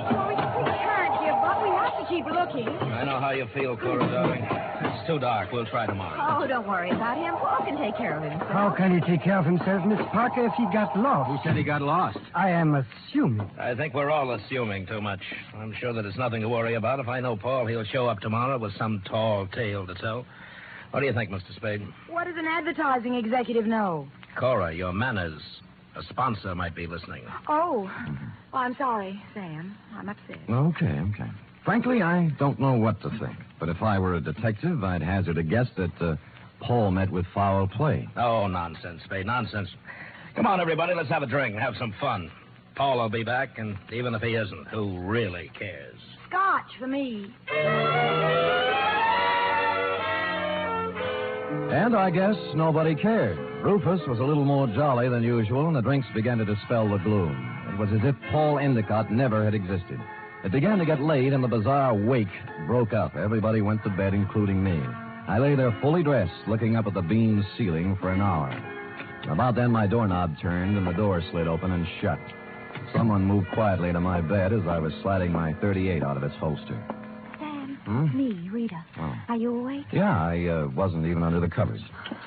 We can't give up. We have to keep looking. I know how you feel, Cora, darling. It's too dark. We'll try tomorrow. Oh, don't worry about him. Paul can take care of himself. How can he take care of himself, Miss Parker, if he got lost? Who said he got lost? I am assuming. I think we're all assuming too much. I'm sure that it's nothing to worry about. If I know Paul, he'll show up tomorrow with some tall tale to tell. What do you think, Mr. Spade? What does an advertising executive know? Cora, your manners. A sponsor might be listening. Oh. Well, I'm sorry, Sam. I'm upset. Okay. Frankly, I don't know what to think. But if I were a detective, I'd hazard a guess that Paul met with foul play. Oh, nonsense, Spade, nonsense. Come on, everybody, let's have a drink and have some fun. Paul will be back, and even if he isn't, who really cares? Scotch for me. And I guess nobody cared. Rufus was a little more jolly than usual, and the drinks began to dispel the gloom. It was as if Paul Endicott never had existed. It began to get late, and the bizarre wake broke up. Everybody went to bed, including me. I lay there fully dressed, looking up at the beamed ceiling for an hour. About then, my doorknob turned, and the door slid open and shut. Someone moved quietly to my bed as I was sliding my .38 out of its holster. Me, Rita. Oh. Are you awake? Yeah, I wasn't even under the covers.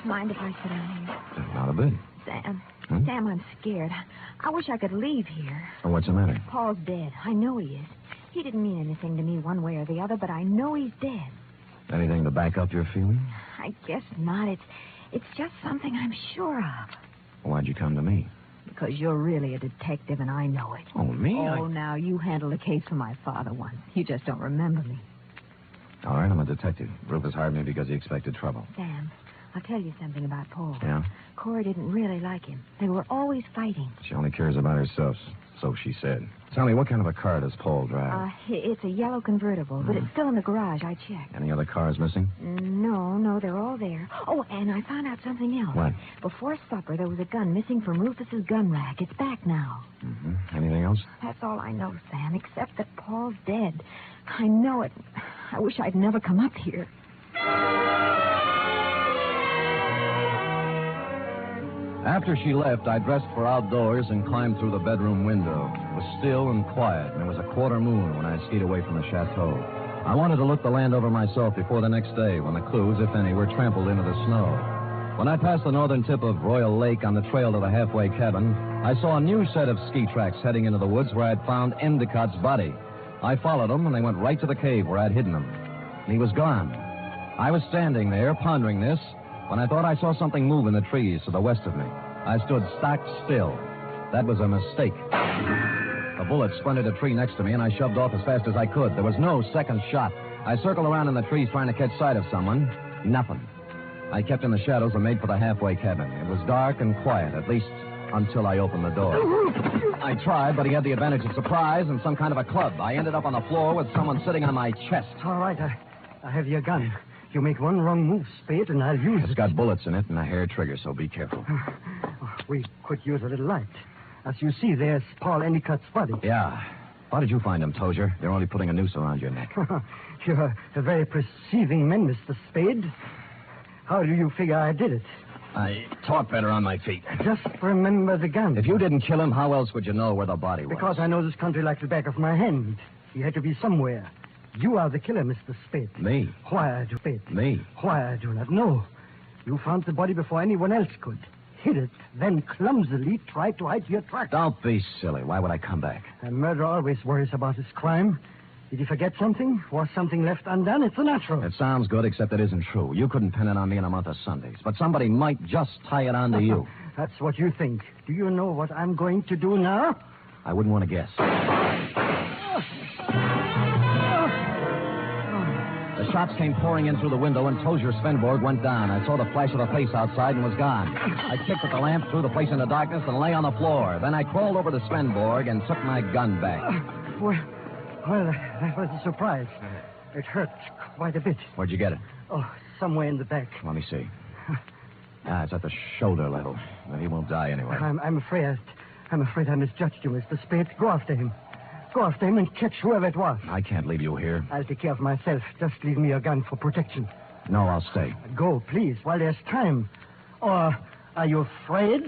Mind if I sit down here? Not a bit. Sam, Sam, I'm scared. I wish I could leave here. Oh, what's the matter? Paul's dead. I know he is. He didn't mean anything to me one way or the other, but I know he's dead. Anything to back up your feeling? I guess not. It's just something I'm sure of. Why'd you come to me? Because you're really a detective, and I know it. Oh, me? Oh, now, you handled a case for my father once. You just don't remember me. All right, I'm a detective. Rufus hired me because he expected trouble. Sam, I'll tell you something about Paul. Yeah? Cora didn't really like him. They were always fighting. She only cares about herself, so she said. Tell me, what kind of a car does Paul drive? It's a yellow convertible, but it's still in the garage. I checked. Any other cars missing? No, they're all there. Oh, and I found out something else. What? Before supper, there was a gun missing from Rufus's gun rack. It's back now. Mm-hmm. Anything else? That's all I know, Sam, except that Paul's dead. I know it. I wish I'd never come up here. After she left, I dressed for outdoors and climbed through the bedroom window. It was still and quiet, and it was a quarter moon when I skied away from the chateau. I wanted to look the land over myself before the next day, when the clues, if any, were trampled into the snow. When I passed the northern tip of Royal Lake on the trail to the halfway cabin, I saw a new set of ski tracks heading into the woods where I'd found Endicott's body. I followed them, and they went right to the cave where I'd hidden him. And he was gone. I was standing there, pondering this, when I thought I saw something move in the trees to the west of me. I stood stock still. That was a mistake. A bullet splintered a tree next to me, and I shoved off as fast as I could. There was no second shot. I circled around in the trees trying to catch sight of someone. Nothing. I kept in the shadows and made for the halfway cabin. It was dark and quiet, at least until I opened the door. I tried, but he had the advantage of surprise and some kind of a club. I ended up on the floor with someone sitting on my chest. All right, I have your gun. You make one wrong move, Spade, and I'll use it. It's got bullets in it and a hair trigger, so be careful. We could use a little light. As you see, there's Paul Endicott's body. Yeah. How did you find him, Tozier? You're only putting a noose around your neck. You're a very perceiving man, Mr. Spade. How do you figure I did it? I talk better on my feet. Just remember the gun. If you didn't kill him, how else would you know where the body was? Because I know this country like the back of my hand. He had to be somewhere. You are the killer, Mr. Spade. Me? Why, I do Spade. Me? Why, I do not know. You found the body before anyone else could. Hid it, then clumsily tried to hide your tracks. Don't be silly. Why would I come back? A murderer always worries about his crime. Did he forget something? Was something left undone? It's a natural. It sounds good, except it isn't true. You couldn't pin it on me in a month of Sundays. But somebody might just tie it on to you. That's what you think. Do you know what I'm going to do now? I wouldn't want to guess. The shots came pouring in through the window, and Tozier Svenborg went down. I saw the flash of a face outside and was gone. I kicked at the lamp, threw the place into darkness, and lay on the floor. Then I crawled over to Svenborg and took my gun back. Well, that was a surprise. It hurt quite a bit. Where'd you get it? Oh, somewhere in the back. Let me see. It's at the shoulder level. Well, he won't die anyway. I'm afraid I misjudged you, Mr. Spade. Go after him. Go after him and catch whoever it was. I can't leave you here. I'll take care of myself. Just leave me your gun for protection. No, I'll stay. Go, please, while there's time. Or are you afraid?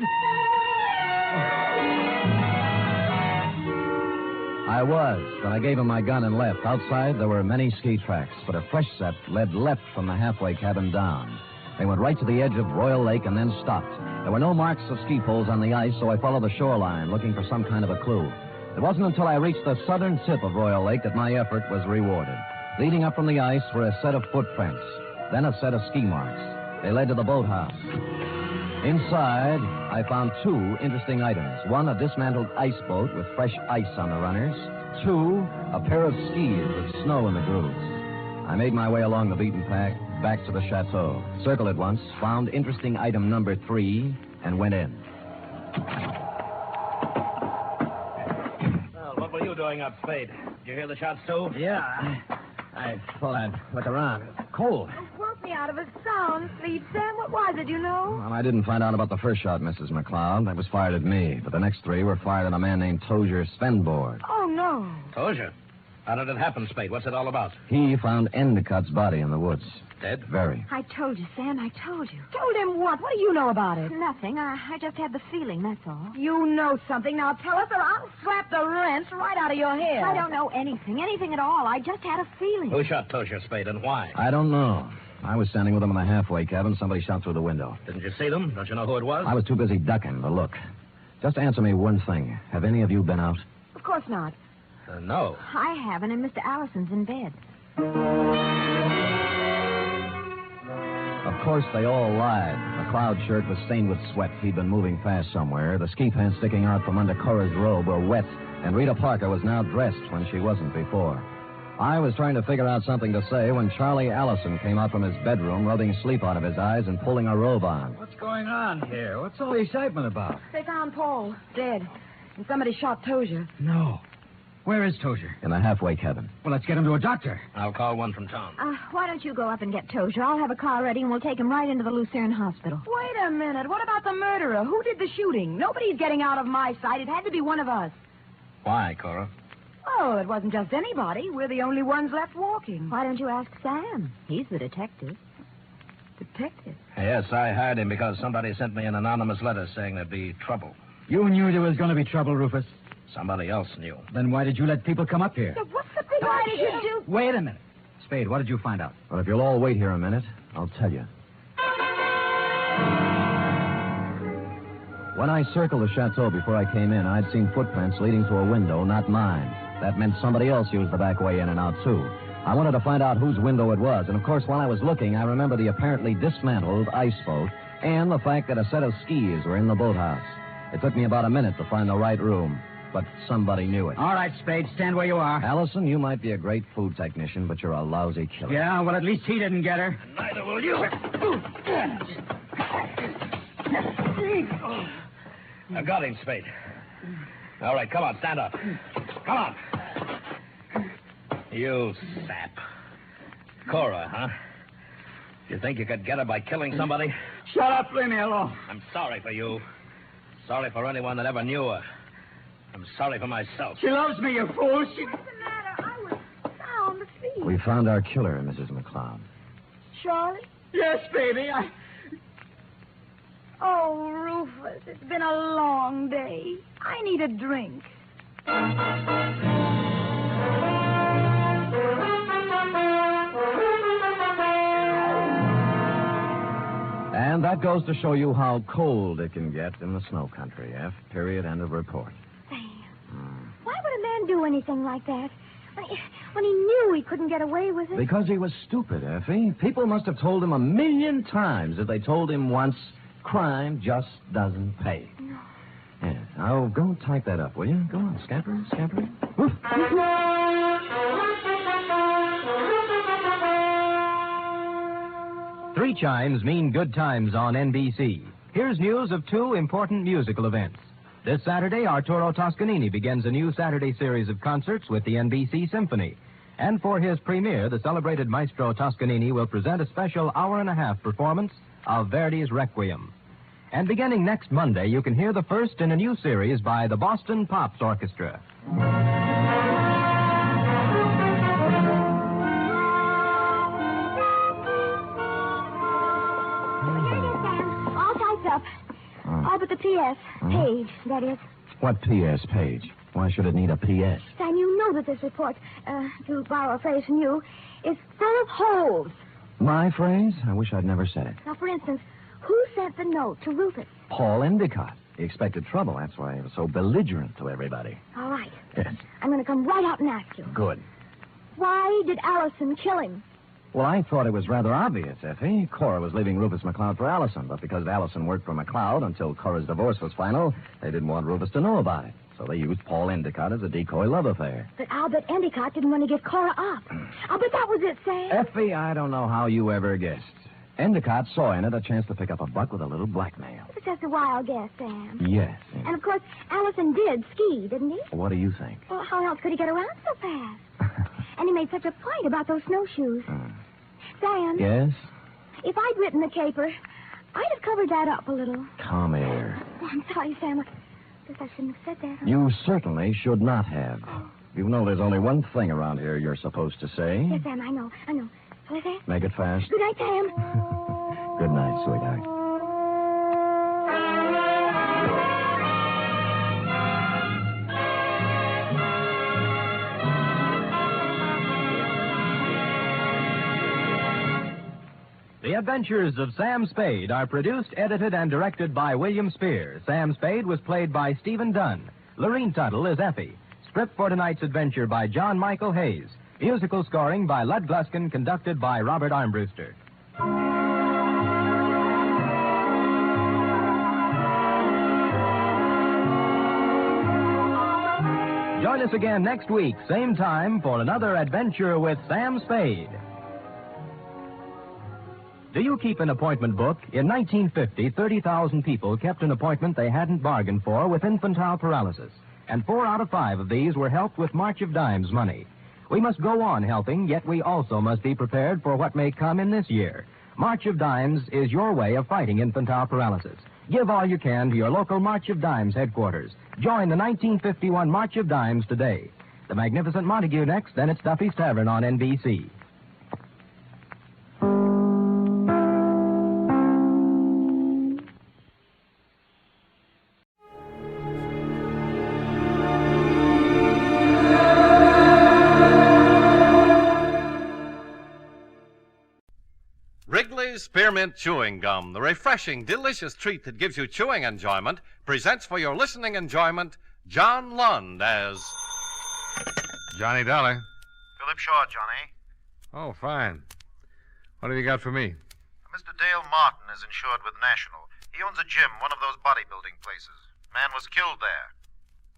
I was, but I gave him my gun and left. Outside, there were many ski tracks, but a fresh set led left from the halfway cabin down. They went right to the edge of Royal Lake and then stopped. There were no marks of ski poles on the ice, so I followed the shoreline, looking for some kind of a clue. It wasn't until I reached the southern tip of Royal Lake that my effort was rewarded. Leading up from the ice were a set of footprints, then a set of ski marks. They led to the boathouse. Inside, I found two interesting items. One, a dismantled ice boat with fresh ice on the runners. Two, a pair of skis with snow in the grooves. I made my way along the beaten path back to the chateau. Circled it once, found interesting item number 3, and went in. Well, what were you doing up, Spade? Did you hear the shots, too? Yeah, I thought I'd look around. It's cold. Woke me out of a sound sleep, Sam. What was it, you know? Well, I didn't find out about the first shot, Mrs. McCloud. That was fired at me. But the next 3 were fired at a man named Tozier Svenborg. Oh, no. Tozier? How did it happen, Spade? What's it all about? He found Endicott's body in the woods. Dead? Very. I told you, Sam. I told you. Told him what? What do you know about it? Nothing. I just had the feeling, that's all. You know something. Now tell us or I'll slap the rents right out of your head. I don't know anything. Anything at all. I just had a feeling. Who shot Tozier, Spade, and why? I don't know. I was standing with him in the halfway cabin. Somebody shot through the window. Didn't you see them? Don't you know who it was? I was too busy ducking to look. Just answer me one thing. Have any of you been out? Of course not. No. I haven't, and Mr. Allison's in bed. Of course, they all lied. McCloud's shirt was stained with sweat. He'd been moving fast somewhere. The ski pants sticking out from under Cora's robe were wet, and Rita Parker was now dressed when she wasn't before. I was trying to figure out something to say when Charlie Allison came out from his bedroom, rubbing sleep out of his eyes and pulling a robe on. What's going on here? What's all the excitement about? They found Paul, dead. And somebody shot Tozier. No. Where is Tozier? In a halfway cabin. Well, let's get him to a doctor. I'll call one from town. Why don't you go up and get Tozier? I'll have a car ready and we'll take him right into the Lucerne Hospital. Wait a minute. What about the murderer? Who did the shooting? Nobody's getting out of my sight. It had to be one of us. Why, Cora? Oh, it wasn't just anybody. We're the only ones left walking. Why don't you ask Sam? He's the detective. Detective? Yes, I hired him because somebody sent me an anonymous letter saying there'd be trouble. You knew there was going to be trouble, Rufus. Somebody else knew. Then why did you let people come up here? What's the big Why did you do? Wait a minute. Spade, what did you find out? Well, if you'll all wait here a minute, I'll tell you. When I circled the chateau before I came in, I'd seen footprints leading to a window, not mine. That meant somebody else used the back way in and out, too. I wanted to find out whose window it was, and of course, while I was looking, I remember the apparently dismantled ice boat and the fact that a set of skis were in the boathouse. It took me about a minute to find the right room, but somebody knew it. All right, Spade, stand where you are. Allison, you might be a great food technician, but you're a lousy killer. Yeah, well, at least he didn't get her. Neither will you. I got him, Spade. All right, come on, stand up. Come on. You sap. Cora, huh? You think you could get her by killing somebody? Shut up, leave me alone. I'm sorry for you. Sorry for anyone that ever knew her. I'm sorry for myself. She loves me, you fool. She... What's the matter? I was sound asleep. We found our killer, Mrs. McCloud. Charlie? Yes, baby, Oh, Rufus, it's been a long day. I need a drink. And that goes to show you how cold it can get in the snow country. F. Period. End of report. Sam, why would a man do anything like that? When he knew he couldn't get away with it? Because he was stupid, Effie. People must have told him 1,000,000 times that they told him once, crime just doesn't pay. No. Yeah. Now, go type that up, will you? Go on, scamper. Woof. 3 chimes mean good times on NBC. Here's news of 2 important musical events. This Saturday, Arturo Toscanini begins a new Saturday series of concerts with the NBC Symphony. And for his premiere, the celebrated maestro Toscanini will present a special hour-and-a-half performance of Verdi's Requiem. And beginning next Monday, you can hear the first in a new series by the Boston Pops Orchestra. All typed up. All but the P.S. page, that is. What P.S. page? Why should it need a P.S.? Sam, you know that this report, to borrow a phrase from you, is full of holes. My phrase? I wish I'd never said it. Now, for instance, who sent the note to Rufus? Paul Endicott. He expected trouble. That's why he was so belligerent to everybody. All right. Yes. I'm going to come right out and ask you. Good. Why did Allison kill him? Well, I thought it was rather obvious, Effie. Cora was leaving Rufus McCloud for Allison, but because Allison worked for McCloud until Cora's divorce was final, they didn't want Rufus to know about it. So they used Paul Endicott as a decoy love affair. But I'll bet Endicott didn't want to give Cora up. I'll bet that was it, Sam. Effie, I don't know how you ever guessed. Endicott saw in it a chance to pick up a buck with a little blackmail. It's just a wild guess, Sam. Yes. And, of course, Allison did ski, didn't he? What do you think? Well, how else could he get around so fast? And he made such a point about those snowshoes. Sam? Yes? If I'd written the caper, I'd have covered that up a little. Come here. Oh, I'm sorry, Sam. I guess I shouldn't have said that. You certainly should not have. You know there's only one thing around here you're supposed to say. Yes, Sam, I know. Shall I say it? Make it fast. Good night, Sam. Good night, sweetheart. The Adventures of Sam Spade are produced, edited, and directed by William Spear. Sam Spade was played by Stephen Dunn. Lorene Tuttle is Effie. Script for tonight's adventure by John Michael Hayes. Musical scoring by Lud Gluskin, conducted by Robert Armbruster. Join us again next week, same time, for another adventure with Sam Spade. Do you keep an appointment book? In 1950, 30,000 people kept an appointment they hadn't bargained for with infantile paralysis. And 4 out of 5 of these were helped with March of Dimes money. We must go on helping, yet we also must be prepared for what may come in this year. March of Dimes is your way of fighting infantile paralysis. Give all you can to your local March of Dimes headquarters. Join the 1951 March of Dimes today. The Magnificent Montague next, then it's Duffy's Tavern on NBC. Wrigley's Spearmint Chewing Gum, the refreshing, delicious treat that gives you chewing enjoyment, presents for your listening enjoyment John Lund as Johnny Dollar. Philip Shaw, Johnny. Oh, fine. What have you got for me? Mr. Dale Martin is insured with National. He owns a gym, one of those bodybuilding places. Man was killed there.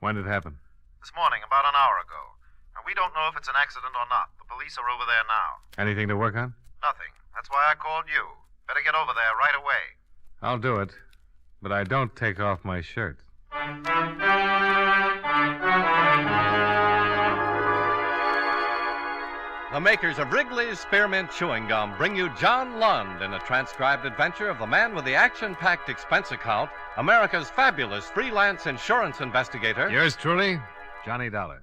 When did it happen? This morning, about an hour ago. Now, we don't know if it's an accident or not. The police are over there now. Anything to work on? Nothing. That's why I called you. Better get over there right away. I'll do it, but I don't take off my shirt. The makers of Wrigley's Spearmint Chewing Gum bring you John Lund in a transcribed adventure of the man with the action-packed expense account, America's fabulous freelance insurance investigator. Yours truly, Johnny Dollar.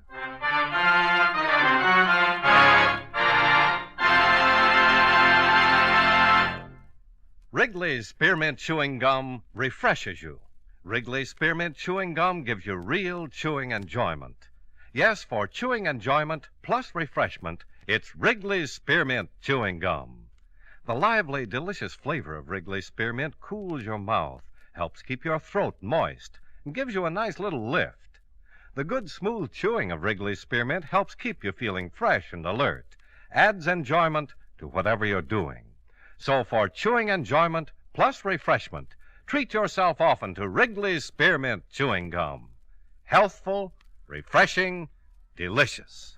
Wrigley's Spearmint Chewing Gum refreshes you. Wrigley's Spearmint Chewing Gum gives you real chewing enjoyment. Yes, for chewing enjoyment plus refreshment, it's Wrigley's Spearmint Chewing Gum. The lively, delicious flavor of Wrigley's Spearmint cools your mouth, helps keep your throat moist, and gives you a nice little lift. The good, smooth chewing of Wrigley's Spearmint helps keep you feeling fresh and alert, adds enjoyment to whatever you're doing. So for chewing enjoyment plus refreshment, treat yourself often to Wrigley's Spearmint Chewing Gum. Healthful, refreshing, delicious.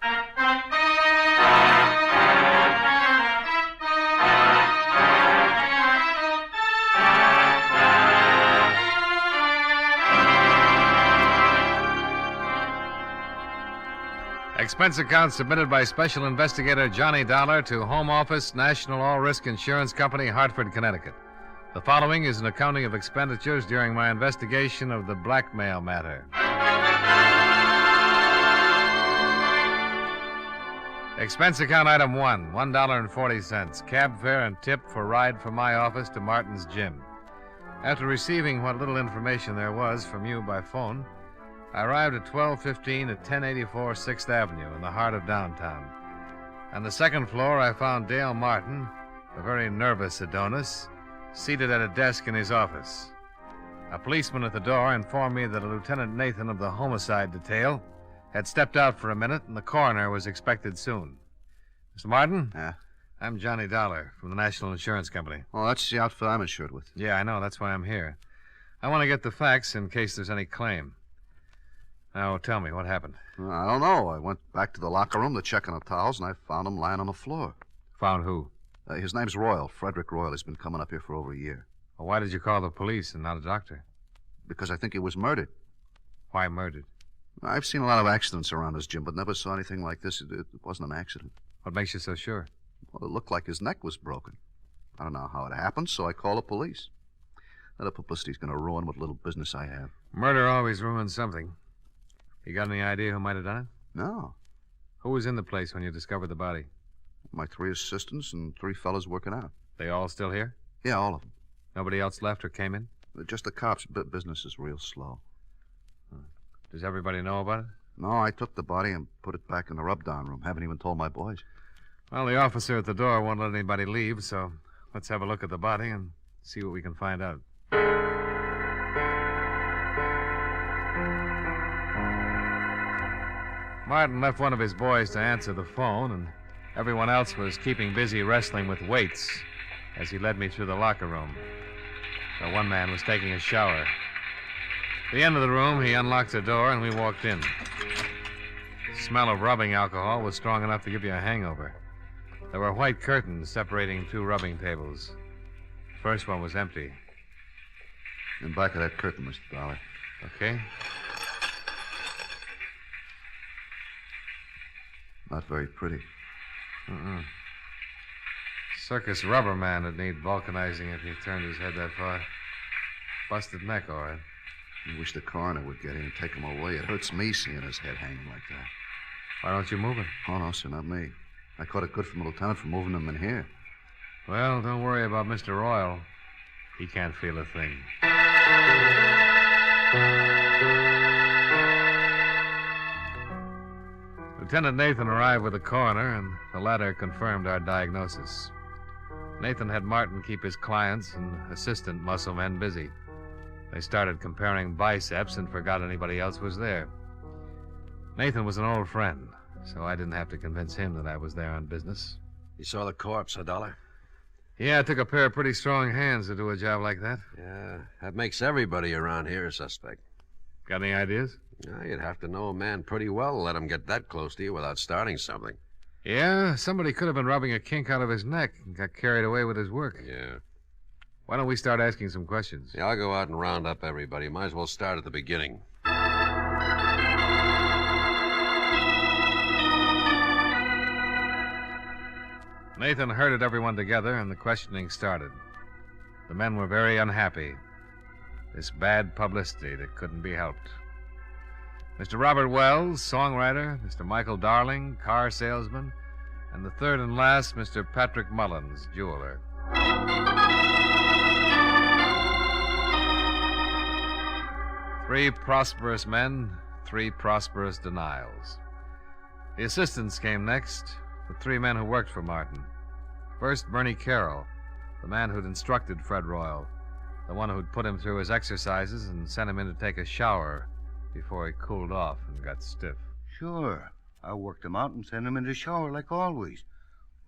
Expense account submitted by Special Investigator Johnny Dollar to Home Office, National All-Risk Insurance Company, Hartford, Connecticut. The following is an accounting of expenditures during my investigation of the Blackmail matter. Expense account item 1, $1.40. Cab fare and tip for ride from my office to Martin's gym. After receiving what little information there was from you by phone, I arrived at 1215 at 1084 6th Avenue in the heart of downtown. On the second floor, I found Dale Martin, a very nervous Adonis, seated at a desk in his office. A policeman at the door informed me that a Lieutenant Nathan of the Homicide detail had stepped out for a minute and the coroner was expected soon. Mr. Martin? Yeah? I'm Johnny Dollar from the National Insurance Company. Well, that's the outfit I'm insured with. Yeah, I know. That's why I'm here. I want to get the facts in case there's any claim. Now, tell me, what happened? I don't know. I went back to the locker room to check on the towels, and I found him lying on the floor. Found who? His name's Royal, Frederick Royal. He's been coming up here for over a year. Well, why did you call the police and not a doctor? Because I think he was murdered. Why murdered? I've seen a lot of accidents around this gym, but never saw anything like this. It wasn't an accident. What makes you so sure? Well, it looked like his neck was broken. I don't know how it happened, so I called the police. Now, the publicity's going to ruin what little business I have. Murder always ruins something. You got any idea who might have done it? No. Who was in the place when you discovered the body? My 3 assistants and 3 fellas working out. They all still here? Yeah, all of them. Nobody else left or came in? Just the cops. Business is real slow. Does everybody know about it? No, I took the body and put it back in the rub-down room. Haven't even told my boys. Well, the officer at the door won't let anybody leave, so let's have a look at the body and see what we can find out. Martin left one of his boys to answer the phone, and everyone else was keeping busy wrestling with weights as he led me through the locker room. So one man was taking a shower. At the end of the room, he unlocked the door, and we walked in. The smell of rubbing alcohol was strong enough to give you a hangover. There were white curtains separating two rubbing tables. The first one was empty. In back of that curtain, Mr. Dollar. Okay. Not very pretty. Circus rubber man would need vulcanizing if he turned his head that far. Busted neck, all right. I wish the coroner would get in and take him away. It hurts me seeing his head hanging like that. Why don't you move it? Oh, no, sir, not me. I caught it good from the lieutenant for moving him in here. Well, don't worry about Mr. Royal. He can't feel a thing. Lieutenant Nathan arrived with the coroner, and the latter confirmed our diagnosis. Nathan had Martin keep his clients and assistant muscle men busy. They started comparing biceps and forgot anybody else was there. Nathan was an old friend, so I didn't have to convince him that I was there on business. You saw the corpse, Dollar? Yeah, it took a pair of pretty strong hands to do a job like that. Yeah, that makes everybody around here a suspect. Got any ideas? You'd have to know a man pretty well to let him get that close to you without starting something. Yeah, somebody could have been rubbing a kink out of his neck and got carried away with his work. Yeah. Why don't we start asking some questions? Yeah, I'll go out and round up everybody. Might as well start at the beginning. Nathan herded everyone together, and the questioning started. The men were very unhappy. This bad publicity that couldn't be helped. Mr. Robert Wells, songwriter, Mr. Michael Darling, car salesman, and the third and last, Mr. Patrick Mullins, jeweler. Three prosperous men, three prosperous denials. The assistants came next, the three men who worked for Martin. First, Bernie Carroll, the man who'd instructed Fred Royal, the one who'd put him through his exercises and sent him in to take a shower before he cooled off and got stiff. Sure. I worked him out and sent him in the shower like always.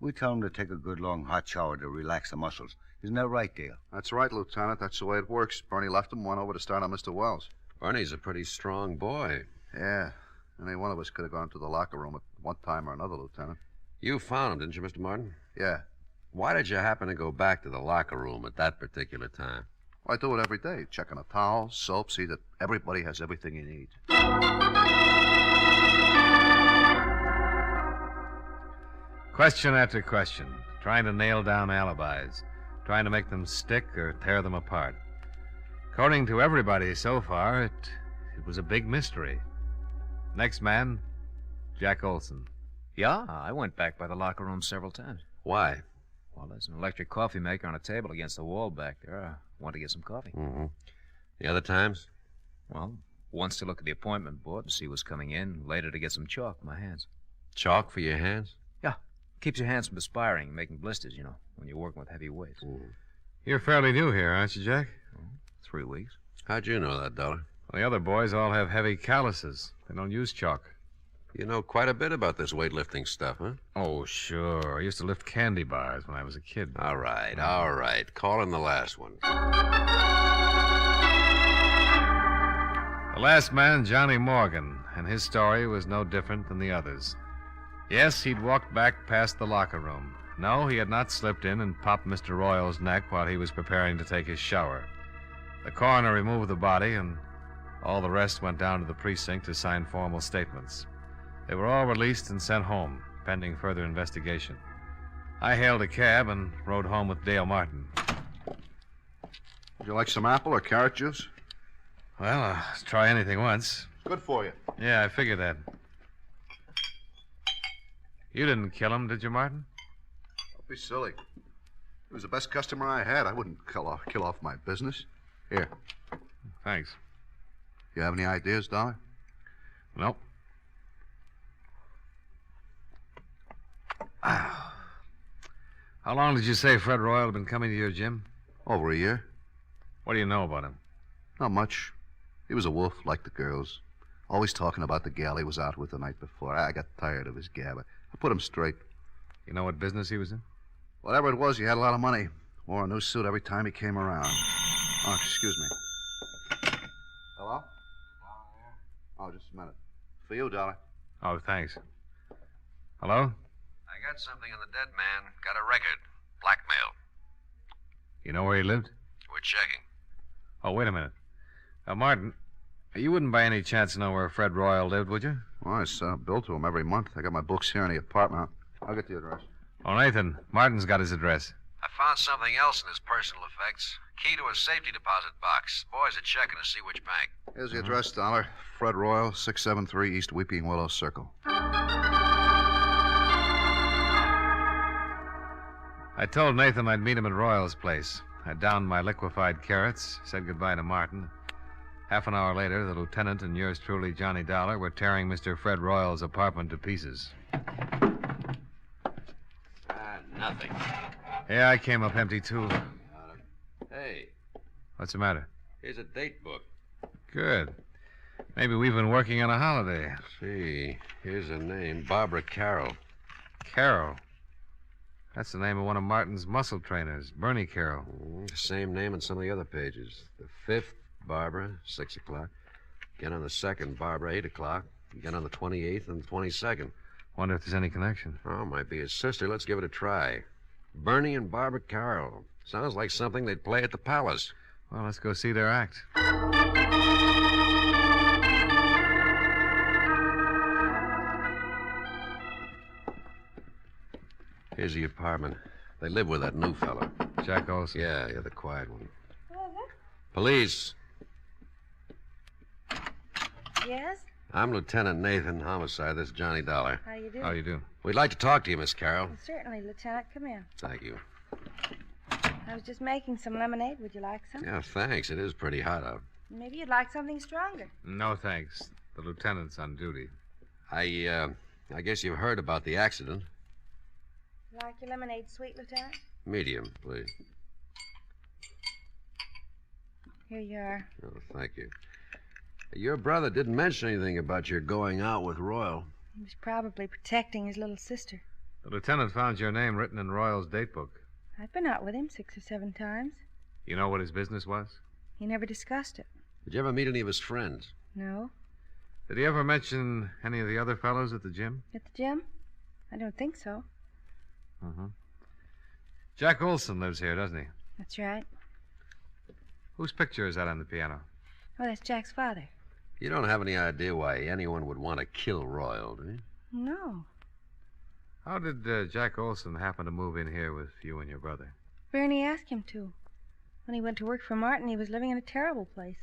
We tell him to take a good long hot shower to relax the muscles. Isn't that right, Dale? That's right, Lieutenant. That's the way it works. Bernie left him, went over to start on Mr. Wells. Bernie's a pretty strong boy. Yeah. Any one of us could have gone to the locker room at one time or another, Lieutenant. You found him, didn't you, Mr. Martin? Yeah. Why did you happen to go back to the locker room at that particular time? Well, I do it every day. Check on a towel, soap, see that everybody has everything he needs. Question after question, trying to nail down alibis, trying to make them stick or tear them apart. According to everybody so far, it was a big mystery. Next man, Jack Olson. Yeah, I went back by the locker room several times. Why? Well, there's an electric coffee maker on a table against the wall back there. I want to get some coffee. Mm-hmm. The other times? Well, once to look at the appointment board to see what's coming in, later to get some chalk for my hands. Chalk for your hands? Yeah. Keeps your hands from perspiring and making blisters, you know, when you're working with heavy weights. You're fairly new here, aren't you, Jack? 3 weeks. How'd you know that, Dollar? Well, the other boys all have heavy calluses. They don't use chalk. You know quite a bit about this weightlifting stuff, huh? Oh, sure. I used to lift candy bars when I was a kid. All right. Call in the last one. The last man, Johnny Morgan, and his story was no different than the others. Yes, he'd walked back past the locker room. No, he had not slipped in and popped Mr. Royal's neck while he was preparing to take his shower. The coroner removed the body, and all the rest went down to the precinct to sign formal statements. They were all released and sent home, pending further investigation. I hailed a cab and rode home with Dale Martin. Would you like some apple or carrot juice? Well, I'll try anything once. Good for you. Yeah, I figured that. You didn't kill him, did you, Martin? Don't be silly. He was the best customer I had. I wouldn't kill off my business. Here. Thanks. You have any ideas, Dollar? Nope. How long did you say Fred Royal had been coming to your gym? Over a year. What do you know about him? Not much. He was a wolf, like the girls. Always talking about the gal he was out with the night before. I got tired of his gab. I put him straight. You know what business he was in? Whatever it was, he had a lot of money. Wore a new suit every time he came around. Oh, excuse me. Hello? Oh, just a minute. For you, Dollar. Oh, thanks. Hello? I got something on the dead man. Got a record. Blackmail. You know where he lived? We're checking. Oh, wait a minute. Martin, you wouldn't by any chance know where Fred Royal lived, would you? Well, I bill to him every month. I got my books here in the apartment. I'll get the address. Oh, Nathan, Martin's got his address. I found something else in his personal effects. Key to a safety deposit box. Boys are checking to see which bank. Here's the address, Dolar. Fred Royal, 673 East Weeping Willow Circle. I told Nathan I'd meet him at Royal's place. I downed my liquefied carrots, said goodbye to Martin. Half an hour later, the lieutenant and yours truly, Johnny Dollar, were tearing Mr. Fred Royal's apartment to pieces. Nothing. Yeah, I came up empty, too. Hey, What's the matter? here's a date book. Good. Maybe we've been working on a holiday. See, here's a name, Barbara Carroll. Carroll. That's the name of one of Martin's muscle trainers, Bernie Carroll. Same name on some of the other pages. The 5th, Barbara, 6 o'clock. Again on the 2nd, Barbara, 8 o'clock. Again on the 28th and the 22nd. Wonder if there's any connection. Oh, might be his sister. Let's give it a try. Bernie and Barbara Carroll. Sounds like something they'd play at the Palace. Well, let's go see their act. Here's the apartment. They live with that new fella. Jack Olson. Yeah, the quiet one. Police. Yes? I'm Lieutenant Nathan, Homicide. This is Johnny Dollar. How you do? How you do? We'd like to talk to you, Miss Carroll. Certainly, Lieutenant. Come in. Thank you. I was just making some lemonade. Would you like some? Yeah, thanks. It is pretty hot out. Maybe you'd like something stronger. No, thanks. The lieutenant's on duty. I guess you've heard about the accident. You like your lemonade sweet, Lieutenant? Medium, please. Here you are. Oh, thank you. Your brother didn't mention anything about your going out with Royal. He was probably protecting his little sister. The lieutenant found your name written in Royal's date book. I've been out with him 6 or 7 times. You know what his business was? He never discussed it. Did you ever meet any of his friends? No. Did he ever mention any of the other fellows at the gym? At the gym? I don't think so. Uh-huh. Jack Olson lives here, doesn't he? That's right. Whose picture is that on the piano? Oh, that's Jack's father. You don't have any idea why anyone would want to kill Royal, do you? No. How did Jack Olson happen to move in here with you and your brother? Bernie asked him to. When he went to work for Martin, he was living in a terrible place.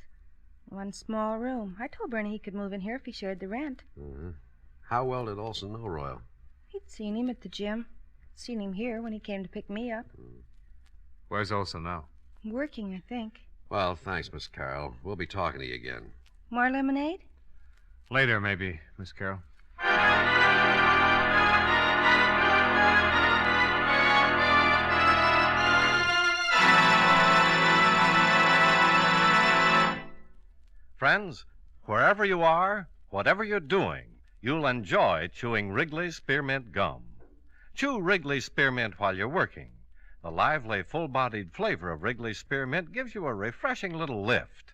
One small room. I told Bernie he could move in here if he shared the rent. Uh-huh. How well did Olson know Royal? He'd seen him at the gym. Seen him here when he came to pick me up. Where's Olson now? Working, I think. Well, thanks, Miss Carroll. We'll be talking to you again. More lemonade? Later, maybe, Miss Carroll. Friends, wherever you are, whatever you're doing, you'll enjoy chewing Wrigley's Spearmint Gum. Chew Wrigley's Spearmint while you're working. The lively, full-bodied flavor of Wrigley's Spearmint gives you a refreshing little lift.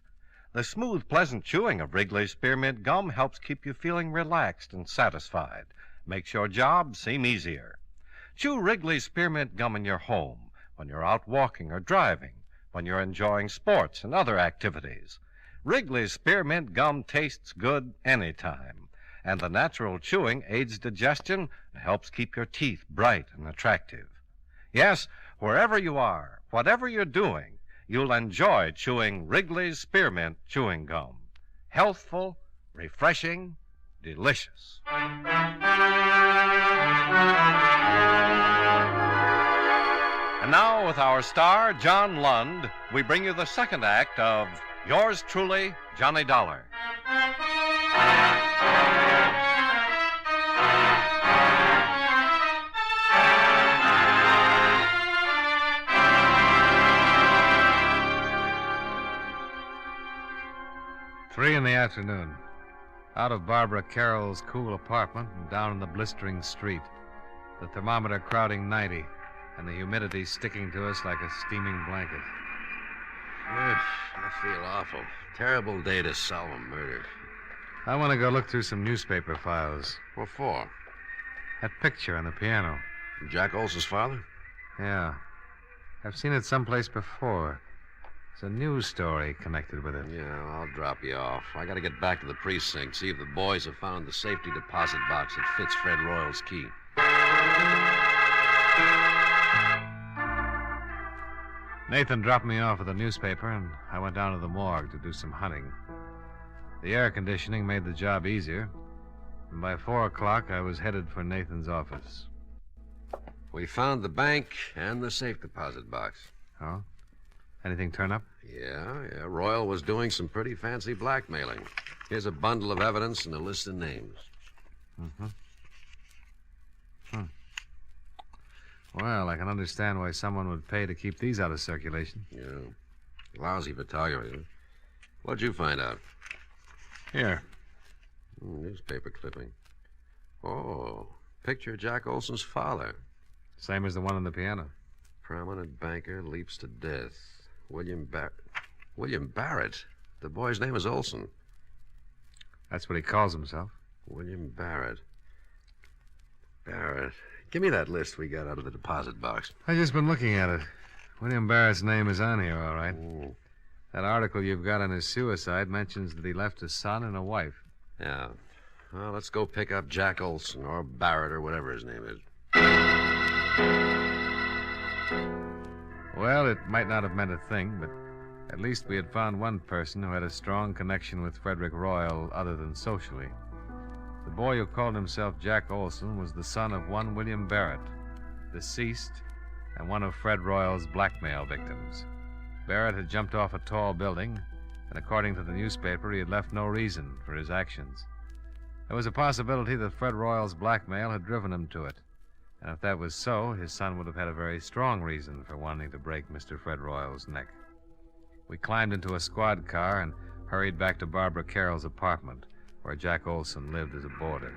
The smooth, pleasant chewing of Wrigley's Spearmint Gum helps keep you feeling relaxed and satisfied. Makes your job seem easier. Chew Wrigley's Spearmint Gum in your home, when you're out walking or driving, when you're enjoying sports and other activities. Wrigley's Spearmint Gum tastes good anytime, and the natural chewing aids digestion and helps keep your teeth bright and attractive. Yes, wherever you are, whatever you're doing, you'll enjoy chewing Wrigley's Spearmint Chewing Gum. Healthful, refreshing, delicious. And now, with our star, John Lund, we bring you the second act of Yours Truly, Johnny Dollar. Three in the afternoon. Out of Barbara Carroll's cool apartment and down in the blistering street. The thermometer crowding 90, and the humidity sticking to us like a steaming blanket. I feel awful. Terrible day to solve a murder. I want to go look through some newspaper files. What for? That picture on the piano. Jack Olson's father? Yeah. I've seen it someplace before. It's a news story connected with it. Yeah, I'll drop you off. I got to get back to the precinct, see if the boys have found the safety deposit box that fits Fred Royal's key. Nathan dropped me off at the newspaper, and I went down to the morgue to do some hunting. The air conditioning made the job easier, and by 4 o'clock I was headed for Nathan's office. We found the bank and the safe deposit box. Oh? Anything turn up? Yeah. Royal was doing some pretty fancy blackmailing. Here's a bundle of evidence and a list of names. Mm-hmm. Well, I can understand why someone would pay to keep these out of circulation. Yeah. Lousy photography. What'd you find out? Here. Newspaper clipping. Oh, picture of Jack Olson's father. Same as the one on the piano. Prominent banker leaps to death. William Barrett. The boy's name is Olson. That's what he calls himself. William Barrett. Give me that list we got out of the deposit box. I've just been looking at it. William Barrett's name is on here, all right. Ooh. That article you've got on his suicide mentions that he left a son and a wife. Yeah. Well, let's go pick up Jack Olson, or Barrett, or whatever his name is. Well, it might not have meant a thing, but at least we had found one person who had a strong connection with Frederick Royal other than socially. The boy who called himself Jack Olson was the son of one William Barrett, deceased, and one of Fred Royal's blackmail victims. Barrett had jumped off a tall building, and according to the newspaper, he had left no reason for his actions. There was a possibility that Fred Royal's blackmail had driven him to it. And if that was so, his son would have had a very strong reason for wanting to break Mr. Fred Royal's neck. We climbed into a squad car and hurried back to Barbara Carroll's apartment, where Jack Olson lived as a boarder.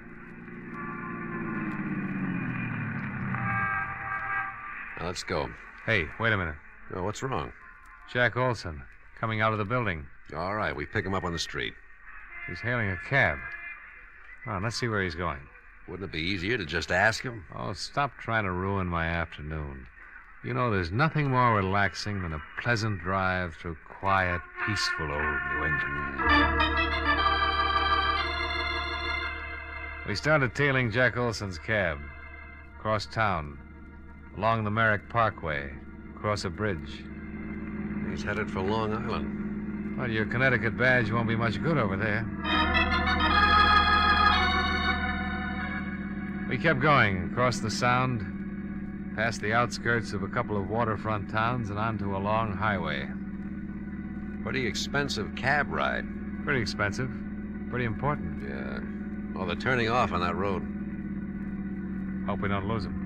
Now, let's go. Hey, wait a minute. Oh, what's wrong? Jack Olson, coming out of the building. All right, we pick him up on the street. He's hailing a cab. Come on, let's see where he's going. Wouldn't it be easier to just ask him? Oh, stop trying to ruin my afternoon. You know, there's nothing more relaxing than a pleasant drive through quiet, peaceful old New England. We started tailing Jack Olson's cab. Across town. Along the Merrick Parkway. Across a bridge. He's headed for Long Island. Well, your Connecticut badge won't be much good over there. We kept going across the Sound, past the outskirts of a couple of waterfront towns and onto a long highway. Pretty expensive cab ride. Pretty expensive. Pretty important. Yeah. Well, they're turning off on that road. Hope we don't lose them.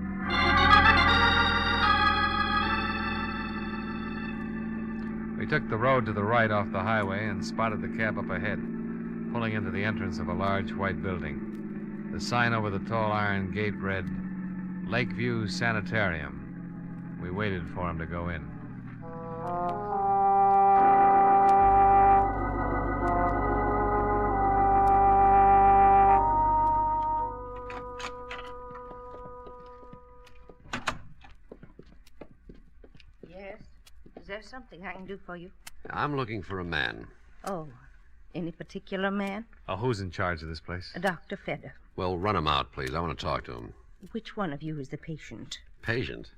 We took the road to the right off the highway and spotted the cab up ahead, pulling into the entrance of a large white building. The sign over the tall iron gate read, Lakeview Sanitarium. We waited for him to go in. Yes? Is there something I can do for you? I'm looking for a man. Oh, any particular man? Oh, who's in charge of this place? Dr. Fedder. Well, run him out, please. I want to talk to him. Which one of you is the patient? Patient?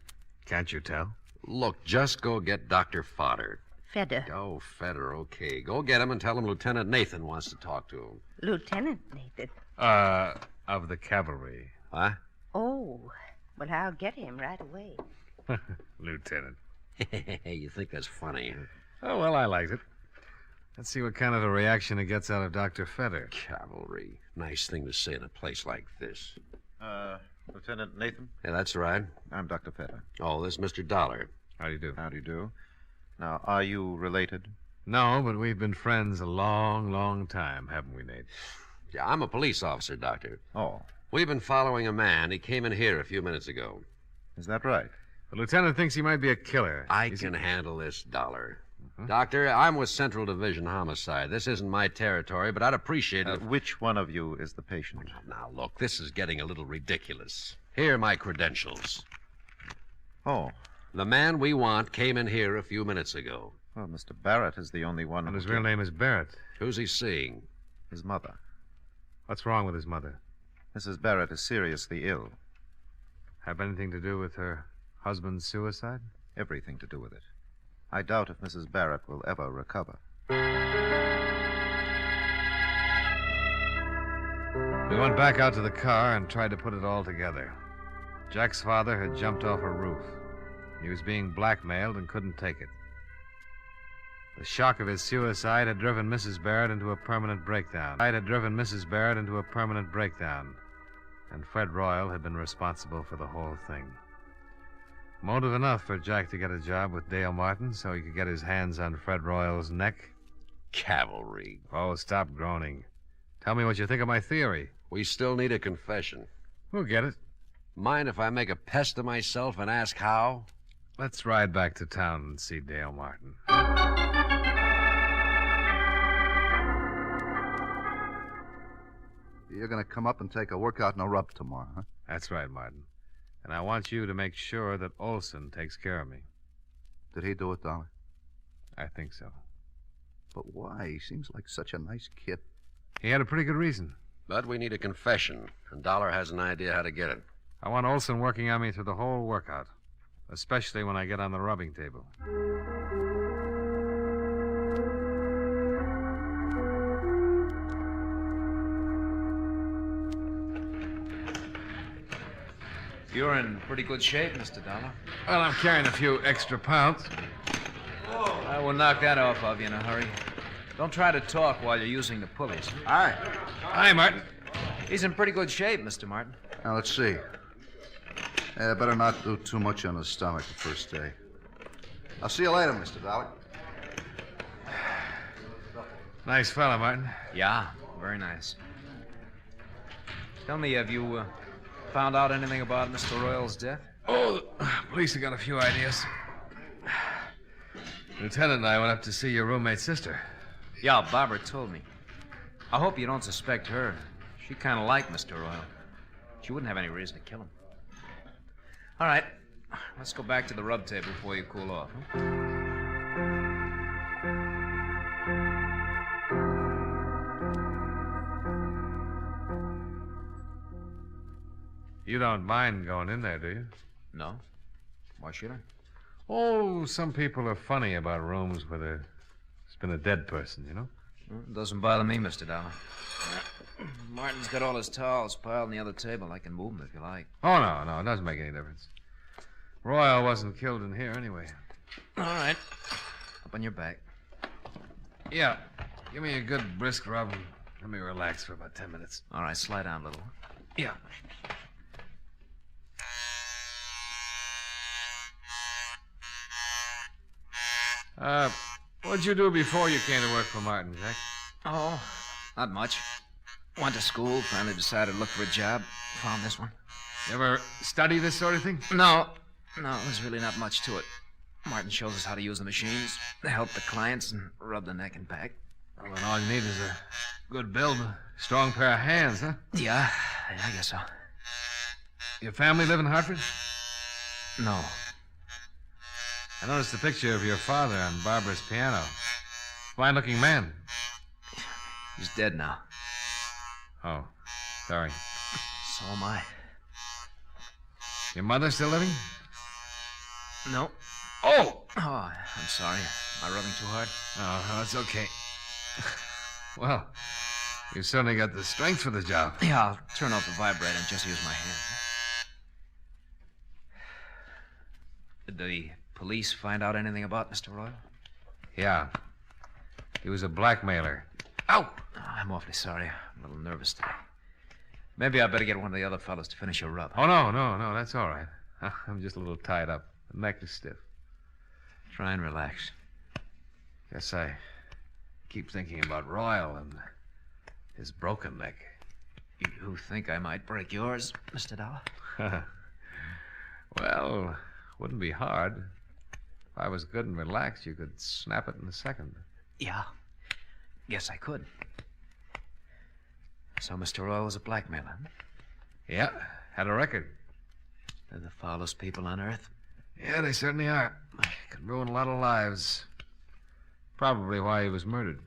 Can't you tell? Look, just go get Dr. Fodder. Fedder. Oh, Fedder, okay. Go get him and tell him Lieutenant Nathan wants to talk to him. Lieutenant Nathan? Of the cavalry. Huh? Oh, well, I'll get him right away. Lieutenant. You think that's funny? Oh, well, I liked it. Let's see what kind of a reaction it gets out of Dr. Fedder. Cavalry. Nice thing to say in a place like this. Lieutenant Nathan? Yeah, that's right. I'm Dr. Fedder. Oh, this is Mr. Dolar. How do you do? How do you do? Now, are you related? No, but we've been friends a long, long time, haven't we, Nate? Yeah, I'm a police officer, Doctor. Oh. We've been following a man. He came in here a few minutes ago. Is that right? The lieutenant thinks he might be a killer. I can handle this, Dollar. Doctor, I'm with Central Division Homicide. This isn't my territory, but I'd appreciate it. Which one of you is the patient? Now, look, this is getting a little ridiculous. Here are my credentials. Oh. The man we want came in here a few minutes ago. Well, Mr. Barrett is the only one. And his real name is Barrett. Who's he seeing? His mother. What's wrong with his mother? Mrs. Barrett is seriously ill. Have anything to do with her husband's suicide? Everything to do with it. I doubt if Mrs. Barrett will ever recover. We went back out to the car and tried to put it all together. Jack's father had jumped off a roof. He was being blackmailed and couldn't take it. The shock of his suicide had driven Mrs. Barrett into a permanent breakdown. And Fred Royal had been responsible for the whole thing. Motive enough for Jack to get a job with Dale Martin so he could get his hands on Fred Royal's neck. Cavalry. Oh, stop groaning. Tell me what you think of my theory. We still need a confession. We'll get it. Mind if I make a pest of myself and ask how? Let's ride back to town and see Dale Martin. You're going to come up and take a workout and a rub tomorrow, huh? That's right, Martin. And I want you to make sure that Olson takes care of me. Did he do it, Dollar? I think so. But why? He seems like such a nice kid. He had a pretty good reason. But we need a confession, and Dollar has an idea how to get it. I want Olson working on me through the whole workout, especially when I get on the rubbing table. You're in pretty good shape, Mr. Dollar. Well, I'm carrying a few extra pounds. I will knock that off of you in a hurry. Don't try to talk while you're using the pulleys. Hi. Hi, Martin. He's in pretty good shape, Mr. Martin. Now, let's see. Better not do too much on his stomach the first day. I'll see you later, Mr. Dollar. Nice fella, Martin. Yeah, very nice. Tell me, have you found out anything about Mr. Royal's death? Oh, the police have got a few ideas. Lieutenant and I went up to see your roommate's sister. Yeah, Barbara told me. I hope you don't suspect her. She kind of liked Mr. Royal. She wouldn't have any reason to kill him. All right, let's go back to the rub table before you cool off. Huh? You don't mind going in there, do you? No. Why should I? Oh, some people are funny about rooms where there's been a dead person, you know? Well, it doesn't bother me, Mr. Dollar. Martin's got all his towels piled on the other table. I can move them if you like. Oh, no, it doesn't make any difference. Royal wasn't killed in here anyway. All right. Up on your back. Yeah. Give me a good brisk rub and let me relax for about 10 minutes. All right, slide down a little. Yeah. What'd you do before you came to work for Martin, Jack? Oh, not much. Went to school, finally decided to look for a job. Found this one. You ever study this sort of thing? No, there's really not much to it. Martin shows us how to use the machines, help the clients, and rub the neck and back. Well, then all you need is a good build, a strong pair of hands, huh? Yeah, I guess so. Your family live in Hartford? No. I noticed the picture of your father on Barbara's piano. Fine-looking man. He's dead now. Oh, sorry. So am I. Your mother still living? No. Oh! Oh, I'm sorry. Am I rubbing too hard? Oh, no, it's okay. Well, you certainly got the strength for the job. Yeah, I'll turn off the vibrator and just use my hand. Did the police find out anything about Mr. Royal? Yeah. He was a blackmailer. Ow! Oh, I'm awfully sorry. I'm a little nervous today. Maybe I better get one of the other fellows to finish your rub. Oh, no, that's all right. I'm just a little tied up. The neck is stiff. Try and relax. Guess I keep thinking about Royal and his broken neck. You think I might break yours, Mr. Dollar? Well, wouldn't be hard. If I was good and relaxed, you could snap it in a second. Yeah. Yes, I could. So Mr. Royal was a blackmailer, huh? Yeah, had a record. They're the foulest people on earth. Yeah, they certainly are. Could ruin a lot of lives. Probably why he was murdered.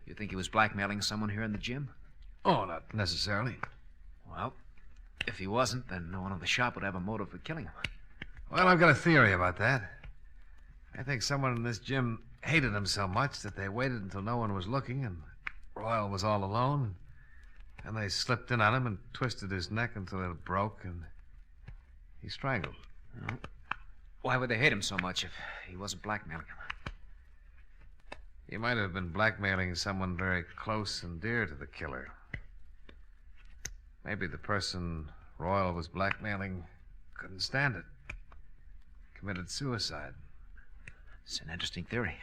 You think he was blackmailing someone here in the gym? Oh, not necessarily. Well, if he wasn't, then no one in the shop would have a motive for killing him. Well, I've got a theory about that. I think someone in this gym hated him so much that they waited until no one was looking and Royal was all alone. And they slipped in on him and twisted his neck until it broke and he strangled. Well, why would they hate him so much if he wasn't blackmailing him? He might have been blackmailing someone very close and dear to the killer. Maybe the person Royal was blackmailing couldn't stand it. Committed suicide. It's an interesting theory.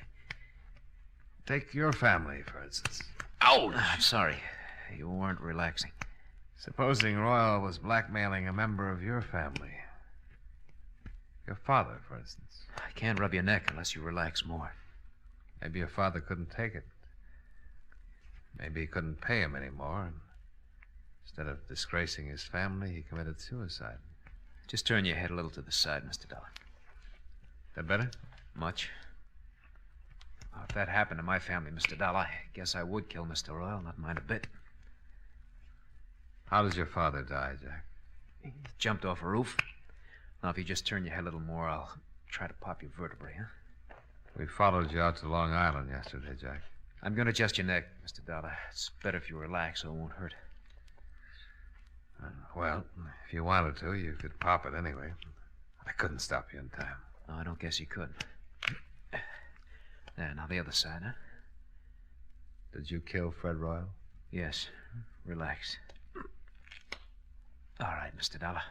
Take your family, for instance. Ouch! I'm sorry. You weren't relaxing. Supposing Royal was blackmailing a member of your family. Your father, for instance. I can't rub your neck unless you relax more. Maybe your father couldn't take it. Maybe he couldn't pay him anymore, and instead of disgracing his family, he committed suicide. Just turn your head a little to the side, Mr. Dollar. That better? Much. Well, if that happened to my family, Mr. Dollar, I guess I would kill Mr. Royal, not mind a bit. How does your father die, Jack? He jumped off a roof. Now, if you just turn your head a little more, I'll try to pop your vertebrae, huh? We followed you out to Long Island yesterday, Jack. I'm going to adjust your neck, Mr. Dollar. It's better if you relax so it won't hurt. Well, if you wanted to, you could pop it anyway. I couldn't stop you in time. No, I don't guess you could. There, now the other side, huh? Did you kill Fred Royal? Yes. Relax. All right, Mr. Dollar.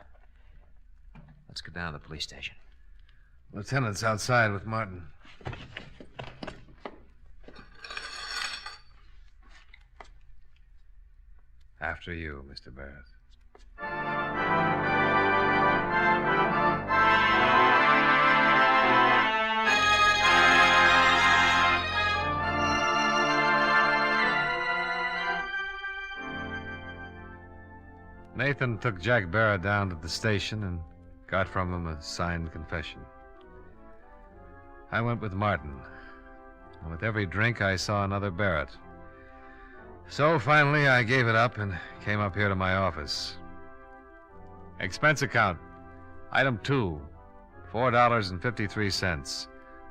Let's go down to the police station. Lieutenant's outside with Martin. After you, Mr. Barrett. Nathan took Jack Barrett down to the station and got from him a signed confession. I went with Martin, and with every drink I saw another Barrett. So finally I gave it up and came up here to my office. Expense account, item 2, $4.53,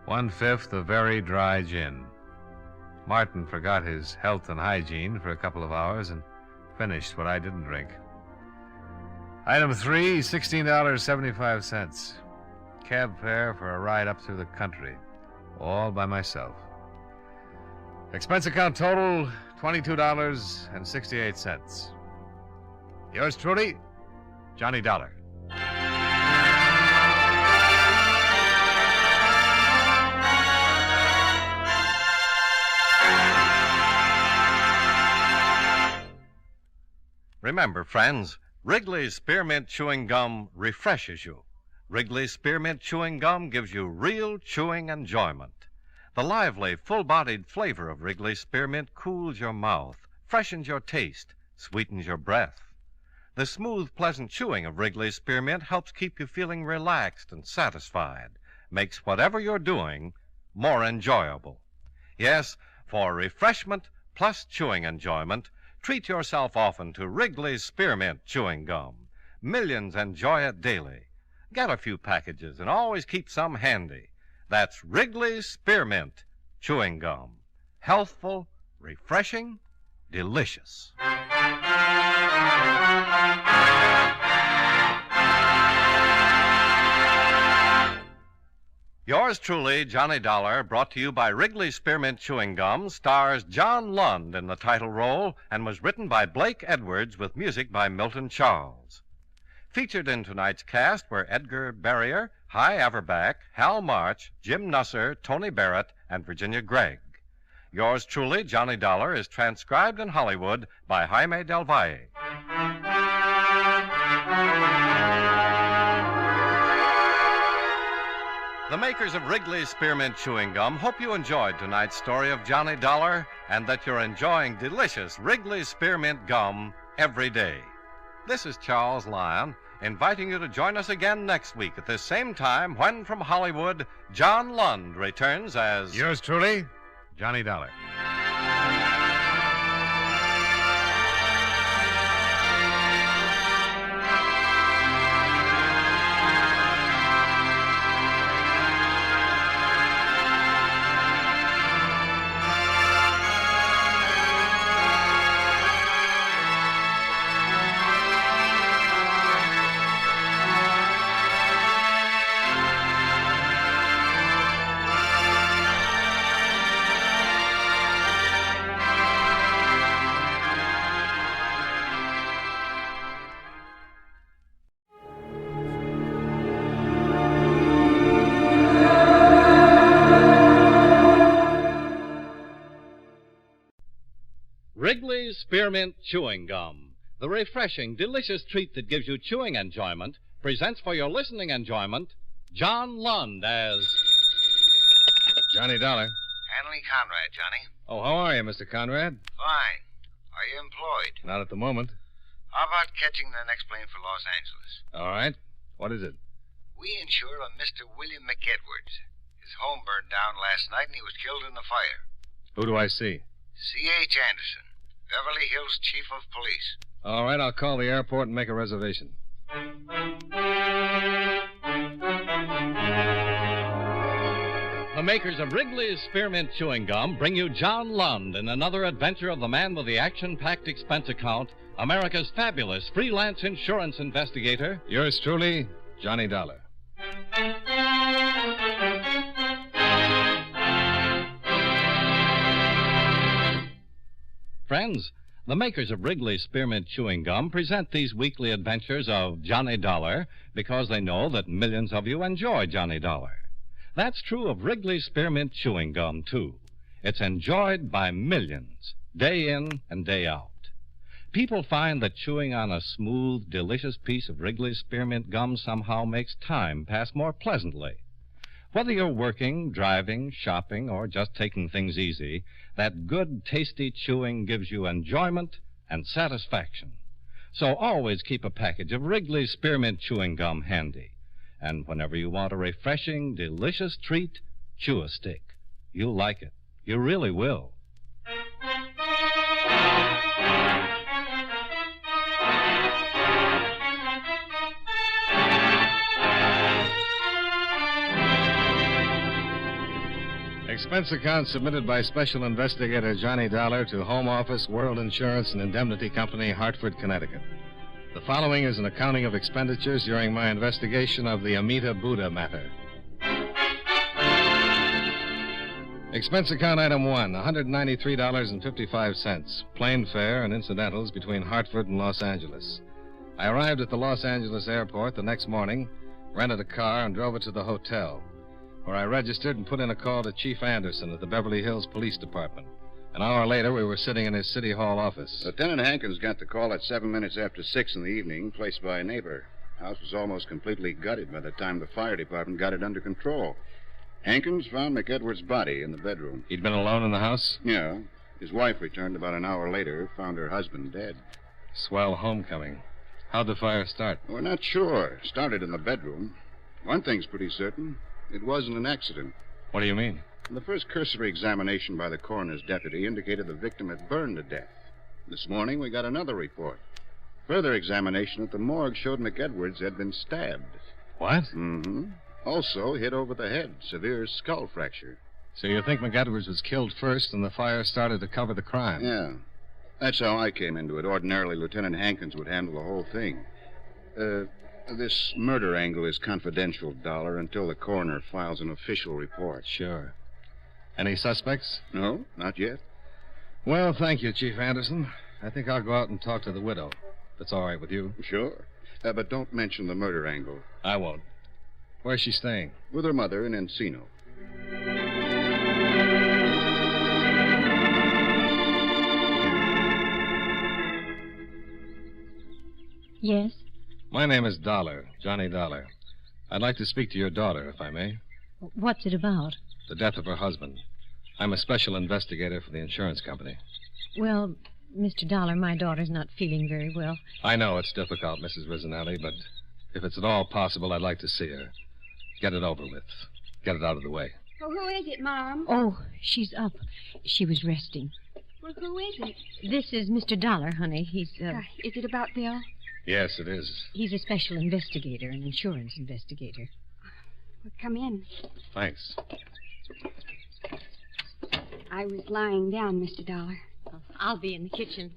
1/5 of very dry gin. Martin forgot his health and hygiene for a couple of hours and finished what I didn't drink. Item 3, $16.75. Cab fare for a ride up through the country, all by myself. Expense account total, $22.68. Yours truly, Johnny Dollar. Remember, friends, Wrigley's Spearmint Chewing Gum refreshes you. Wrigley's Spearmint Chewing Gum gives you real chewing enjoyment. The lively, full-bodied flavor of Wrigley's Spearmint cools your mouth, freshens your taste, sweetens your breath. The smooth, pleasant chewing of Wrigley's Spearmint helps keep you feeling relaxed and satisfied, makes whatever you're doing more enjoyable. Yes, for refreshment plus chewing enjoyment, treat yourself often to Wrigley's Spearmint Chewing Gum. Millions enjoy it daily. Get a few packages and always keep some handy. That's Wrigley's Spearmint Chewing Gum. Healthful, refreshing, delicious. Yours truly, Johnny Dollar, brought to you by Wrigley's Spearmint Chewing Gum, stars John Lund in the title role and was written by Blake Edwards with music by Milton Charles. Featured in tonight's cast were Edgar Barrier, Hy Averback, Hal March, Jim Nusser, Tony Barrett, and Virginia Gregg. Yours truly, Johnny Dollar, is transcribed in Hollywood by Jaime Del Valle. The makers of Wrigley's Spearmint Chewing Gum hope you enjoyed tonight's story of Johnny Dollar and that you're enjoying delicious Wrigley's Spearmint Gum every day. This is Charles Lyon, inviting you to join us again next week at this same time when, from Hollywood, John Lund returns as... Yours truly, Johnny Dollar. Wrigley's Spearmint Chewing Gum, the refreshing, delicious treat that gives you chewing enjoyment, presents for your listening enjoyment John Lund as... Johnny Dollar. Hanley Conrad, Johnny. Oh, how are you, Mr. Conrad? Fine. Are you employed? Not at the moment. How about catching the next plane for Los Angeles? All right. What is it? We insure a Mr. William McEdwards. His home burned down last night and he was killed in the fire. Who do I see? C.H. Anderson, Beverly Hills Chief of Police. All right, I'll call the airport and make a reservation. The makers of Wrigley's Spearmint Chewing Gum bring you John Lund in another adventure of the man with the action-packed expense account, America's fabulous freelance insurance investigator. Yours truly, Johnny Dollar. Friends, the makers of Wrigley's Spearmint Chewing Gum present these weekly adventures of Johnny Dollar because they know that millions of you enjoy Johnny Dollar. That's true of Wrigley's Spearmint Chewing Gum, too. It's enjoyed by millions, day in and day out. People find that chewing on a smooth, delicious piece of Wrigley's Spearmint Gum somehow makes time pass more pleasantly. Whether you're working, driving, shopping, or just taking things easy, that good, tasty chewing gives you enjoyment and satisfaction. So always keep a package of Wrigley's Spearmint Chewing Gum handy. And whenever you want a refreshing, delicious treat, chew a stick. You'll like it. You really will. Expense account submitted by Special Investigator Johnny Dollar to Home Office, World Insurance and Indemnity Company, Hartford, Connecticut. The following is an accounting of expenditures during my investigation of the Amita Buddha matter. Expense account item 1, $193.55. Plane fare and incidentals between Hartford and Los Angeles. I arrived at the Los Angeles airport the next morning, rented a car, and drove it to the hotel, where I registered and put in a call to Chief Anderson at the Beverly Hills Police Department. An hour later, we were sitting in his City Hall office. Lieutenant Hankins got the call at 7 minutes after 6 in the evening, placed by a neighbor. House was almost completely gutted by the time the fire department got it under control. Hankins found McEdwards' body in the bedroom. He'd been alone in the house? Yeah. His wife returned about an hour later, found her husband dead. Swell homecoming. How'd the fire start? We're not sure. Started in the bedroom. One thing's pretty certain. It wasn't an accident. What do you mean? The first cursory examination by the coroner's deputy indicated the victim had burned to death. This morning, we got another report. Further examination at the morgue showed McEdwards had been stabbed. What? Mm-hmm. Also hit over the head, severe skull fracture. So you think McEdwards was killed first and the fire started to cover the crime? Yeah. That's how I came into it. Ordinarily, Lieutenant Hankins would handle the whole thing. This murder angle is confidential, Dollar, until the coroner files an official report. Sure. Any suspects? No, not yet. Well, thank you, Chief Anderson. I think I'll go out and talk to the widow. If that's all right with you. Sure. But don't mention the murder angle. I won't. Where's she staying? With her mother in Encino. Yes? My name is Dollar, Johnny Dollar. I'd like to speak to your daughter, if I may. What's it about? The death of her husband. I'm a special investigator for the insurance company. Well, Mr. Dollar, my daughter's not feeling very well. I know it's difficult, Mrs. Rizzanelli, but if it's at all possible, I'd like to see her. Get it over with. Get it out of the way. Well, who is it, Mom? Oh, she's up. She was resting. Well, who is it? This is Mr. Dollar, honey. He's, Is it about Bill? Yes, it is. He's a special investigator, an insurance investigator. Well, come in. Thanks. I was lying down, Mr. Dollar. Oh, I'll be in the kitchen.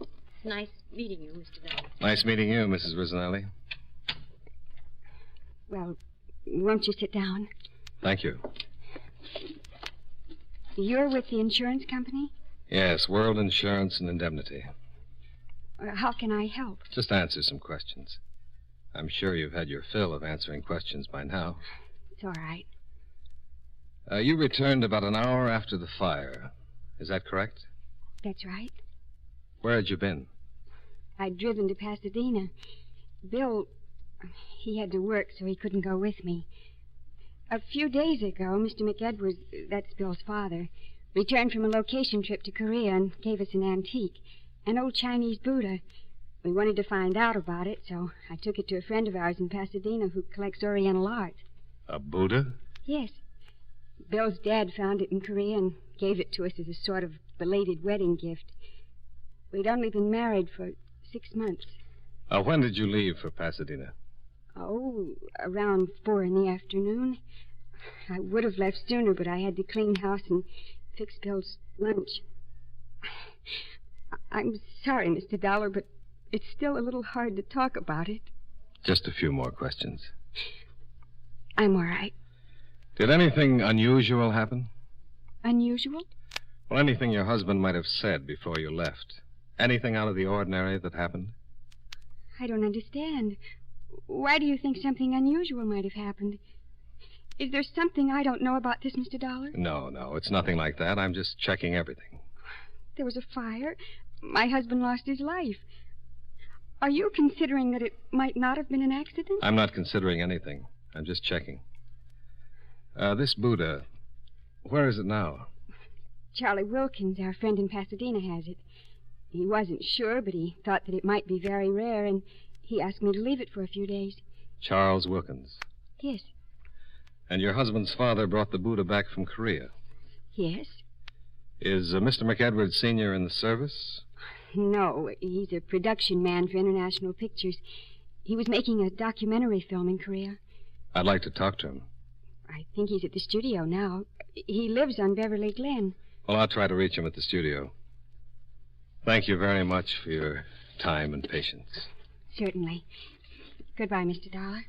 Nice meeting you, Mr. Dollar. Nice meeting you, Mrs. Rizzanelli. Well, won't you sit down? Thank you. You're with the insurance company? Yes, World Insurance and Indemnity. How can I help? Just answer some questions. I'm sure you've had your fill of answering questions by now. It's all right. You returned about an hour after the fire. Is that correct? That's right. Where had you been? I'd driven to Pasadena. Bill, he had to work, so he couldn't go with me. A few days ago, Mr. McEdwards, that's Bill's father, returned from a location trip to Korea and gave us an antique, an old Chinese Buddha. We wanted to find out about it, so I took it to a friend of ours in Pasadena who collects Oriental art. A Buddha? Yes. Bill's dad found it in Korea and gave it to us as a sort of belated wedding gift. We'd only been married for 6 months. When did you leave for Pasadena? Oh, around 4 in the afternoon. I would have left sooner, but I had to clean house and fix Bill's lunch. I'm sorry, Mr. Dollar, but it's still a little hard to talk about it. Just a few more questions. I'm all right. Did anything unusual happen? Unusual? Well, anything your husband might have said before you left. Anything out of the ordinary that happened? I don't understand. Why do you think something unusual might have happened? Is there something I don't know about this, Mr. Dollar? No, it's nothing like that. I'm just checking everything. There was a fire. My husband lost his life. Are you considering that it might not have been an accident? I'm not considering anything. I'm just checking. This Buddha, where is it now? Charlie Wilkins, our friend in Pasadena, has it. He wasn't sure, but he thought that it might be very rare, and he asked me to leave it for a few days. Charles Wilkins. Yes. And your husband's father brought the Buddha back from Korea? Yes. Is Mr. McEdwards Sr. in the service? No, he's a production man for International Pictures. He was making a documentary film in Korea. I'd like to talk to him. I think he's at the studio now. He lives on Beverly Glen. Well, I'll try to reach him at the studio. Thank you very much for your time and patience. Certainly. Goodbye, Mr. Dollar.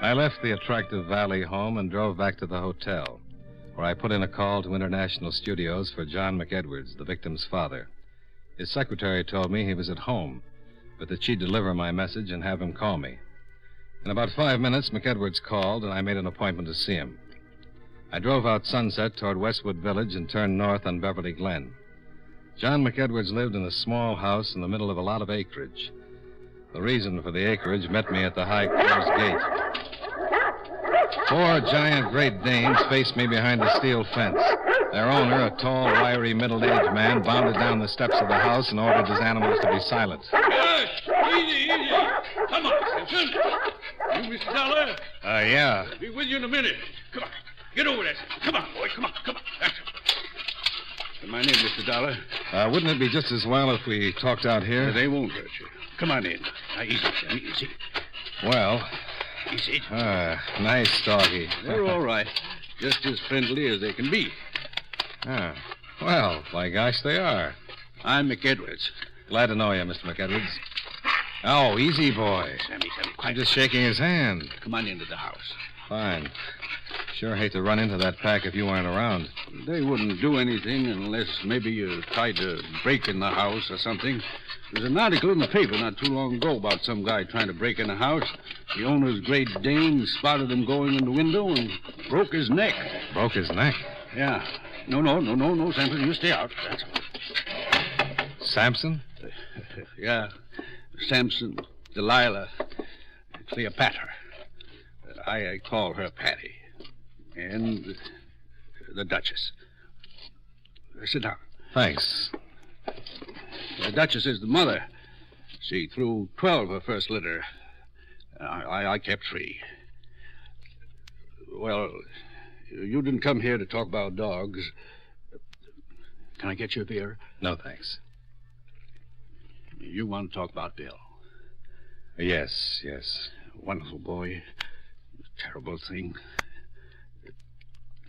I left the attractive Valley home and drove back to the hotel, where I put in a call to International Studios for John McEdwards, the victim's father. His secretary told me he was at home, but that she'd deliver my message and have him call me. In about 5 minutes, McEdwards called, and I made an appointment to see him. I drove out Sunset toward Westwood Village and turned north on Beverly Glen. John McEdwards lived in a small house in the middle of a lot of acreage. The reason for the acreage met me at the high closed gate. 4 giant Great Danes faced me behind the steel fence. Their owner, a tall, wiry, middle-aged man, bounded down the steps of the house and ordered his animals to be silent. Hush! Easy. Come on, Simpson. You, Mr. Dollar? Yeah. I'll be with you in a minute. Come on. Get over there. Come on, boy. Come on. That's it. My name, Mr. Dollar. Wouldn't it be just as well if we talked out here? They won't hurt you. Come on in. Now, easy, Sammy, easy. Well. Easy. Nice doggy. They're all right. Just as friendly as they can be. Well, by gosh, they are. I'm McEdwards. Glad to know you, Mr. McEdwards. Oh, easy, boy. Sammy, quiet. I'm just shaking his hand. Come on into the house. Fine. Sure hate to run into that pack if you weren't around. They wouldn't do anything unless maybe you tried to break in the house or something. There's an article in the paper not too long ago about some guy trying to break in a house. The owner's Great Dane spotted him going in the window and broke his neck. Broke his neck? Yeah. No, Samson. You stay out. That's all. Samson? Yeah. Samson, Delilah, Cleopatra. I call her Patty. And the Duchess. Sit down. Thanks. The Duchess is the mother. She threw 12 her first litter. I kept 3. Well, you didn't come here to talk about dogs. Can I get you a beer? No, thanks. You want to talk about Bill? Yes. Wonderful boy. Terrible thing.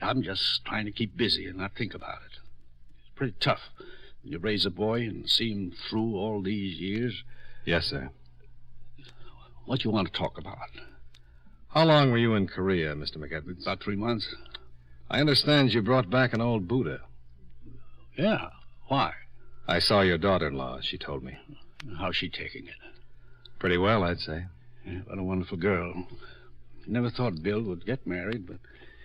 I'm just trying to keep busy and not think about it. It's pretty tough. You raise a boy and see him through all these years. Yes, sir. What do you want to talk about? How long were you in Korea, Mr. McEdwards? About 3 months. I understand you brought back an old Buddha. Yeah. Why? I saw your daughter-in-law, she told me. How's she taking it? Pretty well, I'd say. Yeah, what a wonderful girl. Never thought Bill would get married, but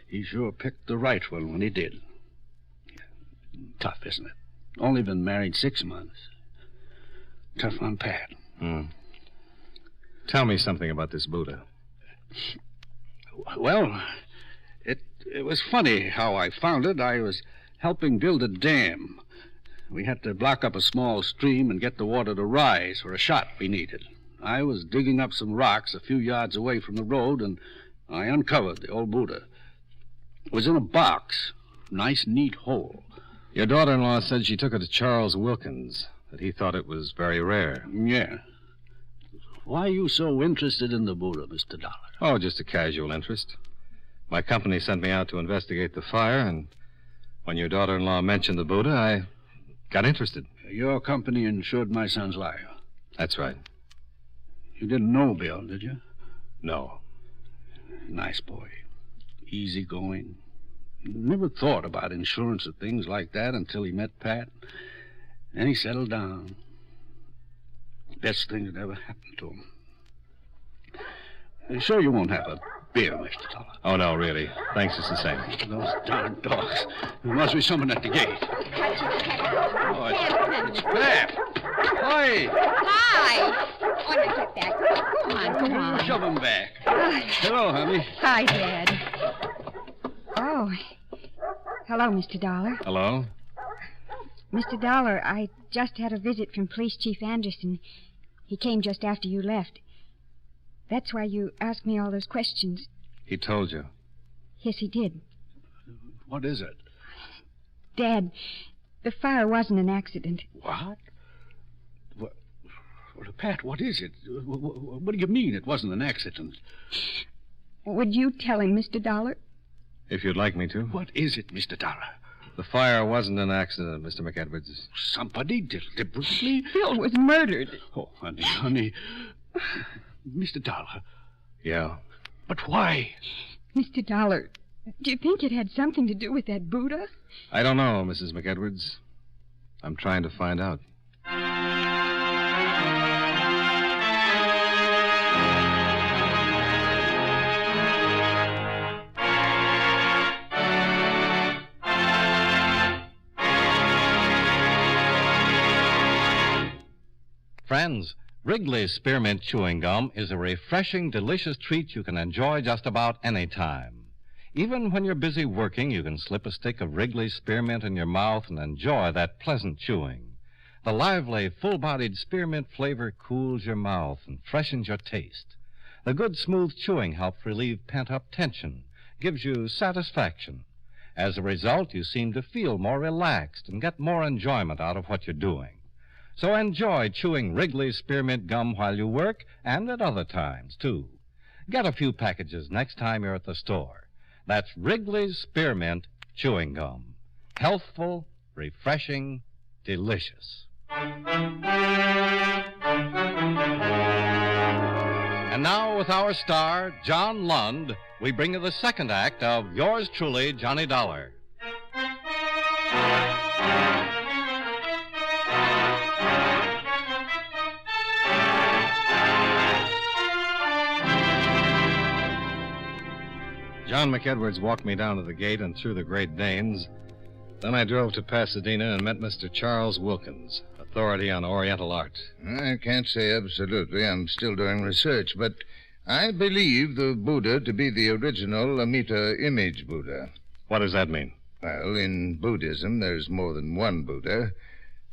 he sure picked the right one when he did. Yeah. Tough, isn't it? Only been married 6 months. Tough on Pat. Tell me something about this Buddha. Well, it was funny how I found it. I was helping build a dam. We had to block up a small stream and get the water to rise for a shot we needed. I was digging up some rocks a few yards away from the road, and I uncovered the old Buddha. It was in a box. Nice, neat hole. Your daughter-in-law said she took it to Charles Wilkins, that he thought it was very rare. Yeah. Why are you so interested in the Buddha, Mr. Dollar? Oh, just a casual interest. My company sent me out to investigate the fire, and when your daughter-in-law mentioned the Buddha, I got interested. Your company insured my son's life. That's right. You didn't know Bill, did you? No. Nice boy. Easygoing. Never thought about insurance or things like that until he met Pat. Then he settled down. Best thing that ever happened to him. Sure you won't have a beer, Mr. Dollar? Oh, no, really. Thanks, it's the same. Those darn dogs. There must be someone at the gate. Oh, it's Pat. Hi. Hi. Oh, now get back. Come on. Shove him back. Hi. Hello, honey. Hi, Dad. Oh. Hello, Mr. Dollar. Hello? Mr. Dollar, I just had a visit from Police Chief Anderson. He came just after you left. That's why you asked me all those questions. He told you. Yes, he did. What is it? Dad, the fire wasn't an accident. What? Well, Pat, what is it? What do you mean it wasn't an accident? Would you tell him, Mr. Dollar? If you'd like me to. What is it, Mr. Dollar? The fire wasn't an accident, Mr. McEdwards. Somebody deliberately? Bill was murdered. Oh, honey. Mr. Dollar. Yeah. But why? Mr. Dollar, do you think it had something to do with that Buddha? I don't know, Mrs. McEdwards. I'm trying to find out. Friends, Wrigley's Spearmint Chewing Gum is a refreshing, delicious treat you can enjoy just about any time. Even when you're busy working, you can slip a stick of Wrigley's Spearmint in your mouth and enjoy that pleasant chewing. The lively, full-bodied spearmint flavor cools your mouth and freshens your taste. The good, smooth chewing helps relieve pent-up tension, gives you satisfaction. As a result, you seem to feel more relaxed and get more enjoyment out of what you're doing. So enjoy chewing Wrigley's Spearmint Gum while you work and at other times, too. Get a few packages next time you're at the store. That's Wrigley's Spearmint Chewing Gum. Healthful, refreshing, delicious. And now, with our star, John Lund, we bring you the second act of Yours Truly, Johnny Dollar. John McEdwards walked me down to the gate and through the Great Danes. Then I drove to Pasadena and met Mr. Charles Wilkins, a authority on Oriental art? I can't say absolutely. I'm still doing research, but I believe the Buddha to be the original Amita image Buddha. What does that mean? Well, in Buddhism, there's more than one Buddha.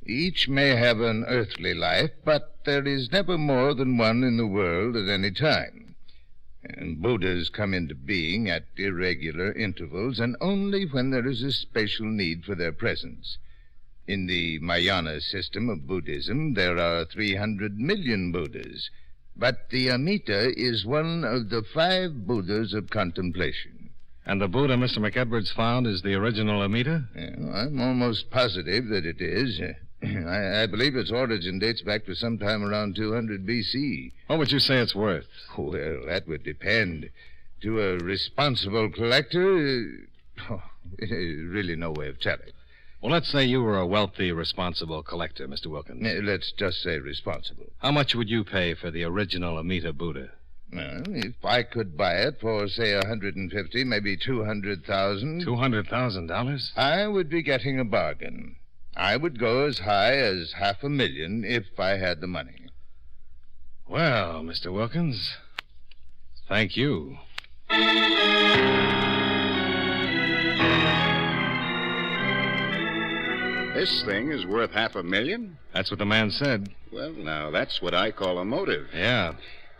Each may have an earthly life, but there is never more than one in the world at any time. And Buddhas come into being at irregular intervals and only when there is a special need for their presence. In the Mahayana system of Buddhism, there are 300 million Buddhas, but the Amita is one of the 5 Buddhas of contemplation. And the Buddha Mr. McEdwards found is the original Amita? Yeah, I'm almost positive that it is. I believe its origin dates back to sometime around 200 B.C. What would you say it's worth? Well, that would depend. To a responsible collector, really no way of telling. Well, let's say you were a wealthy, responsible collector, Mr. Wilkins. Let's just say responsible. How much would you pay for the original Amita Buddha? Well, if I could buy it for, say, 150, maybe 200,000... $200,000? I would be getting a bargain. I would go as high as $500,000 if I had the money. Well, Mr. Wilkins, thank you. This thing is worth $500,000? That's what the man said. Well, now, that's what I call a motive. Yeah.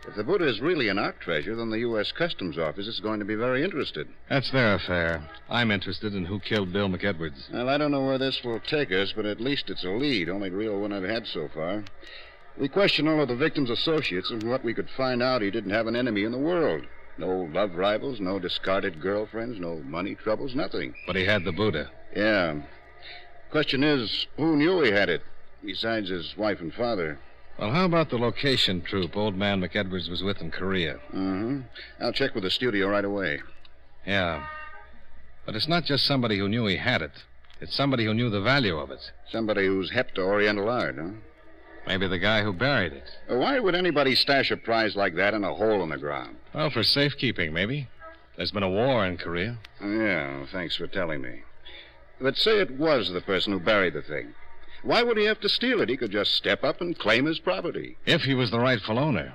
If the Buddha is really an art treasure, then the U.S. Customs Office is going to be very interested. That's their affair. I'm interested in who killed Bill McEdwards. Well, I don't know where this will take us, but at least it's a lead, only real one I've had so far. We questioned all of the victim's associates, and from what we could find out, he didn't have an enemy in the world. No love rivals, no discarded girlfriends, no money troubles, nothing. But he had the Buddha. Yeah. Question is, who knew he had it, besides his wife and father? Well, how about the location troupe old man McEdwards was with in Korea? Mm-hmm. I'll check with the studio right away. Yeah. But it's not just somebody who knew he had it. It's somebody who knew the value of it. Somebody who's hep to Oriental art, huh? Maybe the guy who buried it. Why would anybody stash a prize like that in a hole in the ground? Well, for safekeeping, maybe. There's been a war in Korea. Yeah, well, thanks for telling me. But say it was the person who buried the thing. Why would he have to steal it? He could just step up and claim his property. If he was the rightful owner.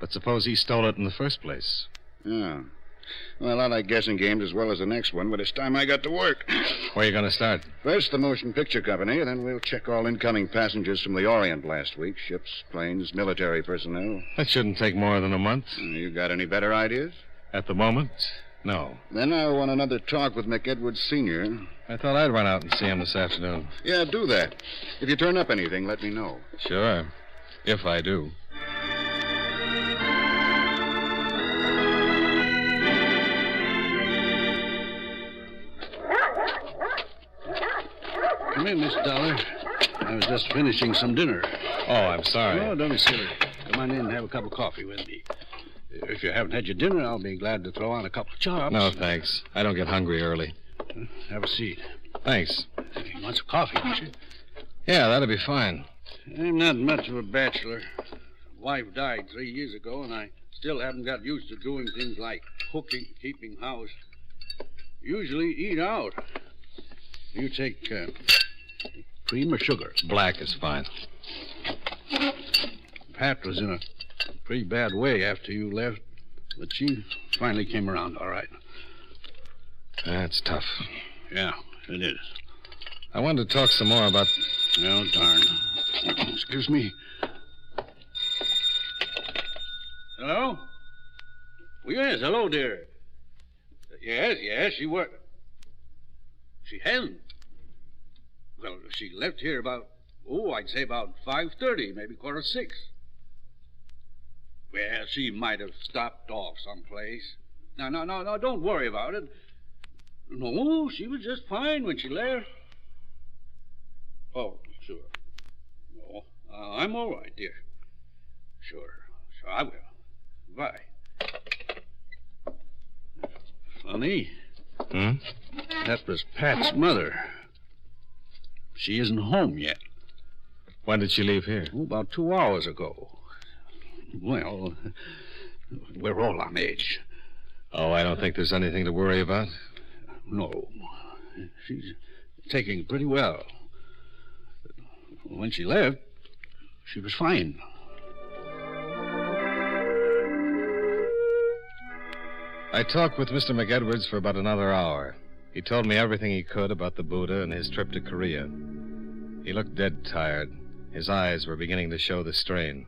But suppose he stole it in the first place. Yeah. Well, I like guessing games as well as the next one, but it's time I got to work. Where are you going to start? First, the motion picture company, and then we'll check all incoming passengers from the Orient last week. Ships, planes, military personnel. That shouldn't take more than a month. You got any better ideas? At the moment, no. Then I want another talk with McEdwards Sr. I thought I'd run out and see him this afternoon. Yeah, do that. If you turn up anything, let me know. Sure. If I do. Come in, Miss Dollar. I was just finishing some dinner. Oh, I'm sorry. Oh, don't be silly. Come on in and have a cup of coffee with me. If you haven't had your dinner, I'll be glad to throw on a couple of chops. No, thanks. I don't get hungry early. Have a seat. Thanks. You want some coffee, don't you? Yeah, that'll be fine. I'm not much of a bachelor. Wife died 3 years ago, and I still haven't got used to doing things like cooking, keeping house. Usually eat out. You take cream or sugar? Black is fine. Pat was in a pretty bad way after you left, but she finally came around all right. That's tough. Yeah, it is. I wanted to talk some more about... Oh, darn. Excuse me. Hello? Oh, yes, hello, dear. Yes, she worked. She hasn't. Well, she left here about, I'd say about 5:30, maybe 5:45. Well, she might have stopped off someplace. No, don't worry about it. No, she was just fine when she left. Oh, sure. No, I'm all right, dear. Sure, I will. Bye. Funny. Hmm? That was Pat's mother. She isn't home yet. When did she leave here? About 2 hours ago. Well, we're all on edge. Oh, I don't think there's anything to worry about. No. She's taking it pretty well. When she left, she was fine. I talked with Mr. McEdwards for about another hour. He told me everything he could about the Buddha and his trip to Korea. He looked dead tired. His eyes were beginning to show the strain.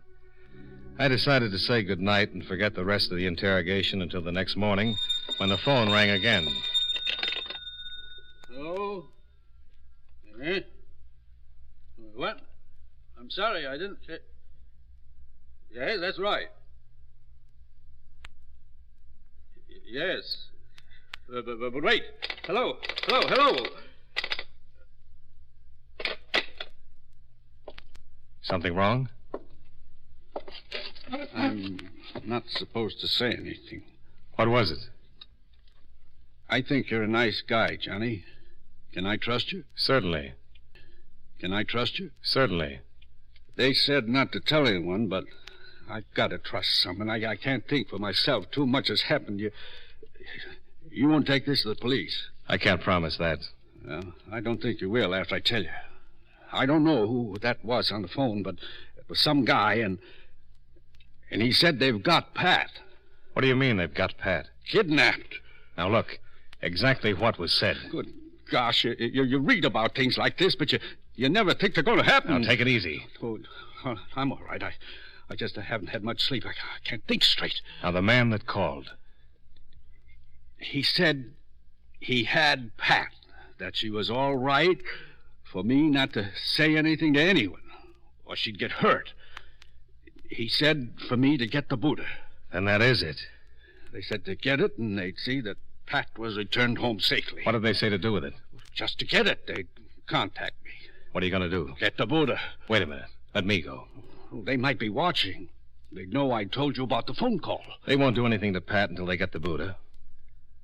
I decided to say goodnight and forget the rest of the interrogation until the next morning, when the phone rang again. Hello? Eh? What? I'm sorry, I didn't... Yes, that's right. Yes. But wait. Hello. Something wrong? I'm not supposed to say anything. What was it? I think you're a nice guy, Johnny. Can I trust you? Certainly. Can I trust you? Certainly. They said not to tell anyone, but I've got to trust someone. I can't think for myself. Too much has happened. You won't take this to the police? I can't promise that. Well, I don't think you will after I tell you. I don't know who that was on the phone, but it was some guy, and he said they've got Pat. What do you mean they've got Pat? Kidnapped. Now, look, exactly what was said. Good gosh, you read about things like this, but you never think they're going to happen. Now, take it easy. Oh, I'm all right. I just haven't had much sleep. I can't think straight. Now, the man that called. He said he had Pat, that she was all right for me not to say anything to anyone, or she'd get hurt. He said for me to get the Buddha. And that is it. They said to get it, and they'd see that Pat was returned home safely. What did they say to do with it? Just to get it. They'd contact me. What are you going to do? Get the Buddha. Wait a minute. Let me go. Well, they might be watching. They'd know I told you about the phone call. They won't do anything to Pat until they get the Buddha.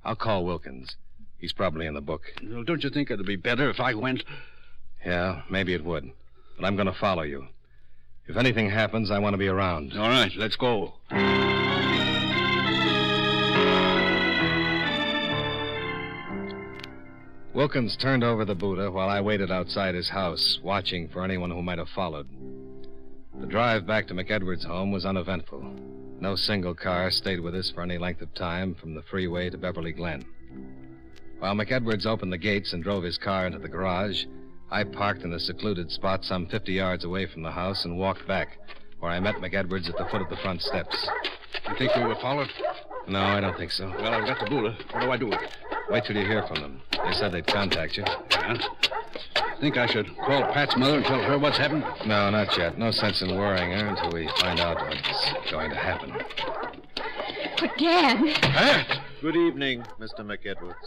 I'll call Wilkins. He's probably in the book. Well, don't you think it'd be better if I went? Yeah, maybe it would. But I'm going to follow you. If anything happens, I want to be around. All right, let's go. Wilkins turned over the Buddha while I waited outside his house, watching for anyone who might have followed. The drive back to McEdwards' home was uneventful. No single car stayed with us for any length of time from the freeway to Beverly Glen. While McEdwards opened the gates and drove his car into the garage, I parked in a secluded spot some 50 yards away from the house and walked back, where I met McEdwards at the foot of the front steps. You think we were followed? No, I don't think so. Well, I've got the Buddha. What do I do with it? Wait till you hear from them. They said they'd contact you. Yeah? Think I should call Pat's mother and tell her what's happened? No, not yet. No sense in worrying her until we find out what's going to happen. But, Dad... Pat! Good evening, Mr. McEdwards.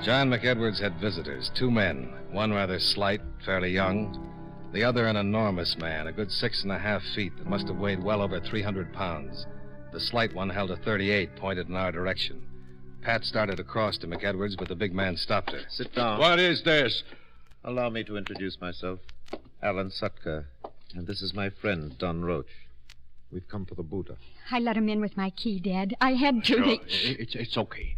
John McEdwards had visitors, 2 men. One rather slight, fairly young. The other an enormous man, a good 6.5 feet that must have weighed well over 300 pounds. The slight one held a .38 pointed in our direction. Pat started across to McEdwards, but the big man stopped her. Sit down. What is this? Allow me to introduce myself. Alan Sutka. And this is my friend, Don Roach. We've come for the Buddha. I let him in with my key, Dad. I had to. Sure. It's okay.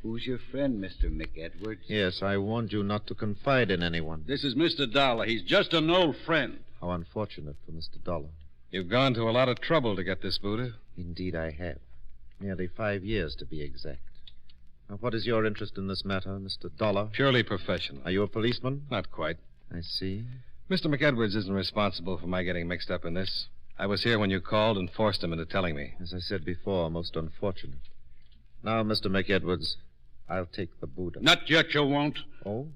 Who's your friend, Mr. McEdwards? Yes, I warned you not to confide in anyone. This is Mr. Dollar. He's just an old friend. How unfortunate for Mr. Dolar. You've gone to a lot of trouble to get this Buddha. Indeed, I have. Nearly 5 years, to be exact. Now, what is your interest in this matter, Mr. Dolar? Purely professional. Are you a policeman? Not quite. I see. Mr. McEdwards isn't responsible for my getting mixed up in this. I was here when you called and forced him into telling me. As I said before, most unfortunate. Now, Mr. McEdwards, I'll take the Buddha. Not yet, you won't. Oh?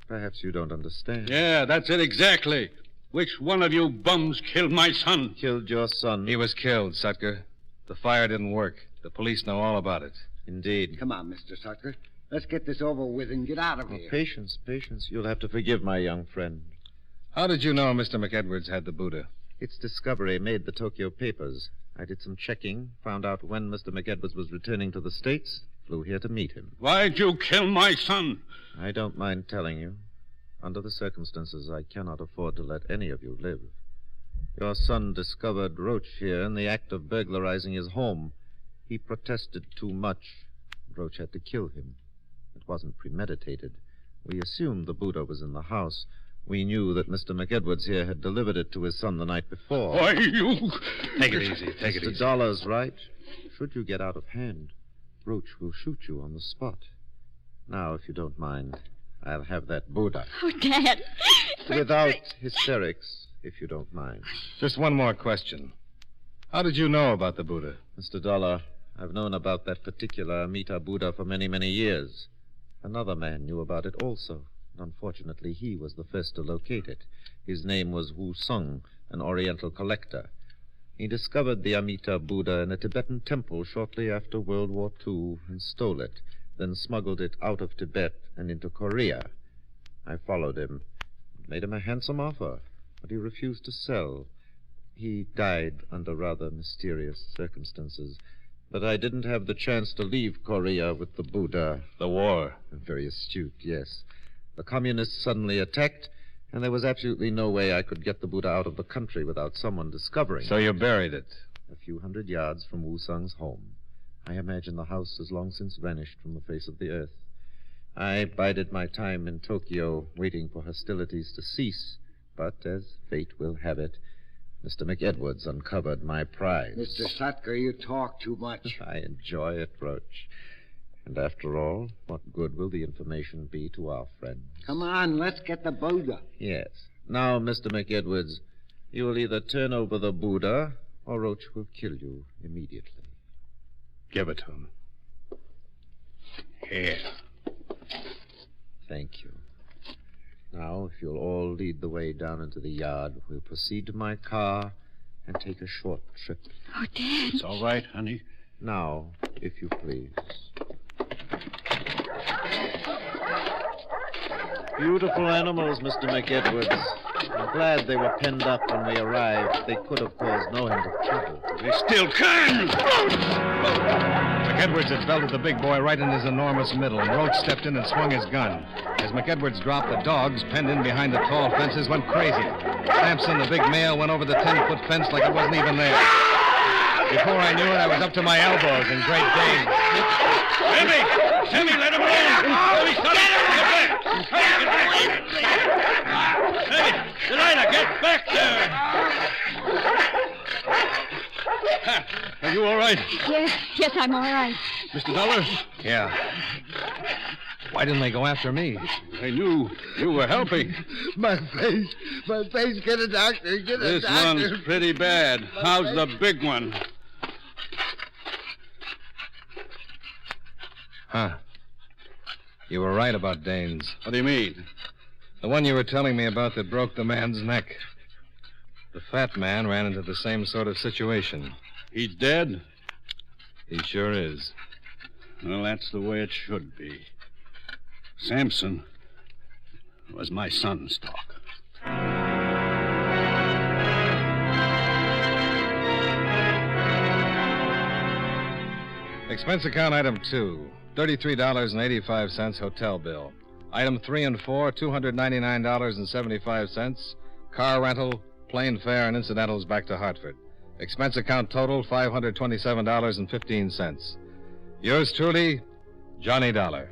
Perhaps you don't understand. Yeah, that's it exactly. Which one of you bums killed my son? Killed your son? He was killed, Sutka. The fire didn't work. The police know all about it. Indeed. Come on, Mr. Sucker. Let's get this over with and get out of here. Patience, patience. You'll have to forgive my young friend. How did you know Mr. McEdwards had the Buddha? Its discovery made the Tokyo papers. I did some checking, found out when Mr. McEdwards was returning to the States, flew here to meet him. Why'd you kill my son? I don't mind telling you. Under the circumstances, I cannot afford to let any of you live. Your son discovered Roach here in the act of burglarizing his home. He protested too much. Roach had to kill him. It wasn't premeditated. We assumed the Buddha was in the house, We knew that Mr. McEdwards here had delivered it to his son the night before. Why, you... Take it easy, take it Mr. easy. Dollar's right. Should you get out of hand, Roach will shoot you on the spot. Now, if you don't mind, I'll have that Buddha. Oh, Dad. Without hysterics, if you don't mind. Just one more question. How did you know about the Buddha? Mr. Dollar, I've known about that particular Amita Buddha for many, many years. Another man knew about it also. Unfortunately, he was the first to locate it. His name was Wu Sung, an Oriental collector. He discovered the Amita Buddha in a Tibetan temple shortly after World War II and stole it, then smuggled it out of Tibet and into Korea. I followed him, made him a handsome offer, but he refused to sell. He died under rather mysterious circumstances, but I didn't have the chance to leave Korea with the Buddha. The war. Very astute, yes. The communists suddenly attacked, and there was absolutely no way I could get the Buddha out of the country without someone discovering So it. you buried it? A few hundred yards from Wu Sung's home. I imagine the house has long since vanished from the face of the earth. I bided my time in Tokyo, waiting for hostilities to cease, but as fate will have it, Mr. McEdwards uncovered my prize. Mr. Sutka, you talk too much. I enjoy it, Roach. And after all, what good will the information be to our friends? Come on, let's get the Buddha. Yes. Now, Mr. McEdwards, you will either turn over the Buddha, or Roach will kill you immediately. Give it to him. Here. Thank you. Now, if you'll all lead the way down into the yard, we'll proceed to my car and take a short trip. Oh, Dad. It's all right, honey. Now, if you please. Beautiful animals, Mr. McEdwards. I'm glad they were penned up when we arrived. They could have caused no end of trouble. They still can! McEdwards had belted the big boy right in his enormous middle, and Roach stepped in and swung his gun. As McEdwards dropped, the dogs, penned in behind the tall fences, went crazy. Sampson, the big male, went over the 10-foot fence like it wasn't even there. Before I knew it, I was up to my elbows in Great Dane. Sammy, let him alone! Sammy, son, get back! Hey, Delilah, get back there! Are you all right? Yes, I'm all right. Mr. Dollar? Yeah. Why didn't they go after me? They knew you were helping. My face. Get a doctor. Get a This doctor. one's pretty bad. How's the big one? Huh. You were right about Danes. What do you mean? The one you were telling me about that broke the man's neck. The fat man ran into the same sort of situation. He's dead? He sure is. Well, that's the way it should be. Samson was my son's talk. Expense account item 2, $33.85 hotel bill. Item 3 and 4, $299.75. Car rental, plane fare, and incidentals back to Hartford. Expense account total, $527.15. Yours truly, Johnny Dollar.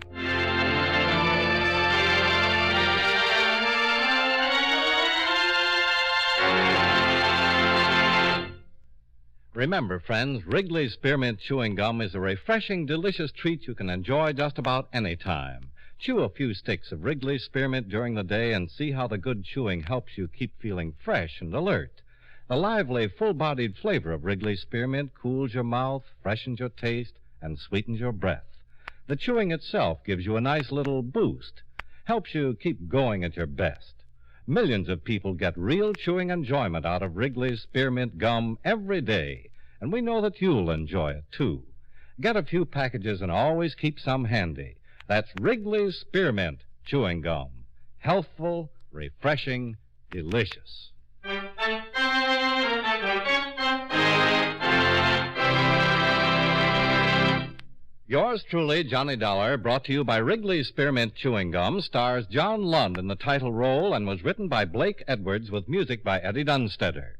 Remember, friends, Wrigley's Spearmint Chewing Gum is a refreshing, delicious treat you can enjoy just about any time. Chew a few sticks of Wrigley's Spearmint during the day and see how the good chewing helps you keep feeling fresh and alert. The lively, full-bodied flavor of Wrigley's Spearmint cools your mouth, freshens your taste, and sweetens your breath. The chewing itself gives you a nice little boost, helps you keep going at your best. Millions of people get real chewing enjoyment out of Wrigley's Spearmint Gum every day, and we know that you'll enjoy it, too. Get a few packages and always keep some handy. That's Wrigley's Spearmint Chewing Gum. Healthful, refreshing, delicious. Yours truly, Johnny Dollar, brought to you by Wrigley's Spearmint Chewing Gum, stars John Lund in the title role and was written by Blake Edwards with music by Eddie Dunstetter.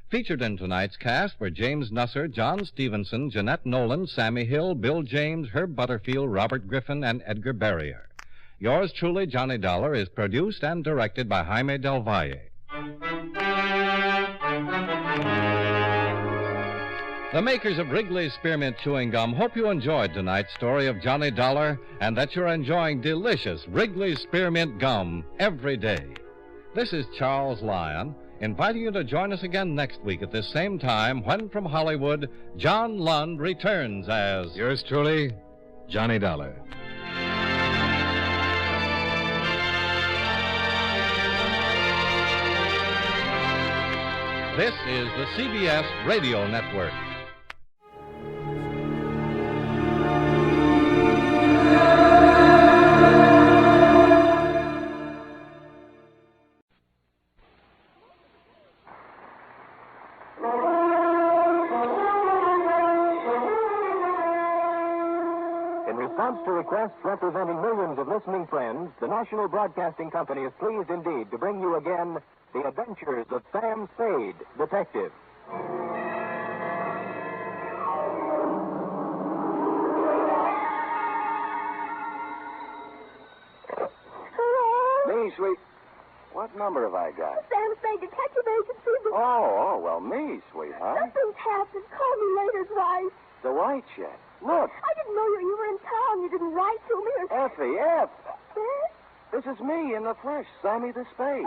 Featured in tonight's cast were James Nusser, John Stevenson, Jeanette Nolan, Sammy Hill, Bill James, Herb Butterfield, Robert Griffin, and Edgar Barrier. Yours truly, Johnny Dollar, is produced and directed by Jaime Del Valle. The makers of Wrigley's Spearmint Chewing Gum hope you enjoyed tonight's story of Johnny Dollar and that you're enjoying delicious Wrigley's Spearmint Gum every day. This is Charles Lyon, inviting you to join us again next week at this same time when from Hollywood, John Lund returns as... Yours truly, Johnny Dollar. This is the CBS Radio Network. In response to requests representing millions of listening friends, the National Broadcasting Company is pleased indeed to bring you again The Adventures of Sam Spade, Detective. Me, sweet. What number have I got? Sam Spade, Detective Agency. Oh, well, me, sweetheart. Nothing's happened. Call me later, Dwight. The white check. Look, I didn't know you were in town. You didn't write to me or... Effie, F. Yes? This is me in the flesh, Sammy the Spade.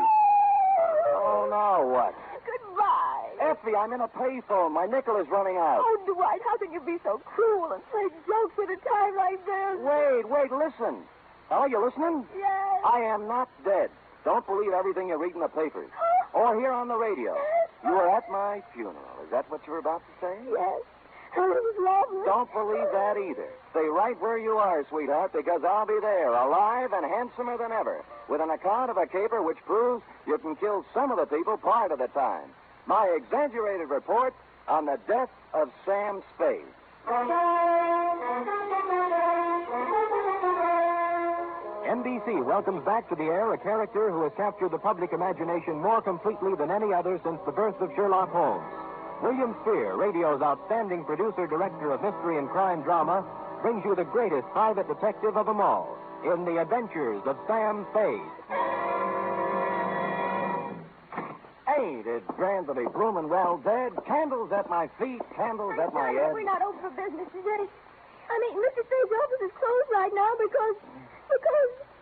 Oh, now what? Goodbye. Effie, I'm in a payphone. My nickel is running out. Oh, Dwight, how can you be so cruel and play jokes at a time like this? Wait, listen. Oh, you listening? Yes. I am not dead. Don't believe everything you read in the papers or hear on the radio. You were at my funeral. Is that what you were about to say? Yes. It was lovely. Don't believe that either. Stay right where you are, sweetheart, because I'll be there, alive and handsomer than ever, with an account of a caper which proves you can kill some of the people part of the time. My exaggerated report on the death of Sam Spade. NBC welcomes back to the air a character who has captured the public imagination more completely than any other since the birth of Sherlock Holmes. William Spear, radio's outstanding producer-director of mystery and crime drama, brings you the greatest private detective of them all in The Adventures of Sam Spade. Ain't it grand to be bloomin' well dead? Candles at my feet, candles at my head. We're not open for business today. I mean, Mr. Spade's office is closed right now because...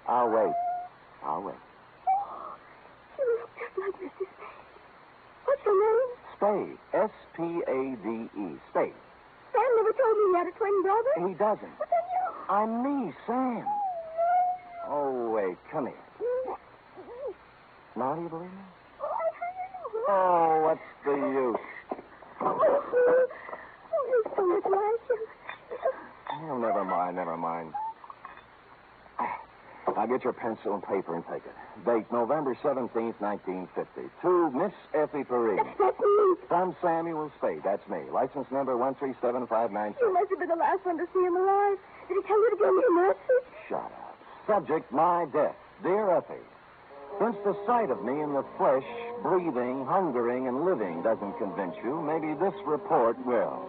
I'll wait. You look just like Mr. Spade. What's your name? Spade. S-P-A-D-E. Spade. Sam never told me he had a twin brother. He doesn't. But then you... I'm me, Sam. Oh, wait, come here. Now do you believe me? Oh, what's the use? Oh, you're so much like him. Oh, never mind. Now get your pencil and paper and take it. Date November 17th, 1950. To Miss Effie Perrine. That's me. From Samuel Spade. That's me. License number 137596. You must have been the last one to see him alive. Did he tell you to give me a message? Shut up. Subject, my death. Dear Effie, since the sight of me in the flesh, breathing, hungering, and living doesn't convince you, maybe this report will.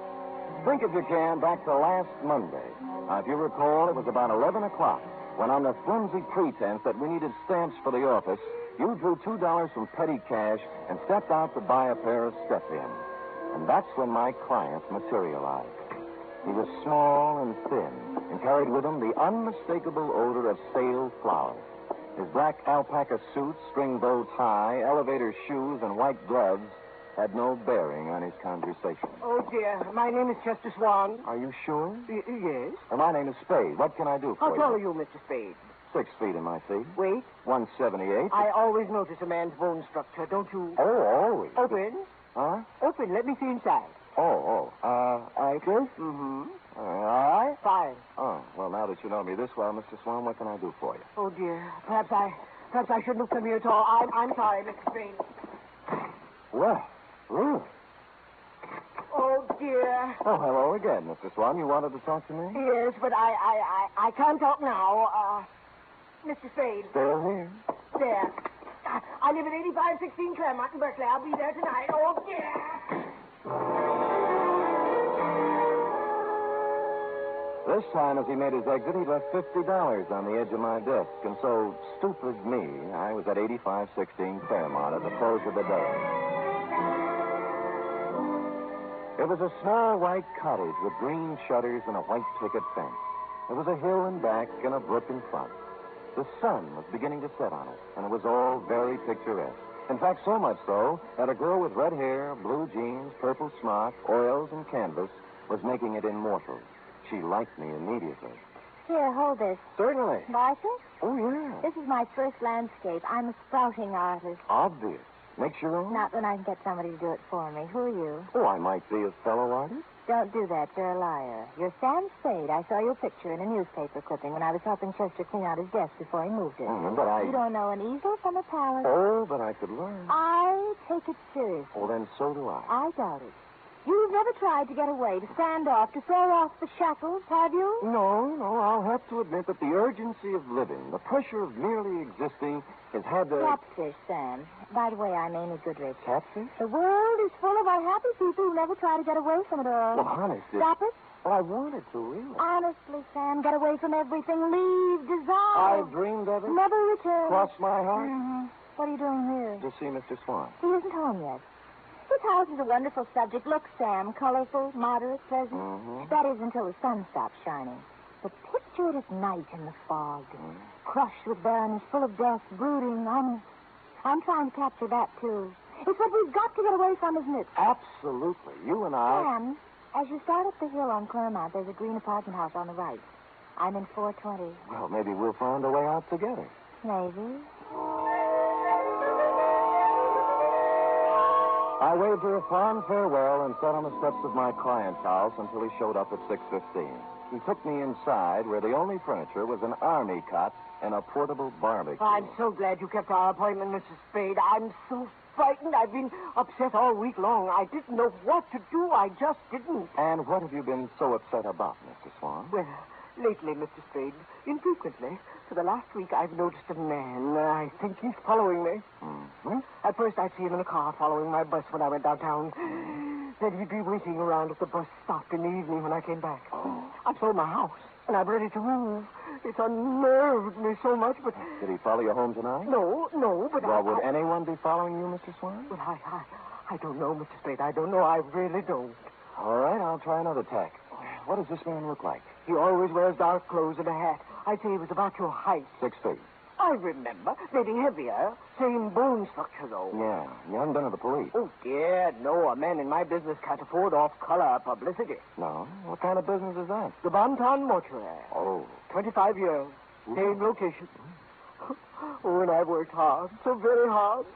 Think, if you can, back to last Monday. Now, if you recall, it was about 11 o'clock when, on the flimsy pretense that we needed stamps for the office, you drew $2 from petty cash and stepped out to buy a pair of step-ins. And that's when my client materialized. He was small and thin and carried with him the unmistakable odor of stale flour. His black alpaca suit, string bow tie, elevator shoes, and white gloves had no bearing on his conversation. Oh, dear. My name is Chester Swan. Are you sure? Yes. Well, my name is Spade. What can I do for How you? tall are you, Mr. Spade? 6 feet in my feet. Weight? 178. I always notice a man's bone structure, don't you? Oh, always. Open. Huh? Open. Let me see inside. I could? Mm-hmm. All right. Fine. Oh, well, now that you know me this well, Mr. Swan, what can I do for you? Oh, dear. Perhaps I shouldn't have come here at all. I'm sorry, Mr. Spade. Well, really? Oh, dear. Oh, hello again, Mr. Swan. You wanted to talk to me? Yes, but I can't talk now. Mr. Spade. Still here. There. I live at 8516 Claremont in Berkeley. I'll be there tonight. Oh, dear. This time, as he made his exit, he left $50 on the edge of my desk. And so, stupid me, I was at 8516 Fairmont at the close of the day. It was a small white cottage with green shutters and a white picket fence. There was a hill in back and a brook in front. The sun was beginning to set on it, and it was all very picturesque. In fact, so much so that a girl with red hair, blue jeans, purple smock, oils, and canvas was making it immortal. She liked me immediately. Here, hold this. Certainly. Like it? Oh, yeah. This is my first landscape. I'm a sprouting artist. Obvious. Makes your own? Not when I can get somebody to do it for me. Who are you? Oh, I might be a fellow artist. Don't do that. You're a liar. You're Sam Spade. I saw your picture in a newspaper clipping when I was helping Chester clean out his desk before he moved it. But I... You don't know an easel from a palette. Oh, but I could learn. I take it seriously. Well, then so do I. I doubt it. You've never tried to get away, to stand off, to throw off the shackles, have you? No. I'll have to admit that the urgency of living, the pressure of merely existing, has had the... Catfish, Sam. By the way, I'm Amy Goodrich. Catfish? The world is full of unhappy people who never try to get away from it all. Well, honest, Stop it? Well, I wanted to, really. Honestly, Sam, get away from everything. Leave, dissolve. I've dreamed of it. Never return. Cross my heart. Mm-hmm. What are you doing here? To see Mr. Swan. He isn't home yet. This house is a wonderful subject. Look, Sam, colorful, moderate, pleasant. Mm-hmm. That is until the sun stops shining. But picture it at night in the fog, crushed with barrenness, full of death, brooding. I'm trying to capture that, too. It's what we've got to get away from, isn't it? Absolutely. You and I... Sam, as you start up the hill on Claremont, there's a green apartment house on the right. I'm in 420. Well, maybe we'll find a way out together. Maybe. I waved her a fond farewell and sat on the steps of my client's house until he showed up at 6:15. He took me inside where the only furniture was an army cot and a portable barbecue. I'm so glad you kept our appointment, Mrs. Spade. I'm so frightened. I've been upset all week long. I didn't know what to do. I just didn't. And what have you been so upset about, Mr. Swan? Well, lately, Mr. Spade, infrequently, for the last week, I've noticed a man. I think he's following me. Mm-hmm. At first, I'd see him in a car following my bus when I went downtown. Then he'd be waiting around at the bus stop in the evening when I came back. I've sold my house, and I'm ready to move. It's unnerved me so much, but... Did he follow you home tonight? No, but Well, would anyone be following you, Mr. Swan? Well, I don't know, Mr. Spade. I don't know. I really don't. All right, I'll try another tack. What does this man look like? He always wears dark clothes and a hat. I'd say he was about your height. 6 feet. I remember. Maybe heavier. Same bone structure, though. Yeah. You haven't been to the police? Oh, dear, no. A man in my business can't afford off-color publicity. No? What kind of business is that? The Bonton Mortuary. Oh. 25 years. Same location. Oh, and I've worked hard. So very hard.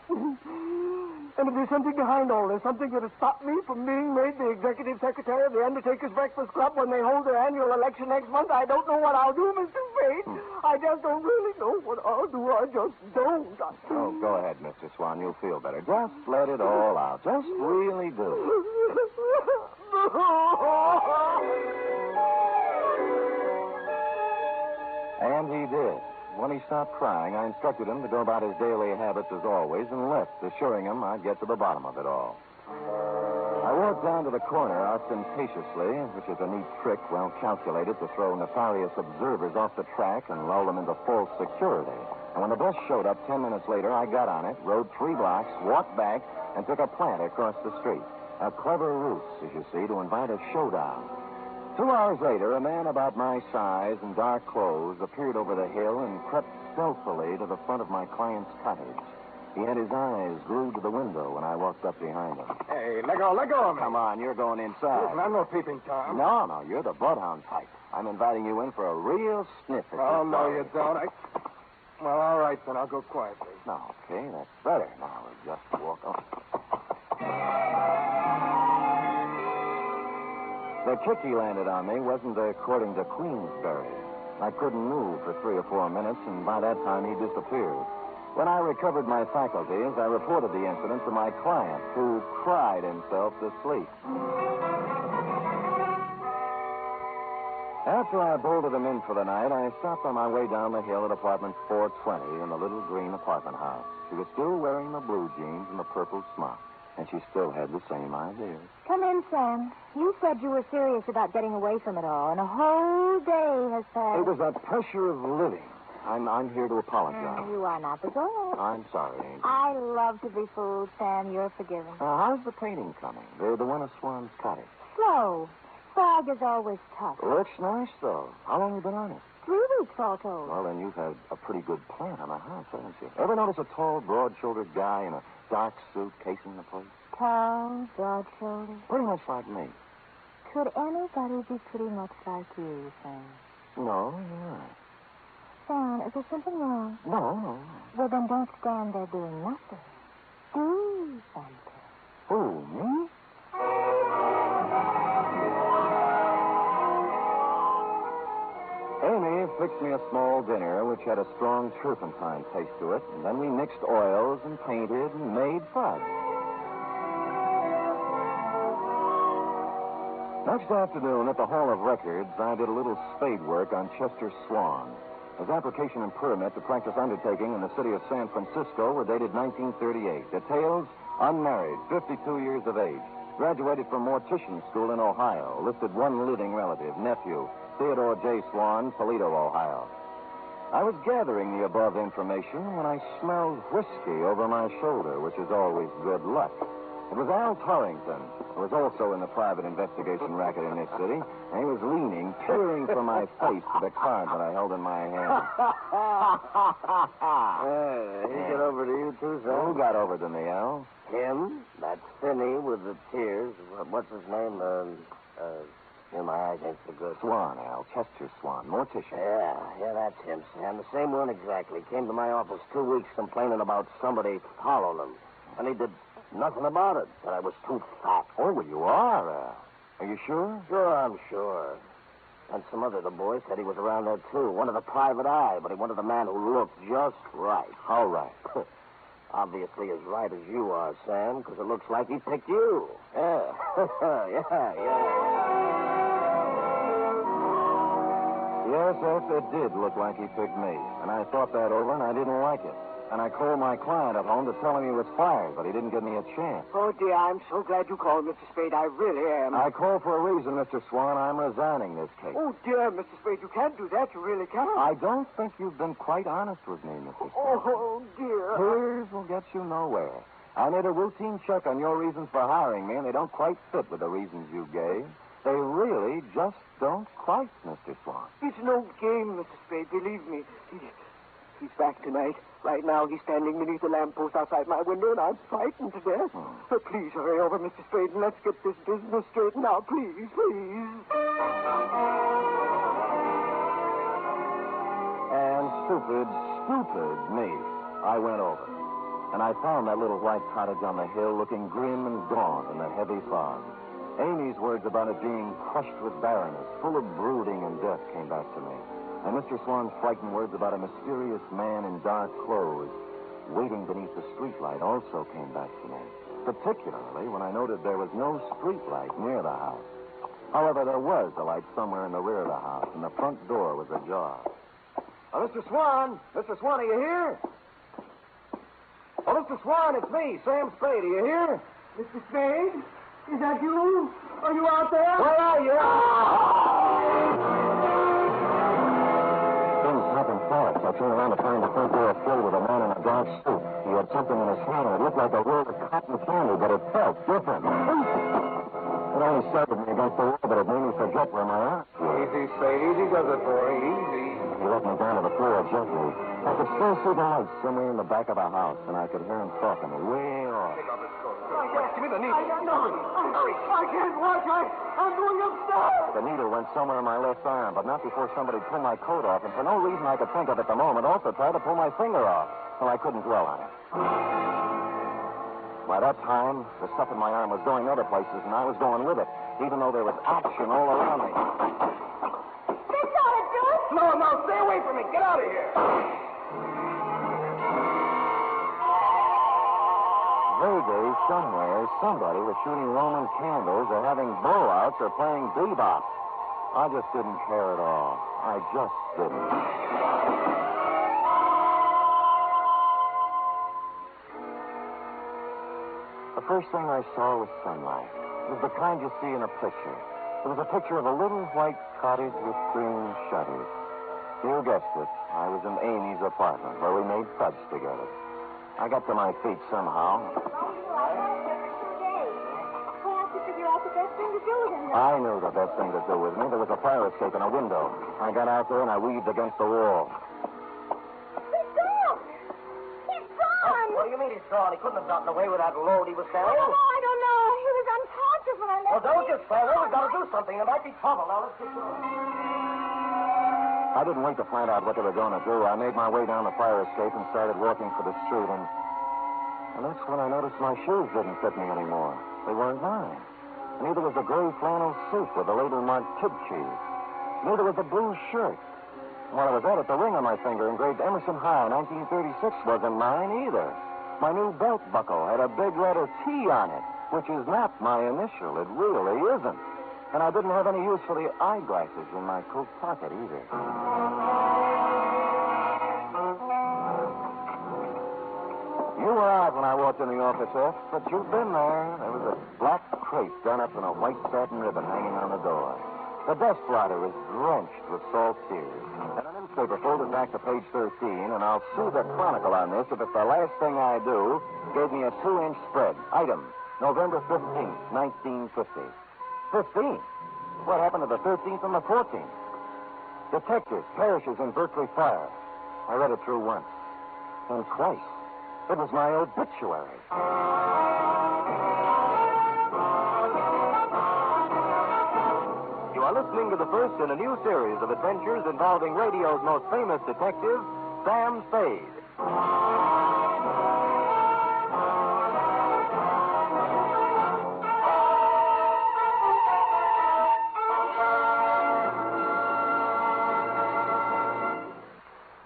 And if there's something behind all this, something that has stopped me from being made the executive secretary of the Undertakers Breakfast Club when they hold their annual election next month, I don't know what I'll do, Mr. Spade. I just don't really know what I'll do. I just don't. Oh, go ahead, Mr. Swan. You'll feel better. Just let it all out. Just really do. And he did. When he stopped crying, I instructed him to go about his daily habits as always and left, assuring him I'd get to the bottom of it all. I walked down to the corner ostentatiously, which is a neat trick well calculated to throw nefarious observers off the track and lull them into false security. And when the bus showed up 10 minutes later, I got on it, rode 3 blocks, walked back, and took a plant across the street. A clever ruse, as you see, to invite a showdown. 2 hours later, a man about my size in dark clothes appeared over the hill and crept stealthily to the front of my client's cottage. He had his eyes glued to the window when I walked up behind him. Hey, let go of me. Come on, you're going inside. Listen, I'm no peeping Tom. No, you're the bloodhound type. I'm inviting you in for a real sniff at Oh, your no, story. you don't. Well, all right, then. I'll go quietly. No, okay, that's better. Now, we'll just walk on. The kick he landed on me wasn't according to Queensberry. I couldn't move for 3 or 4 minutes, and by that time he disappeared. When I recovered my faculties, I reported the incident to my client, who cried himself to sleep. After I bolted him in for the night, I stopped on my way down the hill at apartment 420 in the little green apartment house. She was still wearing the blue jeans and the purple smock. And she still had the same idea. Come in, Sam. You said you were serious about getting away from it all, and a whole day has passed. It was that pressure of living. I'm here to apologize. You are not the girl. I'm sorry, Angel. I love to be fooled, Sam. You're forgiven. How's the painting coming? The one of Swan's cottage. Slow. Fog is always tough. Looks nice, though. How long you been on it? 3 weeks, all told. Well, then you've had a pretty good plan on the house, haven't you? Ever notice a tall, broad-shouldered guy in a dark suit casing the place? Tall, broad-shouldered. Pretty much like me. Could anybody be pretty much like you, Sam? No, you're right. Sam, is there something wrong? No. Well, then don't stand there doing nothing. Do something. Who, me? Amy fixed me a small dinner which had a strong turpentine taste to it, and then we mixed oils and painted and made fudge. Next afternoon at the Hall of Records, I did a little spade work on Chester Swan. His application and permit to practice undertaking in the city of San Francisco were dated 1938. Details: unmarried, 52 years of age, graduated from mortician school in Ohio, listed one living relative, nephew, Theodore J. Swan, Toledo, Ohio. I was gathering the above information when I smelled whiskey over my shoulder, which is always good luck. It was Al Torrington, who was also in the private investigation racket in this city, and he was leaning, peering from my face to the card that I held in my hand. He got over to you, too, son? Who got over to me, Al? Him? That Finney with the tears. What's his name? My eyes ain't so good. Swan, Al. Chester Swan. Mortician. Yeah, that's him, Sam. The same one exactly. Came to my office 2 weeks complaining about somebody following him. And he did nothing about it. But I was too fat. Oh, well, you are, Al. Are you sure? Sure, I'm sure. And some other of the boys said he was around there, too. One of the private eye, but he wanted a man who looked just right. How right? Obviously as right as you are, Sam, because it looks like he picked you. Yeah. yeah. Yes, it did look like he picked me. And I thought that over, and I didn't like it. And I called my client at home to tell him he was fired, but he didn't give me a chance. Oh, dear, I'm so glad you called, Mr. Spade. I really am. I called for a reason, Mr. Swan. I'm resigning this case. Oh, dear, Mr. Spade, you can't do that. You really can't. I don't think you've been quite honest with me, Mr. Spade. Oh, dear. Tears will get you nowhere. I made a routine check on your reasons for hiring me, and they don't quite fit with the reasons you gave. They really just don't quite, Mr. Swan. It's no game, Mr. Spade. Believe me. He's back tonight. Right now, he's standing beneath the lamppost outside my window, and I'm frightened to death. But please hurry over, Mr. Spade, and let's get this business straightened out. Please. And stupid me, I went over. And I found that little white cottage on the hill looking grim and gaunt in the heavy fog. Amy's words about it being crushed with barrenness, full of brooding and death, came back to me. And Mr. Swan's frightened words about a mysterious man in dark clothes waiting beneath the streetlight also came back to me, particularly when I noted there was no streetlight near the house. However, there was a light somewhere in the rear of the house, and the front door was ajar. Mr. Swan! Mr. Swan, are you here? Oh, Mr. Swan, it's me, Sam Spade. Are you here? Mr. Spade? Is that you? Are you out there? Where are you? Things happened fast. I turned around to find the front door filled with a man in a dark suit. He had something in his hand, and it looked like a roll of cotton candy, but it felt different. It only startled me against the wall, but it made me forget where my arms were. Easy, Spade. Easy does it for you. Easy. He let me down to the floor gently. I could still see the lights somewhere in the back of the house, and I could hear him talking to me way off. Give me the needle. I can't watch. I'm going upstairs. The needle went somewhere in my left arm, but not before somebody pulled my coat off, and for no reason I could think of at the moment, also tried to pull my finger off. Well, I couldn't dwell on it. By that time, the stuff in my arm was going other places, and I was going with it, even though there was action all around me. That's all it do? No, stay away from me. Get out of here. Vaguely, somewhere, somebody was shooting Roman candles or having blowouts or playing bebop. I just didn't care at all. I just didn't. The first thing I saw was sunlight. It was the kind you see in a picture. It was a picture of a little white cottage with green shutters. You guessed it. I was in Amy's apartment where we made fudge together. I got to my feet somehow. I knew the best thing to do with me. There was a fire escape in a window. I got out there and I weaved against the wall. He's gone! He's gone! What do you mean he's gone? He couldn't have gotten away with that load he was carrying. I don't know. He was unconscious when I left. Well, don't just stand there. We've got to do something. There might be trouble. Now, let's get going. I didn't wait to find out what they were going to do. I made my way down the fire escape and started walking for the street, and that's when I noticed my shoes didn't fit me anymore. They weren't mine. Neither was the gray flannel suit with the label marked Kid Cheese. Neither was the blue shirt. While I was at it, the ring on my finger engraved Emerson High 1936 wasn't mine either. My new belt buckle had a big letter T on it, which is not my initial. It really isn't. And I didn't have any use for the eyeglasses in my coat pocket either. You were out when I walked in the office, F, but you've been there. There was a black crepe done up in a white satin ribbon hanging on the door. The desk blotter was drenched with salt tears. And a newspaper folded back to page 13, and I'll sue the Chronicle on this if it's the last thing I do gave me a 2-inch spread. Item, November 15th, 1950. 15? What happened to the 13th and the 14th? Detective perishes in Berkeley fire. I read it through once. And twice. It was my obituary. You are listening to the first in a new series of adventures involving radio's most famous detective, Sam Spade.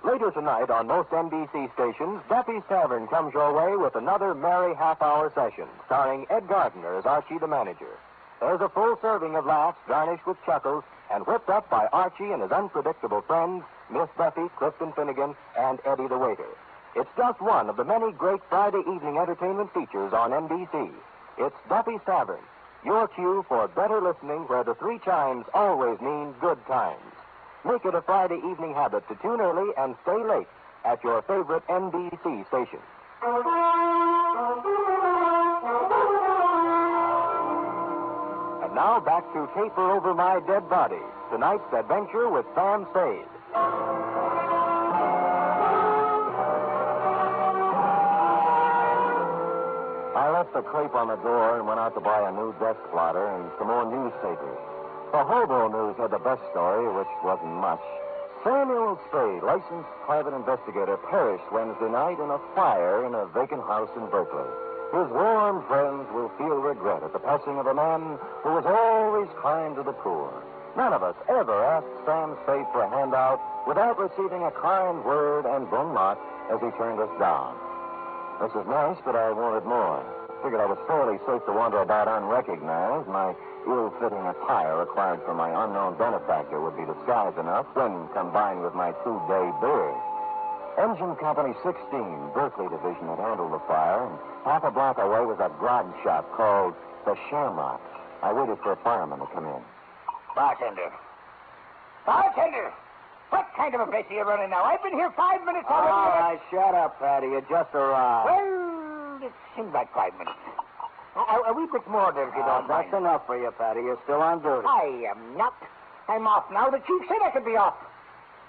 Later tonight on most NBC stations, Duffy's Tavern comes your way with another merry half-hour session, starring Ed Gardner as Archie the manager. There's a full serving of laughs garnished with chuckles and whipped up by Archie and his unpredictable friends, Miss Duffy, Clifton Finnegan, and Eddie the waiter. It's just one of the many great Friday evening entertainment features on NBC. It's Duffy's Tavern, your cue for better listening where the 3 chimes always mean good times. Make it a Friday evening habit to tune early and stay late at your favorite NBC station. And now back to Caper Over My Dead Body, tonight's adventure with Sam Spade. I left the crepe on the door and went out to buy a new desk plotter and some more newspapers. The Hobo News had the best story, which wasn't much. Samuel Spade, licensed private investigator, perished Wednesday night in a fire in a vacant house in Berkeley. His warm friends will feel regret at the passing of a man who was always kind to the poor. None of us ever asked Sam Spade for a handout without receiving a kind word and bon mot as he turned us down. This is nice, but I wanted more. Figured I was fairly safe to wander about unrecognized. My ill-fitting attire required for my unknown benefactor would be disguise enough when combined with my 2-day beard. Engine Company 16, Berkeley Division, had handled the fire, and half a block away was a grog shop called the Shamrock. I waited for a fireman to come in. Bartender. Bartender! What kind of a place are you running now? I've been here 5 minutes already. All right, shut up, Patty. You just arrived. Well, it seems like 5 minutes. A wee bit more there, if you don't mind. That's enough for you, Patty. You're still on duty. I am not. I'm off now. The chief said I could be off.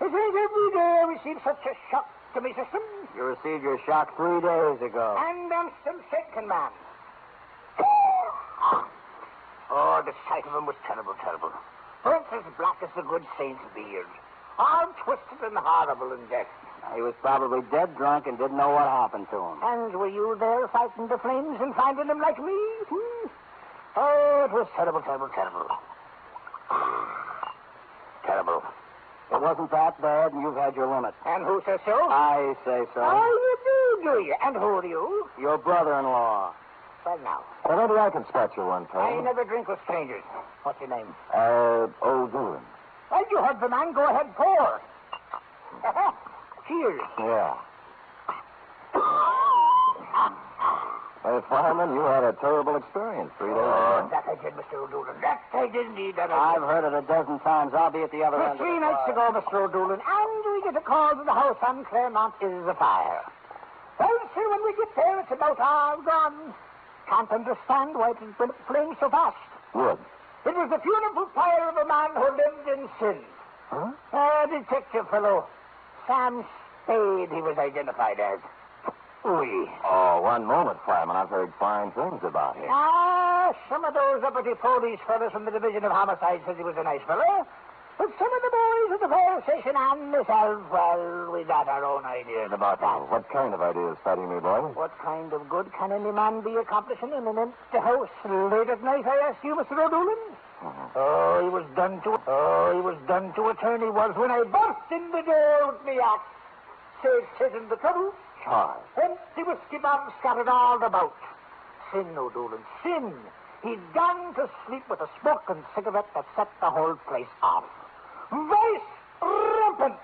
It ain't every day I receive such a shock to my system. You received your shock 3 days ago. And I'm still shaking, man. Oh, the sight of him was terrible, terrible. Burnt as black as the good saint's beard. All twisted and horrible in death. He was probably dead drunk and didn't know what happened to him. And were you there fighting the flames and finding them like me? Oh, it was terrible, terrible, terrible. Terrible. It wasn't that bad, and you've had your limit. And who says so? I say so. Oh, you do you? And who are you? Your brother-in-law. Well, now. Well, maybe I can spot you one time. I never drink with strangers. What's your name? O'Doolin. Well, you heard the man. Go ahead, pour. Cheers. Yeah. Hey, fireman, you had a terrible experience 3 days ago. That I did, Mr. O'Dolan. That I did indeed. That I've heard it a dozen times. I'll be at the other end. 3 nights ago, Mr. O'Dolan, and we get a call to the house on Claremont is afire. Well, sir, when we get there, it's about all gone. Can't understand why it has been flamed so fast. Wood. It was the funeral pyre of a man who lived in sin. Huh? A detective fellow. Sam Spade, he was identified as. Oui. Oh, one moment, fireman. I've heard fine things about him. Some of those uppity police fellows from the Division of Homicide said he was a nice fellow. But some of the boys at the fire station and myself, well, we got our own ideas about that. What kind of ideas, Fatty, me boy? What kind of good can any man be accomplishing in an empty house late at night, I ask you, Mr. O'Dolan? He was done to a turn, he was, when I burst in the door with me axe. Saved Satan the trouble. Charge. Empty whiskey bombs scattered all about. Sin, O'Dolan, sin. He'd gone to sleep with a smoke and cigarette that set the whole place off. Vice rampant.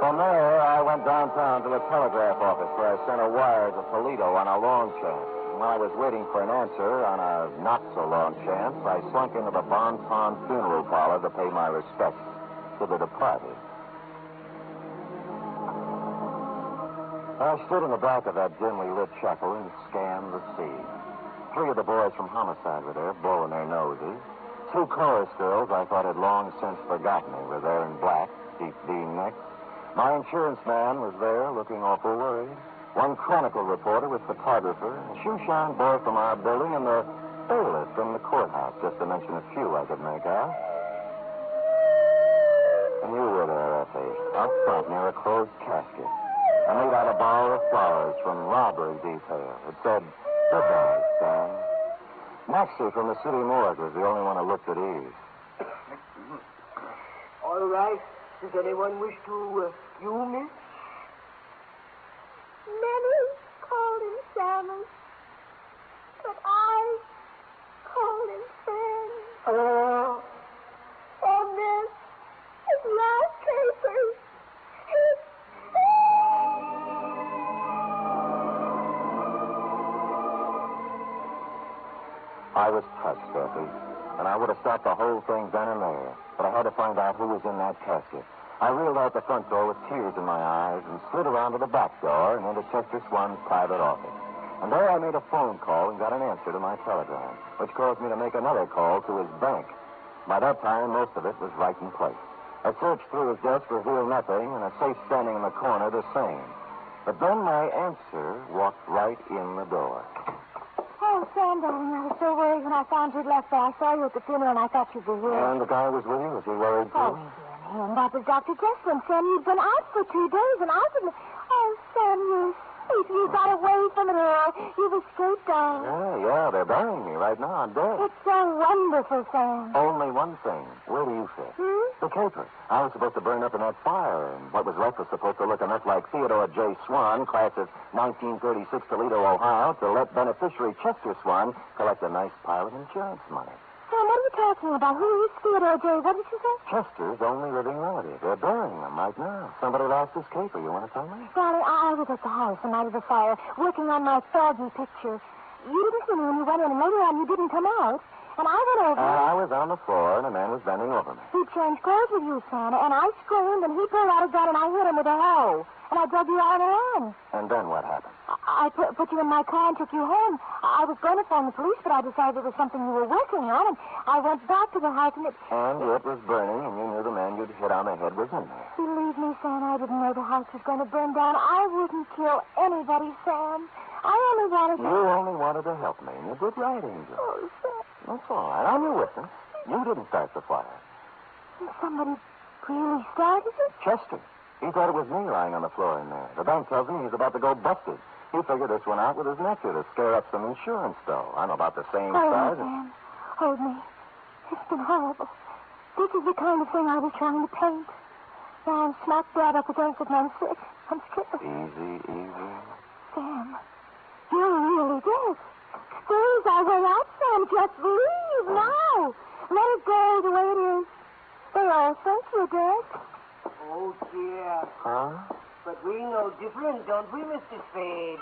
From there, I went downtown to the telegraph office where I sent a wire to Toledo on a long chance. And while I was waiting for an answer on a not-so-long chance, I slunk into the Bon Ton funeral parlor to pay my respects to the departed. I stood in the back of that dimly lit chapel and scanned the scene. 3 of the boys from Homicide were there, blowing their noses. 2 chorus girls I thought had long since forgotten me were there in black, deep V-necks. My insurance man was there, looking awful worried. 1 Chronicle reporter with photographer, a shoeshine boy from our building, and the bailiff from the courthouse, just to mention a few I could make out. And you were there, Effie, up front near a closed casket. I made out a bowl of flowers from robbery detail. It said, "Goodbye, Stan." Maxie from the city morgue was the only one who looked at ease. All right. Does anyone wish to, you, miss? Many called him Sammy, but I called him Sam. And this is last papers. I was touched, Effie, and I would have stopped the whole thing then and there, but I had to find out who was in that casket. I reeled out the front door with tears in my eyes and slid around to the back door and into Chester Swan's private office. And there I made a phone call and got an answer to my telegram, which caused me to make another call to his bank. By that time, most of it was right in place. A search through his desk revealed nothing, and a safe standing in the corner the same. But then my answer walked right in the door. Oh, Sam, darling, I was so worried when I found you'd left there. I saw you at the funeral, and I thought you'd be here. And the guy was with you? Was he worried, too? Oh, dear, and that was Dr. Jesslyn. Sam, you'd been out for 2 days, and I didn't... Oh, Sam, you sweet. You got away from it all. You've escaped, darling. Yeah, they're burying me right now. I'm dead. It's so wonderful, Sam. Only one thing. Where do you fit? The caper. I was supposed to burn up in that fire, and what was left was supposed to look enough like Theodore J. Swan, class of 1936, Toledo, Ohio, to let beneficiary Chester Swan collect a nice pile of insurance money. Sam, what are you talking about? Who is Theodore J.? What did you say? Chester's only living relative. They're burying him right now. Somebody lost his caper. You want to tell me? Darling, I was at the house the night of the fire, working on my foggy picture. You didn't see me when you went in, and later on you didn't come out. And I went over. I was on the floor, and a man was bending over me. He changed clothes with you, Santa, and I screamed, and he pulled out a gun, and I hit him with a hoe. And I drug you out of the run. And then what happened? I put you in my car and took you home. I was going to phone the police, but I decided it was something you were working on, and I went back to the house, and it... And it was burning, and you knew the man you'd hit on the head was in there. Believe me, Sam, I didn't know the house was going to burn down. I wouldn't kill anybody, Sam. I only wanted to... You only wanted to help me, and you did right, Angel. Oh, Sam. That's all right. I'm your witness. You didn't start the fire. Somebody really started it? Chester. He thought it was me lying on the floor in there. The bank tells me he's about to go busted. He figured this one out with his nephew to scare up some insurance, though. I'm about the same size. Sam. Hold me. It's been horrible. This is the kind of thing I was trying to paint. Now I'm smack dab up against it, and I'm sick. I'm stricken. Easy. Sam, you're really dead. Squeeze our way out, Sam. Just leave now. Let it go the way it is. They all think you're dead. Oh, dear. Huh? But we know different, don't we, Mr. Spade?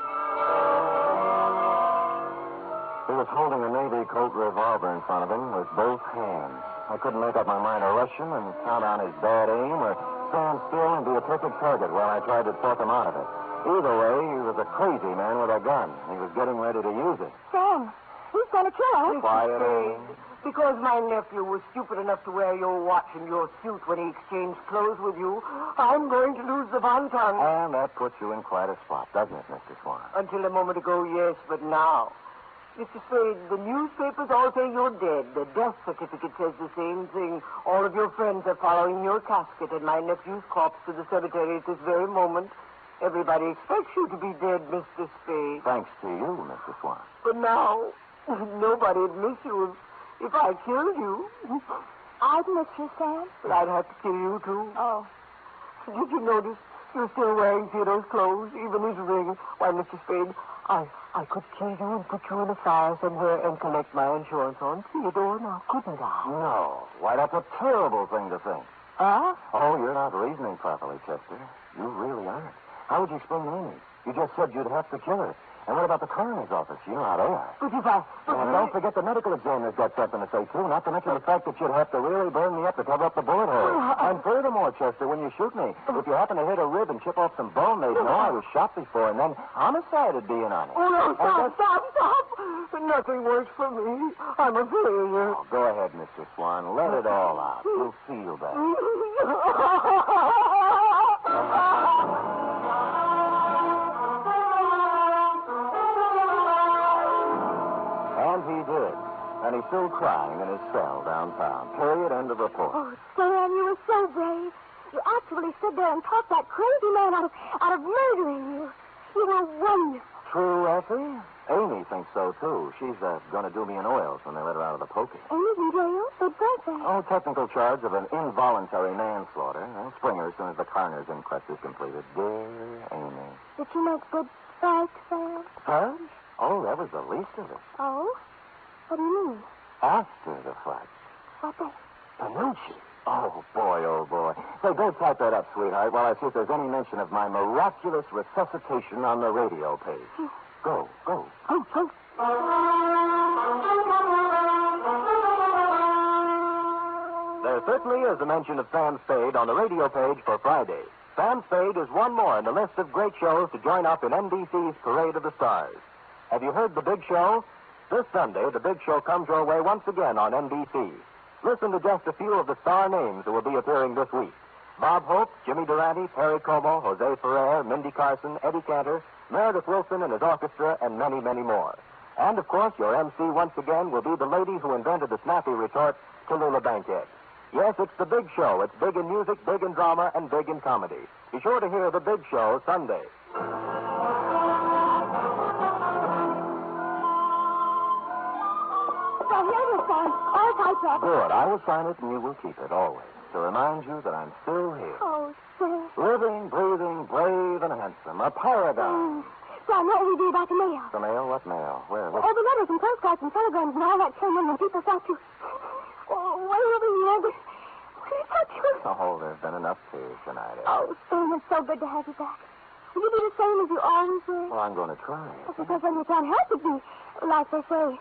He was holding a Navy Colt revolver in front of him with both hands. I couldn't make up my mind to rush him and count on his bad aim or stand still and be a perfect target while I tried to talk him out of it. Either way, he was a crazy man with a gun. He was getting ready to use it. Sam, he's going to kill us. Quiet, Amy. Because my nephew was stupid enough to wear your watch and your suit when he exchanged clothes with you, I'm going to lose the Von Ton. And that puts you in quite a spot, doesn't it, Mr. Swan? Until a moment ago, yes, but now. Mr. Spade, the newspapers all say you're dead. The death certificate says the same thing. All of your friends are following your casket and my nephew's corpse to the cemetery at this very moment. Everybody expects you to be dead, Mr. Spade. Thanks to you, Mr. Swan. But now, nobody'd miss you if I killed you. I'd miss you, Sam. But I'd have to kill you, too. Oh. Did you notice you're still wearing Theodore's clothes, even his ring? Why, Mr. Spade, I could kill you and put you in a fire somewhere and collect my insurance on Theodore now, couldn't I? No. Why, that's a terrible thing to think. Huh? Oh, you're not reasoning properly, Chester. You really aren't. How would you explain Amy? You just said you'd have to kill her. And what about the coroner's office? You know how they are. But if I... And don't forget the medical examiner's got something to say, too. Not to mention the fact that you'd have to really burn me up to cover up the bullet hole. And furthermore, Chester, when you shoot me, if you happen to hit a rib and chip off some bone, they'd know I was shot before, and then homicide would be in on it. Oh, no, stop. Nothing works for me. I'm a failure. Oh, go ahead, Mr. Swan. Let it all out. We'll see you back. And he did. And he's still crying in his cell downtown. Period. End of report. Oh, Sam, you were so brave. You actually stood there and talked that crazy man out of murdering you. You were wonderful. True, Effie? Amy thinks so, too. She's going to do me in oils when they let her out of the pokey. Amy's in jail? But birthday. Oh, technical charge of an involuntary manslaughter. I'll spring her as soon as the coroner's inquest is completed. Dear Amy. Did she make good fight, Sam? Charge? Oh, that was the least of it. Oh? What do you mean? After the fight. What then? Panucci. Oh, boy. Say, go type that up, sweetheart, while I see if there's any mention of my miraculous resuscitation on the radio page. Go. Oh. There certainly is a mention of Sam Spade on the radio page for Friday. Sam Spade is one more in the list of great shows to join up in NBC's Parade of the Stars. Have you heard The Big Show? This Sunday, The Big Show comes your way once again on NBC. Listen to just a few of the star names who will be appearing this week. Bob Hope, Jimmy Durante, Perry Como, Jose Ferrer, Mindy Carson, Eddie Cantor, Meredith Wilson and his orchestra, and many, many more. And, of course, your MC once again will be the lady who invented the snappy retort, Tallulah Bankhead. Yes, it's The Big Show. It's big in music, big in drama, and big in comedy. Be sure to hear The Big Show Sunday. Well, here it is, Sam. All typed up. Good. I will sign it, and you will keep it, always, to remind you that I'm still here. Oh, Sam. Living, breathing, brave, and handsome. A paragon. Sam, what will you do about the mail? The mail? What mail? Where? All the letters and postcards and telegrams and all that came in when people thought you... Oh, way over here. They thought you... Oh, there's been enough tears tonight. Oh, Sam, it's so good to have you back. Will you be the same as you always were? Well, I'm going to try. Because then you can't help but be, like they say,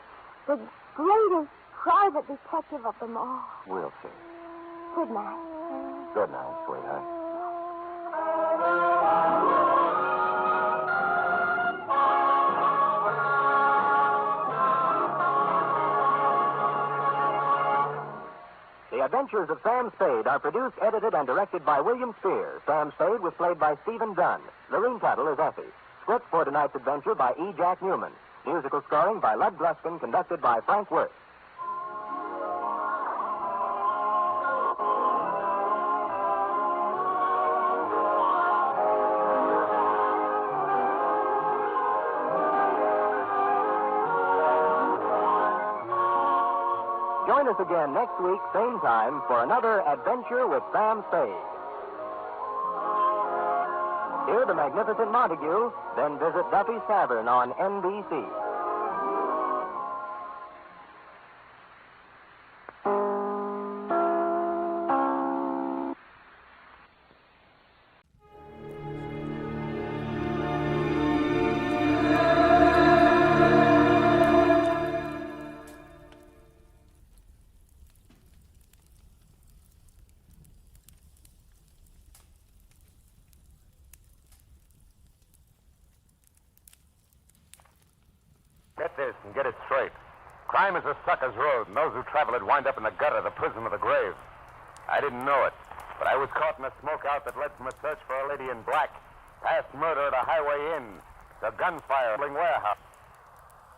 the greatest private detective of them all. We'll see. Good night. Good night, sweetheart. The Adventures of Sam Spade are produced, edited, and directed by William Spear. Sam Spade was played by Stephen Dunn. Lorene Tuttle is Effie. Script for tonight's adventure by E. Jack Newman. Musical scoring by Lud Gluskin, conducted by Frank Wirth. Join us again next week, same time, for another adventure with Sam Spade. Hear the magnificent Montague, then visit Duffy's Tavern on NBC. this and get it straight. Crime is a sucker's road, and those who travel it wind up in the gutter, the prison, or the grave. I didn't know it, but I was caught in a smokeout that led from a search for a lady in black, past murder at a highway inn, to gunfire at a warehouse,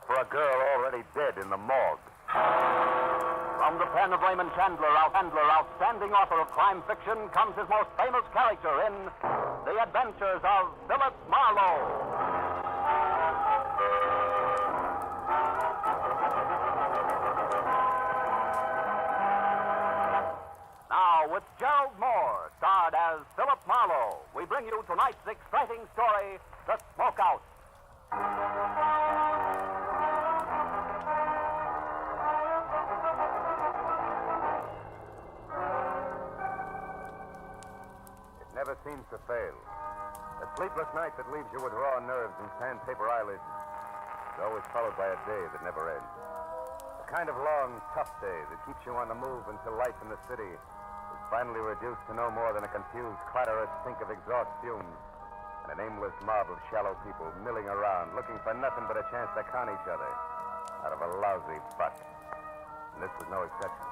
for a girl already dead in the morgue. From the pen of Raymond Chandler, outstanding author of crime fiction, comes his most famous character in The Adventures of Philip Marlowe. Now, with Gerald Moore, starred as Philip Marlowe, we bring you tonight's exciting story, The Smokeout. It never seems to fail. A sleepless night that leaves you with raw nerves and sandpaper eyelids is always followed by a day that never ends. A kind of long, tough day that keeps you on the move until life in the city is finally reduced to no more than a confused, clatterous stink of exhaust fumes and an aimless mob of shallow people milling around, looking for nothing but a chance to con each other out of a lousy butt. And this was no exception.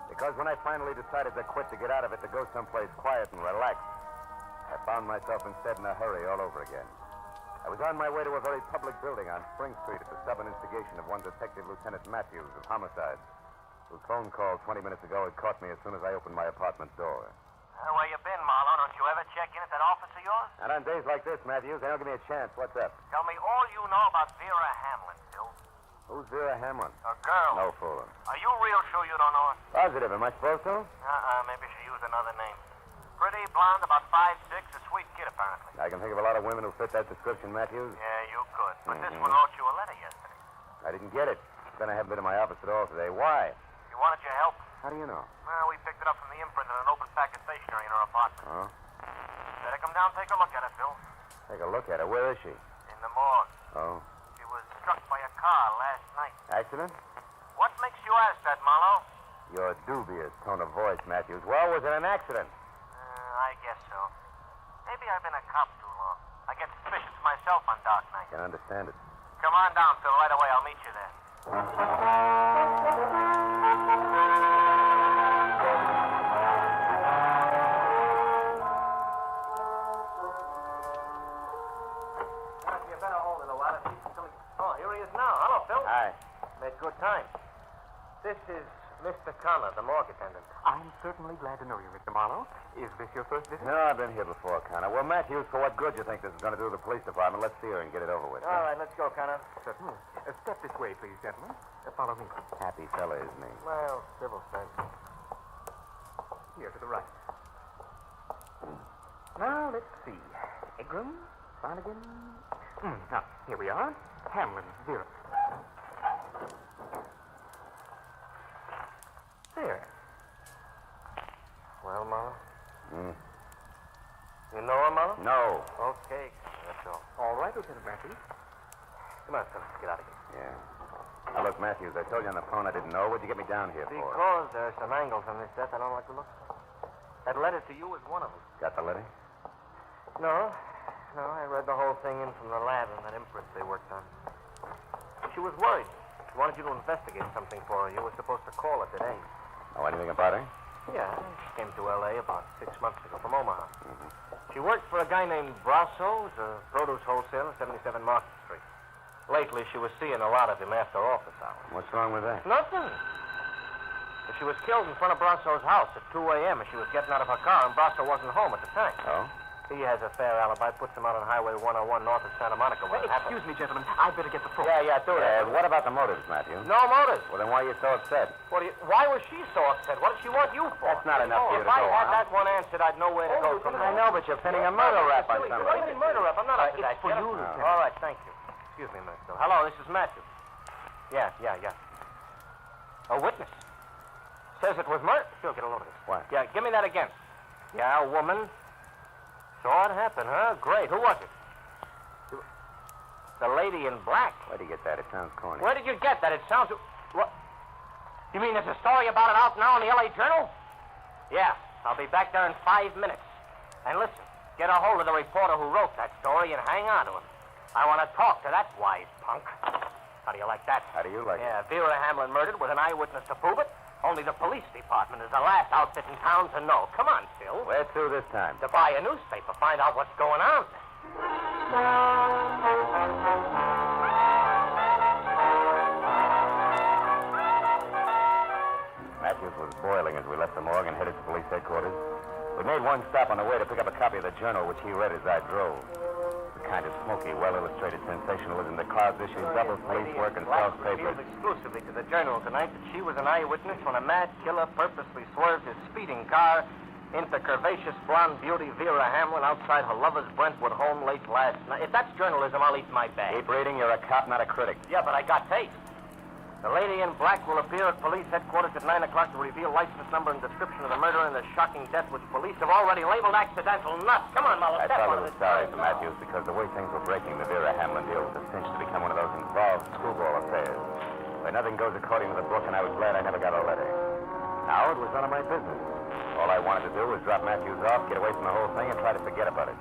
Because when I finally decided to quit, to get out of it, to go someplace quiet and relaxed, I found myself instead in a hurry all over again. I was on my way to a very public building on Spring Street at the stubborn instigation of one Detective Lieutenant Matthews of Homicide, whose phone call 20 minutes ago had caught me as soon as I opened my apartment door. Where you been, Marlowe? Don't you ever check in at that office of yours? And on days like this, Matthews, they don't give me a chance. What's up? Tell me all you know about Vera Hamlin, Phil. Who's Vera Hamlin? A girl. No fooling. Are you real sure you don't know her? Positive. Am I supposed to? Maybe she used another name. Pretty, blonde, about 5'6", a sweet kid, apparently. I can think of a lot of women who fit that description, Matthews. Yeah, you could. But this one wrote you a letter yesterday. I didn't get it. Then I haven't been in my office at all today. Why? She wanted your help. How do you know? Well, we picked it up from the imprint in an open pack of stationery in her apartment. Oh? Better come down and take a look at it, Phil. Take a look at her. Where is she? In the morgue. Oh. She was struck by a car last night. Accident? What makes you ask that, Marlowe? Your dubious tone of voice, Matthews. Well, was it an accident? I guess so. Maybe I've been a cop too long. I get suspicious myself on dark nights. Can understand it. Come on down, Phil. Right away. I'll meet you there. You better hold it a while. Oh, here he is now. Hello, Phil. Hi. Made good time. This is Mr. Connor, the morgue attendant. I'm certainly glad to know you, Mr. Marlowe. Is this your first visit? No, I've been here before, Connor. Well, Matthews, for what good you think this is going to do the police department? Let's see her and get it over with. All right, let's go, Connor. Certainly. Step this way, please, gentlemen. Follow me. Happy fella, isn't he? Well, civil sense. Here to the right. Now, let's see. Egram, Flanagan. Now, here we are. Hamlin, Vera. There. Well, Marlowe? Hmm. You know her, Marlowe? No. Okay, that's all. All right, Lieutenant Matthews. Come on, Phil. Let's get out of here. Yeah. Now, look, Matthews, I told you on the phone I didn't know. What'd you get me down here for? Because there are some angles on this death I don't like to look at. That letter to you is one of them. Got the letter? No, I read the whole thing in from the lab and that imprint they worked on. She was worried. She wanted you to investigate something for her. You were supposed to call her today. Know anything about her? Yeah, she came to L.A. about 6 months ago from Omaha. Mm-hmm. She worked for a guy named Brasso, who's a produce wholesaler, 77 Market Street. Lately, she was seeing a lot of him after office hours. What's wrong with that? Nothing. She was killed in front of Brasso's house at 2 a.m. as she was getting out of her car, and Brasso wasn't home at the time. Oh? He has a fair alibi, puts him out on Highway 101 north of Santa Monica when it happened. Excuse me, gentlemen. I'd better get the phone. Yeah, do that. What about the motives, Matthew? No motives. Well, then why are you so upset? Why was she so upset? What did she want you for? That's not enough for you to If I go had on. that one answered, I'd know where to go from there. I know, but you're pinning a murder rap on somebody. What do you mean murder rap? I'm not up to that. It's for you, Lieutenant. All right, thank you. Excuse me a minute, Phil. Hello, this is Matthew. Yeah. A witness. Says it was murder. Phil, get a load of this. What? Yeah, give me that again. Yeah, a woman. Saw it happen, huh? Great. Who was it? The lady in black. Where'd you get that? It sounds corny. Where did you get that? It sounds... What? You mean there's a story about it out now in the L.A. Journal? Yeah, I'll be back there in 5 minutes. And listen, get a hold of the reporter who wrote that story and hang on to him. I want to talk to that wise punk. How do you like that? How do you like it? Yeah, Vera Hamlin murdered with an eyewitness to prove it. Only the police department is the last outfit in town to know. Come on, Phil. Where to this time? To buy a newspaper, find out what's going on. Matthews was boiling as we left the morgue and headed to police headquarters. We made one stop on the way to pick up a copy of the Journal, which he read as I drove. The kind of smoky, well-illustrated sensationalism that clouds issues, doubles police work, and sells papers. Exclusively to the Journal tonight that she was an eyewitness when a mad killer purposely swerved his speeding car into curvaceous blonde beauty Vera Hamlin outside her lover's Brentwood home late last night. If that's journalism, I'll eat my bag. Keep reading. You're a cop, not a critic. Yeah, but I got taste. The lady in black will appear at police headquarters at 9 o'clock to reveal license number and description of the murder and the shocking death which police have already labeled accidental nuts. Come on, Marlowe, I step felt on a this. little sorry for Matthews because the way things were breaking, the Vera Hamlin deal was a cinch to become one of those involved screwball affairs. Where nothing goes according to the book, and I was glad I never got a letter. Now it was none of my business. All I wanted to do was drop Matthews off, get away from the whole thing, and try to forget about it.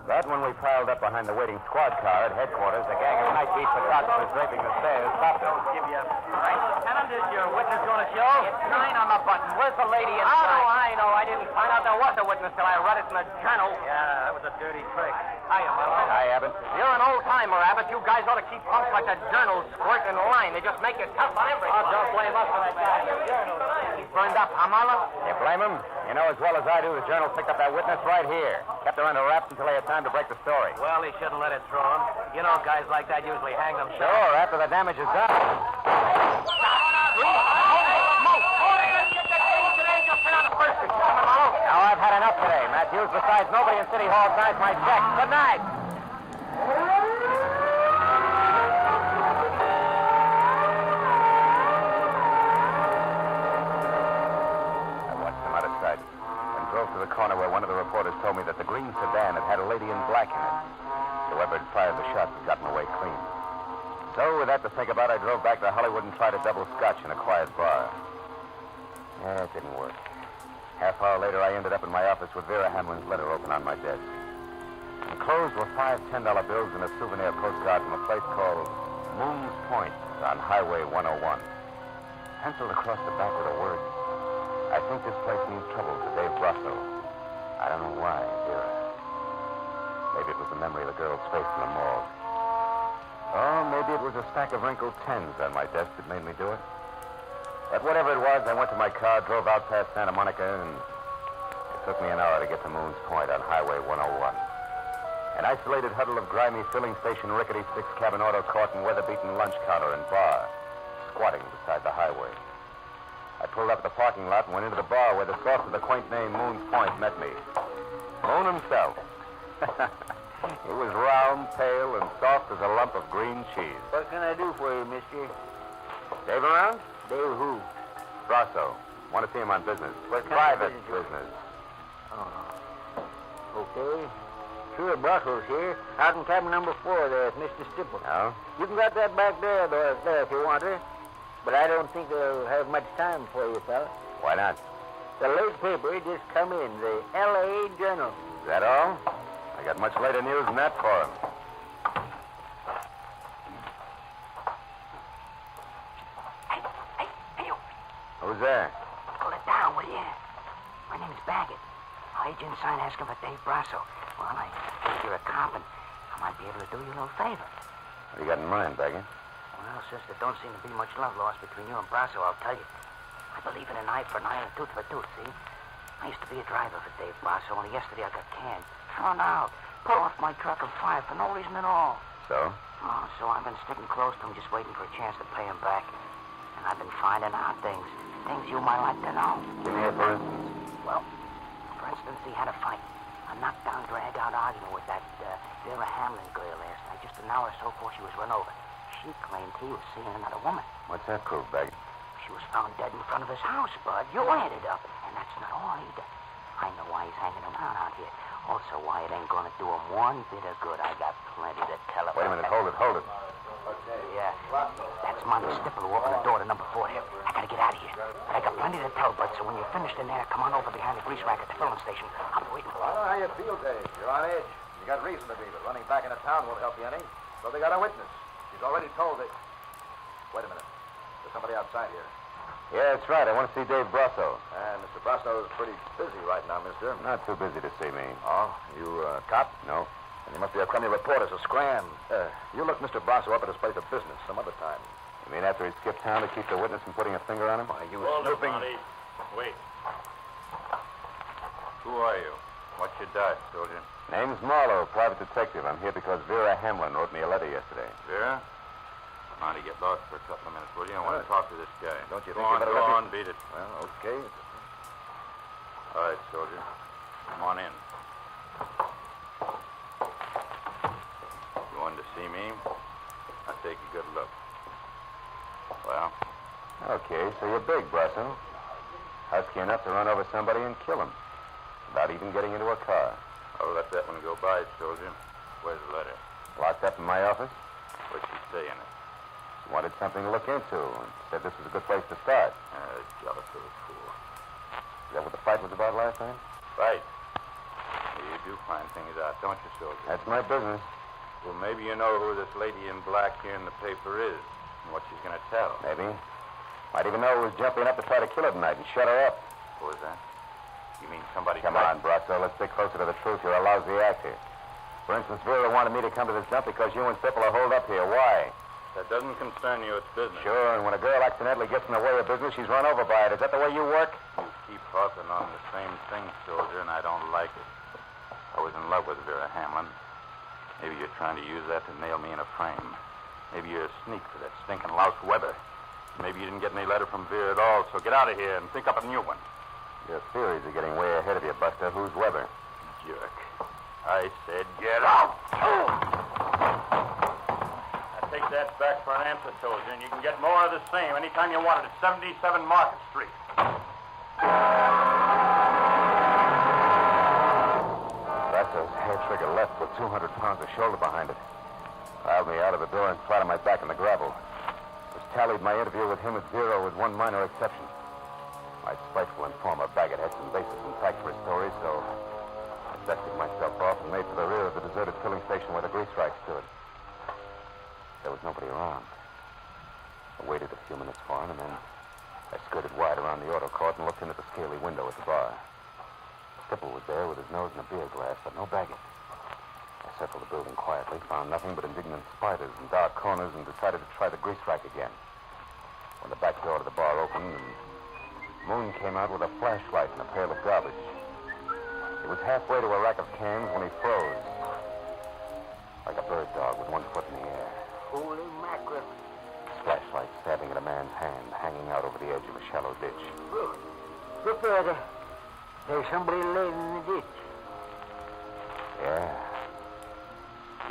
But when we piled up behind the waiting squad car at headquarters, a gang of night beat photographers draping the stairs stopped us. Give you a right. Lieutenant, is your witness going to show? It's 9 on the button. Where's the lady inside? I know. I didn't find out there was a witness till I read it in the Journal. Yeah, that was a dirty trick. Hiya, Marlowe. Hi, Abbott. You're an old-timer, Abbott. You guys ought to keep punks like the Journal squirt in line. They just make it tough on everyone. Oh, don't blame us for that guy. He's burned up, huh, Marlowe? You blame him? You know as well as I do, the Journal picked up that witness right here. Kept her under wraps until they had time to break the story. Well, he shouldn't let it throw him. You know, guys like that usually hang them. Sure, after the damage is done. Now, I've had enough today, Matthews. Besides, nobody in City Hall signs my check. Good night. I watched him out of sight and drove to the corner where one of the reporters told me that the green sedan had a lady in black in it. Whoever had fired the shots had gotten away clean. So, with that to think about, I drove back to Hollywood and tried a double scotch in a quiet bar. Yeah, it didn't work. Half hour later, I ended up in my office with Vera Hamlin's letter open on my desk. Enclosed were 5 $10 bills and a souvenir postcard from a place called Moon's Point on Highway 101. Penciled across the back with the words, "I think this place means trouble to Dave Brasso. I don't know why, Vera." Maybe it was the memory of the girl's face in the morgue. Or maybe it was a stack of wrinkled tens on my desk that made me do it. But whatever it was, I went to my car, drove out past Santa Monica, and it took me an hour to get to Moon's Point on Highway 101. An isolated huddle of grimy filling station, rickety six-cabin auto court, and weather-beaten lunch counter and bar, squatting beside the highway. I pulled up at the parking lot and went into the bar where the source of the quaint name Moon's Point met me. Moon himself. He was round, pale, and soft as a lump of green cheese. What can I do for you, mister? Dave around? Dave who? Brasso. Want to see him on business. What kind Private of business. Oh. Okay. Sure, Brasso's here. Out in cabin number 4 there with Mr. Stipple. No? You can got that back there, Doris, there if you want her. But I don't think they'll have much time for you, fella. Why not? The late paper just come in, the L.A. Journal. Is that all? I got much later news than that for him. Hey, you. Who's there? Pull it down, will you? My name's Baggett. Agent sign asking for Dave Brasso. Well, I think you're a cop, and I might be able to do you a little favor. What do you got in mind, Baggett? Well, since there don't seem to be much love lost between you and Brasso, I'll tell you. I believe in an eye for an eye and a tooth for a tooth, see? I used to be a driver for Dave Brasso, only yesterday I got canned. Thrown out. Pulled off my truck and fired for no reason at all. So? Oh, so I've been sticking close to him, just waiting for a chance to pay him back. And I've been finding out things you might like to know. Give me a for instance. Well, for instance, he had a fight. A knockdown, drag-out argument with that Vera Hamlin girl last night. Just an hour or so before she was run over. She claimed he was seeing another woman. What's that prove, Baggett? She was found dead in front of his house, Bud. You added up. And that's not all either. I know why he's hanging around out here. Also, why it ain't gonna do him one bit of good. I got plenty to tell him. Wait a minute. Hold it. Yeah. That's Monty Stipple who opened the door to number 4 here. I gotta get out of here. But I got plenty to tell, Bud, so when you're finished in there, come on over behind the grease rack at the filling station. I'll be waiting for you. I don't know how you feel, Dave. You're on edge. You got reason to be, but running back into town won't help you any. So they got a witness. She's already told it. Wait a minute. There's somebody outside here. Yeah, that's right. I want to see Dave Brasso. And Mr. Brasso is pretty busy right now, mister. Not too busy to see me. Oh, you cop? No. And you must be a crummy reporter, so scram. You look Mr. Brasso up at his place of business some other time. You mean after he skipped town to keep the witness from putting a finger on him? Why, you Hold it, snooping... Monty. Wait. Who are you? What's your dodge, soldier? Name's Marlowe, private detective. I'm here because Vera Hamlin wrote me a letter yesterday. Vera? Monty, get lost for a couple of minutes, will you? I want to talk to this guy. Don't you go think you on, better go let me... on, beat it. Well, okay. All right, soldier. Come on in. You wanted to see me? I'll take a good look. Well? Okay, so you're big, Brasso. Husky enough to run over somebody and kill him without even getting into a car. I'll let that one go by, soldier. Where's the letter? Locked up in my office. What'd she say in it? She wanted something to look into and said this was a good place to start. Jealous little fool. Is that what the fight was about last time? Right. You do find things out, don't you, soldier? That's my business. Well, maybe you know who this lady in black here in the paper is and what she's going to tell. Maybe. Might even know who was jumping up to try to kill her tonight and shut her up. Who was that? You mean somebody... Come on, Brasso. Let's stick closer to the truth. You're a lousy actor. For instance, Vera wanted me to come to this dump because you and Sipple are holed up here. Why? That doesn't concern you. It's business. Sure, and when a girl accidentally gets in the way of business, she's run over by it. Is that the way you work? You keep talking on the same thing, soldier, and I don't like it. I was in love with Vera Hamlin. Maybe you're trying to use that to nail me in a frame. Maybe you're a sneak for that stinking louse Weber. Maybe you didn't get any letter from Vera at all, so get out of here and think up a new one. Your theories are getting way ahead of you, Buster. Who's Weber? Jerk. I said get out. I take that back for an answer, soldier, and you can get more of the same anytime you want it at 77 Market Street. Brasso's hair trigger left with 200 pounds of shoulder behind it. Piled me out of the door and flat on my back in the gravel. Which tallied my interview with him at 0 with one minor exception. My spiteful informer, Baggett, had some basis intact for his story, so I dusted myself off and made for the rear of the deserted filling station where the grease rack stood. There was nobody around. I waited a few minutes for him, and then I skirted wide around the auto court and looked in at the scaly window at the bar. Stipple was there with his nose in a beer glass, but no Baggett. I circled the building quietly, found nothing but indignant spiders and dark corners, and decided to try the grease rack again. When the back door to the bar opened, and Moon came out with a flashlight and a pail of garbage. He was halfway to a rack of cans when he froze. Like a bird dog with one foot in the air. Holy mackerel. His flashlight stabbing at a man's hand, hanging out over the edge of a shallow ditch. Look there. There's somebody laying in the ditch. Yeah.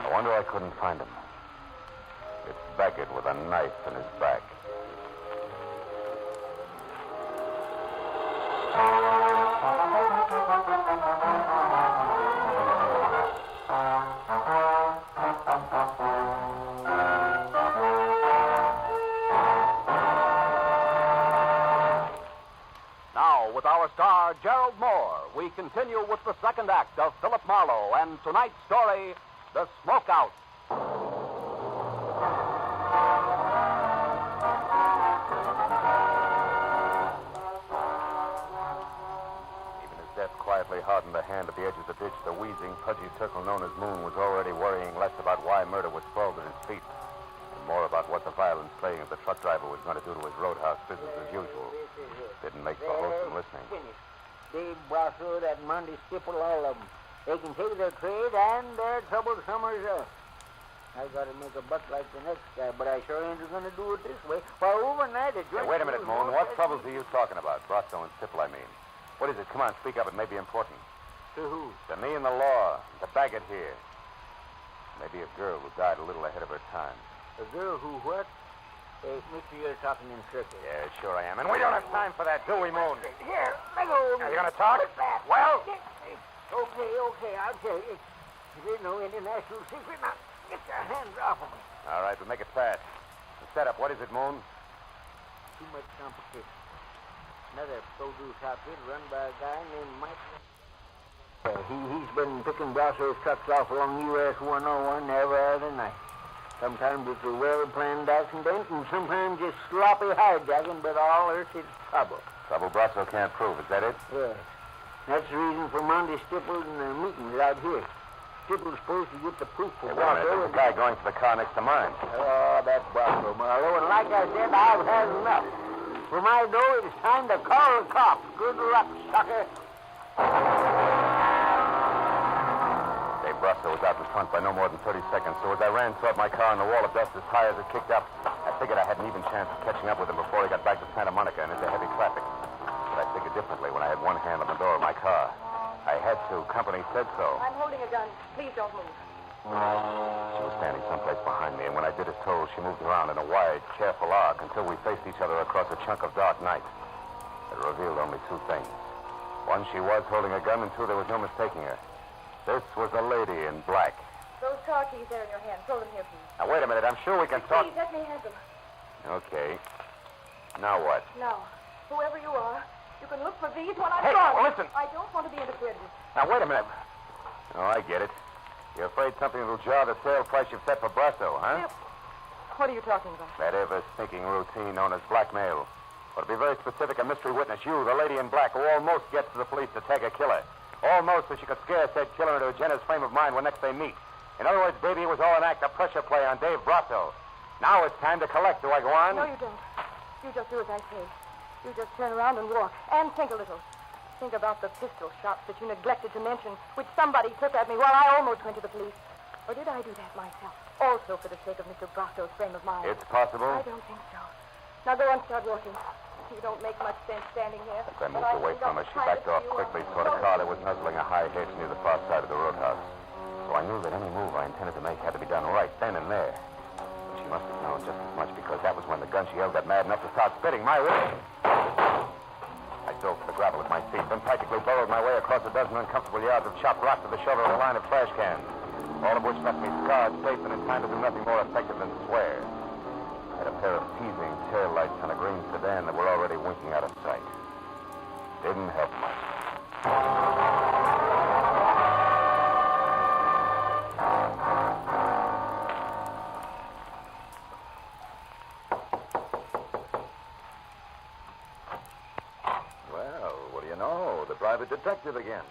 No wonder I couldn't find him. It's Baggett with a knife in his back. Now, with our star, Gerald Moore, we continue with the second act of Philip Marlowe and tonight's story, The Smokeout. Even as death quietly hardened the hand at the edge of the ditch, the wheezing, pudgy turtle known as Moon was already worrying less about why murder was sprawled at his feet and more about what the violent slaying of the truck driver was going to do to his roadhouse business as usual. Didn't make for wholesome listening. Dave Brasso, that Monday Stipple, all of them. They can take their trade and their trouble summers up. I got to make a buck like the next guy, but I sure ain't going to do it this way. Why, overnight, Hey, wait a minute, Moon. What troubles are you talking about? Brasso and Stipple, I mean. What is it? Come on, speak up. It may be important. To who? To me and the law. To Baggett here. Maybe a girl who died a little ahead of her time. A girl who what? Hey, mister, you're talking in circles. Yeah, sure I am. And we don't have time for that, do we, Moon? Here, let go of me. Are you going to talk? Well? Okay, I'll tell you. It ain't no international secret. Now, get your hands off of me. All right, we'll make it fast. The setup, what is it, Moon? Too much competition. Another produce outfit run by a guy named Mike. He's been picking Brasso's trucks off along US 101 every other night. Sometimes it's a well-planned accident, and sometimes just sloppy hijacking, but all earth is trouble. Trouble Brasso can't prove, is that it? Yeah. That's the reason for Monty Stipple and the meetings out here. Stipple's supposed to get the proof for Hey, wait a minute. Brasso. There's a guy going to the car next to mine. Oh, that's Brasso, Marlowe. And like I said, I've had enough. For my dough, it's time to call the cops. Good luck, sucker. Dave Brasso was out in front by no more than 30 seconds, so as I ran toward my car and the wall of dust, his tires had kicked up. I figured I had an even chance of catching up with him before he got back to Santa Monica and into heavy traffic. But I figured differently when I had one hand on the door of my car. I had to. Company said so. I'm holding a gun. Please don't move. She was standing someplace behind me, and when I did as told, she moved around in a wide, careful arc until we faced each other across a chunk of dark night. It revealed only two things. One, she was holding a gun, and two, there was no mistaking her. This was a lady in black. Those car keys there in your hand. Throw them here, please. Now, wait a minute. I'm sure we can talk. Please, let me have them. Okay. Now what? Now, whoever you are, you can look for these when I'm Hey, gone. listen. I don't want to be interfered with. Now, wait a minute. Oh, I get it. You're afraid something will jar the sale price you've set for Brasso, huh? Yep. What are you talking about? That ever-sinking routine known as blackmail. Or to be very specific, a mystery witness, you, the lady in black, who almost gets to the police to tag a killer. Almost so she could scare said killer into a generous frame of mind when next they meet. In other words, baby, it was all an act of pressure play on Dave Brasso. Now it's time to collect. Do I go on? No, you don't. You just do as I say. You just turn around and walk. And think a little. Think about the pistol shots that you neglected to mention, which somebody took at me while I almost went to the police. Or did I do that myself? Also for the sake of Mr. Brasso's frame of mind. It's possible. I don't think so. Now go and start walking. You don't make much sense standing here. As I moved away from her, she backed off quickly toward a car that was nuzzling a high hedge near the far side of the roadhouse. So I knew that any move I intended to make had to be done right then and there. But she must have known just as much because that was when the gun she held got mad enough to start spitting my way. I dove for the gravel with my feet, then practically burrowed my way across a dozen uncomfortable yards of chopped rock to the shoulder of a line of trash cans, all of which left me scarred, safe, and in time to do nothing more effective than swear. I had a pair of teasing tail lights on a green sedan that were already winking out of sight. Didn't help much. Well, what do you know? The private detective again.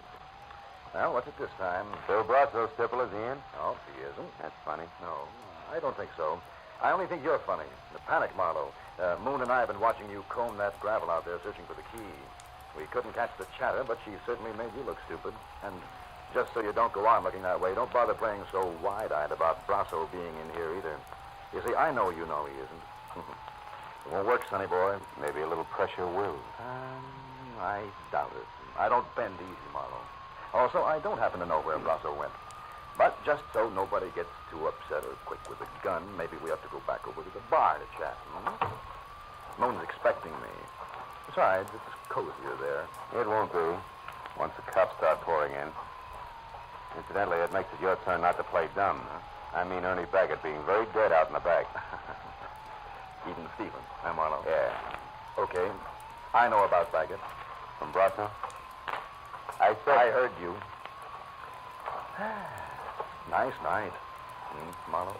Well, what's it this time? Bill Brasso, Stipple, is he in? No, he isn't. That's funny. No, I don't think so. I only think you're funny. The panic, Marlowe. Moon and I have been watching you comb that gravel out there searching for the key. We couldn't catch the chatter, but she certainly made you look stupid. And just so you don't go on looking that way, don't bother playing so wide-eyed about Brasso being in here either. You see, I know you know he isn't. It won't work, sonny boy. Maybe a little pressure will. I doubt it. I don't bend easy, Marlowe. Also, I don't happen to know where Brasso went. But just so nobody gets too upset or quick with a gun, maybe we have to go back over to the bar to chat. Moon's expecting me. Besides, it's cozier there. It won't be. Once the cops start pouring in. Incidentally, it makes it your turn not to play dumb. I mean Ernie Baggett being very dead out in the back. Even Stevens, huh, Marlowe? Yeah. Okay. I know about Baggett. From Brasso? I heard you. Nice night. Marlowe?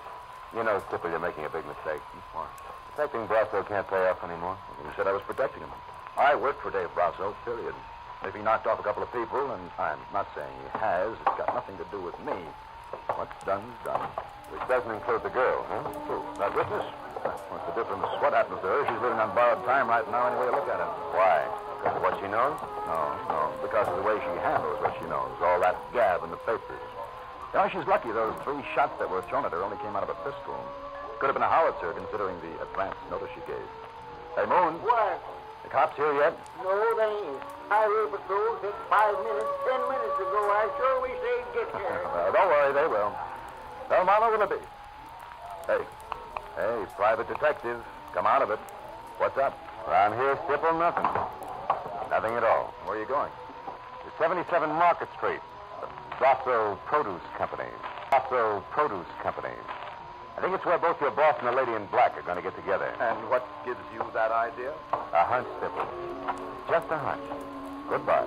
You know, Stipple, you're making a big mistake. What? Protecting Brasso can't pay off anymore. You said I was protecting him. I worked for Dave Brasso, period. If he knocked off a couple of people, and I'm not saying he has, it's got nothing to do with me. What's done's done. Which doesn't include the girl, huh? Who? That witness? What's the difference? What happens to her? She's living on borrowed time right now, any way you look at it. Why? Because of what she knows? No. Because of the way she handles what she knows. All that gab in the papers. You know, she's lucky those 3 shots that were thrown at her only came out of a pistol. Could have been a howitzer, considering the advance notice she gave. Hey, Moon. What? The cops here yet? No, they ain't. Highway patrol took 5 minutes, 10 minutes ago. I sure wish they'd get here. Don't worry, they will. Tell Marlowe will it be? Hey, private detective. Come out of it. What's up? Around here, Stipple, nothing. Nothing at all. Where are you going? To 77 Market Street. The Brasso Produce Company. Brasso Produce Company. I think it's where both your boss and the lady in black are going to get together. And what gives you that idea? A hunch, Stipple. Just a hunch. Goodbye.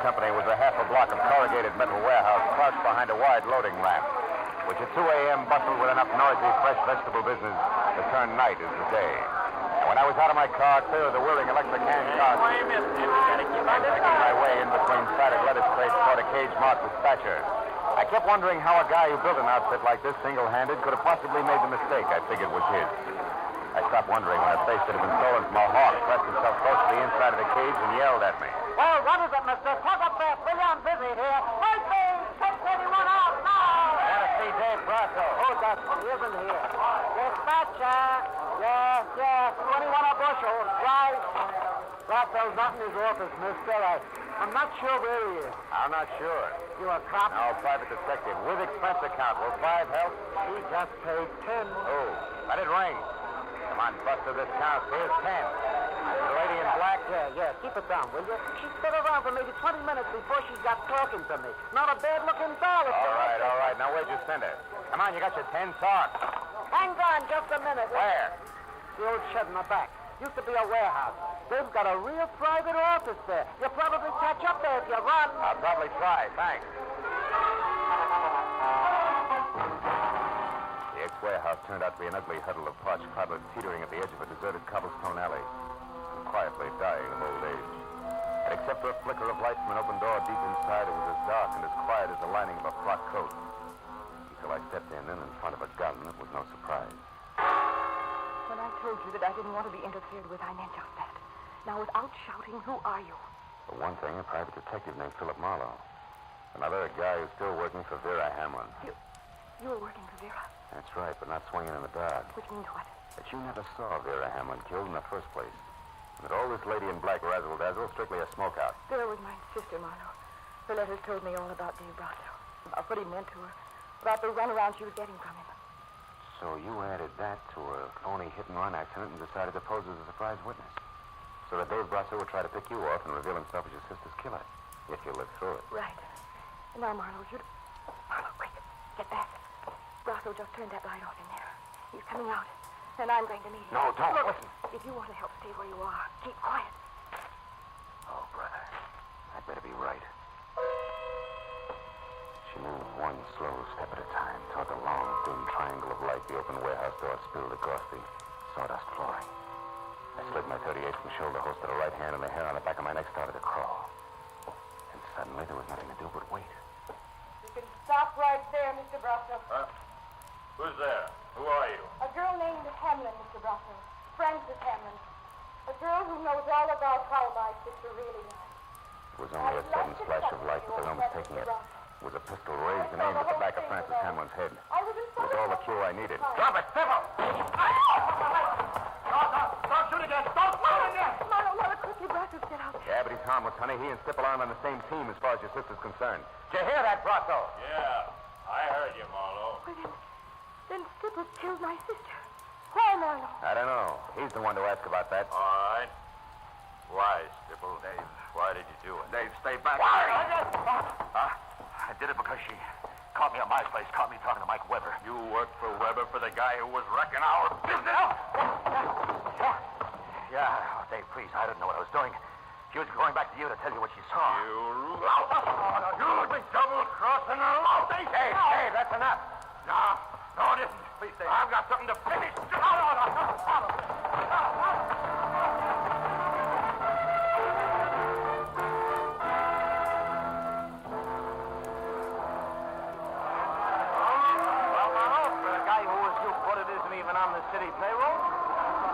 company was a half a block of corrugated metal warehouse crouched behind a wide loading ramp, which at 2 a.m. bustled with enough noisy, fresh vegetable business to turn night into day. And when I was out of my car, clear of the whirring electric hand cart, and picking my way in between platted lettuce crates toward a cage marked dispatcher, I kept wondering how a guy who built an outfit like this single-handed could have possibly made the mistake I figured was his. I stopped wondering when a face that had been stolen from a hawk pressed himself close to the inside of the cage and yelled at me. Well, what is it, mister? Talk up there. Billy, I'm busy here. Hey, please, take 31 out now. I want to see Dave Brasso. Oh, that isn't here. Dispatcher. Yes, 21 a bushel. Right. Brasso's not in his office, mister. I'm not sure where he is. I'm not sure. You a cop? No, private detective with expense account. Will 5 help? He just paid 10. Oh, let it ring. Come on, Buster, this counts. Here's 10. The lady in black? Yeah. Keep it down, will you? She stood around for maybe 20 minutes before she got talking to me. Not a bad-looking doll. All right. Now, where'd you send her? Come on, you got your 10 talk. Hang on just a minute. Where? The old shed in the back. Used to be a warehouse. They've got a real private office there. You'll probably catch up there if you run. I'll probably try. Thanks. The ex-warehouse turned out to be an ugly huddle of parched toddlers teetering at the edge of a deserted cobblestone alley, and quietly dying of old age. And except for a flicker of light from an open door deep inside, it was as dark and as quiet as the lining of a frock coat. Until I stepped in, and in front of a gun, it was no surprise. When I told you that I didn't want to be interfered with, I meant just that. Now, without shouting, who are you? For one thing, a private detective named Philip Marlowe. Another, a guy who's still working for Vera Hamlin. You were working for Vera? That's right, but not swinging in the dark. Which means what? That you never saw Vera Hamlin killed in the first place. And that all this lady in black razzle-dazzle strictly a smokeout. Vera was my sister, Marlowe. Her letters told me all about Dave Brasso, about what he meant to her, about the runaround she was getting from him. So you added that to a phony hit-and-run accident and decided to pose as a surprise witness. So that Dave Brasso would try to pick you off and reveal himself as your sister's killer, if you lived through it. Right. And now, Marlowe, Marlowe, quick, get back. Brasso just turned that light off in there. He's coming out, and I'm going to meet him. No, don't. Look, Listen. If you want to help stay where you are, keep quiet. Oh, brother. I'd better be right. She moved one slow step at a time toward the long, thin triangle of light the open warehouse door spilled across the sawdust flooring. I slid my .38 from shoulder holster to the right hand, and the hair on the back of my neck started to crawl. And suddenly there was nothing to do but wait. You can stop right there, Mr. Brasso. Huh? Who's there? Who are you? A girl named Hamlin, Mr. Brasso. Frances Hamlin. A girl who knows all about how my sister really is. It was only a sudden flash of light, but the room was taking it. It was a pistol raised and aimed at the back of Frances Hamlin's head. It was all the cue I needed. Drop it, Sybil! Don't shoot again! Don't shoot again! Marlowe, quickly, Brasso's get out. Yeah, but he's harmless, honey. He and Stipple aren't on the same team as far as your sister's concerned. Did you hear that, Brasso? Yeah, I heard you, Marlowe. Well, then Stipple killed my sister. Why, Marlowe? I don't know. He's the one to ask about that. All right. Why, Stipple? Dave, why did you do it? Dave, stay back. Why? I did it because she caught me at my place, caught me talking to Mike Weber. You worked for Weber for the guy who was wrecking our business? Yeah, oh, Dave, please, I didn't know what I was doing. She was going back to you to tell you what she saw. You lout. You be double-crossing her lout. Dave, that's enough. No, it isn't. Please, Dave. I've got something to finish. City payroll.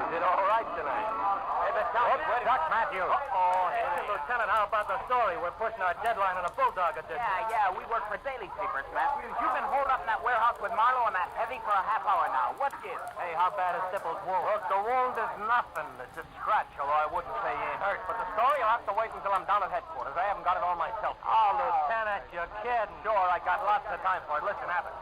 You did all right tonight. Hey, but where's Doc Matthews? Hey, Lieutenant, how about the story? We're pushing our deadline on a bulldog edition. Yeah, we work for daily papers, Matthews. You've been holed up in that warehouse with Marlowe and that heavy for a half hour now. What gives? Hey, how bad is Stipple's wound? Look, the wound is nothing. It's a scratch, although I wouldn't say he ain't hurt. But the story, you'll have to wait until I'm down at headquarters. I haven't got it all myself. Oh, Lieutenant, you're kidding. Sure, I got lots of time for it. Listen, have it.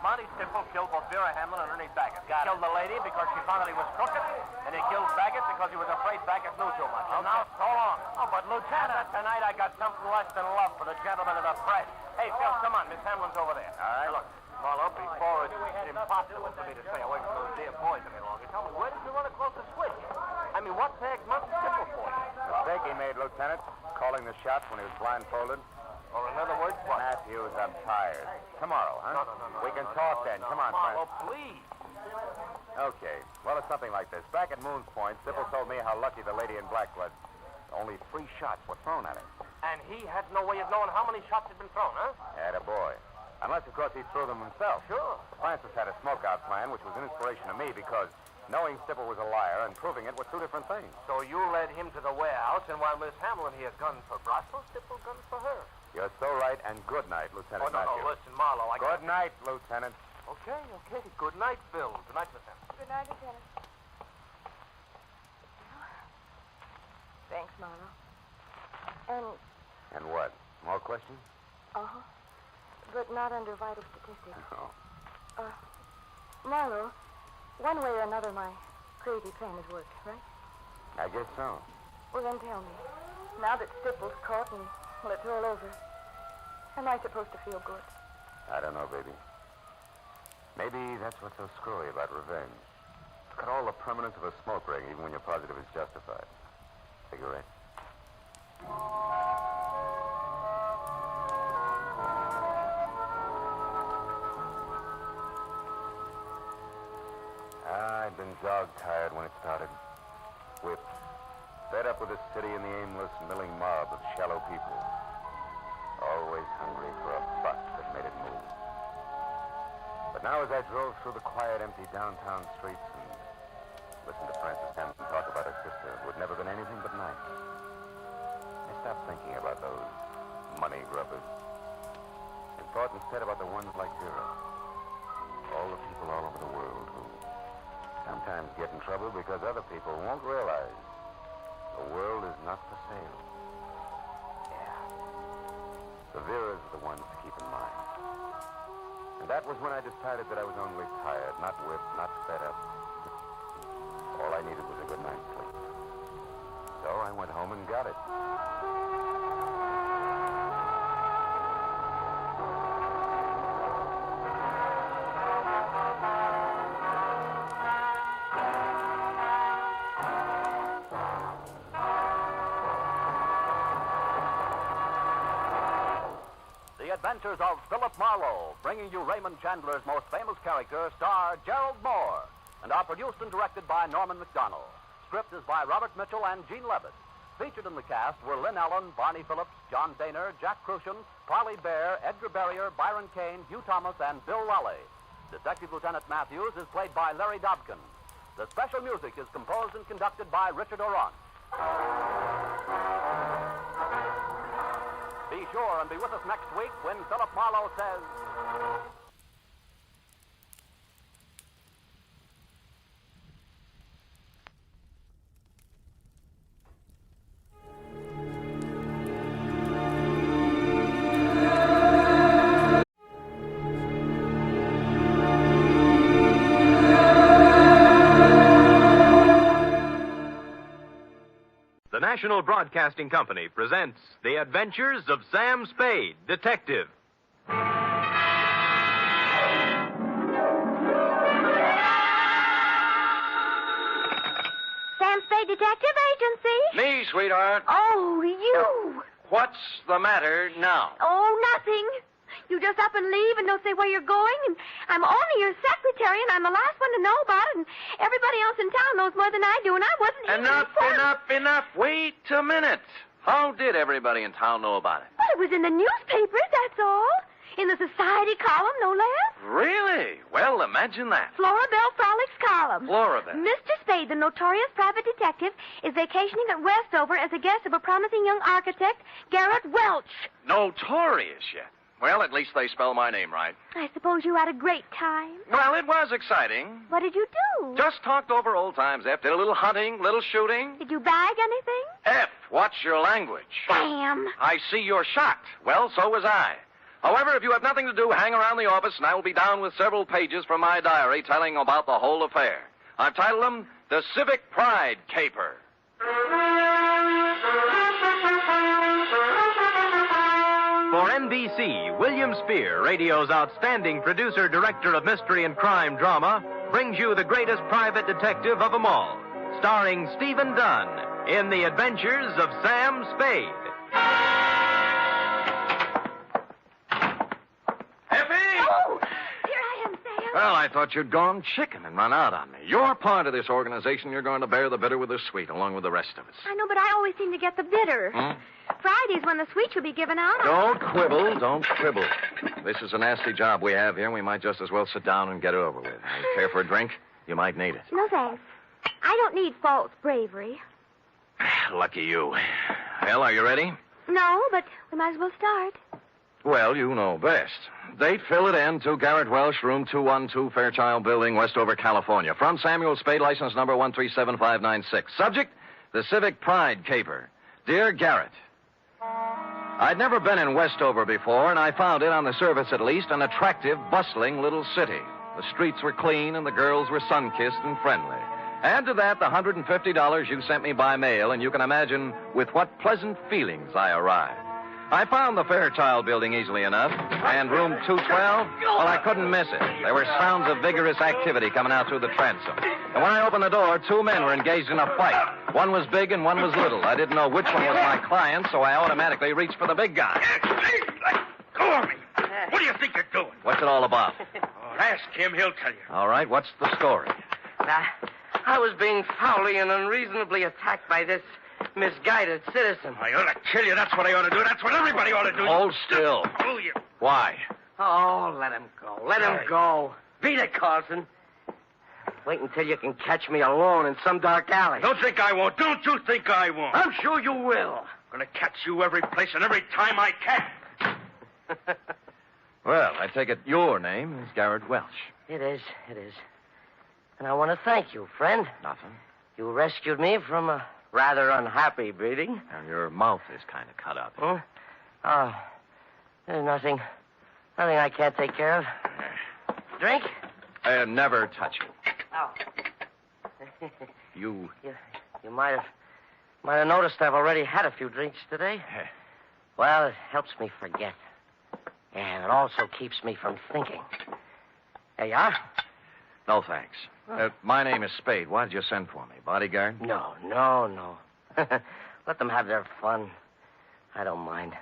Monty Stipple killed both Vera Hamlin and Ernie Baggett. Killed the lady because she found that he was crooked, and he killed Baggett because he was afraid Baggett knew too much. And now, so long. Oh, but Lieutenant, tonight I got something less than love for the gentleman of the press. Hey, Phil, come on. Miss Hamlin's over there. All right. Look, Marlowe, before it's impossible for me to stay away from those dear boys any longer, tell me, where did you run across the switch? I mean, what tagged Monty Stipple for? Mistake he made, Lieutenant. calling the shots when he was blindfolded? Or in other words, what? Matthews, I'm tired. Tomorrow, huh? No. We can talk then. Come on, friend. Marlowe, please. Okay. Well, it's something like this. Back at Moon's Point, Sybil told me how lucky the lady in black was. Only 3 shots were thrown at him. And he had no way of knowing how many shots had been thrown, huh? Attaboy. Unless, of course, he threw them himself. Sure. Francis had a smokeout plan, which was an inspiration to me because knowing Sybil was a liar and proving it were 2 different things. So you led him to the warehouse, and while Miss Hamlin here gunned for Brasso, Sybil gunned for her. You're so right, and good night, Lieutenant Matthews. Listen, Marlowe, Good night, Lieutenant. Okay. Good night, Phil. Good night, Miss Hamlin. Good night, Lieutenant. Thanks, Marlowe. And what? More questions? Uh-huh. But not under vital statistics. Oh. Marlowe, one way or another, my crazy plan has worked, right? I guess so. Well, then tell me. Now that Stipple's caught and, well, it's all over, am I supposed to feel good? I don't know, baby. Maybe that's what's so screwy about revenge. It's got all the permanence of a smoke ring, even when you're positive it's justified. Cigarette? I'd been dog-tired when it started. Whipped. Fed up with the city and the aimless, milling mob of shallow people. Always hungry for a buck that made it move. But now as I drove through the quiet, empty downtown streets and listened to Frances Hampton talk about her sister, who had never been anything but nice, I stopped thinking about those money grubbers and thought instead about the ones like Vera. All the people all over the world who sometimes get in trouble because other people won't realize the world is not for sale. Yeah. The Veras are the ones to keep in mind. And that was when I decided that I was only tired, not whipped, not fed up. All I needed was a good night's sleep. So I went home and got it. Adventures of Philip Marlowe, bringing you Raymond Chandler's most famous character, star Gerald Moore, and are produced and directed by Norman McDonald. Script is by Robert Mitchell and Gene Levitt. Featured in the cast were Lynn Allen, Barney Phillips, John Daner, Jack Crucian, Parley Bear, Edgar Barrier, Byron Kane, Hugh Thomas, and Bill Raleigh. Detective Lieutenant Matthews is played by Larry Dobkin. The special music is composed and conducted by Richard Orange. Be sure and be with us next week when Philip Marlowe says... The National Broadcasting Company presents The Adventures of Sam Spade, Detective. Sam Spade Detective Agency? Me, sweetheart. Oh, you. What's the matter now? Oh, nothing. You just up and leave and don't say where you're going, and I'm only your secretary, and I'm the last one to know about it, and everybody else in town knows more than I do, and I wasn't even Enough. Wait a minute. How did everybody in town know about it? Well, it was in the newspapers, that's all. In the society column, no less. Really? Well, imagine that. Florabelle Frolics column. Florabelle. Mr. Spade, the notorious private detective, is vacationing at Westover as a guest of a promising young architect, Garrett Welch. Notorious yet. Well, at least they spell my name right. I suppose you had a great time. Well, it was exciting. What did you do? Just talked over old times, F. Did a little hunting, little shooting. Did you bag anything? F, what's your language? Sam. I see you're shocked. Well, so was I. However, if you have nothing to do, hang around the office, and I will be down with several pages from my diary telling about the whole affair. I've titled them The Civic Pride Caper. For NBC, William Spear, radio's outstanding producer-director of mystery and crime drama, brings you the greatest private detective of them all, starring Stephen Dunn in The Adventures of Sam Spade, Well, I thought you'd gone chicken and run out on me. You're part of this organization. You're going to bear the bitter with the sweet, along with the rest of us. I know, but I always seem to get the bitter. Friday's when the sweet should be given out. Don't quibble. Don't quibble. This is a nasty job we have here, and we might just as well sit down and get it over with. You care for a drink? You might need it. No, thanks. I don't need false bravery. Lucky you. Well, are you ready? No, but we might as well start. Well, you know best. Date, fill it in, to Garrett Welsh, room 212, Fairchild Building, Westover, California. From Samuel Spade, license number 137596. Subject, the Civic Pride caper. Dear Garrett, I'd never been in Westover before, and I found it, on the surface at least, an attractive, bustling little city. The streets were clean, and the girls were sun-kissed and friendly. Add to that the $150 you sent me by mail, and you can imagine with what pleasant feelings I arrived. I found the Fairchild Building easily enough, and room 212, well, I couldn't miss it. There were sounds of vigorous activity coming out through the transom. And when I opened the door, 2 men were engaged in a fight. One was big and one was little. I didn't know which one was my client, so I automatically reached for the big guy. Go on me. What do you think you're doing? What's it all about? Ask him, he'll tell you. All right, what's the story? I was being foully and unreasonably attacked by this misguided citizen. I ought to kill you. That's what I ought to do. That's what everybody ought to do. Hold still. Oh, you. Why? Oh, let him go. Let him go. Beat it, Carlson. Wait until you can catch me alone in some dark alley. Don't think I won't. Don't you think I won't. I'm sure you will. I'm going to catch you every place and every time I can. Well, I take it your name is Garrett Welsh. It is. And I want to thank you, friend. Nothing. You rescued me from a rather unhappy breeding. And your mouth is kind of cut up. Huh? Oh, there's nothing I can't take care of. Drink? Never touch you. Oh. You might have noticed I've already had a few drinks today. Well, it helps me forget. And it also keeps me from thinking. There you are. No, thanks. My name is Spade. Why did you send for me? Bodyguard? No. Let them have their fun. I don't mind.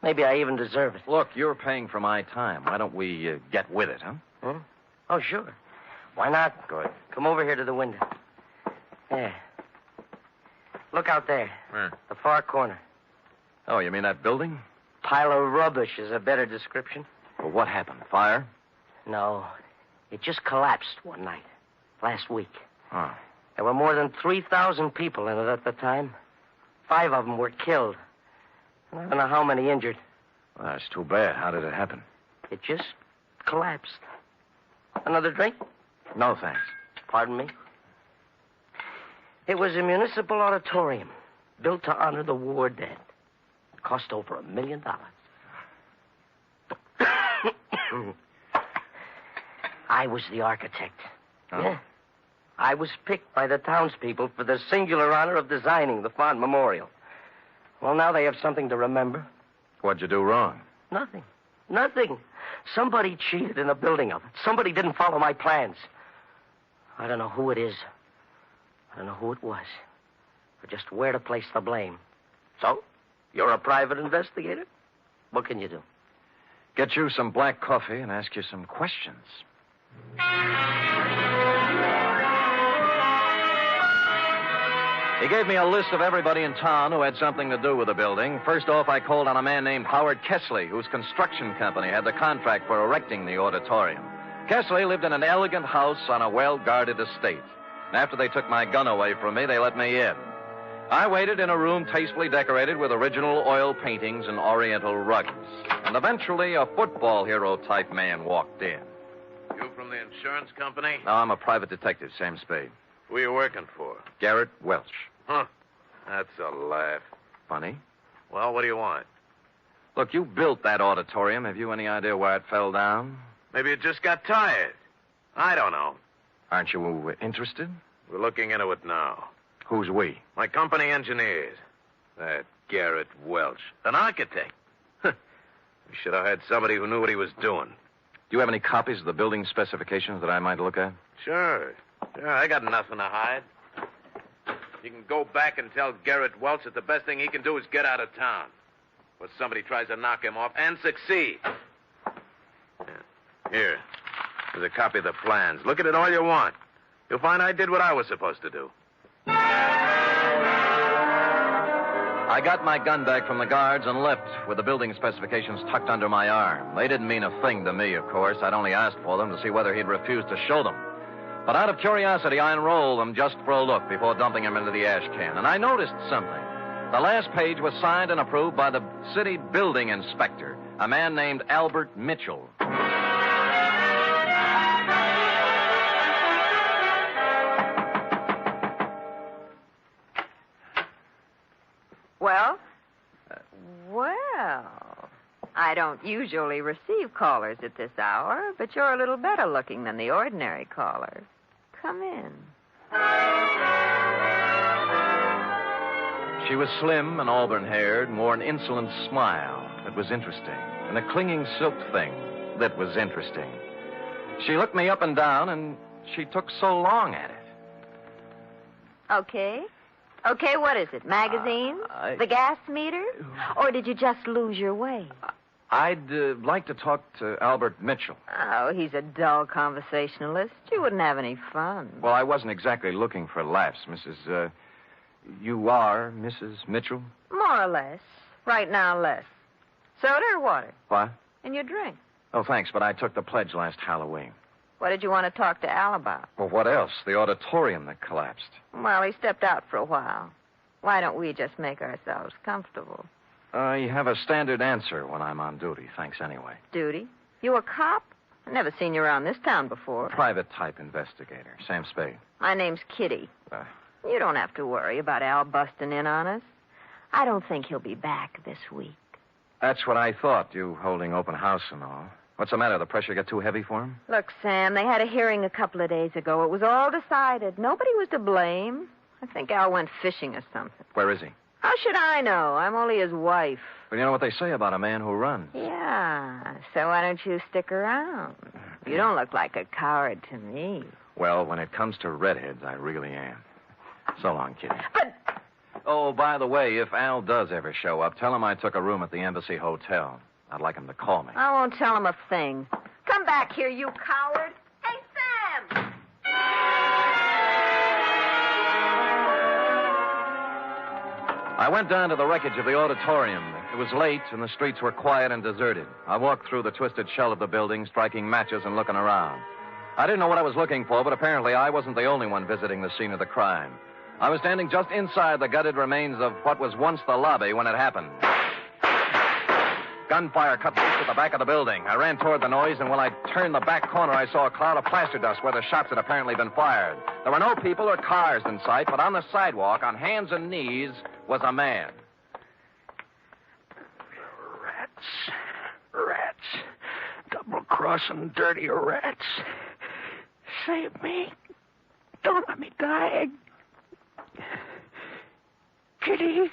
Maybe I even deserve it. Look, you're paying for my time. Why don't we get with it, huh? Oh, sure. Why not? Good. Come over here to the window. There. Look out there. Where? The far corner. Oh, you mean that building? Pile of rubbish is a better description. Well, what happened? Fire? No. It just collapsed one night. Last week. Oh. There were more than 3,000 people in it at the time. 5 of them were killed. And I don't know how many injured. Well, that's too bad. How did it happen? It just collapsed. Another drink? No, thanks. Pardon me? It was a municipal auditorium built to honor the war dead. It cost over $1 million. I was the architect. Oh. Yeah. I was picked by the townspeople for the singular honor of designing the fond memorial. Well, now they have something to remember. What'd you do wrong? Nothing. Somebody cheated in the building of it. Somebody didn't follow my plans. I don't know who it is. I don't know who it was. Or just where to place the blame. So, you're a private investigator? What can you do? Get you some black coffee and ask you some questions. He gave me a list of everybody in town who had something to do with the building. First off, I called on a man named Howard Kessley, whose construction company had the contract for erecting the auditorium. Kessley lived in an elegant house on a well-guarded estate. And after they took my gun away from me, they let me in. I waited in a room tastefully decorated with original oil paintings and oriental rugs. And eventually, a football hero-type man walked in. You from the insurance company? No, I'm a private detective, Sam Spade. Who are you working for? Garrett Welsh. Huh. That's a laugh. Funny? Well, what do you want? Look, you built that auditorium. Have you any idea why it fell down? Maybe it just got tired. I don't know. Aren't you interested? We're looking into it now. Who's we? My company engineers. That Garrett Welsh. An architect. We should have had somebody who knew what he was doing. Do you have any copies of the building specifications that I might look at? Sure, I got nothing to hide. You can go back and tell Garrett Welch that the best thing he can do is get out of town. Or somebody tries to knock him off and succeed. Yeah. Here. There's a copy of the plans. Look at it all you want. You'll find I did what I was supposed to do. I got my gun back from the guards and left with the building specifications tucked under my arm. They didn't mean a thing to me, of course. I'd only asked for them to see whether he'd refuse to show them. But out of curiosity, I unrolled them just for a look before dumping them into the ash can. And I noticed something. The last page was signed and approved by the city building inspector, a man named Albert Mitchell. Well? Well, I don't usually receive callers at this hour, but you're a little better looking than the ordinary caller. Come in. She was slim and auburn-haired and wore an insolent smile that was interesting, and a clinging silk thing that was interesting. She looked me up and down, and she took so long at it. Okay, what is it? Magazines? The gas meter? Or did you just lose your way? I'd like to talk to Albert Mitchell. Oh, he's a dull conversationalist. You wouldn't have any fun. Well, I wasn't exactly looking for laughs, Mrs. You are Mrs. Mitchell? More or less. Right now, less. Soda or water? What? And your drink. Oh, thanks, but I took the pledge last Halloween. What did you want to talk to Al about? Well, what else? The auditorium that collapsed. Well, he stepped out for a while. Why don't we just make ourselves comfortable? You have a standard answer when I'm on duty. Thanks anyway. Duty? You a cop? I've never seen you around this town before. Private type investigator. Sam Spade. My name's Kitty. You don't have to worry about Al busting in on us. I don't think he'll be back this week. That's what I thought, you holding open house and all. What's the matter? The pressure get too heavy for him? Look, Sam, they had a hearing a couple of days ago. It was all decided. Nobody was to blame. I think Al went fishing or something. Where is he? How should I know? I'm only his wife. Well, you know what they say about a man who runs. Yeah, so why don't you stick around? You don't look like a coward to me. Well, when it comes to redheads, I really am. So long, Kitty. But... Oh, by the way, if Al does ever show up, tell him I took a room at the Embassy Hotel. I'd like him to call me. I won't tell him a thing. Come back here, you coward. Hey, Sam! I went down to the wreckage of the auditorium. It was late, and the streets were quiet and deserted. I walked through the twisted shell of the building, striking matches and looking around. I didn't know what I was looking for, but apparently I wasn't the only one visiting the scene of the crime. I was standing just inside the gutted remains of what was once the lobby when it happened. Gunfire cut loose at the back of the building. I ran toward the noise, and when I turned the back corner, I saw a cloud of plaster dust where the shots had apparently been fired. There were no people or cars in sight, but on the sidewalk, on hands and knees, was a man. Rats. Double-crossing dirty rats. Save me. Don't let me die. Kitty.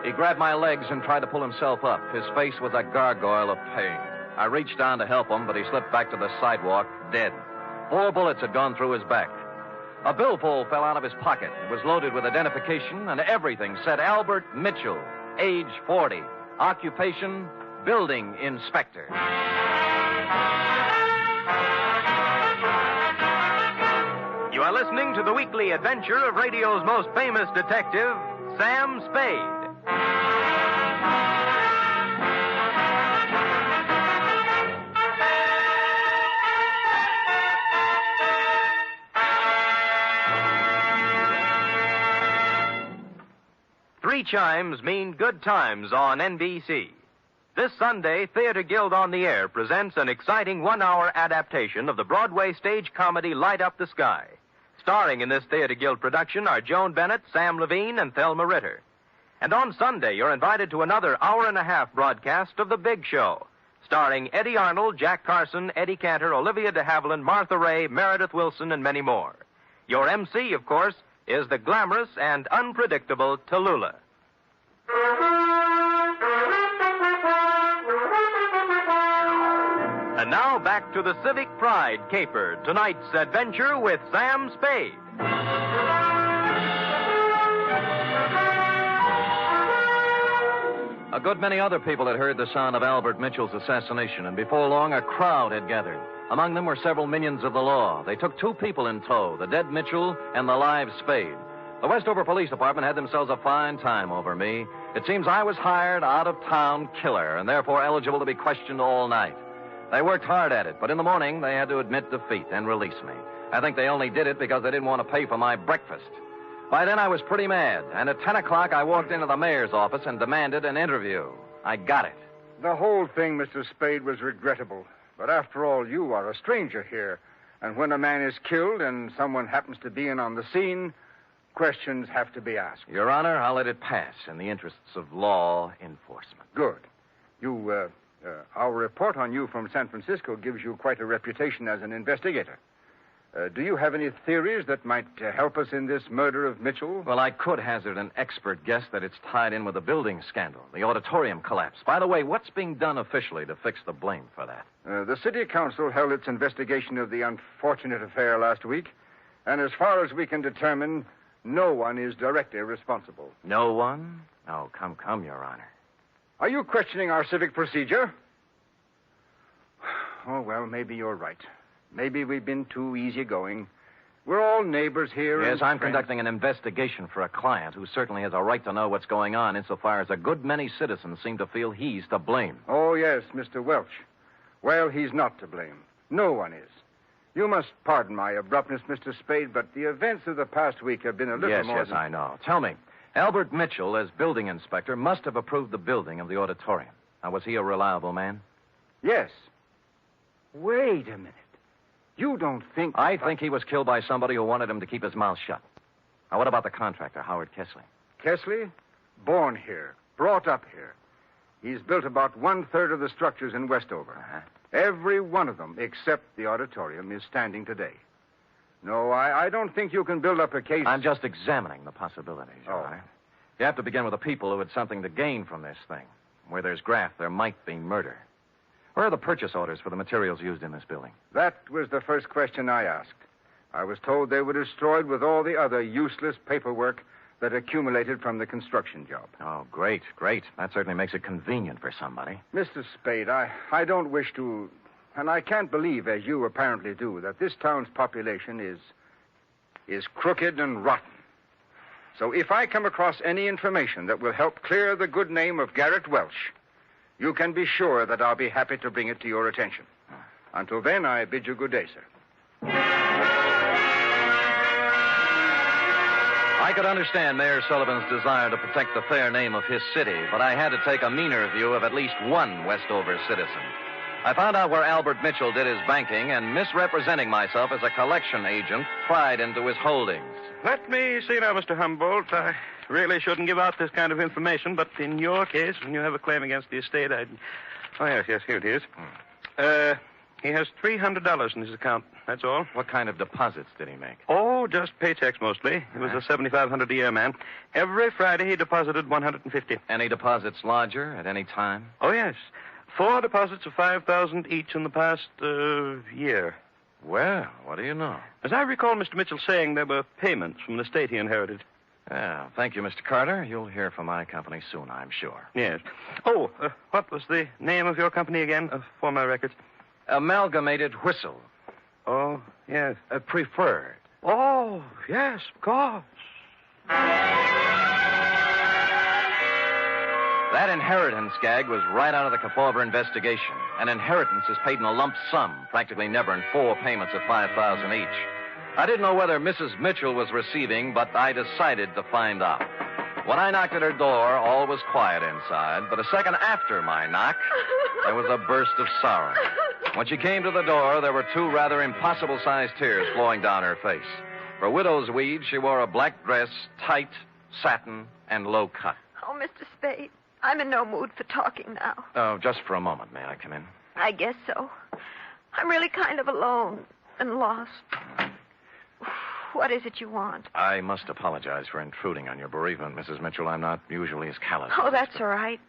He grabbed my legs and tried to pull himself up. His face was a gargoyle of pain. I reached down to help him, but he slipped back to the sidewalk, dead. 4 bullets had gone through his back. A billfold fell out of his pocket. It was loaded with identification, and everything said Albert Mitchell, age 40, occupation, building inspector. You are listening to the weekly adventure of radio's most famous detective, Sam Spade. Three chimes mean good times on NBC. This Sunday, Theater Guild on the Air presents an exciting 1-hour adaptation of the Broadway stage comedy Light Up the Sky. Starring in this Theater Guild production are Joan Bennett, Sam Levine, and Thelma Ritter. And on Sunday, you're invited to another hour-and-a-half broadcast of The Big Show, starring Eddie Arnold, Jack Carson, Eddie Cantor, Olivia de Havilland, Martha Ray, Meredith Wilson, and many more. Your MC, of course, is the glamorous and unpredictable Tallulah. And now back to the Civic Pride caper, tonight's adventure with Sam Spade. A good many other people had heard the sound of Albert Mitchell's assassination, and before long a crowd had gathered. Among them were several minions of the law. They took 2 people in tow, the dead Mitchell and the live Spade. The Westover Police Department had themselves a fine time over me. It seems I was hired out-of-town killer and therefore eligible to be questioned all night. They worked hard at it, but in the morning they had to admit defeat and release me. I think they only did it because they didn't want to pay for my breakfast. By then I was pretty mad, and at 10 o'clock I walked into the mayor's office and demanded an interview. I got it. The whole thing, Mr. Spade, was regrettable. But after all, you are a stranger here. And when a man is killed and someone happens to be in on the scene, questions have to be asked. Your Honor, I'll let it pass in the interests of law enforcement. Good. Our report on you from San Francisco gives you quite a reputation as an investigator. Do you have any theories that might help us in this murder of Mitchell? Well, I could hazard an expert guess that it's tied in with the building scandal, the auditorium collapse. By the way, what's being done officially to fix the blame for that? The city council held its investigation of the unfortunate affair last week, and as far as we can determine, no one is directly responsible. No one? Oh, come, Your Honor. Are you questioning our civic procedure? Oh, well, maybe you're right. Maybe we've been too easygoing. We're all neighbors here. Yes, I'm conducting an investigation for a client who certainly has a right to know what's going on insofar as a good many citizens seem to feel he's to blame. Oh, yes, Mr. Welch. Well, he's not to blame. No one is. You must pardon my abruptness, Mr. Spade, but the events of the past week have been a little more... Yes, I know. Tell me, Albert Mitchell, as building inspector, must have approved the building of the auditorium. Now, was he a reliable man? Yes. Wait a minute. You don't think... I think he was killed by somebody who wanted him to keep his mouth shut. Now, what about the contractor, Howard Kesley? Kesley? Born here. Brought up here. He's built about 1/3 of the structures in Westover. Every one of them, except the auditorium, is standing today. No, I don't think you can build up a case... I'm just examining the possibilities, Your Honor. You have to begin with the people who had something to gain from this thing. Where there's graft, there might be murder. Where are the purchase orders for the materials used in this building? That was the first question I asked. I was told they were destroyed with all the other useless paperwork that accumulated from the construction job. Oh, great. That certainly makes it convenient for somebody. Mr. Spade, I don't wish to... And I can't believe, as you apparently do, that this town's population is crooked and rotten. So if I come across any information that will help clear the good name of Garrett Welch, you can be sure that I'll be happy to bring it to your attention. Until then, I bid you good day, sir. I could understand Mayor Sullivan's desire to protect the fair name of his city, but I had to take a meaner view of at least one Westover citizen. I found out where Albert Mitchell did his banking, and misrepresenting myself as a collection agent, pried into his holdings. Let me see now, Mr. Humboldt. I really shouldn't give out this kind of information, but in your case, when you have a claim against the estate, I'd... Oh, yes, here it is. He has $300 in his account, that's all. What kind of deposits did he make? Oh, just paychecks mostly. He was a $7,500 a year man. Every Friday he deposited $150. Any deposits larger at any time? Oh, yes. 4 deposits of $5,000 each in the past year. Well, what do you know? As I recall Mr. Mitchell saying, there were payments from the estate he inherited. Yeah, thank you, Mr. Carter. You'll hear from my company soon, I'm sure. Yes. Oh, what was the name of your company again, for my records? Amalgamated Whistle. Oh, yes. Preferred. Oh, yes, of course. That inheritance gag was right out of the Kefauver investigation. An inheritance is paid in a lump sum, practically never in 4 payments of $5,000 each. I didn't know whether Mrs. Mitchell was receiving, but I decided to find out. When I knocked at her door, all was quiet inside, but a second after my knock, there was a burst of sorrow. When she came to the door, there were 2 rather impossible-sized tears flowing down her face. For widow's weed, she wore a black dress, tight, satin, and low cut. Oh, Mr. Spade, I'm in no mood for talking now. Oh, just for a moment. May I come in? I guess so. I'm really kind of alone and lost. What is it you want? I must apologize for intruding on your bereavement, Mrs. Mitchell. I'm not usually as callous. Oh, that's all right.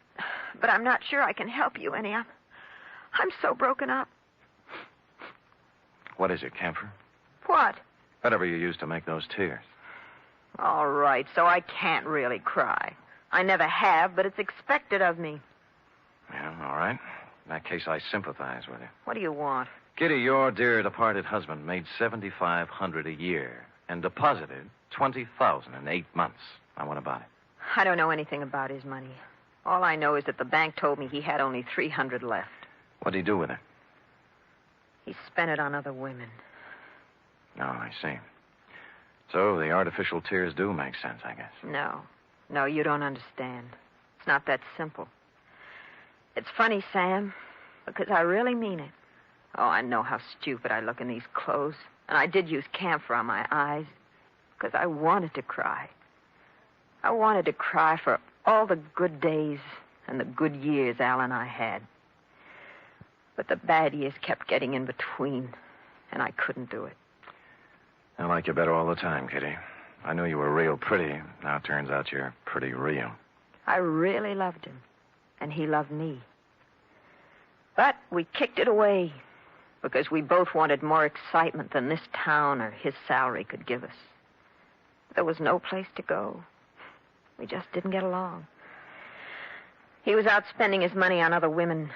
But I'm not sure I can help you any. I'm so broken up. What is it, camphor? What? Whatever you used to make those tears. All right, so I can't really cry. I never have, but it's expected of me. Yeah, all right. In that case, I sympathize with you. What do you want? Kitty, your dear departed husband made $7,500 a year and deposited $20,000 in 8 months. Now, what about it? I don't know anything about his money. All I know is that the bank told me he had only $300 left. What'd he do with it? He spent it on other women. Oh, I see. So the artificial tears do make sense, I guess. No, you don't understand. It's not that simple. It's funny, Sam, because I really mean it. Oh, I know how stupid I look in these clothes. And I did use camphor on my eyes because I wanted to cry. I wanted to cry for all the good days and the good years Al and I had. But the bad years kept getting in between, and I couldn't do it. I like you better all the time, Kitty. I knew you were real pretty. Now it turns out you're pretty real. I really loved him, and he loved me. But we kicked it away because we both wanted more excitement than this town or his salary could give us. There was no place to go. We just didn't get along. He was out spending his money on other women,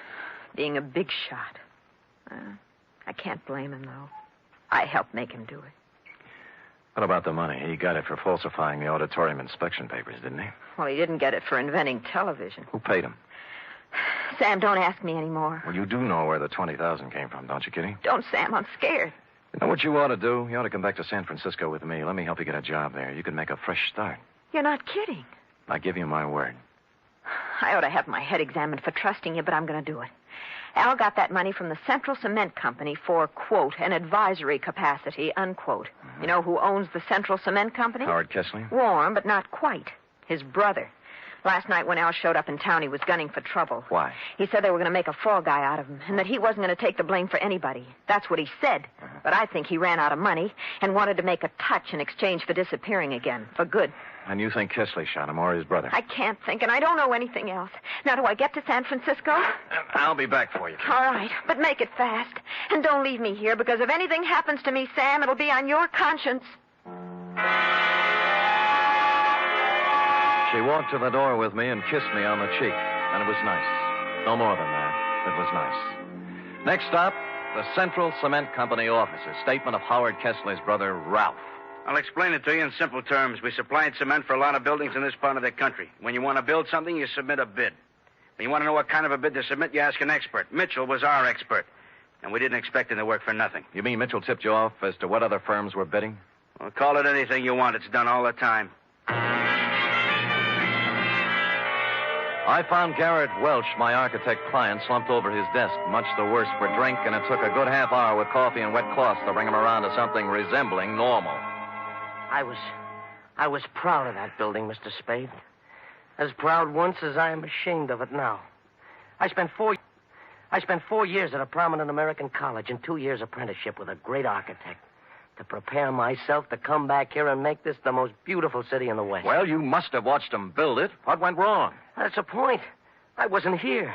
being a big shot. I can't blame him, though. I helped make him do it. What about the money? He got it for falsifying the auditorium inspection papers, didn't he? Well, he didn't get it for inventing television. Who paid him? Sam, don't ask me anymore. Well, you do know where the $20,000 came from, don't you, Kitty? Don't, Sam. I'm scared. You know what you ought to do? You ought to come back to San Francisco with me. Let me help you get a job there. You can make a fresh start. You're not kidding. I give you my word. I ought to have my head examined for trusting you, but I'm going to do it. Al got that money from the Central Cement Company for, quote, an advisory capacity, unquote. Mm-hmm. You know who owns the Central Cement Company? Howard Kessler? Warm, but not quite. His brother. Last night when Al showed up in town, he was gunning for trouble. Why? He said they were going to make a fall guy out of him, and that he wasn't going to take the blame for anybody. That's what he said. Uh-huh. But I think he ran out of money and wanted to make a touch in exchange for disappearing again, for good. And you think Kessler shot him or his brother? I can't think, and I don't know anything else. Now, do I get to San Francisco? I'll be back for you. All right, but make it fast. And don't leave me here, because if anything happens to me, Sam, it'll be on your conscience. She walked to the door with me and kissed me on the cheek, and it was nice. No more than that. It was nice. Next stop, the Central Cement Company offices. Statement of Howard Kessler's brother, Ralph. I'll explain it to you in simple terms. We supplied cement for a lot of buildings in this part of the country. When you want to build something, you submit a bid. When you want to know what kind of a bid to submit, you ask an expert. Mitchell was our expert, and we didn't expect him to work for nothing. You mean Mitchell tipped you off as to what other firms were bidding? Well, call it anything you want. It's done all the time. I found Garrett Welch, my architect client, slumped over his desk, much the worse for drink, and it took a good half hour with coffee and wet cloths to bring him around to something resembling normal. I was proud of that building, Mr. Spade. As proud once as I am ashamed of it now. I spent 4 years at a prominent American college and 2 years apprenticeship with a great architect to prepare myself to come back here and make this the most beautiful city in the West. Well, you must have watched them build it. What went wrong? That's the point. I wasn't here.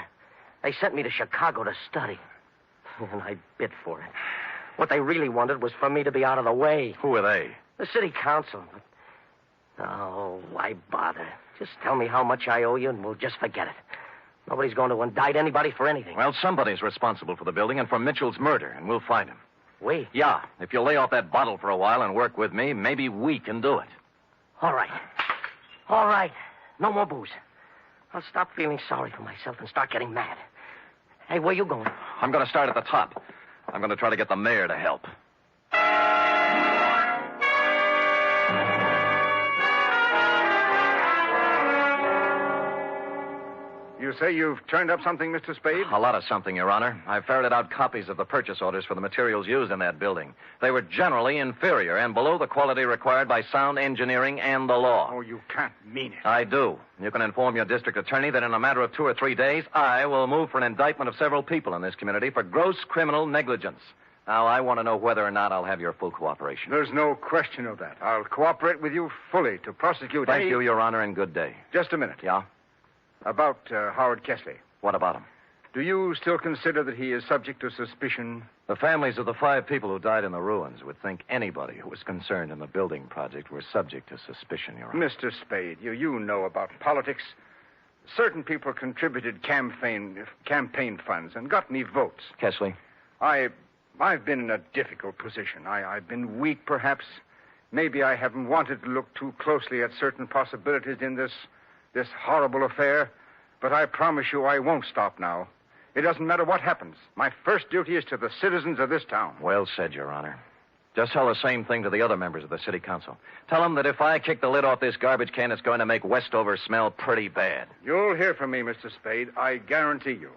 They sent me to Chicago to study. And I bid for it. What they really wanted was for me to be out of the way. Who are they? The city council. Oh, why bother? Just tell me how much I owe you and we'll just forget it. Nobody's going to indict anybody for anything. Well, somebody's responsible for the building and for Mitchell's murder, and we'll find him. We? Yeah. If you'll lay off that bottle for a while and work with me, maybe we can do it. All right. All right. No more booze. I'll stop feeling sorry for myself and start getting mad. Hey, where you going? I'm going to start at the top. I'm going to try to get the mayor to help. You say you've turned up something, Mr. Spade? A lot of something, Your Honor. I've ferreted out copies of the purchase orders for the materials used in that building. They were generally inferior and below the quality required by sound engineering and the law. Oh, you can't mean it. I do. You can inform your district attorney that in a matter of 2 or 3 days, I will move for an indictment of several people in this community for gross criminal negligence. Now, I want to know whether or not I'll have your full cooperation. There's no question of that. I'll cooperate with you fully to prosecute Thank you, Your Honor, and good day. Just a minute. Yeah? About Howard Kessler. What about him? Do you still consider that he is subject to suspicion? The families of the 5 people who died in the ruins would think anybody who was concerned in the building project were subject to suspicion, Your Honor. Mr. Spade, you know about politics. Certain people contributed campaign funds and got me votes. Kesley? I've been in a difficult position. I've been weak, perhaps. Maybe I haven't wanted to look too closely at certain possibilities in this horrible affair. But I promise you I won't stop now. It doesn't matter what happens. My first duty is to the citizens of this town. Well said, Your Honor. Just tell the same thing to the other members of the city council. Tell them that if I kick the lid off this garbage can, it's going to make Westover smell pretty bad. You'll hear from me, Mr. Spade. I guarantee you.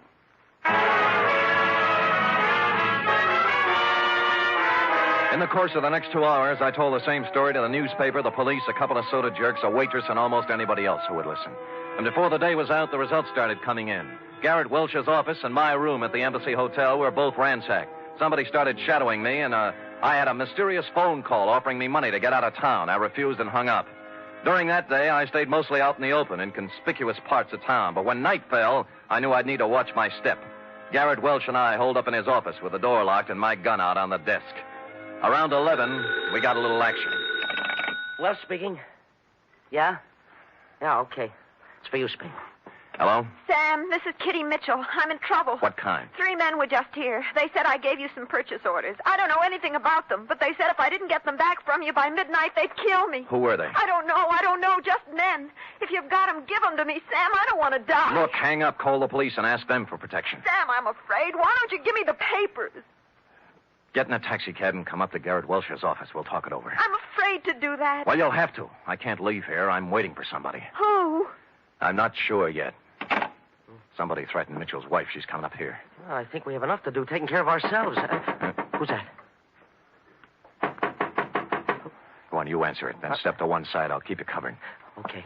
In the course of the next 2 hours, I told the same story to the newspaper, the police, a couple of soda jerks, a waitress, and almost anybody else who would listen. And before the day was out, the results started coming in. Garrett Welch's office and my room at the Embassy Hotel were both ransacked. Somebody started shadowing me, and I had a mysterious phone call offering me money to get out of town. I refused and hung up. During that day, I stayed mostly out in the open, in conspicuous parts of town. But when night fell, I knew I'd need to watch my step. Garrett Welch and I holed up in his office with the door locked and my gun out on the desk. Around 11, we got a little action. Well, speaking. Yeah? Yeah, okay. It's for you, Spade. Hello? Sam, this is Kitty Mitchell. I'm in trouble. What kind? 3 men were just here. They said I gave you some purchase orders. I don't know anything about them, but they said if I didn't get them back from you by midnight, they'd kill me. Who were they? I don't know. Just men. If you've got them, give them to me, Sam. I don't want to die. Look, hang up, call the police, and ask them for protection. Sam, I'm afraid. Why don't you give me the papers? Get in a taxi cab and come up to Garrett Welch's office. We'll talk it over. I'm afraid to do that. Well, you'll have to. I can't leave here. I'm waiting for somebody. Who? I'm not sure yet. Somebody threatened Mitchell's wife. She's coming up here. Well, I think we have enough to do taking care of ourselves. Who's that? Go on, you answer it. Then step to one side. I'll keep you covered. Okay.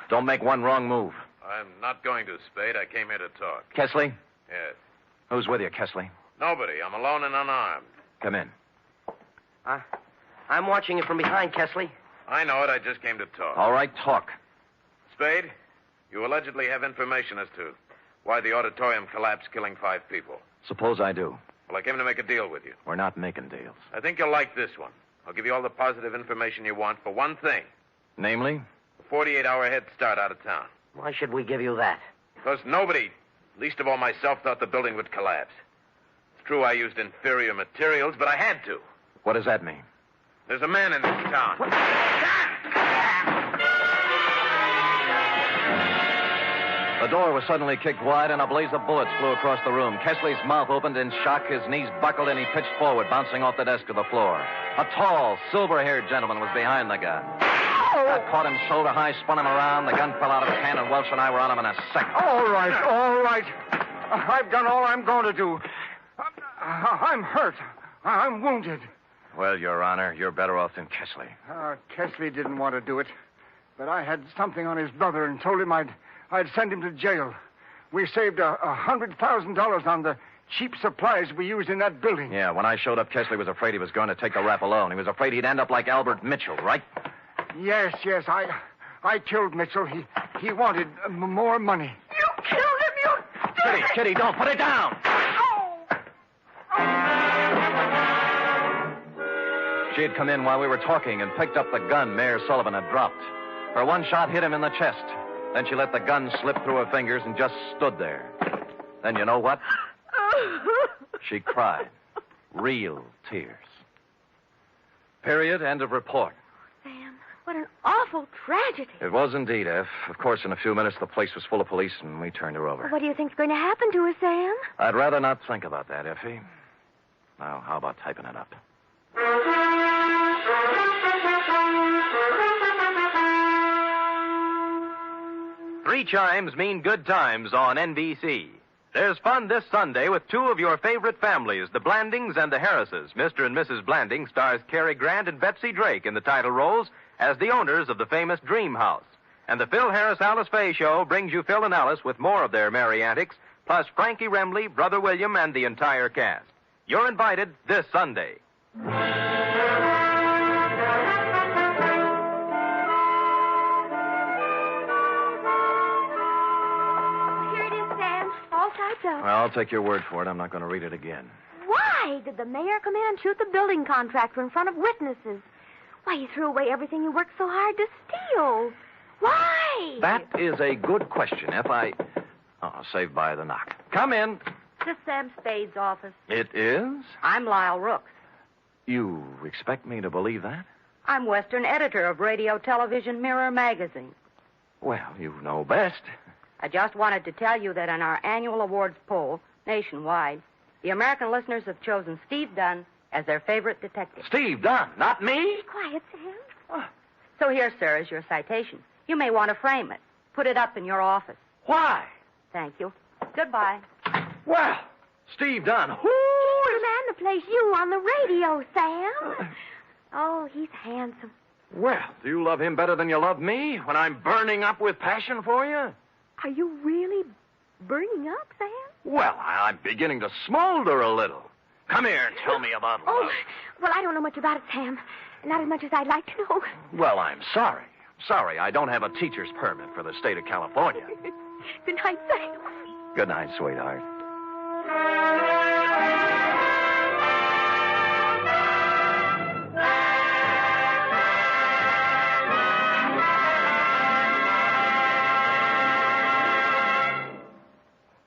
Don't make one wrong move. I'm not going to, Spade. I came here to talk. Kesley? Yes. Who's with you, Kesley? Nobody. I'm alone and unarmed. Come in. I'm watching you from behind, Kesley. I know it. I just came to talk. All right, talk. Spade, you allegedly have information as to why the auditorium collapsed, killing 5 people. Suppose I do. Well, I came to make a deal with you. We're not making deals. I think you'll like this one. I'll give you all the positive information you want for one thing. Namely? A 48-hour head start out of town. Why should we give you that? Because nobody, least of all myself, thought the building would collapse. It's true I used inferior materials, but I had to. What does that mean? There's a man in this town. The door was suddenly kicked wide, and a blaze of bullets flew across the room. Kesley's mouth opened in shock, his knees buckled, and he pitched forward, bouncing off the desk to the floor. A tall, silver-haired gentleman was behind the gun. I caught him shoulder high, spun him around. The gun fell out of his hand, and Welch and I were on him in a second. All right. I've done all I'm going to do. I'm hurt. I'm wounded. Well, Your Honor, you're better off than Kesley. Kesley didn't want to do it, but I had something on his brother and told him I'd send him to jail. We saved $100,000 on the cheap supplies we used in that building. Yeah, when I showed up, Kesley was afraid he was going to take the rap alone. He was afraid he'd end up like Albert Mitchell, right? Yes. I killed Mitchell. He wanted more money. You killed him, you... Kitty, don't put it down! She had come in while we were talking and picked up the gun Mayor Sullivan had dropped. Her one shot hit him in the chest. Then she let the gun slip through her fingers and just stood there. Then you know what? She cried. Real tears. Period. End of report. Sam, what an awful tragedy. It was indeed, F. Of course, in a few minutes, the place was full of police, and we turned her over. What do you think's going to happen to her, Sam? I'd rather not think about that, Effie. Now, how about typing it up? Three chimes mean good times on NBC. There's fun this Sunday with 2 of your favorite families, the Blandings and the Harrises. Mr. and Mrs. Blanding stars Cary Grant and Betsy Drake in the title roles as the owners of the famous Dream House. And the Phil Harris-Alice Faye Show brings you Phil and Alice with more of their merry antics, plus Frankie Remley, Brother William, and the entire cast. You're invited this Sunday. Well, I'll take your word for it. I'm not going to read it again. why did the mayor come in and shoot the building contractor in front of witnesses? Why, he threw away everything you worked so hard to steal. Why? That is a good question. Saved by the knock. Come in. This is Sam Spade's office. It is? I'm Lyle Rooks. You expect me to believe that? I'm Western editor of Radio Television Mirror magazine. Well, you know best. I just wanted to tell you that in our annual awards poll, nationwide, the American listeners have chosen Steve Dunn as their favorite detective. Steve Dunn, not me? Be quiet, Sam. So here, sir, is your citation. You may want to frame it. Put it up in your office. Why? Thank you. Goodbye. Well, Steve Dunn. He's the man that plays you on the radio, Sam. Oh, he's handsome. Well, do you love him better than you love me when I'm burning up with passion for you? Are you really burning up, Sam? Well, I'm beginning to smolder a little. Come here and tell me about love. Oh, well, I don't know much about it, Sam. Not as much as I'd like to know. Well, I'm sorry. Sorry, I don't have a teacher's permit for the state of California. Good night, Sam. Good night, sweetheart.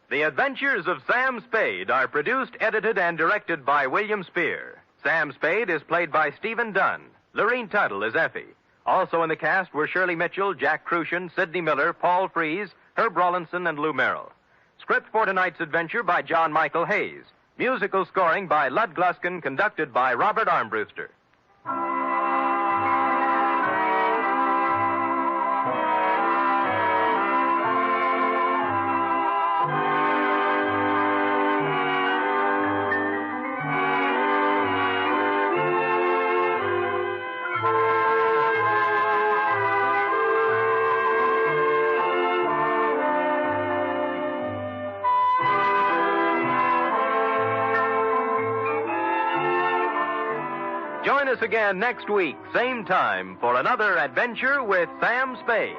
The Adventures of Sam Spade are produced, edited, and directed by William Spear. Sam Spade is played by Stephen Dunn. Lorene Tuttle is Effie. Also in the cast were Shirley Mitchell, Jack Crucian, Sidney Miller, Paul Freese, Herb Rawlinson, and Lou Merrill. Script for tonight's adventure by John Michael Hayes. Musical scoring by Lud Gluskin, conducted by Robert Armbruster. Join us again next week, same time, for another adventure with Sam Spade.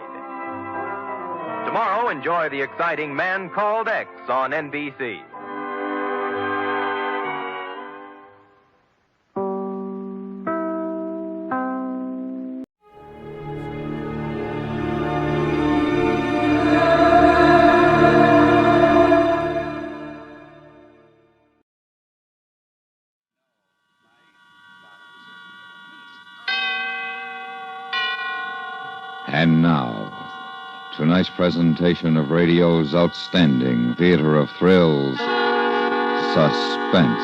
Tomorrow, enjoy the exciting Man Called X on NBC. And now, tonight's presentation of radio's outstanding theater of thrills, Suspense.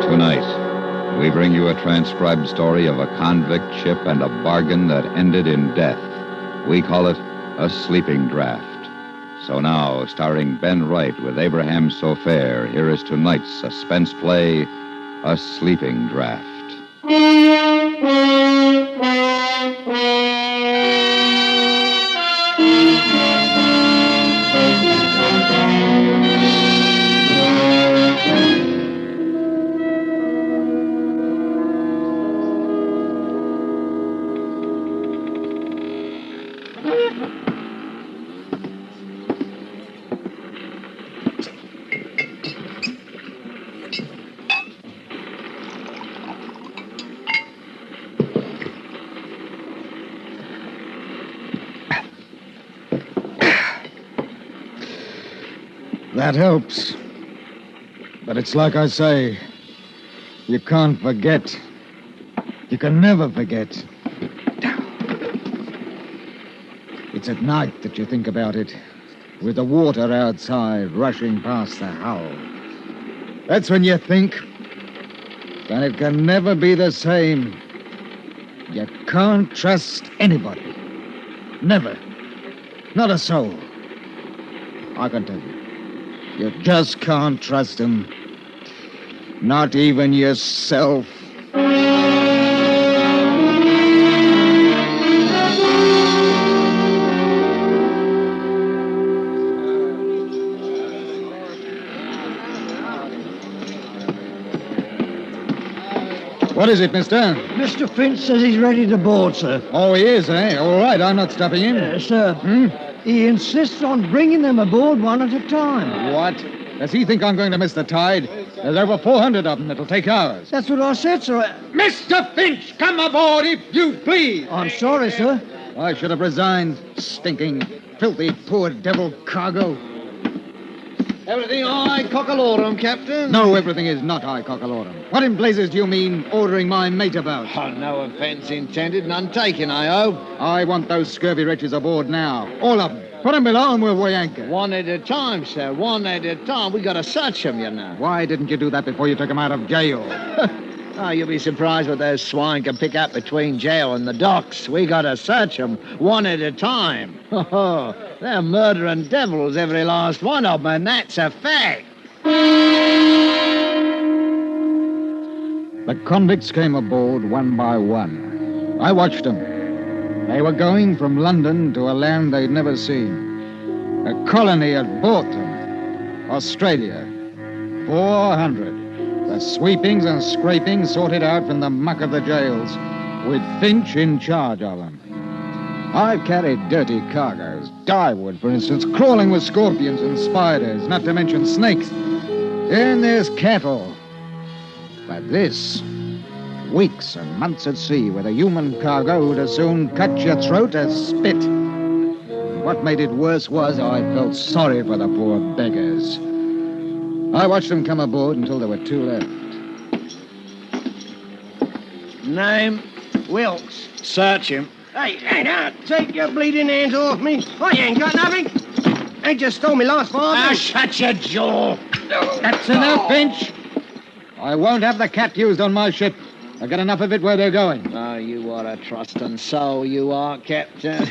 Tonight, we bring you a transcribed story of a convict ship and a bargain that ended in death. We call it A Sleeping Draft. So now, starring Ben Wright with Abraham Sofair, here is tonight's suspense play, A Sleeping Draft. That helps. But it's like I say, you can't forget. You can never forget. It's at night that you think about it, with the water outside rushing past the hull. That's when you think, and it can never be the same. You can't trust anybody. Never. Not a soul. I can tell you. You just can't trust him. Not even yourself. What is it, mister? Mr. Finch says he's ready to board, sir. Oh, he is, eh? All right, I'm not stopping him. Sir. He insists on bringing them aboard one at a time. What? Does he think I'm going to miss the tide? There's over 400 of them. It'll take hours. That's what I said, sir. Mr. Finch, come aboard if you please. I'm sorry, sir. I should have resigned. Stinking, filthy, poor devil cargo. Everything high cockalorum, Captain? No, everything is not high cockalorum. What in blazes do you mean ordering my mate about? Oh, no offense intended, none taken, I hope. I want those scurvy wretches aboard now. All of them. Put them below and we'll weigh anchor. One at a time, sir. One at a time. We got to search them, you know. Why didn't you do that before you took them out of jail? Oh, you'll be surprised what those swine can pick up between jail and the docks. We got to search them one at a time. Oh, they're murdering devils, every last one of them, and that's a fact. The convicts came aboard one by one. I watched them. They were going from London to a land they'd never seen. A colony had bought them. Australia. 400. The sweepings and scrapings sorted out from the muck of the jails, with Finch in charge of them. I've carried dirty cargoes, dyewood, for instance, crawling with scorpions and spiders, not to mention snakes. And there's cattle. But this, weeks and months at sea with a human cargo would as soon cut your throat as spit. What made it worse was I felt sorry for the poor beggars. I watched them come aboard until there were two left. Name, Wilkes. Search him. Hey, now, take your bleeding hands off me. I ain't got nothing. They just stole me last farm. Now, shut your jaw. That's enough, Finch. I won't have the cat used on my ship. I've got enough of it where they're going. Oh, you are a trusting soul, you are, Captain.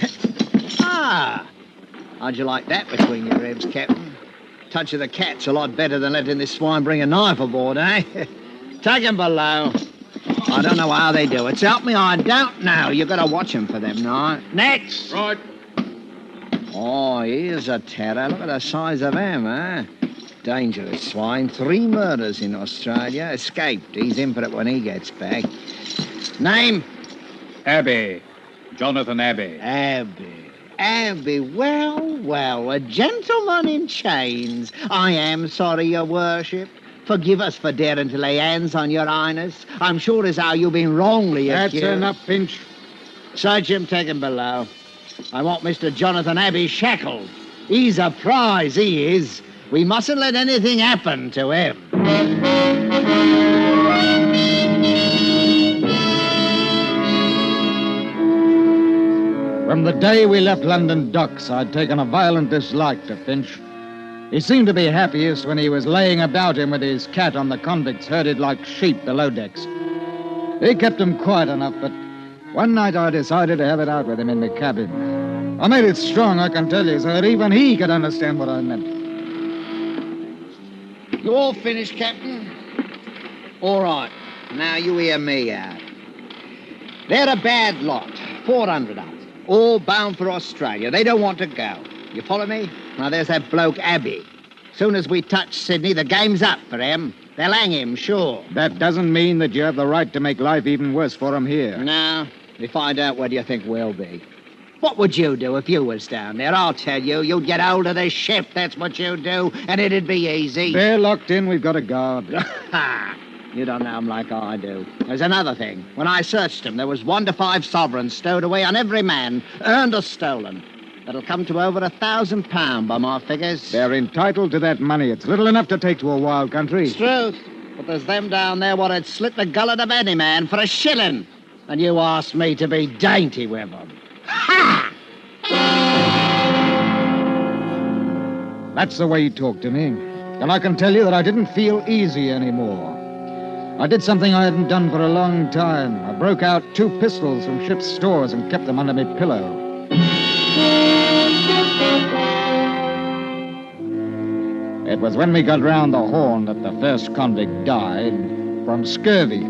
How'd you like that between your ribs, Captain? Touch of the cat's a lot better than letting this swine bring a knife aboard, eh? Take him below. I don't know how they do it. So help me, I don't know. You got to watch him for them, now. Next. Right. Oh, here's a terror. Look at the size of him, eh? Dangerous swine. 3 murders in Australia. Escaped. He's in for it when he gets back. Name? Abbey. Jonathan Abbey. Abbey. Well, a gentleman in chains. I am sorry, your worship. Forgive us for daring to lay hands on your highness. I'm sure as how you've been wrongly accused. That's enough, Finch. Search him, take him below. I want Mr. Jonathan Abbey shackled. He's a prize, he is. We mustn't let anything happen to him. From the day we left London docks, I'd taken a violent dislike to Finch. He seemed to be happiest when he was laying about him with his cat on the convicts herded like sheep below decks. He kept him quiet enough, but one night I decided to have it out with him in the cabin. I made it strong, I can tell you, so that even he could understand what I meant. You all finished, Captain? All right. Now you hear me out. They're a bad lot. 400 of them. All bound for Australia. They don't want to go. You follow me? Now, there's that bloke, Abbey. Soon as we touch Sydney, the game's up for him. They'll hang him, sure. That doesn't mean that you have the right to make life even worse for him here. No. If I don't, what do you think we'll be? What would you do if you was down there? I'll tell you. You'd get hold of the ship, that's what you'd do, and it'd be easy. They're locked in. We've got a guard. You don't know them like I do. There's another thing. When I searched them, there was 1 to 5 sovereigns stowed away on every man, earned or stolen. That'll come to over £1,000 by my figures. They're entitled to that money. It's little enough to take to a wild country. It's truth. But there's them down there what'd slit the gullet of any man for a shilling. And you asked me to be dainty with them. Ha! That's the way he talked to me. And I can tell you that I didn't feel easy anymore. I did something I hadn't done for a long time. I broke out 2 pistols from ship's stores and kept them under my pillow. It was when we got round the Horn that the first convict died from scurvy.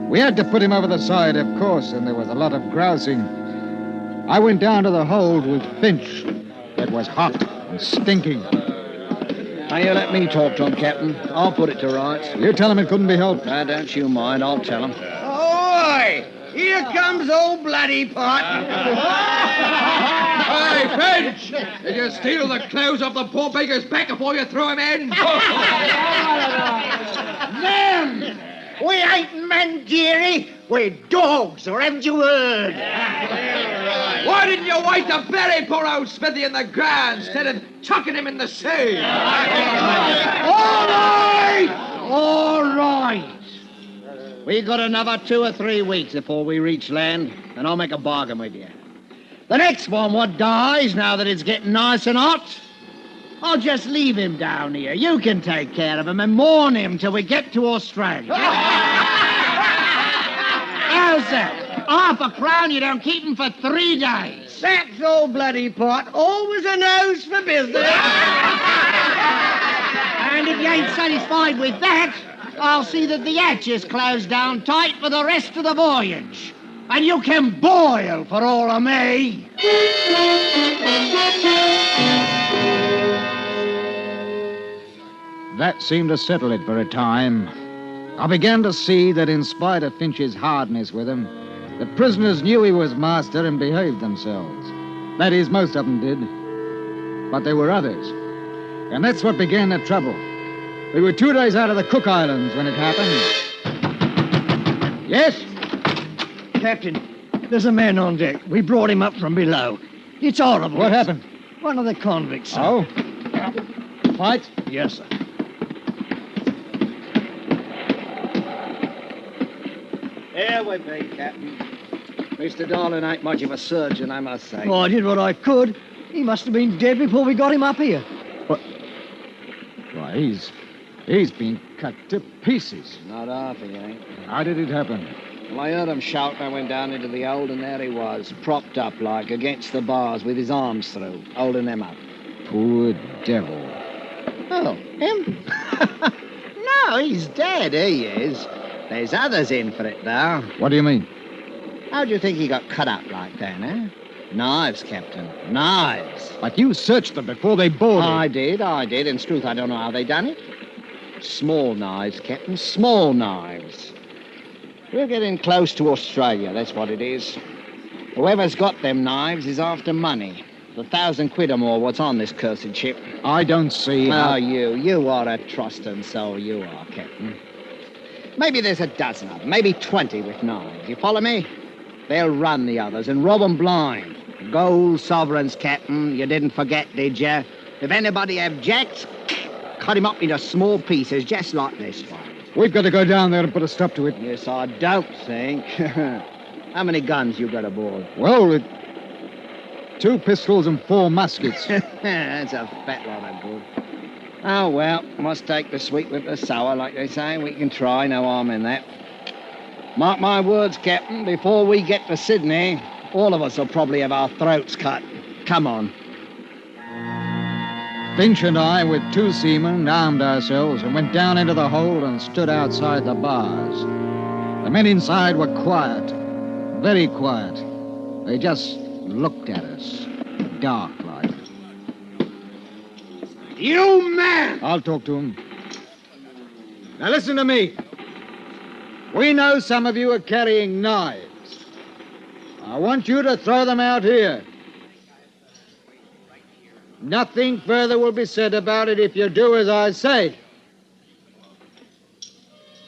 We had to put him over the side, of course, and there was a lot of grousing. I went down to the hold with Finch. It was hot and stinking. Now, you let me talk to him, Captain. I'll put it to rights. You tell him it couldn't be helped. Don't you mind. I'll tell him. Oi! Here comes old Bloody Pot. Hey, Finch! Did you steal the clothes off the poor beggar's back before you threw him in? Them! We ain't men, dearie. We're dogs, or haven't you heard? Why didn't you wait to bury poor old Smithy in the ground instead of chucking him in the sea? All right! All right. We got another 2 or 3 weeks before we reach land, and I'll make a bargain with you. The next one what dies, now that it's getting nice and hot, I'll just leave him down here. You can take care of him and mourn him till we get to Australia. How's that? £5 you don't keep him for 3 days. That's old Bloody Pot. Always a nose for business. And if you ain't satisfied with that, I'll see that the hatch is closed down tight for the rest of the voyage. And you can boil for all of me. That seemed to settle it for a time. I began to see that in spite of Finch's hardness with him, the prisoners knew he was master and behaved themselves. That is, most of them did. But there were others. And that's what began the trouble. We were 2 days out of the Cook Islands when it happened. Yes? Captain, there's a man on deck. We brought him up from below. It's horrible. What happened? One of the convicts, sir. Oh? Fight? Yes, sir. Here we be, Captain. Mr. Darling ain't much of a surgeon, I must say. Oh, I did what I could. He must have been dead before we got him up here. What? Why, he's been cut to pieces. Not half, he ain't. How did it happen? Well, I heard him shout and I went down into the hold, and there he was, propped up like against the bars with his arms through, holding them up. Poor devil. Oh, him? No, he's dead, he is. There's others in for it, though. What do you mean? How do you think he got cut up like that, eh? Knives, Captain, knives. But you searched them before they boarded. I did. In truth, I don't know how they done it. Small knives, Captain, small knives. We're getting close to Australia, that's what it is. Whoever's got them knives is after money. The £1,000 or more what's on this cursed ship. I don't see how... Oh, you are a trusting soul, you are, Captain. Maybe there's a dozen of them, maybe 20 with knives. You follow me? They'll run the others and rob 'em blind. Gold sovereigns, Captain. You didn't forget, did you? If anybody objects, cut him up into small pieces, just like this one. We've got to go down there and put a stop to it. Yes, I don't think. How many guns you got aboard? Well, 2 pistols and 4 muskets. That's a fat lot of good. Oh, well, must take the sweet with the sour, like they say. We can try, no harm in that. Mark my words, Captain, before we get to Sydney, all of us will probably have our throats cut. Come on. Finch and I, with 2 seamen, armed ourselves and went down into the hold and stood outside the bars. The men inside were quiet, very quiet. They just looked at us, dark like. You man! I'll talk to him. Now listen to me. We know some of you are carrying knives. I want you to throw them out here. Nothing further will be said about it if you do as I say.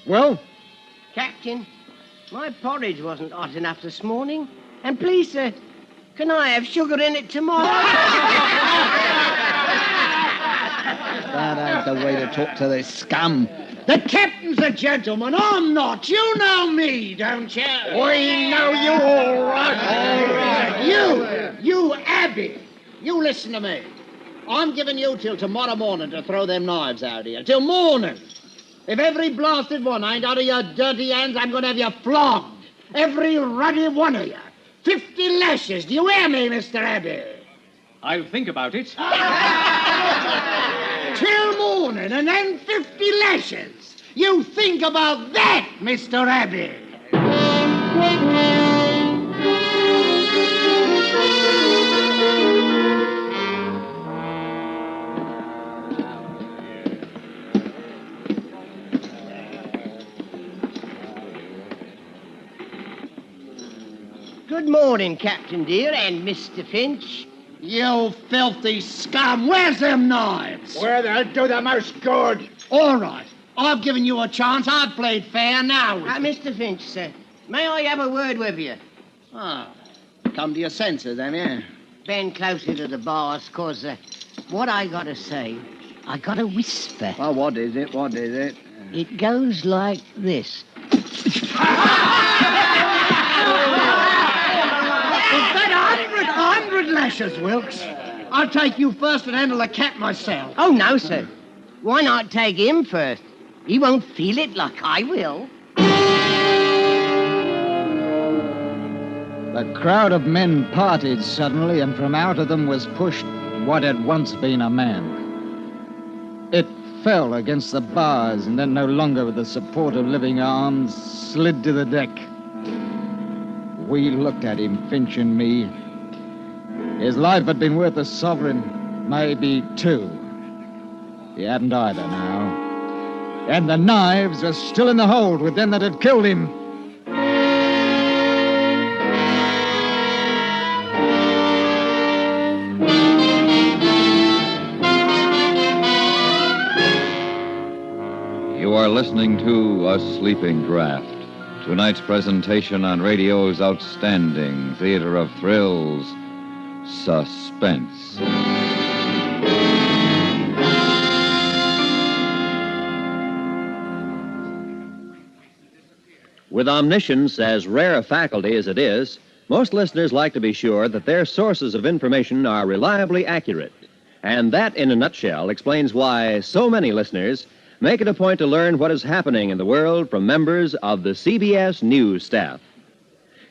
Well? Captain, my porridge wasn't hot enough this morning. And please, sir, can I have sugar in it tomorrow? That ain't the way to talk to this scum. The captain's a gentleman. I'm not. You know me, don't you? We know you all right. All right. You, Abby. You listen to me. I'm giving you till tomorrow morning to throw them knives out here. Till morning. If every blasted one ain't out of your dirty hands, I'm going to have you flogged. Every ruddy one of you. 50 lashes. Do you hear me, Mr. Abbey? I'll think about it. Till morning and then 50 lashes. You think about that, Mr. Abbey. Good morning, Captain dear, and Mr. Finch. You filthy scum! Where's them knives? Where they'll do the most good. All right. I've given you a chance. I've played fair now. Mr. Finch, sir, may I have a word with you? Ah, come to your senses, have you? Bend closer to the bars, 'cause what I got to say, I got to whisper. Well, what is it? What is it? It goes like this. Hundred lashes, Wilkes. I'll take you first and handle the cat myself. Oh, no, sir. Why not take him first? He won't feel it like I will. The crowd of men parted suddenly, and from out of them was pushed what had once been a man. It fell against the bars, and then, no longer with the support of living arms, slid to the deck. We looked at him, Finch and me. His life had been worth a sovereign, maybe two. He hadn't either now. And the knives were still in the hold with them that had killed him. You are listening to A Sleeping Draft, tonight's presentation on radio's outstanding theater of thrills, Suspense. With omniscience as rare a faculty as it is, most listeners like to be sure that their sources of information are reliably accurate. And that, in a nutshell, explains why so many listeners make it a point to learn what is happening in the world from members of the CBS News staff.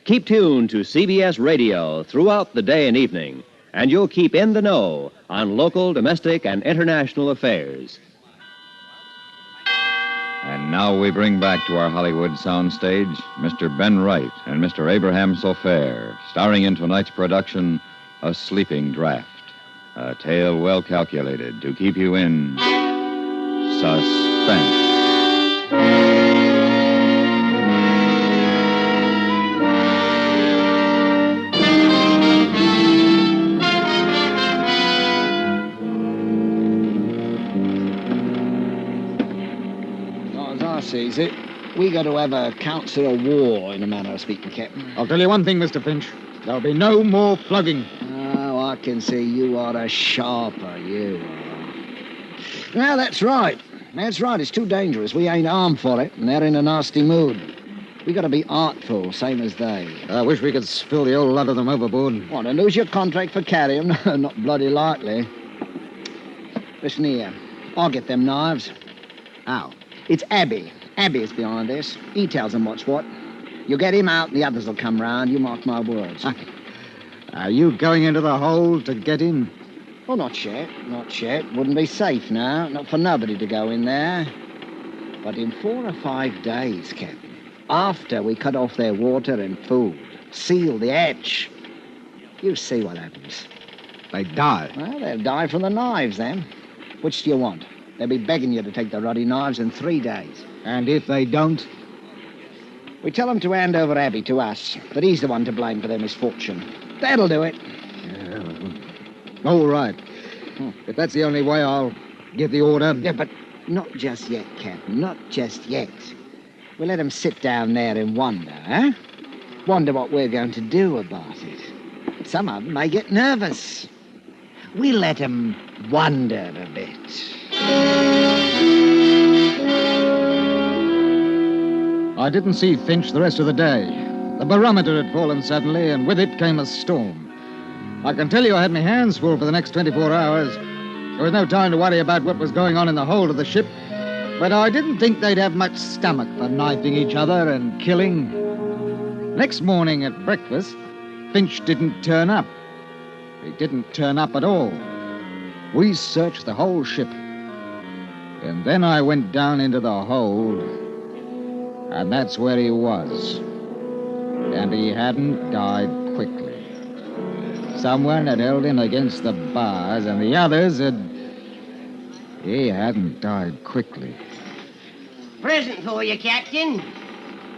Keep tuned to CBS Radio throughout the day and evening, and you'll keep in the know on local, domestic, and international affairs. And now we bring back to our Hollywood soundstage Mr. Ben Wright and Mr. Abraham Sofair, starring in tonight's production, A Sleeping Draft, a tale well calculated to keep you in suspense. Sees it. We got to have a council of war, in a manner of speaking, Captain. I'll tell you one thing, Mr. Finch. There'll be no more flogging. Oh, I can see you are a sharper, you are. No, that's right. That's right. It's too dangerous. We ain't armed for it, and they're in a nasty mood. We got to be artful, same as they. I wish we could spill the old lot of them overboard. Want to lose your contract for carrying? Not bloody likely. Listen here. I'll get them knives. How? It's Abby. Abby's behind this. He tells them what's what. You get him out, and the others will come round. You mark my words. Are you going into the hold to get him? Well, not yet. Not yet. Wouldn't be safe now. Not for nobody to go in there. But in 4 or 5 days, Captain, after we cut off their water and food, seal the hatch, you see what happens. They die. Well, they'll die from the knives, then. Which do you want? They'll be begging you to take the ruddy knives in 3 days. And if they don't? We tell them to hand over Abby to us, that he's the one to blame for their misfortune. That'll do it. All right. If that's the only way, I'll give the order. Yeah, but not just yet, Captain. Not just yet. We'll let them sit down there and wonder, huh? Wonder what we're going to do about it. Some of them may get nervous. We'll let them wonder a bit. I didn't see Finch the rest of the day. The barometer had fallen suddenly, and with it came a storm. I can tell you I had my hands full for the next 24 hours. There was no time to worry about what was going on in the hold of the ship, but I didn't think they'd have much stomach for knifing each other and killing. Next morning at breakfast, Finch didn't turn up. He didn't turn up at all. We searched the whole ship. And then I went down into the hold, and that's where he was. And he hadn't died quickly. Someone had held him against the bars, and the others had... He hadn't died quickly. Present for you, Captain.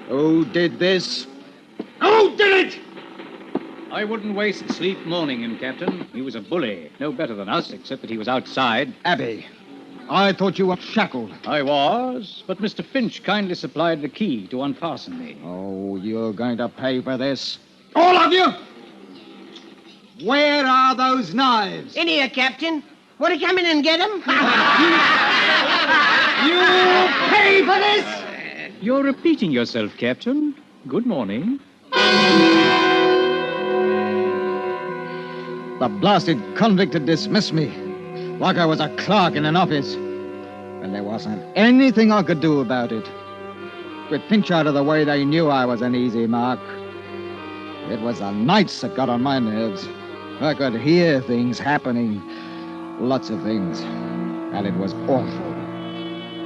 Who did this? Who did it? I wouldn't waste sleep mourning him, Captain. He was a bully. No better than us, except that he was outside. Abby, I thought you were shackled. I was, but Mr. Finch kindly supplied the key to unfasten me. Oh, you're going to pay for this. All of you! Where are those knives? In here, Captain. Want to come in and get them? You pay for this! You're repeating yourself, Captain. Good morning. The blasted convict had dismissed me, like I was a clerk in an office. And there wasn't anything I could do about it. With Finch out of the way, they knew I was an easy mark. It was the nights that got on my nerves. I could hear things happening. Lots of things. And it was awful.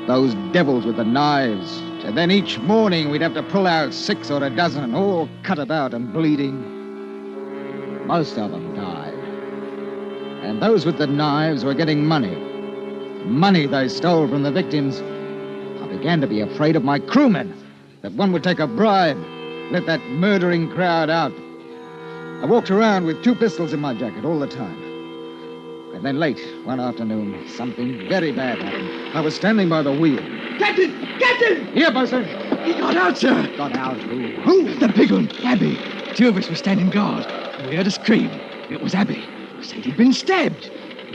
Those devils with the knives. And then each morning we'd have to pull out 6 or a dozen, all cut about and bleeding. Most of them died. And those with the knives were getting money. Money they stole from the victims. I began to be afraid of my crewmen, that one would take a bribe, let that murdering crowd out. I walked around with 2 pistols in my jacket all the time. And then late one afternoon, something very bad happened. I was standing by the wheel. Captain! Captain! Here, bosun. He got out, sir. Got out who? Who? The big one, Abby. 2 of us were standing guard. We heard a scream. It was Abby. Said he'd been stabbed.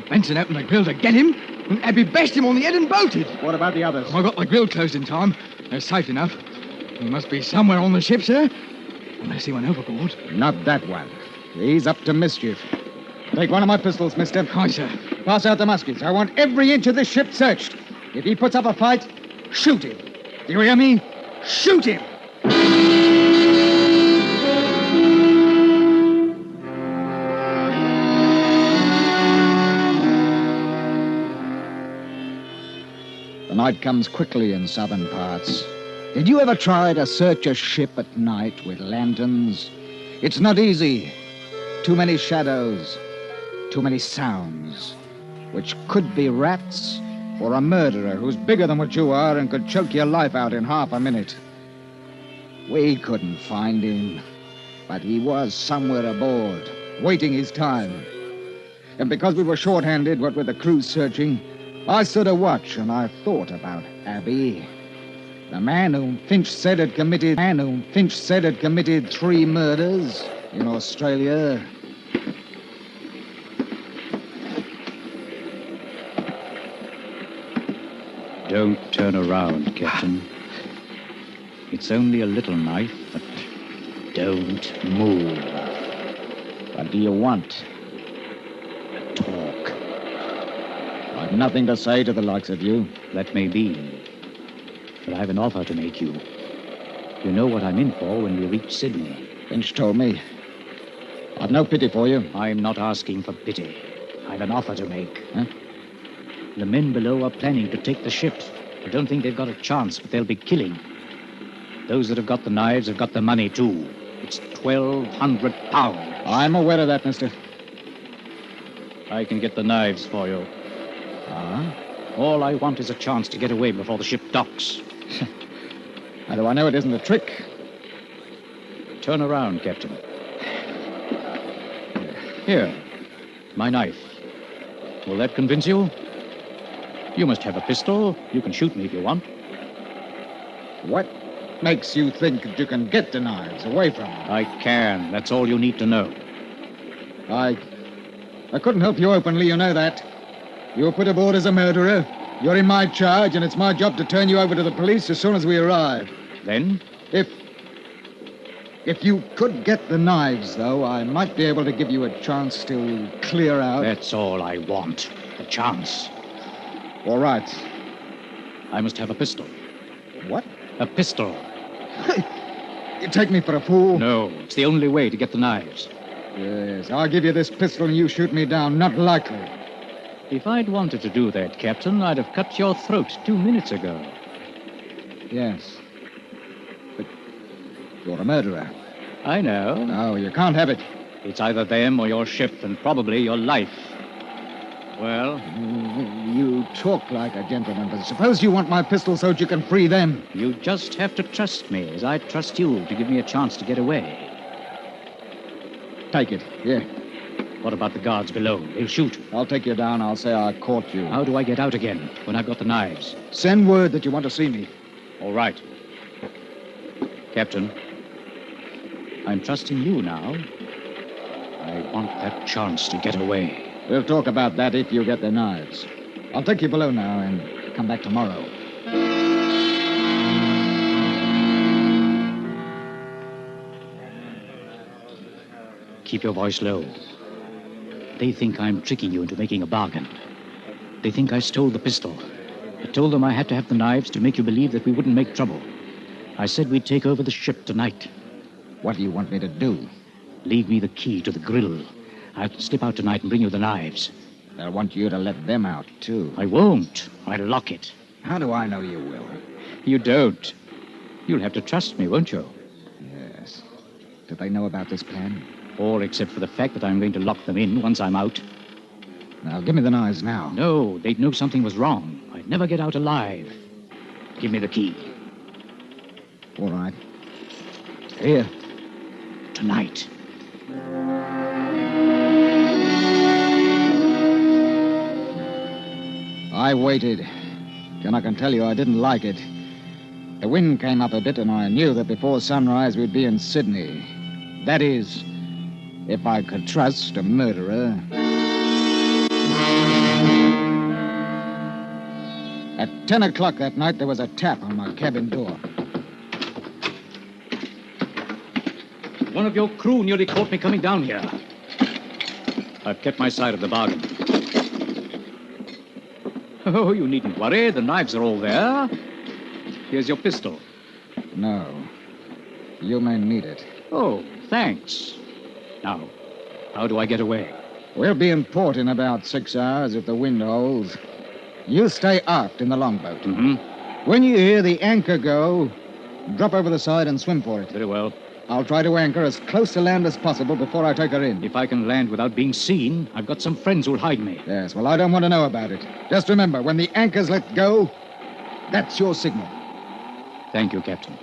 Benson opened the grill to get him, and Abby bashed him on the head and bolted. What about the others? I got the grill closed in time. They're safe enough. He must be somewhere on the ship, sir. Unless he went overboard. Not that one. He's up to mischief. Take one of my pistols, mister. Aye, sir. Pass out the muskets. I want every inch of this ship searched. If he puts up a fight, shoot him. Do you hear me? Shoot him! The night comes quickly in southern parts. Did you ever try to search a ship at night with lanterns? It's not easy. Too many shadows. Too many sounds. Which could be rats or a murderer who's bigger than what you are and could choke your life out in half a minute. We couldn't find him, but he was somewhere aboard, waiting his time. And because we were short-handed, what with the crew searching, I stood a watch and I thought about Abby. The man whom Finch said had committed 3 murders in Australia. Don't turn around, Captain. It's only a little knife, but don't move. What do you want? Talk. I've nothing to say to the likes of you. That may be. But I have an offer to make you. You know what I'm in for when we reach Sydney. Finch told me. I've no pity for you. I'm not asking for pity. I've an offer to make. Huh? The men below are planning to take the ship. I don't think they've got a chance, but they'll be killing. Those that have got the knives have got the money, too. It's £1,200. I'm aware of that, mister. I can get the knives for you. Ah? All I want is a chance to get away before the ship docks. How do I know it isn't a trick? Turn around, Captain. Here, my knife. Will that convince you? You must have a pistol. You can shoot me if you want. What makes you think that you can get the knives away from me? I can. That's all you need to know. I couldn't help you openly, you know that. You were put aboard as a murderer. You're in my charge, and it's my job to turn you over to the police as soon as we arrive. Then? If you could get the knives, though, I might be able to give you a chance to clear out. That's all I want. A chance. All right. I must have a pistol. What? A pistol. You take me for a fool? No, it's the only way to get the knives. Yes, I'll give you this pistol and you shoot me down. Not likely. If I'd wanted to do that, Captain, I'd have cut your throat 2 minutes ago. Yes. But you're a murderer. I know. No, you can't have it. It's either them or your ship, and probably your life. Well? You talk like a gentleman, but suppose you want my pistol so that you can free them. You just have to trust me, as I trust you, to give me a chance to get away. Take it. Here. What about the guards below? They'll shoot. I'll take you down. I'll say I caught you. How do I get out again when I've got the knives? Send word that you want to see me. All right. Captain, I'm trusting you now. I want that chance to get away. We'll talk about that if you get the knives. I'll take you below now and come back tomorrow. Keep your voice low. They think I'm tricking you into making a bargain. They think I stole the pistol. I told them I had to have the knives to make you believe that we wouldn't make trouble. I said we'd take over the ship tonight. What do you want me to do? Leave me the key to the grill. I'll slip out tonight and bring you the knives. They'll want you to let them out, too. I won't. I'll lock it. How do I know you will? You don't. You'll have to trust me, won't you? Yes. Do they know about this plan? All except for the fact that I'm going to lock them in once I'm out. Now, give me the knives now. No, they'd know something was wrong. I'd never get out alive. Give me the key. All right. Here. Tonight. I waited. And I can tell you I didn't like it. The wind came up a bit, and I knew that before sunrise we'd be in Sydney. That is, if I could trust a murderer. At 10 o'clock that night, there was a tap on my cabin door. One of your crew nearly caught me coming down here. I've kept my side of the bargain. Oh, you needn't worry. The knives are all there. Here's your pistol. No. You may need it. Oh, thanks. Now, how do I get away? We'll be in port in about 6 hours if the wind holds. You stay aft in the longboat. Mm-hmm. When you hear the anchor go, drop over the side and swim for it. Very well. I'll try to anchor as close to land as possible before I take her in. If I can land without being seen, I've got some friends who'll hide me. Yes, well, I don't want to know about it. Just remember, when the anchor's let go, that's your signal. Thank you, Captain.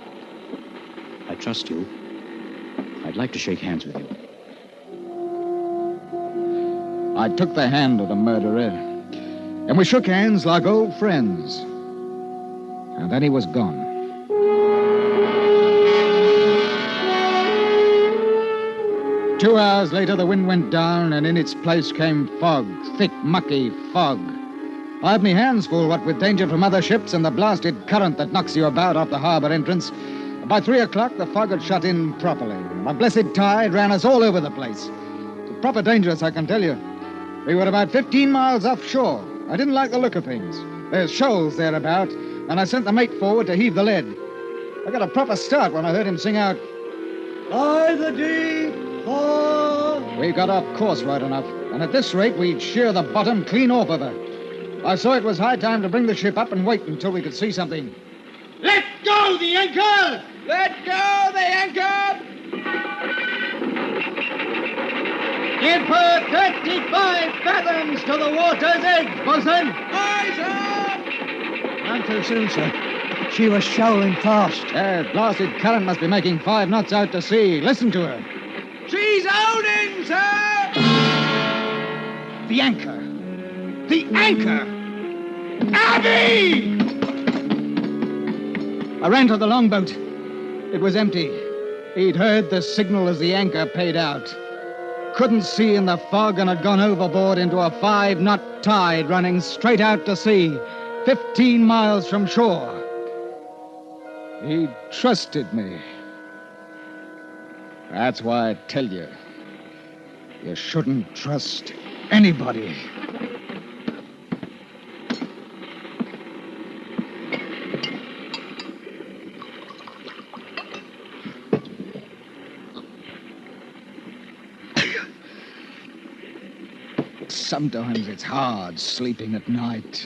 I trust you. I'd like to shake hands with you. I took the hand of the murderer, and we shook hands like old friends. And then he was gone. Two hours later, the wind went down, and in its place came fog, thick, mucky fog. I had me hands full, what with danger from other ships and the blasted current that knocks you about off the harbor entrance. By 3 o'clock, the fog had shut in properly. The blessed tide ran us all over the place. It's proper dangerous, I can tell you. We were about 15 miles offshore. I didn't like the look of things. There's shoals thereabout, and I sent the mate forward to heave the lead. I got a proper start when I heard him sing out, "By the deep, we got off course right enough, and at this rate, we'd shear the bottom clean off of her. I saw it was high time to bring the ship up and wait until we could see something. Let go the anchor! Let go the anchor! Give her 35 fathoms to the water's edge, bosun! Aye, sir! None too soon, sir. She was showering fast. Blasted current must be making 5 knots out to sea. Listen to her. She's holding, sir! The anchor. The anchor! Abby! I ran to the longboat. It was empty. He'd heard the signal as the anchor paid out. Couldn't see in the fog and had gone overboard into a 5-knot tide running straight out to sea, 15 miles from shore. He trusted me. That's why I tell you, you shouldn't trust anybody. Sometimes it's hard sleeping at night.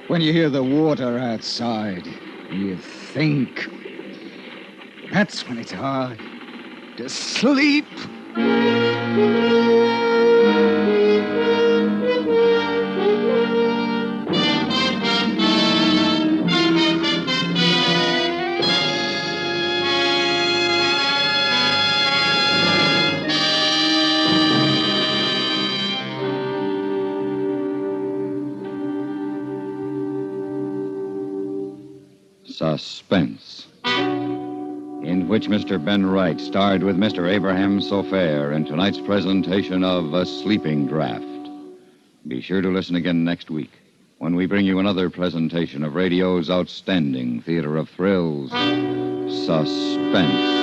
When you hear the water outside, you think. That's when it's hard to sleep. Suspense, in which Mr. Ben Wright starred with Mr. Abraham Sofair in tonight's presentation of A Sleeping Draft. Be sure to listen again next week when we bring you another presentation of radio's outstanding theater of thrills, Suspense.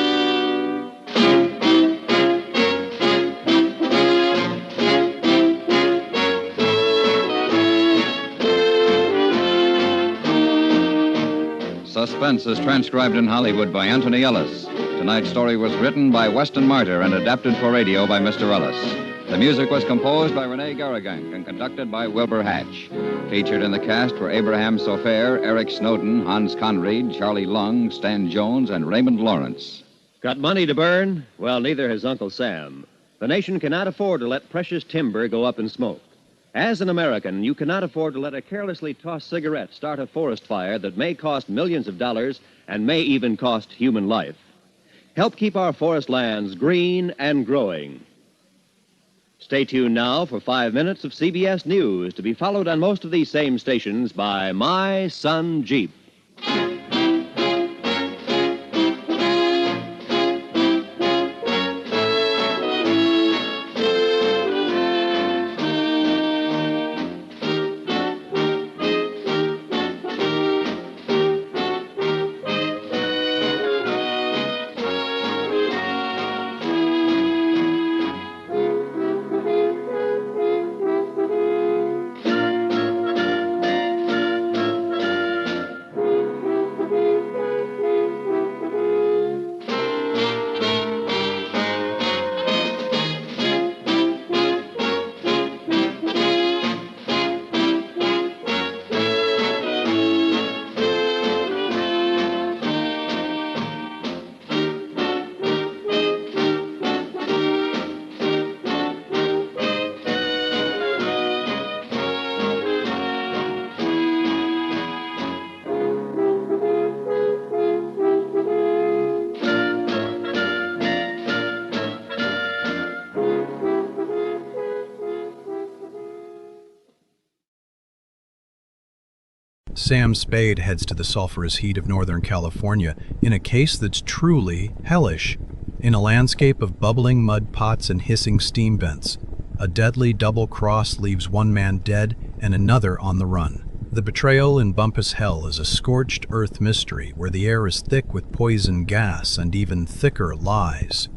Suspense is transcribed in Hollywood by Anthony Ellis. Tonight's story was written by Weston Martyr and adapted for radio by Mr. Ellis. The music was composed by Rene Garrigank and conducted by Wilbur Hatch. Featured in the cast were Abraham Sofair, Eric Snowden, Hans Conried, Charlie Lung, Stan Jones, and Raymond Lawrence. Got money to burn? Well, neither has Uncle Sam. The nation cannot afford to let precious timber go up in smoke. As an American, you cannot afford to let a carelessly tossed cigarette start a forest fire that may cost millions of dollars and may even cost human life. Help keep our forest lands green and growing. Stay tuned now for 5 minutes of CBS News, to be followed on most of these same stations by My Son Jeep. Sam Spade heads to the sulphurous heat of Northern California in a case that's truly hellish. In a landscape of bubbling mud pots and hissing steam vents, a deadly double cross leaves one man dead and another on the run. The Betrayal in Bumpus Hell is a scorched earth mystery where the air is thick with poison gas and even thicker lies.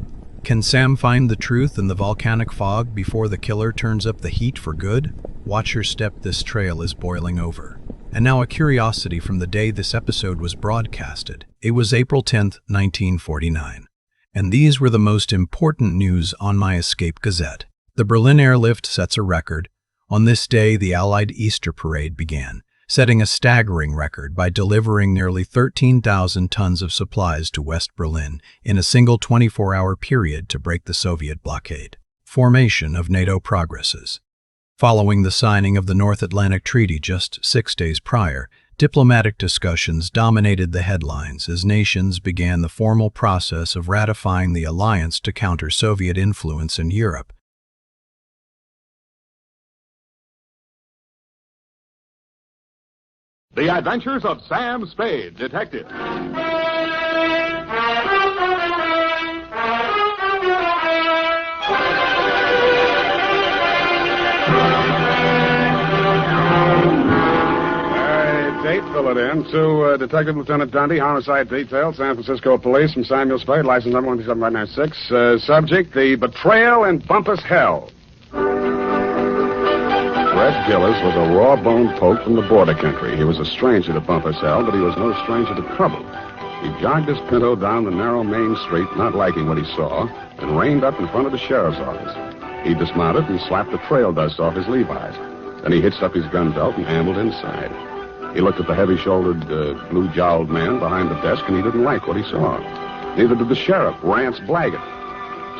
Can Sam find the truth in the volcanic fog before the killer turns up the heat for good? Watch your step, this trail is boiling over. And now a curiosity from the day this episode was broadcasted. It was April 10th, 1949. And these were the most important news on my Escape Gazette. The Berlin airlift sets a record. On this day, the Allied Easter Parade began, setting a staggering record by delivering nearly 13,000 tons of supplies to West Berlin in a single 24-hour period to break the Soviet blockade. Formation of NATO progresses. Following the signing of the North Atlantic Treaty just 6 days prior, diplomatic discussions dominated the headlines as nations began the formal process of ratifying the alliance to counter Soviet influence in Europe. The Adventures of Sam Spade, Detective. Date, fill it in. To Detective Lieutenant Dundee, Homicide Detail, San Francisco Police, from Samuel Spade, license number 127596. Subject, the Betrayal in Bumpus Hell. Red Gillis was a raw-boned poke from the border country. He was a stranger to Bumpus Hell, but he was no stranger to trouble. He jogged his Pinto down the narrow main street, not liking what he saw, and reined up in front of the sheriff's office. He dismounted and slapped the trail dust off his Levi's. Then he hitched up his gun belt and ambled inside. He looked at the heavy-shouldered, blue-jowled man behind the desk, and he didn't like what he saw. Neither did the sheriff, Rance Blaggett.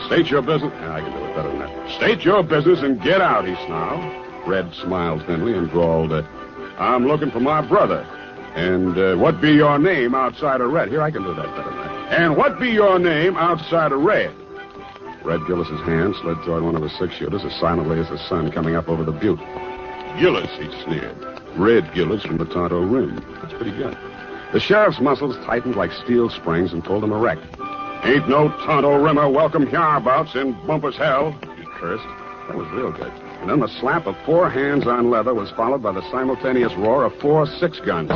State your business. I can do it better than that. State your business and get out, he snarled. Red smiled thinly and drawled, I'm looking for my brother. And what be your name outside of Red? Here, I can do that better than that. And what be your name outside of Red? Red Gillis's hand slid toward one of his six-shooters as silently as the sun coming up over the butte. Gillis, he sneered. Red Gillis from the Tonto Rim. That's pretty good. The sheriff's muscles tightened like steel springs and pulled him erect. Ain't no tonto rimmer welcome hereabouts in Bumpus hell, he cursed. That was real good. And then the slap of 4 hands on leather was followed by the simultaneous roar of 4 6-guns.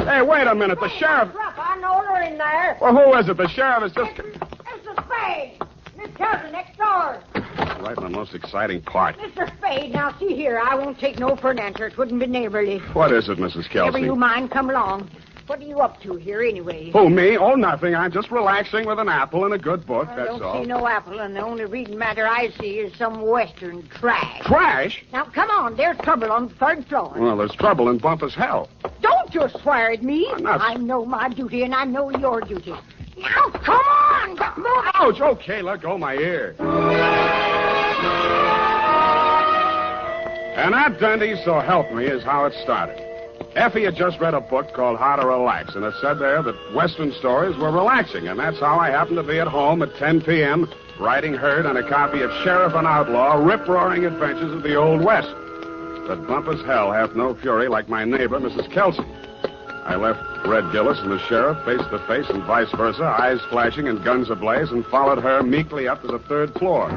Hey, wait a minute. The sheriff... I'm no order in there. Well, who is it? The sheriff is just... Mr. Spade. Miss Cousin next door. Right in the most exciting part. Mr. Spade, now see here. I won't take no for an answer. It wouldn't be neighborly. What is it, Mrs. Kelsey? Never you mind. Come along. What are you up to here, anyway? Who, me? Oh, nothing. I'm just relaxing with an apple and a good book, I that's don't all. see no apple, and the only reading matter I see is some Western trash. Trash? Now, come on. There's trouble on the 3rd floor. Well, there's trouble in Bumpus hell. Don't you swear at me. I'm not... I know my duty, and I know your duty. Now, come on. Get moving. Ouch. Okay, let go my ear. And that, Dundee, so help me, is how it started. Effie had just read a book called How to Relax, and it said there that Western stories were relaxing, and that's how I happened to be at home at 10 p.m., writing herd on a copy of Sheriff and Outlaw, rip-roaring adventures of the Old West. But Bumpus hell hath no fury like my neighbor, Mrs. Kelsey. I left Red Gillis and the sheriff face to face and vice versa, eyes flashing and guns ablaze, and followed her meekly up to the 3rd floor.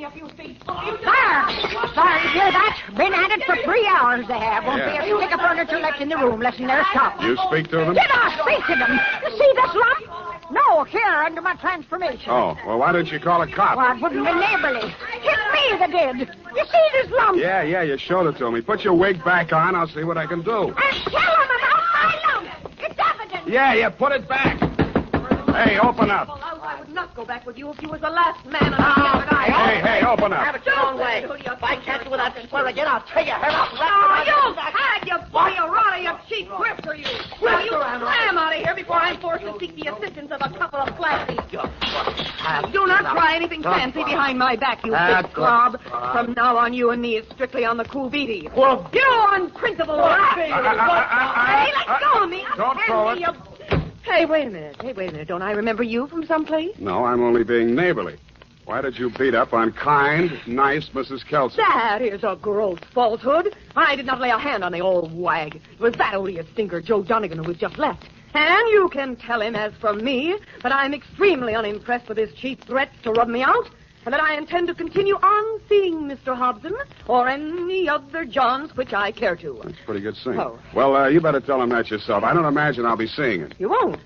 Up, you feet. Sorry to hear that. Been at it for 3 hours they have. Won't be a stick of furniture left in the room, less than there's top. You speak to them? Did I speak to them? You see this lump? No, here, under my transformation. Oh, well, why didn't you call a cop? Well, it wouldn't be neighborly. It's me that did. You see this lump? Yeah, you showed it to me. Put your wig back on. I'll see what I can do. And tell them about my lump. It's evident. Yeah, put it back. Hey, open up. I would not go back with you if you was the last man on the Hey, open up. Have it your own way. If I catch you with that swear again, I'll tear your hair off. Oh, you had, you boy, you rotter, you cheap grifter, you. Well, you slam out of here before I'm forced to seek the assistance of a couple of flashies. Do not try anything fancy behind my back, you big slob. From now on, you and me is strictly on the cool beady. Well, you unprintable rat. Hey, let go of me. Don't throw it. Hey, wait a minute. Don't I remember you from someplace? No, I'm only being neighborly. Why did you beat up on kind, nice Mrs. Kelsey? That is a gross falsehood. I did not lay a hand on the old wag. It was that odious stinker, Joe Donegan, who was just left. And you can tell him, as for me, that I'm extremely unimpressed with his cheap threats to rub me out, and that I intend to continue on seeing Mr. Hobson or any other Johns which I care to. That's pretty good singing. Oh. Well, you better tell him that yourself. I don't imagine I'll be seeing it. You won't?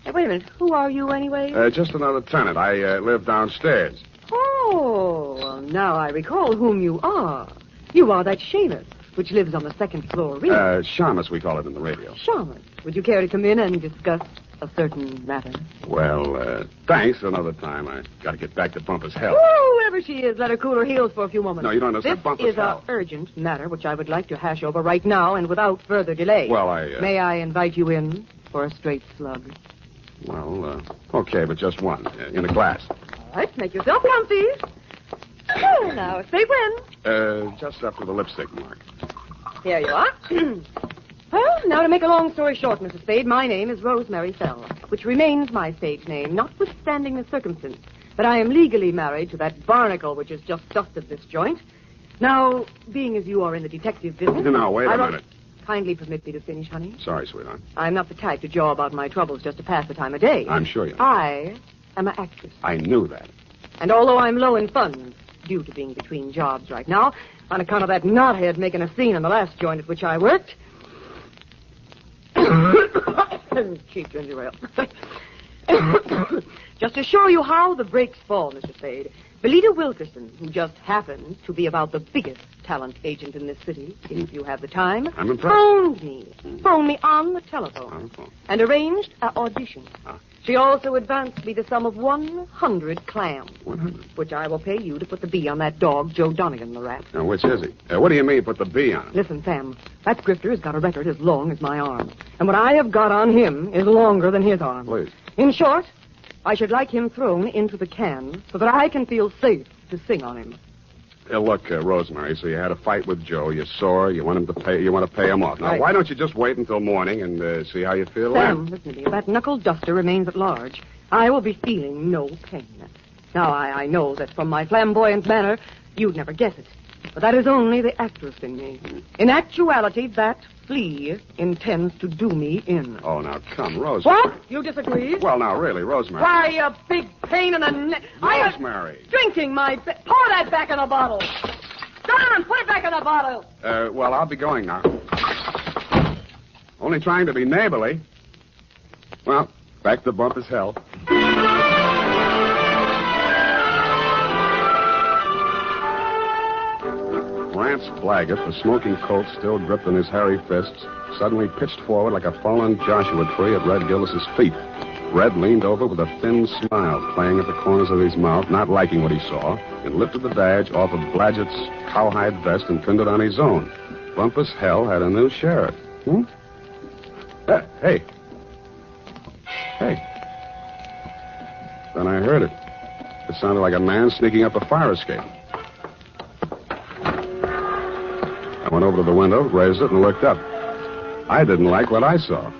Hey, wait a minute. Who are you, anyway? Just another tenant. I live downstairs. Oh, well, now I recall whom you are. You are that Seamus, which lives on the 2nd floor rear. Shamus, we call it in the radio. Seamus. Would you care to come in and discuss a certain matter? Well, thanks. Another time. I got to get back to Bumpus hell. Whoever she is, let her cool her heels for a few moments. No, you don't understand. This Bumpus is hell. an urgent matter which I would like to hash over right now and without further delay. Well, May I invite you in for a straight slug? Well, okay, but just one. In a glass. All right, make yourself comfy. Now, say when. Just up to the lipstick mark. Here you are. Well, now to make a long story short, Mrs. Spade, my name is Rosemary Fell, which remains my stage name, notwithstanding the circumstance that I am legally married to that barnacle which has just dusted this joint. Now, being as you are in the detective business... Now, wait a minute. Kindly permit me to finish, honey. Sorry, sweetheart. I'm not the type to jaw about my troubles just to pass the time of day. I'm sure you are. I am an actress. I knew that. And although I'm low in funds, due to being between jobs right now, on account of that knothead making a scene in the last joint at which I worked... Cheap ginger ale. Just to show you how the breaks fall, Mr. Spade, Belita Wilkerson, who just happens to be about the biggest talent agent in this city, if you have the time, I'm impressed. phoned me on the telephone, and arranged an audition. She also advanced me the sum of 100 clams, 100? Which I will pay you to put the B on that dog, Joe Donegan, the rat. Now, which is he? What do you mean, put the B on it? Listen, Sam, that grifter has got a record as long as my arm, and what I have got on him is longer than his arm. Please. In short, I should like him thrown into the can so that I can feel safe to sing on him. Look, Rosemary, so you had a fight with Joe. You're sore. You want to pay him off. Now, Right. why don't you just wait until morning and see how you feel Sam, then? listen to me. If that knuckle duster remains at large, I will be feeling no pain. Now, I know that from my flamboyant manner, You'd never guess it. But that is only the actress in me. In actuality, that flea intends to do me in. Oh, now, come, Rosemary. What? You disagree? Well, now, really, Rosemary. Why, you big pain in the neck. Rosemary. Drinking my... Pour that back in the bottle. Go on, put it back in the bottle. Well, I'll be going now. Only trying to be neighborly. Well, back to Bumpus hell. Rance Blaggett, the smoking Colt still gripped in his hairy fists, suddenly pitched forward like a fallen Joshua tree at Red Gillis's feet. Red leaned over with a thin smile playing at the corners of his mouth, not liking what he saw, and lifted the badge off of Blaggett's cowhide vest and pinned it on his own. Bumpus hell had a new sheriff. Hey. Then I heard it. It sounded like a man sneaking up a fire escape. I went over to the window, raised it, and looked up. I didn't like what I saw.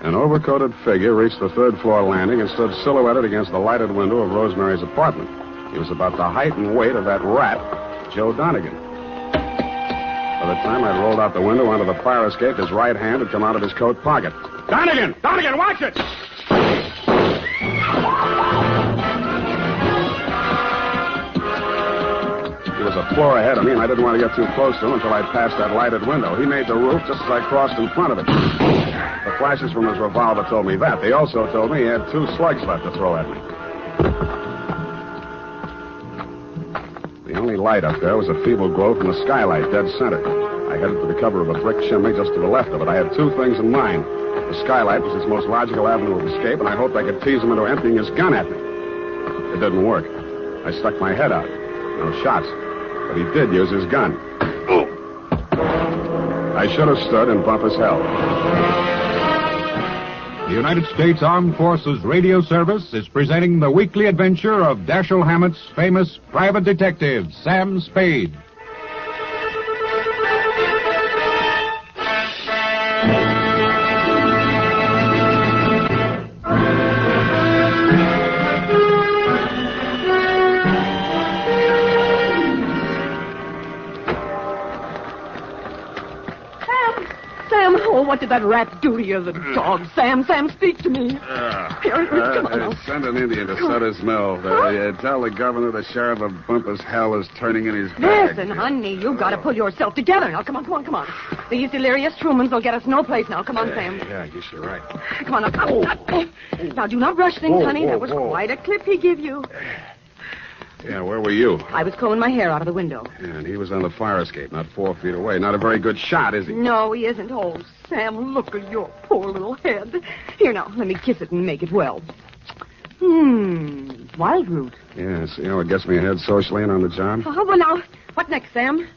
An overcoated figure reached the third-floor landing and stood silhouetted against the lighted window of Rosemary's apartment. He was about the height and weight of that rat, Joe Donegan. By the time I'd rolled out the window onto the fire escape, his right hand had come out of his coat pocket. Donegan! Donegan, watch it! He was a floor ahead of me, and I didn't want to get too close to him until I'd passed that lighted window. He made the roof just as I crossed in front of it. The flashes from his revolver told me that. They also told me he had 2 slugs left to throw at me. The only light up there was a feeble glow from the skylight, dead center. I headed for the cover of a brick chimney just to the left of it. I had 2 things in mind. The skylight was his most logical avenue of escape, and I hoped I could tease him into emptying his gun at me. It didn't work. I stuck my head out. No shots. But he did use his gun. I should have stood in Bumpus hell. The United States Armed Forces Radio Service is presenting the weekly adventure of Dashiell Hammett's famous private detective, Sam Spade. What did that rat do to you, the dog? Sam, speak to me. Here, come on. Send an Indian to Sutter's Mill. Tell the governor the sheriff of Bumpus hell is turning in his bag. Listen, honey, you got to pull yourself together. Now, come on. These delirious Trumans will get us no place now. Come on, Sam. Yeah, I guess you're right. Come on, now. Now, do not rush things, honey. That was quite a clip he gave you. Yeah, where were you? I was combing my hair out of the window. Yeah, and he was on the fire escape, not 4 feet away. Not a very good shot, is he? No, he isn't. Oh, Sam, look at your poor little head. Here, now, let me kiss it and make it well. Wild root. Yes, it gets me ahead socially and on the job. Oh, well, now, what next, Sam?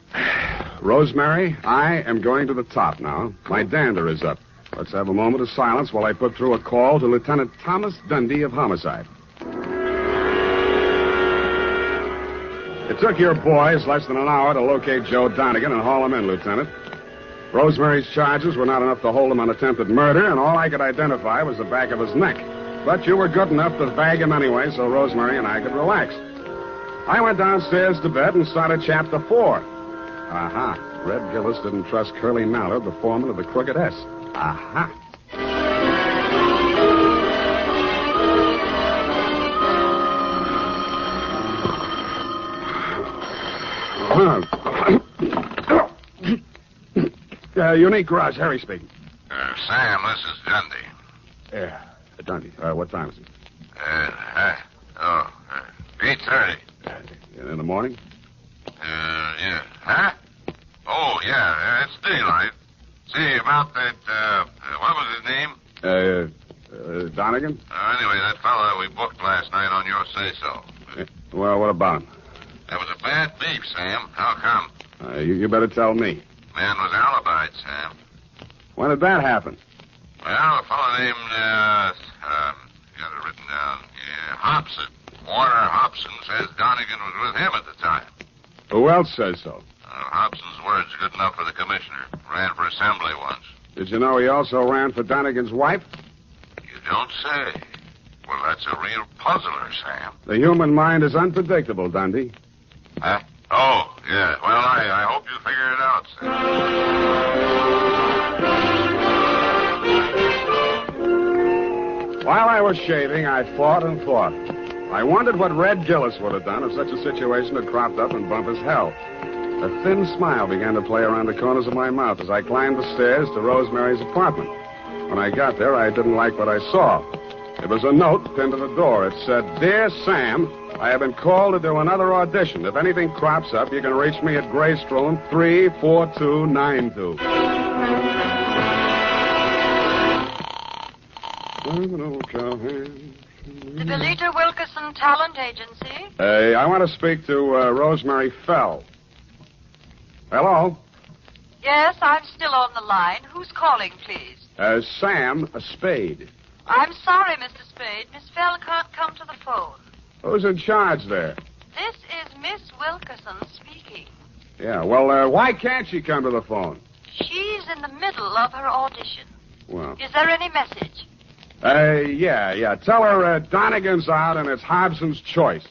Rosemary, I am going to the top now. My dander is up. Let's have a moment of silence while I put through a call to Lieutenant Thomas Dundee of Homicide. It took your boys less than an hour to locate Joe Donegan and haul him in, Lieutenant. Rosemary's charges were not enough to hold him on attempted murder, and all I could identify was the back of his neck. But you were good enough to bag him anyway, so Rosemary and I could relax. I went downstairs to bed and started Chapter 4. Aha. Red Gillis didn't trust Curly Mallard, the foreman of the Crooked S. Aha. Unique Garage, Harry speaking. Sam, this is Dundee. Yeah, Dundee. What time is it? 8:30. In the morning? Yeah. Huh? Oh, yeah, it's daylight. See, about that, what was his name? Donegan? Anyway, that fellow that we booked last night on your say-so. Well, what about him? That was a bad beef, Sam. How come? You better tell me. Man was alibied, Sam. When did that happen? Well, a fellow named, got it written down. Yeah, Hobson. Warner Hobson says Donegan was with him at the time. Who else says so? Hobson's word's good enough for the commissioner. Ran for assembly once. Did you know he also ran for Donegan's wife? You don't say. Well, that's a real puzzler, Sam. The human mind is unpredictable, Dundee. Huh? Oh, yeah. Well, I hope you figure it out, sir. While I was shaving, I thought and thought. I wondered what Red Gillis would have done if such a situation had cropped up in Bumpus hell. A thin smile began to play around the corners of my mouth as I climbed the stairs to Rosemary's apartment. When I got there, I didn't like what I saw. It was a note pinned to the door. It said, "Dear Sam, I have been called to do another audition. If anything crops up, you can reach me at Graystrom 34292. The Belita Wilkerson Talent Agency? I want to speak to Rosemary Fell. Hello? Yes, I'm still on the line. Who's calling, please? Sam Spade. I'm sorry, Mr. Spade. Miss Fell can't come to the phone. Who's in charge there? This is Miss Wilkerson speaking. Yeah, well, why can't she come to the phone? She's in the middle of her audition. Well, Is there any message? yeah. Tell her Donegan's out and it's Hobson's choice.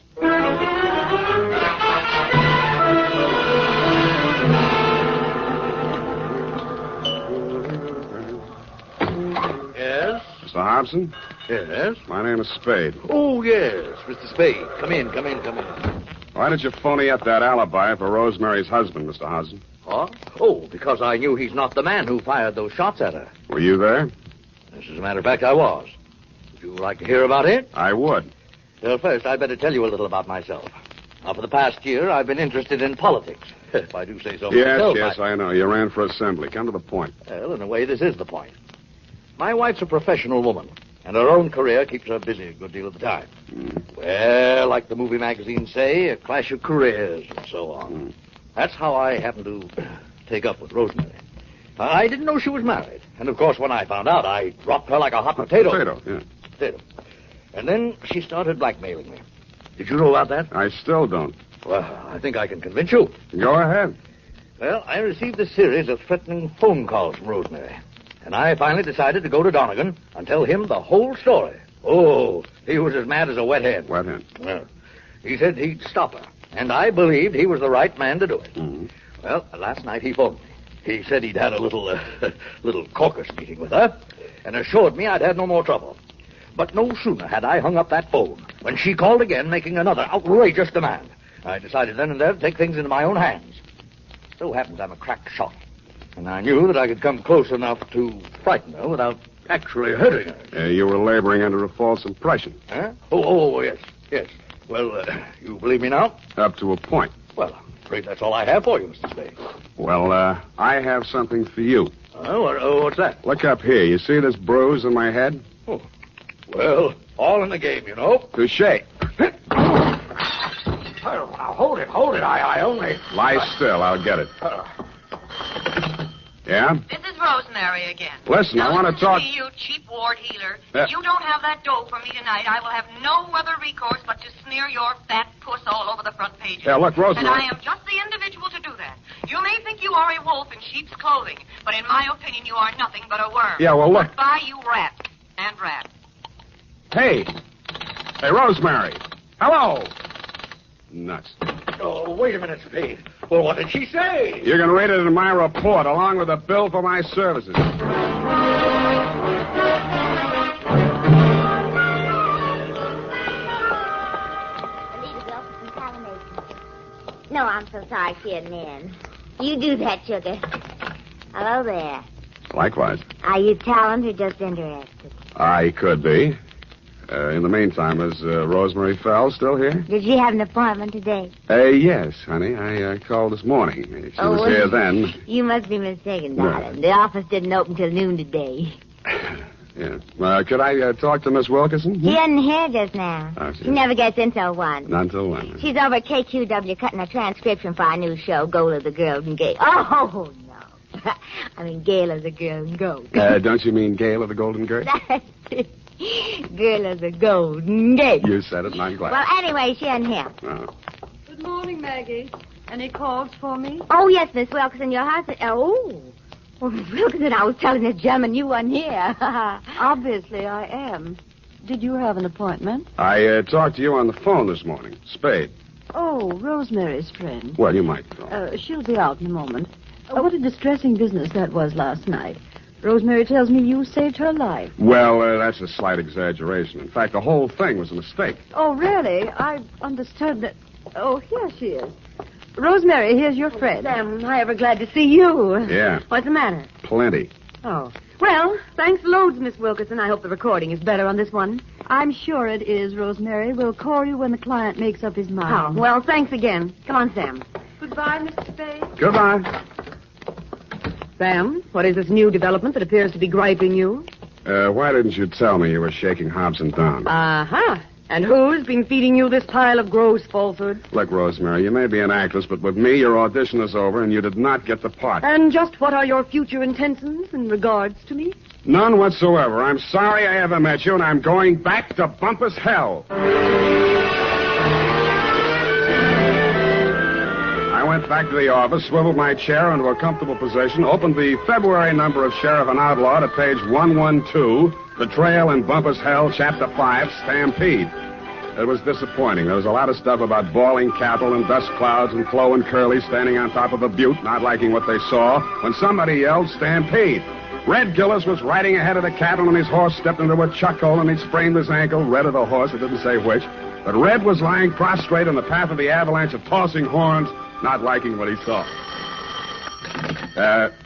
Yes? Mr. Hobson? Yes? My name is Spade. Oh, yes, Mr. Spade. Come in. Why did you phony up that alibi for Rosemary's husband, Mr. Hobson? Huh? Oh, because I knew he's not the man who fired those shots at her. Were you there? As a matter of fact, I was. Would you like to hear about it? I would. Well, first, I'd better tell you a little about myself. Now, for the past year, I've been interested in politics, if I do say so myself. Yes, I know. You ran for assembly. Come to the point. Well, in a way, this is the point. My wife's a professional woman, and her own career keeps her busy a good deal of the time. Well, like the movie magazines say, a clash of careers and so on. That's how I happened to take up with Rosemary. I didn't know she was married, and of course, when I found out, I dropped her like a hot potato. Potato. And then she started blackmailing me. Did you know about that? I still don't. Well, I think I can convince you. Go ahead. Well, I received a series of threatening phone calls from Rosemary. And I finally decided to go to Donegan and tell him the whole story. Oh, he was as mad as a wet hen. Wet hen? Well, he said he'd stop her. And I believed he was the right man to do it. Well, last night he phoned me. He said he'd had a little caucus meeting with her and assured me I'd had no more trouble. But no sooner had I hung up that phone when she called again, making another outrageous demand. I decided then and there to take things into my own hands. So happens I'm a crack shot. And I knew that I could come close enough to frighten her without actually hurting her. You were laboring under a false impression. Huh? Oh, yes. Well, you believe me now? Up to a point. Well, I'm afraid that's all I have for you, Mr. Spade. Well, I have something for you. What's that? Look up here. You see this bruise in my head? Oh. Well, all in the game, you know. Touché. Now, hold it. I only... Lie still. I'll get it. Yeah? This is Rosemary again. Listen, I want to talk... To me, you cheap ward healer. If you don't have that dough for me tonight, I will have no other recourse but to smear your fat puss all over the front page. Yeah, look, Rosemary... And I am just the individual to do that. You may think you are a wolf in sheep's clothing, but in my opinion, you are nothing but a worm. Yeah, well, look... Goodbye, you rat. And rat. Hey, Rosemary. Hello. Nuts. Oh, wait a minute, Spade. Well, what did she say? You're going to read it in my report, along with a bill for my services. No, I'm so sorry she isn't in. You do that, sugar. Hello there. Likewise. Are you talent or just interested? I could be. In the meantime, is Rosemary Fell still here? Did she have an appointment today? Yes, honey. I called this morning. She was here then. You must be mistaken, darling. The office didn't open till noon today. Yeah. Could I talk to Miss Wilkerson? She isn't here just now. Oh, she never gets in till 1. Not till 1. She's over at KQW cutting a transcription for our new show, Goal of the Girls and Gay. Oh, no. I mean, Gale of the Girl and Gold. Don't you mean Gale of the Golden Gate? That's it. Girl of the Golden Gate. You said it, and I'm glad. Well, anyway, she isn't here. Oh. Good morning, Maggie. Any calls for me? Oh, yes, Miss Wilkerson, your husband... Oh, Miss Wilkerson, I was telling this gentleman you weren't here. Obviously, I am. Did you have an appointment? I talked to you on the phone this morning. Spade. Oh, Rosemary's friend. Well, you might know. She'll be out in a moment. What a distressing business that was last night. Rosemary tells me you saved her life. Well, that's a slight exaggeration. In fact, the whole thing was a mistake. Oh, really? I understood that... Oh, here she is. Rosemary, here's your friend. Sam, I ever glad to see you. Yeah. What's the matter? Plenty. Oh. Well, thanks loads, Miss Wilkerson. I hope the recording is better on this one. I'm sure it is, Rosemary. We'll call you when the client makes up his mind. Oh, well, thanks again. Come on, Sam. Goodbye, Mr. Spade. Goodbye. Sam, what is this new development that appears to be griping you? Why didn't you tell me you were shaking Hobson down? Uh-huh. And who's been feeding you this pile of gross falsehoods? Look, Rosemary, you may be an actress, but with me, your audition is over, and you did not get the part. And just what are your future intentions in regards to me? None whatsoever. I'm sorry I ever met you, and I'm going back to Bumpus hell. I went back to the office, swiveled my chair into a comfortable position, opened the February number of Sheriff and Outlaw to page 112, Betrayal in Bumpus Hell, Chapter 5, Stampede. It was disappointing. There was a lot of stuff about bawling cattle and dust clouds and Flo and Curly standing on top of a butte, not liking what they saw, when somebody yelled, Stampede. Red Gillis was riding ahead of the cattle, and his horse stepped into a chuck hole, and he sprained his ankle. Red or the horse, it didn't say which. But Red was lying prostrate in the path of the avalanche of tossing horns, not liking what he saw.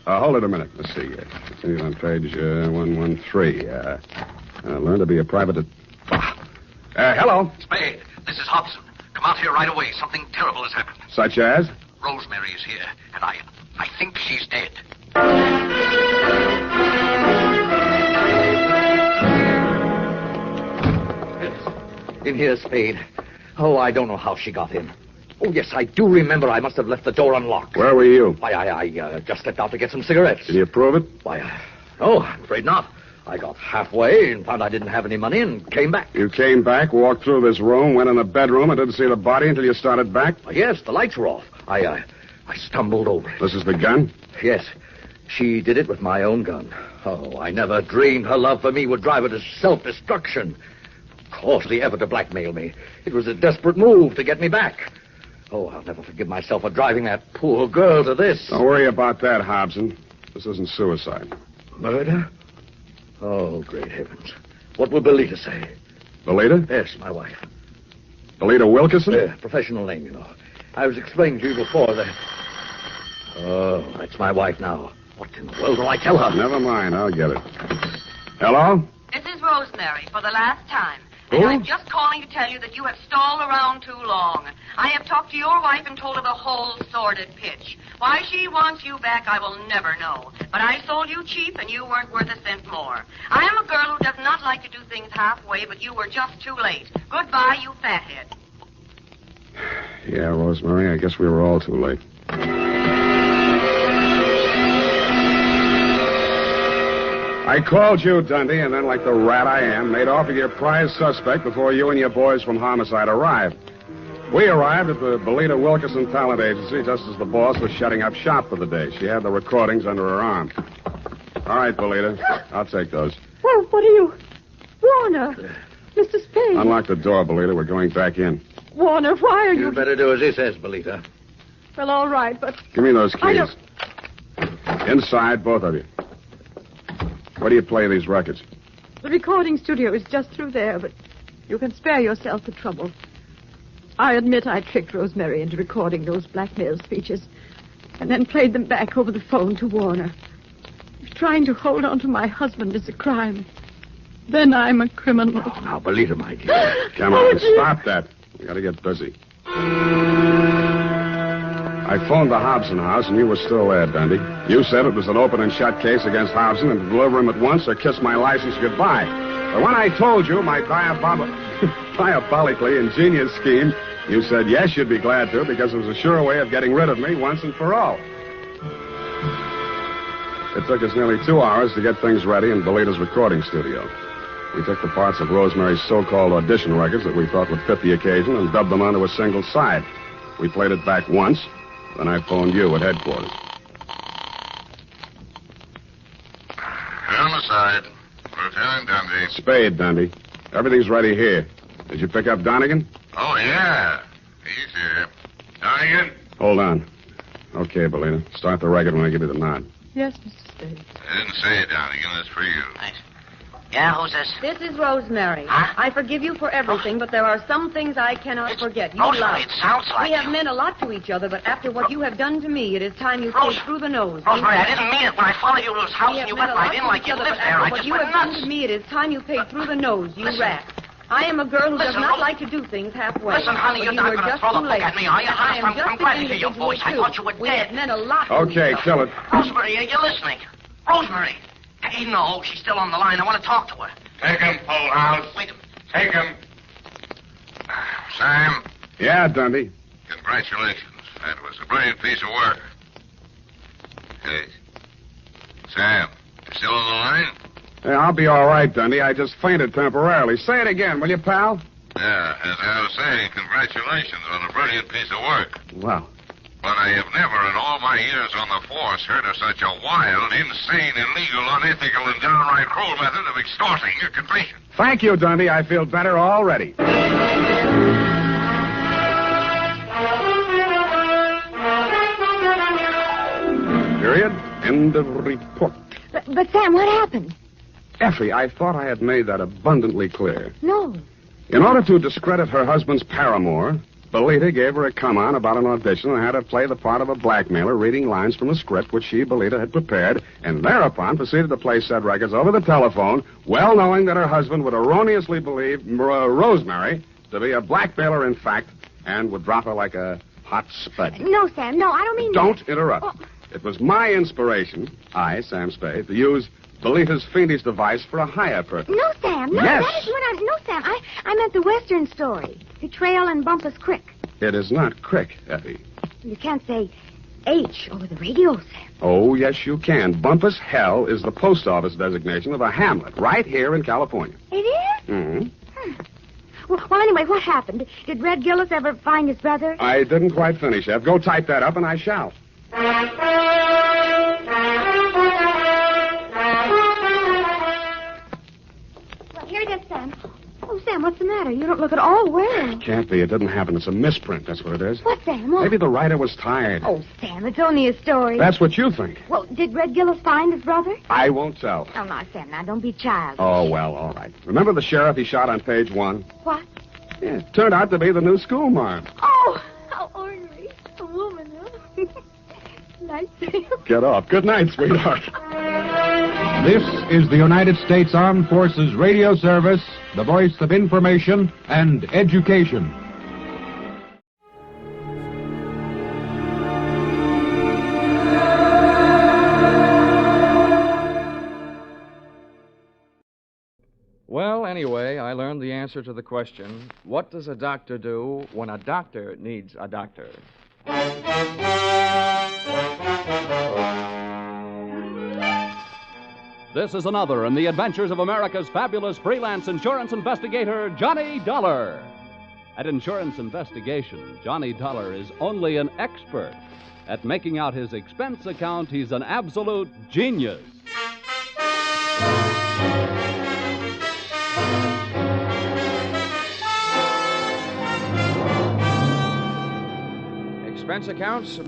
Hold it a minute. Let's see. Continue on page 113. Learn to be a private... hello. Spade, this is Hobson. Come out here right away. Something terrible has happened. Such as? Rosemary is here, and I think she's dead. In here, Spade. Oh, I don't know how she got in. Oh, yes, I do remember I must have left the door unlocked. Where were you? Why, I just stepped out to get some cigarettes. Did you prove it? Why, no, I'm afraid not. I got halfway and found I didn't have any money and came back. You came back, walked through this room, went in the bedroom, and didn't see the body until you started back? Yes, the lights were off. I stumbled over it. This is the gun? Yes. She did it with my own gun. Oh, I never dreamed her love for me would drive her to self-destruction. Of course, the effort to blackmail me. It was a desperate move to get me back. Oh, I'll never forgive myself for driving that poor girl to this. Don't worry about that, Hobson. This isn't suicide. Murder? Oh, great heavens. What will Belita say? Belita? Yes, my wife. Belita Wilkerson? Professional name, you know. I was explaining to you before that... Oh, that's my wife now. What in the world will I tell her? Never mind, I'll get it. Hello? This is Rosemary for the last time. Who? And I'm just calling to tell you that you have stalled around too long. I have talked to your wife and told her the whole sordid pitch. Why she wants you back, I will never know. But I sold you cheap, and you weren't worth a cent more. I am a girl who does not like to do things halfway, but you were just too late. Goodbye, you fathead. Yeah, Rosemary, I guess we were all too late. I called you, Dundee, and then, like the rat I am, made off with your prize suspect before you and your boys from Homicide arrived. We arrived at the Belita Wilkerson Talent Agency just as the boss was shutting up shop for the day. She had the recordings under her arm. All right, Belita, I'll take those. Well, what are you... Warner, Mr. Spade. Unlock the door, Belita. We're going back in. Warner, why are you... You'd better do as he says, Belita. Well, all right, but... Give me those I keys. Inside, both of you. Where do you play these records? The recording studio is just through there, but you can spare yourself the trouble. I admit I tricked Rosemary into recording those blackmail speeches and then played them back over the phone to Warner. If trying to hold on to my husband is a crime, then I'm a criminal. Oh, now, Belita, my dear. Come on, stop that. We gotta get busy. I phoned the Hobson house, and you were still there, Dundee. You said it was an open and shut case against Hobson, and to deliver him at once or kiss my license goodbye. But when I told you my diabolically ingenious scheme, you said yes, you'd be glad to, because it was a sure way of getting rid of me once and for all. It took us nearly 2 hours to get things ready in Belita's recording studio. We took the parts of Rosemary's so-called audition records that we thought would fit the occasion and dubbed them onto a single side. We played it back once. Then I phoned you at headquarters. Homicide. Lieutenant Dundee. Spade, Dundee. Everything's ready here. Did you pick up Donegan? Oh, yeah. He's here. Donegan? Hold on. Okay, Belina. Start the record when I give you the nod. Yes, Mr. Spade. I didn't say it, Donegan. That's for you. Thanks. Yeah, who's this? This is Rosemary. Huh? I forgive you for everything, but there are some things I cannot forget. You Rosemary, lied. it sounds like We have you. meant a lot to each other, but after what you have done to me, it is time you take through the nose. Rosemary, I didn't mean it. When I followed you to his house We and have you meant went a right lot in to like each you other, lived but there, after I what just you went have done nuts. to me, it is time you paid through the nose, you Listen. rat. I am a girl who does Listen, not Ro- like to do things halfway. Listen, honey, But you're you not were going to just throw the too book late. at me, are you? And I am I'm just glad to beginning hear your think voice. I too. thought you were We dead. have meant a lot to Okay, each other. kill it. Rosemary, are you listening? Rosemary. Hey, no, she's still on the line. I want to talk to her. Take him, Polehouse. Wait. Take him. Sam, Yeah, Dundee. congratulations. That was a brilliant piece of work. Hey, Sam, you still on the line? Yeah, I'll be all right, Dundee. I just fainted temporarily. Say it again, will you, pal? Yeah, as I was saying, congratulations on a brilliant piece of work. Well, But I have never in all my years on the force heard of such a wild, insane, illegal, unethical, and downright cruel method of extorting a confession. thank you, Dundee. I feel better already. Period. End of report. But Sam, what happened? Effie, I thought I had made that abundantly clear. No. In order to discredit her husband's paramour, Belita gave her a come-on about an audition and had her play the part of a blackmailer reading lines from a script which she, Belita, had prepared, and thereupon proceeded to play said records over the telephone, well knowing that her husband would erroneously believe Rosemary to be a blackmailer in fact, and would drop her like a hot spud. No, Sam, no, I don't mean Don't that. interrupt. Oh. It was my inspiration, I, Sam Spade, to use Belita's fiendish device for a higher purpose. No, Sam, no, Yes. that is what I... No, Sam, I meant the Western story. Betrayal and Bumpus Creek. It is not Crick, Effie. You can't say H over the radio, Sam. Oh, yes, you can. Bumpus Hell is the post office designation of a hamlet right here in California. It is? Mm-hmm. Well, anyway, what happened? Did Red Gillis ever find his brother? I didn't quite finish, Ev. Go type that up, and I shall. Well, here it is, Sam. Oh, Sam, what's the matter? You don't look at all well. Can't be. It didn't happen. It's a misprint. That's what it is. What, Sam? What? Maybe the writer was tired. Oh, Sam, it's only a story. That's what you think. Well, did Red Gillis find his brother? I won't tell. Oh, no, Sam, now don't be childish. Oh, well, all right. Remember the sheriff he shot on page 1? What? Yeah, it turned out to be the new schoolmarm. Oh, how ornery. A woman, huh? Nice. Get off. Good night, sweetheart. This is the United States Armed Forces Radio Service, the voice of information and education. Well, anyway, I learned the answer to the question, what does a doctor do when a doctor needs a doctor? This is another in the adventures of America's fabulous freelance insurance investigator, Johnny Dollar. At insurance investigation, Johnny Dollar is only an expert. At making out his expense account, he's an absolute genius. Expense accounts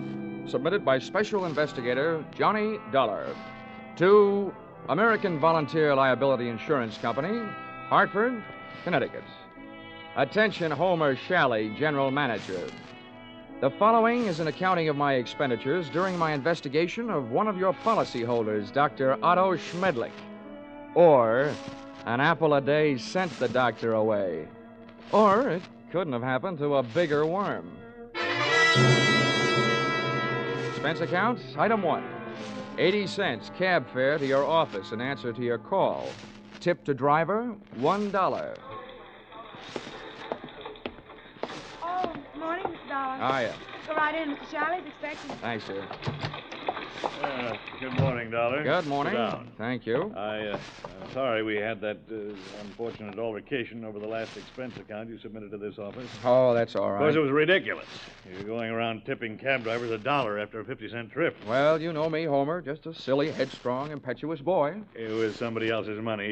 submitted by Special Investigator Johnny Dollar to American Volunteer Liability Insurance Company, Hartford, Connecticut. Attention, Homer Shalley, General Manager. The following is an accounting of my expenditures during my investigation of one of your policyholders, Dr. Otto Schmedlich. Or, an apple a day sent the doctor away. Or, it couldn't have happened to a bigger worm. Expense account, item 1. 80 cents cab fare to your office in answer to your call. Tip to driver, $1. Oh, morning, Mr. Dollar. Hiya. Go right in. Mr. Shalley's expecting. Thanks, dear. Good morning, Dollar. Good morning. Sit down. Thank you. I'm sorry we had that unfortunate altercation over the last expense account you submitted to this office. Oh, that's all Of right. course, it was ridiculous. You're going around tipping cab drivers $1 after a 50-cent trip. Well, you know me, Homer. Just a silly, headstrong, impetuous boy. It was somebody else's money.